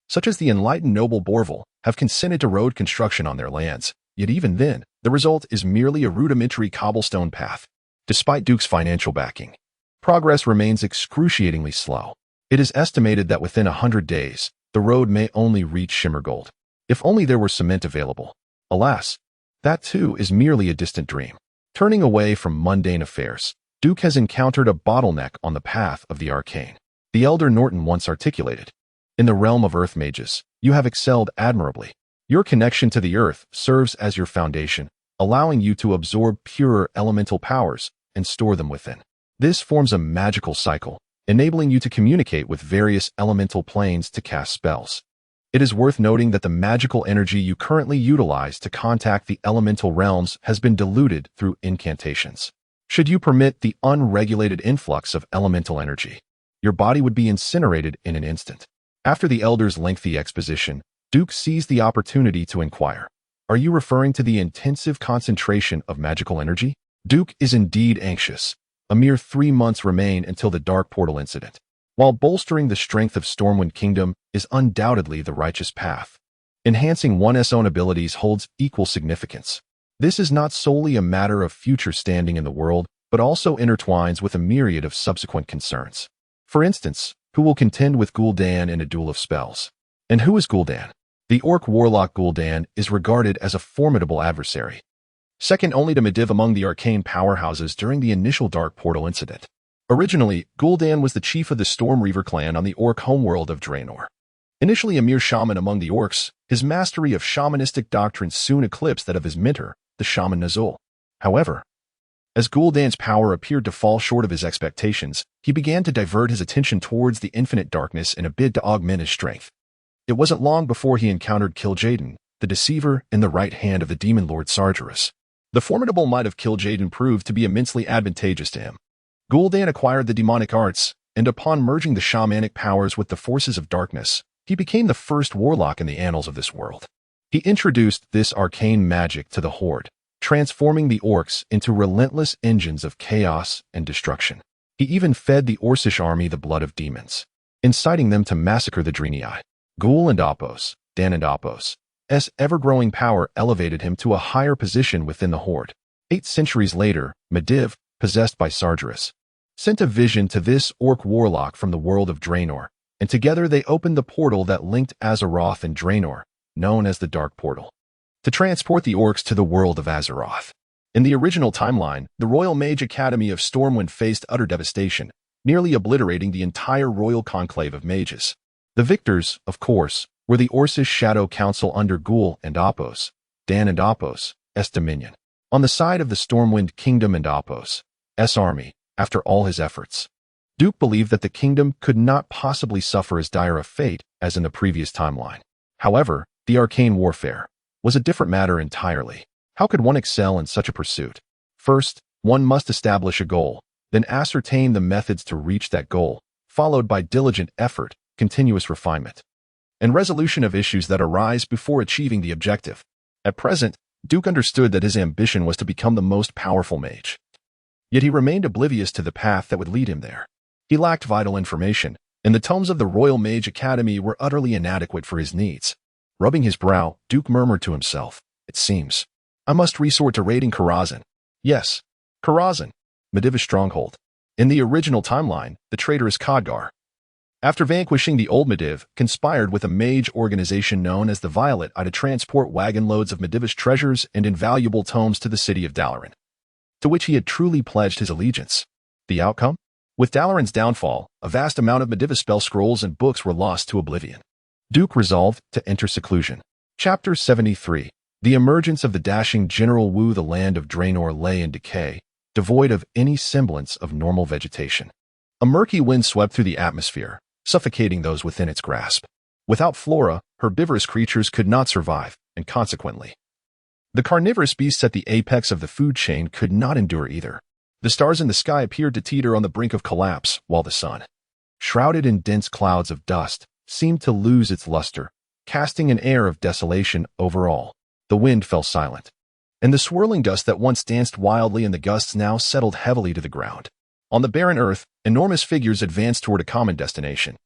such as the enlightened noble Borval, have consented to road construction on their lands. Yet even then, the result is merely a rudimentary cobblestone path. Despite Duke's financial backing, progress remains excruciatingly slow. It is estimated that within 100 days, the road may only reach Shimmergold. If only there were cement available. Alas, that too is merely a distant dream. Turning away from mundane affairs, Duke has encountered a bottleneck on the path of the arcane. The elder Norton once articulated, in the realm of earth mages, you have excelled admirably. Your connection to the earth serves as your foundation, allowing you to absorb purer elemental powers and store them within. This forms a magical cycle, enabling you to communicate with various elemental planes to cast spells. It is worth noting that the magical energy you currently utilize to contact the elemental realms has been diluted through incantations. Should you permit the unregulated influx of elemental energy, your body would be incinerated in an instant. After the elder's lengthy exposition, Duke seized the opportunity to inquire, are you referring to the intensive concentration of magical energy? Duke is indeed anxious. A mere 3 months remain until the Dark Portal incident. While bolstering the strength of Stormwind Kingdom is undoubtedly the righteous path, enhancing one's own abilities holds equal significance. This is not solely a matter of future standing in the world, but also intertwines with a myriad of subsequent concerns. For instance, who will contend with Gul'dan in a duel of spells? And who is Gul'dan? The orc warlock Gul'dan is regarded as a formidable adversary, second only to Medivh among the arcane powerhouses during the initial Dark Portal incident. Originally, Gul'dan was the chief of the Stormreaver clan on the orc homeworld of Draenor. Initially a mere shaman among the orcs, his mastery of shamanistic doctrines soon eclipsed that of his mentor, the shaman Nazul. However, as Gul'dan's power appeared to fall short of his expectations, he began to divert his attention towards the infinite darkness in a bid to augment his strength. It wasn't long before he encountered Kil'jaeden, the deceiver in the right hand of the demon lord Sargeras. The formidable might of Kil'jaeden proved to be immensely advantageous to him. Gul'dan acquired the demonic arts, and upon merging the shamanic powers with the forces of darkness, he became the first warlock in the annals of this world. He introduced this arcane magic to the Horde, transforming the orcs into relentless engines of chaos and destruction. He even fed the Orcish army the blood of demons, inciting them to massacre the Draenei. Gul and Apos, Dan and Apos' ever-growing power elevated him to a higher position within the Horde. 8 centuries later, Medivh, possessed by Sargeras, sent a vision to this orc warlock from the world of Draenor, and together they opened the portal that linked Azeroth and Draenor, known as the Dark Portal, to transport the orcs to the world of Azeroth. In the original timeline, the Royal Mage Academy of Stormwind faced utter devastation, nearly obliterating the entire royal conclave of mages. The victors, of course, were the Orcish Shadow Council under Ghoul and Apos, Dan and Apos, S Dominion, on the side of the Stormwind Kingdom and Apos, S Army. After all his efforts, Duke believed that the kingdom could not possibly suffer as dire a fate as in the previous timeline. However, the arcane warfare was a different matter entirely. How could one excel in such a pursuit? First, one must establish a goal, then ascertain the methods to reach that goal, followed by diligent effort, continuous refinement, and resolution of issues that arise before achieving the objective. At present, Duke understood that his ambition was to become the most powerful mage. Yet he remained oblivious to the path that would lead him there. He lacked vital information, and the tomes of the Royal Mage Academy were utterly inadequate for his needs. Rubbing his brow, Duke murmured to himself, "It seems I must resort to raiding Karazhan." Yes, Karazhan, Medivh's stronghold. In the original timeline, the traitorous Khadgar, after vanquishing the old Mediv, conspired with a mage organization known as the Violet Eye to transport wagon loads of Medivh's treasures and invaluable tomes to the city of Dalaran, to which he had truly pledged his allegiance. The outcome? With Dalaran's downfall, a vast amount of Medivh's spell scrolls and books were lost to oblivion. Duke resolved to enter seclusion. Chapter 73. The emergence of the dashing General Wu. The land of Draenor lay in decay, devoid of any semblance of normal vegetation. A murky wind swept through the atmosphere, suffocating those within its grasp. Without flora, herbivorous creatures could not survive, and consequently, the carnivorous beasts at the apex of the food chain could not endure either. The stars in the sky appeared to teeter on the brink of collapse, while the sun, shrouded in dense clouds of dust, seemed to lose its luster, casting an air of desolation over all. The wind fell silent, and the swirling dust that once danced wildly in the gusts now settled heavily to the ground. On the barren earth, enormous figures advanced toward a common destination.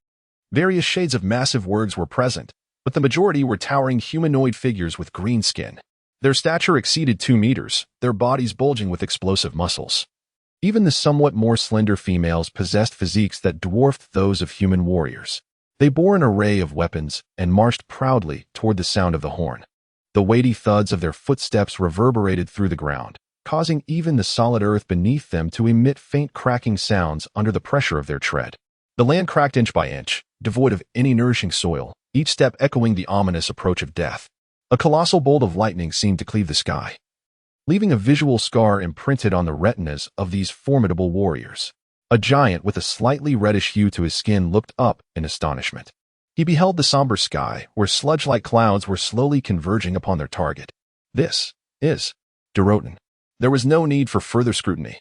Various shades of massive wargs were present, but the majority were towering humanoid figures with green skin. Their stature exceeded 2 meters, their bodies bulging with explosive muscles. Even the somewhat more slender females possessed physiques that dwarfed those of human warriors. They bore an array of weapons and marched proudly toward the sound of the horn. The weighty thuds of their footsteps reverberated through the ground, causing even the solid earth beneath them to emit faint cracking sounds under the pressure of their tread. The land cracked inch by inch, devoid of any nourishing soil, each step echoing the ominous approach of death. A colossal bolt of lightning seemed to cleave the sky, leaving a visual scar imprinted on the retinas of these formidable warriors. A giant with a slightly reddish hue to his skin looked up in astonishment. He beheld the somber sky, where sludge-like clouds were slowly converging upon their target. This is Durotan. There was no need for further scrutiny.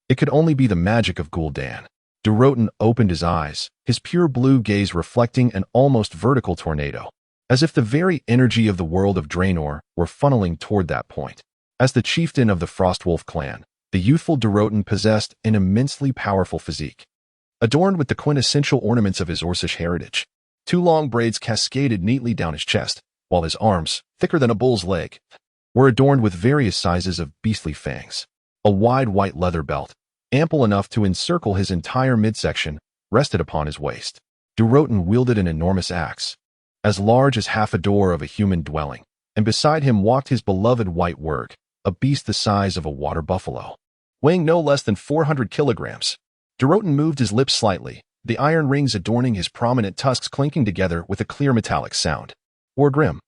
It could only be the magic of Gul'dan. Durotan opened his eyes, his pure blue gaze reflecting an almost vertical tornado, as if the very energy of the world of Draenor were funneling toward that point. As the chieftain of the Frostwolf clan, the youthful Durotan possessed an immensely powerful physique, adorned with the quintessential ornaments of his Orcish heritage. 2 long braids cascaded neatly down his chest, while his arms, thicker than a bull's leg, were adorned with various sizes of beastly fangs. A wide white leather belt, ample enough to encircle his entire midsection, rested upon his waist. Durotan wielded an enormous axe, as large as half a door of a human dwelling, and beside him walked his beloved white wurg, a beast the size of a water buffalo, weighing no less than 400 kilograms. Durotan moved his lips slightly, the iron rings adorning his prominent tusks clinking together with a clear metallic sound. Orgrim.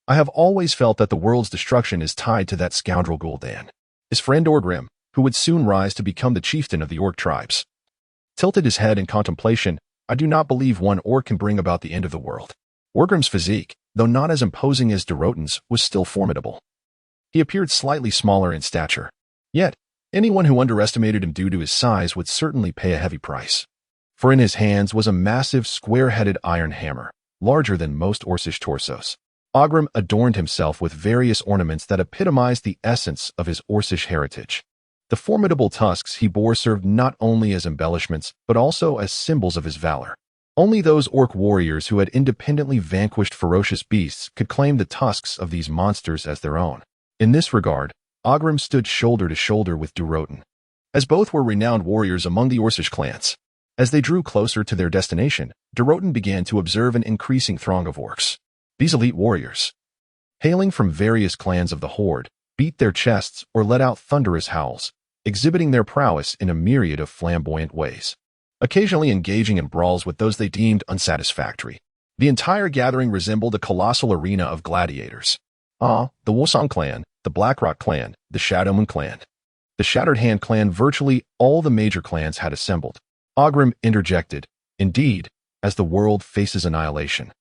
I have always felt that the world's destruction is tied to that scoundrel Gul'dan. His friend Orgrim, who would soon rise to become the chieftain of the orc tribes, tilted his head in contemplation. I do not believe one orc can bring about the end of the world. Orgrim's physique, though not as imposing as Durotan's, was still formidable. He appeared slightly smaller in stature. Yet, anyone who underestimated him due to his size would certainly pay a heavy price. For in his hands was a massive square-headed iron hammer, larger than most Orcish torsos. Orgrim adorned himself with various ornaments that epitomized the essence of his Orcish heritage. The formidable tusks he bore served not only as embellishments, but also as symbols of his valor. Only those orc warriors who had independently vanquished ferocious beasts could claim the tusks of these monsters as their own. In this regard, Orgrim stood shoulder to shoulder with Durotan, as both were renowned warriors among the Orcish clans. As they drew closer to their destination, Durotan began to observe an increasing throng of orcs. These elite warriors, hailing from various clans of the Horde, beat their chests or let out thunderous howls, exhibiting their prowess in a myriad of flamboyant ways. occasionally engaging in brawls with those they deemed unsatisfactory. The entire gathering resembled a colossal arena of gladiators. The Wosong clan, the Blackrock clan, the Shadowmoon clan, the Shattered Hand clan, virtually all the major clans had assembled. Ogrim interjected, "Indeed, as the world faces annihilation,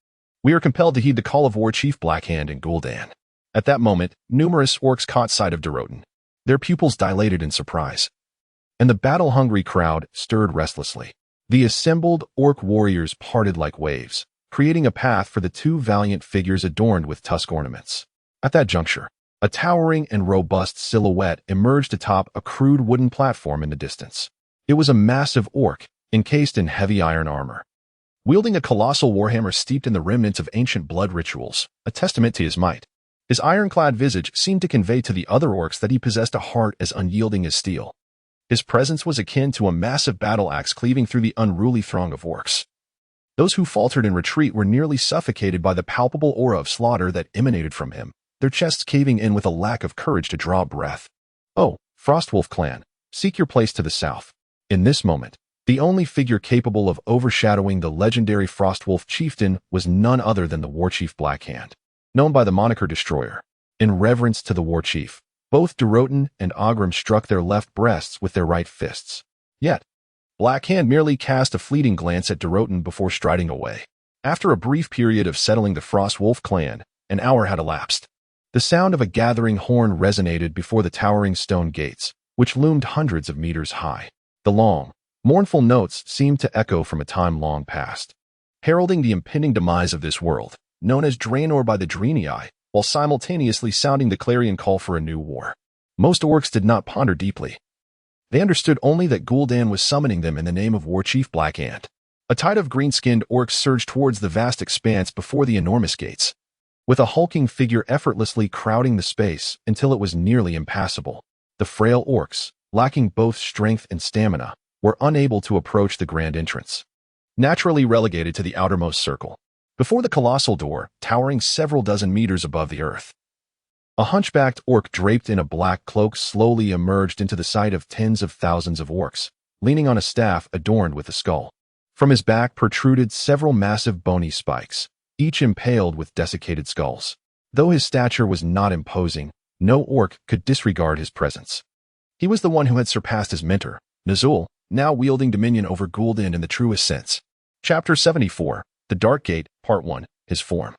we are compelled to heed the call of War Chief Blackhand and Gul'dan." At that moment, numerous orcs caught sight of Durotan. Their pupils dilated in surprise, and the battle-hungry crowd stirred restlessly. The assembled orc warriors parted like waves, creating a path for the two valiant figures adorned with tusk ornaments. At that juncture, a towering and robust silhouette emerged atop a crude wooden platform in the distance. It was a massive orc, encased in heavy iron armor, wielding a colossal warhammer steeped in the remnants of ancient blood rituals, a testament to his might. His ironclad visage seemed to convey to the other orcs that he possessed a heart as unyielding as steel. His presence was akin to a massive battle axe cleaving through the unruly throng of orcs. Those who faltered in retreat were nearly suffocated by the palpable aura of slaughter that emanated from him, their chests caving in with a lack of courage to draw breath. "Oh, Frostwolf clan, seek your place to the south." In this moment, the only figure capable of overshadowing the legendary Frostwolf chieftain was none other than the Warchief Blackhand, known by the moniker Destroyer. In reverence to the Warchief, both Durotan and Ogrim struck their left breasts with their right fists. Yet, Blackhand merely cast a fleeting glance at Durotan before striding away. After a brief period of settling the Frostwolf clan, an hour had elapsed. The sound of a gathering horn resonated before the towering stone gates, which loomed hundreds of meters high. The long, mournful notes seemed to echo from a time long past, heralding the impending demise of this world, known as Draenor by the Draenei, while simultaneously sounding the clarion call for a new war. Most orcs did not ponder deeply. They understood only that Gul'dan was summoning them in the name of Warchief Blackhand. A tide of green-skinned orcs surged towards the vast expanse before the enormous gates, with a hulking figure effortlessly crowding the space until it was nearly impassable. The frail orcs, lacking both strength and stamina, were unable to approach the grand entrance, naturally relegated to the outermost circle. Before the colossal door, towering several dozen meters above the earth, a hunchbacked orc draped in a black cloak slowly emerged into the sight of tens of thousands of orcs, leaning on a staff adorned with a skull. From his back protruded several massive bony spikes, each impaled with desiccated skulls. Though his stature was not imposing, no orc could disregard his presence. He was the one who had surpassed his mentor, Nazul, now wielding dominion over Gul'dan in the truest sense. Chapter 74, The Dark Gate, Part 1, His Form.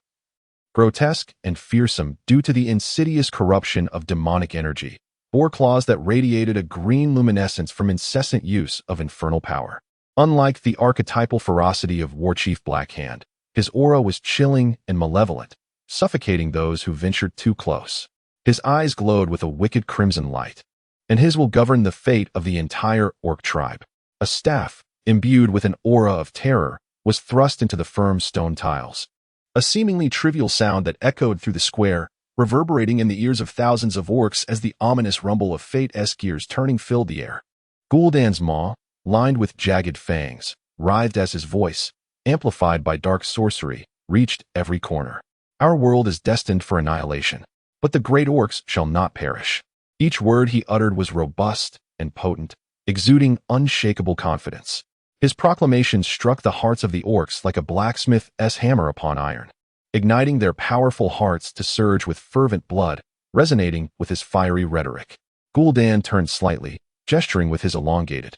Grotesque and fearsome due to the insidious corruption of demonic energy, bore claws that radiated a green luminescence from incessant use of infernal power. Unlike the archetypal ferocity of Warchief Blackhand, his aura was chilling and malevolent, suffocating those who ventured too close. His eyes glowed with a wicked crimson light, and his will govern the fate of the entire orc tribe. A staff, imbued with an aura of terror, was thrust into the firm stone tiles. A seemingly trivial sound that echoed through the square, reverberating in the ears of thousands of orcs as the ominous rumble of fate-esque gears turning filled the air. Gul'dan's maw, lined with jagged fangs, writhed as his voice, amplified by dark sorcery, reached every corner. "Our world is destined for annihilation, but the great orcs shall not perish." Each word he uttered was robust and potent, exuding unshakable confidence. His proclamation struck the hearts of the orcs like a blacksmith's hammer upon iron, igniting their powerful hearts to surge with fervent blood, resonating with his fiery rhetoric. Gul'dan turned slightly, gesturing with his elongated,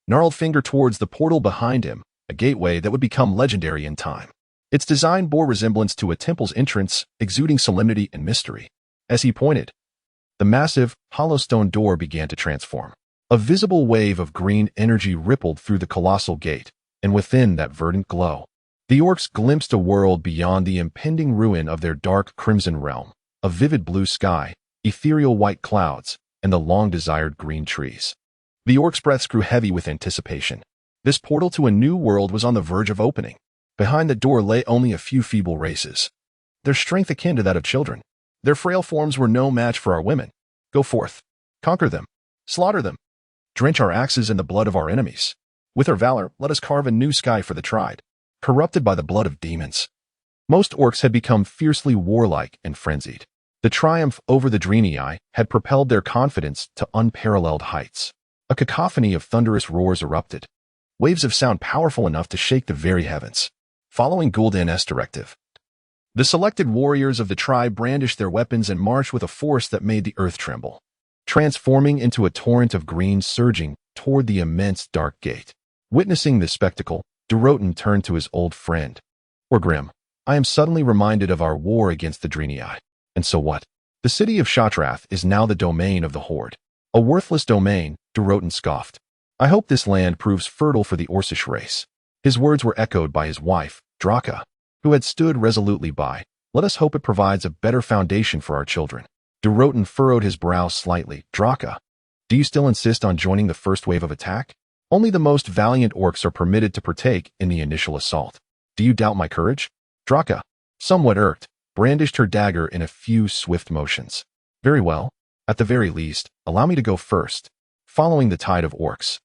gnarled finger towards the portal behind him, a gateway that would become legendary in time. Its design bore resemblance to a temple's entrance, exuding solemnity and mystery. As he pointed, the massive, hollow stone door began to transform. A visible wave of green energy rippled through the colossal gate, and within that verdant glow, the orcs glimpsed a world beyond the impending ruin of their dark crimson realm, a vivid blue sky, ethereal white clouds, and the long-desired green trees. The orcs' breaths grew heavy with anticipation. This portal to a new world was on the verge of opening. Behind the door lay only a few feeble races, their strength akin to that of children. Their frail forms were no match for our women. Go forth, conquer them, slaughter them, drench our axes in the blood of our enemies. With our valor, let us carve a new sky for the tribe, corrupted by the blood of demons. Most orcs had become fiercely warlike and frenzied. The triumph over the Draenei had propelled their confidence to unparalleled heights. A cacophony of thunderous roars erupted, waves of sound powerful enough to shake the very heavens. Following Gul'dan's directive, the selected warriors of the tribe brandished their weapons and marched with a force that made the earth tremble, transforming into a torrent of green surging toward the immense dark gate. Witnessing this spectacle, Duran turned to his old friend. Grim, I am suddenly reminded of our war against the Draenei. And so what? The city of Shatrath is now the domain of the Horde. A worthless domain, Duran scoffed. I hope this land proves fertile for the Orcish race. His words were echoed by his wife, Draka, who had stood resolutely by. Let us hope it provides a better foundation for our children. Duran furrowed his brow slightly. Draka, do you still insist on joining the first wave of attack? Only the most valiant orcs are permitted to partake in the initial assault. Do you doubt my courage? Draka, somewhat irked, brandished her dagger in a few swift motions. Very well. At the very least, allow me to go first. Following the tide of orcs,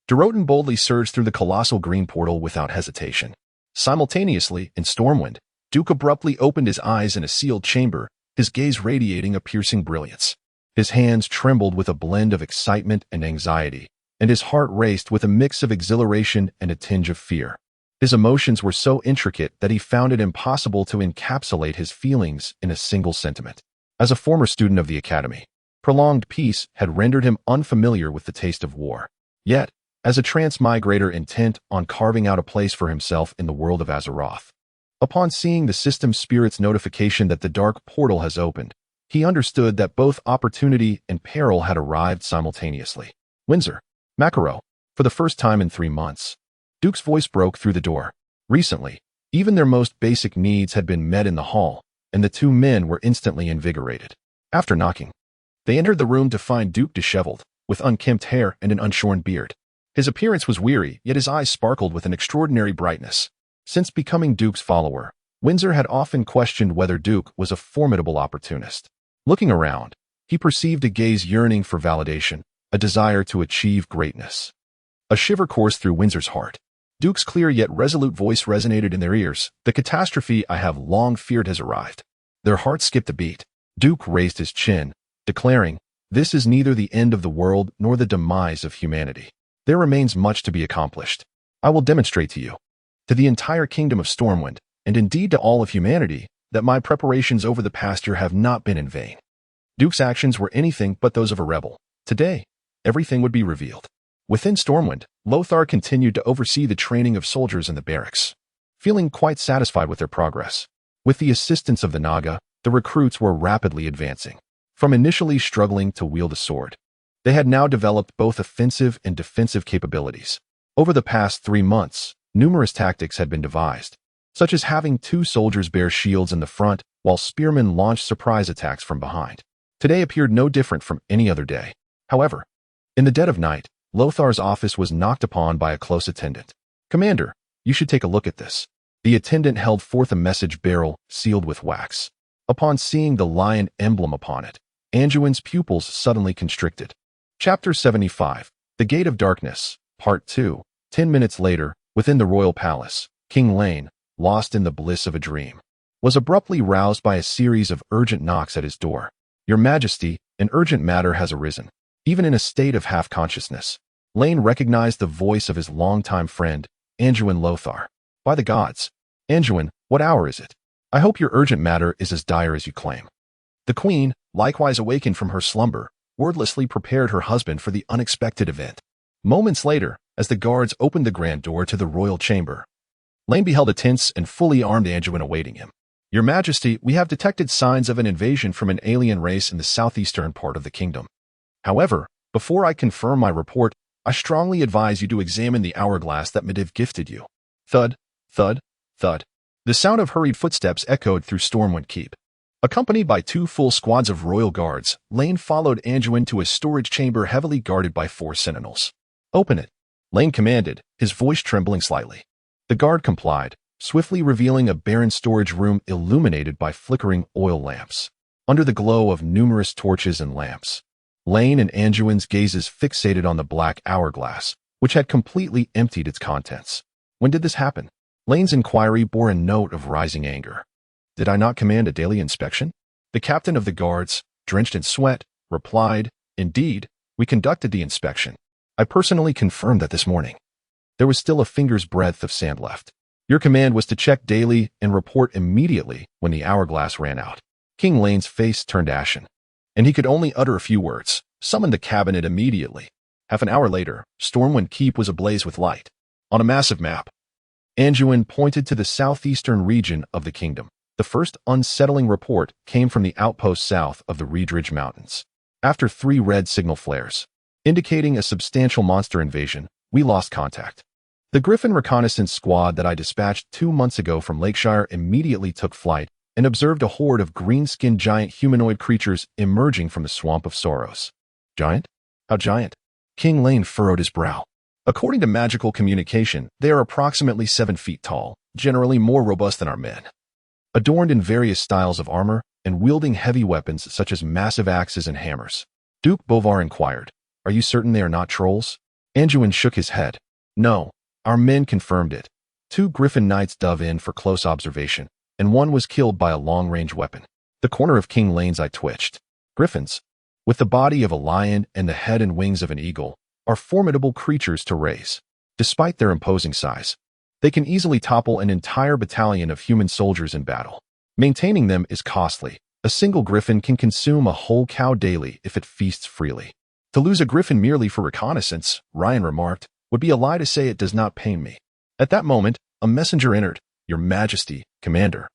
Duran boldly surged through the colossal green portal without hesitation. Simultaneously, in Stormwind, Duke abruptly opened his eyes in a sealed chamber, his gaze radiating a piercing brilliance. His hands trembled with a blend of excitement and anxiety, and his heart raced with a mix of exhilaration and a tinge of fear. His emotions were so intricate that he found it impossible to encapsulate his feelings in a single sentiment. As a former student of the Academy, prolonged peace had rendered him unfamiliar with the taste of war. Yet, as a transmigrator intent on carving out a place for himself in the world of Azeroth, upon seeing the system spirit's notification that the dark portal has opened, he understood that both opportunity and peril had arrived simultaneously. Windsor, Makaro, for the first time in 3 months. Duke's voice broke through the door. Recently, even their most basic needs had been met in the hall, and the two men were instantly invigorated. After knocking, they entered the room to find Duke disheveled, with unkempt hair and an unshorn beard. His appearance was weary, yet his eyes sparkled with an extraordinary brightness. Since becoming Duke's follower, Windsor had often questioned whether Duke was a formidable opportunist. Looking around, he perceived a gaze yearning for validation, a desire to achieve greatness. A shiver coursed through Windsor's heart. Duke's clear yet resolute voice resonated in their ears. The catastrophe I have long feared has arrived. Their hearts skipped a beat. Duke raised his chin, declaring, "This is neither the end of the world nor the demise of humanity. There remains much to be accomplished. I will demonstrate to you, to the entire kingdom of Stormwind, and indeed to all of humanity, that my preparations over the past year have not been in vain." Duke's actions were anything but those of a rebel. Today, everything would be revealed. Within Stormwind, Lothar continued to oversee the training of soldiers in the barracks, feeling quite satisfied with their progress. With the assistance of the Naga, the recruits were rapidly advancing. From initially struggling to wield a sword, they had now developed both offensive and defensive capabilities. Over the past 3 months, numerous tactics had been devised, such as having 2 soldiers bear shields in the front while spearmen launched surprise attacks from behind. Today appeared no different from any other day. However, in the dead of night, Lothar's office was knocked upon by a close attendant. "Commander, you should take a look at this." The attendant held forth a message barrel sealed with wax. Upon seeing the lion emblem upon it, Anduin's pupils suddenly constricted. Chapter 75, The Gate of Darkness, Part 2. 10 minutes later, within the royal palace, King Lane, lost in the bliss of a dream, was abruptly roused by a series of urgent knocks at his door. "Your Majesty, an urgent matter has arisen." Even in a state of half-consciousness, Lane recognized the voice of his longtime friend, Anduin Lothar. "By the gods, Anduin, what hour is it? I hope your urgent matter is as dire as you claim." The queen, likewise awakened from her slumber, wordlessly prepared her husband for the unexpected event. Moments later, as the guards opened the grand door to the royal chamber, Lane beheld a tense and fully armed Anduin awaiting him. "Your Majesty, we have detected signs of an invasion from an alien race in the southeastern part of the kingdom. However, before I confirm my report, I strongly advise you to examine the hourglass that Medivh gifted you." Thud, thud, thud. The sound of hurried footsteps echoed through Stormwind Keep. Accompanied by 2 full squads of royal guards, Lane followed Anduin to a storage chamber heavily guarded by 4 sentinels. "Open it," Lane commanded, his voice trembling slightly. The guard complied, swiftly revealing a barren storage room illuminated by flickering oil lamps. Under the glow of numerous torches and lamps, Lane and Anduin's gazes fixated on the black hourglass, which had completely emptied its contents. "When did this happen?" Lane's inquiry bore a note of rising anger. "Did I not command a daily inspection?" The captain of the guards, drenched in sweat, replied, "Indeed, we conducted the inspection. I personally confirmed that this morning." there was still a finger's breadth of sand left. Your command was to check daily and report immediately when the hourglass ran out. King Lane's face turned ashen, and he could only utter a few words. Summon the cabinet immediately. Half an hour later, Stormwind Keep was ablaze with light. On a massive map, Anduin pointed to the southeastern region of the kingdom. The first unsettling report came from the outpost south of the Reedridge Mountains. After 3 red signal flares, indicating a substantial monster invasion, we lost contact. The Griffin reconnaissance squad that I dispatched 2 months ago from Lakeshire immediately took flight and observed a horde of green-skinned giant humanoid creatures emerging from the Swamp of Sorrows. Giant? How giant? King Lane furrowed his brow. According to magical communication, they are approximately 7 feet tall, generally more robust than our men. Adorned in various styles of armor and wielding heavy weapons such as massive axes and hammers. Duke Bovar inquired, "Are you certain they are not trolls?" Anduin shook his head. "No, our men confirmed it. 2 Griffin Knights dove in for close observation, and 1 was killed by a long-range weapon." The corner of King Lane's eye twitched. Griffins, with the body of a lion and the head and wings of an eagle, are formidable creatures to raise. Despite their imposing size, they can easily topple an entire battalion of human soldiers in battle. Maintaining them is costly. A single griffin can consume a whole cow daily if it feasts freely. To lose a griffin merely for reconnaissance, Ryan remarked, would be a lie to say it does not pain me. At that moment, a messenger entered. "Your Majesty, Commander."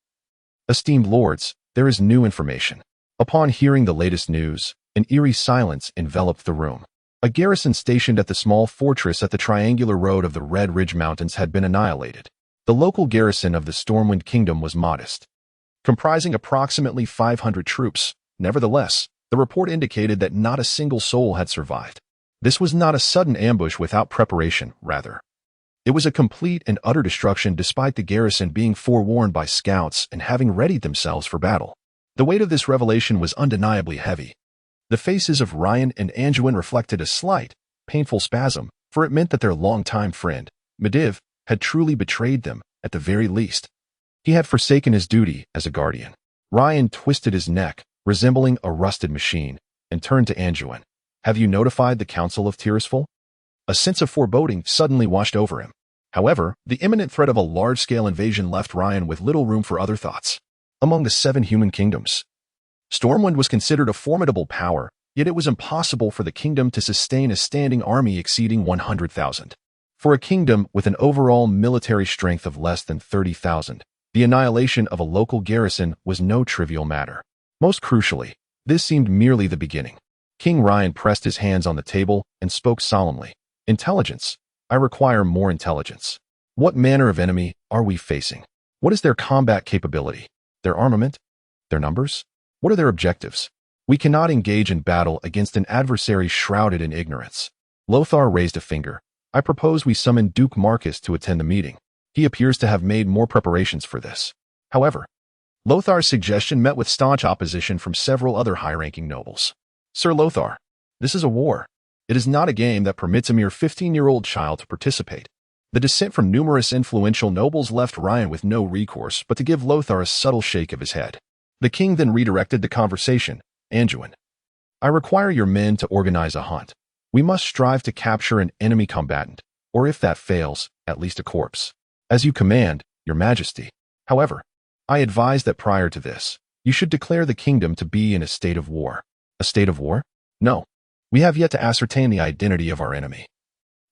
"Esteemed lords, there is new information." Upon hearing the latest news, an eerie silence enveloped the room. A garrison stationed at the small fortress at the triangular road of the Red Ridge Mountains had been annihilated. The local garrison of the Stormwind Kingdom was modest, comprising approximately 500 troops. Nevertheless, the report indicated that not a single soul had survived. This was not a sudden ambush without preparation, rather. It was a complete and utter destruction despite the garrison being forewarned by scouts and having readied themselves for battle. The weight of this revelation was undeniably heavy. The faces of Ryan and Anduin reflected a slight, painful spasm, for it meant that their longtime friend, Medivh, had truly betrayed them, at the very least. He had forsaken his duty as a guardian. Ryan twisted his neck, resembling a rusted machine, and turned to Anduin. "Have you notified the Council of Tirisful?" A sense of foreboding suddenly washed over him. However, the imminent threat of a large-scale invasion left Ryan with little room for other thoughts. Among the 7 human kingdoms, Stormwind was considered a formidable power, yet it was impossible for the kingdom to sustain a standing army exceeding 100,000. For a kingdom with an overall military strength of less than 30,000, the annihilation of a local garrison was no trivial matter. Most crucially, this seemed merely the beginning. King Ryan pressed his hands on the table and spoke solemnly. "Intelligence. I require more intelligence. What manner of enemy are we facing? What is their combat capability? Their armament? Their numbers? What are their objectives? We cannot engage in battle against an adversary shrouded in ignorance." Lothar raised a finger. "I propose we summon Duke Marcus to attend the meeting. He appears to have made more preparations for this." However, Lothar's suggestion met with staunch opposition from several other high-ranking nobles. "Sir Lothar, this is a war. It is not a game that permits a mere 15-year-old child to participate." The dissent from numerous influential nobles left Ryan with no recourse but to give Lothar a subtle shake of his head. The king then redirected the conversation. "Anduin, I require your men to organize a hunt. We must strive to capture an enemy combatant, or if that fails, at least a corpse. As you command, your Majesty. However, I advise that prior to this, you should declare the kingdom to be in a state of war." "A state of war? No. We have yet to ascertain the identity of our enemy."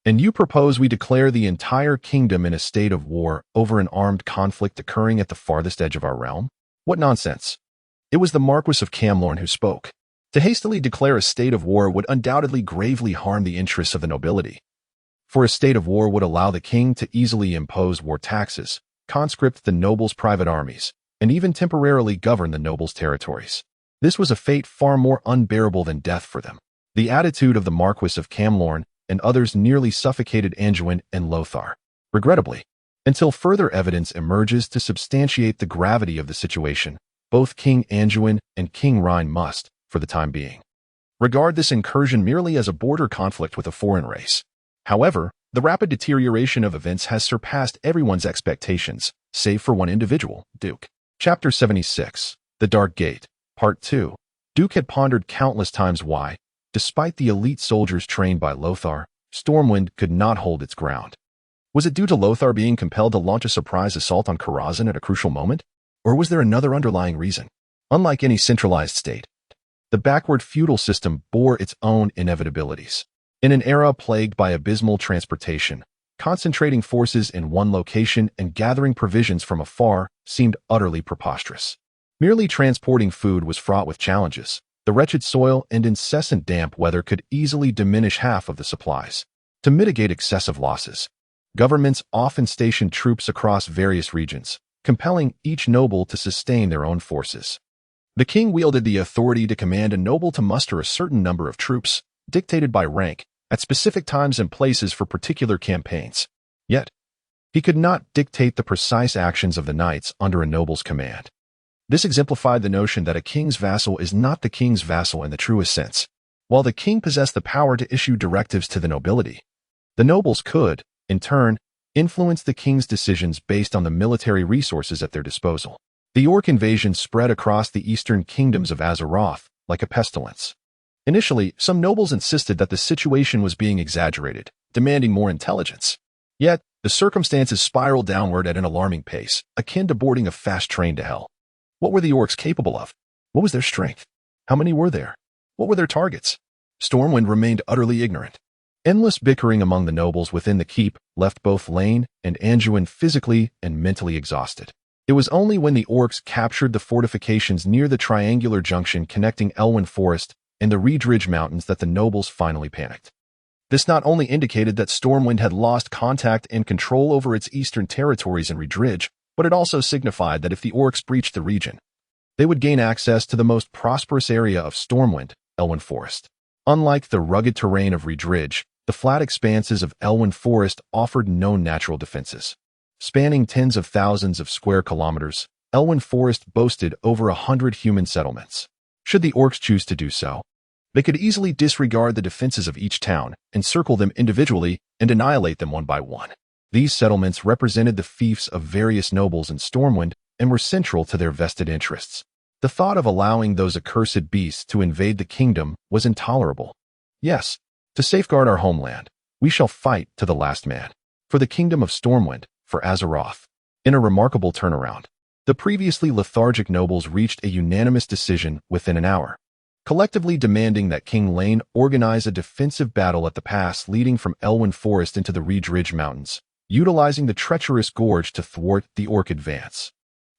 "And you propose we declare the entire kingdom in a state of war over an armed conflict occurring at the farthest edge of our realm? What nonsense." It was the Marquis of Camlorn who spoke. To hastily declare a state of war would undoubtedly gravely harm the interests of the nobility. For a state of war would allow the king to easily impose war taxes, conscript the nobles' private armies, and even temporarily govern the nobles' territories. This was a fate far more unbearable than death for them. The attitude of the Marquis of Camlorn and others nearly suffocated Anduin and Lothar. Regrettably, until further evidence emerges to substantiate the gravity of the situation, both King Anduin and King Ryan must, for the time being, regard this incursion merely as a border conflict with a foreign race. However, the rapid deterioration of events has surpassed everyone's expectations, save for one individual, Duke. Chapter 76, The Dark Gate, Part 2. Duke had pondered countless times why, despite the elite soldiers trained by Lothar, Stormwind could not hold its ground. Was it due to Lothar being compelled to launch a surprise assault on Karazhan at a crucial moment? Or was there another underlying reason? Unlike any centralized state, the backward feudal system bore its own inevitabilities. In an era plagued by abysmal transportation, concentrating forces in one location and gathering provisions from afar seemed utterly preposterous. Merely transporting food was fraught with challenges. The wretched soil and incessant damp weather could easily diminish half of the supplies. To mitigate excessive losses, governments often stationed troops across various regions, compelling each noble to sustain their own forces. The king wielded the authority to command a noble to muster a certain number of troops, dictated by rank, at specific times and places for particular campaigns. Yet, he could not dictate the precise actions of the knights under a noble's command. This exemplified the notion that a king's vassal is not the king's vassal in the truest sense. While the king possessed the power to issue directives to the nobility, the nobles could, in turn, influence the king's decisions based on the military resources at their disposal. The Orc invasion spread across the eastern kingdoms of Azeroth like a pestilence. Initially, some nobles insisted that the situation was being exaggerated, demanding more intelligence. Yet, the circumstances spiraled downward at an alarming pace, akin to boarding a fast train to hell. What were the Orcs capable of? What was their strength? How many were there? What were their targets? Stormwind remained utterly ignorant. Endless bickering among the nobles within the keep left both Lane and Anduin physically and mentally exhausted. It was only when the Orcs captured the fortifications near the triangular junction connecting Elwyn Forest and the Reidridge Mountains that the nobles finally panicked. This not only indicated that Stormwind had lost contact and control over its eastern territories in Reidridge, but it also signified that if the Orcs breached the region, they would gain access to the most prosperous area of Stormwind, Elwyn Forest. Unlike the rugged terrain of Reidridge, the flat expanses of Elwyn Forest offered no natural defenses. Spanning tens of thousands of square kilometers, Elwyn Forest boasted over 100 human settlements. Should the Orcs choose to do so, they could easily disregard the defenses of each town, encircle them individually, and annihilate them one by one. These settlements represented the fiefs of various nobles in Stormwind and were central to their vested interests. The thought of allowing those accursed beasts to invade the kingdom was intolerable. Yes, to safeguard our homeland, we shall fight to the last man. For the kingdom of Stormwind, for Azeroth. In a remarkable turnaround, the previously lethargic nobles reached a unanimous decision within an hour, collectively demanding that King Lane organize a defensive battle at the pass leading from Elwyn Forest into the Reidridge Mountains, utilizing the treacherous gorge to thwart the Orc advance.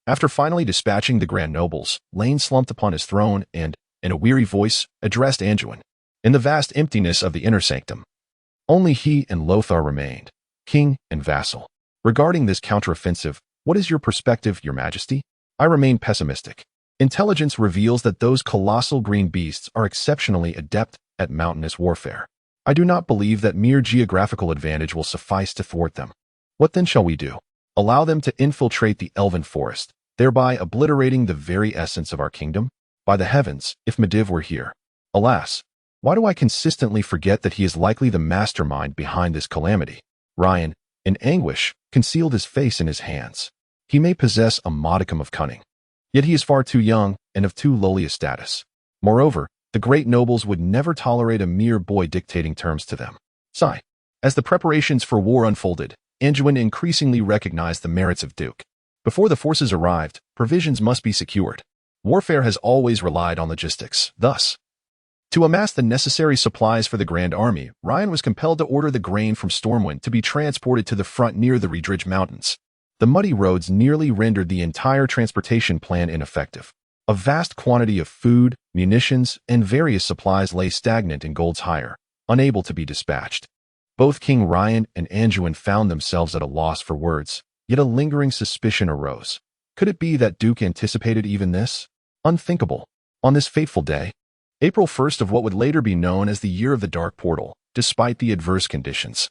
After finally dispatching the Grand Nobles, Lane slumped upon his throne and, in a weary voice, addressed Anduin. In the vast emptiness of the inner sanctum, only he and Lothar remained, king and vassal. Regarding this counteroffensive, what is your perspective, your majesty? I remain pessimistic. Intelligence reveals that those colossal green beasts are exceptionally adept at mountainous warfare. I do not believe that mere geographical advantage will suffice to thwart them. What then shall we do? Allow them to infiltrate the Elven Forest, thereby obliterating the very essence of our kingdom? By the heavens, if Medivh were here. Alas, why do I consistently forget that he is likely the mastermind behind this calamity? Ryan, in anguish, concealed his face in his hands. He may possess a modicum of cunning, yet he is far too young and of too lowly a status. Moreover, the great nobles would never tolerate a mere boy dictating terms to them. Sigh. As the preparations for war unfolded, Anduin increasingly recognized the merits of Duke. Before the forces arrived, provisions must be secured. Warfare has always relied on logistics. Thus, to amass the necessary supplies for the Grand Army, Ryan was compelled to order the grain from Stormwind to be transported to the front near the Reidridge Mountains. The muddy roads nearly rendered the entire transportation plan ineffective. A vast quantity of food, munitions, and various supplies lay stagnant in Gold's Hire, unable to be dispatched. Both King Ryan and Anduin found themselves at a loss for words, yet a lingering suspicion arose. Could it be that Duke anticipated even this? Unthinkable. On this fateful day, April 1st of what would later be known as the Year of the Dark Portal, despite the adverse conditions,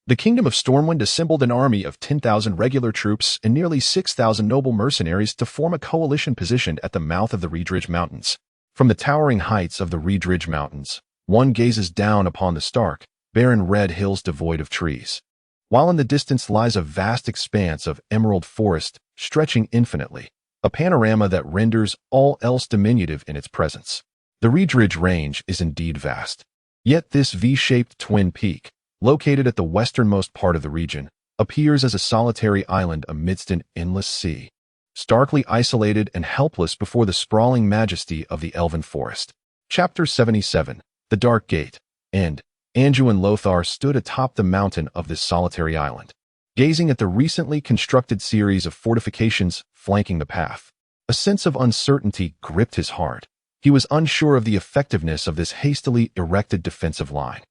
the Kingdom of Stormwind assembled an army of 10,000 regular troops and nearly 6,000 noble mercenaries to form a coalition positioned at the mouth of the Reidridge Mountains. From the towering heights of the Reidridge Mountains, one gazes down upon the stark, barren red hills devoid of trees, while in the distance lies a vast expanse of emerald forest stretching infinitely, a panorama that renders all else diminutive in its presence. The Reidridge Range is indeed vast. Yet this V-shaped twin peak, located at the westernmost part of the region, appears as a solitary island amidst an endless sea, starkly isolated and helpless before the sprawling majesty of the elven forest. Chapter 77, The Dark Gate. End. Anduin Lothar stood atop the mountain of this solitary island, gazing at the recently constructed series of fortifications flanking the path. A sense of uncertainty gripped his heart. He was unsure of the effectiveness of this hastily erected defensive line.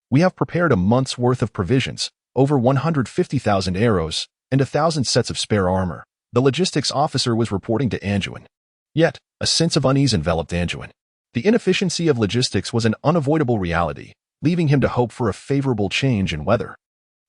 "We have prepared a month's worth of provisions, over 150,000 arrows, and 1,000 sets of spare armor," the logistics officer was reporting to Anduin. Yet, a sense of unease enveloped Anduin. The inefficiency of logistics was an unavoidable reality, leaving him to hope for a favorable change in weather.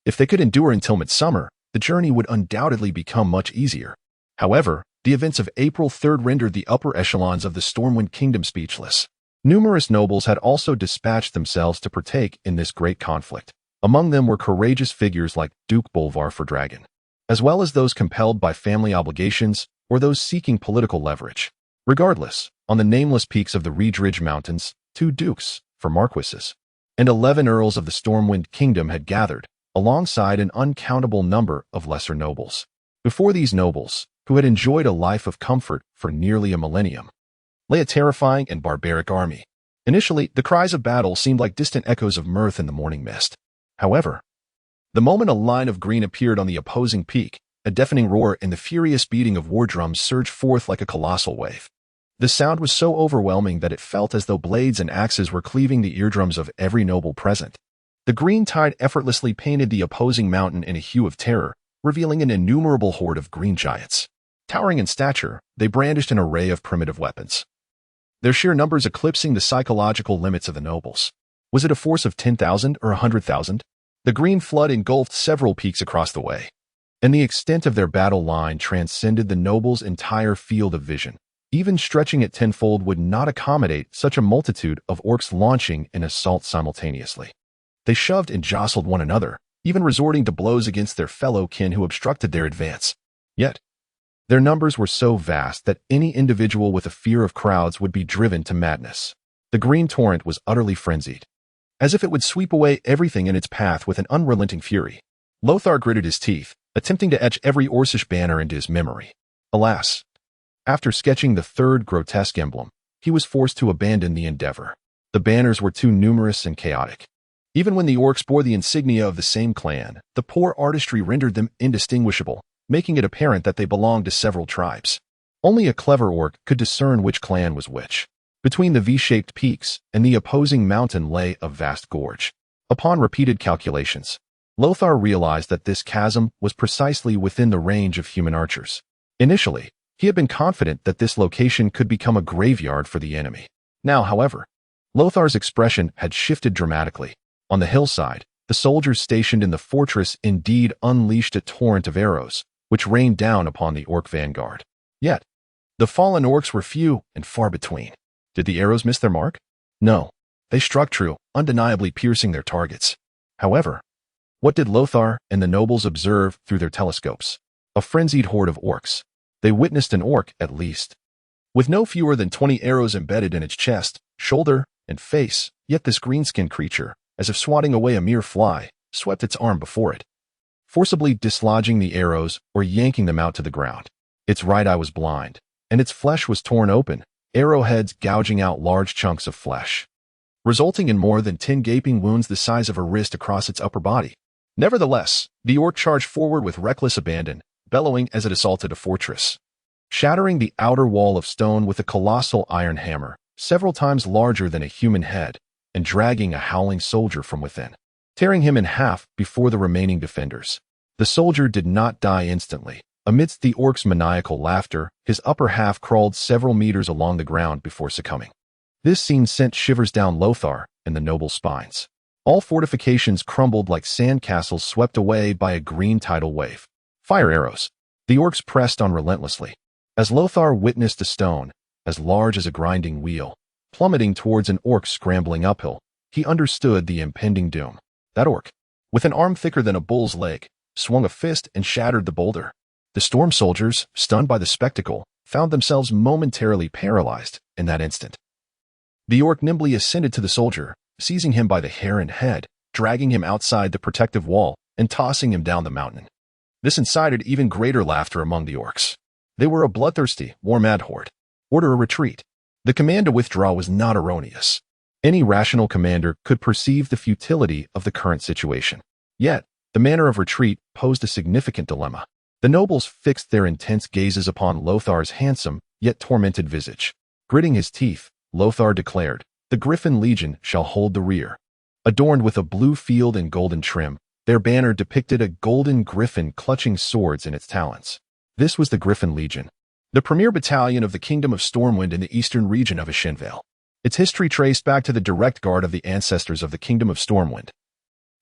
If they could endure until midsummer, the journey would undoubtedly become much easier. However, the events of April 3rd rendered the upper echelons of the Stormwind Kingdom speechless. Numerous nobles had also dispatched themselves to partake in this great conflict. Among them were courageous figures like Duke Bolvar for Dragon, as well as those compelled by family obligations or those seeking political leverage. Regardless, on the nameless peaks of the Reedridge Mountains, 2 dukes, for marquises, and 11 earls of the Stormwind Kingdom had gathered, alongside an uncountable number of lesser nobles. Before these nobles, who had enjoyed a life of comfort for nearly a millennium, lay a terrifying and barbaric army. Initially, the cries of battle seemed like distant echoes of mirth in the morning mist. However, the moment a line of green appeared on the opposing peak, a deafening roar and the furious beating of war drums surged forth like a colossal wave. The sound was so overwhelming that it felt as though blades and axes were cleaving the eardrums of every noble present. The green tide effortlessly painted the opposing mountain in a hue of terror, revealing an innumerable horde of green giants. Towering in stature, they brandished an array of primitive weapons, their sheer numbers eclipsing the psychological limits of the nobles. Was it a force of 10,000 or 100,000? The green flood engulfed several peaks across the way, and the extent of their battle line transcended the nobles' entire field of vision. Even stretching it tenfold would not accommodate such a multitude of orcs launching an assault simultaneously. They shoved and jostled one another, even resorting to blows against their fellow kin who obstructed their advance. Yet, their numbers were so vast that any individual with a fear of crowds would be driven to madness. The green torrent was utterly frenzied, as if it would sweep away everything in its path with an unrelenting fury. Lothar gritted his teeth, attempting to etch every Orcish banner into his memory. Alas, after sketching the 3rd grotesque emblem, he was forced to abandon the endeavor. The banners were too numerous and chaotic. Even when the orcs bore the insignia of the same clan, the poor artistry rendered them indistinguishable, making it apparent that they belonged to several tribes. Only a clever orc could discern which clan was which. Between the V-shaped peaks and the opposing mountain lay a vast gorge. Upon repeated calculations, Lothar realized that this chasm was precisely within the range of human archers. Initially, he had been confident that this location could become a graveyard for the enemy. Now, however, Lothar's expression had shifted dramatically. On the hillside, the soldiers stationed in the fortress indeed unleashed a torrent of arrows, which rained down upon the orc vanguard. Yet, the fallen orcs were few and far between. Did the arrows miss their mark? No. They struck true, undeniably piercing their targets. However, what did Lothar and the nobles observe through their telescopes? A frenzied horde of orcs. They witnessed an orc, at least, with no fewer than 20 arrows embedded in its chest, shoulder, and face, yet this green-skinned creature, as if swatting away a mere fly, swept its arm before it, forcibly dislodging the arrows or yanking them out to the ground. Its right eye was blind, and its flesh was torn open, arrowheads gouging out large chunks of flesh, resulting in more than 10 gaping wounds the size of a wrist across its upper body. Nevertheless, the orc charged forward with reckless abandon, bellowing as it assaulted a fortress, shattering the outer wall of stone with a colossal iron hammer, several times larger than a human head, and dragging a howling soldier from within, tearing him in half before the remaining defenders. The soldier did not die instantly. Amidst the orc's maniacal laughter, his upper half crawled several meters along the ground before succumbing. This scene sent shivers down Lothar and the noble spines. All fortifications crumbled like sandcastles swept away by a green tidal wave. Fire arrows. The orcs pressed on relentlessly. As Lothar witnessed a stone, as large as a grinding wheel, plummeting towards an orc scrambling uphill, he understood the impending doom. That orc, with an arm thicker than a bull's leg, swung a fist and shattered the boulder. The storm soldiers, stunned by the spectacle, found themselves momentarily paralyzed in that instant. The orc nimbly ascended to the soldier, seizing him by the hair and head, dragging him outside the protective wall, and tossing him down the mountain. This incited even greater laughter among the orcs. They were a bloodthirsty, war-mad horde. Order a retreat. The command to withdraw was not erroneous. Any rational commander could perceive the futility of the current situation. Yet, the manner of retreat posed a significant dilemma. The nobles fixed their intense gazes upon Lothar's handsome, yet tormented visage. Gritting his teeth, Lothar declared, "The Griffin Legion shall hold the rear." Adorned with a blue field and golden trim, their banner depicted a golden griffin clutching swords in its talons. This was the Griffin Legion, the premier battalion of the Kingdom of Stormwind in the eastern region of Ashenvale. Its history traced back to the direct guard of the ancestors of the Kingdom of Stormwind.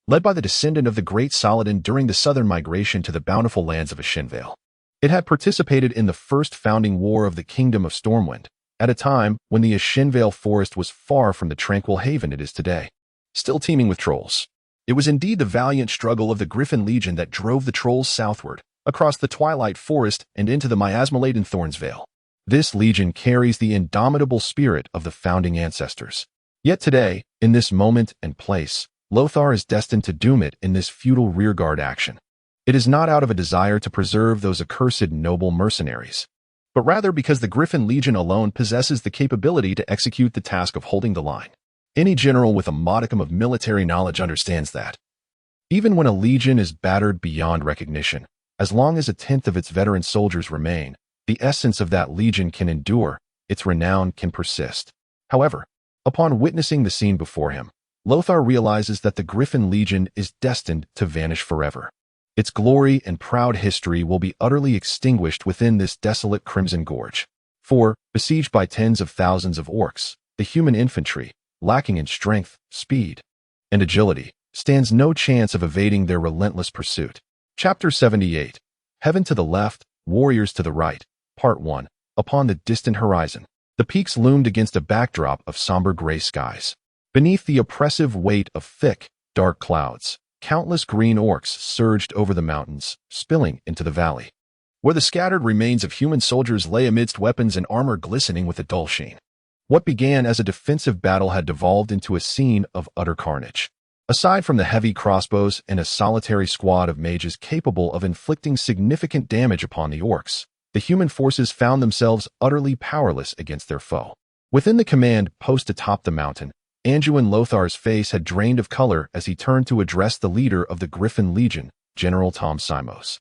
Led by the descendant of the great Saladin during the southern migration to the bountiful lands of Ashenvale. It had participated in the first founding war of the Kingdom of Stormwind, at a time when the Ashenvale forest was far from the tranquil haven it is today, still teeming with trolls. It was indeed the valiant struggle of the Griffin Legion that drove the trolls southward, across the Twilight Forest and into the miasma-laden Thornsvale. This legion carries the indomitable spirit of the founding ancestors. Yet today, in this moment and place, Lothar is destined to doom it in this futile rearguard action. It is not out of a desire to preserve those accursed noble mercenaries, but rather because the Griffin Legion alone possesses the capability to execute the task of holding the line. Any general with a modicum of military knowledge understands that. Even when a legion is battered beyond recognition, as long as a tenth of its veteran soldiers remain, the essence of that legion can endure, its renown can persist. However, upon witnessing the scene before him, Lothar realizes that the Griffin Legion is destined to vanish forever. Its glory and proud history will be utterly extinguished within this desolate Crimson Gorge. For, besieged by tens of thousands of orcs, the human infantry, lacking in strength, speed, and agility, stands no chance of evading their relentless pursuit. Chapter 78. Heaven to the left, warriors to the right. Part 1. Upon the distant horizon, the peaks loomed against a backdrop of somber gray skies. Beneath the oppressive weight of thick, dark clouds, countless green orcs surged over the mountains, spilling into the valley, where the scattered remains of human soldiers lay amidst weapons and armor glistening with a dull sheen. What began as a defensive battle had devolved into a scene of utter carnage. Aside from the heavy crossbows and a solitary squad of mages capable of inflicting significant damage upon the orcs, the human forces found themselves utterly powerless against their foe. Within the command post atop the mountain, Anduin Lothar's face had drained of color as he turned to address the leader of the Griffin Legion, General Tom Simos.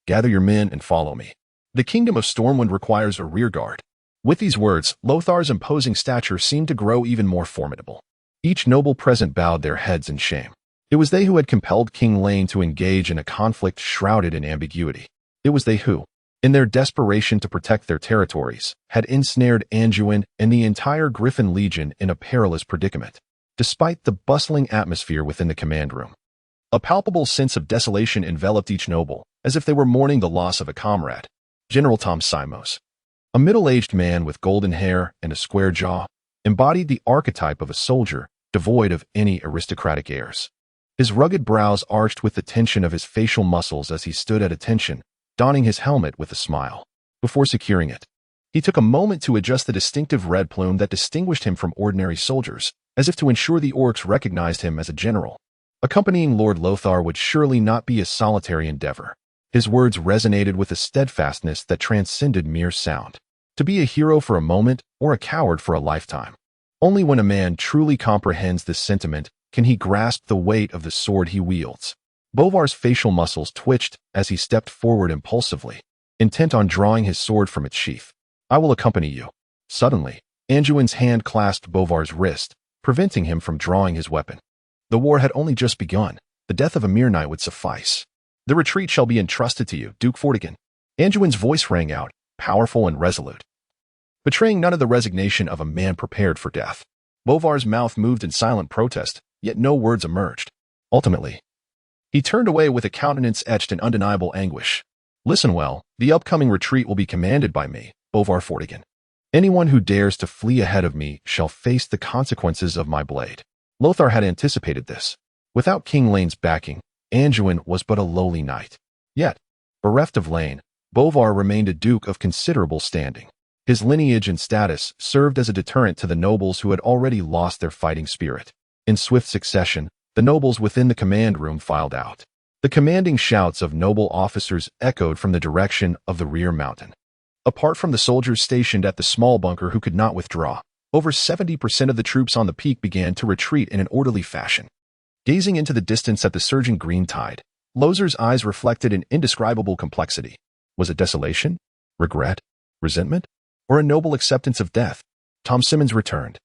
"Gather your men and follow me. The Kingdom of Stormwind requires a rearguard." With these words, Lothar's imposing stature seemed to grow even more formidable. Each noble present bowed their heads in shame. It was they who had compelled King Lane to engage in a conflict shrouded in ambiguity. It was they who, in their desperation to protect their territories, had ensnared Anduin and the entire Griffin Legion in a perilous predicament. Despite the bustling atmosphere within the command room, a palpable sense of desolation enveloped each noble, as if they were mourning the loss of a comrade. General Tom Simos, a middle-aged man with golden hair and a square jaw, embodied the archetype of a soldier devoid of any aristocratic airs. His rugged brows arched with the tension of his facial muscles as he stood at attention, donning his helmet with a smile. Before securing it, he took a moment to adjust the distinctive red plume that distinguished him from ordinary soldiers, as if to ensure the orcs recognized him as a general. Accompanying Lord Lothar would surely not be a solitary endeavor. His words resonated with a steadfastness that transcended mere sound. To be a hero for a moment or a coward for a lifetime. Only when a man truly comprehends this sentiment can he grasp the weight of the sword he wields. Bovar's facial muscles twitched as he stepped forward impulsively, intent on drawing his sword from its sheath. "I will accompany you." Suddenly, Anduin's hand clasped Bovar's wrist, preventing him from drawing his weapon. The war had only just begun. The death of a mere knight would suffice. "The retreat shall be entrusted to you, Duke Fortigan." Anduin's voice rang out, powerful and resolute, betraying none of the resignation of a man prepared for death. Bovar's mouth moved in silent protest, yet no words emerged. Ultimately, he turned away with a countenance etched in undeniable anguish. "Listen well, the upcoming retreat will be commanded by me, Bovar Fortigan. Anyone who dares to flee ahead of me shall face the consequences of my blade." Lothar had anticipated this. Without King Lane's backing, Anduin was but a lowly knight. Yet, bereft of Lane, Bovar remained a duke of considerable standing. His lineage and status served as a deterrent to the nobles who had already lost their fighting spirit. In swift succession, the nobles within the command room filed out. The commanding shouts of noble officers echoed from the direction of the rear mountain. Apart from the soldiers stationed at the small bunker who could not withdraw, over 70% of the troops on the peak began to retreat in an orderly fashion. Gazing into the distance at the surging green tide, Lozer's eyes reflected an indescribable complexity. Was it desolation, regret, resentment, or a noble acceptance of death? Tom Simmons returned.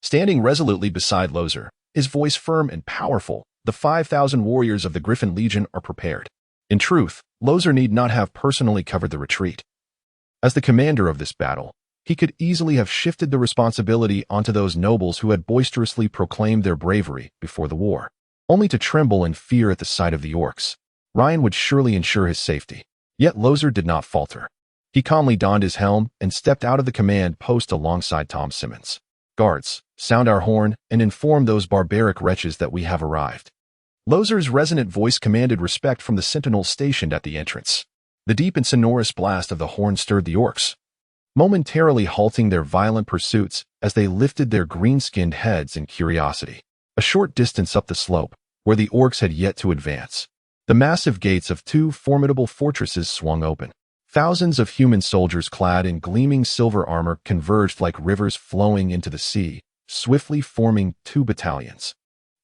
Standing resolutely beside Lozer, his voice firm and powerful, the 5,000 warriors of the Griffin Legion are prepared. In truth, Lozer need not have personally covered the retreat. As the commander of this battle, he could easily have shifted the responsibility onto those nobles who had boisterously proclaimed their bravery before the war, only to tremble in fear at the sight of the orcs. Ryan would surely ensure his safety. Yet Lozer did not falter. He calmly donned his helm and stepped out of the command post alongside Tom Simmons. Guards, sound our horn and inform those barbaric wretches that we have arrived. Lozer's resonant voice commanded respect from the sentinels stationed at the entrance. The deep and sonorous blast of the horn stirred the orcs, momentarily halting their violent pursuits as they lifted their green-skinned heads in curiosity. A short distance up the slope, where the orcs had yet to advance, the massive gates of two formidable fortresses swung open. Thousands of human soldiers clad in gleaming silver armor converged like rivers flowing into the sea, swiftly forming two battalions,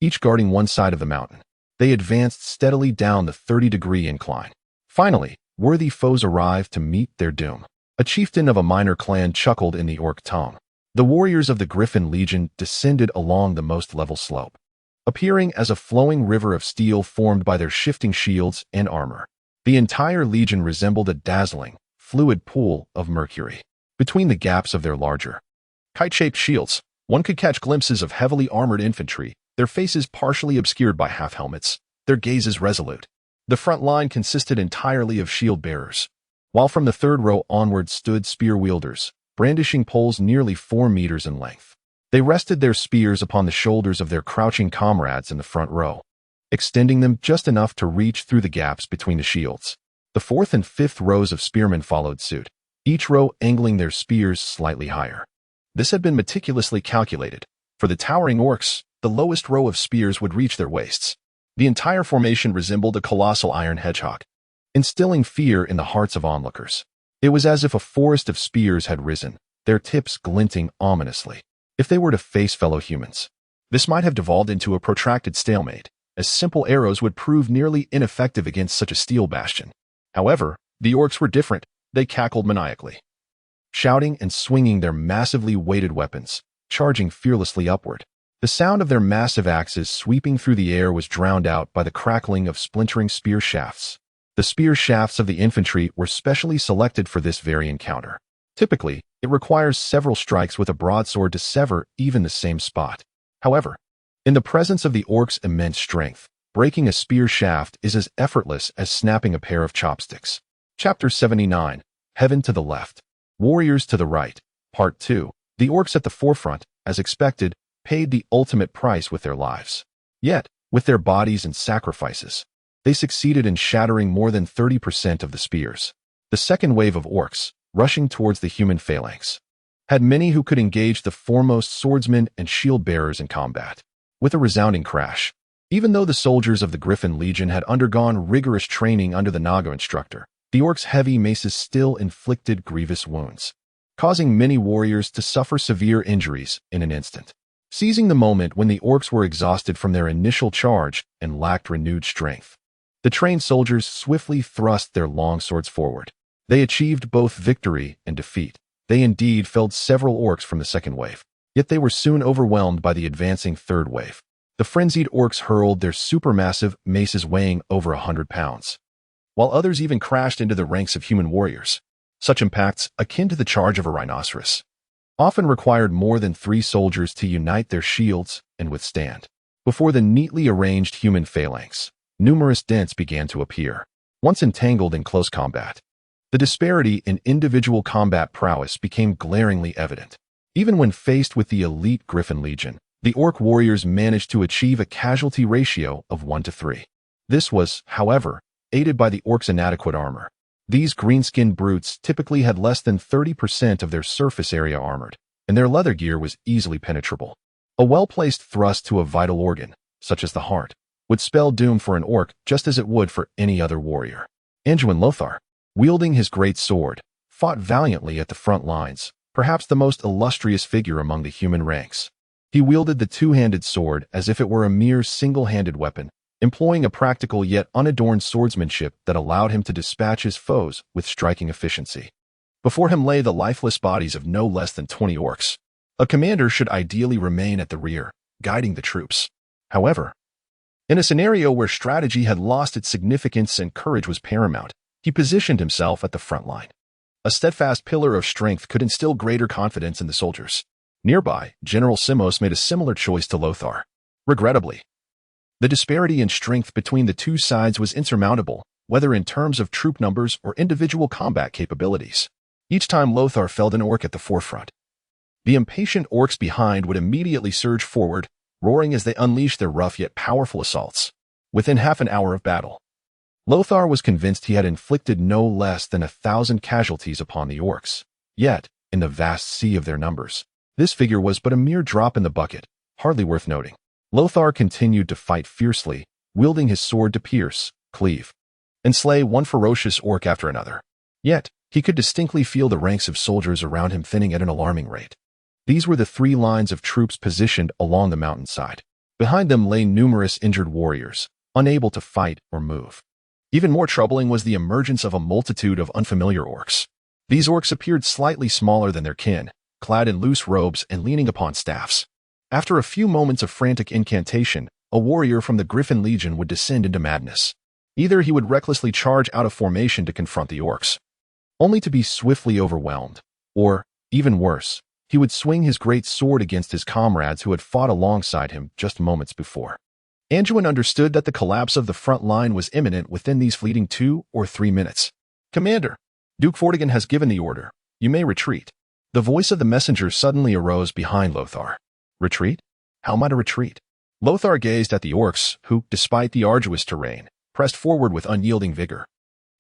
each guarding one side of the mountain. They advanced steadily down the 30-degree incline. Finally, worthy foes arrived to meet their doom. A chieftain of a minor clan chuckled in the orc tongue. The warriors of the Griffin Legion descended along the most level slope, appearing as a flowing river of steel formed by their shifting shields and armor. The entire legion resembled a dazzling, fluid pool of mercury. Between the gaps of their larger, kite-shaped shields, one could catch glimpses of heavily armored infantry, their faces partially obscured by half-helmets, their gazes resolute. The front line consisted entirely of shield-bearers, while from the third row onward stood spear-wielders, brandishing poles nearly 4 meters in length. They rested their spears upon the shoulders of their crouching comrades in the front row, extending them just enough to reach through the gaps between the shields. The fourth and fifth rows of spearmen followed suit, each row angling their spears slightly higher. This had been meticulously calculated. For the towering orcs, the lowest row of spears would reach their waists. The entire formation resembled a colossal iron hedgehog, instilling fear in the hearts of onlookers. It was as if a forest of spears had risen, their tips glinting ominously. If they were to face fellow humans, this might have devolved into a protracted stalemate, as simple arrows would prove nearly ineffective against such a steel bastion. However, the orcs were different. They cackled maniacally, shouting and swinging their massively weighted weapons, charging fearlessly upward. The sound of their massive axes sweeping through the air was drowned out by the crackling of splintering spear shafts. The spear shafts of the infantry were specially selected for this very encounter. Typically, it requires several strikes with a broadsword to sever even the same spot. However, in the presence of the orcs' immense strength, breaking a spear shaft is as effortless as snapping a pair of chopsticks. Chapter 79, Heaven to the Left, Warriors to the Right, Part 2. The orcs at the forefront, as expected, paid the ultimate price with their lives. Yet, with their bodies and sacrifices, they succeeded in shattering more than 30% of the spears. The second wave of orcs, rushing towards the human phalanx, had many who could engage the foremost swordsmen and shield-bearers in combat. With a resounding crash, even though the soldiers of the Griffin Legion had undergone rigorous training under the Naga instructor, the orcs' heavy maces still inflicted grievous wounds, causing many warriors to suffer severe injuries in an instant. Seizing the moment when the orcs were exhausted from their initial charge and lacked renewed strength, the trained soldiers swiftly thrust their long swords forward. They achieved both victory and defeat. They indeed felled several orcs from the second wave, yet they were soon overwhelmed by the advancing third wave. The frenzied orcs hurled their supermassive maces weighing over 100 pounds, while others even crashed into the ranks of human warriors. Such impacts, akin to the charge of a rhinoceros, often required more than 3 soldiers to unite their shields and withstand. Before the neatly arranged human phalanx, numerous dents began to appear, once entangled in close combat. The disparity in individual combat prowess became glaringly evident. Even when faced with the elite Griffin Legion, the orc warriors managed to achieve a casualty ratio of 1-3. This was, however, aided by the orcs' inadequate armor. These green-skinned brutes typically had less than 30% of their surface area armored, and their leather gear was easily penetrable. A well-placed thrust to a vital organ, such as the heart, would spell doom for an orc just as it would for any other warrior. Anduin Lothar, wielding his great sword, fought valiantly at the front lines, perhaps the most illustrious figure among the human ranks. He wielded the two-handed sword as if it were a mere single-handed weapon, employing a practical yet unadorned swordsmanship that allowed him to dispatch his foes with striking efficiency. Before him lay the lifeless bodies of no less than 20 orcs. A commander should ideally remain at the rear, guiding the troops. However, in a scenario where strategy had lost its significance and courage was paramount, he positioned himself at the front line. A steadfast pillar of strength could instill greater confidence in the soldiers. Nearby, General Simos made a similar choice to Lothar. Regrettably, the disparity in strength between the two sides was insurmountable, whether in terms of troop numbers or individual combat capabilities. Each time Lothar felled an orc at the forefront, the impatient orcs behind would immediately surge forward, roaring as they unleashed their rough yet powerful assaults. Within half an hour of battle, Lothar was convinced he had inflicted no less than 1,000 casualties upon the orcs. Yet, in the vast sea of their numbers, this figure was but a mere drop in the bucket, hardly worth noting. Lothar continued to fight fiercely, wielding his sword to pierce, cleave, and slay one ferocious orc after another. Yet, he could distinctly feel the ranks of soldiers around him thinning at an alarming rate. These were the 3 lines of troops positioned along the mountainside. Behind them lay numerous injured warriors, unable to fight or move. Even more troubling was the emergence of a multitude of unfamiliar orcs. These orcs appeared slightly smaller than their kin, clad in loose robes and leaning upon staffs. After a few moments of frantic incantation, a warrior from the Griffin Legion would descend into madness. Either he would recklessly charge out of formation to confront the orcs, only to be swiftly overwhelmed, or, even worse, he would swing his great sword against his comrades who had fought alongside him just moments before. Anduin understood that the collapse of the front line was imminent within these fleeting 2 or 3 minutes. "Commander, Duke Vortigern has given the order. You may retreat." The voice of the messenger suddenly arose behind Lothar. Retreat? How might I retreat? Lothar gazed at the orcs, who, despite the arduous terrain, pressed forward with unyielding vigor.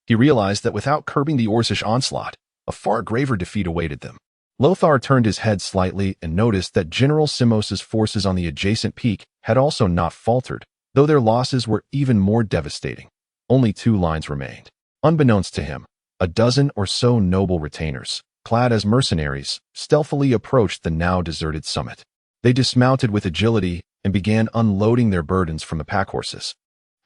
He realized that without curbing the Orcish onslaught, a far graver defeat awaited them. Lothar turned his head slightly and noticed that General Simos's forces on the adjacent peak had also not faltered, though their losses were even more devastating. Only 2 lines remained. Unbeknownst to him, a dozen or so noble retainers, clad as mercenaries, stealthily approached the now deserted summit. They dismounted with agility and began unloading their burdens from the pack horses.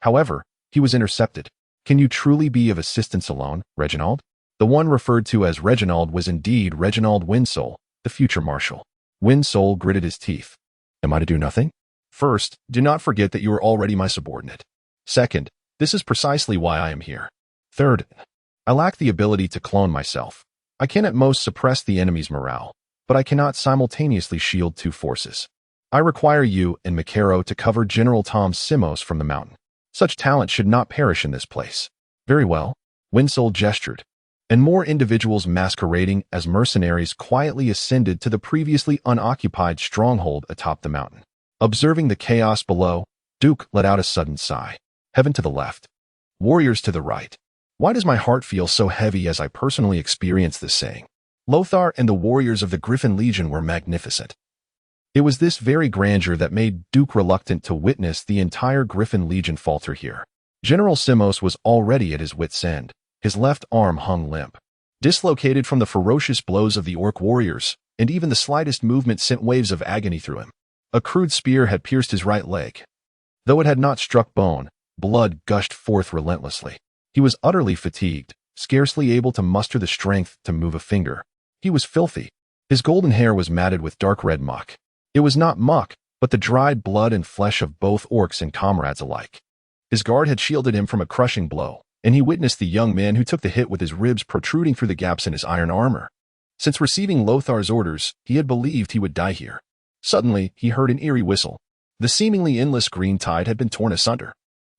However, he was intercepted. "Can you truly be of assistance alone, Reginald?" The one referred to as Reginald was indeed Reginald Windsole, the future marshal. Windsole gritted his teeth. "Am I to do nothing? First, do not forget that you are already my subordinate. Second, this is precisely why I am here. Third, I lack the ability to clone myself. I can at most suppress the enemy's morale, but I cannot simultaneously shield 2 forces. I require you and Makaro to cover General Tom Simos from the mountain. Such talent should not perish in this place." "Very well." Windsole gestured, and more individuals masquerading as mercenaries quietly ascended to the previously unoccupied stronghold atop the mountain. Observing the chaos below, Duke let out a sudden sigh. Heaven to the left, warriors to the right. Why does my heart feel so heavy as I personally experience this saying? Lothar and the warriors of the Griffin Legion were magnificent. It was this very grandeur that made Duke reluctant to witness the entire Griffin Legion falter here. General Simos was already at his wit's end. His left arm hung limp, dislocated from the ferocious blows of the orc warriors, and even the slightest movement sent waves of agony through him. A crude spear had pierced his right leg. Though it had not struck bone, blood gushed forth relentlessly. He was utterly fatigued, scarcely able to muster the strength to move a finger. He was filthy. His golden hair was matted with dark red muck. It was not muck, but the dried blood and flesh of both orcs and comrades alike. His guard had shielded him from a crushing blow, and he witnessed the young man who took the hit with his ribs protruding through the gaps in his iron armor. Since receiving Lothar's orders, he had believed he would die here. Suddenly, he heard an eerie whistle. The seemingly endless green tide had been torn asunder.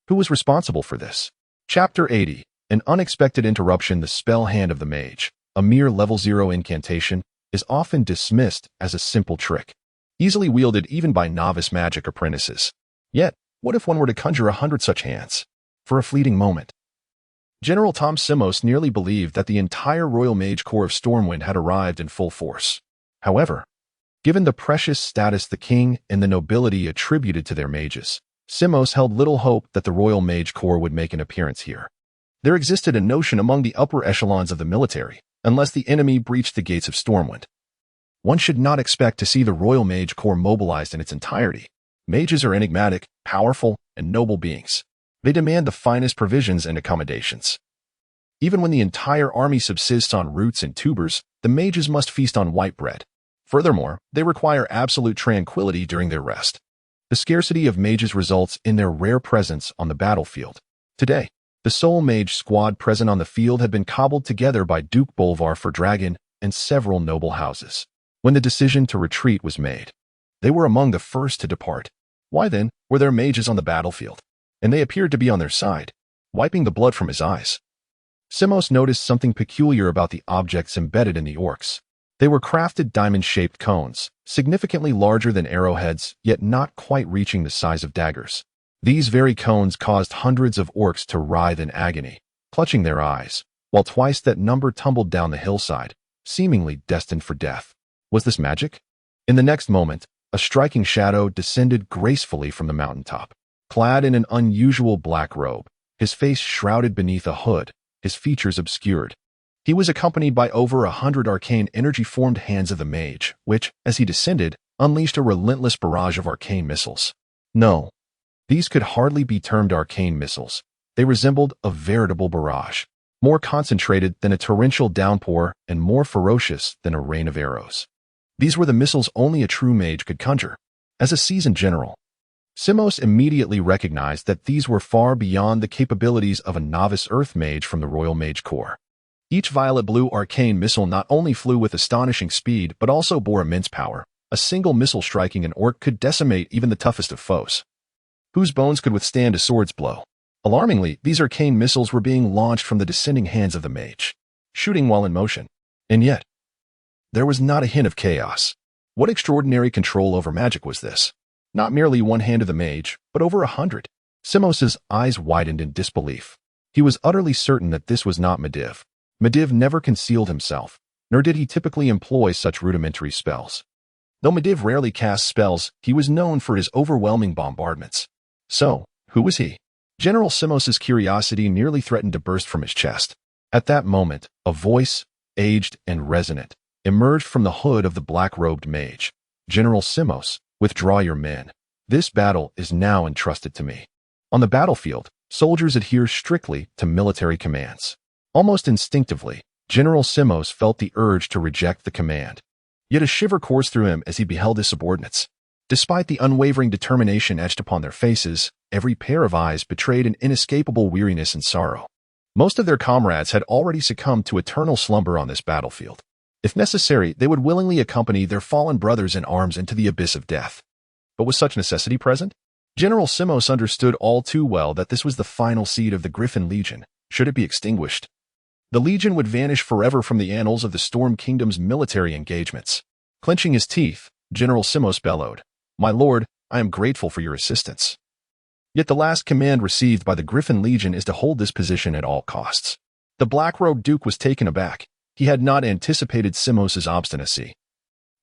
Who was responsible for this? Chapter 80. An unexpected interruption. The spell hand of the mage, a mere level 0 incantation, is often dismissed as a simple trick, easily wielded even by novice magic apprentices. Yet, what if one were to conjure 100 such hands? For a fleeting moment, General Tom Simos nearly believed that the entire Royal Mage Corps of Stormwind had arrived in full force. However, given the precious status the king and the nobility attributed to their mages, Simos held little hope that the Royal Mage Corps would make an appearance here. There existed a notion among the upper echelons of the military, unless the enemy breached the gates of Stormwind. One should not expect to see the Royal Mage Corps mobilized in its entirety. Mages are enigmatic, powerful, and noble beings. They demand the finest provisions and accommodations. Even when the entire army subsists on roots and tubers, the mages must feast on white bread. Furthermore, they require absolute tranquility during their rest. The scarcity of mages results in their rare presence on the battlefield. Today, the sole mage squad present on the field had been cobbled together by Duke Bolvar for Dragon and several noble houses. When the decision to retreat was made, they were among the first to depart. Why then were there mages on the battlefield? And they appeared to be on their side, wiping the blood from his eyes. Simos noticed something peculiar about the objects embedded in the orcs. They were crafted diamond-shaped cones, significantly larger than arrowheads, yet not quite reaching the size of daggers. These very cones caused hundreds of orcs to writhe in agony, clutching their eyes, while twice that number tumbled down the hillside, seemingly destined for death. Was this magic? In the next moment, a striking shadow descended gracefully from the mountaintop. Clad in an unusual black robe, his face shrouded beneath a hood, his features obscured. He was accompanied by over 100 arcane energy-formed hands of the mage, which, as he descended, unleashed a relentless barrage of arcane missiles. No, these could hardly be termed arcane missiles. They resembled a veritable barrage, more concentrated than a torrential downpour and more ferocious than a rain of arrows. These were the missiles only a true mage could conjure. As a seasoned general, Simos immediately recognized that these were far beyond the capabilities of a novice earth mage from the Royal Mage Corps. Each violet-blue arcane missile not only flew with astonishing speed but also bore immense power. A single missile striking an orc could decimate even the toughest of foes. Whose bones could withstand a sword's blow? Alarmingly, these arcane missiles were being launched from the descending hands of the mage, shooting while in motion. And yet, there was not a hint of chaos. What extraordinary control over magic was this? Not merely one hand of the mage, but over 100. Simos's eyes widened in disbelief. He was utterly certain that this was not Medivh. Medivh never concealed himself, nor did he typically employ such rudimentary spells. Though Medivh rarely cast spells, he was known for his overwhelming bombardments. So, who was he? General Simos's curiosity nearly threatened to burst from his chest. At that moment, a voice, aged and resonant, emerged from the hood of the black-robed mage. General Simos, withdraw your men. This battle is now entrusted to me. On the battlefield, soldiers adhere strictly to military commands. Almost instinctively, General Simos felt the urge to reject the command. Yet a shiver coursed through him as he beheld his subordinates. Despite the unwavering determination etched upon their faces, every pair of eyes betrayed an inescapable weariness and sorrow. Most of their comrades had already succumbed to eternal slumber on this battlefield. If necessary, they would willingly accompany their fallen brothers in arms into the abyss of death. But was such necessity present? General Simos understood all too well that this was the final seed of the Griffin Legion. Should it be extinguished, the Legion would vanish forever from the annals of the Storm Kingdom's military engagements. Clenching his teeth, General Simos bellowed, "My lord, I am grateful for your assistance." Yet the last command received by the Griffin Legion is to hold this position at all costs. The black-robed Duke was taken aback. He had not anticipated Simos's obstinacy.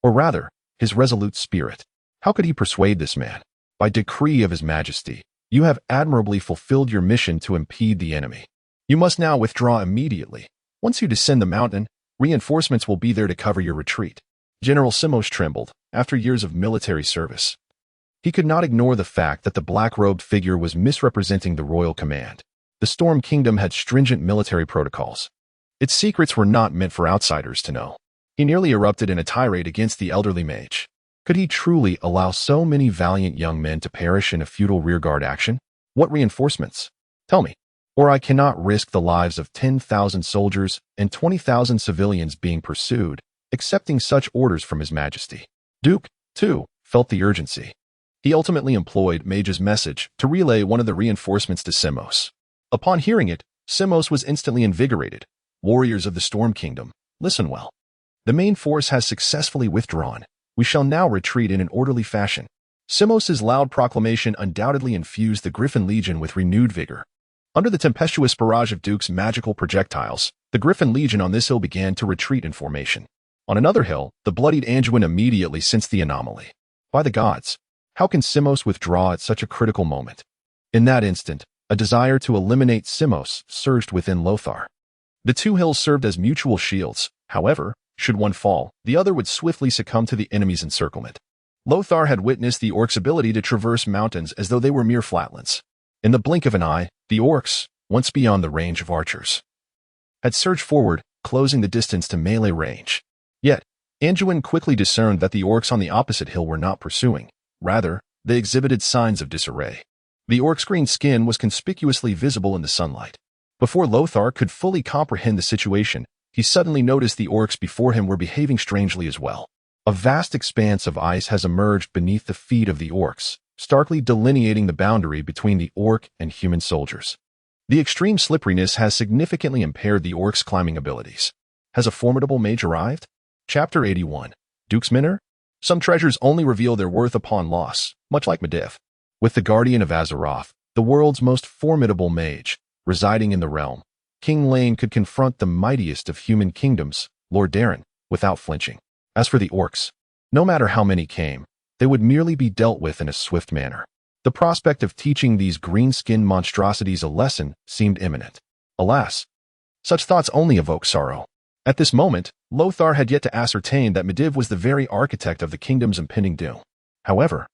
Or rather, his resolute spirit. How could he persuade this man? By decree of his majesty, you have admirably fulfilled your mission to impede the enemy. You must now withdraw immediately. Once you descend the mountain, reinforcements will be there to cover your retreat. General Simos trembled, after years of military service. He could not ignore the fact that the black-robed figure was misrepresenting the royal command. The Storm Kingdom had stringent military protocols. Its secrets were not meant for outsiders to know. He nearly erupted in a tirade against the elderly mage. Could he truly allow so many valiant young men to perish in a futile rearguard action? What reinforcements? Tell me, or I cannot risk the lives of 10,000 soldiers and 20,000 civilians being pursued, accepting such orders from His Majesty. Duke, too, felt the urgency. He ultimately employed Mage's message to relay one of the reinforcements to Simos. Upon hearing it, Simos was instantly invigorated. Warriors of the Storm Kingdom, listen well. The main force has successfully withdrawn. We shall now retreat in an orderly fashion. Simos's loud proclamation undoubtedly infused the Griffin Legion with renewed vigor. Under the tempestuous barrage of Duke's magical projectiles, the Griffin Legion on this hill began to retreat in formation. On another hill, the bloodied Anduin immediately sensed the anomaly. By the gods, How can Simos withdraw at such a critical moment? In that instant, a desire to eliminate Simos surged within Lothar. The two hills served as mutual shields. However, should one fall, the other would swiftly succumb to the enemy's encirclement. Lothar had witnessed the orcs' ability to traverse mountains as though they were mere flatlands. In the blink of an eye, the orcs, once beyond the range of archers, had surged forward, closing the distance to melee range. Yet, Anduin quickly discerned that the orcs on the opposite hill were not pursuing. Rather, they exhibited signs of disarray. The orc's green skin was conspicuously visible in the sunlight. Before Lothar could fully comprehend the situation, he suddenly noticed the orcs before him were behaving strangely as well. A vast expanse of ice has emerged beneath the feet of the orcs, starkly delineating the boundary between the orc and human soldiers. The extreme slipperiness has significantly impaired the orcs' climbing abilities. Has a formidable mage arrived? Chapter 81. Duke's Minor? Some treasures only reveal their worth upon loss, much like Medivh. With the Guardian of Azeroth, the world's most formidable mage, residing in the realm, King Lane could confront the mightiest of human kingdoms, Lord Duran, without flinching. As for the orcs, no matter how many came, they would merely be dealt with in a swift manner. The prospect of teaching these green-skinned monstrosities a lesson seemed imminent. Alas, such thoughts only evoke sorrow. At this moment, Lothar had yet to ascertain that Medivh was the very architect of the kingdom's impending doom. However,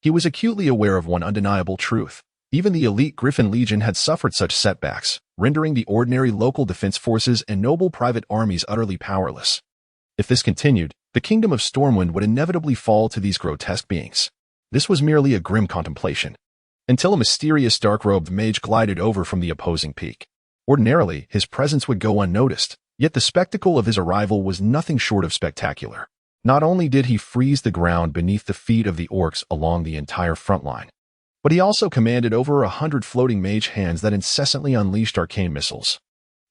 he was acutely aware of one undeniable truth. Even the elite Griffin Legion had suffered such setbacks, rendering the ordinary local defense forces and noble private armies utterly powerless. If this continued, the kingdom of Stormwind would inevitably fall to these grotesque beings. This was merely a grim contemplation, until a mysterious dark-robed mage glided over from the opposing peak. Ordinarily, his presence would go unnoticed, yet the spectacle of his arrival was nothing short of spectacular. Not only did he freeze the ground beneath the feet of the orcs along the entire front line, but he also commanded over 100 floating mage hands that incessantly unleashed arcane missiles.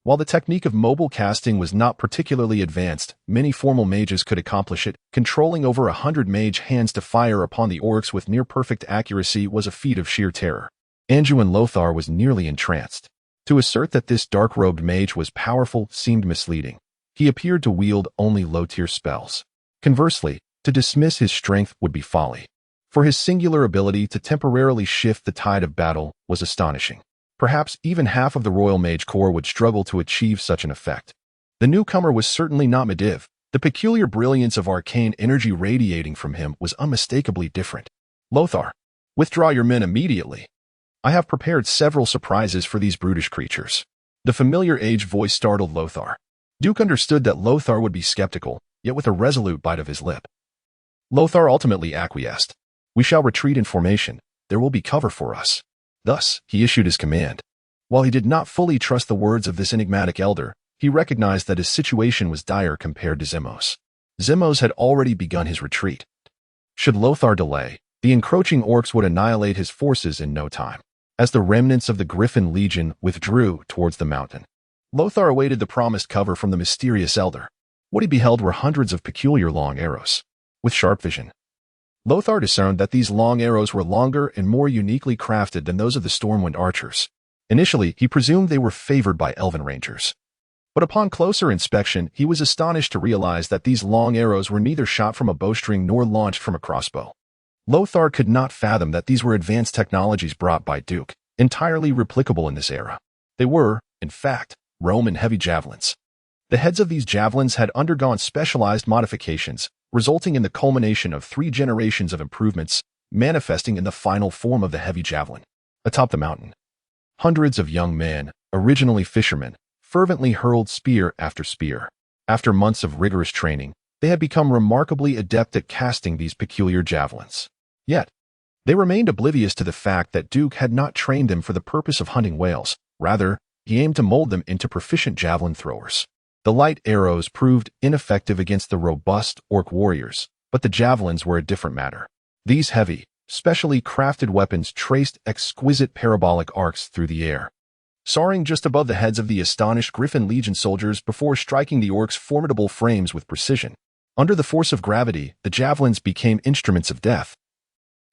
While the technique of mobile casting was not particularly advanced, many formal mages could accomplish it. Controlling over 100 mage hands to fire upon the orcs with near-perfect accuracy was a feat of sheer terror. Anduin Lothar was nearly entranced. To assert that this dark-robed mage was powerful seemed misleading. He appeared to wield only low-tier spells. Conversely, to dismiss his strength would be folly, for his singular ability to temporarily shift the tide of battle was astonishing. Perhaps even half of the Royal Mage Corps would struggle to achieve such an effect. The newcomer was certainly not Medivh. The peculiar brilliance of arcane energy radiating from him was unmistakably different. Lothar, withdraw your men immediately. I have prepared several surprises for these brutish creatures. The familiar aged voice startled Lothar. Duke understood that Lothar would be skeptical, yet with a resolute bite of his lip. Lothar ultimately acquiesced. We shall retreat in formation. There will be cover for us. Thus, he issued his command. While he did not fully trust the words of this enigmatic elder, he recognized that his situation was dire compared to Zimos. Zimos had already begun his retreat. Should Lothar delay, the encroaching orcs would annihilate his forces in no time. As the remnants of the Griffin Legion withdrew towards the mountain, Lothar awaited the promised cover from the mysterious elder. What he beheld were hundreds of peculiar long arrows. With sharp vision, Lothar discerned that these long arrows were longer and more uniquely crafted than those of the Stormwind archers. Initially, he presumed they were favored by elven rangers. But upon closer inspection, he was astonished to realize that these long arrows were neither shot from a bowstring nor launched from a crossbow. Lothar could not fathom that these were advanced technologies brought by Duke, entirely replicable in this era. They were, in fact, Roman heavy javelins. The heads of these javelins had undergone specialized modifications, resulting in the culmination of 3 generations of improvements, manifesting in the final form of the heavy javelin. Atop the mountain, hundreds of young men, originally fishermen, fervently hurled spear after spear. After months of rigorous training, they had become remarkably adept at casting these peculiar javelins. Yet, they remained oblivious to the fact that Duke had not trained them for the purpose of hunting whales. Rather, he aimed to mold them into proficient javelin throwers. The light arrows proved ineffective against the robust orc warriors, but the javelins were a different matter. These heavy, specially crafted weapons traced exquisite parabolic arcs through the air, soaring just above the heads of the astonished Griffin Legion soldiers before striking the orcs' formidable frames with precision. Under the force of gravity, the javelins became instruments of death,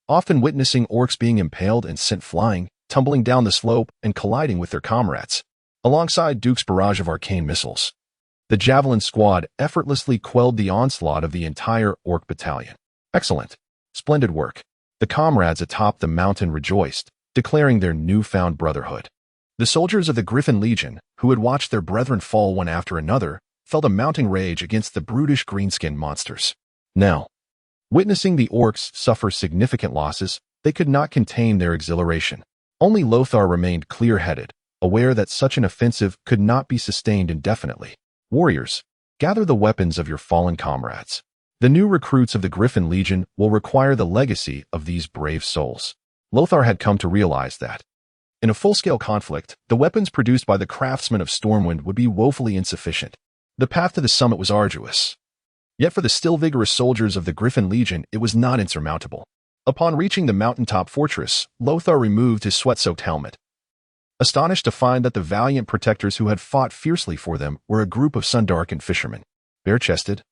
often witnessing orcs being impaled and sent flying, tumbling down the slope and colliding with their comrades, alongside Duke's barrage of arcane missiles. The javelin squad effortlessly quelled the onslaught of the entire orc battalion. Excellent. Splendid work. The comrades atop the mountain rejoiced, declaring their newfound brotherhood. The soldiers of the Griffin Legion, who had watched their brethren fall one after another, felt a mounting rage against the brutish green-skinned monsters. Now, witnessing the orcs suffer significant losses, they could not contain their exhilaration. Only Lothar remained clear-headed, aware that such an offensive could not be sustained indefinitely. Warriors, gather the weapons of your fallen comrades. The new recruits of the Griffin Legion will require the legacy of these brave souls. Lothar had come to realize that, in a full-scale conflict, the weapons produced by the craftsmen of Stormwind would be woefully insufficient. The path to the summit was arduous. Yet for the still vigorous soldiers of the Griffin Legion, it was not insurmountable. Upon reaching the mountaintop fortress, Lothar removed his sweat-soaked helmet, astonished to find that the valiant protectors who had fought fiercely for them were a group of sun-darkened fishermen. Bare-chested,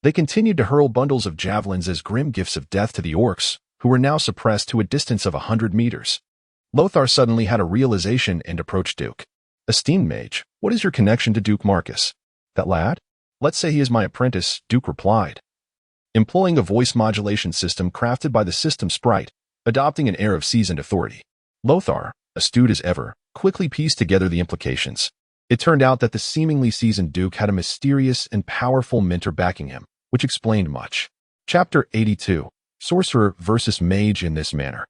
they continued to hurl bundles of javelins as grim gifts of death to the orcs, who were now suppressed to a distance of 100 meters. Lothar suddenly had a realization and approached Duke. "Esteemed mage, what is your connection to Duke Marcus?" "That lad? Let's say he is my apprentice," Duke replied, employing a voice modulation system crafted by the system sprite, adopting an air of seasoned authority. Lothar, astute as ever, quickly pieced together the implications. It turned out that the seemingly seasoned Duke had a mysterious and powerful mentor backing him, which explained much. Chapter 82. Sorcerer versus Mage. In this manner,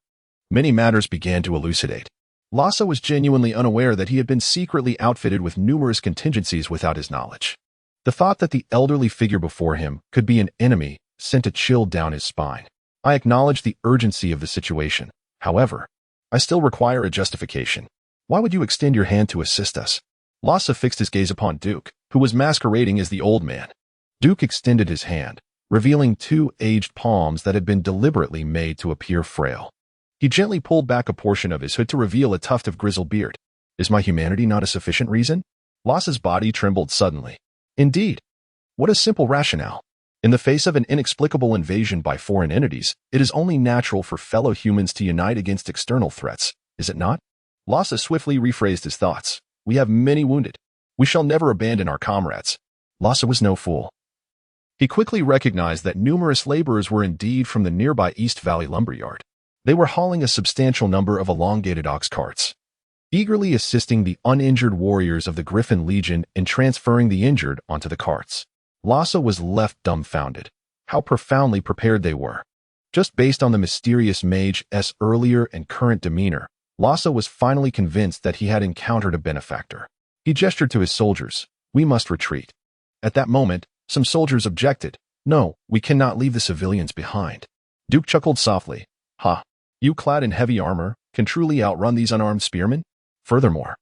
many matters began to elucidate. Lhasa was genuinely unaware that he had been secretly outfitted with numerous contingencies without his knowledge. The thought that the elderly figure before him could be an enemy sent a chill down his spine. I acknowledge the urgency of the situation. However, I still require a justification. Why would you extend your hand to assist us? Lhasa fixed his gaze upon Duke, who was masquerading as the old man. Duke extended his hand, revealing two aged palms that had been deliberately made to appear frail. He gently pulled back a portion of his hood to reveal a tuft of grizzled beard. "Is my humanity not a sufficient reason?" Lhasa's body trembled suddenly. Indeed. What a simple rationale. In the face of an inexplicable invasion by foreign entities, it is only natural for fellow humans to unite against external threats, is it not? Lhasa swiftly rephrased his thoughts. "We have many wounded. We shall never abandon our comrades." Lhasa was no fool. He quickly recognized that numerous laborers were indeed from the nearby East Valley lumberyard. They were hauling a substantial number of elongated ox carts, eagerly assisting the uninjured warriors of the Griffin Legion in transferring the injured onto the carts. Lhasa was left dumbfounded. How profoundly prepared they were. Just based on the mysterious mage's earlier and current demeanor, Lhasa was finally convinced that he had encountered a benefactor. He gestured to his soldiers. "We must retreat." At that moment, some soldiers objected. "No, we cannot leave the civilians behind." Duke chuckled softly. "Ha! You clad in heavy armor can truly outrun these unarmed spearmen? Furthermore,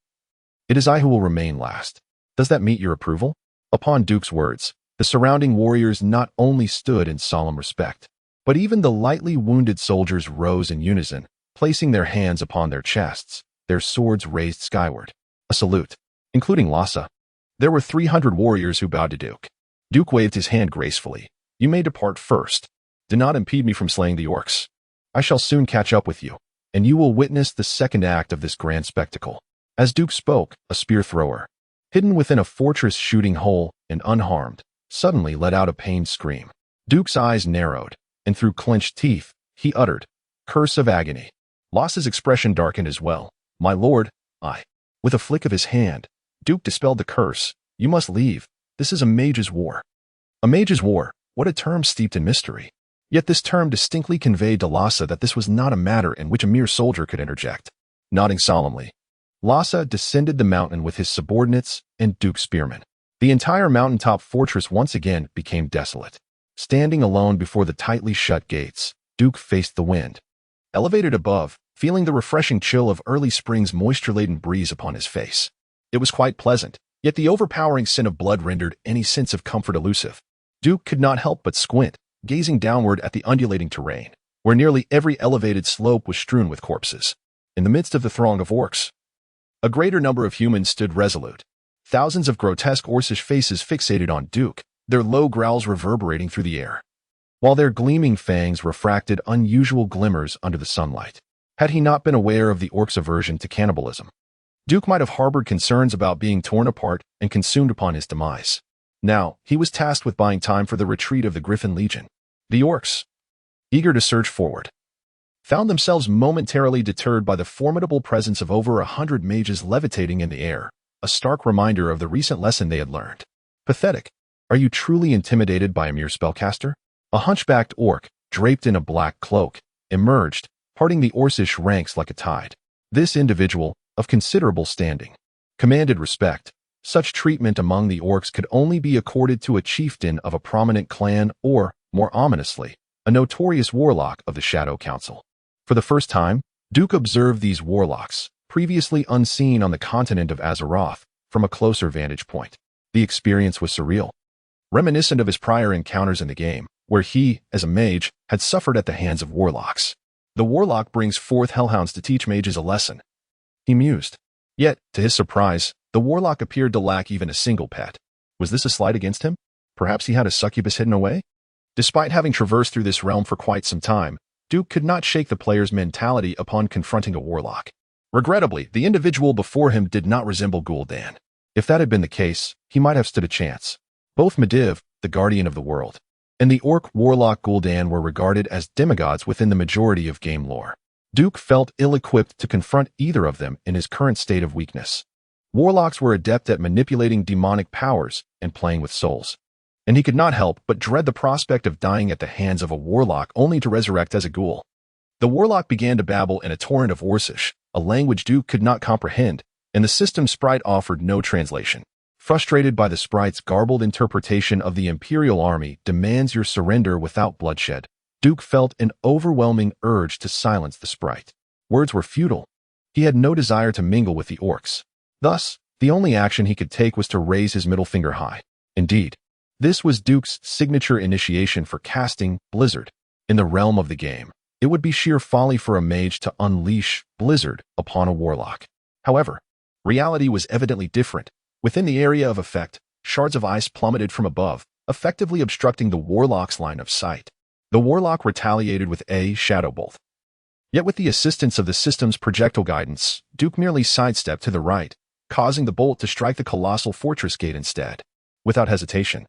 it is I who will remain last. Does that meet your approval?" Upon Duke's words, the surrounding warriors not only stood in solemn respect, but even the lightly wounded soldiers rose in unison, placing their hands upon their chests, their swords raised skyward. A salute, including Lhasa. There were 300 warriors who bowed to Duke. Duke waved his hand gracefully. "You may depart first. Do not impede me from slaying the orcs. I shall soon catch up with you, and you will witness the second act of this grand spectacle." As Duke spoke, a spear thrower, hidden within a fortress shooting hole and unharmed, suddenly let out a pained scream. Duke's eyes narrowed, and through clenched teeth, he uttered, "Curse of agony." Lhasa's expression darkened as well. "My lord, I..." With a flick of his hand, Duke dispelled the curse. "You must leave. This is a mage's war." A mage's war? What a term steeped in mystery. Yet this term distinctly conveyed to Lhasa that this was not a matter in which a mere soldier could interject. Nodding solemnly, Lhasa descended the mountain with his subordinates and Duke's spearmen. The entire mountaintop fortress once again became desolate. Standing alone before the tightly shut gates, Duke faced the wind. Elevated above, feeling the refreshing chill of early spring's moisture-laden breeze upon his face. It was quite pleasant, yet the overpowering scent of blood rendered any sense of comfort elusive. Duke could not help but squint, gazing downward at the undulating terrain, where nearly every elevated slope was strewn with corpses. In the midst of the throng of orcs, a greater number of humans stood resolute. Thousands of grotesque orcish faces fixated on Duke, their low growls reverberating through the air, while their gleaming fangs refracted unusual glimmers under the sunlight. Had he not been aware of the orcs' aversion to cannibalism, Duke might have harbored concerns about being torn apart and consumed upon his demise. Now, he was tasked with buying time for the retreat of the Griffin Legion. The orcs, eager to surge forward, found themselves momentarily deterred by the formidable presence of over 100 mages levitating in the air, a stark reminder of the recent lesson they had learned. Pathetic. Are you truly intimidated by a mere spellcaster? A hunchbacked orc, draped in a black cloak, emerged, parting the Orcish ranks like a tide. This individual, of considerable standing, commanded respect. Such treatment among the orcs could only be accorded to a chieftain of a prominent clan or, more ominously, a notorious warlock of the Shadow Council. For the first time, Duke observed these warlocks, previously unseen on the continent of Azeroth, from a closer vantage point. The experience was surreal, reminiscent of his prior encounters in the game, where he, as a mage, had suffered at the hands of warlocks. The warlock brings forth hellhounds to teach mages a lesson, he mused. Yet, to his surprise, the warlock appeared to lack even a single pet. Was this a slight against him? Perhaps he had a succubus hidden away? Despite having traversed through this realm for quite some time, Duke could not shake the player's mentality upon confronting a warlock. Regrettably, the individual before him did not resemble Gul'dan. If that had been the case, he might have stood a chance. Both Medivh, the guardian of the world, and the orc warlock Gul'dan were regarded as demigods within the majority of game lore. Duke felt ill-equipped to confront either of them in his current state of weakness. Warlocks were adept at manipulating demonic powers and playing with souls, and he could not help but dread the prospect of dying at the hands of a warlock only to resurrect as a ghoul. The warlock began to babble in a torrent of Orcish, a language Duke could not comprehend, and the system sprite offered no translation. Frustrated by the sprite's garbled interpretation of the Imperial Army demands your surrender without bloodshed, Duke felt an overwhelming urge to silence the sprite. Words were futile. He had no desire to mingle with the orcs. Thus, the only action he could take was to raise his middle finger high. Indeed, this was Duke's signature initiation for casting Blizzard. In the realm of the game, it would be sheer folly for a mage to unleash Blizzard upon a warlock. However, reality was evidently different. Within the area of effect, shards of ice plummeted from above, effectively obstructing the warlock's line of sight. The warlock retaliated with a shadow bolt. Yet with the assistance of the system's projectile guidance, Duke merely sidestepped to the right, causing the bolt to strike the colossal fortress gate instead. Without hesitation,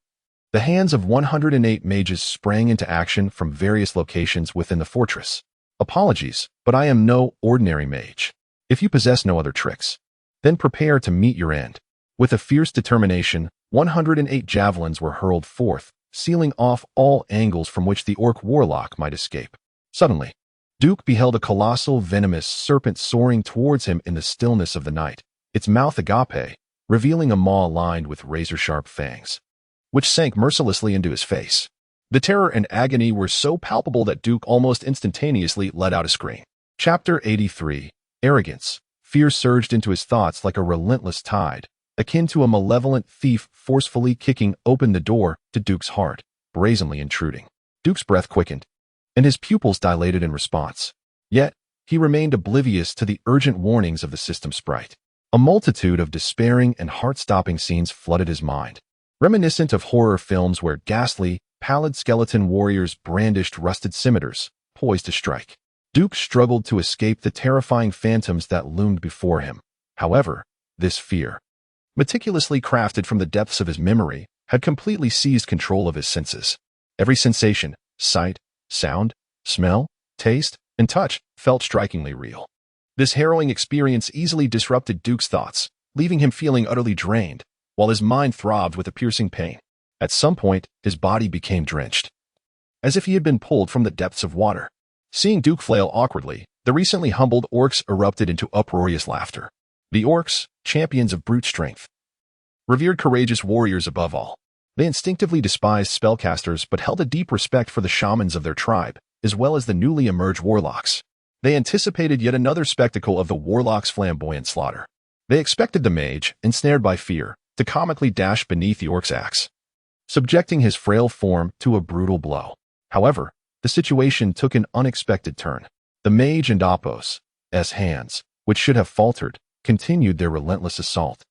the hands of 108 mages sprang into action from various locations within the fortress. Apologies, but I am no ordinary mage. If you possess no other tricks, then prepare to meet your end. With a fierce determination, 108 javelins were hurled forth, sealing off all angles from which the orc warlock might escape. Suddenly, Duke beheld a colossal venomous serpent soaring towards him in the stillness of the night, its mouth agape, revealing a maw lined with razor-sharp fangs, which sank mercilessly into his face. The terror and agony were so palpable that Duke almost instantaneously let out a scream. Chapter 83. Arrogance. Fear surged into his thoughts like a relentless tide, akin to a malevolent thief forcefully kicking open the door to Duke's heart, brazenly intruding. Duke's breath quickened, and his pupils dilated in response. Yet, he remained oblivious to the urgent warnings of the system sprite. A multitude of despairing and heart-stopping scenes flooded his mind, reminiscent of horror films where ghastly, pallid skeleton warriors brandished rusted scimitars, poised to strike. Duke struggled to escape the terrifying phantoms that loomed before him. However, this fear, meticulously crafted from the depths of his memory, had completely seized control of his senses. Every sensation, sight, sound, smell, taste, and touch felt strikingly real. This harrowing experience easily disrupted Duke's thoughts, leaving him feeling utterly drained, while his mind throbbed with a piercing pain. At some point, his body became drenched, as if he had been pulled from the depths of water. Seeing Duke flail awkwardly, the recently humbled orcs erupted into uproarious laughter. The orcs, champions of brute strength, revered courageous warriors above all. They instinctively despised spellcasters but held a deep respect for the shamans of their tribe, as well as the newly emerged warlocks. They anticipated yet another spectacle of the warlock's flamboyant slaughter. They expected the mage, ensnared by fear, to comically dash beneath the orc's axe, subjecting his frail form to a brutal blow. However, the situation took an unexpected turn. The mage and Apos' hands, which should have faltered, continued their relentless assault,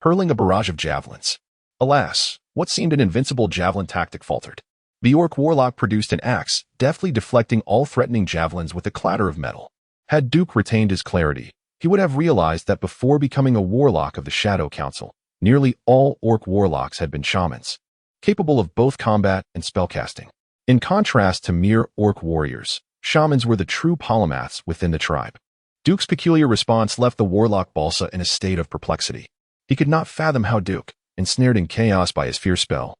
hurling a barrage of javelins. Alas, what seemed an invincible javelin tactic faltered. The orc warlock produced an axe, deftly deflecting all threatening javelins with a clatter of metal. Had Duke retained his clarity, he would have realized that before becoming a warlock of the Shadow Council, nearly all orc warlocks had been shamans, capable of both combat and spellcasting. In contrast to mere orc warriors, Shamans were the true polymaths within the tribe. Duke's peculiar response left the warlock Balsa in a state of perplexity. He could not fathom how Duke, ensnared in chaos by his fear spell,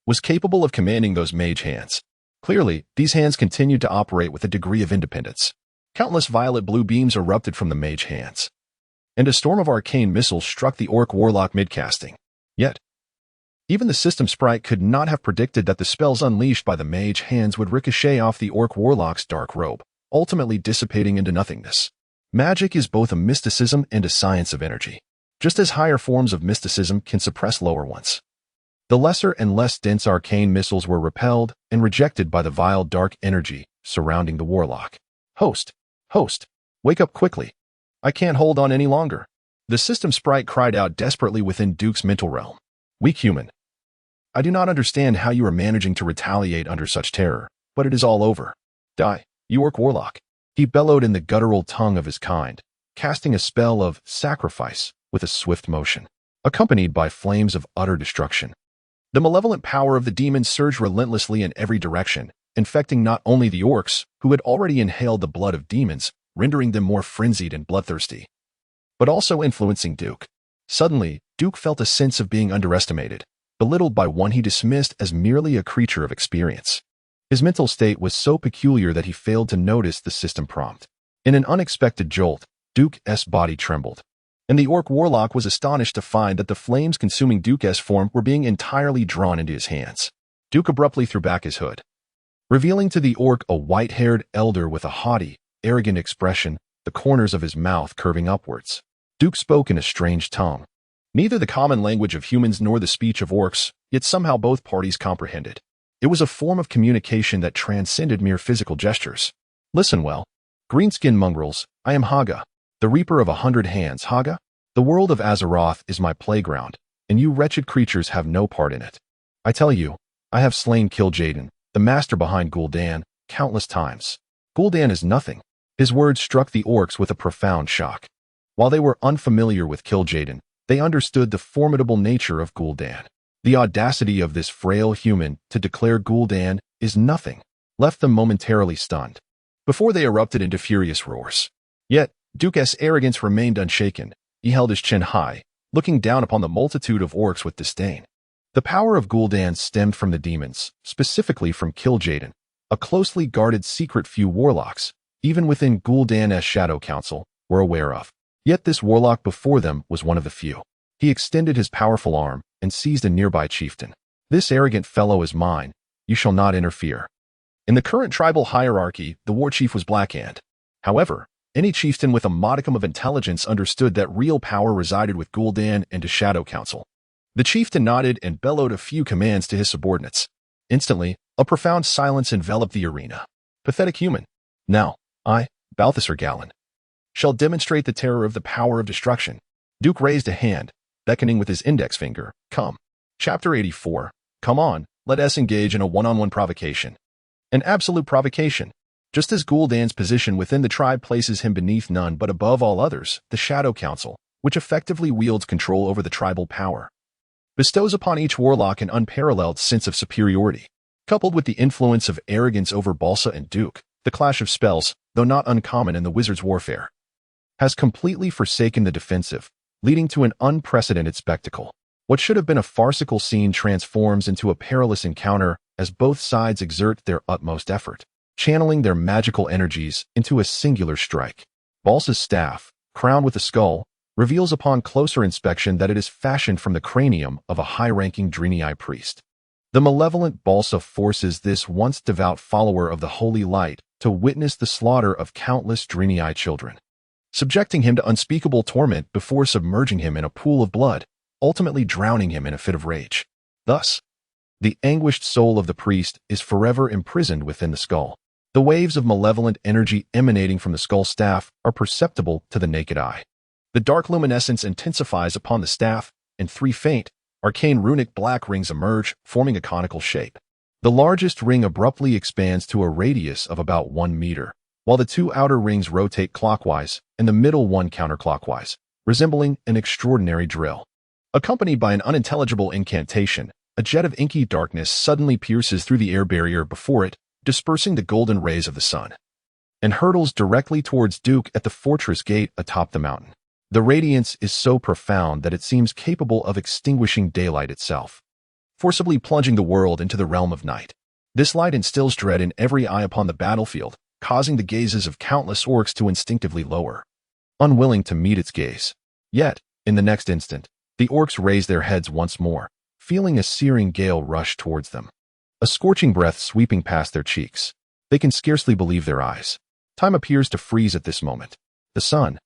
was capable of commanding those mage hands. Clearly, these hands continued to operate with a degree of independence. Countless violet-blue beams erupted from the mage hands, and a storm of arcane missiles struck the orc warlock mid-casting. Yet, even the system sprite could not have predicted that the spells unleashed by the mage hands would ricochet off the orc warlock's dark robe, ultimately dissipating into nothingness. Magic is both a mysticism and a science of energy, just as higher forms of mysticism can suppress lower ones. The lesser and less dense arcane missiles were repelled and rejected by the vile dark energy surrounding the warlock. Host, wake up quickly. I can't hold on any longer. The system sprite cried out desperately within Duke's mental realm. Weak human. I do not understand how you are managing to retaliate under such terror, but it is all over. Die, you orc warlock. He bellowed in the guttural tongue of his kind, casting a spell of sacrifice with a swift motion, accompanied by flames of utter destruction. The malevolent power of the demon surged relentlessly in every direction, infecting not only the orcs, who had already inhaled the blood of demons, rendering them more frenzied and bloodthirsty, but also influencing Duke. Suddenly, Duke felt a sense of being underestimated, belittled by one he dismissed as merely a creature of experience. His mental state was so peculiar that he failed to notice the system prompt. In an unexpected jolt, Duke's body trembled, and the orc warlock was astonished to find that the flames consuming Duke's form were being entirely drawn into his hands. Duke abruptly threw back his hood, revealing to the orc a white-haired elder with a haughty, arrogant expression, the corners of his mouth curving upwards. Duke spoke in a strange tongue, neither the common language of humans nor the speech of orcs, yet somehow both parties comprehended. It was a form of communication that transcended mere physical gestures. Listen well. Greenskin mongrels, I am Haga, the Reaper of 100 Hands. Haga, the world of Azeroth is my playground, and you wretched creatures have no part in it. I tell you, I have slain Kil'jaeden, the master behind Gul'dan, countless times. Gul'dan is nothing. His words struck the orcs with a profound shock. While they were unfamiliar with Kil'jaeden, they understood the formidable nature of Gul'dan. The audacity of this frail human to declare Gul'dan is nothing left them momentarily stunned, before they erupted into furious roars. Yet, Duke's arrogance remained unshaken. He held his chin high, looking down upon the multitude of orcs with disdain. The power of Gul'dan stemmed from the demons, specifically from Kil'jaeden, a closely guarded secret few warlocks, even within Gul'dan's Shadow Council, were aware of. Yet this warlock before them was one of the few. He extended his powerful arm and seized a nearby chieftain. This arrogant fellow is mine. You shall not interfere. In the current tribal hierarchy, the war chief was Blackhand. However, any chieftain with a modicum of intelligence understood that real power resided with Gul'dan and his Shadow Council. The chieftain nodded and bellowed a few commands to his subordinates. Instantly, a profound silence enveloped the arena. Pathetic human. Now, I, Balthasar Gallon, shall demonstrate the terror of the power of destruction. Duke raised a hand, beckoning with his index finger. Come. Chapter 84. Come on, let us engage in a one-on-one provocation. An absolute provocation. Just as Gul'dan's position within the tribe places him beneath none but above all others, the Shadow Council, which effectively wields control over the tribal power, bestows upon each warlock an unparalleled sense of superiority. Coupled with the influence of arrogance over Balsa and Duke, the clash of spells, though not uncommon in the wizard's warfare, has completely forsaken the defensive, leading to an unprecedented spectacle. What should have been a farcical scene transforms into a perilous encounter as both sides exert their utmost effort, channeling their magical energies into a singular strike. Balsa's staff, crowned with a skull, reveals upon closer inspection that it is fashioned from the cranium of a high-ranking Draenei priest. The malevolent Balsa forces this once devout follower of the Holy Light to witness the slaughter of countless Draenei children, subjecting him to unspeakable torment before submerging him in a pool of blood, ultimately drowning him in a fit of rage. Thus, the anguished soul of the priest is forever imprisoned within the skull. The waves of malevolent energy emanating from the skull staff are perceptible to the naked eye. The dark luminescence intensifies upon the staff, and 3 faint, arcane runic black rings emerge, forming a conical shape. The largest ring abruptly expands to a radius of about 1 meter, while the 2 outer rings rotate clockwise and the middle one counterclockwise, resembling an extraordinary drill. Accompanied by an unintelligible incantation, a jet of inky darkness suddenly pierces through the air barrier before it, dispersing the golden rays of the sun. and hurtles directly towards Duke at the fortress gate atop the mountain. The radiance is so profound that it seems capable of extinguishing daylight itself, forcibly plunging the world into the realm of night. This light instills dread in every eye upon the battlefield, causing the gazes of countless orcs to instinctively lower, unwilling to meet its gaze. Yet, in the next instant, the orcs raise their heads once more, feeling a searing gale rush towards them, a scorching breath sweeping past their cheeks. They can scarcely believe their eyes. Time appears to freeze at this moment. The sun.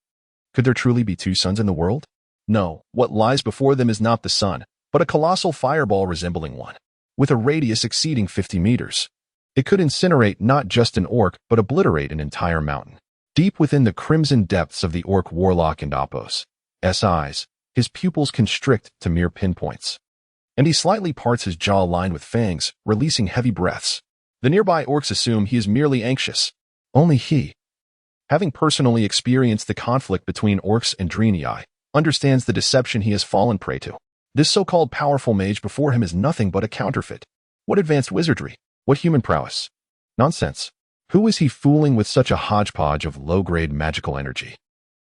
Could there truly be two suns in the world? No, what lies before them is not the sun, but a colossal fireball resembling one, with a radius exceeding 50 meters. It could incinerate not just an orc, but obliterate an entire mountain. Deep within the crimson depths of the orc warlock and Oppos' eyes, his pupils constrict to mere pinpoints, and he slightly parts his jaw lined with fangs, releasing heavy breaths. The nearby orcs assume he is merely anxious. Only he, having personally experienced the conflict between orcs and Draenei, understands the deception he has fallen prey to. This so-called powerful mage before him is nothing but a counterfeit. What advanced wizardry? What human prowess? Nonsense. Who is he fooling with such a hodgepodge of low-grade magical energy?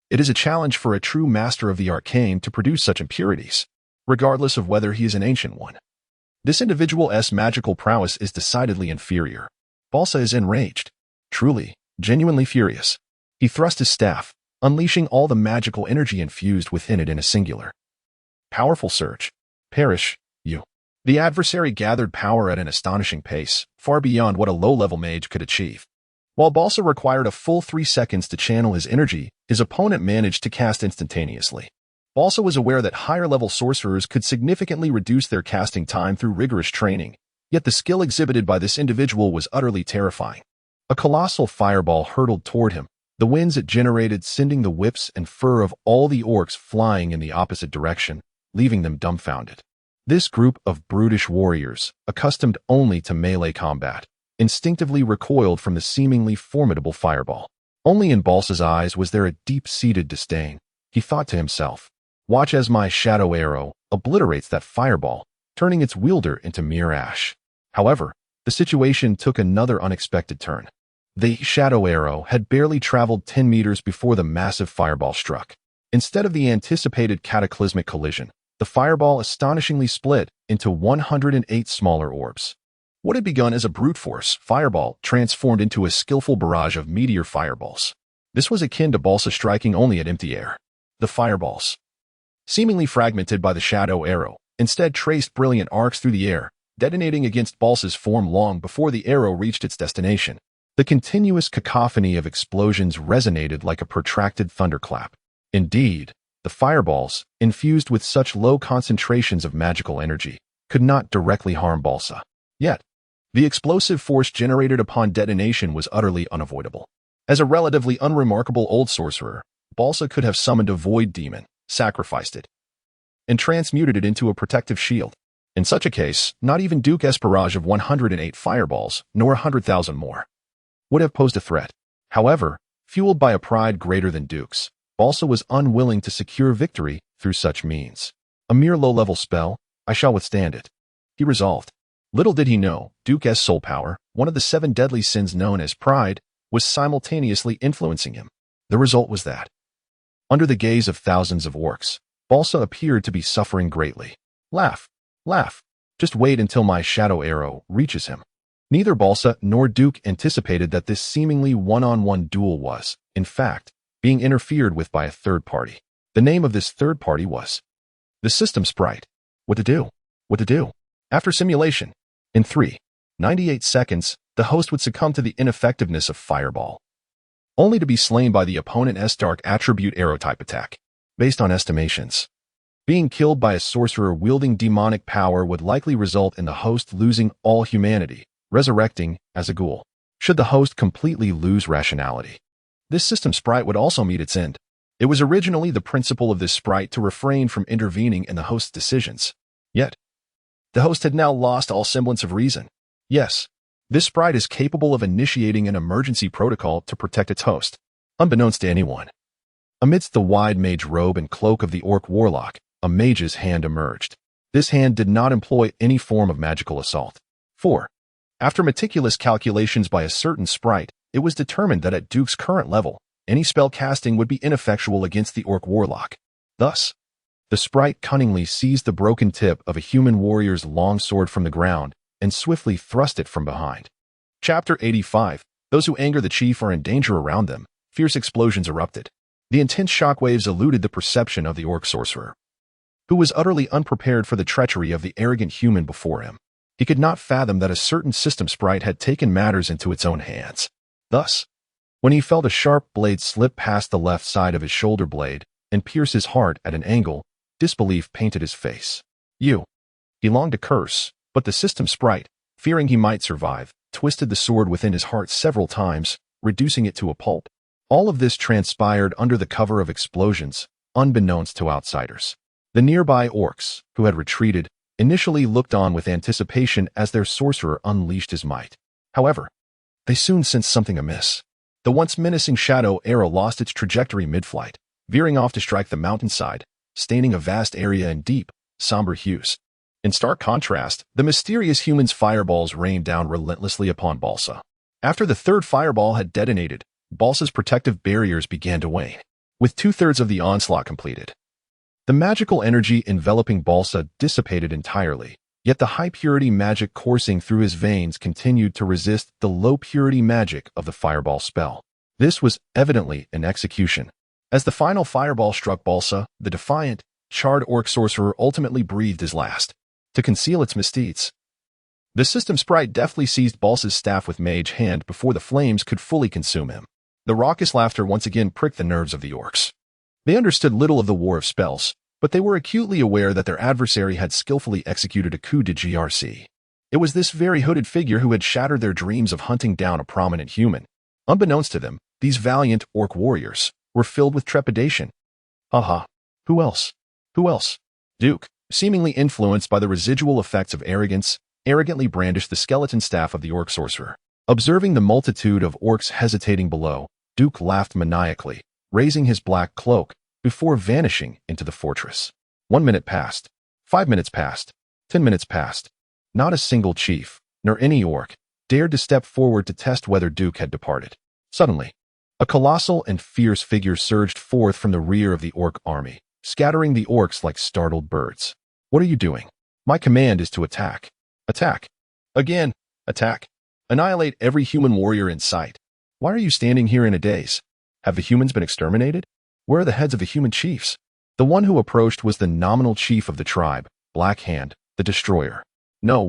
It is a challenge for a true master of the arcane to produce such impurities, regardless of whether he is an ancient one. This individual's magical prowess is decidedly inferior. Balsa is enraged. Truly, genuinely furious. He thrust his staff, unleashing all the magical energy infused within it in a singular, powerful surge. Perish, you. The adversary gathered power at an astonishing pace, far beyond what a low-level mage could achieve. While Balsa required a full 3 seconds to channel his energy, his opponent managed to cast instantaneously. Balsa was aware that higher-level sorcerers could significantly reduce their casting time through rigorous training, yet the skill exhibited by this individual was utterly terrifying. A colossal fireball hurtled toward him, the winds it generated sending the whips and fur of all the orcs flying in the opposite direction, leaving them dumbfounded. This group of brutish warriors, accustomed only to melee combat, instinctively recoiled from the seemingly formidable fireball. Only in Balsa's eyes was there a deep-seated disdain. He thought to himself, "Watch as my shadow arrow obliterates that fireball, turning its wielder into mere ash." However, the situation took another unexpected turn. The shadow arrow had barely traveled 10 meters before the massive fireball struck. Instead of the anticipated cataclysmic collision, the fireball astonishingly split into 108 smaller orbs. What had begun as a brute force fireball transformed into a skillful barrage of meteor fireballs. This was akin to Balsa striking only at empty air. The fireballs, seemingly fragmented by the shadow arrow, instead traced brilliant arcs through the air, detonating against Balsa's form long before the arrow reached its destination. The continuous cacophony of explosions resonated like a protracted thunderclap. Indeed, the fireballs, infused with such low concentrations of magical energy, could not directly harm Balsa. Yet, the explosive force generated upon detonation was utterly unavoidable. As a relatively unremarkable old sorcerer, Balsa could have summoned a void demon, sacrificed it, and transmuted it into a protective shield. In such a case, not even Duke's barrage of 108 fireballs, nor 100,000 more, would have posed a threat. However, fueled by a pride greater than Duke's, Balsa was unwilling to secure victory through such means. A mere low-level spell, I shall withstand it, he resolved. Little did he know, Duke's soul power, one of the 7 deadly sins known as pride, was simultaneously influencing him. The result was that, under the gaze of thousands of orcs, Balsa appeared to be suffering greatly. Laugh, laugh. Just wait until my shadow arrow reaches him. Neither Balsa nor Duke anticipated that this seemingly one-on-one duel was, in fact, being interfered with by a third party. The name of this third party was the system sprite. What to do? What to do? After simulation, in 3.98 seconds, the host would succumb to the ineffectiveness of fireball, only to be slain by the opponent's dark attribute arrow type attack. Based on estimations, being killed by a sorcerer wielding demonic power would likely result in the host losing all humanity, resurrecting as a ghoul. Should the host completely lose rationality, this system sprite would also meet its end. It was originally the principle of this sprite to refrain from intervening in the host's decisions. Yet, the host had now lost all semblance of reason. Yes, this sprite is capable of initiating an emergency protocol to protect its host, unbeknownst to anyone. Amidst the wide mage robe and cloak of the orc warlock, a mage's hand emerged. This hand did not employ any form of magical assault. For, after meticulous calculations by a certain sprite, It was determined that at Duke's current level, any spell casting would be ineffectual against the Orc warlock. Thus, the sprite cunningly seized the broken tip of a human warrior's longsword from the ground and swiftly thrust it from behind. Chapter 85. Those who anger the chief are in danger around them. Fierce explosions erupted. The intense shockwaves eluded the perception of the Orc sorcerer, who was utterly unprepared for the treachery of the arrogant human before him. He could not fathom that a certain system sprite had taken matters into its own hands. Thus, when he felt a sharp blade slip past the left side of his shoulder blade and pierce his heart at an angle, disbelief painted his face. He longed to curse, but the system sprite, fearing he might survive, twisted the sword within his heart several times, reducing it to a pulp. All of this transpired under the cover of explosions, unbeknownst to outsiders. The nearby orcs, who had retreated, initially looked on with anticipation as their sorcerer unleashed his might. However, they soon sensed something amiss. The once menacing shadow arrow lost its trajectory mid-flight, veering off to strike the mountainside, staining a vast area in deep, somber hues. In stark contrast, the mysterious human's fireballs rained down relentlessly upon Balsa. After the third fireball had detonated, Balsa's protective barriers began to wane. With 2/3 of the onslaught completed, the magical energy enveloping Balsa dissipated entirely, yet the high-purity magic coursing through his veins continued to resist the low-purity magic of the fireball spell. This was evidently an execution. As the final fireball struck Balsa, the defiant, charred orc sorcerer ultimately breathed his last. To conceal its misdeeds, the system sprite deftly seized Balsa's staff with mage hand before the flames could fully consume him. The raucous laughter once again pricked the nerves of the orcs. They understood little of the war of spells, but they were acutely aware that their adversary had skillfully executed a coup de grâce. It was this very hooded figure who had shattered their dreams of hunting down a prominent human. Unbeknownst to them, these valiant orc warriors were filled with trepidation. Aha! Who else? Who else? Duke, seemingly influenced by the residual effects of arrogance, arrogantly brandished the skeleton staff of the orc sorcerer. Observing the multitude of orcs hesitating below, Duke laughed maniacally, raising his black cloak, before vanishing into the fortress. 1 minute passed. 5 minutes passed. 10 minutes passed. Not a single chief, nor any orc, dared to step forward to test whether Duke had departed. Suddenly, a colossal and fierce figure surged forth from the rear of the orc army, scattering the orcs like startled birds. What are you doing? My command is to attack. Attack. Again. Attack. Annihilate every human warrior in sight. Why are you standing here in a daze? Have the humans been exterminated? Where are the heads of the human chiefs? The one who approached was the nominal chief of the tribe, Black Hand, the Destroyer. No,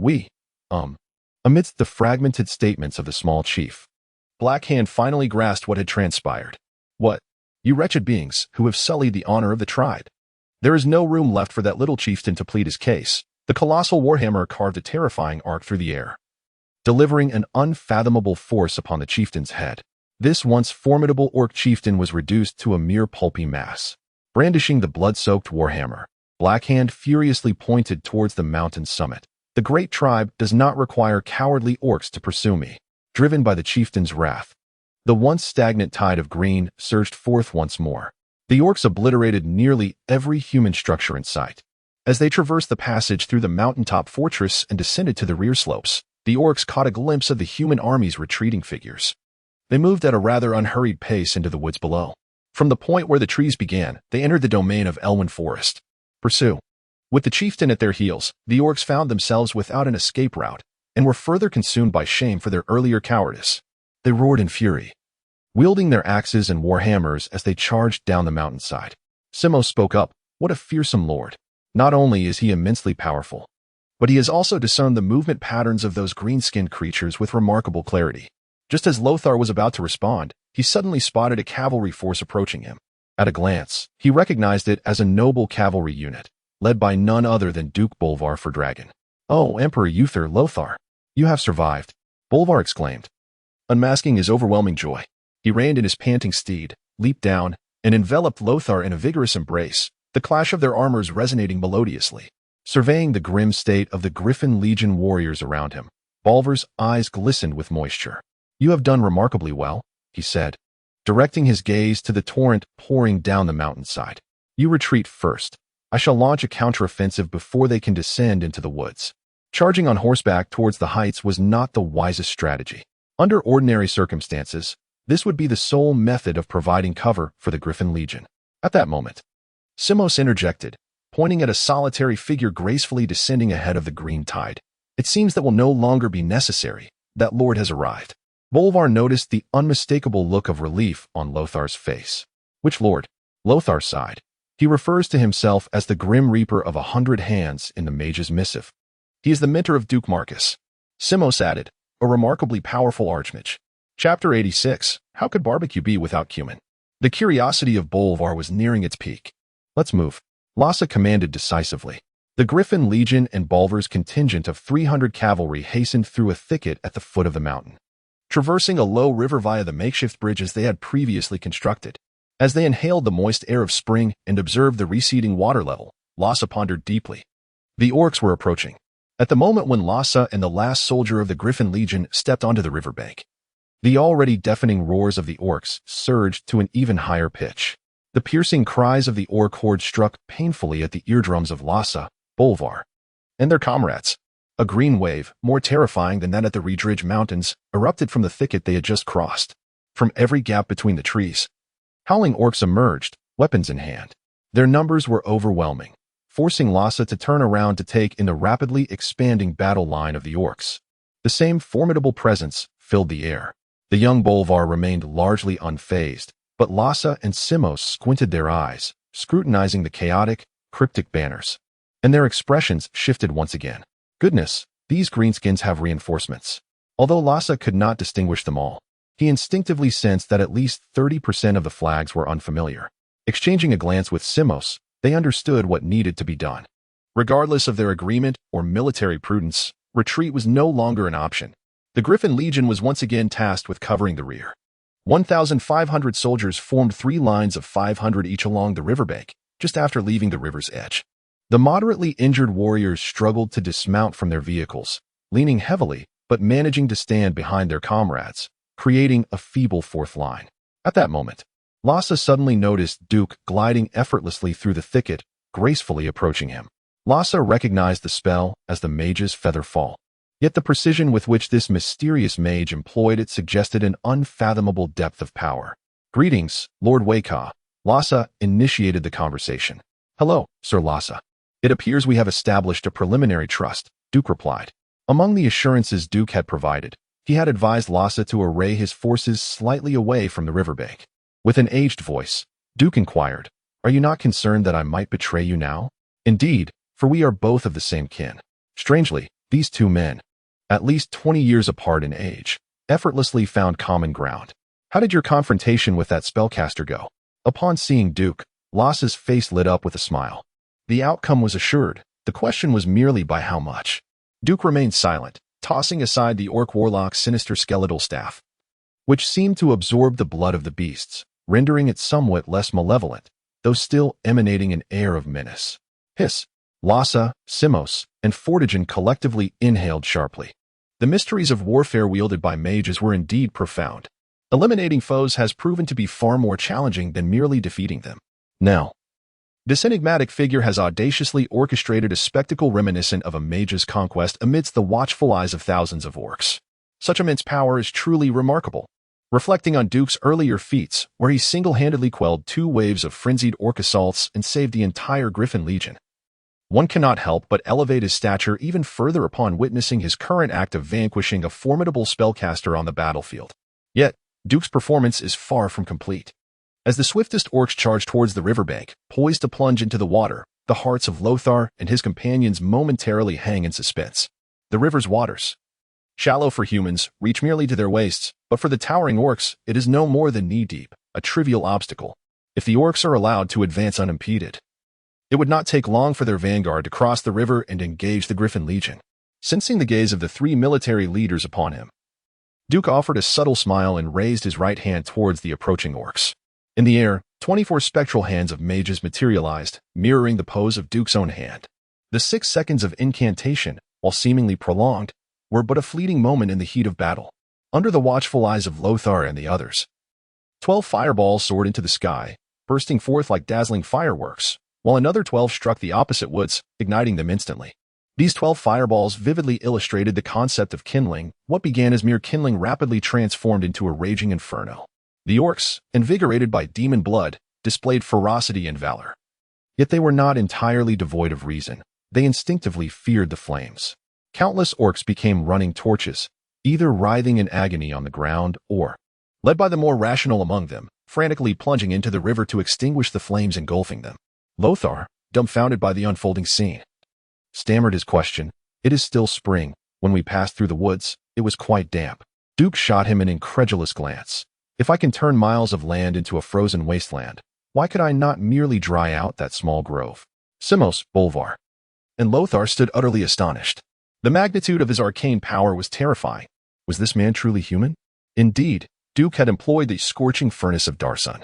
Amidst the fragmented statements of the small chief, Black Hand finally grasped what had transpired. What? You wretched beings who have sullied the honor of the tribe. There is no room left for that little chieftain to plead his case. The colossal warhammer carved a terrifying arc through the air, delivering an unfathomable force upon the chieftain's head. This once formidable orc chieftain was reduced to a mere pulpy mass. Brandishing the blood-soaked warhammer, Black Hand furiously pointed towards the mountain summit. The great tribe does not require cowardly orcs to pursue me. Driven by the chieftain's wrath, the once stagnant tide of green surged forth once more. The orcs obliterated nearly every human structure in sight. As they traversed the passage through the mountaintop fortress and descended to the rear slopes, the orcs caught a glimpse of the human army's retreating figures. They moved at a rather unhurried pace into the woods below. From the point where the trees began, they entered the domain of Elwyn Forest. Pursue. With the chieftain at their heels, the orcs found themselves without an escape route, and were further consumed by shame for their earlier cowardice. They roared in fury, wielding their axes and warhammers as they charged down the mountainside. Simo spoke up. What a fearsome lord. Not only is he immensely powerful, but he has also discerned the movement patterns of those green-skinned creatures with remarkable clarity. Just as Lothar was about to respond, he suddenly spotted a cavalry force approaching him. At a glance, he recognized it as a noble cavalry unit, led by none other than Duke Bolvar Fordragon. Oh, Emperor Uther Lothar, you have survived, Bolvar exclaimed, unmasking his overwhelming joy. He reined in his panting steed, leaped down, and enveloped Lothar in a vigorous embrace, the clash of their armors resonating melodiously. Surveying the grim state of the Griffin Legion warriors around him, Bolvar's eyes glistened with moisture. You have done remarkably well, he said, directing his gaze to the torrent pouring down the mountainside. You retreat first. I shall launch a counteroffensive before they can descend into the woods. Charging on horseback towards the heights was not the wisest strategy. Under ordinary circumstances, this would be the sole method of providing cover for the Griffin Legion. At that moment, Simos interjected, pointing at a solitary figure gracefully descending ahead of the green tide. It seems that will no longer be necessary. That lord has arrived. Bolvar noticed the unmistakable look of relief on Lothar's face. Which lord? Lothar sighed. He refers to himself as the Grim Reaper of 100 Hands in the Mage's Missive. He is the mentor of Duke Marcus. Simos added, a remarkably powerful archmage. Chapter 86. How could barbecue be without cumin? The curiosity of Bolvar was nearing its peak. Let's move. Lhasa commanded decisively. The Griffin Legion and Bolvar's contingent of 300 cavalry hastened through a thicket at the foot of the mountain, traversing a low river via the makeshift bridges they had previously constructed. As they inhaled the moist air of spring and observed the receding water level, Lhasa pondered deeply. The orcs were approaching. At the moment when Lhasa and the last soldier of the Griffin Legion stepped onto the riverbank, the already deafening roars of the orcs surged to an even higher pitch. The piercing cries of the orc horde struck painfully at the eardrums of Lhasa, Bolvar, and their comrades. A green wave, more terrifying than that at the Redridge Mountains, erupted from the thicket they had just crossed. From every gap between the trees, howling orcs emerged, weapons in hand. Their numbers were overwhelming, forcing Lhasa to turn around to take in the rapidly expanding battle line of the orcs. The same formidable presence filled the air. The young Bolvar remained largely unfazed, but Lhasa and Simos squinted their eyes, scrutinizing the chaotic, cryptic banners. And their expressions shifted once again. Goodness, these greenskins have reinforcements. Although Lhasa could not distinguish them all, he instinctively sensed that at least 30% of the flags were unfamiliar. Exchanging a glance with Simos, they understood what needed to be done. Regardless of their agreement or military prudence, retreat was no longer an option. The Griffin Legion was once again tasked with covering the rear. 1,500 soldiers formed 3 lines of 500 each along the riverbank, just after leaving the river's edge. The moderately injured warriors struggled to dismount from their vehicles, leaning heavily but managing to stand behind their comrades, creating a feeble fourth line. At that moment, Lhasa suddenly noticed Duke gliding effortlessly through the thicket, gracefully approaching him. Lhasa recognized the spell as the mage's feather fall. Yet the precision with which this mysterious mage employed it suggested an unfathomable depth of power. Greetings, Lord Wayka. Lhasa initiated the conversation. Hello, Sir Lhasa. It appears we have established a preliminary trust, Duke replied. Among the assurances Duke had provided, he had advised Lhasa to array his forces slightly away from the riverbank. With an aged voice, Duke inquired, Are you not concerned that I might betray you now? Indeed, for we are both of the same kin. Strangely, these two men, at least 20 years apart in age, effortlessly found common ground. How did your confrontation with that spellcaster go? Upon seeing Duke, Lhasa's face lit up with a smile. The outcome was assured. The question was merely by how much. Duke remained silent, tossing aside the orc warlock's sinister skeletal staff, which seemed to absorb the blood of the beasts, rendering it somewhat less malevolent, though still emanating an air of menace. Hiss! Lhasa, Simos, and Fortigen collectively inhaled sharply. The mysteries of warfare wielded by mages were indeed profound. Eliminating foes has proven to be far more challenging than merely defeating them. Now, this enigmatic figure has audaciously orchestrated a spectacle reminiscent of a mage's conquest amidst the watchful eyes of thousands of orcs. Such immense power is truly remarkable. Reflecting on Duke's earlier feats, where he single-handedly quelled 2 waves of frenzied orc assaults and saved the entire Griffin Legion, one cannot help but elevate his stature even further upon witnessing his current act of vanquishing a formidable spellcaster on the battlefield. Yet, Duke's performance is far from complete. As the swiftest orcs charged towards the riverbank, poised to plunge into the water, the hearts of Lothar and his companions momentarily hang in suspense. The river's waters, shallow for humans, reach merely to their waists, but for the towering orcs, it is no more than knee-deep, a trivial obstacle. If the orcs are allowed to advance unimpeded, it would not take long for their vanguard to cross the river and engage the Griffin Legion. Sensing the gaze of the 3 military leaders upon him, Duke offered a subtle smile and raised his right hand towards the approaching orcs. In the air, 24 spectral hands of mages materialized, mirroring the pose of Duke's own hand. The 6 seconds of incantation, while seemingly prolonged, were but a fleeting moment in the heat of battle. Under the watchful eyes of Lothar and the others, 12 fireballs soared into the sky, bursting forth like dazzling fireworks, while another 12 struck the opposite woods, igniting them instantly. These 12 fireballs vividly illustrated the concept of kindling. What began as mere kindling rapidly transformed into a raging inferno. The orcs, invigorated by demon blood, displayed ferocity and valor. Yet they were not entirely devoid of reason. They instinctively feared the flames. Countless orcs became running torches, either writhing in agony on the ground or, led by the more rational among them, frantically plunging into the river to extinguish the flames engulfing them. Lothar, dumbfounded by the unfolding scene, stammered his question. "It is still spring. When we passed through the woods, it was quite damp." Duke shot him an incredulous glance. "If I can turn miles of land into a frozen wasteland, why could I not merely dry out that small grove?" Simos, Bolvar, and Lothar stood utterly astonished. The magnitude of his arcane power was terrifying. Was this man truly human? Indeed, Duke had employed the scorching furnace of Darsun.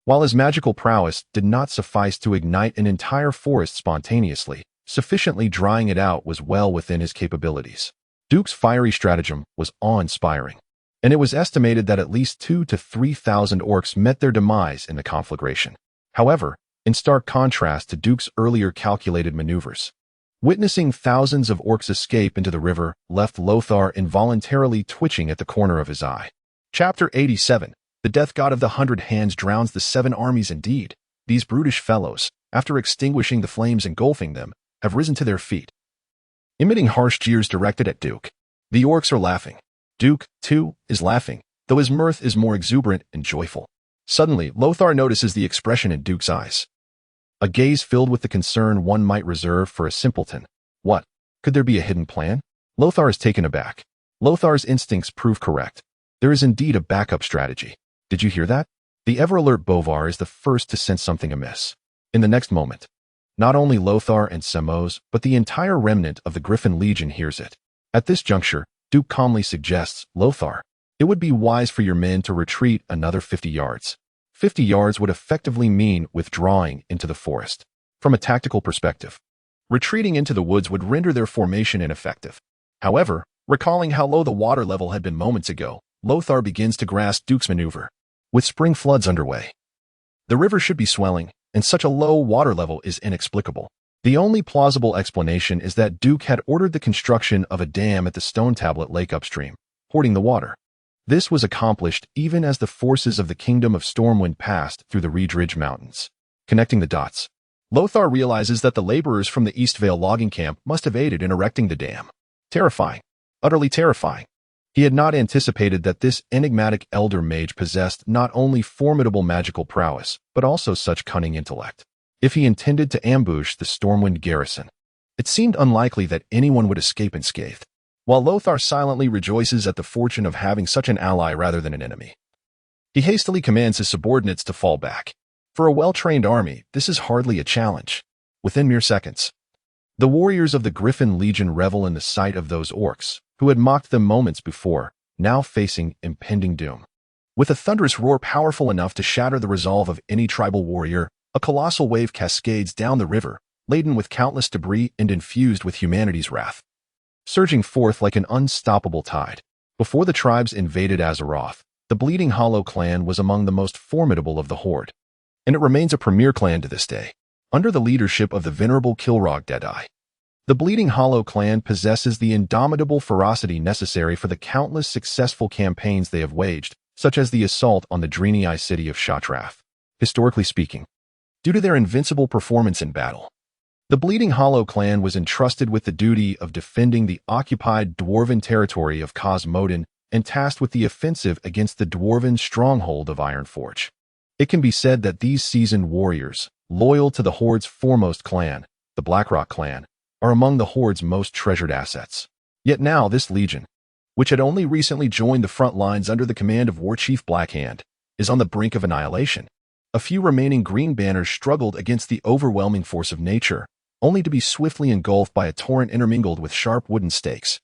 While his magical prowess did not suffice to ignite an entire forest spontaneously, sufficiently drying it out was well within his capabilities. Duke's fiery stratagem was awe-inspiring, and it was estimated that at least 2,000 to 3,000 orcs met their demise in the conflagration. However, in stark contrast to Duke's earlier calculated maneuvers, witnessing thousands of orcs escape into the river left Lothar involuntarily twitching at the corner of his eye. Chapter 87. The death god of the 100 hands drowns the 7 armies indeed. These brutish fellows, after extinguishing the flames engulfing them, have risen to their feet, emitting harsh jeers directed at Duke. The orcs are laughing. Duke, too, is laughing, though his mirth is more exuberant and joyful. Suddenly, Lothar notices the expression in Duke's eyes. A gaze filled with the concern one might reserve for a simpleton. What? Could there be a hidden plan? Lothar is taken aback. Lothar's instincts prove correct. There is indeed a backup strategy. Did you hear that? The ever-alert Bolvar is the first to sense something amiss. In the next moment, not only Lothar and Semos, but the entire remnant of the Griffin Legion hears it. At this juncture, Duke calmly suggests, "Lothar, it would be wise for your men to retreat another 50 yards. 50 yards would effectively mean withdrawing into the forest. From a tactical perspective, retreating into the woods would render their formation ineffective." However, recalling how low the water level had been moments ago, Lothar begins to grasp Duke's maneuver. With spring floods underway, the river should be swelling, and such a low water level is inexplicable. The only plausible explanation is that Duke had ordered the construction of a dam at the Stone Tablet Lake upstream, hoarding the water. This was accomplished even as the forces of the Kingdom of Stormwind passed through the Reed Ridge Mountains. Connecting the dots, Lothar realizes that the laborers from the Eastvale logging camp must have aided in erecting the dam. Terrifying. Utterly terrifying. He had not anticipated that this enigmatic elder mage possessed not only formidable magical prowess, but also such cunning intellect. If he intended to ambush the Stormwind garrison, it seemed unlikely that anyone would escape unscathed. While Lothar silently rejoices at the fortune of having such an ally rather than an enemy, he hastily commands his subordinates to fall back. For a well-trained army, this is hardly a challenge. Within mere seconds, the warriors of the Griffin Legion revel in the sight of those orcs, who had mocked them moments before, now facing impending doom. With a thunderous roar powerful enough to shatter the resolve of any tribal warrior, a colossal wave cascades down the river, laden with countless debris and infused with humanity's wrath, surging forth like an unstoppable tide. Before the tribes invaded Azeroth, the Bleeding Hollow clan was among the most formidable of the Horde, and it remains a premier clan to this day, under the leadership of the venerable Kilrog Deadeye. The Bleeding Hollow clan possesses the indomitable ferocity necessary for the countless successful campaigns they have waged, such as the assault on the Draenei city of Shatrath. Historically speaking, due to their invincible performance in battle, the Bleeding Hollow clan was entrusted with the duty of defending the occupied dwarven territory of Cosmodin and tasked with the offensive against the dwarven stronghold of Ironforge. It can be said that these seasoned warriors, loyal to the Horde's foremost clan, the Blackrock clan, are among the Horde's most treasured assets. Yet now this legion, which had only recently joined the front lines under the command of Warchief Blackhand, is on the brink of annihilation. A few remaining green banners struggled against the overwhelming force of nature, only to be swiftly engulfed by a torrent intermingled with sharp wooden stakes.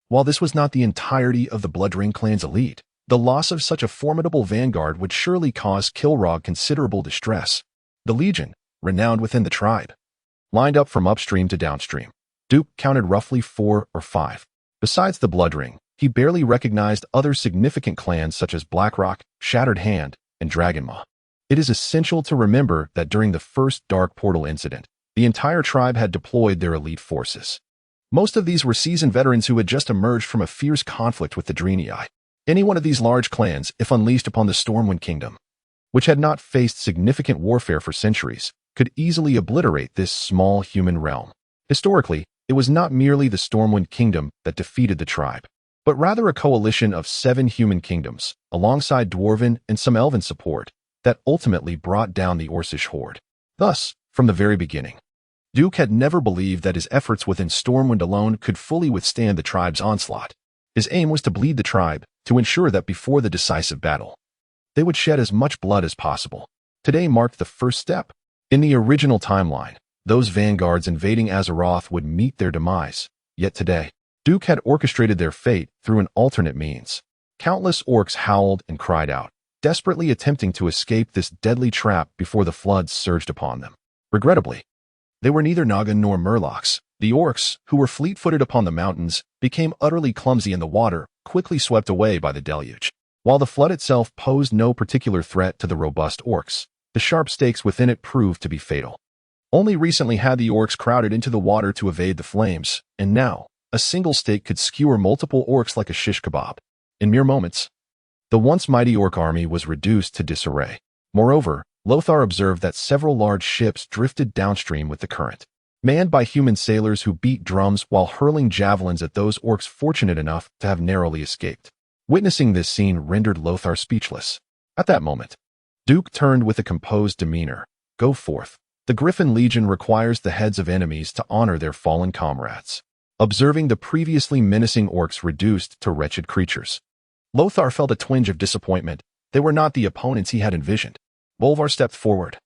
While this was not the entirety of the Bloodring clan's elite, the loss of such a formidable vanguard would surely cause Kilrog considerable distress. The legion, renowned within the tribe, lined up from upstream to downstream. Duke counted roughly 4 or 5. Besides the Bloodring, he barely recognized other significant clans such as Blackrock, Shattered Hand, and Dragonmaw. It is essential to remember that during the first Dark Portal incident, the entire tribe had deployed their elite forces. Most of these were seasoned veterans who had just emerged from a fierce conflict with the Draenei. Any one of these large clans, if unleashed upon the Stormwind Kingdom, which had not faced significant warfare for centuries, could easily obliterate this small human realm. Historically, it was not merely the Stormwind Kingdom that defeated the tribe, but rather a coalition of 7 human kingdoms, alongside Dwarven and some Elven support, that ultimately brought down the Orcish horde. Thus, from the very beginning, Duke had never believed that his efforts within Stormwind alone could fully withstand the tribe's onslaught. His aim was to bleed the tribe, to ensure that before the decisive battle, they would shed as much blood as possible. Today marked the first step. In the original timeline, those vanguards invading Azeroth would meet their demise. Yet today, Duke had orchestrated their fate through an alternate means. Countless orcs howled and cried out, desperately attempting to escape this deadly trap before the floods surged upon them. Regrettably, they were neither Naga nor Murlocs. The orcs, who were fleet-footed upon the mountains, became utterly clumsy in the water, quickly swept away by the deluge. While the flood itself posed no particular threat to the robust orcs, the sharp stakes within it proved to be fatal. Only recently had the orcs crowded into the water to evade the flames, and now, a single stake could skewer multiple orcs like a shish kebab. In mere moments, the once mighty orc army was reduced to disarray. Moreover, Lothar observed that several large ships drifted downstream with the current, manned by human sailors who beat drums while hurling javelins at those orcs fortunate enough to have narrowly escaped. Witnessing this scene rendered Lothar speechless. At that moment, Duke turned with a composed demeanor. Go forth. The Griffin Legion requires the heads of enemies to honor their fallen comrades. Observing the previously menacing orcs reduced to wretched creatures, Lothar felt a twinge of disappointment. They were not the opponents he had envisioned. Bolvar stepped forward,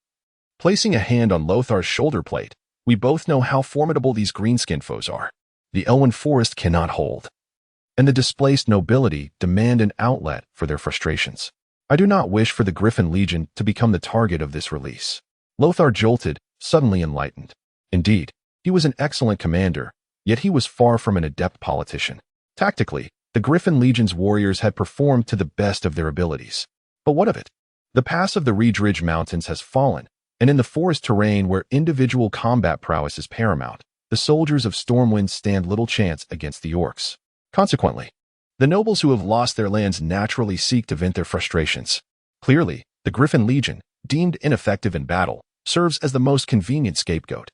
placing a hand on Lothar's shoulder plate. We both know how formidable these greenskin foes are. The Elwyn Forest cannot hold, and the displaced nobility demand an outlet for their frustrations. I do not wish for the Griffin Legion to become the target of this release. Lothar jolted, suddenly enlightened. Indeed, he was an excellent commander, yet he was far from an adept politician. Tactically, the Griffin Legion's warriors had performed to the best of their abilities. But what of it? The pass of the Reedridge Mountains has fallen, and in the forest terrain where individual combat prowess is paramount, the soldiers of Stormwind stand little chance against the orcs. Consequently, the nobles who have lost their lands naturally seek to vent their frustrations. Clearly, the Griffin Legion, deemed ineffective in battle, serves as the most convenient scapegoat.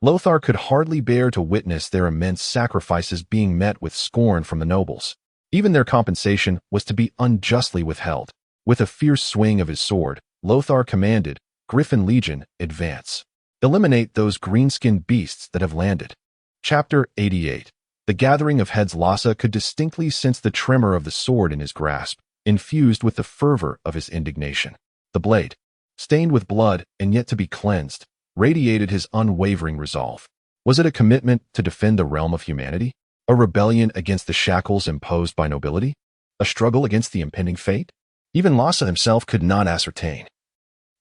Lothar could hardly bear to witness their immense sacrifices being met with scorn from the nobles. Even their compensation was to be unjustly withheld. With a fierce swing of his sword, Lothar commanded, Griffin Legion, advance. Eliminate those green-skinned beasts that have landed. Chapter 88. The gathering of heads. Lhasa could distinctly sense the tremor of the sword in his grasp, infused with the fervor of his indignation. The blade, stained with blood and yet to be cleansed, radiated his unwavering resolve. Was it a commitment to defend the realm of humanity? A rebellion against the shackles imposed by nobility? A struggle against the impending fate? Even Lhasa himself could not ascertain.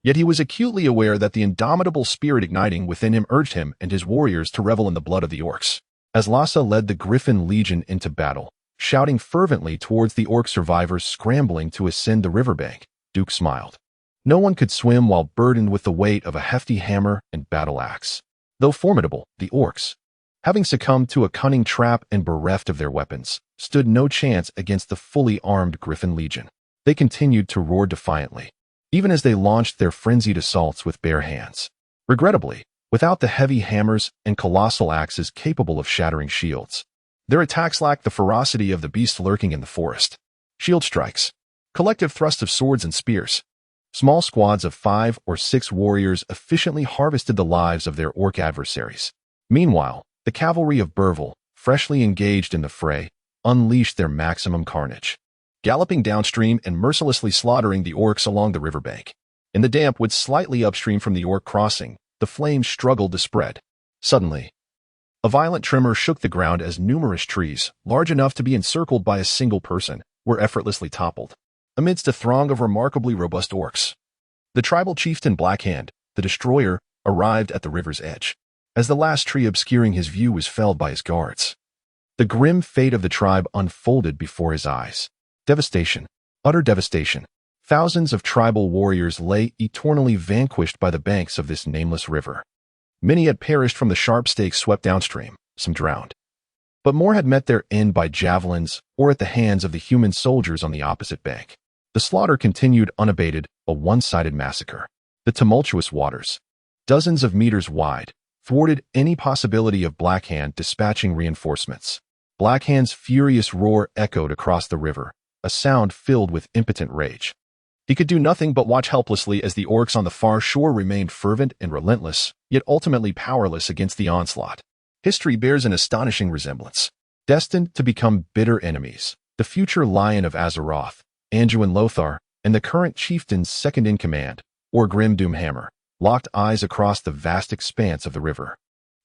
Yet he was acutely aware that the indomitable spirit igniting within him urged him and his warriors to revel in the blood of the orcs. As Lhasa led the Griffin Legion into battle, shouting fervently towards the orc survivors scrambling to ascend the riverbank, Duke smiled. No one could swim while burdened with the weight of a hefty hammer and battle axe. Though formidable, the orcs, having succumbed to a cunning trap and bereft of their weapons, stood no chance against the fully armed Griffin Legion. They continued to roar defiantly, even as they launched their frenzied assaults with bare hands. Regrettably, without the heavy hammers and colossal axes capable of shattering shields, their attacks lacked the ferocity of the beast lurking in the forest. Shield strikes, collective thrusts of swords and spears. Small squads of 5 or 6 warriors efficiently harvested the lives of their orc adversaries. Meanwhile, the cavalry of Burville, freshly engaged in the fray, unleashed their maximum carnage, galloping downstream and mercilessly slaughtering the orcs along the riverbank. In the damp woods slightly upstream from the orc crossing, the flames struggled to spread. Suddenly, a violent tremor shook the ground as numerous trees, large enough to be encircled by a single person, were effortlessly toppled. Amidst a throng of remarkably robust orcs, the tribal chieftain Blackhand, the destroyer, arrived at the river's edge. As the last tree obscuring his view was felled by his guards, the grim fate of the tribe unfolded before his eyes. Devastation, utter devastation. Thousands of tribal warriors lay eternally vanquished by the banks of this nameless river. Many had perished from the sharp stakes swept downstream, some drowned, but more had met their end by javelins or at the hands of the human soldiers on the opposite bank. The slaughter continued unabated, a one-sided massacre. The tumultuous waters, dozens of meters wide, thwarted any possibility of Blackhand dispatching reinforcements. Blackhand's furious roar echoed across the river, a sound filled with impotent rage. He could do nothing but watch helplessly as the orcs on the far shore remained fervent and relentless, yet ultimately powerless against the onslaught. History bears an astonishing resemblance. Destined to become bitter enemies, the future Lion of Azeroth, Anduin Lothar, and the current chieftain's second-in-command, Orgrim Doomhammer, locked eyes across the vast expanse of the river.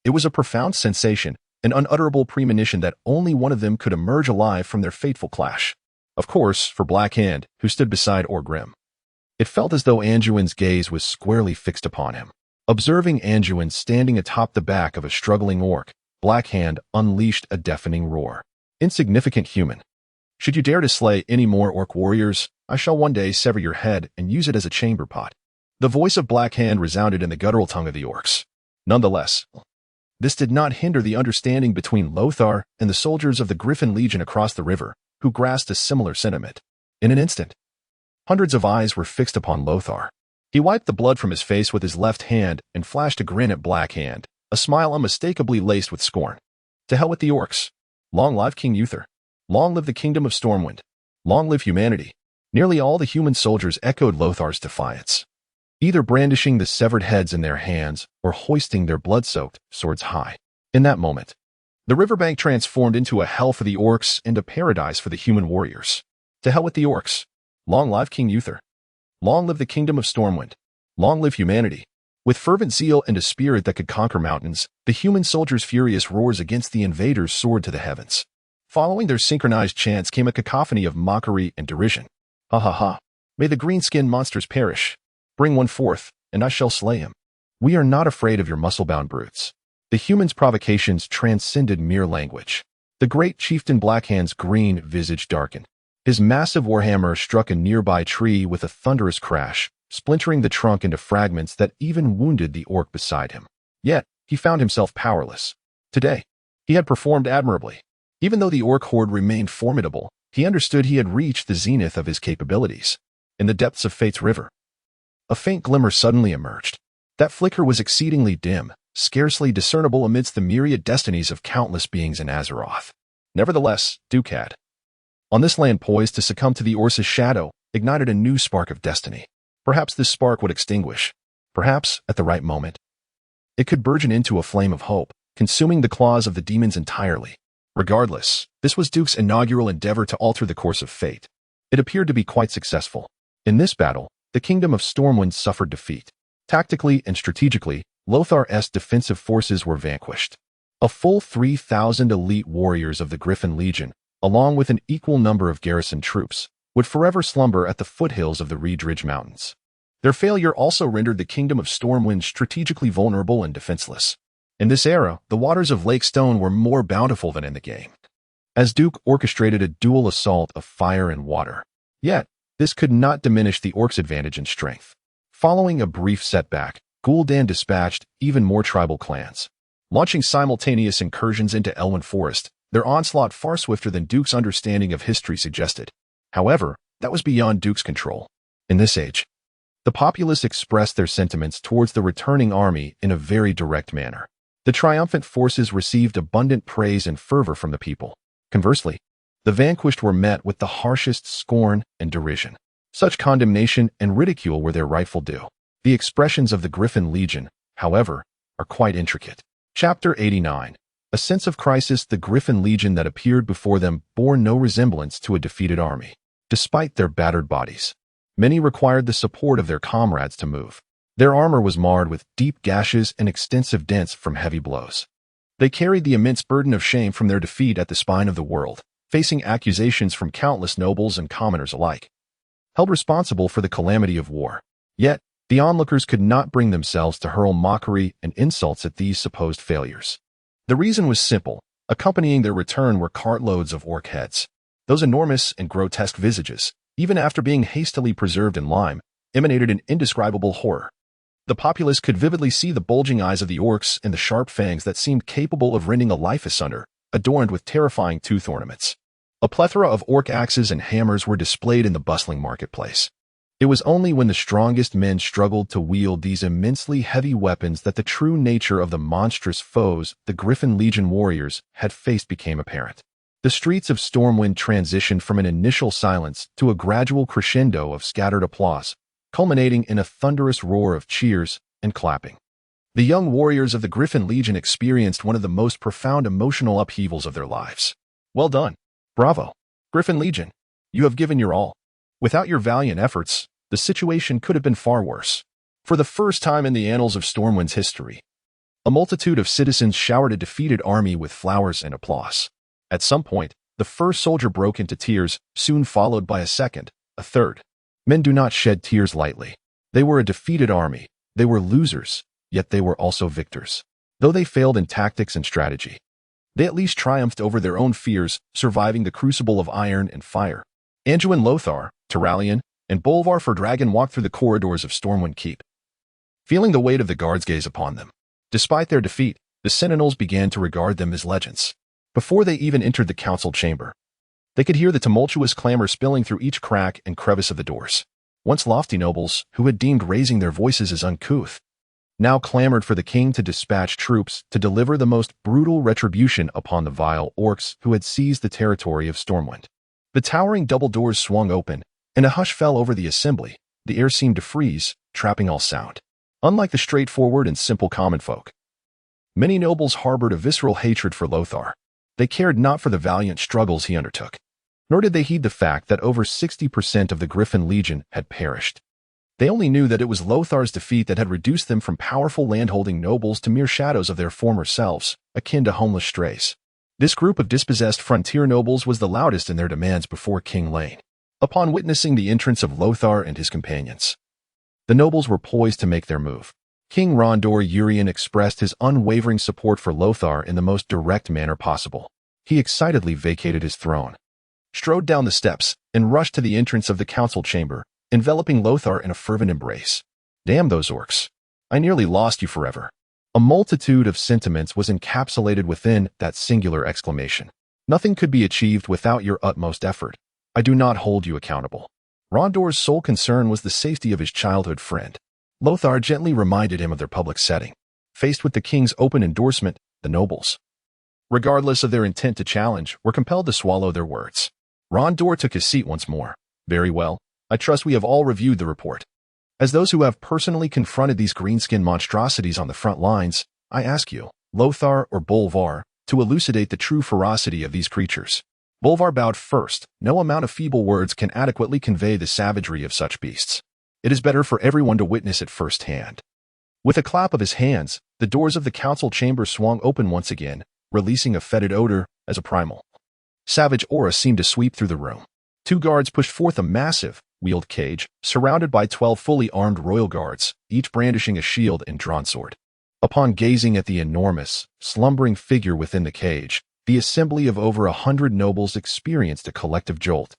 It was a profound sensation, an unutterable premonition that only one of them could emerge alive from their fateful clash. Of course, for Blackhand, who stood beside Orgrim. It felt as though Anduin's gaze was squarely fixed upon him. Observing Anduin standing atop the back of a struggling orc, Blackhand unleashed a deafening roar. Insignificant human. Should you dare to slay any more orc warriors, I shall one day sever your head and use it as a chamber pot. The voice of Blackhand resounded in the guttural tongue of the orcs. Nonetheless, this did not hinder the understanding between Lothar and the soldiers of the Griffin Legion across the river, who grasped a similar sentiment. In an instant, hundreds of eyes were fixed upon Lothar. He wiped the blood from his face with his left hand and flashed a grin at Blackhand, a smile unmistakably laced with scorn. To hell with the orcs. Long live King Uther. Long live the kingdom of Stormwind. Long live humanity. Nearly all the human soldiers echoed Lothar's defiance, either brandishing the severed heads in their hands or hoisting their blood-soaked swords high. In that moment, the riverbank transformed into a hell for the orcs and a paradise for the human warriors. To hell with the orcs. Long live King Uther. Long live the kingdom of Stormwind. Long live humanity. With fervent zeal and a spirit that could conquer mountains, the human soldiers' furious roars against the invaders soared to the heavens. Following their synchronized chants came a cacophony of mockery and derision. Ha ha ha. May the green-skinned monsters perish. Bring one forth, and I shall slay him. We are not afraid of your muscle-bound brutes. The humans' provocations transcended mere language. The great chieftain Blackhand's green visage darkened. His massive warhammer struck a nearby tree with a thunderous crash, splintering the trunk into fragments that even wounded the orc beside him. Yet, he found himself powerless. Today, he had performed admirably. Even though the orc horde remained formidable, he understood he had reached the zenith of his capabilities. In the depths of Fate's river, a faint glimmer suddenly emerged. That flicker was exceedingly dim, scarcely discernible amidst the myriad destinies of countless beings in Azeroth. Nevertheless, Duke had, on this land poised to succumb to the Orc's shadow, ignited a new spark of destiny. Perhaps this spark would extinguish. Perhaps, at the right moment, it could burgeon into a flame of hope, consuming the claws of the demons entirely. Regardless, this was Duke's inaugural endeavor to alter the course of fate. It appeared to be quite successful. In this battle, the kingdom of Stormwind suffered defeat. Tactically and strategically, Lothar's defensive forces were vanquished. A full 3,000 elite warriors of the Griffin Legion, along with an equal number of garrison troops, would forever slumber at the foothills of the Reedridge Mountains. Their failure also rendered the kingdom of Stormwind strategically vulnerable and defenseless. In this era, the waters of Lake Stone were more bountiful than in the game, as Duke orchestrated a dual assault of fire and water. Yet, this could not diminish the orcs' advantage in strength. Following a brief setback, Gul'dan dispatched even more tribal clans, launching simultaneous incursions into Elwyn Forest, their onslaught far swifter than Duke's understanding of history suggested. However, that was beyond Duke's control. In this age, the populace expressed their sentiments towards the returning army in a very direct manner. The triumphant forces received abundant praise and fervor from the people. Conversely, the vanquished were met with the harshest scorn and derision. Such condemnation and ridicule were their rightful due. The expressions of the Griffin Legion, however, are quite intricate. Chapter 89. A sense of crisis. The Griffin Legion that appeared before them bore no resemblance to a defeated army. Despite their battered bodies, many required the support of their comrades to move. Their armor was marred with deep gashes and extensive dents from heavy blows. They carried the immense burden of shame from their defeat at the spine of the world, facing accusations from countless nobles and commoners alike, held responsible for the calamity of war. Yet, the onlookers could not bring themselves to hurl mockery and insults at these supposed failures. The reason was simple. Accompanying their return were cartloads of orc heads. Those enormous and grotesque visages, even after being hastily preserved in lime, emanated an indescribable horror. The populace could vividly see the bulging eyes of the orcs and the sharp fangs that seemed capable of rending a life asunder, adorned with terrifying tooth ornaments. A plethora of orc axes and hammers were displayed in the bustling marketplace. It was only when the strongest men struggled to wield these immensely heavy weapons that the true nature of the monstrous foes the Griffin Legion warriors had faced became apparent. The streets of Stormwind transitioned from an initial silence to a gradual crescendo of scattered applause, culminating in a thunderous roar of cheers and clapping. The young warriors of the Griffin Legion experienced one of the most profound emotional upheavals of their lives. Well done. Bravo. Griffin Legion, you have given your all. Without your valiant efforts, the situation could have been far worse. For the first time in the annals of Stormwind's history, a multitude of citizens showered a defeated army with flowers and applause. At some point, the first soldier broke into tears, soon followed by a second, a third. Men do not shed tears lightly. They were a defeated army. They were losers, yet they were also victors. Though they failed in tactics and strategy, they at least triumphed over their own fears, surviving the crucible of iron and fire. Anduin Lothar, Tyrallion, and Bolvar for Dragon walked through the corridors of Stormwind Keep, feeling the weight of the guards' gaze upon them. Despite their defeat, the Sentinels began to regard them as legends. Before they even entered the council chamber, they could hear the tumultuous clamor spilling through each crack and crevice of the doors. Once lofty nobles, who had deemed raising their voices as uncouth, now clamored for the king to dispatch troops to deliver the most brutal retribution upon the vile orcs who had seized the territory of Stormwind. The towering double doors swung open, and a hush fell over the assembly. The air seemed to freeze, trapping all sound. Unlike the straightforward and simple common folk, many nobles harbored a visceral hatred for Lothar. They cared not for the valiant struggles he undertook, nor did they heed the fact that over 60% of the Griffin Legion had perished. They only knew that it was Lothar's defeat that had reduced them from powerful landholding nobles to mere shadows of their former selves, akin to homeless strays. This group of dispossessed frontier nobles was the loudest in their demands before King Lane. Upon witnessing the entrance of Lothar and his companions, the nobles were poised to make their move. King Rondor Urien expressed his unwavering support for Lothar in the most direct manner possible. He excitedly vacated his throne, strode down the steps, and rushed to the entrance of the council chamber, enveloping Lothar in a fervent embrace. Damn those orcs. I nearly lost you forever. A multitude of sentiments was encapsulated within that singular exclamation. Nothing could be achieved without your utmost effort. I do not hold you accountable. Rondor's sole concern was the safety of his childhood friend. Lothar gently reminded him of their public setting. Faced with the king's open endorsement, the nobles, regardless of their intent to challenge, were compelled to swallow their words. Rondor took his seat once more. Very well. I trust we have all reviewed the report. As those who have personally confronted these greenskin monstrosities on the front lines, I ask you, Lothar or Bolvar, to elucidate the true ferocity of these creatures. Bolvar bowed first. No amount of feeble words can adequately convey the savagery of such beasts. It is better for everyone to witness it firsthand. With a clap of his hands, the doors of the council chamber swung open once again, releasing a fetid odor as a primal savage aura seemed to sweep through the room. Two guards pushed forth a massive, wheeled cage, surrounded by 12 fully armed royal guards, each brandishing a shield and drawn sword. Upon gazing at the enormous, slumbering figure within the cage, the assembly of over 100 nobles experienced a collective jolt,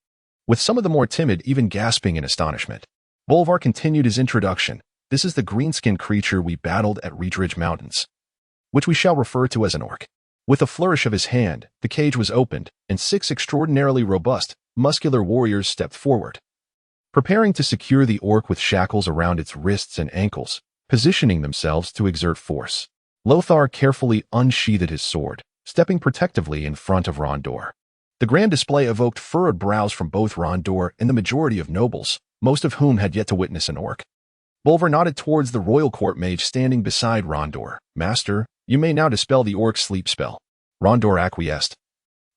with some of the more timid even gasping in astonishment. Bolvar continued his introduction. This is the greenskin creature we battled at Reedridge Mountains, which we shall refer to as an orc. With a flourish of his hand, the cage was opened, and 6 extraordinarily robust, muscular warriors stepped forward, preparing to secure the orc with shackles around its wrists and ankles, positioning themselves to exert force. Lothar carefully unsheathed his sword, stepping protectively in front of Rondor. The grand display evoked furrowed brows from both Rondor and the majority of nobles, most of whom had yet to witness an orc. Bolvar nodded towards the royal court mage standing beside Rondor. Master, you may now dispel the orc's sleep spell. Rondor acquiesced,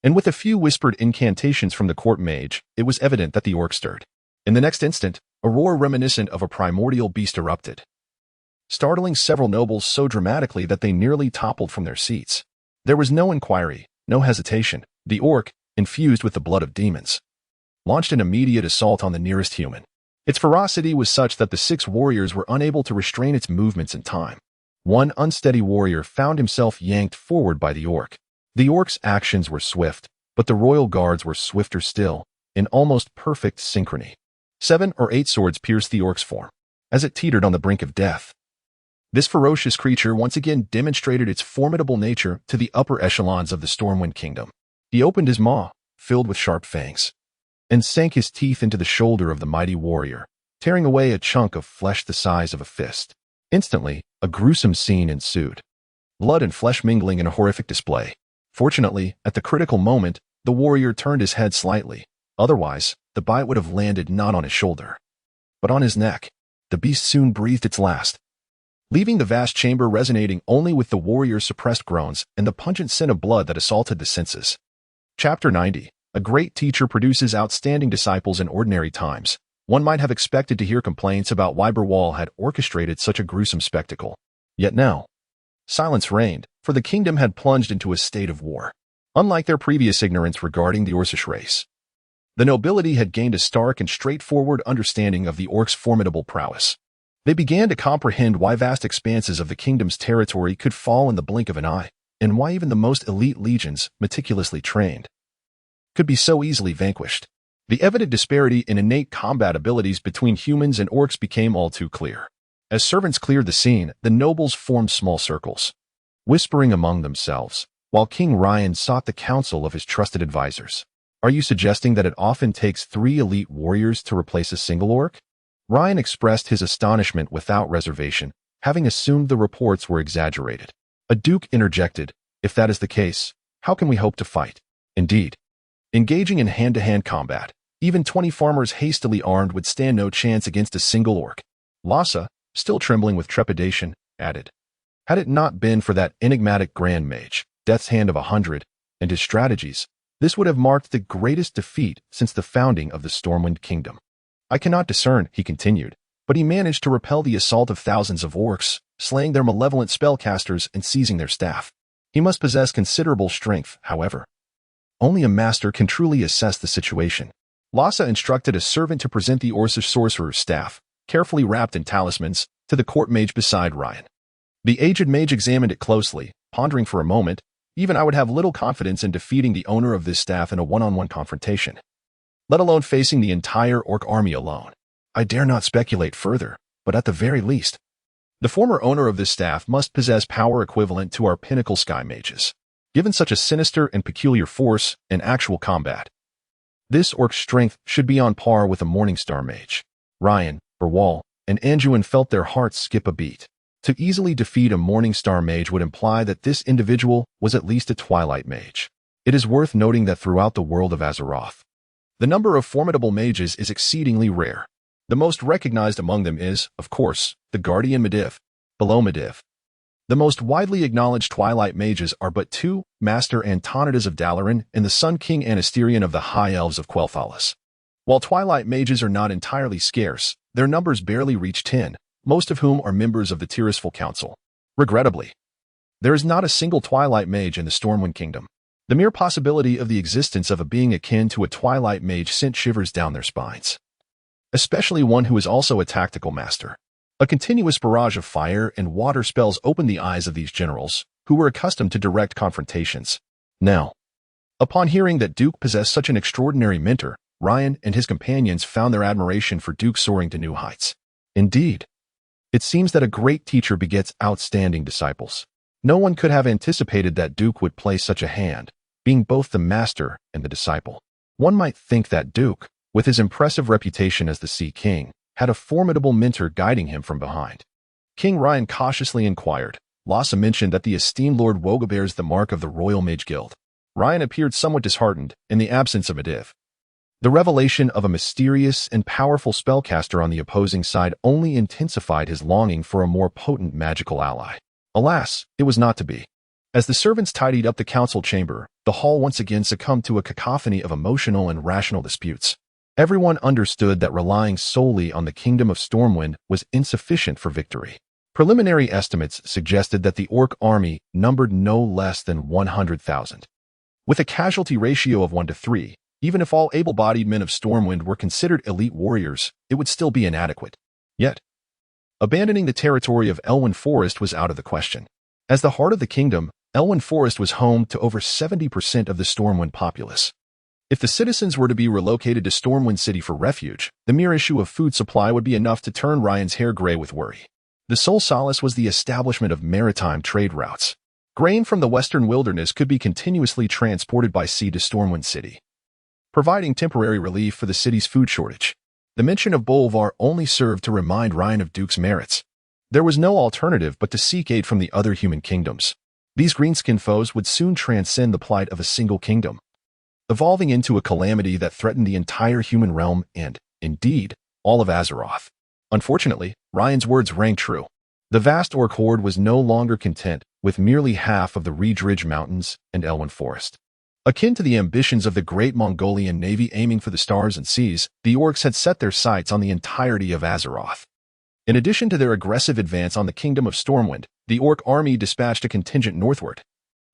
and with a few whispered incantations from the court mage, it was evident that the orc stirred. In the next instant, a roar reminiscent of a primordial beast erupted, startling several nobles so dramatically that they nearly toppled from their seats. There was no inquiry, no hesitation. The orc, infused with the blood of demons, launched an immediate assault on the nearest human. Its ferocity was such that the 6 warriors were unable to restrain its movements in time. One unsteady warrior found himself yanked forward by the orc. The orc's actions were swift, but the royal guards were swifter still, in almost perfect synchrony. 7 or 8 swords pierced the orc's form, as it teetered on the brink of death. This ferocious creature once again demonstrated its formidable nature to the upper echelons of the Stormwind Kingdom. He opened his maw, filled with sharp fangs, and sank his teeth into the shoulder of the mighty warrior, tearing away a chunk of flesh the size of a fist. Instantly, a gruesome scene ensued. Blood and flesh mingling in a horrific display. Fortunately, at the critical moment, the warrior turned his head slightly. Otherwise, the bite would have landed not on his shoulder, but on his neck. The beast soon breathed its last, leaving the vast chamber resonating only with the warrior's suppressed groans and the pungent scent of blood that assaulted the senses. Chapter 90. A great teacher produces outstanding disciples in ordinary times. One might have expected to hear complaints about why Burwell had orchestrated such a gruesome spectacle. Yet now, silence reigned, for the kingdom had plunged into a state of war. Unlike their previous ignorance regarding the Orcish race, the nobility had gained a stark and straightforward understanding of the orcs' formidable prowess. They began to comprehend why vast expanses of the kingdom's territory could fall in the blink of an eye, and why even the most elite legions, meticulously trained, could be so easily vanquished. The evident disparity in innate combat abilities between humans and orcs became all too clear. As servants cleared the scene, the nobles formed small circles, whispering among themselves, while King Ryan sought the counsel of his trusted advisors. Are you suggesting that it often takes 3 elite warriors to replace a single orc? Ryan expressed his astonishment without reservation, having assumed the reports were exaggerated. A duke interjected, if that is the case, how can we hope to fight? Indeed, engaging in hand-to-hand combat, even 20 farmers hastily armed would stand no chance against a single orc. Lhasa, still trembling with trepidation, added, had it not been for that enigmatic Grand Mage, Death's Hand of 100, and his strategies, this would have marked the greatest defeat since the founding of the Stormwind Kingdom. I cannot discern, he continued, but he managed to repel the assault of thousands of orcs, slaying their malevolent spellcasters and seizing their staff. He must possess considerable strength, however. Only a master can truly assess the situation. Lhasa instructed a servant to present the Orcish sorcerer's staff, carefully wrapped in talismans, to the court mage beside Ryan. The aged mage examined it closely, pondering for a moment. Even I would have little confidence in defeating the owner of this staff in a one-on-one confrontation, let alone facing the entire orc army alone. I dare not speculate further, but at the very least, the former owner of this staff must possess power equivalent to our pinnacle sky mages. Given such a sinister and peculiar force in actual combat, this orc's strength should be on par with a Morningstar mage. Ryan, Burwell, and Anduin felt their hearts skip a beat. To easily defeat a Morningstar mage would imply that this individual was at least a Twilight mage. It is worth noting that throughout the world of Azeroth, the number of formidable mages is exceedingly rare. The most recognized among them is, of course, the Guardian Medivh, below Medivh. The most widely acknowledged Twilight mages are but 2, Master Antonidas of Dalaran and the Sun King Anasterion of the High Elves of Quel'Thalas. While Twilight mages are not entirely scarce, their numbers barely reach 10, most of whom are members of the Tirisful Council. Regrettably, there is not a single Twilight mage in the Stormwind Kingdom. The mere possibility of the existence of a being akin to a Twilight mage sent shivers down their spines, especially one who is also a tactical master. A continuous barrage of fire and water spells opened the eyes of these generals, who were accustomed to direct confrontations. Now, upon hearing that Duke possessed such an extraordinary mentor, Ryan and his companions found their admiration for Duke soaring to new heights. Indeed, it seems that a great teacher begets outstanding disciples. No one could have anticipated that Duke would play such a hand, being both the master and the disciple. One might think that Duke, with his impressive reputation as the Sea King, had a formidable mentor guiding him from behind. King Ryan cautiously inquired. Lhasa mentioned that the esteemed Lord Woga bears the mark of the Royal Mage Guild. Ryan appeared somewhat disheartened in the absence of Medivh. The revelation of a mysterious and powerful spellcaster on the opposing side only intensified his longing for a more potent magical ally. Alas, it was not to be. As the servants tidied up the council chamber, the hall once again succumbed to a cacophony of emotional and rational disputes. Everyone understood that relying solely on the Kingdom of Stormwind was insufficient for victory. Preliminary estimates suggested that the orc army numbered no less than 100,000. With a casualty ratio of 1 to 3, even if all able-bodied men of Stormwind were considered elite warriors, it would still be inadequate. Yet, abandoning the territory of Elwyn Forest was out of the question. As the heart of the kingdom, Elwyn Forest was home to over 70% of the Stormwind populace. If the citizens were to be relocated to Stormwind City for refuge, the mere issue of food supply would be enough to turn Ryan's hair gray with worry. The sole solace was the establishment of maritime trade routes. Grain from the western wilderness could be continuously transported by sea to Stormwind City, providing temporary relief for the city's food shortage. The mention of Bolvar only served to remind Ryan of Duke's merits. There was no alternative but to seek aid from the other human kingdoms. These greenskin foes would soon transcend the plight of a single kingdom, evolving into a calamity that threatened the entire human realm and, indeed, all of Azeroth. Unfortunately, Ryan's words rang true. The vast orc horde was no longer content with merely half of the Reedridge Mountains and Elwyn Forest. Akin to the ambitions of the great Mongolian navy aiming for the stars and seas, the orcs had set their sights on the entirety of Azeroth. In addition to their aggressive advance on the Kingdom of Stormwind, the orc army dispatched a contingent northward,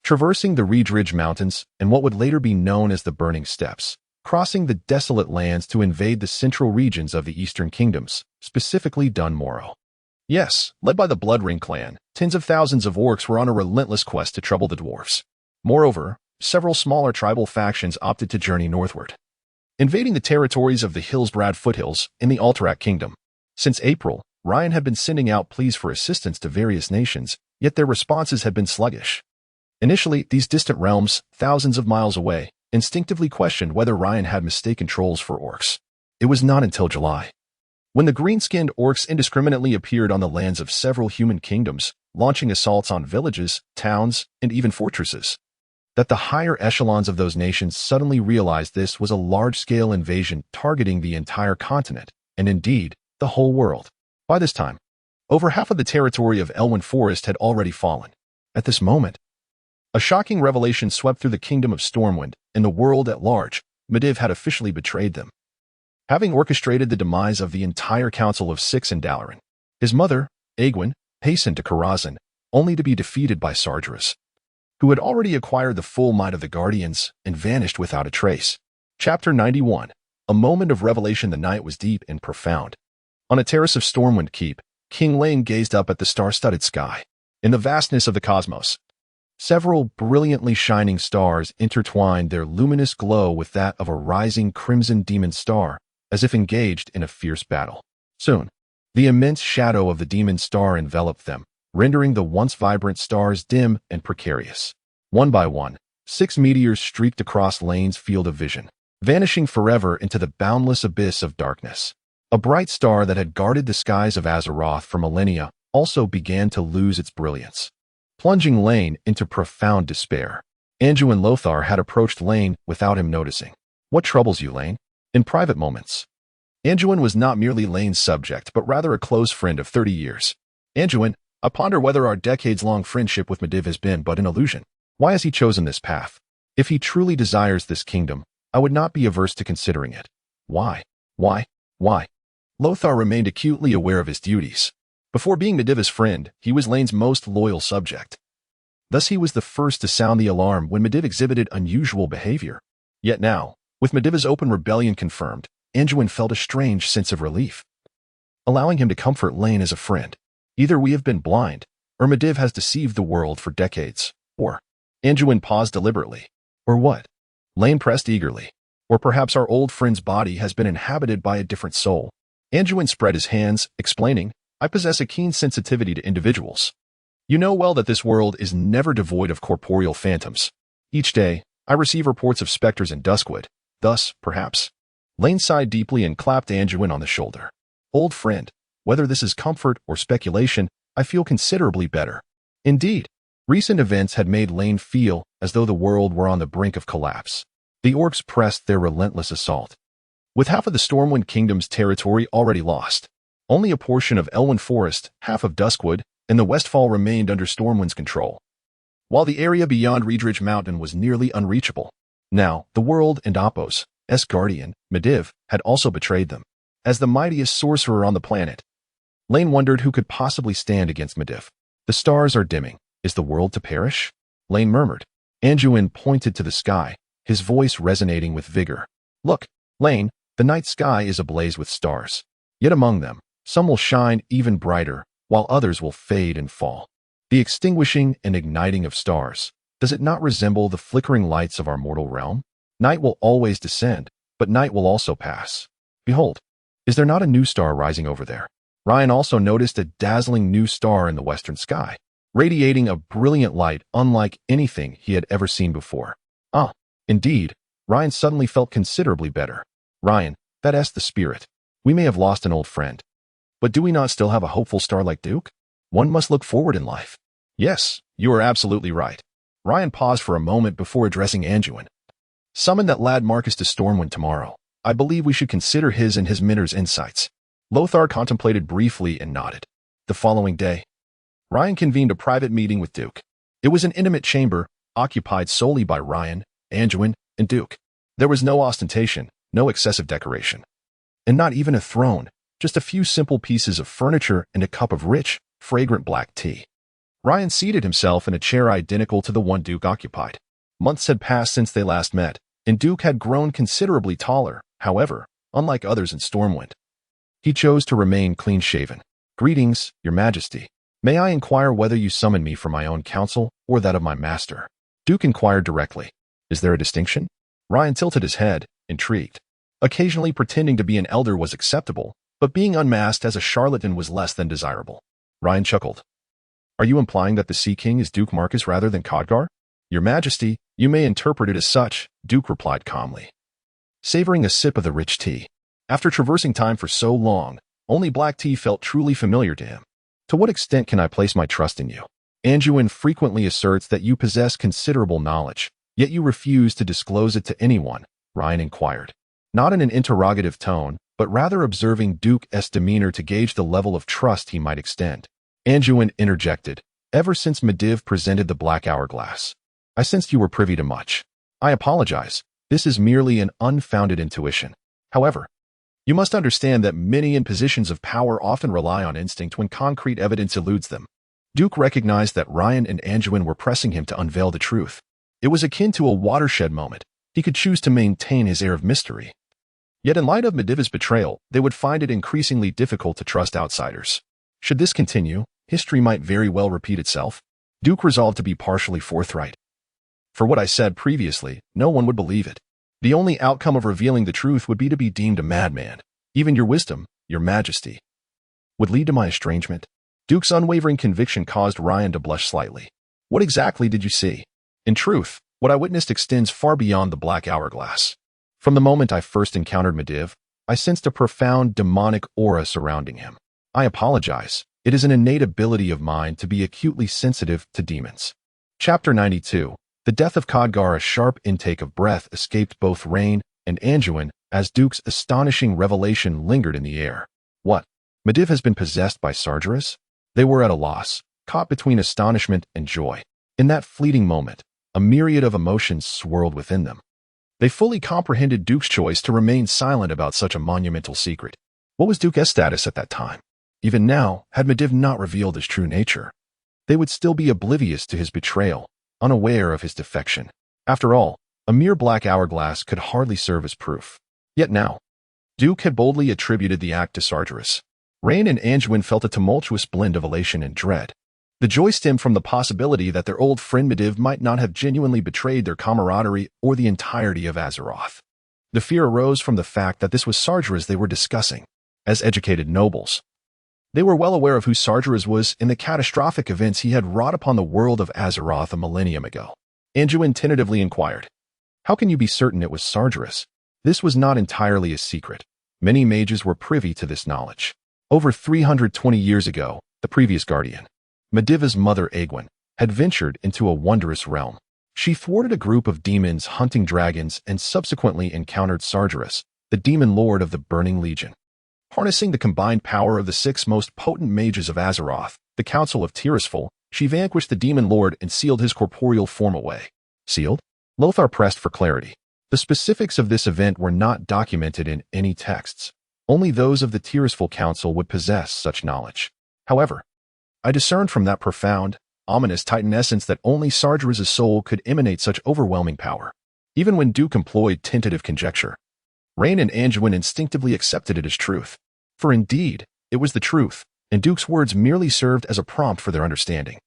traversing the Reedridge Mountains and what would later be known as the Burning Steppes, crossing the desolate lands to invade the central regions of the Eastern Kingdoms, specifically Dun Morogh. Yes, led by the Bloodring clan, tens of thousands of orcs were on a relentless quest to trouble the dwarves. Moreover, several smaller tribal factions opted to journey northward, invading the territories of the Hillsbrad foothills in the Alterac Kingdom. Since April, Ryan had been sending out pleas for assistance to various nations, yet their responses had been sluggish. Initially, these distant realms, thousands of miles away, instinctively questioned whether Ryan had mistaken trolls for orcs. It was not until July, when the green-skinned orcs indiscriminately appeared on the lands of several human kingdoms, launching assaults on villages, towns, and even fortresses, that the higher echelons of those nations suddenly realized this was a large-scale invasion targeting the entire continent, and indeed, the whole world. By this time, over half of the territory of Elwyn Forest had already fallen. At this moment, a shocking revelation swept through the Kingdom of Stormwind, and the world at large. Medivh had officially betrayed them, having orchestrated the demise of the entire Council of Six in Dalaran. His mother, Egwene, hastened to Karazhan, only to be defeated by Sargeras, who had already acquired the full might of the Guardians and vanished without a trace. Chapter 91. A moment of revelation. The night was deep and profound. On a terrace of Stormwind Keep, King Lane gazed up at the star-studded sky. In the vastness of the cosmos, several brilliantly shining stars intertwined their luminous glow with that of a rising crimson demon star, as if engaged in a fierce battle. Soon, the immense shadow of the demon star enveloped them, rendering the once vibrant stars dim and precarious. One by one, 6 meteors streaked across Lane's field of vision, vanishing forever into the boundless abyss of darkness. A bright star that had guarded the skies of Azeroth for millennia also began to lose its brilliance, plunging Lane into profound despair. Anduin Lothar had approached Lane without him noticing. "What troubles you, Lane?" In private moments, Anduin was not merely Lane's subject, but rather a close friend of 30 years. "Anduin, I ponder whether our decades-long friendship with Medivh has been but an illusion. Why has he chosen this path? If he truly desires this kingdom, I would not be averse to considering it. Why? Lothar remained acutely aware of his duties. Before being Medivh's friend, he was Lane's most loyal subject. Thus he was the first to sound the alarm when Medivh exhibited unusual behavior. Yet now, with Medivh's open rebellion confirmed, Anduin felt a strange sense of relief, allowing him to comfort Lane as a friend. Either we have been blind, or Medivh has deceived the world for decades, or... Anduin paused deliberately. Or what? Lane pressed eagerly. Or perhaps our old friend's body has been inhabited by a different soul. Anduin spread his hands, explaining, "I possess a keen sensitivity to individuals. You know well that this world is never devoid of corporeal phantoms. Each day, I receive reports of specters in Duskwood. Thus, perhaps." Lane sighed deeply and clapped Anduin on the shoulder. "Old friend, whether this is comfort or speculation, I feel considerably better." Indeed, recent events had made Lane feel as though the world were on the brink of collapse. The orcs pressed their relentless assault. With half of the Stormwind Kingdom's territory already lost, only a portion of Elwyn Forest, half of Duskwood, and the Westfall remained under Stormwind's control, while the area beyond Reedridge Mountain was nearly unreachable. Now, the world and Appos, guardian, Medivh, had also betrayed them. As the mightiest sorcerer on the planet, Lane wondered who could possibly stand against Medivh. "The stars are dimming. Is the world to perish?" Lane murmured. Anduin pointed to the sky, his voice resonating with vigor. "Look, Lane, the night sky is ablaze with stars. Yet among them, some will shine even brighter, while others will fade and fall. The extinguishing and igniting of stars, does it not resemble the flickering lights of our mortal realm? Night will always descend, but night will also pass. Behold, is there not a new star rising over there?" Ryan also noticed a dazzling new star in the western sky, radiating a brilliant light unlike anything he had ever seen before. Ah, indeed, Ryan suddenly felt considerably better. Ryan, that's the spirit. We may have lost an old friend, but do we not still have a hopeful star like Duke? One must look forward in life. Yes, you are absolutely right. Ryan paused for a moment before addressing Anduin. Summon that lad Marcus to Stormwind tomorrow. I believe we should consider his and his mentor's insights. Lothar contemplated briefly and nodded. The following day, Ryan convened a private meeting with Duke. It was an intimate chamber, occupied solely by Ryan, Anduin, and Duke. There was no ostentation, no excessive decoration, and not even a throne, just a few simple pieces of furniture and a cup of rich, fragrant black tea. Ryan seated himself in a chair identical to the one Duke occupied. Months had passed since they last met, and Duke had grown considerably taller. However, unlike others in Stormwind, he chose to remain clean-shaven. Greetings, Your Majesty. May I inquire whether you summon me for my own counsel or that of my master? Duke inquired directly. Is there a distinction? Ryan tilted his head, intrigued. Occasionally pretending to be an elder was acceptable, but being unmasked as a charlatan was less than desirable. Ryan chuckled. Are you implying that the Sea King is Duke Marcus rather than Khadgar? Your Majesty, you may interpret it as such, Duke replied calmly, savoring a sip of the rich tea. After traversing time for so long, only black tea felt truly familiar to him. To what extent can I place my trust in you? Anduin frequently asserts that you possess considerable knowledge, yet you refuse to disclose it to anyone, Ryan inquired. Not in an interrogative tone, but rather observing Duke's demeanor to gauge the level of trust he might extend. Anduin interjected. Ever since Medivh presented the Black Hourglass, I sensed you were privy to much. I apologize. This is merely an unfounded intuition. However, you must understand that many in positions of power often rely on instinct when concrete evidence eludes them. Duke recognized that Ryan and Anduin were pressing him to unveil the truth. It was akin to a watershed moment. He could choose to maintain his air of mystery. Yet in light of Medivh's betrayal, they would find it increasingly difficult to trust outsiders. Should this continue, history might very well repeat itself. Duke resolved to be partially forthright. For what I said previously, no one would believe it. The only outcome of revealing the truth would be to be deemed a madman. Even your wisdom, Your Majesty, would lead to my estrangement. Duke's unwavering conviction caused Ryan to blush slightly. What exactly did you see? In truth, what I witnessed extends far beyond the Black Hourglass. From the moment I first encountered Medivh, I sensed a profound demonic aura surrounding him. I apologize. It is an innate ability of mine to be acutely sensitive to demons. Chapter 92. The death of Khadgar. A sharp intake of breath escaped both Rain and Anduin as Duke's astonishing revelation lingered in the air. What? Medivh has been possessed by Sargeras? They were at a loss, caught between astonishment and joy. In that fleeting moment, a myriad of emotions swirled within them. They fully comprehended Duke's choice to remain silent about such a monumental secret. What was Duke's status at that time? Even now, had Medivh not revealed his true nature, they would still be oblivious to his betrayal, unaware of his defection. After all, a mere Black Hourglass could hardly serve as proof. Yet now, Duke had boldly attributed the act to Sargeras. Rain and Anduin felt a tumultuous blend of elation and dread. The joy stemmed from the possibility that their old friend Medivh might not have genuinely betrayed their camaraderie or the entirety of Azeroth. The fear arose from the fact that this was Sargeras they were discussing. As educated nobles, they were well aware of who Sargeras was and the catastrophic events he had wrought upon the world of Azeroth a millennium ago. Anduin tentatively inquired, how can you be certain it was Sargeras? This was not entirely a secret. Many mages were privy to this knowledge. Over 320 years ago, the previous guardian, Medivh's mother Egwene, had ventured into a wondrous realm. She thwarted a group of demons hunting dragons and subsequently encountered Sargeras, the demon lord of the Burning Legion. Harnessing the combined power of the 6 most potent mages of Azeroth, the Council of Tirisfal, she vanquished the demon lord and sealed his corporeal form away. Sealed? Lothar pressed for clarity. The specifics of this event were not documented in any texts. Only those of the Tirisfal Council would possess such knowledge. However, I discerned from that profound, ominous Titan essence that only Sargeras' soul could emanate such overwhelming power. Even when Duke employed tentative conjecture, Rain and Anduin instinctively accepted it as truth. For indeed, it was the truth, and Duke's words merely served as a prompt for their understanding.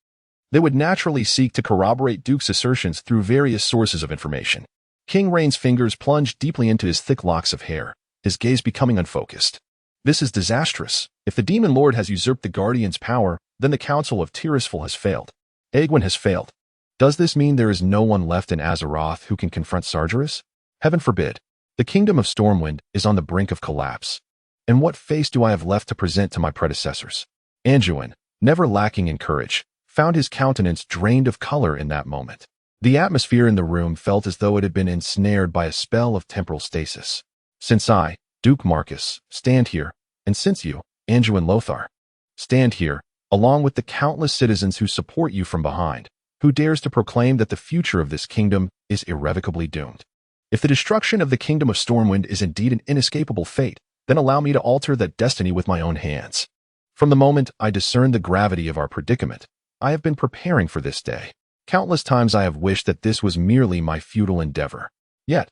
They would naturally seek to corroborate Duke's assertions through various sources of information. King Rain's fingers plunged deeply into his thick locks of hair, his gaze becoming unfocused. This is disastrous. If the Demon Lord has usurped the Guardian's power, then the Council of Tirisfal has failed. Egwene has failed. Does this mean there is no one left in Azeroth who can confront Sargeras? Heaven forbid. The Kingdom of Stormwind is on the brink of collapse. And what face do I have left to present to my predecessors? Anduin, never lacking in courage, found his countenance drained of color in that moment. The atmosphere in the room felt as though it had been ensnared by a spell of temporal stasis. Since I, Duke Marcus, stand here, and since you, Anduin Lothar, stand here, along with the countless citizens who support you from behind, who dares to proclaim that the future of this kingdom is irrevocably doomed? If the destruction of the Kingdom of Stormwind is indeed an inescapable fate, then allow me to alter that destiny with my own hands. From the moment I discerned the gravity of our predicament, I have been preparing for this day. Countless times I have wished that this was merely my futile endeavor. Yet,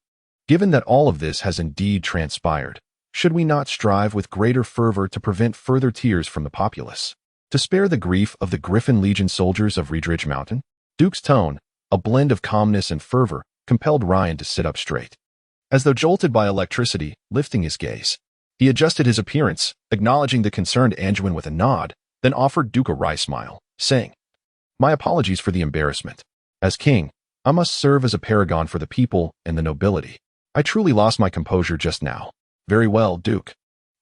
given that all of this has indeed transpired, should we not strive with greater fervor to prevent further tears from the populace? To spare the grief of the Griffin Legion soldiers of Reedridge Mountain? Duke's tone, a blend of calmness and fervor, compelled Ryan to sit up straight. As though jolted by electricity, lifting his gaze, he adjusted his appearance, acknowledging the concerned Anduin with a nod, then offered Duke a wry smile, saying, "My apologies for the embarrassment. As king, I must serve as a paragon for the people and the nobility. I truly lost my composure just now." "Very well, Duke.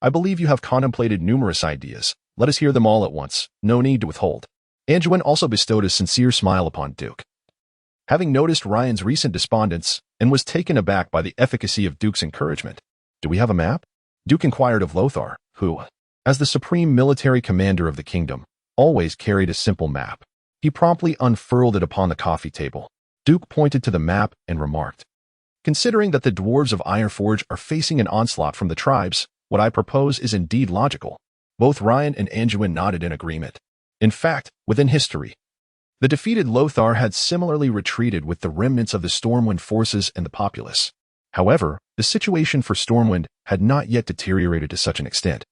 I believe you have contemplated numerous ideas. Let us hear them all at once. No need to withhold." Anduin also bestowed a sincere smile upon Duke. Having noticed Ryan's recent despondence and was taken aback by the efficacy of Duke's encouragement, "Do we have a map?" Duke inquired of Lothar, who, as the supreme military commander of the kingdom, always carried a simple map. He promptly unfurled it upon the coffee table. Duke pointed to the map and remarked, "Considering that the dwarves of Ironforge are facing an onslaught from the tribes, what I propose is indeed logical." Both Ryan and Anduin nodded in agreement. In fact, within history, the defeated Lothar had similarly retreated with the remnants of the Stormwind forces and the populace. However, the situation for Stormwind had not yet deteriorated to such an extent,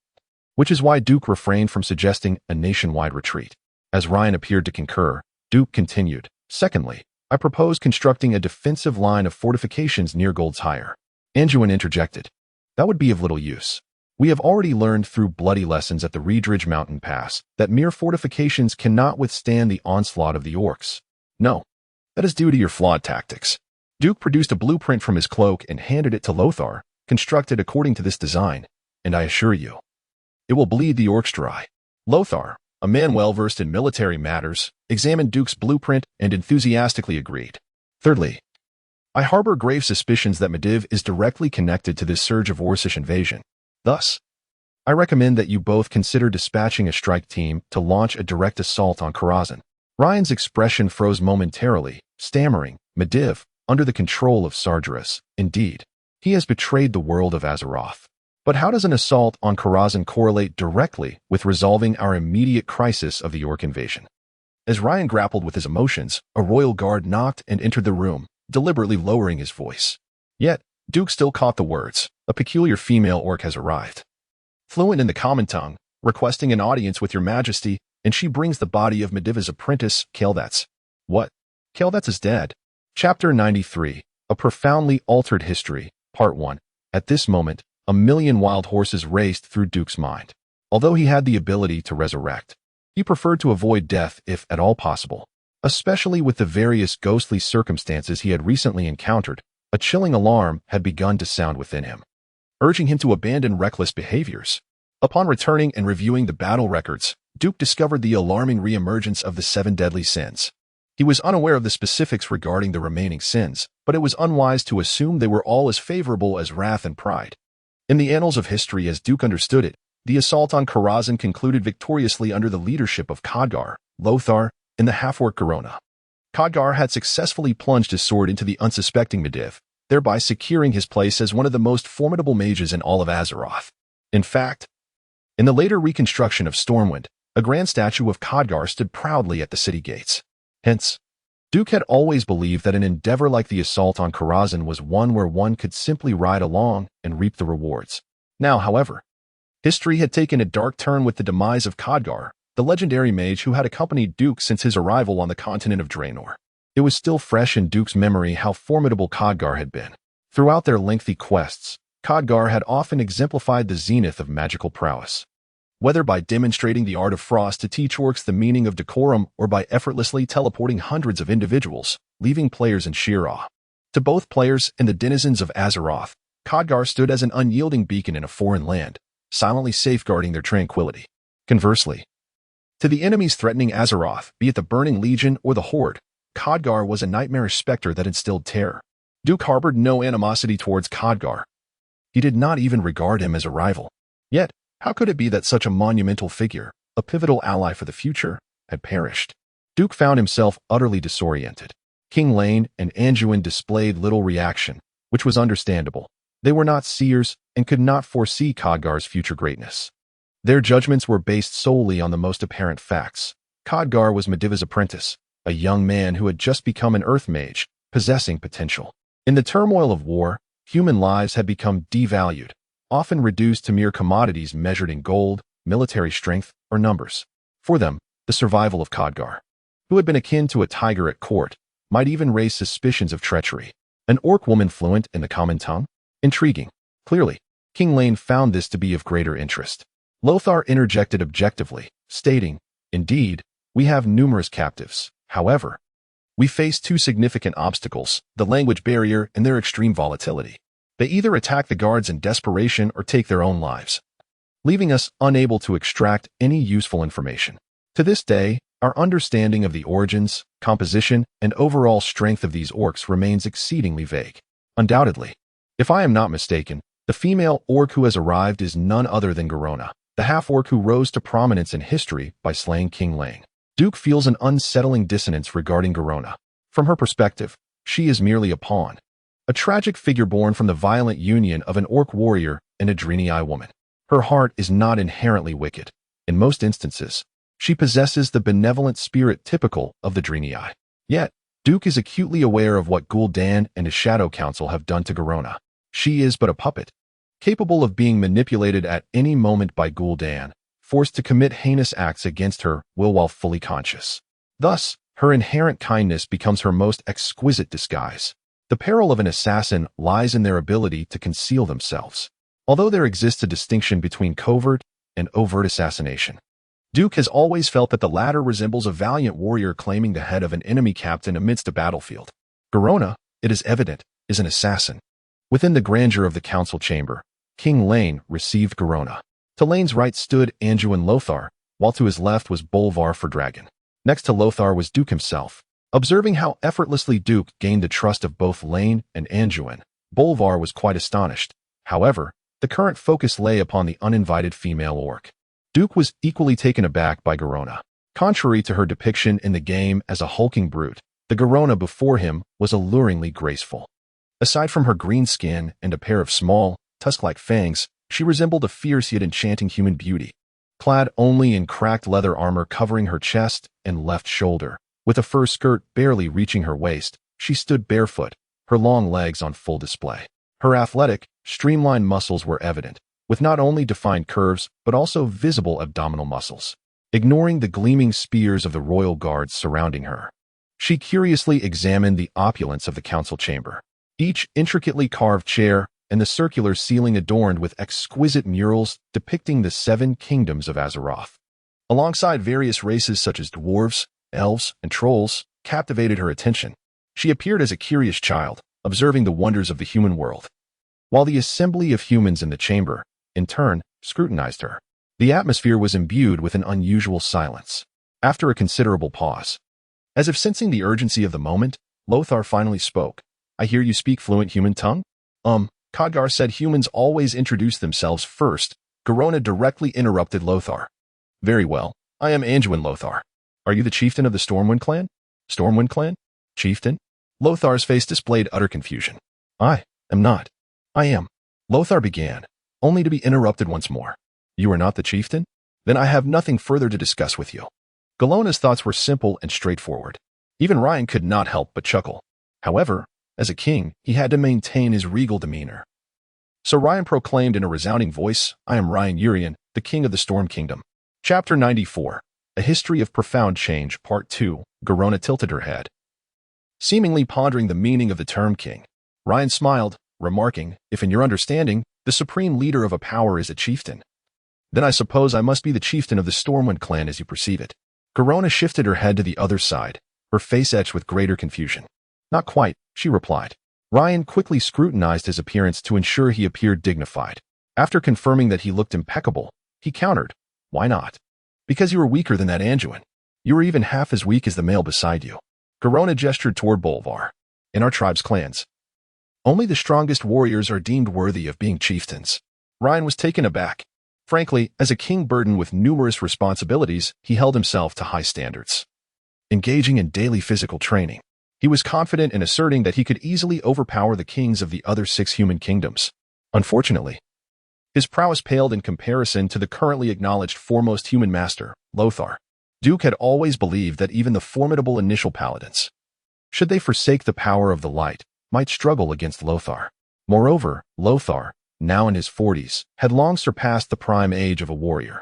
which is why Duke refrained from suggesting a nationwide retreat. As Ryan appeared to concur, Duke continued, "Secondly, I propose constructing a defensive line of fortifications near Gold's Hire." Anduin interjected, "That would be of little use. We have already learned through bloody lessons at the Reedridge Mountain Pass that mere fortifications cannot withstand the onslaught of the orcs. No, that is due to your flawed tactics." Duke produced a blueprint from his cloak and handed it to Lothar, constructed according to this design, "And I assure you, it will bleed the orcs dry." Lothar, a man well-versed in military matters, examined Duke's blueprint and enthusiastically agreed. "Thirdly, I harbor grave suspicions that Medivh is directly connected to this surge of Orcish invasion. Thus, I recommend that you both consider dispatching a strike team to launch a direct assault on Karazhan." Ryan's expression froze momentarily, stammering, "Medivh, under the control of Sargeras, indeed. He has betrayed the world of Azeroth. But how does an assault on Karazhan correlate directly with resolving our immediate crisis of the orc invasion?" As Ryan grappled with his emotions, a royal guard knocked and entered the room, deliberately lowering his voice. Yet, Duke still caught the words, "A peculiar female orc has arrived. Fluent in the common tongue, requesting an audience with your majesty, and she brings the body of Medivh's apprentice, Kael'thas." "What? Kael'thas is dead." Chapter 93, A Profoundly Altered History, Part 1. At this moment, a million wild horses raced through Duke's mind. Although he had the ability to resurrect, he preferred to avoid death if at all possible. Especially with the various ghostly circumstances he had recently encountered, a chilling alarm had begun to sound within him, urging him to abandon reckless behaviors. Upon returning and reviewing the battle records, Duke discovered the alarming reemergence of the 7 deadly sins. He was unaware of the specifics regarding the remaining sins, but it was unwise to assume they were all as favorable as wrath and pride. In the annals of history as Duke understood it, the assault on Karazhan concluded victoriously under the leadership of Khadgar, Lothar, and the half-orc Garona. Khadgar had successfully plunged his sword into the unsuspecting Medivh, thereby securing his place as one of the most formidable mages in all of Azeroth. In fact, in the later reconstruction of Stormwind, a grand statue of Khadgar stood proudly at the city gates. Hence, Duke had always believed that an endeavor like the assault on Karazhan was one where one could simply ride along and reap the rewards. Now, however, history had taken a dark turn with the demise of Khadgar, the legendary mage who had accompanied Duke since his arrival on the continent of Draenor. It was still fresh in Duke's memory how formidable Khadgar had been. Throughout their lengthy quests, Khadgar had often exemplified the zenith of magical prowess. Whether by demonstrating the art of frost to teach orcs the meaning of decorum or by effortlessly teleporting hundreds of individuals, leaving players in sheer awe. To both players and the denizens of Azeroth, Khadgar stood as an unyielding beacon in a foreign land, silently safeguarding their tranquility. Conversely, to the enemies threatening Azeroth, be it the Burning Legion or the Horde, Khadgar was a nightmarish specter that instilled terror. Duke harbored no animosity towards Khadgar. He did not even regard him as a rival. Yet, how could it be that such a monumental figure, a pivotal ally for the future, had perished? Duke found himself utterly disoriented. King Lane and Anduin displayed little reaction, which was understandable. They were not seers and could not foresee Khadgar's future greatness. Their judgments were based solely on the most apparent facts. Khadgar was Mediva's apprentice, a young man who had just become an earth mage, possessing potential. In the turmoil of war, human lives had become devalued, often reduced to mere commodities measured in gold, military strength, or numbers. For them, the survival of Khadgar, who had been akin to a tiger at court, might even raise suspicions of treachery. An orc woman fluent in the common tongue? Intriguing. Clearly, King Lane found this to be of greater interest. Lothar interjected objectively, stating, "Indeed, we have numerous captives. However, we face two significant obstacles, the language barrier and their extreme volatility. They either attack the guards in desperation or take their own lives, leaving us unable to extract any useful information. To this day, our understanding of the origins, composition, and overall strength of these orcs remains exceedingly vague. Undoubtedly, if I am not mistaken, the female orc who has arrived is none other than Garona, the half-orc who rose to prominence in history by slaying King Lane." Duke feels an unsettling dissonance regarding Garona. From her perspective, she is merely a pawn, a tragic figure born from the violent union of an orc warrior and a Draenei woman. Her heart is not inherently wicked. In most instances, she possesses the benevolent spirit typical of the Draenei. Yet, Duke is acutely aware of what Gul'dan and his Shadow Council have done to Garona. She is but a puppet, capable of being manipulated at any moment by Gul'dan, forced to commit heinous acts against her will while fully conscious. Thus, her inherent kindness becomes her most exquisite disguise. The peril of an assassin lies in their ability to conceal themselves. Although there exists a distinction between covert and overt assassination, Duke has always felt that the latter resembles a valiant warrior claiming the head of an enemy captain amidst a battlefield. Garona, it is evident, is an assassin. Within the grandeur of the council chamber, King Lane received Garona. To Lane's right stood Anduin Lothar, while to his left was Bolvar for Dragon. Next to Lothar was Duke himself. Observing how effortlessly Duke gained the trust of both Lane and Anduin, Bolvar was quite astonished. However, the current focus lay upon the uninvited female orc. Duke was equally taken aback by Garona. Contrary to her depiction in the game as a hulking brute, the Garona before him was alluringly graceful. Aside from her green skin and a pair of small, tusk-like fangs, she resembled a fierce yet enchanting human beauty. Clad only in cracked leather armor covering her chest and left shoulder, with a fur skirt barely reaching her waist, she stood barefoot, her long legs on full display. Her athletic, streamlined muscles were evident, with not only defined curves but also visible abdominal muscles. Ignoring the gleaming spears of the royal guards surrounding her, she curiously examined the opulence of the council chamber. Each intricately carved chair and the circular ceiling adorned with exquisite murals depicting the 7 kingdoms of Azeroth, alongside various races such as dwarves, elves, and trolls, captivated her attention. She appeared as a curious child, observing the wonders of the human world, while the assembly of humans in the chamber, in turn, scrutinized her. The atmosphere was imbued with an unusual silence. After a considerable pause, as if sensing the urgency of the moment, Lothar finally spoke. "I hear you speak fluent human tongue?" Khadgar said humans always introduce themselves first. Garona directly interrupted Lothar. "Very well, I am Anduin Lothar. Are you the chieftain of the Stormwind clan?" "Stormwind clan? Chieftain?" Lothar's face displayed utter confusion. "I am not." "I am," Lothar began, only to be interrupted once more. "You are not the chieftain? Then I have nothing further to discuss with you." Galona's thoughts were simple and straightforward. Even Ryan could not help but chuckle. However, as a king, he had to maintain his regal demeanor. So Ryan proclaimed in a resounding voice, "I am Ryan Urian, the king of the Storm Kingdom." Chapter 94, A History of Profound Change, Part 2, Garona tilted her head. Seemingly pondering the meaning of the term king, Ryan smiled, remarking, "If in your understanding, The supreme leader of a power is a chieftain. Then I suppose I must be the chieftain of the Stormwind clan as you perceive it. Garona shifted her head to the other side, her face etched with greater confusion. Not quite, she replied. Ryan quickly scrutinized his appearance to ensure he appeared dignified. After confirming that he looked impeccable, he countered, why not? Because you are weaker than that Anduin. You are even half as weak as the male beside you. Garona gestured toward Bolvar. In our tribe's clans, only the strongest warriors are deemed worthy of being chieftains. Ryan was taken aback. Frankly, as a king burdened with numerous responsibilities, he held himself to high standards. Engaging in daily physical training, he was confident in asserting that he could easily overpower the kings of the other 6 human kingdoms. Unfortunately, his prowess paled in comparison to the currently acknowledged foremost human master, Lothar. Duke had always believed that even the formidable initial paladins, should they forsake the power of the light, might struggle against Lothar. Moreover, Lothar, now in his 40s, had long surpassed the prime age of a warrior.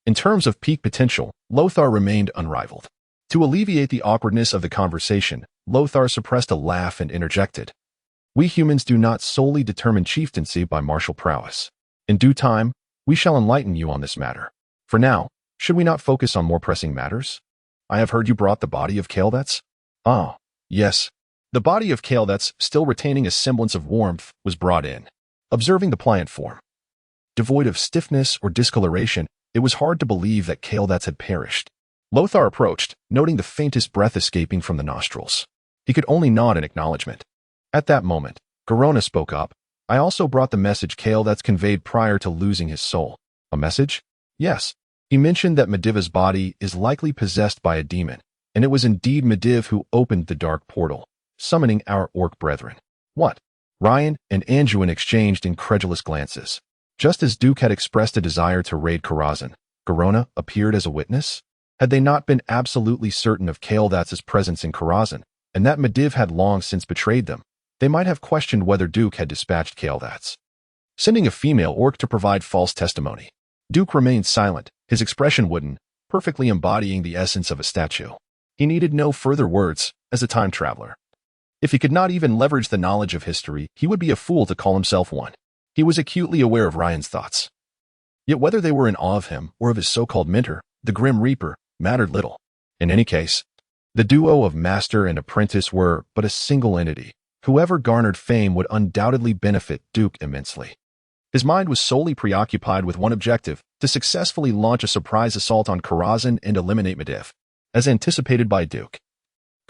In terms of peak potential, Lothar remained unrivaled. To alleviate the awkwardness of the conversation, Lothar suppressed a laugh and interjected. We humans do not solely determine chieftaincy by martial prowess. In due time, we shall enlighten you on this matter. For now, should we not focus on more pressing matters? I have heard you brought the body of Kael'thas? Ah, yes. The body of Kael'thas, still retaining a semblance of warmth, was brought in. Observing the pliant form, devoid of stiffness or discoloration, it was hard to believe that Kael'thas had perished. Lothar approached, noting the faintest breath escaping from the nostrils. He could only nod in acknowledgement. At that moment, Garona spoke up. I also brought the message Kael'thas conveyed prior to losing his soul. A message? Yes. He mentioned that Medivh's body is likely possessed by a demon, and it was indeed Medivh who opened the dark portal, summoning our orc brethren. What? Ryan and Anduin exchanged incredulous glances. Just as Duke had expressed a desire to raid Karazhan, Garona appeared as a witness? Had they not been absolutely certain of Kael'thas' presence in Karazhan, and that Medivh had long since betrayed them, they might have questioned whether Duke had dispatched Kael'thas, sending a female orc to provide false testimony. Duke remained silent, his expression wooden, perfectly embodying the essence of a statue. He needed no further words, as a time traveler. If he could not even leverage the knowledge of history, he would be a fool to call himself one. He was acutely aware of Ryan's thoughts. Yet whether they were in awe of him or of his so-called mentor, the Grim Reaper, mattered little. In any case, the duo of master and apprentice were but a single entity. Whoever garnered fame would undoubtedly benefit Duke immensely. His mind was solely preoccupied with one objective, to successfully launch a surprise assault on Karazhan and eliminate Medivh. As anticipated by Duke,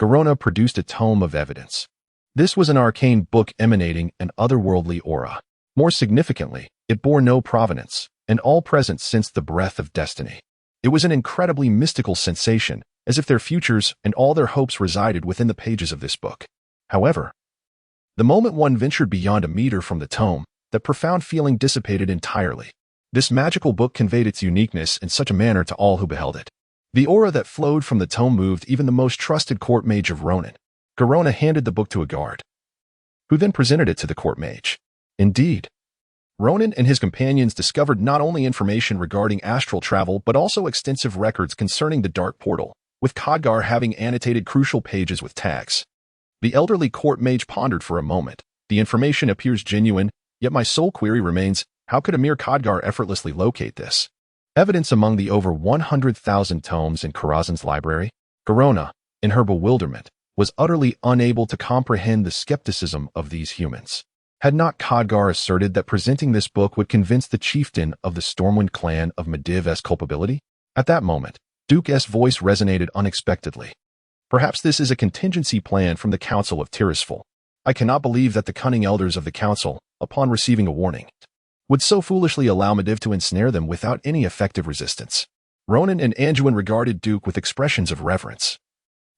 Garona produced a tome of evidence. This was an arcane book emanating an otherworldly aura. More significantly, it bore no provenance, and all present sensed the breath of destiny. It was an incredibly mystical sensation, as if their futures and all their hopes resided within the pages of this book. However, the moment one ventured beyond a meter from the tome, that profound feeling dissipated entirely. This magical book conveyed its uniqueness in such a manner to all who beheld it. The aura that flowed from the tome moved even the most trusted court mage of Ronin. Garona handed the book to a guard, who then presented it to the court mage. Indeed, Ronin and his companions discovered not only information regarding astral travel but also extensive records concerning the Dark Portal, with Khadgar having annotated crucial pages with tags. The elderly court mage pondered for a moment. The information appears genuine, yet my sole query remains, how could a mere Khadgar effortlessly locate this? Evidence among the over 100,000 tomes in Karazhan's library? Garona, in her bewilderment, was utterly unable to comprehend the skepticism of these humans. Had not Khadgar asserted that presenting this book would convince the chieftain of the Stormwind clan of Medivh's culpability? At that moment, Duke's voice resonated unexpectedly. Perhaps this is a contingency plan from the Council of Tirisfal. I cannot believe that the cunning elders of the Council, upon receiving a warning, would so foolishly allow Medivh to ensnare them without any effective resistance. Ronin and Anduin regarded Duke with expressions of reverence,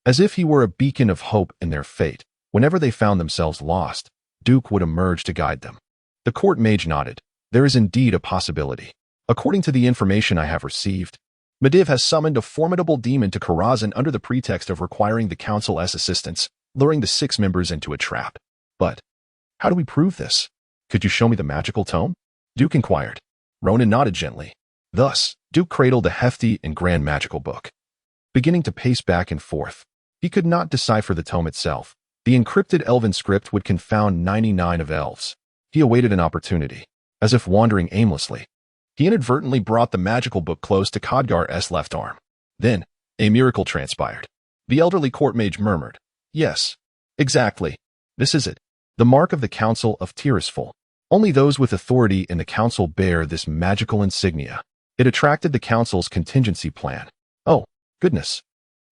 as if he were a beacon of hope in their fate. Whenever they found themselves lost, Duke would emerge to guide them. The court mage nodded. There is indeed a possibility. According to the information I have received, Medivh has summoned a formidable demon to Karazhan under the pretext of requiring the Council's assistance, luring the 6 members into a trap. But how do we prove this? Could you show me the magical tome? Duke inquired. Ronin nodded gently. Thus, Duke cradled a hefty and grand magical book. Beginning to pace back and forth, he could not decipher the tome itself. The encrypted elven script would confound 99 of elves. He awaited an opportunity. as if wandering aimlessly. He inadvertently brought the magical book close to Khadgar's left arm. Then, a miracle transpired. The elderly court mage murmured, "Yes, exactly. This is it. The mark of the Council of Tirisful. Only those with authority in the council bear this magical insignia." It attracted the council's contingency plan. Oh, goodness.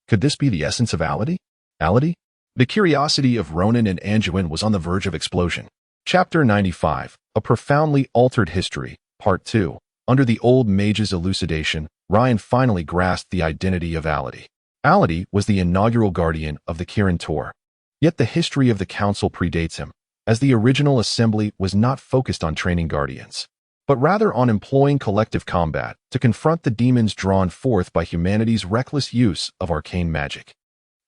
Could this be the essence of ality? Ality? The curiosity of Ronan and Anduin was on the verge of explosion. Chapter 95, A Profoundly Altered History, Part 2. Under the old mage's elucidation, Ryan finally grasped the identity of ality. Ality was the inaugural guardian of the Kirin Tor. Yet the history of the council predates him, as the original assembly was not focused on training guardians, but rather on employing collective combat to confront the demons drawn forth by humanity's reckless use of arcane magic.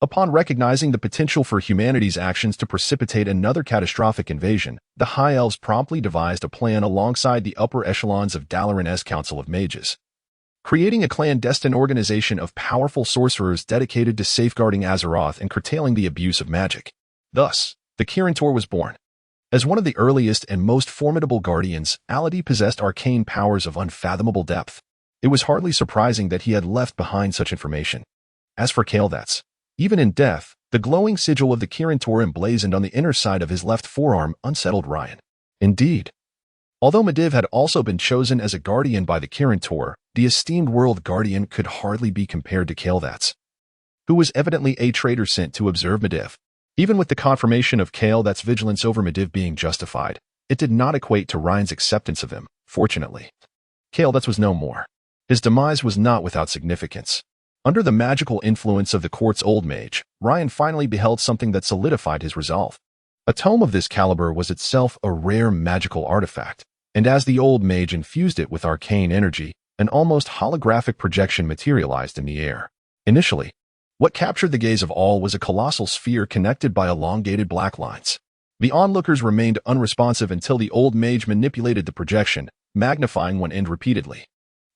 Upon recognizing the potential for humanity's actions to precipitate another catastrophic invasion, the High Elves promptly devised a plan alongside the upper echelons of Dalaran's Council of Mages, creating a clandestine organization of powerful sorcerers dedicated to safeguarding Azeroth and curtailing the abuse of magic. Thus, the Kirin Tor was born. As one of the earliest and most formidable guardians, Ality possessed arcane powers of unfathomable depth. It was hardly surprising that he had left behind such information. As for Kael'thas, even in death, the glowing sigil of the Kirin Tor emblazoned on the inner side of his left forearm unsettled Ryan. Indeed, although Medivh had also been chosen as a guardian by the Kirin Tor, the esteemed world guardian could hardly be compared to Kael'thas, who was evidently a traitor sent to observe Medivh. Even with the confirmation of Kael'thas' vigilance over Medivh being justified, it did not equate to Ryan's acceptance of him, fortunately. Kael'thas was no more. His demise was not without significance. Under the magical influence of the court's old mage, Ryan finally beheld something that solidified his resolve. A tome of this caliber was itself a rare magical artifact, and as the old mage infused it with arcane energy, an almost holographic projection materialized in the air. Initially, what captured the gaze of all was a colossal sphere connected by elongated black lines. The onlookers remained unresponsive until the old mage manipulated the projection, magnifying one end repeatedly.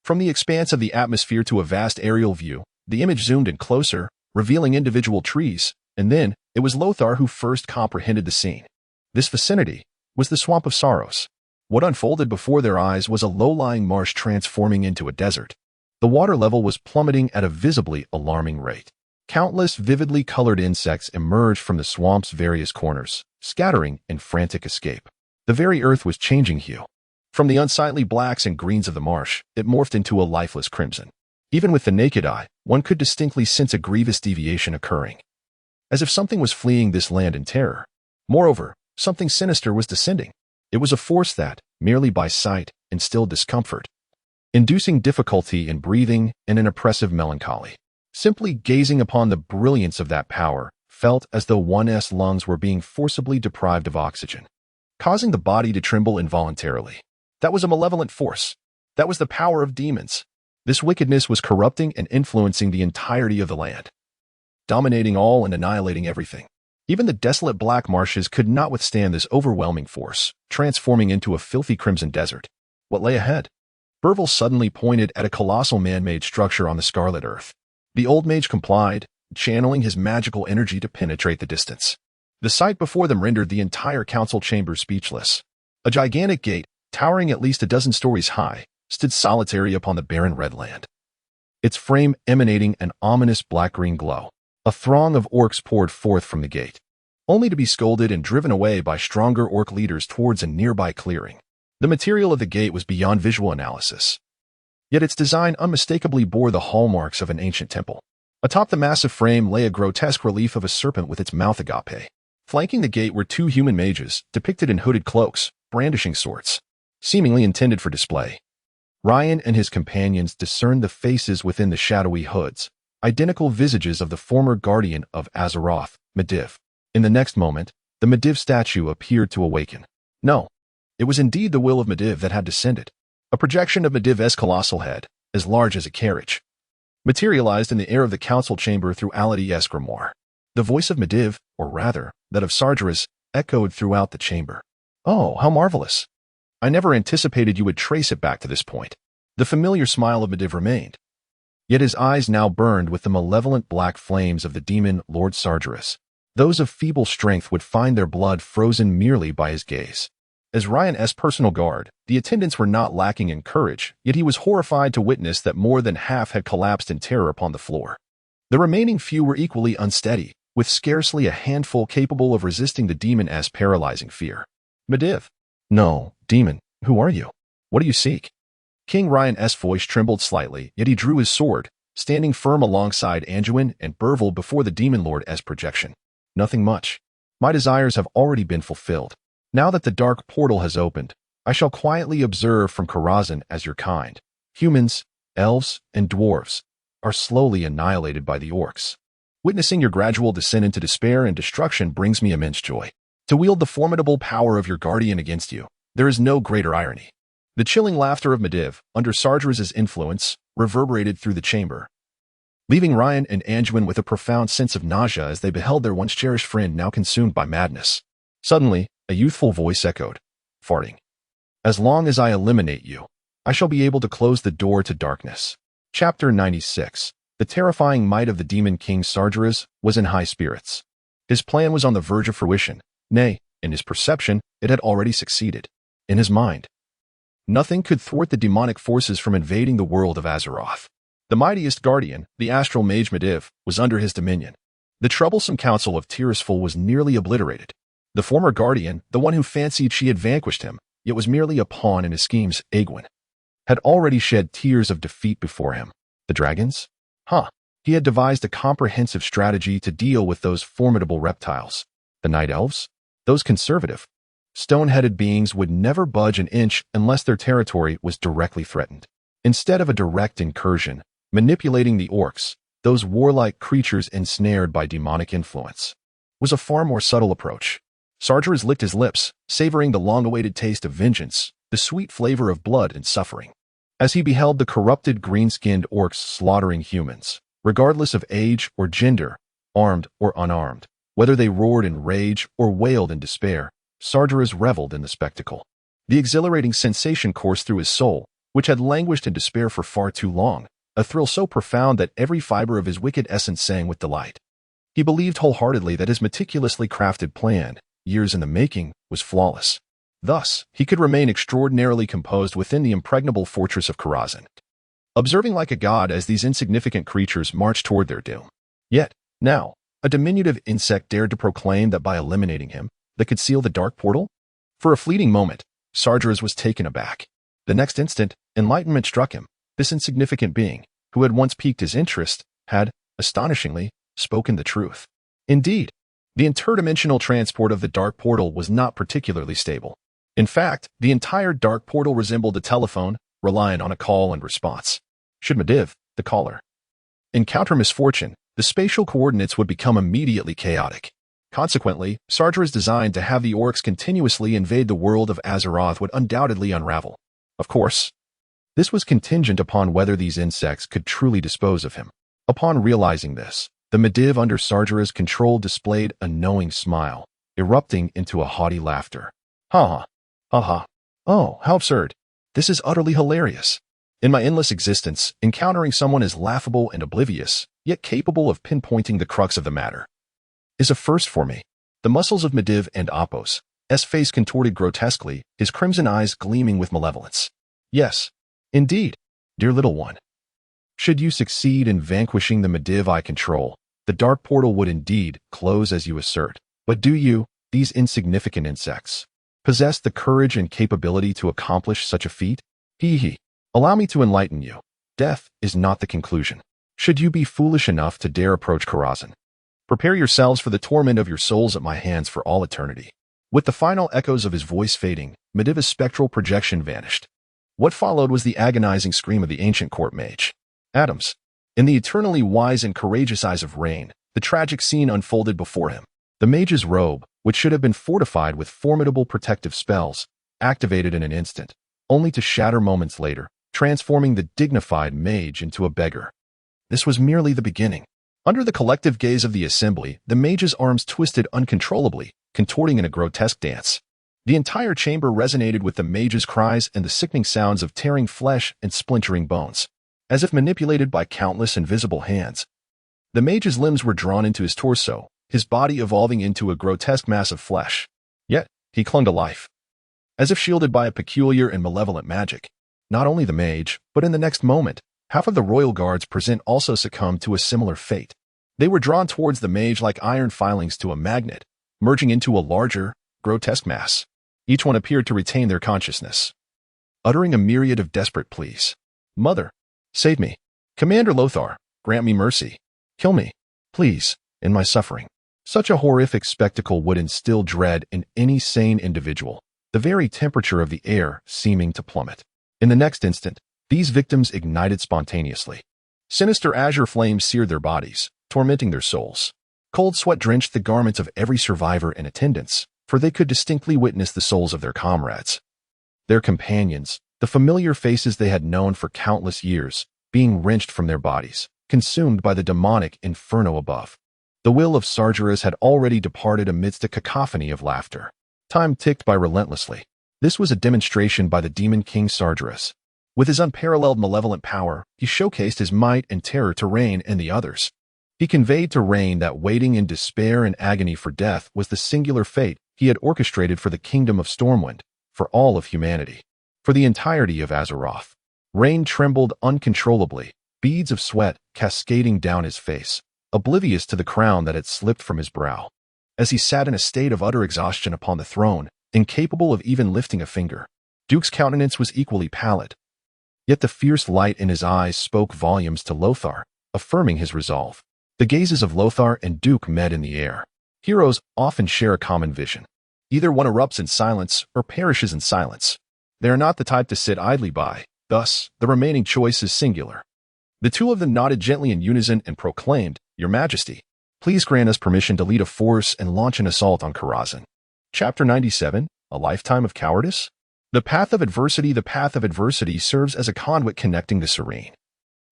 From the expanse of the atmosphere to a vast aerial view, the image zoomed in closer, revealing individual trees, and then it was Lothar who first comprehended the scene. This vicinity was the Swamp of Sorrows. What unfolded before their eyes was a low-lying marsh transforming into a desert. The water level was plummeting at a visibly alarming rate. Countless vividly colored insects emerged from the swamp's various corners, scattering in frantic escape. The very earth was changing hue. From the unsightly blacks and greens of the marsh, it morphed into a lifeless crimson. Even with the naked eye, one could distinctly sense a grievous deviation occurring, as if something was fleeing this land in terror. Moreover, something sinister was descending. It was a force that, merely by sight, instilled discomfort, inducing difficulty in breathing and an oppressive melancholy. Simply gazing upon the brilliance of that power felt as though one's lungs were being forcibly deprived of oxygen, causing the body to tremble involuntarily. That was a malevolent force. That was the power of demons. This wickedness was corrupting and influencing the entirety of the land, dominating all and annihilating everything. Even the desolate black marshes could not withstand this overwhelming force, transforming into a filthy crimson desert. What lay ahead? Burville suddenly pointed at a colossal man-made structure on the scarlet earth. The old mage complied, channeling his magical energy to penetrate the distance. The sight before them rendered the entire council chamber speechless. A gigantic gate, towering at least a dozen stories high, stood solitary upon the barren red land, its frame emanating an ominous black-green glow. A throng of orcs poured forth from the gate, only to be scolded and driven away by stronger orc leaders towards a nearby clearing. The material of the gate was beyond visual analysis, yet its design unmistakably bore the hallmarks of an ancient temple. Atop the massive frame lay a grotesque relief of a serpent with its mouth agape. Flanking the gate were two human mages, depicted in hooded cloaks, brandishing swords, seemingly intended for display. Ryan and his companions discerned the faces within the shadowy hoods, identical visages of the former guardian of Azeroth, Medivh. In the next moment, the Medivh statue appeared to awaken. No, it was indeed the will of Medivh that had descended. A projection of Medivh's colossal head, as large as a carriage, materialized in the air of the council chamber through Ality's grimoire. The voice of Medivh, or rather, that of Sargeras, echoed throughout the chamber. "Oh, how marvelous! I never anticipated you would trace it back to this point." The familiar smile of Medivh remained, yet his eyes now burned with the malevolent black flames of the demon Lord Sargeras. Those of feeble strength would find their blood frozen merely by his gaze. As Ryan's personal guard, the attendants were not lacking in courage, yet he was horrified to witness that more than half had collapsed in terror upon the floor. The remaining few were equally unsteady, with scarcely a handful capable of resisting the demon's paralyzing fear. Medivh. No, demon, who are you? What do you seek? King Ryan's voice trembled slightly, yet he drew his sword, standing firm alongside Anduin and Burville before the demon lord's projection. Nothing much. My desires have already been fulfilled. Now that the dark portal has opened, I shall quietly observe from Karazhan as your kind. Humans, elves, and dwarves are slowly annihilated by the orcs. Witnessing your gradual descent into despair and destruction brings me immense joy. To wield the formidable power of your guardian against you, there is no greater irony. The chilling laughter of Medivh, under Sargeras' influence, reverberated through the chamber, leaving Ryan and Anduin with a profound sense of nausea as they beheld their once cherished friend now consumed by madness. Suddenly, a youthful voice echoed, farting. As long as I eliminate you, I shall be able to close the door to darkness. Chapter 96. The terrifying might of the demon king Sargeras was in high spirits. His plan was on the verge of fruition. Nay, in his perception, it had already succeeded. In his mind, nothing could thwart the demonic forces from invading the world of Azeroth. The mightiest guardian, the astral mage Medivh, was under his dominion. The troublesome council of Tirisfal was nearly obliterated. The former guardian, the one who fancied she had vanquished him, yet was merely a pawn in his schemes, Egwin, had already shed tears of defeat before him. The dragons? He had devised a comprehensive strategy to deal with those formidable reptiles. The night elves? Those conservative, stone-headed beings would never budge an inch unless their territory was directly threatened. Instead of a direct incursion, manipulating the orcs, those warlike creatures ensnared by demonic influence, was a far more subtle approach. Sargeras licked his lips, savoring the long-awaited taste of vengeance, the sweet flavor of blood and suffering, as he beheld the corrupted green-skinned orcs slaughtering humans, regardless of age or gender, armed or unarmed. Whether they roared in rage or wailed in despair, Sargeras reveled in the spectacle. The exhilarating sensation coursed through his soul, which had languished in despair for far too long, a thrill so profound that every fiber of his wicked essence sang with delight. He believed wholeheartedly that his meticulously crafted plan, years in the making, was flawless. Thus, he could remain extraordinarily composed within the impregnable fortress of Karazhan, observing like a god as these insignificant creatures marched toward their doom. Yet, now, a diminutive insect dared to proclaim that by eliminating him, they could seal the dark portal? For a fleeting moment, Sargeras was taken aback. The next instant, enlightenment struck him. This insignificant being, who had once piqued his interest, had, astonishingly, spoken the truth. Indeed, the interdimensional transport of the dark portal was not particularly stable. In fact, the entire dark portal resembled a telephone, reliant on a call and response. Should Medivh, the caller, encounter misfortune, the spatial coordinates would become immediately chaotic. Consequently, Sargeras' design to have the orcs continuously invade the world of Azeroth would undoubtedly unravel. Of course, this was contingent upon whether these insects could truly dispose of him. Upon realizing this, the Medivh under Sargeras' control displayed a knowing smile, erupting into a haughty laughter. Ha ha. Oh, how absurd. This is utterly hilarious. In my endless existence, encountering someone as laughable and oblivious, yet capable of pinpointing the crux of the matter, is a first for me. The muscles of Medivh and Apos' face contorted grotesquely, his crimson eyes gleaming with malevolence. Yes, indeed, dear little one. Should you succeed in vanquishing the Medivh I control, the dark portal would indeed close as you assert. But do you, these insignificant insects, possess the courage and capability to accomplish such a feat? Allow me to enlighten you. Death is not the conclusion. Should you be foolish enough to dare approach Karazhan, prepare yourselves for the torment of your souls at my hands for all eternity. With the final echoes of his voice fading, Medivh's spectral projection vanished. What followed was the agonizing scream of the ancient court mage. Adams. In the eternally wise and courageous eyes of Rain, the tragic scene unfolded before him. The mage's robe, which should have been fortified with formidable protective spells, activated in an instant, only to shatter moments later, transforming the dignified mage into a beggar. This was merely the beginning. Under the collective gaze of the assembly, the mage's arms twisted uncontrollably, contorting in a grotesque dance. The entire chamber resonated with the mage's cries and the sickening sounds of tearing flesh and splintering bones. As if manipulated by countless invisible hands, the mage's limbs were drawn into his torso, his body evolving into a grotesque mass of flesh. Yet, he clung to life. as if shielded by a peculiar and malevolent magic. Not only the mage, but in the next moment, half of the royal guards present also succumbed to a similar fate. They were drawn towards the mage like iron filings to a magnet, merging into a larger, grotesque mass. Each one appeared to retain their consciousness, uttering a myriad of desperate pleas. Mother, save me. Commander Lothar, grant me mercy. Kill me, please, in my suffering. Such a horrific spectacle would instill dread in any sane individual, the very temperature of the air seeming to plummet. In the next instant, these victims ignited spontaneously. Sinister azure flames seared their bodies, tormenting their souls. Cold sweat drenched the garments of every survivor in attendance, for they could distinctly witness the souls of their comrades, their companions, the familiar faces they had known for countless years, being wrenched from their bodies, consumed by the demonic inferno above. The will of Sargeras had already departed amidst a cacophony of laughter. Time ticked by relentlessly. This was a demonstration by the demon king Sargeras. With his unparalleled malevolent power, he showcased his might and terror to Rain and the others. He conveyed to Rain that waiting in despair and agony for death was the singular fate he had orchestrated for the kingdom of Stormwind, for all of humanity, for the entirety of Azeroth. Rain trembled uncontrollably, beads of sweat cascading down his face, oblivious to the crown that had slipped from his brow. As he sat in a state of utter exhaustion upon the throne, incapable of even lifting a finger, Duke's countenance was equally pallid. Yet the fierce light in his eyes spoke volumes to Lothar, affirming his resolve. The gazes of Lothar and Duke met in the air. Heroes often share a common vision. Either one erupts in silence or perishes in silence. They are not the type to sit idly by, thus, the remaining choice is singular. The two of them nodded gently in unison and proclaimed, "Your Majesty, please grant us permission to lead a force and launch an assault on Karazhan." Chapter 97, A Lifetime of Cowardice? The path of adversity serves as a conduit connecting the serene,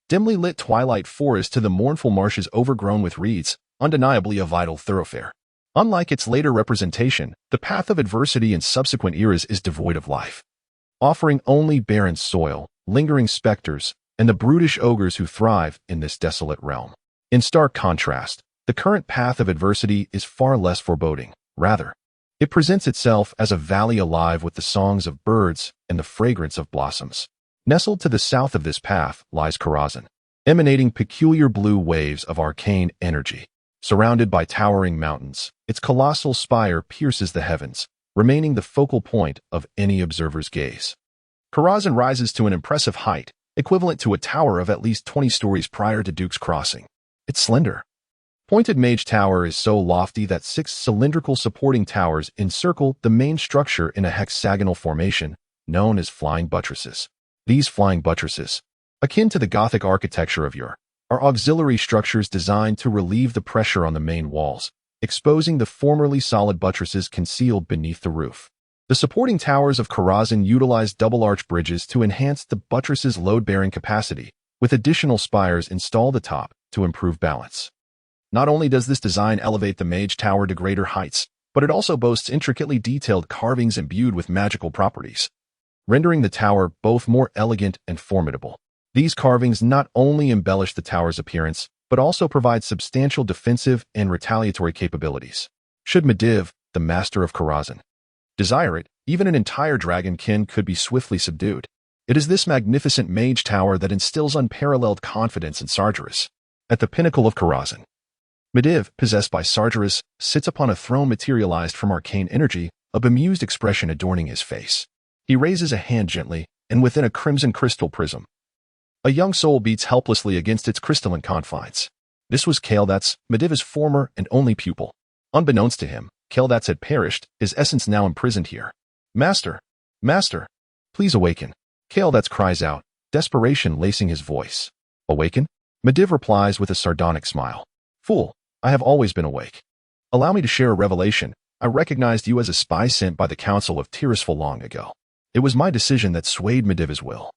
dimly lit twilight forest to the mournful marshes overgrown with reeds, undeniably a vital thoroughfare. Unlike its later representation, the path of adversity in subsequent eras is devoid of life, offering only barren soil, lingering specters, and the brutish ogres who thrive in this desolate realm. In stark contrast, the current path of adversity is far less foreboding. Rather, it presents itself as a valley alive with the songs of birds and the fragrance of blossoms. Nestled to the south of this path lies Karazhan, emanating peculiar blue waves of arcane energy. Surrounded by towering mountains, its colossal spire pierces the heavens, remaining the focal point of any observer's gaze. Karazhan rises to an impressive height, equivalent to a tower of at least 20 stories prior to Duke's Crossing. Its slender, pointed mage tower is so lofty that 6 cylindrical supporting towers encircle the main structure in a hexagonal formation known as flying buttresses. These flying buttresses, akin to the Gothic architecture of yore, are auxiliary structures designed to relieve the pressure on the main walls, exposing the formerly solid buttresses concealed beneath the roof. The supporting towers of Karazhan utilize double-arch bridges to enhance the buttresses' load-bearing capacity, with additional spires installed atop to improve balance. Not only does this design elevate the mage tower to greater heights, but it also boasts intricately detailed carvings imbued with magical properties, rendering the tower both more elegant and formidable. These carvings not only embellish the tower's appearance, but also provide substantial defensive and retaliatory capabilities. Should Medivh, the master of Karazhan, desire it, even an entire dragonkin could be swiftly subdued. It is this magnificent mage tower that instills unparalleled confidence in Sargeras. At the pinnacle of Karazhan, Medivh, possessed by Sargeras, sits upon a throne materialized from arcane energy, a bemused expression adorning his face. He raises a hand gently, and within a crimson crystal prism, a young soul beats helplessly against its crystalline confines. This was Kael'thas, Medivh's former and only pupil. Unbeknownst to him, Kael'thas had perished, his essence now imprisoned here. Master! Master! Please awaken! Kael'thas cries out, desperation lacing his voice. Awaken? Medivh replies with a sardonic smile. Fool, I have always been awake. Allow me to share a revelation. I recognized you as a spy sent by the Council of Tirisfal long ago. It was my decision that swayed Medivh's will,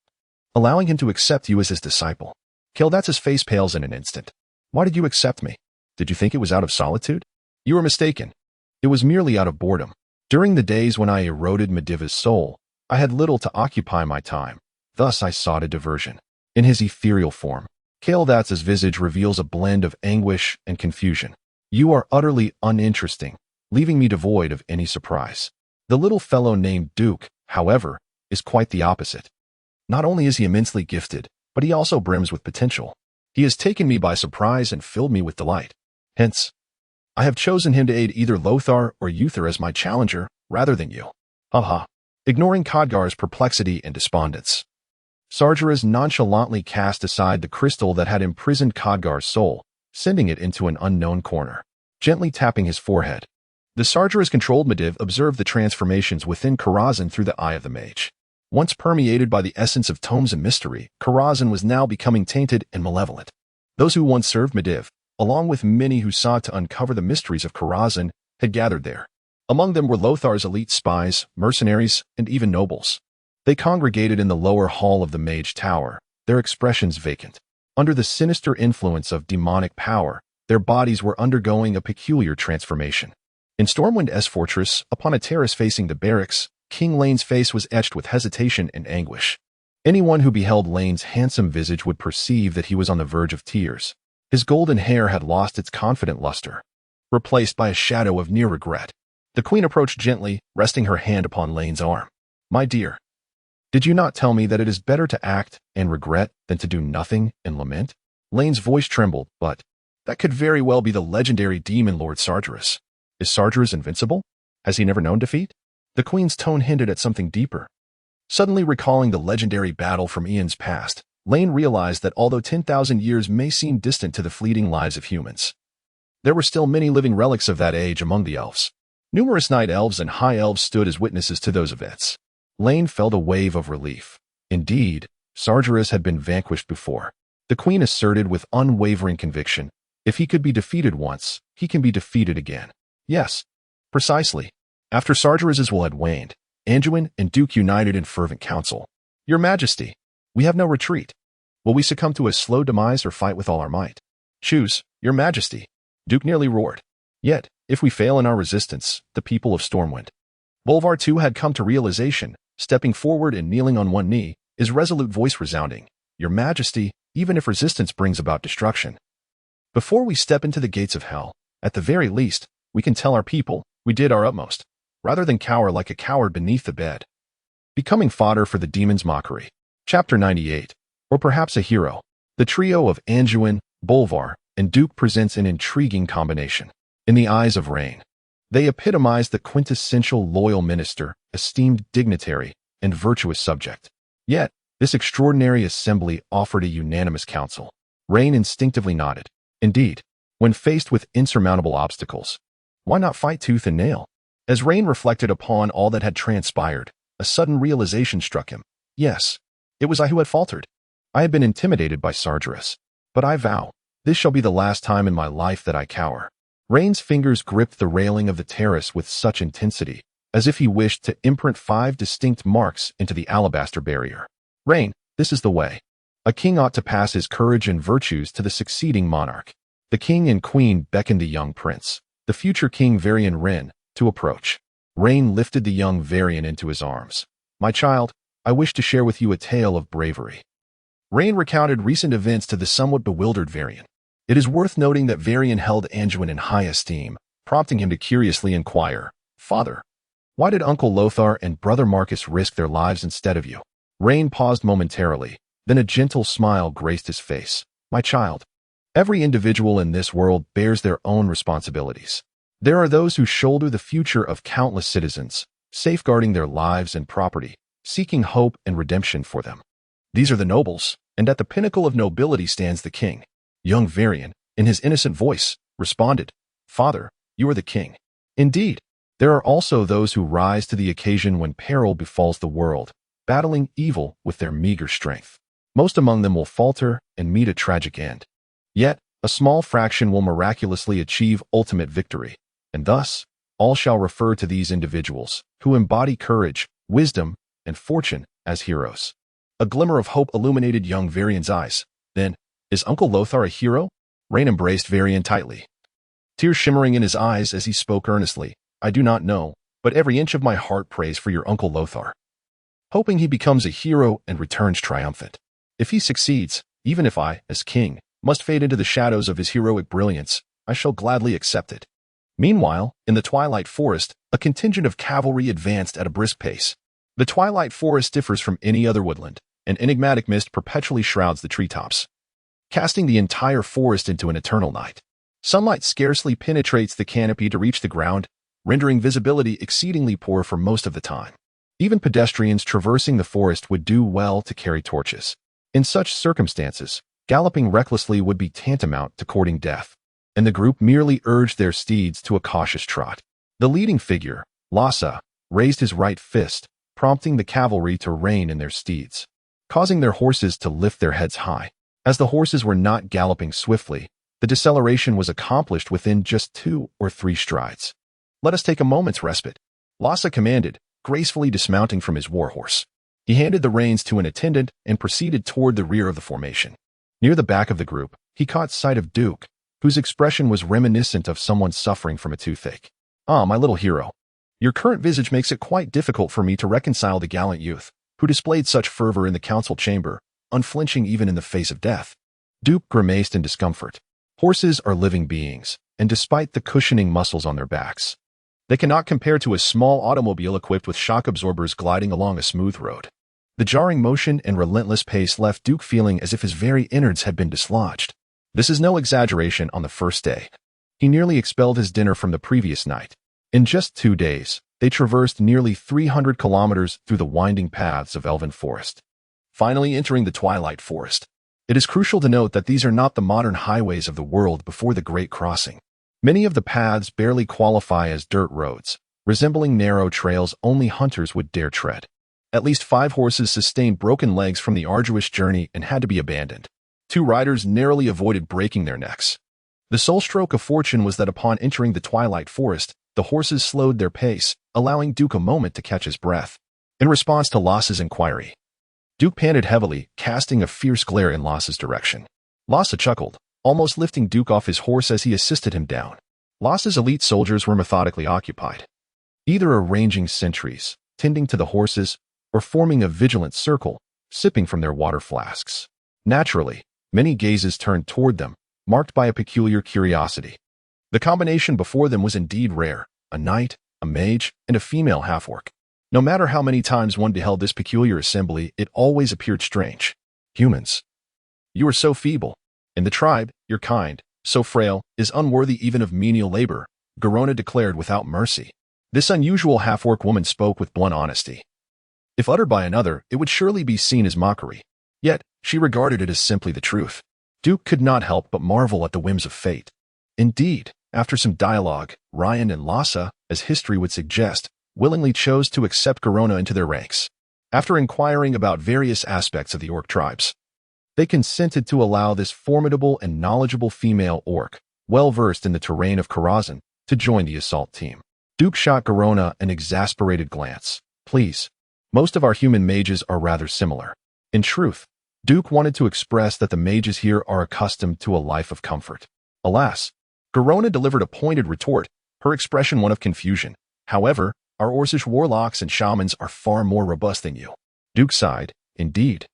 allowing him to accept you as his disciple. Kael'thas' face pales in an instant. Why did you accept me? Did you think it was out of solitude? You were mistaken. It was merely out of boredom. During the days when I eroded Medivh's soul, I had little to occupy my time. Thus I sought a diversion. In his ethereal form, Kael'thas' visage reveals a blend of anguish and confusion. You are utterly uninteresting, leaving me devoid of any surprise. The little fellow named Duke, however, is quite the opposite. Not only is he immensely gifted, but he also brims with potential. He has taken me by surprise and filled me with delight. Hence, I have chosen him to aid either Lothar or Uther as my challenger, rather than you. Haha. Ignoring Khadgar's perplexity and despondence, Sargeras nonchalantly cast aside the crystal that had imprisoned Khadgar's soul, sending it into an unknown corner. Gently tapping his forehead, the Sargeras-controlled Medivh observed the transformations within Karazhan through the eye of the mage. Once permeated by the essence of tomes and mystery, Karazhan was now becoming tainted and malevolent. Those who once served Medivh, along with many who sought to uncover the mysteries of Karazhan, had gathered there. Among them were Lothar's elite spies, mercenaries, and even nobles. They congregated in the lower hall of the Mage Tower, their expressions vacant. Under the sinister influence of demonic power, their bodies were undergoing a peculiar transformation. In Stormwind's fortress, upon a terrace facing the barracks, King Lane's face was etched with hesitation and anguish. Anyone who beheld Lane's handsome visage would perceive that he was on the verge of tears. His golden hair had lost its confident luster, replaced by a shadow of near regret. The queen approached gently, resting her hand upon Lane's arm. My dear, did you not tell me that it is better to act and regret than to do nothing and lament? Lane's voice trembled, but that could very well be the legendary demon Lord Sargeras. Is Sargeras invincible? Has he never known defeat? The queen's tone hinted at something deeper. Suddenly recalling the legendary battle from eons past, Lane realized that although 10,000 years may seem distant to the fleeting lives of humans, there were still many living relics of that age among the elves. Numerous night elves and high elves stood as witnesses to those events. Lane felt a wave of relief. Indeed, Sargeras had been vanquished before. The queen asserted with unwavering conviction, if he could be defeated once, he can be defeated again. Yes, precisely. After Sargeras's will had waned, Anduin and Duke united in fervent council. Your Majesty, we have no retreat. Will we succumb to a slow demise or fight with all our might? Choose, Your Majesty, Duke nearly roared. Yet, if we fail in our resistance, the people of Stormwind. Bolvar too had come to realization, stepping forward and kneeling on one knee, his resolute voice resounding, Your Majesty, even if resistance brings about destruction. Before we step into the gates of hell, at the very least, we can tell our people, we did our utmost, rather than cower like a coward beneath the bed. Becoming fodder for the demon's mockery. Chapter 98. Or perhaps a hero. The trio of Anduin, Bolvar, and Duke presents an intriguing combination. In the eyes of Rain, they epitomize the quintessential loyal minister, esteemed dignitary, and virtuous subject. Yet, this extraordinary assembly offered a unanimous counsel. Rain instinctively nodded. Indeed, when faced with insurmountable obstacles, why not fight tooth and nail? As Rain reflected upon all that had transpired, a sudden realization struck him. Yes, it was I who had faltered. I had been intimidated by Sargeras. But I vow, this shall be the last time in my life that I cower. Rain's fingers gripped the railing of the terrace with such intensity, as if he wished to imprint 5 distinct marks into the alabaster barrier. Rain, this is the way. A king ought to pass his courage and virtues to the succeeding monarch. The king and queen beckoned the young prince, the future King Varian Wren, to approach. Rain lifted the young Varian into his arms. My child, I wish to share with you a tale of bravery. Rain recounted recent events to the somewhat bewildered Varian. It is worth noting that Varian held Anduin in high esteem, prompting him to curiously inquire, Father, why did Uncle Lothar and Brother Marcus risk their lives instead of you? Rain paused momentarily, then a gentle smile graced his face. My child, every individual in this world bears their own responsibilities. There are those who shoulder the future of countless citizens, safeguarding their lives and property, seeking hope and redemption for them. These are the nobles, and at the pinnacle of nobility stands the king. Young Varian, in his innocent voice, responded, Father, you are the king. Indeed, there are also those who rise to the occasion when peril befalls the world, battling evil with their meager strength. Most among them will falter and meet a tragic end. Yet, a small fraction will miraculously achieve ultimate victory, and thus, all shall refer to these individuals, who embody courage, wisdom, and fortune as heroes. A glimmer of hope illuminated young Varian's eyes. Then, is Uncle Lothar a hero? Rain embraced Varian tightly, tears shimmering in his eyes as he spoke earnestly. I do not know, but every inch of my heart prays for your Uncle Lothar, hoping he becomes a hero and returns triumphant. If he succeeds, even if I, as king, must fade into the shadows of his heroic brilliance, I shall gladly accept it. Meanwhile, in the twilight forest, a contingent of cavalry advanced at a brisk pace. The twilight forest differs from any other woodland. An enigmatic mist perpetually shrouds the treetops, casting the entire forest into an eternal night. Sunlight scarcely penetrates the canopy to reach the ground, rendering visibility exceedingly poor for most of the time. Even pedestrians traversing the forest would do well to carry torches. In such circumstances, galloping recklessly would be tantamount to courting death, and the group merely urged their steeds to a cautious trot. The leading figure, Lhasa, raised his right fist, prompting the cavalry to rein in their steeds, causing their horses to lift their heads high. As the horses were not galloping swiftly, the deceleration was accomplished within just 2 or 3 strides. "Let us take a moment's respite," Lhasa commanded, gracefully dismounting from his warhorse. He handed the reins to an attendant and proceeded toward the rear of the formation. Near the back of the group, he caught sight of Duke, whose expression was reminiscent of someone suffering from a toothache. "Ah, my little hero. Your current visage makes it quite difficult for me to reconcile the gallant youth who displayed such fervor in the council chamber, unflinching even in the face of death." Duke grimaced in discomfort. Horses are living beings, and despite the cushioning muscles on their backs, they cannot compare to a small automobile equipped with shock absorbers gliding along a smooth road. The jarring motion and relentless pace left Duke feeling as if his very innards had been dislodged. This is no exaggeration on the first day. He nearly expelled his dinner from the previous night. In just 2 days, they traversed nearly 300 kilometers through the winding paths of elven forest, finally entering the twilight forest. It is crucial to note that these are not the modern highways of the world before the Great Crossing. Many of the paths barely qualify as dirt roads, resembling narrow trails only hunters would dare tread. At least 5 horses sustained broken legs from the arduous journey and had to be abandoned. 2 riders narrowly avoided breaking their necks. The sole stroke of fortune was that upon entering the twilight forest, the horses slowed their pace, allowing Duke a moment to catch his breath. In response to Lhasa's inquiry, Duke panted heavily, casting a fierce glare in Lhasa's direction. Lhasa chuckled, almost lifting Duke off his horse as he assisted him down. Lhasa's elite soldiers were methodically occupied, either arranging sentries, tending to the horses, or forming a vigilant circle, sipping from their water flasks. Naturally, many gazes turned toward them, marked by a peculiar curiosity. The combination before them was indeed rare: a knight, a mage, and a female half-orc. No matter how many times one beheld this peculiar assembly, it always appeared strange. "Humans, you are so feeble, and the tribe, your kind, so frail, is unworthy even of menial labor," Garona declared without mercy. This unusual half-orc woman spoke with blunt honesty. If uttered by another, it would surely be seen as mockery. Yet, she regarded it as simply the truth. Duke could not help but marvel at the whims of fate. Indeed, after some dialogue, Ryan and Lhasa, as history would suggest, willingly chose to accept Garona into their ranks. After inquiring about various aspects of the orc tribes, they consented to allow this formidable and knowledgeable female orc, well-versed in the terrain of Karazhan, to join the assault team. Duke shot Garona an exasperated glance. "Please, most of our human mages are rather similar." In truth, Duke wanted to express that the mages here are accustomed to a life of comfort. Alas, Garona delivered a pointed retort, her expression one of confusion. "However, our Orcish warlocks and shamans are far more robust than you." Duke sighed. Indeed,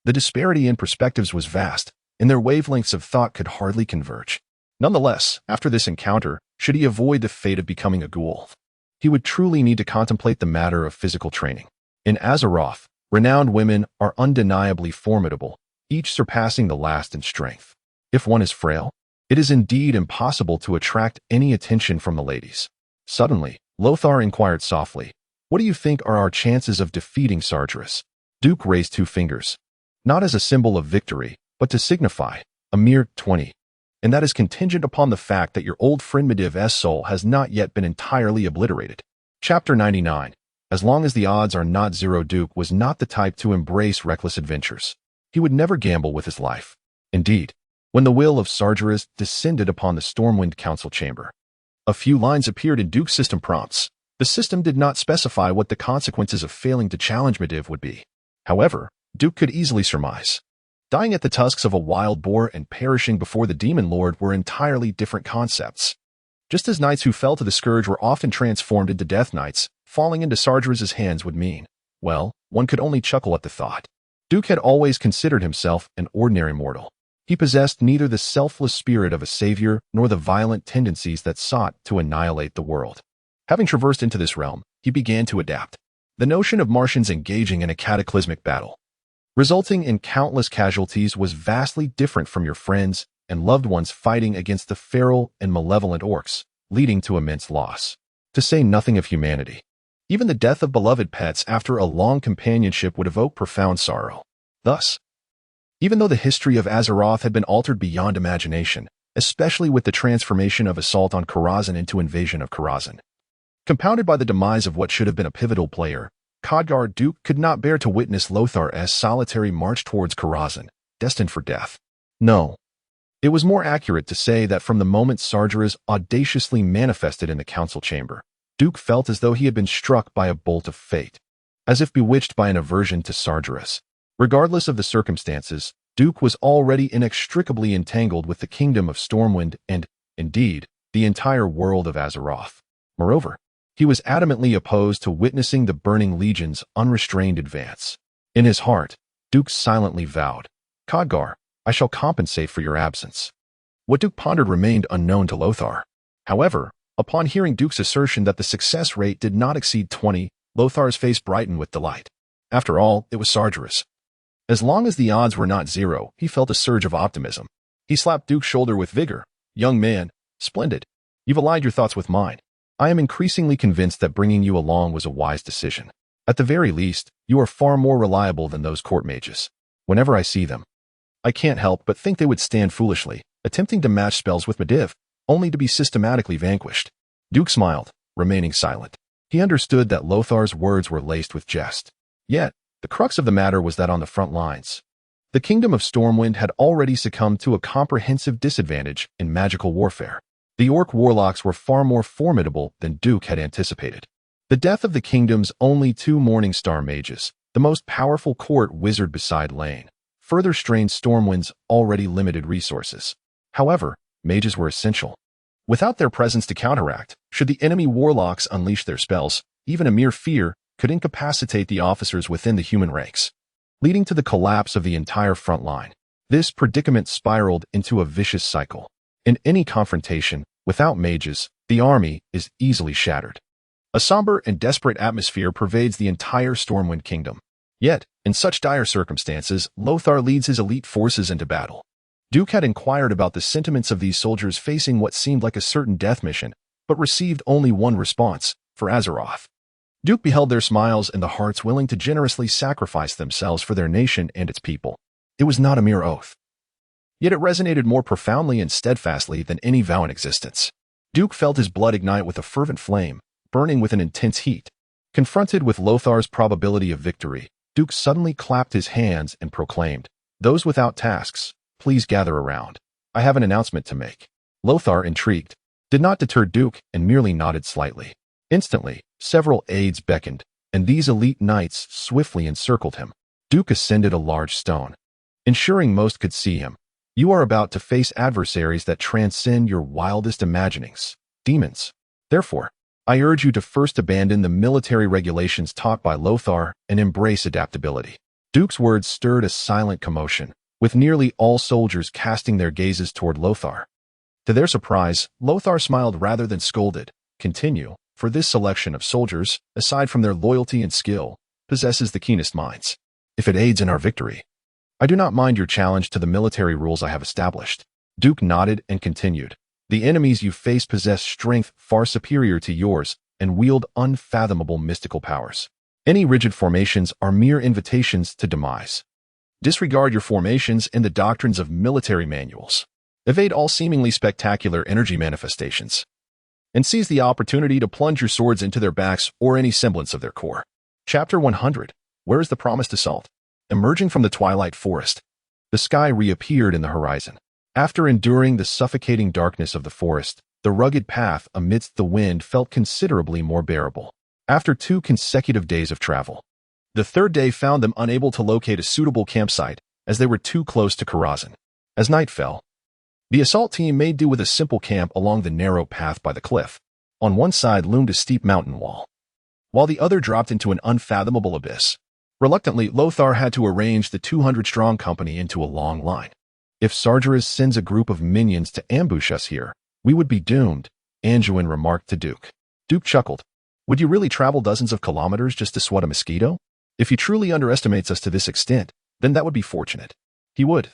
the disparity in perspectives was vast, and their wavelengths of thought could hardly converge. Nonetheless, after this encounter, should he avoid the fate of becoming a ghoul, he would truly need to contemplate the matter of physical training. In Azeroth, renowned women are undeniably formidable, each surpassing the last in strength. If one is frail, it is indeed impossible to attract any attention from the ladies. Suddenly, Lothar inquired softly, "What do you think are our chances of defeating Sargeras?" Duke raised 2 fingers, not as a symbol of victory, but to signify a mere 20. "And that is contingent upon the fact that your old friend Medivh's soul has not yet been entirely obliterated." Chapter 99. As long as the odds are not zero, Duke was not the type to embrace reckless adventures. He would never gamble with his life. Indeed, when the will of Sargeras descended upon the Stormwind Council chamber, a few lines appeared in Duke's system prompts. The system did not specify what the consequences of failing to challenge Medivh would be. However, Duke could easily surmise. Dying at the tusks of a wild boar and perishing before the demon lord were entirely different concepts. Just as knights who fell to the scourge were often transformed into death knights, falling into Sargeras' hands would mean, well, one could only chuckle at the thought. Duke had always considered himself an ordinary mortal. He possessed neither the selfless spirit of a savior nor the violent tendencies that sought to annihilate the world. Having traversed into this realm, he began to adapt. The notion of Martians engaging in a cataclysmic battle, resulting in countless casualties, was vastly different from your friends and loved ones fighting against the feral and malevolent orcs, leading to immense loss. To say nothing of humanity. Even the death of beloved pets after a long companionship would evoke profound sorrow. Thus, even though the history of Azeroth had been altered beyond imagination, especially with the transformation of assault on Karazhan into invasion of Karazhan, compounded by the demise of what should have been a pivotal player, Khadgar Duke could not bear to witness Lothar's solitary march towards Karazhan, destined for death. No. It was more accurate to say that from the moment Sargeras audaciously manifested in the council chamber, Duke felt as though he had been struck by a bolt of fate, as if bewitched by an aversion to Sargeras. Regardless of the circumstances, Duke was already inextricably entangled with the kingdom of Stormwind and, indeed, the entire world of Azeroth. Moreover, he was adamantly opposed to witnessing the Burning Legion's unrestrained advance. In his heart, Duke silently vowed, "Khadgar, I shall compensate for your absence." What Duke pondered remained unknown to Lothar. However, upon hearing Duke's assertion that the success rate did not exceed 20, Lothar's face brightened with delight. After all, it was Sargeras. As long as the odds were not zero, he felt a surge of optimism. He slapped Duke's shoulder with vigor. "Young man, splendid. You've allied your thoughts with mine. I am increasingly convinced that bringing you along was a wise decision. At the very least, you are far more reliable than those court mages. Whenever I see them, I can't help but think they would stand foolishly, attempting to match spells with Medivh, only to be systematically vanquished." Duke smiled, remaining silent. He understood that Lothar's words were laced with jest. Yet, the crux of the matter was that on the front lines, the kingdom of Stormwind had already succumbed to a comprehensive disadvantage in magical warfare. The orc warlocks were far more formidable than Duke had anticipated. The death of the kingdom's only two Morning Star mages, the most powerful court wizard beside Lane, further strained Stormwind's already limited resources. However, mages were essential. Without their presence to counteract, should the enemy warlocks unleash their spells, even a mere fear could incapacitate the officers within the human ranks, leading to the collapse of the entire front line. This predicament spiraled into a vicious cycle. In any confrontation, without mages, the army is easily shattered. A somber and desperate atmosphere pervades the entire Stormwind kingdom. Yet, in such dire circumstances, Lothar leads his elite forces into battle. Duke had inquired about the sentiments of these soldiers facing what seemed like a certain death mission, but received only one response: for Azeroth. Duke beheld their smiles and the hearts willing to generously sacrifice themselves for their nation and its people. It was not a mere oath. Yet it resonated more profoundly and steadfastly than any vow in existence. Duke felt his blood ignite with a fervent flame, burning with an intense heat. Confronted with Lothar's probability of victory, Duke suddenly clapped his hands and proclaimed, "Those without tasks, please gather around. I have an announcement to make." Lothar, intrigued, did not deter Duke and merely nodded slightly. Instantly, several aides beckoned, and these elite knights swiftly encircled him. Duke ascended a large stone, ensuring most could see him. "You are about to face adversaries that transcend your wildest imaginings, demons. Therefore, I urge you to first abandon the military regulations taught by Lothar and embrace adaptability." Duke's words stirred a silent commotion, with nearly all soldiers casting their gazes toward Lothar. To their surprise, Lothar smiled rather than scolded. "Continue, for this selection of soldiers, aside from their loyalty and skill, possesses the keenest minds. If it aids in our victory, I do not mind your challenge to the military rules I have established." Duke nodded and continued, "The enemies you face possess strength far superior to yours and wield unfathomable mystical powers. Any rigid formations are mere invitations to demise. Disregard your formations and the doctrines of military manuals. Evade all seemingly spectacular energy manifestations, and seize the opportunity to plunge your swords into their backs or any semblance of their core." Chapter 100. Where is the promised assault? Emerging from the twilight forest, the sky reappeared in the horizon. After enduring the suffocating darkness of the forest, the rugged path amidst the wind felt considerably more bearable. After 2 consecutive days of travel, the third day found them unable to locate a suitable campsite, as they were too close to Karazhan. As night fell, the assault team made do with a simple camp along the narrow path by the cliff. On one side loomed a steep mountain wall, while the other dropped into an unfathomable abyss. Reluctantly, Lothar had to arrange the 200-strong company into a long line. "If Sargeras sends a group of minions to ambush us here, we would be doomed," Anduin remarked to Duke. Duke chuckled. Would you really travel dozens of kilometers just to swat a mosquito? If he truly underestimates us to this extent, then that would be fortunate. He would.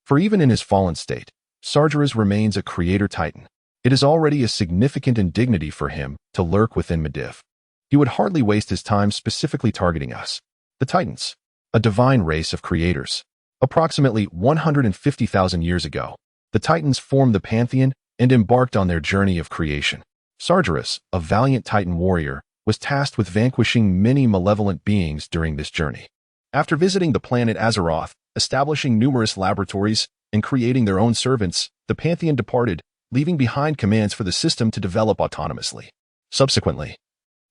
For even in his fallen state, Sargeras remains a creator titan. It is already a significant indignity for him to lurk within Medivh. He would hardly waste his time specifically targeting us, the Titans, a divine race of creators. Approximately 150,000 years ago, the Titans formed the Pantheon and embarked on their journey of creation. Sargeras, a valiant Titan warrior, was tasked with vanquishing many malevolent beings during this journey. After visiting the planet Azeroth, establishing numerous laboratories, and creating their own servants, the Pantheon departed, leaving behind commands for the system to develop autonomously. Subsequently,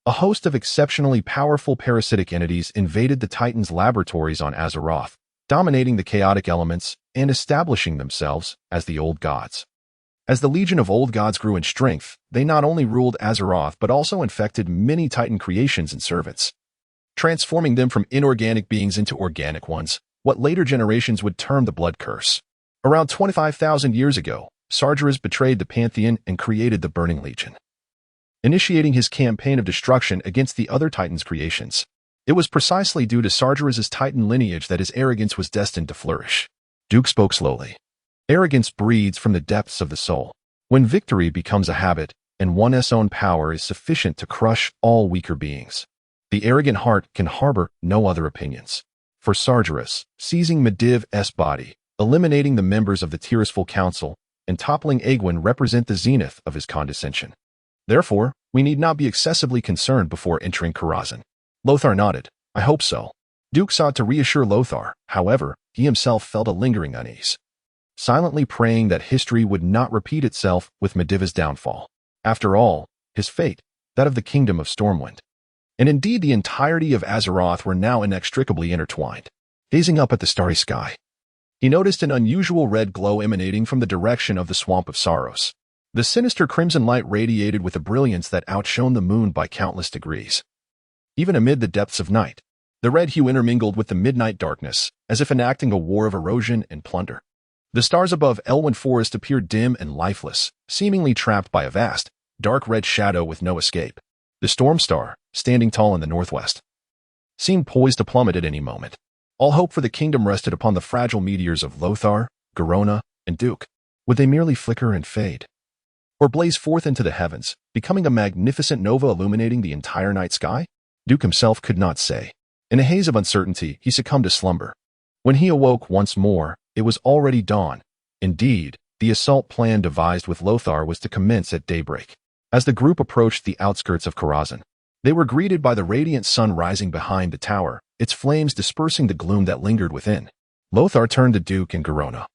a host of exceptionally powerful parasitic entities invaded the Titans' laboratories on Azeroth, dominating the chaotic elements and establishing themselves as the Old Gods. As the Legion of Old Gods grew in strength, they not only ruled Azeroth but also infected many Titan creations and servants, transforming them from inorganic beings into organic ones, what later generations would term the Blood Curse. Around 25,000 years ago, Sargeras betrayed the Pantheon and created the Burning Legion, initiating his campaign of destruction against the other Titans' creations. It was precisely due to Sargeras' Titan lineage that his arrogance was destined to flourish. Duke spoke slowly. Arrogance breeds from the depths of the soul. When victory becomes a habit, and one's own power is sufficient to crush all weaker beings, the arrogant heart can harbor no other opinions. For Sargeras, seizing Medivh's body, eliminating the members of the Tirisful Council, and toppling Egwene represent the zenith of his condescension. Therefore, we need not be excessively concerned before entering Karazhan. Lothar nodded. I hope so. Duke sought to reassure Lothar. However, he himself felt a lingering unease, silently praying that history would not repeat itself with Medivh's downfall. After all, his fate, that of the Kingdom of Stormwind, and indeed the entirety of Azeroth were now inextricably intertwined. Gazing up at the starry sky, he noticed an unusual red glow emanating from the direction of the Swamp of Sorrows. The sinister crimson light radiated with a brilliance that outshone the moon by countless degrees. Even amid the depths of night, the red hue intermingled with the midnight darkness, as if enacting a war of erosion and plunder. The stars above Elwyn Forest appeared dim and lifeless, seemingly trapped by a vast, dark red shadow with no escape. The storm star, standing tall in the northwest, seemed poised to plummet at any moment. All hope for the kingdom rested upon the fragile meteors of Lothar, Garona, and Duke. Would they merely flicker and fade, or blaze forth into the heavens, becoming a magnificent nova illuminating the entire night sky? Duke himself could not say. In a haze of uncertainty, he succumbed to slumber. When he awoke once more, it was already dawn. Indeed, the assault plan devised with Lothar was to commence at daybreak. As the group approached the outskirts of Karazhan, they were greeted by the radiant sun rising behind the tower, its flames dispersing the gloom that lingered within. Lothar turned to Duke and Garona,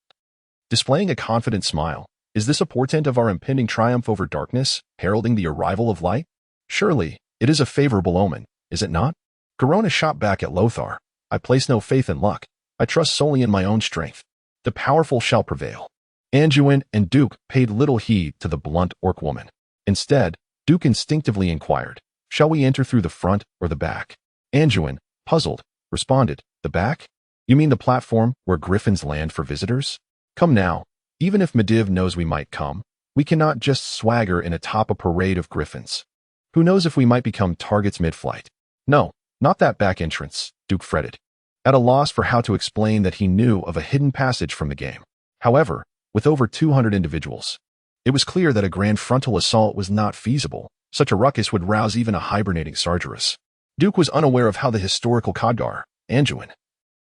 displaying a confident smile. Is this a portent of our impending triumph over darkness, heralding the arrival of light? Surely, it is a favorable omen, is it not? Garona shot back at Lothar. I place no faith in luck. I trust solely in my own strength. The powerful shall prevail. Anduin and Duke paid little heed to the blunt orc woman. Instead, Duke instinctively inquired, shall we enter through the front or the back? Anduin, puzzled, responded, the back? You mean the platform where griffins land for visitors? Come now, even if Medivh knows we might come, we cannot just swagger in atop a parade of griffins. Who knows if we might become targets mid-flight? No, not that back entrance, Duke fretted, at a loss for how to explain that he knew of a hidden passage from the game. However, with over 200 individuals, it was clear that a grand frontal assault was not feasible. Such a ruckus would rouse even a hibernating Sargeras. Duke was unaware of how the historical Khadgar, Anduin,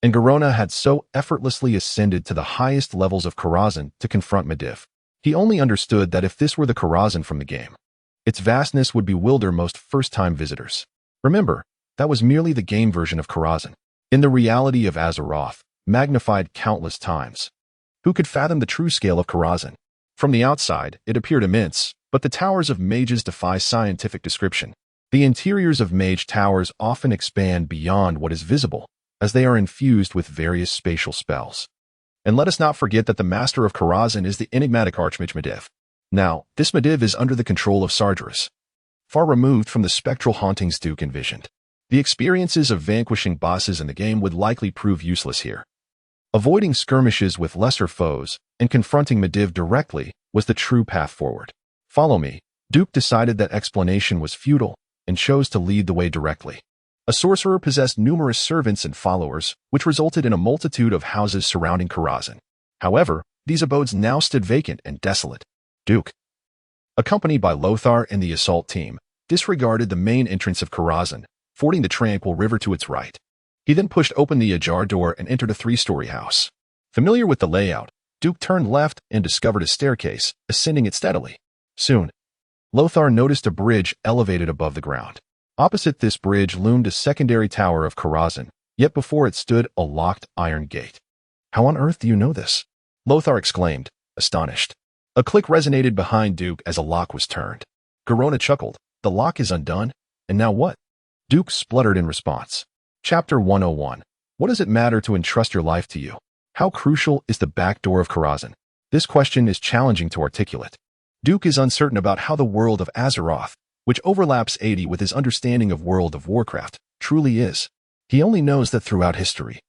and Garona had so effortlessly ascended to the highest levels of Karazhan to confront Medivh. He only understood that if this were the Karazhan from the game, its vastness would bewilder most first-time visitors. Remember, that was merely the game version of Karazhan. In the reality of Azeroth, magnified countless times. Who could fathom the true scale of Karazhan? From the outside, it appeared immense, but the towers of mages defy scientific description. The interiors of mage towers often expand beyond what is visible, as they are infused with various spatial spells. And let us not forget that the master of Karazhan is the enigmatic archmage Medivh. Now, this Medivh is under the control of Sargeras, far removed from the spectral hauntings Duke envisioned. The experiences of vanquishing bosses in the game would likely prove useless here. Avoiding skirmishes with lesser foes and confronting Medivh directly was the true path forward. Follow me. Duke decided that explanation was futile. and chose to lead the way directly. A sorcerer possessed numerous servants and followers, which resulted in a multitude of houses surrounding Karazhan. However, these abodes now stood vacant and desolate. Duke, accompanied by Lothar and the assault team, disregarded the main entrance of Karazhan, fording the tranquil river to its right. He then pushed open the ajar door and entered a 3-story house. Familiar with the layout, Duke turned left and discovered a staircase, ascending it steadily. Soon, Lothar noticed a bridge elevated above the ground. Opposite this bridge loomed a secondary tower of Karazhan, yet before it stood a locked iron gate. "How on earth do you know this?" Lothar exclaimed, astonished. A click resonated behind Duke as a lock was turned. Garona chuckled. "The lock is undone, and now what?" Duke spluttered in response. Chapter 101. What does it matter to entrust your life to you? How crucial is the back door of Karazhan? This question is challenging to articulate. Duke is uncertain about how the world of Azeroth, which overlaps 80 with his understanding of World of Warcraft, truly is. He only knows that throughout history,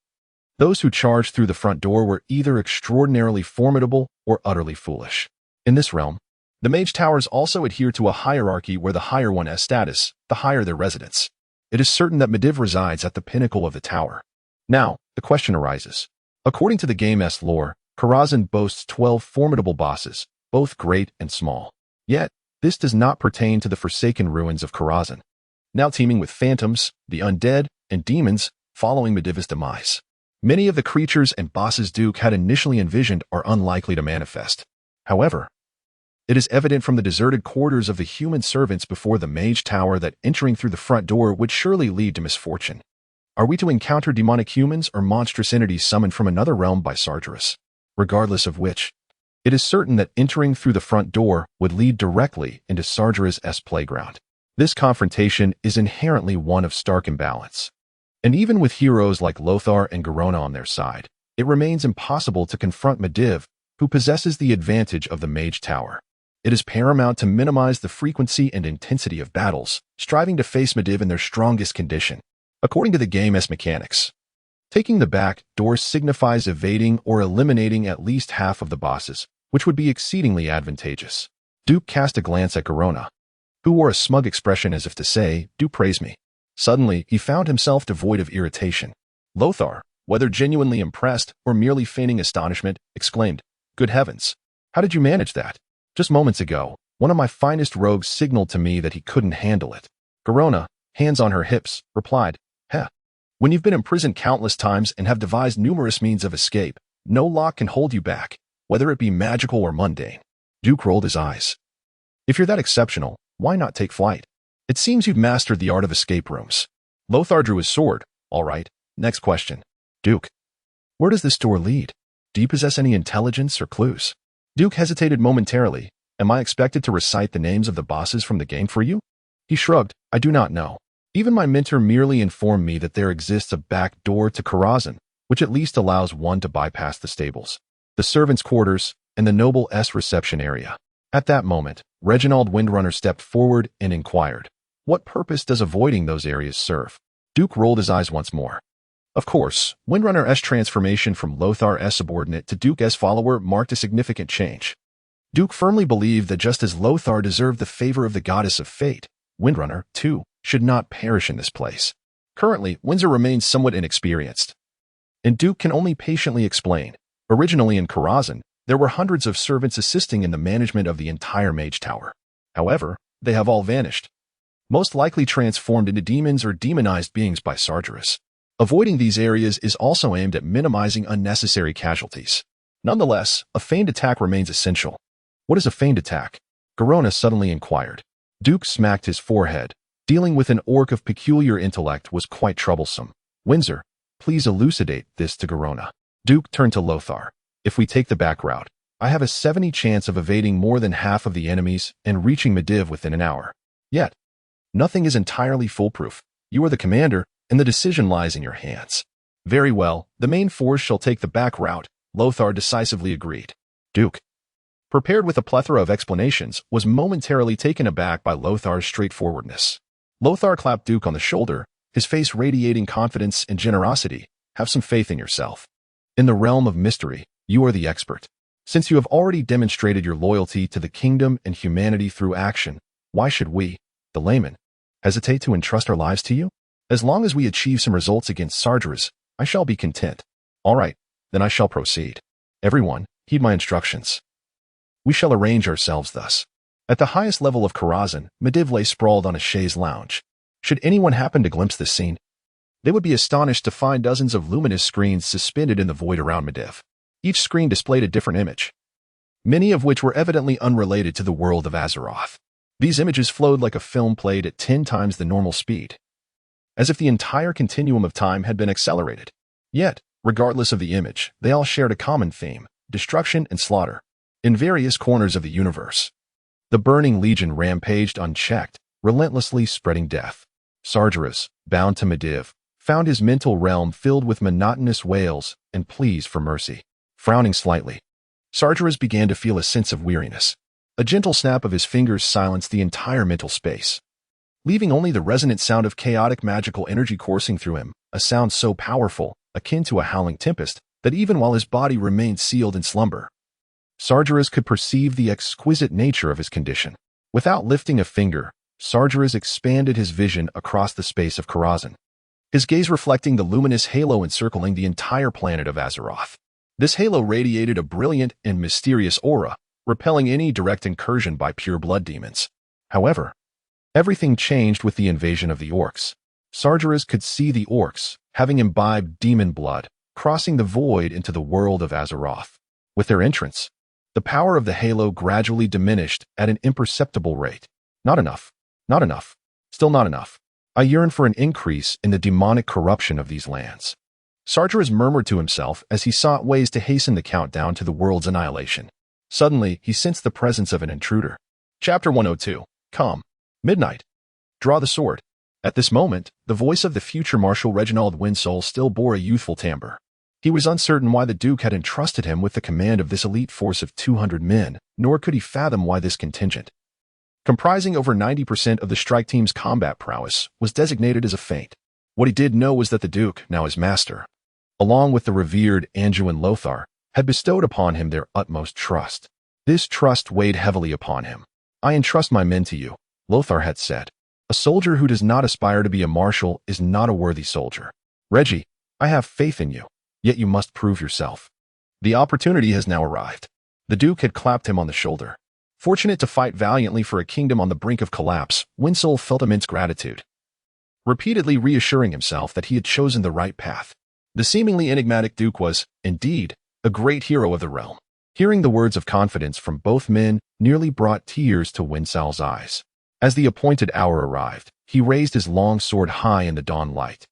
those who charged through the front door were either extraordinarily formidable or utterly foolish. In this realm, the mage towers also adhere to a hierarchy where the higher one has status, the higher their residence. It is certain that Medivh resides at the pinnacle of the tower. Now, the question arises. According to the game's lore, Karazhan boasts 12 formidable bosses, both great and small. Yet, this does not pertain to the forsaken ruins of Karazhan, now teeming with phantoms, the undead, and demons following Medivh's demise. Many of the creatures and bosses Duke had initially envisioned are unlikely to manifest. However, it is evident from the deserted quarters of the human servants before the mage tower that entering through the front door would surely lead to misfortune. Are we to encounter demonic humans or monstrous entities summoned from another realm by Sargeras? Regardless of which, it is certain that entering through the front door would lead directly into Sargeras' playground. This confrontation is inherently one of stark imbalance. And even with heroes like Lothar and Garona on their side, it remains impossible to confront Medivh, who possesses the advantage of the mage tower. It is paramount to minimize the frequency and intensity of battles, striving to face Medivh in their strongest condition. According to the game's mechanics, taking the back door signifies evading or eliminating at least half of the bosses, which would be exceedingly advantageous. Duke cast a glance at Garona, who wore a smug expression as if to say, "Do praise me." Suddenly, he found himself devoid of irritation. Lothar, whether genuinely impressed or merely feigning astonishment, exclaimed, "Good heavens! How did you manage that? Just moments ago, one of my finest rogues signaled to me that he couldn't handle it." Garona, hands on her hips, replied, "Heh. When you've been imprisoned countless times and have devised numerous means of escape, no lock can hold you back, whether it be magical or mundane." Duke rolled his eyes. "If you're that exceptional, why not take flight? It seems you've mastered the art of escape rooms." Lothar drew his sword. "All right, next question. Duke, where does this door lead? Do you possess any intelligence or clues?" Duke hesitated momentarily. "Am I expected to recite the names of the bosses from the game for you?" He shrugged. "I do not know. Even my mentor merely informed me that there exists a back door to Karazhan, which at least allows one to bypass the stables, the servants' quarters, and the noble's reception area." At that moment, Reginald Windrunner stepped forward and inquired, "What purpose does avoiding those areas serve?" Duke rolled his eyes once more. Of course, Windrunner's transformation from Lothar's subordinate to Duke's follower marked a significant change. Duke firmly believed that just as Lothar deserved the favor of the goddess of fate, Windrunner, too, should not perish in this place. Currently, Windsor remains somewhat inexperienced, and Duke can only patiently explain. Originally in Karazhan, there were hundreds of servants assisting in the management of the entire mage tower. However, they have all vanished, most likely transformed into demons or demonized beings by Sargeras. Avoiding these areas is also aimed at minimizing unnecessary casualties. Nonetheless, a feigned attack remains essential. What is a feigned attack? Garona suddenly inquired. Duke smacked his forehead. Dealing with an orc of peculiar intellect was quite troublesome. Windsor, please elucidate this to Garona. Duke turned to Lothar. If we take the back route, I have a 70 chance of evading more than half of the enemies and reaching Medivh within an hour. Yet, nothing is entirely foolproof. You are the commander, and the decision lies in your hands. Very well, the main force shall take the back route, Lothar decisively agreed. Duke, prepared with a plethora of explanations, was momentarily taken aback by Lothar's straightforwardness. Lothar clapped Duke on the shoulder, his face radiating confidence and generosity. Have some faith in yourself. In the realm of mystery, you are the expert. Since you have already demonstrated your loyalty to the kingdom and humanity through action, why should we, the laymen, hesitate to entrust our lives to you? As long as we achieve some results against Sargeras, I shall be content. All right, then I shall proceed. Everyone, heed my instructions. We shall arrange ourselves thus. At the highest level of Karazhan, Medivh lay sprawled on a chaise lounge. Should anyone happen to glimpse this scene, they would be astonished to find dozens of luminous screens suspended in the void around Medivh. Each screen displayed a different image, many of which were evidently unrelated to the world of Azeroth. These images flowed like a film played at 10 times the normal speed, as if the entire continuum of time had been accelerated. Yet, regardless of the image, they all shared a common theme: destruction and slaughter. In various corners of the universe, the Burning Legion rampaged unchecked, relentlessly spreading death. Sargeras, bound to Medivh, found his mental realm filled with monotonous wails and pleas for mercy. Frowning slightly, Sargeras began to feel a sense of weariness. A gentle snap of his fingers silenced the entire mental space, leaving only the resonant sound of chaotic magical energy coursing through him, a sound so powerful, akin to a howling tempest, that even while his body remained sealed in slumber, Sargeras could perceive the exquisite nature of his condition. Without lifting a finger, Sargeras expanded his vision across the space of Karazhan, his gaze reflecting the luminous halo encircling the entire planet of Azeroth. This halo radiated a brilliant and mysterious aura, repelling any direct incursion by pure blood demons. However, everything changed with the invasion of the orcs. Sargeras could see the orcs, having imbibed demon blood, crossing the void into the world of Azeroth. With their entrance, the power of the halo gradually diminished at an imperceptible rate. Not enough. Not enough. Still not enough. I yearn for an increase in the demonic corruption of these lands. Sargeras murmured to himself as he sought ways to hasten the countdown to the world's annihilation. Suddenly, he sensed the presence of an intruder. Chapter 102. Come. Midnight. Draw the sword. At this moment, the voice of the future Marshal Reginald Windsoul still bore a youthful timbre. He was uncertain why the Duke had entrusted him with the command of this elite force of 200 men, nor could he fathom why this contingent, comprising over 90% of the strike team's combat prowess, was designated as a feint. What he did know was that the Duke, now his master, along with the revered Anduin Lothar, had bestowed upon him their utmost trust. This trust weighed heavily upon him. I entrust my men to you, Lothar had said. A soldier who does not aspire to be a marshal is not a worthy soldier. Reggie, I have faith in you, yet you must prove yourself. The opportunity has now arrived. The Duke had clapped him on the shoulder. Fortunate to fight valiantly for a kingdom on the brink of collapse, Windsoul felt immense gratitude, repeatedly reassuring himself that he had chosen the right path. The seemingly enigmatic Duke was, indeed, a great hero of the realm. Hearing the words of confidence from both men nearly brought tears to Windsoul's eyes. As the appointed hour arrived, he raised his long sword high in the dawn light,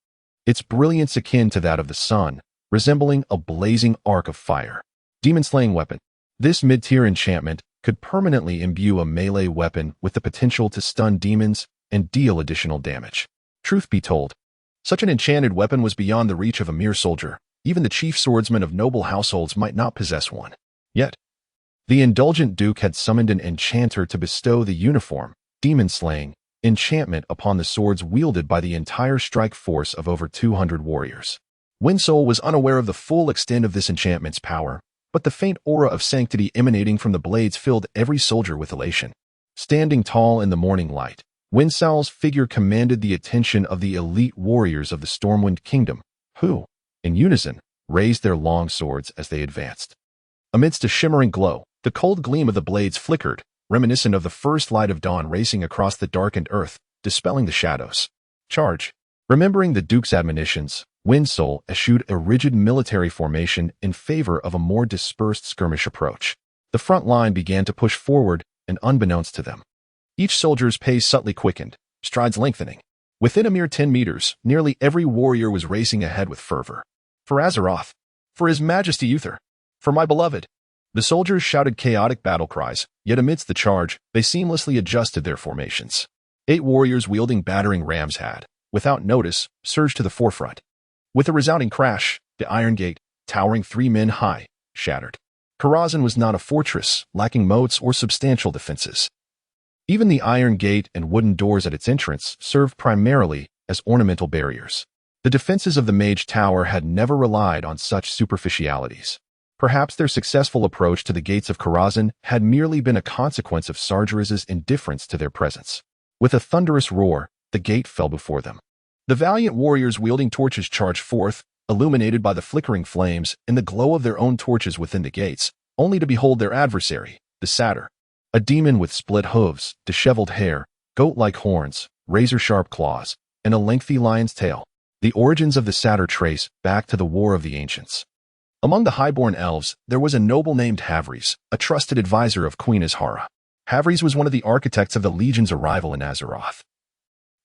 its brilliance akin to that of the sun, resembling a blazing arc of fire. Demon-slaying weapon. This mid-tier enchantment could permanently imbue a melee weapon with the potential to stun demons and deal additional damage. Truth be told, such an enchanted weapon was beyond the reach of a mere soldier. Even the chief swordsmen of noble households might not possess one. Yet, the indulgent Duke had summoned an enchanter to bestow the uniform, demon-slaying, enchantment upon the swords wielded by the entire strike force of over 200 warriors. Windsoul was unaware of the full extent of this enchantment's power, but the faint aura of sanctity emanating from the blades filled every soldier with elation. Standing tall in the morning light, Windsoul's figure commanded the attention of the elite warriors of the Stormwind Kingdom, who, in unison, raised their long swords as they advanced. Amidst a shimmering glow, the cold gleam of the blades flickered, reminiscent of the first light of dawn racing across the darkened earth, dispelling the shadows. Charge. Remembering the Duke's admonitions, Windsoul eschewed a rigid military formation in favor of a more dispersed skirmish approach. The front line began to push forward, and unbeknownst to them, each soldier's pace subtly quickened, strides lengthening. Within a mere 10 meters, nearly every warrior was racing ahead with fervor. For Azeroth, for His Majesty Uther, for my beloved. The soldiers shouted chaotic battle cries, yet amidst the charge, they seamlessly adjusted their formations. 8 warriors wielding battering rams had, without notice, surged to the forefront. With a resounding crash, the Iron Gate, towering 3 men high, shattered. Karazhan was not a fortress, lacking moats or substantial defenses. Even the Iron Gate and wooden doors at its entrance served primarily as ornamental barriers. The defenses of the Mage Tower had never relied on such superficialities. Perhaps their successful approach to the gates of Karazhan had merely been a consequence of Sargeras' indifference to their presence. With a thunderous roar, the gate fell before them. The valiant warriors wielding torches charged forth, illuminated by the flickering flames and the glow of their own torches within the gates, only to behold their adversary, the satyr. A demon with split hooves, disheveled hair, goat-like horns, razor-sharp claws, and a lengthy lion's tail. The origins of the satyr trace back to the War of the Ancients. Among the highborn elves, there was a noble named Havres, a trusted advisor of Queen Azhara. Havres was one of the architects of the Legion's arrival in Azeroth.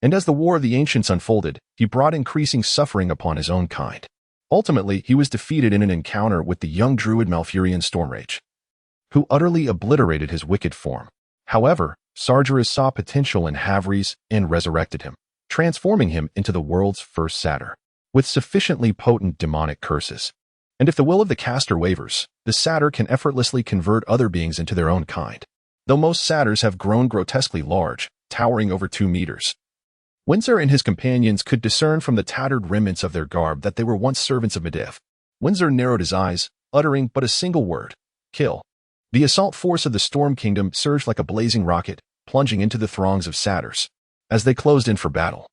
And as the War of the Ancients unfolded, he brought increasing suffering upon his own kind. Ultimately, he was defeated in an encounter with the young druid Duran Stormcage, who utterly obliterated his wicked form. However, Sargeras saw potential in Havres and resurrected him, transforming him into the world's first satyr, with sufficiently potent demonic curses. And if the will of the caster wavers, the satyr can effortlessly convert other beings into their own kind. Though most satyrs have grown grotesquely large, towering over 2 meters, Windsor and his companions could discern from the tattered remnants of their garb that they were once servants of Medivh. Windsor narrowed his eyes, uttering but a single word: kill. The assault force of the Storm Kingdom surged like a blazing rocket, plunging into the throngs of satyrs as they closed in for battle.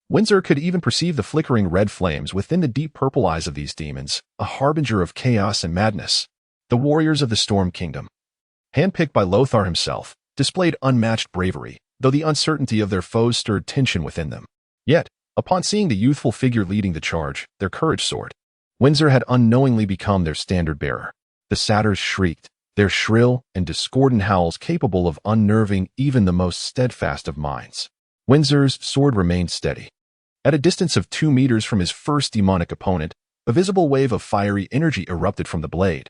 Windsor could even perceive the flickering red flames within the deep purple eyes of these demons, a harbinger of chaos and madness. The warriors of the Storm Kingdom, handpicked by Lothar himself, displayed unmatched bravery, though the uncertainty of their foes stirred tension within them. Yet, upon seeing the youthful figure leading the charge, their courage soared. Windsor had unknowingly become their standard-bearer. The satyrs shrieked, their shrill and discordant howls capable of unnerving even the most steadfast of minds. Windsor's sword remained steady. At a distance of 2 meters from his first demonic opponent, a visible wave of fiery energy erupted from the blade,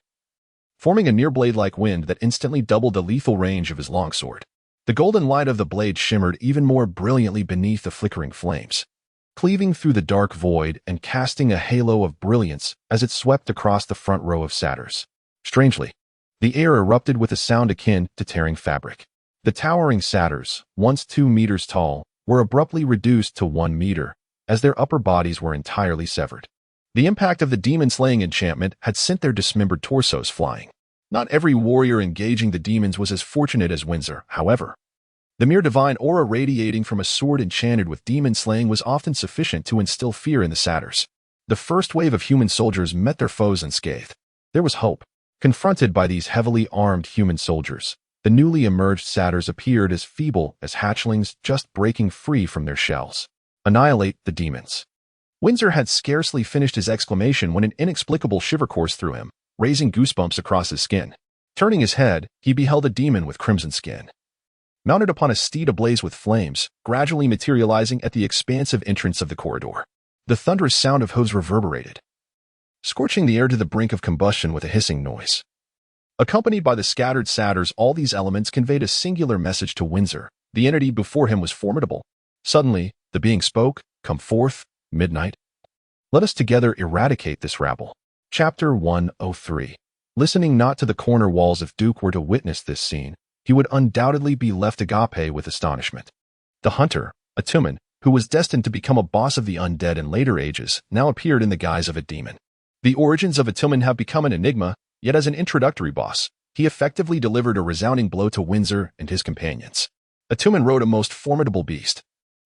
forming a near blade-like wind that instantly doubled the lethal range of his longsword. The golden light of the blade shimmered even more brilliantly beneath the flickering flames, cleaving through the dark void and casting a halo of brilliance as it swept across the front row of satyrs. Strangely, the air erupted with a sound akin to tearing fabric. The towering satyrs, once 2 meters tall, were abruptly reduced to 1 meter, as their upper bodies were entirely severed. The impact of the demon-slaying enchantment had sent their dismembered torsos flying. Not every warrior engaging the demons was as fortunate as Windsor, however. The mere divine aura radiating from a sword enchanted with demon-slaying was often sufficient to instill fear in the satyrs. The first wave of human soldiers met their foes unscathed. There was hope. Confronted by these heavily armed human soldiers, the newly emerged satyrs appeared as feeble as hatchlings just breaking free from their shells. Annihilate the demons. Windsor had scarcely finished his exclamation when an inexplicable shiver coursed through him, raising goosebumps across his skin. Turning his head, he beheld a demon with crimson skin, mounted upon a steed ablaze with flames, gradually materializing at the expansive entrance of the corridor. The thunderous sound of hooves reverberated, scorching the air to the brink of combustion with a hissing noise. Accompanied by the scattered satyrs, all these elements conveyed a singular message to Windsor. The entity before him was formidable. Suddenly, the being spoke, "Come forth, midnight. Let us together eradicate this rabble." Chapter 103. Listening not to the corner walls, if Duke were to witness this scene, he would undoubtedly be left agape with astonishment. The hunter, Atumen, who was destined to become a boss of the undead in later ages, now appeared in the guise of a demon. The origins of Atumen have become an enigma, yet as an introductory boss, he effectively delivered a resounding blow to Windsor and his companions. Atumen rode a most formidable beast,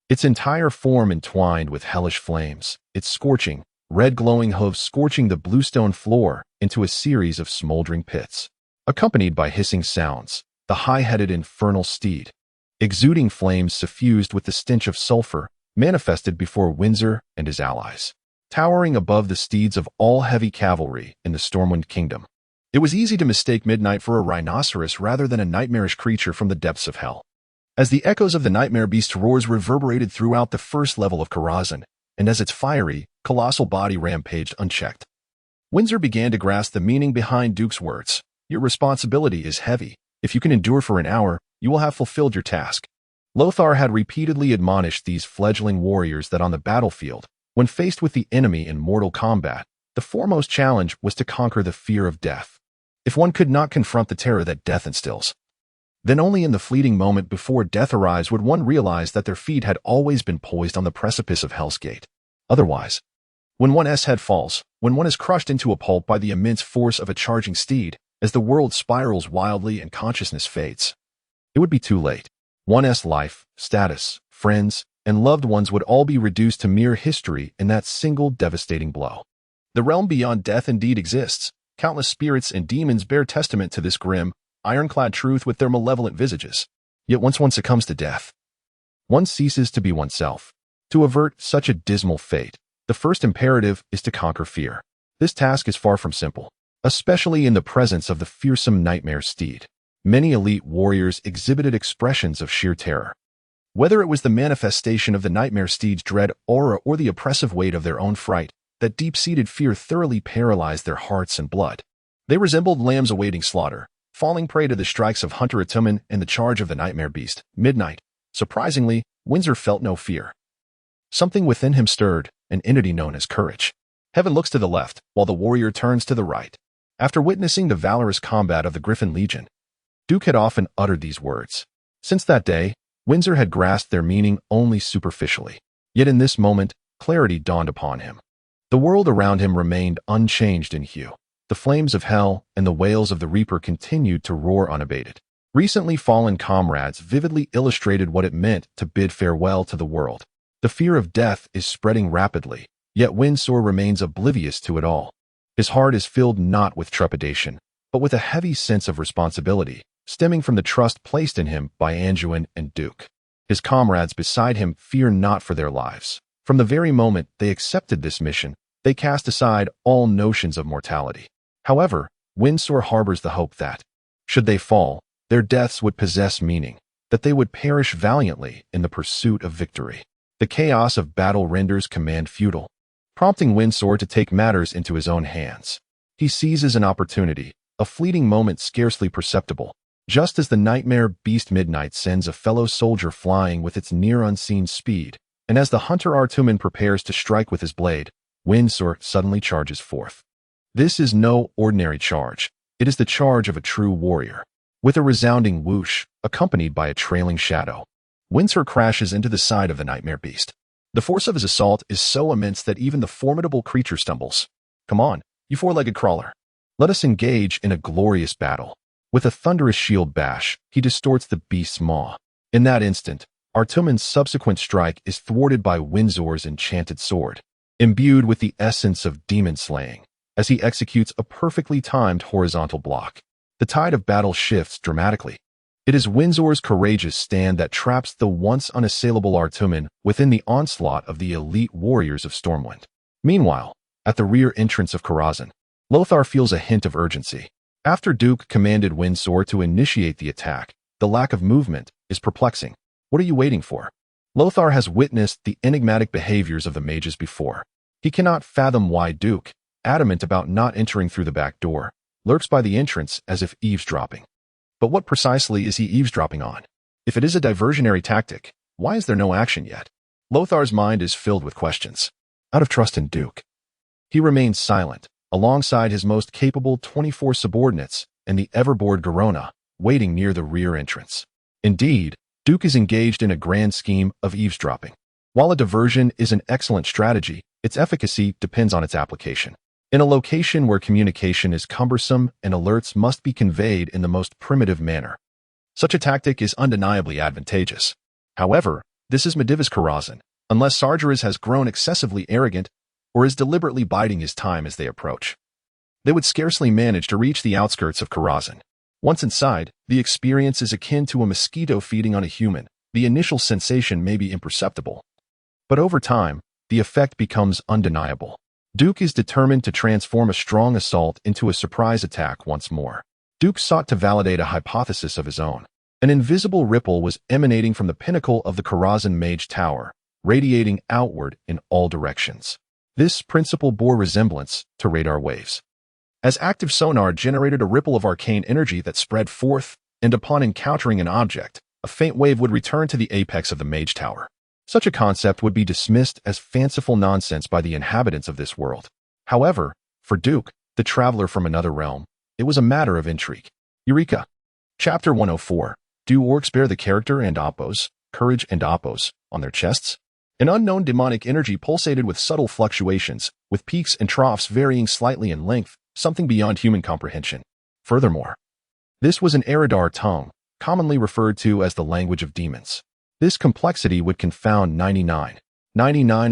its entire form entwined with hellish flames, its scorching, red glowing hooves scorching the bluestone floor into a series of smoldering pits. Accompanied by hissing sounds, the high-headed infernal steed, exuding flames suffused with the stench of sulfur, manifested before Windsor and his allies, towering above the steeds of all heavy cavalry in the Stormwind Kingdom. It was easy to mistake Midnight for a rhinoceros rather than a nightmarish creature from the depths of hell. As the echoes of the nightmare beast's roars reverberated throughout the first level of Karazhan, and as its fiery, colossal body rampaged unchecked, Windsor began to grasp the meaning behind Duke's words. Your responsibility is heavy. If you can endure for an hour, you will have fulfilled your task. Lothar had repeatedly admonished these fledgling warriors that on the battlefield, when faced with the enemy in mortal combat, the foremost challenge was to conquer the fear of death. If one could not confront the terror that death instills, then only in the fleeting moment before death arrives would one realize that their feet had always been poised on the precipice of Hell's Gate. Otherwise, when one's head falls, when one is crushed into a pulp by the immense force of a charging steed, as the world spirals wildly and consciousness fades, it would be too late. One's life, status, friends, and loved ones would all be reduced to mere history in that single devastating blow. The realm beyond death indeed exists. Countless spirits and demons bear testament to this grim, ironclad truth with their malevolent visages. Yet once one succumbs to death, one ceases to be oneself. To avert such a dismal fate, the first imperative is to conquer fear. This task is far from simple, especially in the presence of the fearsome nightmare steed. Many elite warriors exhibited expressions of sheer terror. Whether it was the manifestation of the nightmare steed's dread aura or the oppressive weight of their own fright, that deep-seated fear thoroughly paralyzed their hearts and blood. They resembled lambs awaiting slaughter, falling prey to the strikes of Hunter Atumen and the charge of the nightmare beast, Midnight. Surprisingly, Windsor felt no fear. Something within him stirred, an entity known as courage. Heaven looks to the left, while the warrior turns to the right. After witnessing the valorous combat of the Griffin Legion, Duke had often uttered these words. Since that day, Windsor had grasped their meaning only superficially. Yet in this moment, clarity dawned upon him. The world around him remained unchanged in hue. The flames of hell and the wails of the Reaper continued to roar unabated. Recently fallen comrades vividly illustrated what it meant to bid farewell to the world. The fear of death is spreading rapidly, yet Windsor remains oblivious to it all. His heart is filled not with trepidation, but with a heavy sense of responsibility, stemming from the trust placed in him by Anduin and Duke. His comrades beside him fear not for their lives. From the very moment they accepted this mission, they cast aside all notions of mortality. However, Windsor harbors the hope that, should they fall, their deaths would possess meaning, that they would perish valiantly in the pursuit of victory. The chaos of battle renders command futile, prompting Windsor to take matters into his own hands. He seizes an opportunity, a fleeting moment scarcely perceptible, just as the nightmare beast Midnight sends a fellow soldier flying with its near-unseen speed, and as the Hunter Atumen prepares to strike with his blade, Windsor suddenly charges forth. This is no ordinary charge. It is the charge of a true warrior. With a resounding whoosh, accompanied by a trailing shadow, Windsor crashes into the side of the nightmare beast. The force of his assault is so immense that even the formidable creature stumbles. Come on, you four-legged crawler. Let us engage in a glorious battle. With a thunderous shield bash, he distorts the beast's maw. In that instant, Atumen's subsequent strike is thwarted by Windsor's enchanted sword, imbued with the essence of demon slaying, as he executes a perfectly timed horizontal block. The tide of battle shifts dramatically. It is Windsor's courageous stand that traps the once unassailable Atumen within the onslaught of the elite warriors of Stormwind. Meanwhile, at the rear entrance of Karazhan, Lothar feels a hint of urgency. After Duke commanded Windsor to initiate the attack, the lack of movement is perplexing. What are you waiting for? Lothar has witnessed the enigmatic behaviors of the mages before. He cannot fathom why Duke, adamant about not entering through the back door, lurks by the entrance as if eavesdropping. But what precisely is he eavesdropping on? If it is a diversionary tactic, why is there no action yet? Lothar's mind is filled with questions. Out of trust in Duke, he remains silent, alongside his most capable 24 subordinates and the ever-bored Garona, waiting near the rear entrance. Indeed, Duke is engaged in a grand scheme of eavesdropping. While a diversion is an excellent strategy, its efficacy depends on its application. In a location where communication is cumbersome and alerts must be conveyed in the most primitive manner, such a tactic is undeniably advantageous. However, this is Medivh's Karazhan, unless Sargeras has grown excessively arrogant or is deliberately biding his time as they approach. They would scarcely manage to reach the outskirts of Karazhan. Once inside, the experience is akin to a mosquito feeding on a human. The initial sensation may be imperceptible, but over time, the effect becomes undeniable. Duke is determined to transform a strong assault into a surprise attack once more. Duke sought to validate a hypothesis of his own. An invisible ripple was emanating from the pinnacle of the Karazhan Mage Tower, radiating outward in all directions. This principle bore resemblance to radar waves, as active sonar generated a ripple of arcane energy that spread forth, and upon encountering an object, a faint wave would return to the apex of the Mage Tower. Such a concept would be dismissed as fanciful nonsense by the inhabitants of this world. However, for Duke, the traveler from another realm, it was a matter of intrigue. Eureka! Chapter 104. Do orcs bear the character and oppos, courage and oppos, on their chests? An unknown demonic energy pulsated with subtle fluctuations, with peaks and troughs varying slightly in length, something beyond human comprehension. Furthermore, this was an Eridar tongue, commonly referred to as the language of demons. This complexity would confound 99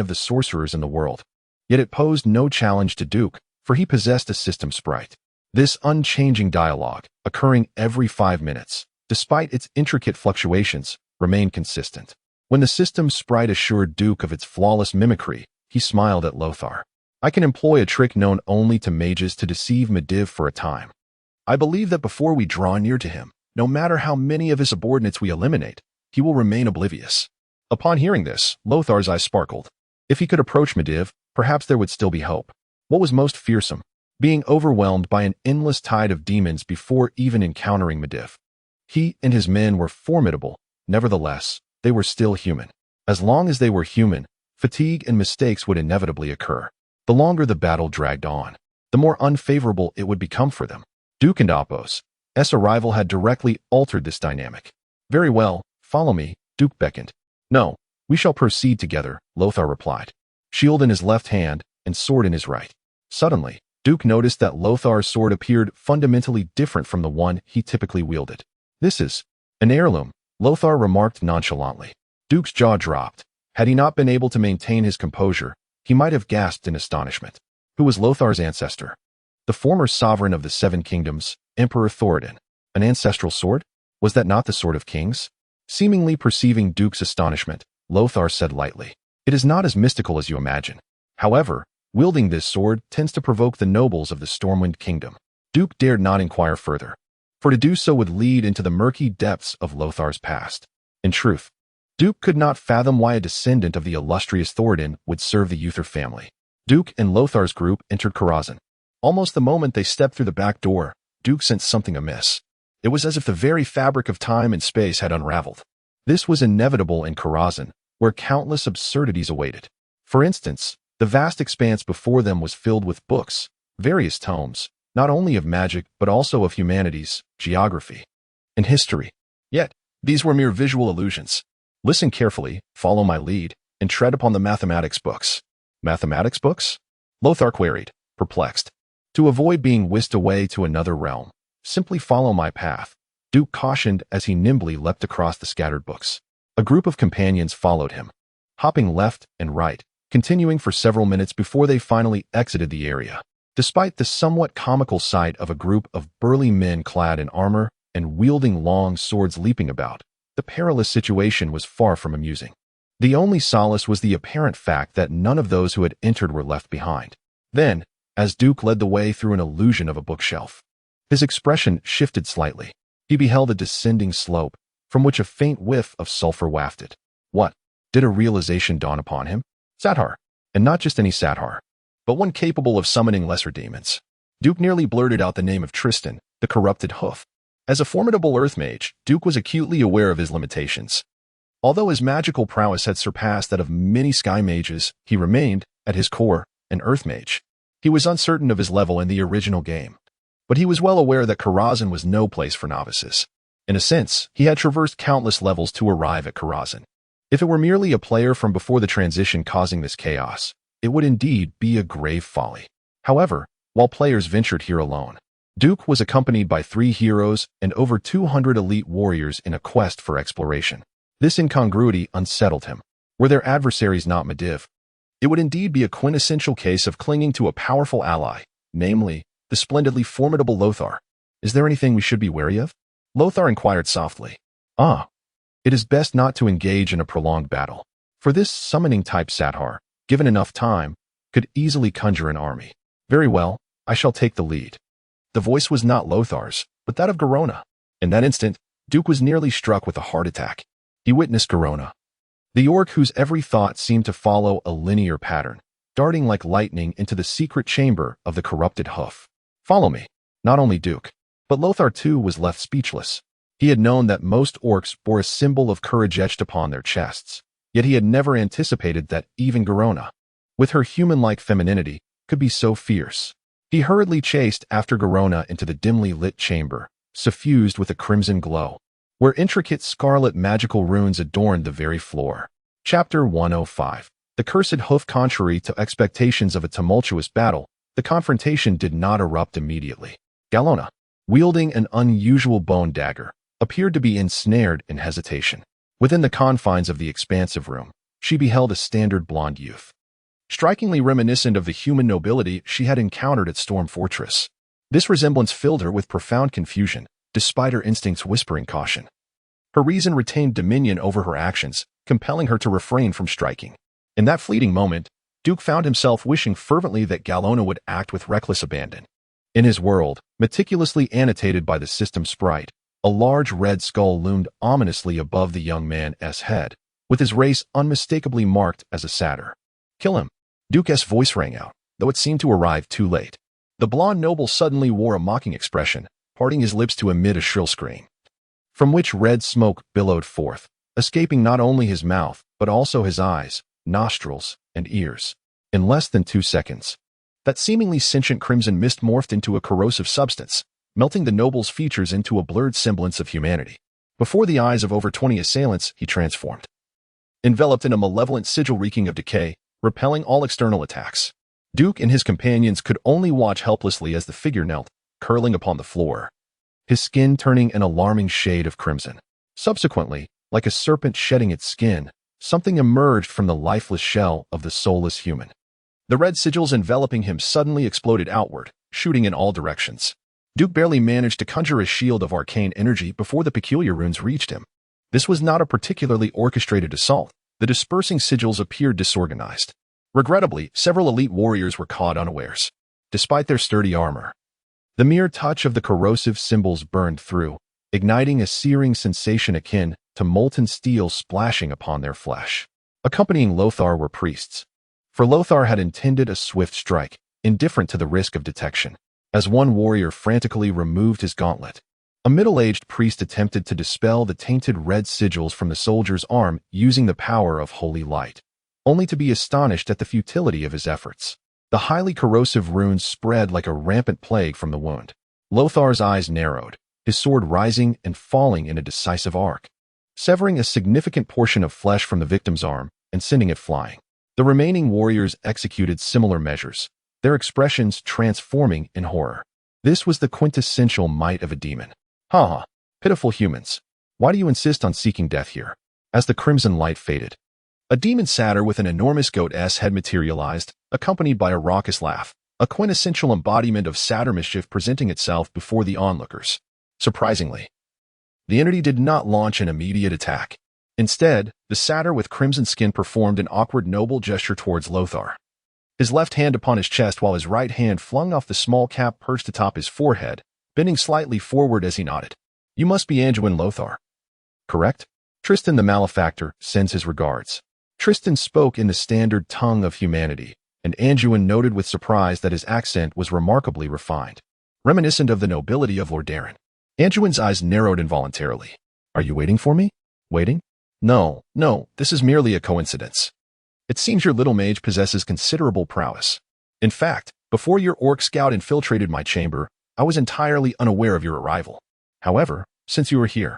of the sorcerers in the world. Yet it posed no challenge to Duke, for he possessed a system sprite. This unchanging dialogue, occurring every 5 minutes, despite its intricate fluctuations, remained consistent. When the system sprite assured Duke of its flawless mimicry, he smiled at Lothar. I can employ a trick known only to mages to deceive Medivh for a time. I believe that before we draw near to him, no matter how many of his subordinates we eliminate, he will remain oblivious. Upon hearing this, Lothar's eyes sparkled. If he could approach Medivh, perhaps there would still be hope. What was most fearsome? Being overwhelmed by an endless tide of demons before even encountering Medivh. He and his men were formidable. Nevertheless, they were still human. As long as they were human, fatigue and mistakes would inevitably occur. The longer the battle dragged on, the more unfavorable it would become for them. Duke and Appos' arrival had directly altered this dynamic. Very well, follow me, Duke beckoned. No, we shall proceed together, Lothar replied, shield in his left hand and sword in his right. Suddenly, Duke noticed that Lothar's sword appeared fundamentally different from the one he typically wielded. This is an heirloom, Lothar remarked nonchalantly. Duke's jaw dropped. Had he not been able to maintain his composure, he might have gasped in astonishment. Who was Lothar's ancestor? The former sovereign of the Seven Kingdoms, Emperor Thoradin. An ancestral sword? Was that not the Sword of Kings? Seemingly perceiving Duke's astonishment, Lothar said lightly, "It is not as mystical as you imagine. However, wielding this sword tends to provoke the nobles of the Stormwind Kingdom." Duke dared not inquire further, for to do so would lead into the murky depths of Lothar's past. In truth, Duke could not fathom why a descendant of the illustrious Thoradin would serve the Uther family. Duke and Lothar's group entered Karazhan. Almost the moment they stepped through the back door, Duke sensed something amiss. It was as if the very fabric of time and space had unraveled. This was inevitable in Karazhan, where countless absurdities awaited. For instance, the vast expanse before them was filled with books, various tomes, not only of magic but also of humanities, geography, and history. Yet, these were mere visual illusions. Listen carefully, follow my lead, and tread upon the mathematics books. Mathematics books? Lothar queried, perplexed. To avoid being whisked away to another realm, simply follow my path, Duke cautioned as he nimbly leapt across the scattered books. A group of companions followed him, hopping left and right, continuing for several minutes before they finally exited the area. Despite the somewhat comical sight of a group of burly men clad in armor and wielding long swords leaping about, the perilous situation was far from amusing. The only solace was the apparent fact that none of those who had entered were left behind. Then, as Duke led the way through an illusion of a bookshelf, his expression shifted slightly. He beheld a descending slope, from which a faint whiff of sulfur wafted. What? Did a realization dawn upon him? Sathar. And not just any Sathar, but one capable of summoning lesser demons. Duke nearly blurted out the name of Tristan, the corrupted hoof. As a formidable earth mage, Duke was acutely aware of his limitations. Although his magical prowess had surpassed that of many sky mages, he remained, at his core, an earth mage. He was uncertain of his level in the original game, but he was well aware that Karazhan was no place for novices. In a sense, he had traversed countless levels to arrive at Karazhan. If it were merely a player from before the transition causing this chaos, it would indeed be a grave folly. However, while players ventured here alone, Duke was accompanied by 3 heroes and over 200 elite warriors in a quest for exploration. This incongruity unsettled him. Were their adversaries not Medivh? It would indeed be a quintessential case of clinging to a powerful ally, namely, the splendidly formidable Lothar. Is there anything we should be wary of? Lothar inquired softly. It is best not to engage in a prolonged battle, for this summoning-type Sathar, given enough time, could easily conjure an army. Very well, I shall take the lead. The voice was not Lothar's, but that of Garona. In that instant, Duke was nearly struck with a heart attack. He witnessed Garona, the orc whose every thought seemed to follow a linear pattern, darting like lightning into the secret chamber of the corrupted hoof. Follow me. Not only Duke, but Lothar too was left speechless. He had known that most orcs bore a symbol of courage etched upon their chests, yet he had never anticipated that even Garona, with her human-like femininity, could be so fierce. He hurriedly chased after Garona into the dimly lit chamber, suffused with a crimson glow, where intricate scarlet magical runes adorned the very floor. Chapter 105. The Cursed Hoof. Contrary to expectations of a tumultuous battle, the confrontation did not erupt immediately. Galona, wielding an unusual bone dagger, appeared to be ensnared in hesitation. Within the confines of the expansive room, she beheld a standard blonde youth, strikingly reminiscent of the human nobility she had encountered at Storm Fortress. This resemblance filled her with profound confusion, despite her instincts whispering caution. Her reason retained dominion over her actions, compelling her to refrain from striking. In that fleeting moment, Duke found himself wishing fervently that Galona would act with reckless abandon. In his world, meticulously annotated by the system sprite, a large red skull loomed ominously above the young man's head, with his race unmistakably marked as a satyr. "Kill him," Duke's voice rang out, though it seemed to arrive too late. The blonde noble suddenly wore a mocking expression, parting his lips to emit a shrill scream, from which red smoke billowed forth, escaping not only his mouth, but also his eyes, nostrils, and ears. In less than 2 seconds, that seemingly sentient crimson mist morphed into a corrosive substance, melting the noble's features into a blurred semblance of humanity. Before the eyes of over 20 assailants, he transformed, enveloped in a malevolent sigil reeking of decay, repelling all external attacks. Duke and his companions could only watch helplessly as the figure knelt, curling upon the floor, his skin turning an alarming shade of crimson. Subsequently, like a serpent shedding its skin, something emerged from the lifeless shell of the soulless human. The red sigils enveloping him suddenly exploded outward, shooting in all directions. Duke barely managed to conjure a shield of arcane energy before the peculiar runes reached him. This was not a particularly orchestrated assault. The dispersing sigils appeared disorganized. Regrettably, several elite warriors were caught unawares. Despite their sturdy armor, the mere touch of the corrosive symbols burned through, igniting a searing sensation akin to molten steel splashing upon their flesh. Accompanying Lothar were priests, for Lothar had intended a swift strike, indifferent to the risk of detection. As one warrior frantically removed his gauntlet, a middle-aged priest attempted to dispel the tainted red sigils from the soldier's arm using the power of holy light, only to be astonished at the futility of his efforts. The highly corrosive runes spread like a rampant plague from the wound. Lothar's eyes narrowed, his sword rising and falling in a decisive arc, severing a significant portion of flesh from the victim's arm and sending it flying. The remaining warriors executed similar measures, their expressions transforming in horror. This was the quintessential might of a demon. Ha! Pitiful humans, why do you insist on seeking death here? As the crimson light faded, a demon satyr with an enormous goat's head materialized, accompanied by a raucous laugh, a quintessential embodiment of satyr mischief presenting itself before the onlookers. Surprisingly, the entity did not launch an immediate attack. Instead, the satyr with crimson skin performed an awkward noble gesture towards Lothar, his left hand upon his chest while his right hand flung off the small cap perched atop his forehead, bending slightly forward as he nodded. "You must be Anduin Lothar, correct? Tristan the malefactor sends his regards." Tristan spoke in the standard tongue of humanity, and Anduin noted with surprise that his accent was remarkably refined, reminiscent of the nobility of Lord Duran. Anduin's eyes narrowed involuntarily. "Are you waiting for me? Waiting? No, this is merely a coincidence. It seems your little mage possesses considerable prowess. In fact, before your orc scout infiltrated my chamber, I was entirely unaware of your arrival. However, since you are here,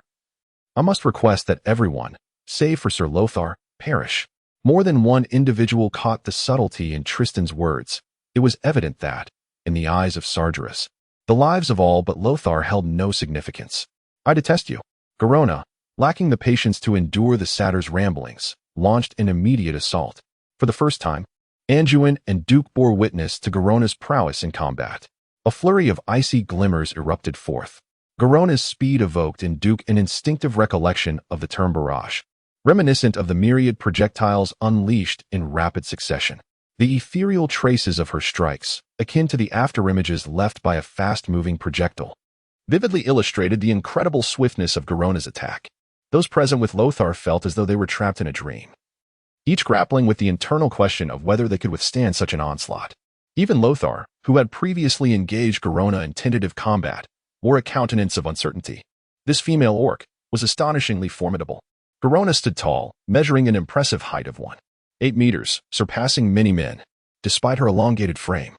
I must request that everyone, save for Sir Lothar, perish." More than one individual caught the subtlety in Tristan's words. It was evident that, in the eyes of Sargeras, the lives of all but Lothar held no significance. "I detest you." Garona, lacking the patience to endure the satyr's ramblings, launched an immediate assault. For the first time, Anduin and Duke bore witness to Garona's prowess in combat. A flurry of icy glimmers erupted forth. Garona's speed evoked in Duke an instinctive recollection of the term barrage, reminiscent of the myriad projectiles unleashed in rapid succession. The ethereal traces of her strikes, akin to the afterimages left by a fast-moving projectile, vividly illustrated the incredible swiftness of Garona's attack. Those present with Lothar felt as though they were trapped in a dream, each grappling with the internal question of whether they could withstand such an onslaught. Even Lothar, who had previously engaged Garona in tentative combat, wore a countenance of uncertainty. This female orc was astonishingly formidable. Garona stood tall, measuring an impressive height of 1.8 meters, surpassing many men, despite her elongated frame.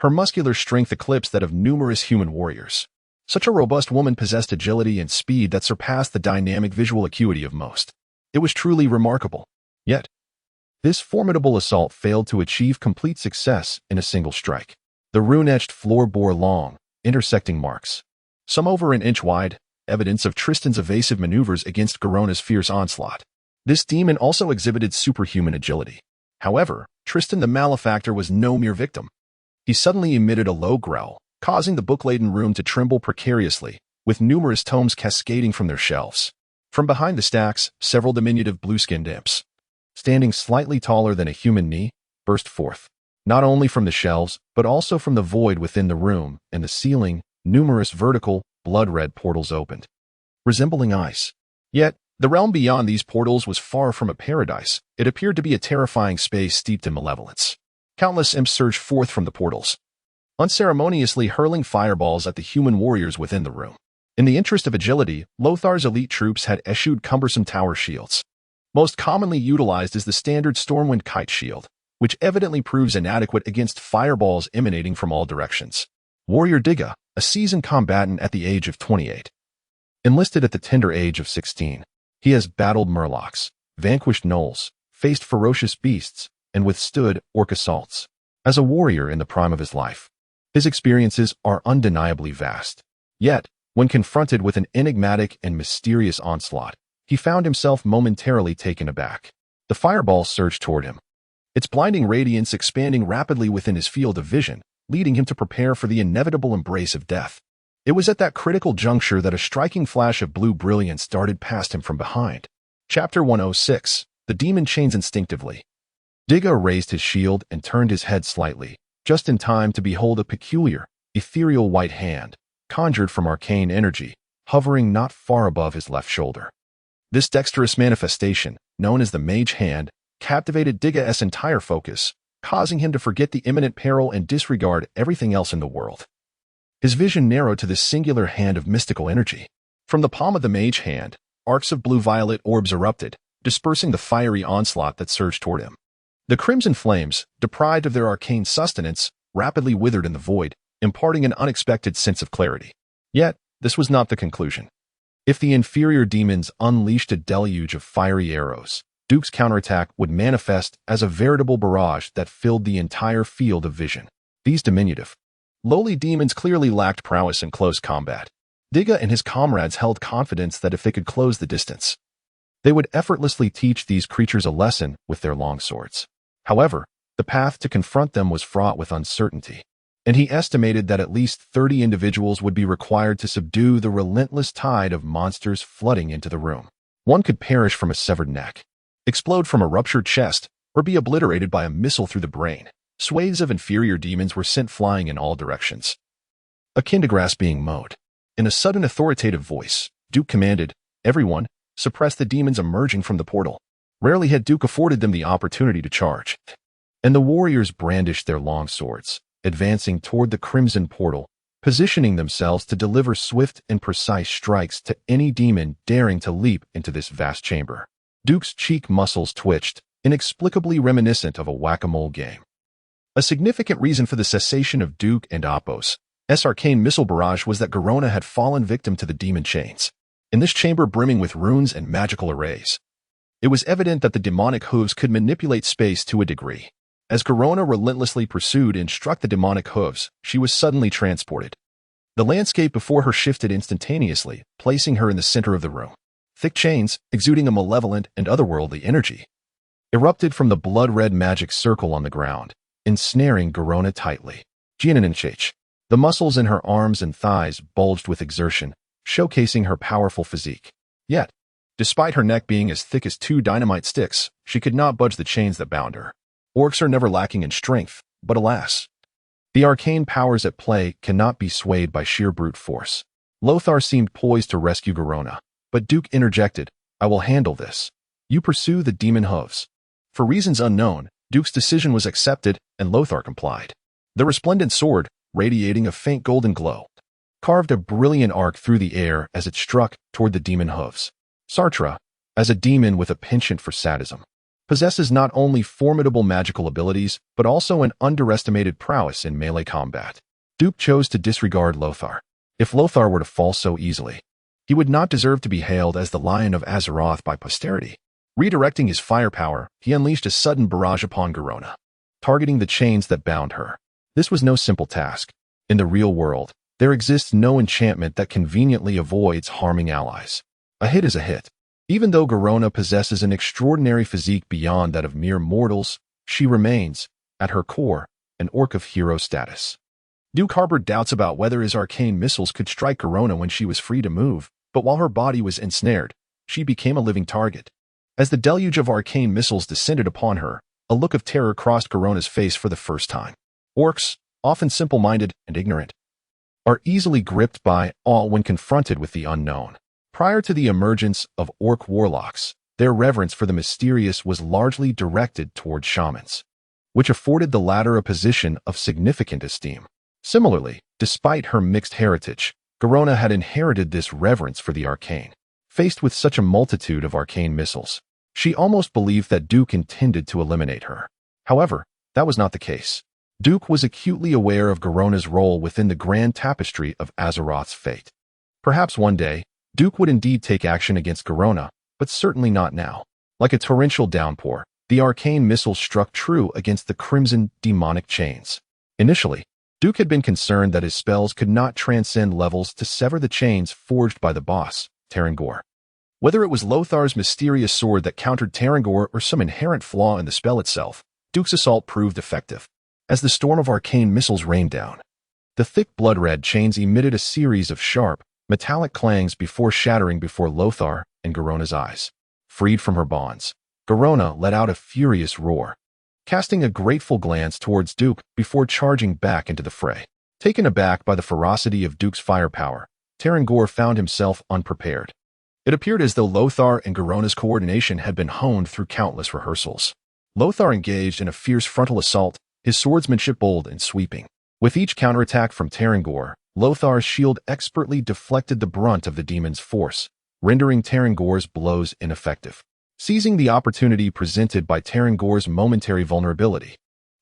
Her muscular strength eclipsed that of numerous human warriors. Such a robust woman possessed agility and speed that surpassed the dynamic visual acuity of most. It was truly remarkable. Yet, this formidable assault failed to achieve complete success in a single strike. The rune-etched floor bore long, intersecting marks, some over an inch wide, evidence of Tristan's evasive maneuvers against Garona's fierce onslaught. This demon also exhibited superhuman agility. However, Tristan the malefactor was no mere victim. He suddenly emitted a low growl, causing the book-laden room to tremble precariously, with numerous tomes cascading from their shelves. From behind the stacks, several diminutive blue-skinned imps, standing slightly taller than a human knee, burst forth. Not only from the shelves, but also from the void within the room and the ceiling, numerous vertical, blood-red portals opened, resembling ice. Yet, the realm beyond these portals was far from a paradise. It appeared to be a terrifying space steeped in malevolence. Countless imps surged forth from the portals, unceremoniously hurling fireballs at the human warriors within the room. In the interest of agility, Lothar's elite troops had eschewed cumbersome tower shields. Most commonly utilized is the standard Stormwind Kite Shield, which evidently proves inadequate against fireballs emanating from all directions. Warrior Digga, a seasoned combatant at the age of 28. Enlisted at the tender age of 16, he has battled murlocs, vanquished gnolls, faced ferocious beasts, and withstood orc assaults. As a warrior in the prime of his life, his experiences are undeniably vast. Yet, when confronted with an enigmatic and mysterious onslaught, he found himself momentarily taken aback. The fireball surged toward him, its blinding radiance expanding rapidly within his field of vision, leading him to prepare for the inevitable embrace of death. It was at that critical juncture that a striking flash of blue brilliance darted past him from behind. Chapter 106. The Demon Chains Instinctively. Digga raised his shield and turned his head slightly, just in time to behold a peculiar, ethereal white hand, conjured from arcane energy, hovering not far above his left shoulder. This dexterous manifestation, known as the Mage Hand, captivated Digga's entire focus, causing him to forget the imminent peril and disregard everything else in the world. His vision narrowed to this singular hand of mystical energy. From the palm of the Mage Hand, arcs of blue-violet orbs erupted, dispersing the fiery onslaught that surged toward him. The crimson flames, deprived of their arcane sustenance, rapidly withered in the void, imparting an unexpected sense of clarity. Yet, this was not the conclusion. If the inferior demons unleashed a deluge of fiery arrows, Duke's counterattack would manifest as a veritable barrage that filled the entire field of vision. These diminutive, lowly demons clearly lacked prowess in close combat. Digga and his comrades held confidence that if they could close the distance, they would effortlessly teach these creatures a lesson with their long swords. However, the path to confront them was fraught with uncertainty, and he estimated that at least 30 individuals would be required to subdue the relentless tide of monsters flooding into the room. One could perish from a severed neck, explode from a ruptured chest, or be obliterated by a missile through the brain. Swathes of inferior demons were sent flying in all directions, akin to grass being mowed. In a sudden authoritative voice, Duke commanded, "Everyone, suppress the demons emerging from the portal." Rarely had Duke afforded them the opportunity to charge, and the warriors brandished their long swords, advancing toward the crimson portal, positioning themselves to deliver swift and precise strikes to any demon daring to leap into this vast chamber. Duke's cheek muscles twitched, inexplicably reminiscent of a whack-a-mole game. A significant reason for the cessation of Duke and Apos' arcane missile barrage was that Garona had fallen victim to the demon chains. In this chamber brimming with runes and magical arrays, it was evident that the demonic hooves could manipulate space to a degree. As Garona relentlessly pursued and struck the demonic hooves, she was suddenly transported. The landscape before her shifted instantaneously, placing her in the center of the room. Thick chains, exuding a malevolent and otherworldly energy, erupted from the blood-red magic circle on the ground, ensnaring Garona tightly. Gianninchich. The muscles in her arms and thighs bulged with exertion, showcasing her powerful physique. Yet, despite her neck being as thick as 2 dynamite sticks, she could not budge the chains that bound her. Orcs are never lacking in strength, but alas, the arcane powers at play cannot be swayed by sheer brute force. Lothar seemed poised to rescue Garona, but Duke interjected, "I will handle this. You pursue the demon hooves." For reasons unknown, Duke's decision was accepted, and Lothar complied. The resplendent sword, radiating a faint golden glow, carved a brilliant arc through the air as it struck toward the demon hooves. Sartre, as a demon with a penchant for sadism, possesses not only formidable magical abilities, but also an underestimated prowess in melee combat. Duke chose to disregard Lothar. If Lothar were to fall so easily, he would not deserve to be hailed as the Lion of Azeroth by posterity. Redirecting his firepower, he unleashed a sudden barrage upon Garona, targeting the chains that bound her. This was no simple task. In the real world, There exists no enchantment that conveniently avoids harming allies. A hit is a hit. Even though Garona possesses an extraordinary physique beyond that of mere mortals, she remains, at her core, an orc of hero status. Duke harbored doubts about whether his arcane missiles could strike Garona when she was free to move, but while her body was ensnared, she became a living target. As the deluge of arcane missiles descended upon her, a look of terror crossed Garona's face for the first time. Orcs, often simple-minded and ignorant, are easily gripped by awe when confronted with the unknown. Prior to the emergence of orc warlocks, their reverence for the mysterious was largely directed toward shamans, which afforded the latter a position of significant esteem. Similarly, despite her mixed heritage, Garona had inherited this reverence for the arcane. Faced with such a multitude of arcane missiles, she almost believed that Duke intended to eliminate her. However, that was not the case. Duke was acutely aware of Garona's role within the grand tapestry of Azeroth's fate. Perhaps one day, Duke would indeed take action against Garona, but certainly not now. Like a torrential downpour, the arcane missiles struck true against the crimson demonic chains. Initially, Duke had been concerned that his spells could not transcend levels to sever the chains forged by the boss, Tarangor. Whether it was Lothar's mysterious sword that countered Tarangor or some inherent flaw in the spell itself, Duke's assault proved effective. As the storm of arcane missiles rained down, the thick blood-red chains emitted a series of sharp, metallic clangs before shattering before Lothar and Garona's eyes. Freed from her bonds, Garona let out a furious roar, casting a grateful glance towards Duke before charging back into the fray. Taken aback by the ferocity of Duke's firepower, Tarangor found himself unprepared. It appeared as though Lothar and Garona's coordination had been honed through countless rehearsals. Lothar engaged in a fierce frontal assault, his swordsmanship bold and sweeping. With each counterattack from Tarangor, Lothar's shield expertly deflected the brunt of the demon's force, rendering Tarangor's blows ineffective. Seizing the opportunity presented by Tarangor's momentary vulnerability,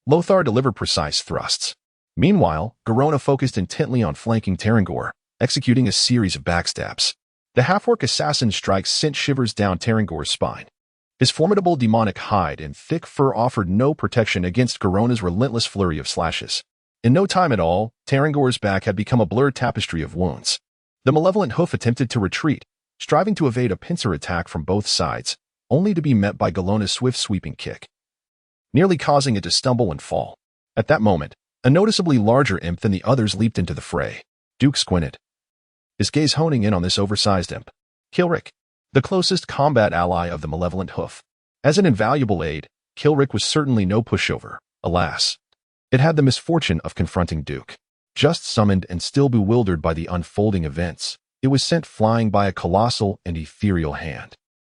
Lothar delivered precise thrusts. Meanwhile, Garona focused intently on flanking Tarangor, executing a series of backstabs. The half-orc assassin's strikes sent shivers down Tarangor's spine. His formidable demonic hide and thick fur offered no protection against Garona's relentless flurry of slashes. In no time at all, Tarangor's back had become a blurred tapestry of wounds. The malevolent hoof attempted to retreat, striving to evade a pincer attack from both sides, only to be met by Garona's swift sweeping kick, nearly causing it to stumble and fall. At that moment, a noticeably larger imp than the others leaped into the fray. Duke squinted, his gaze honing in on this oversized imp. Kilric, the closest combat ally of the malevolent hoof. As an invaluable aid, Kilric was certainly no pushover, alas. It had the misfortune of confronting Duke. Just summoned and still bewildered by the unfolding events, it was sent flying by a colossal and ethereal hand.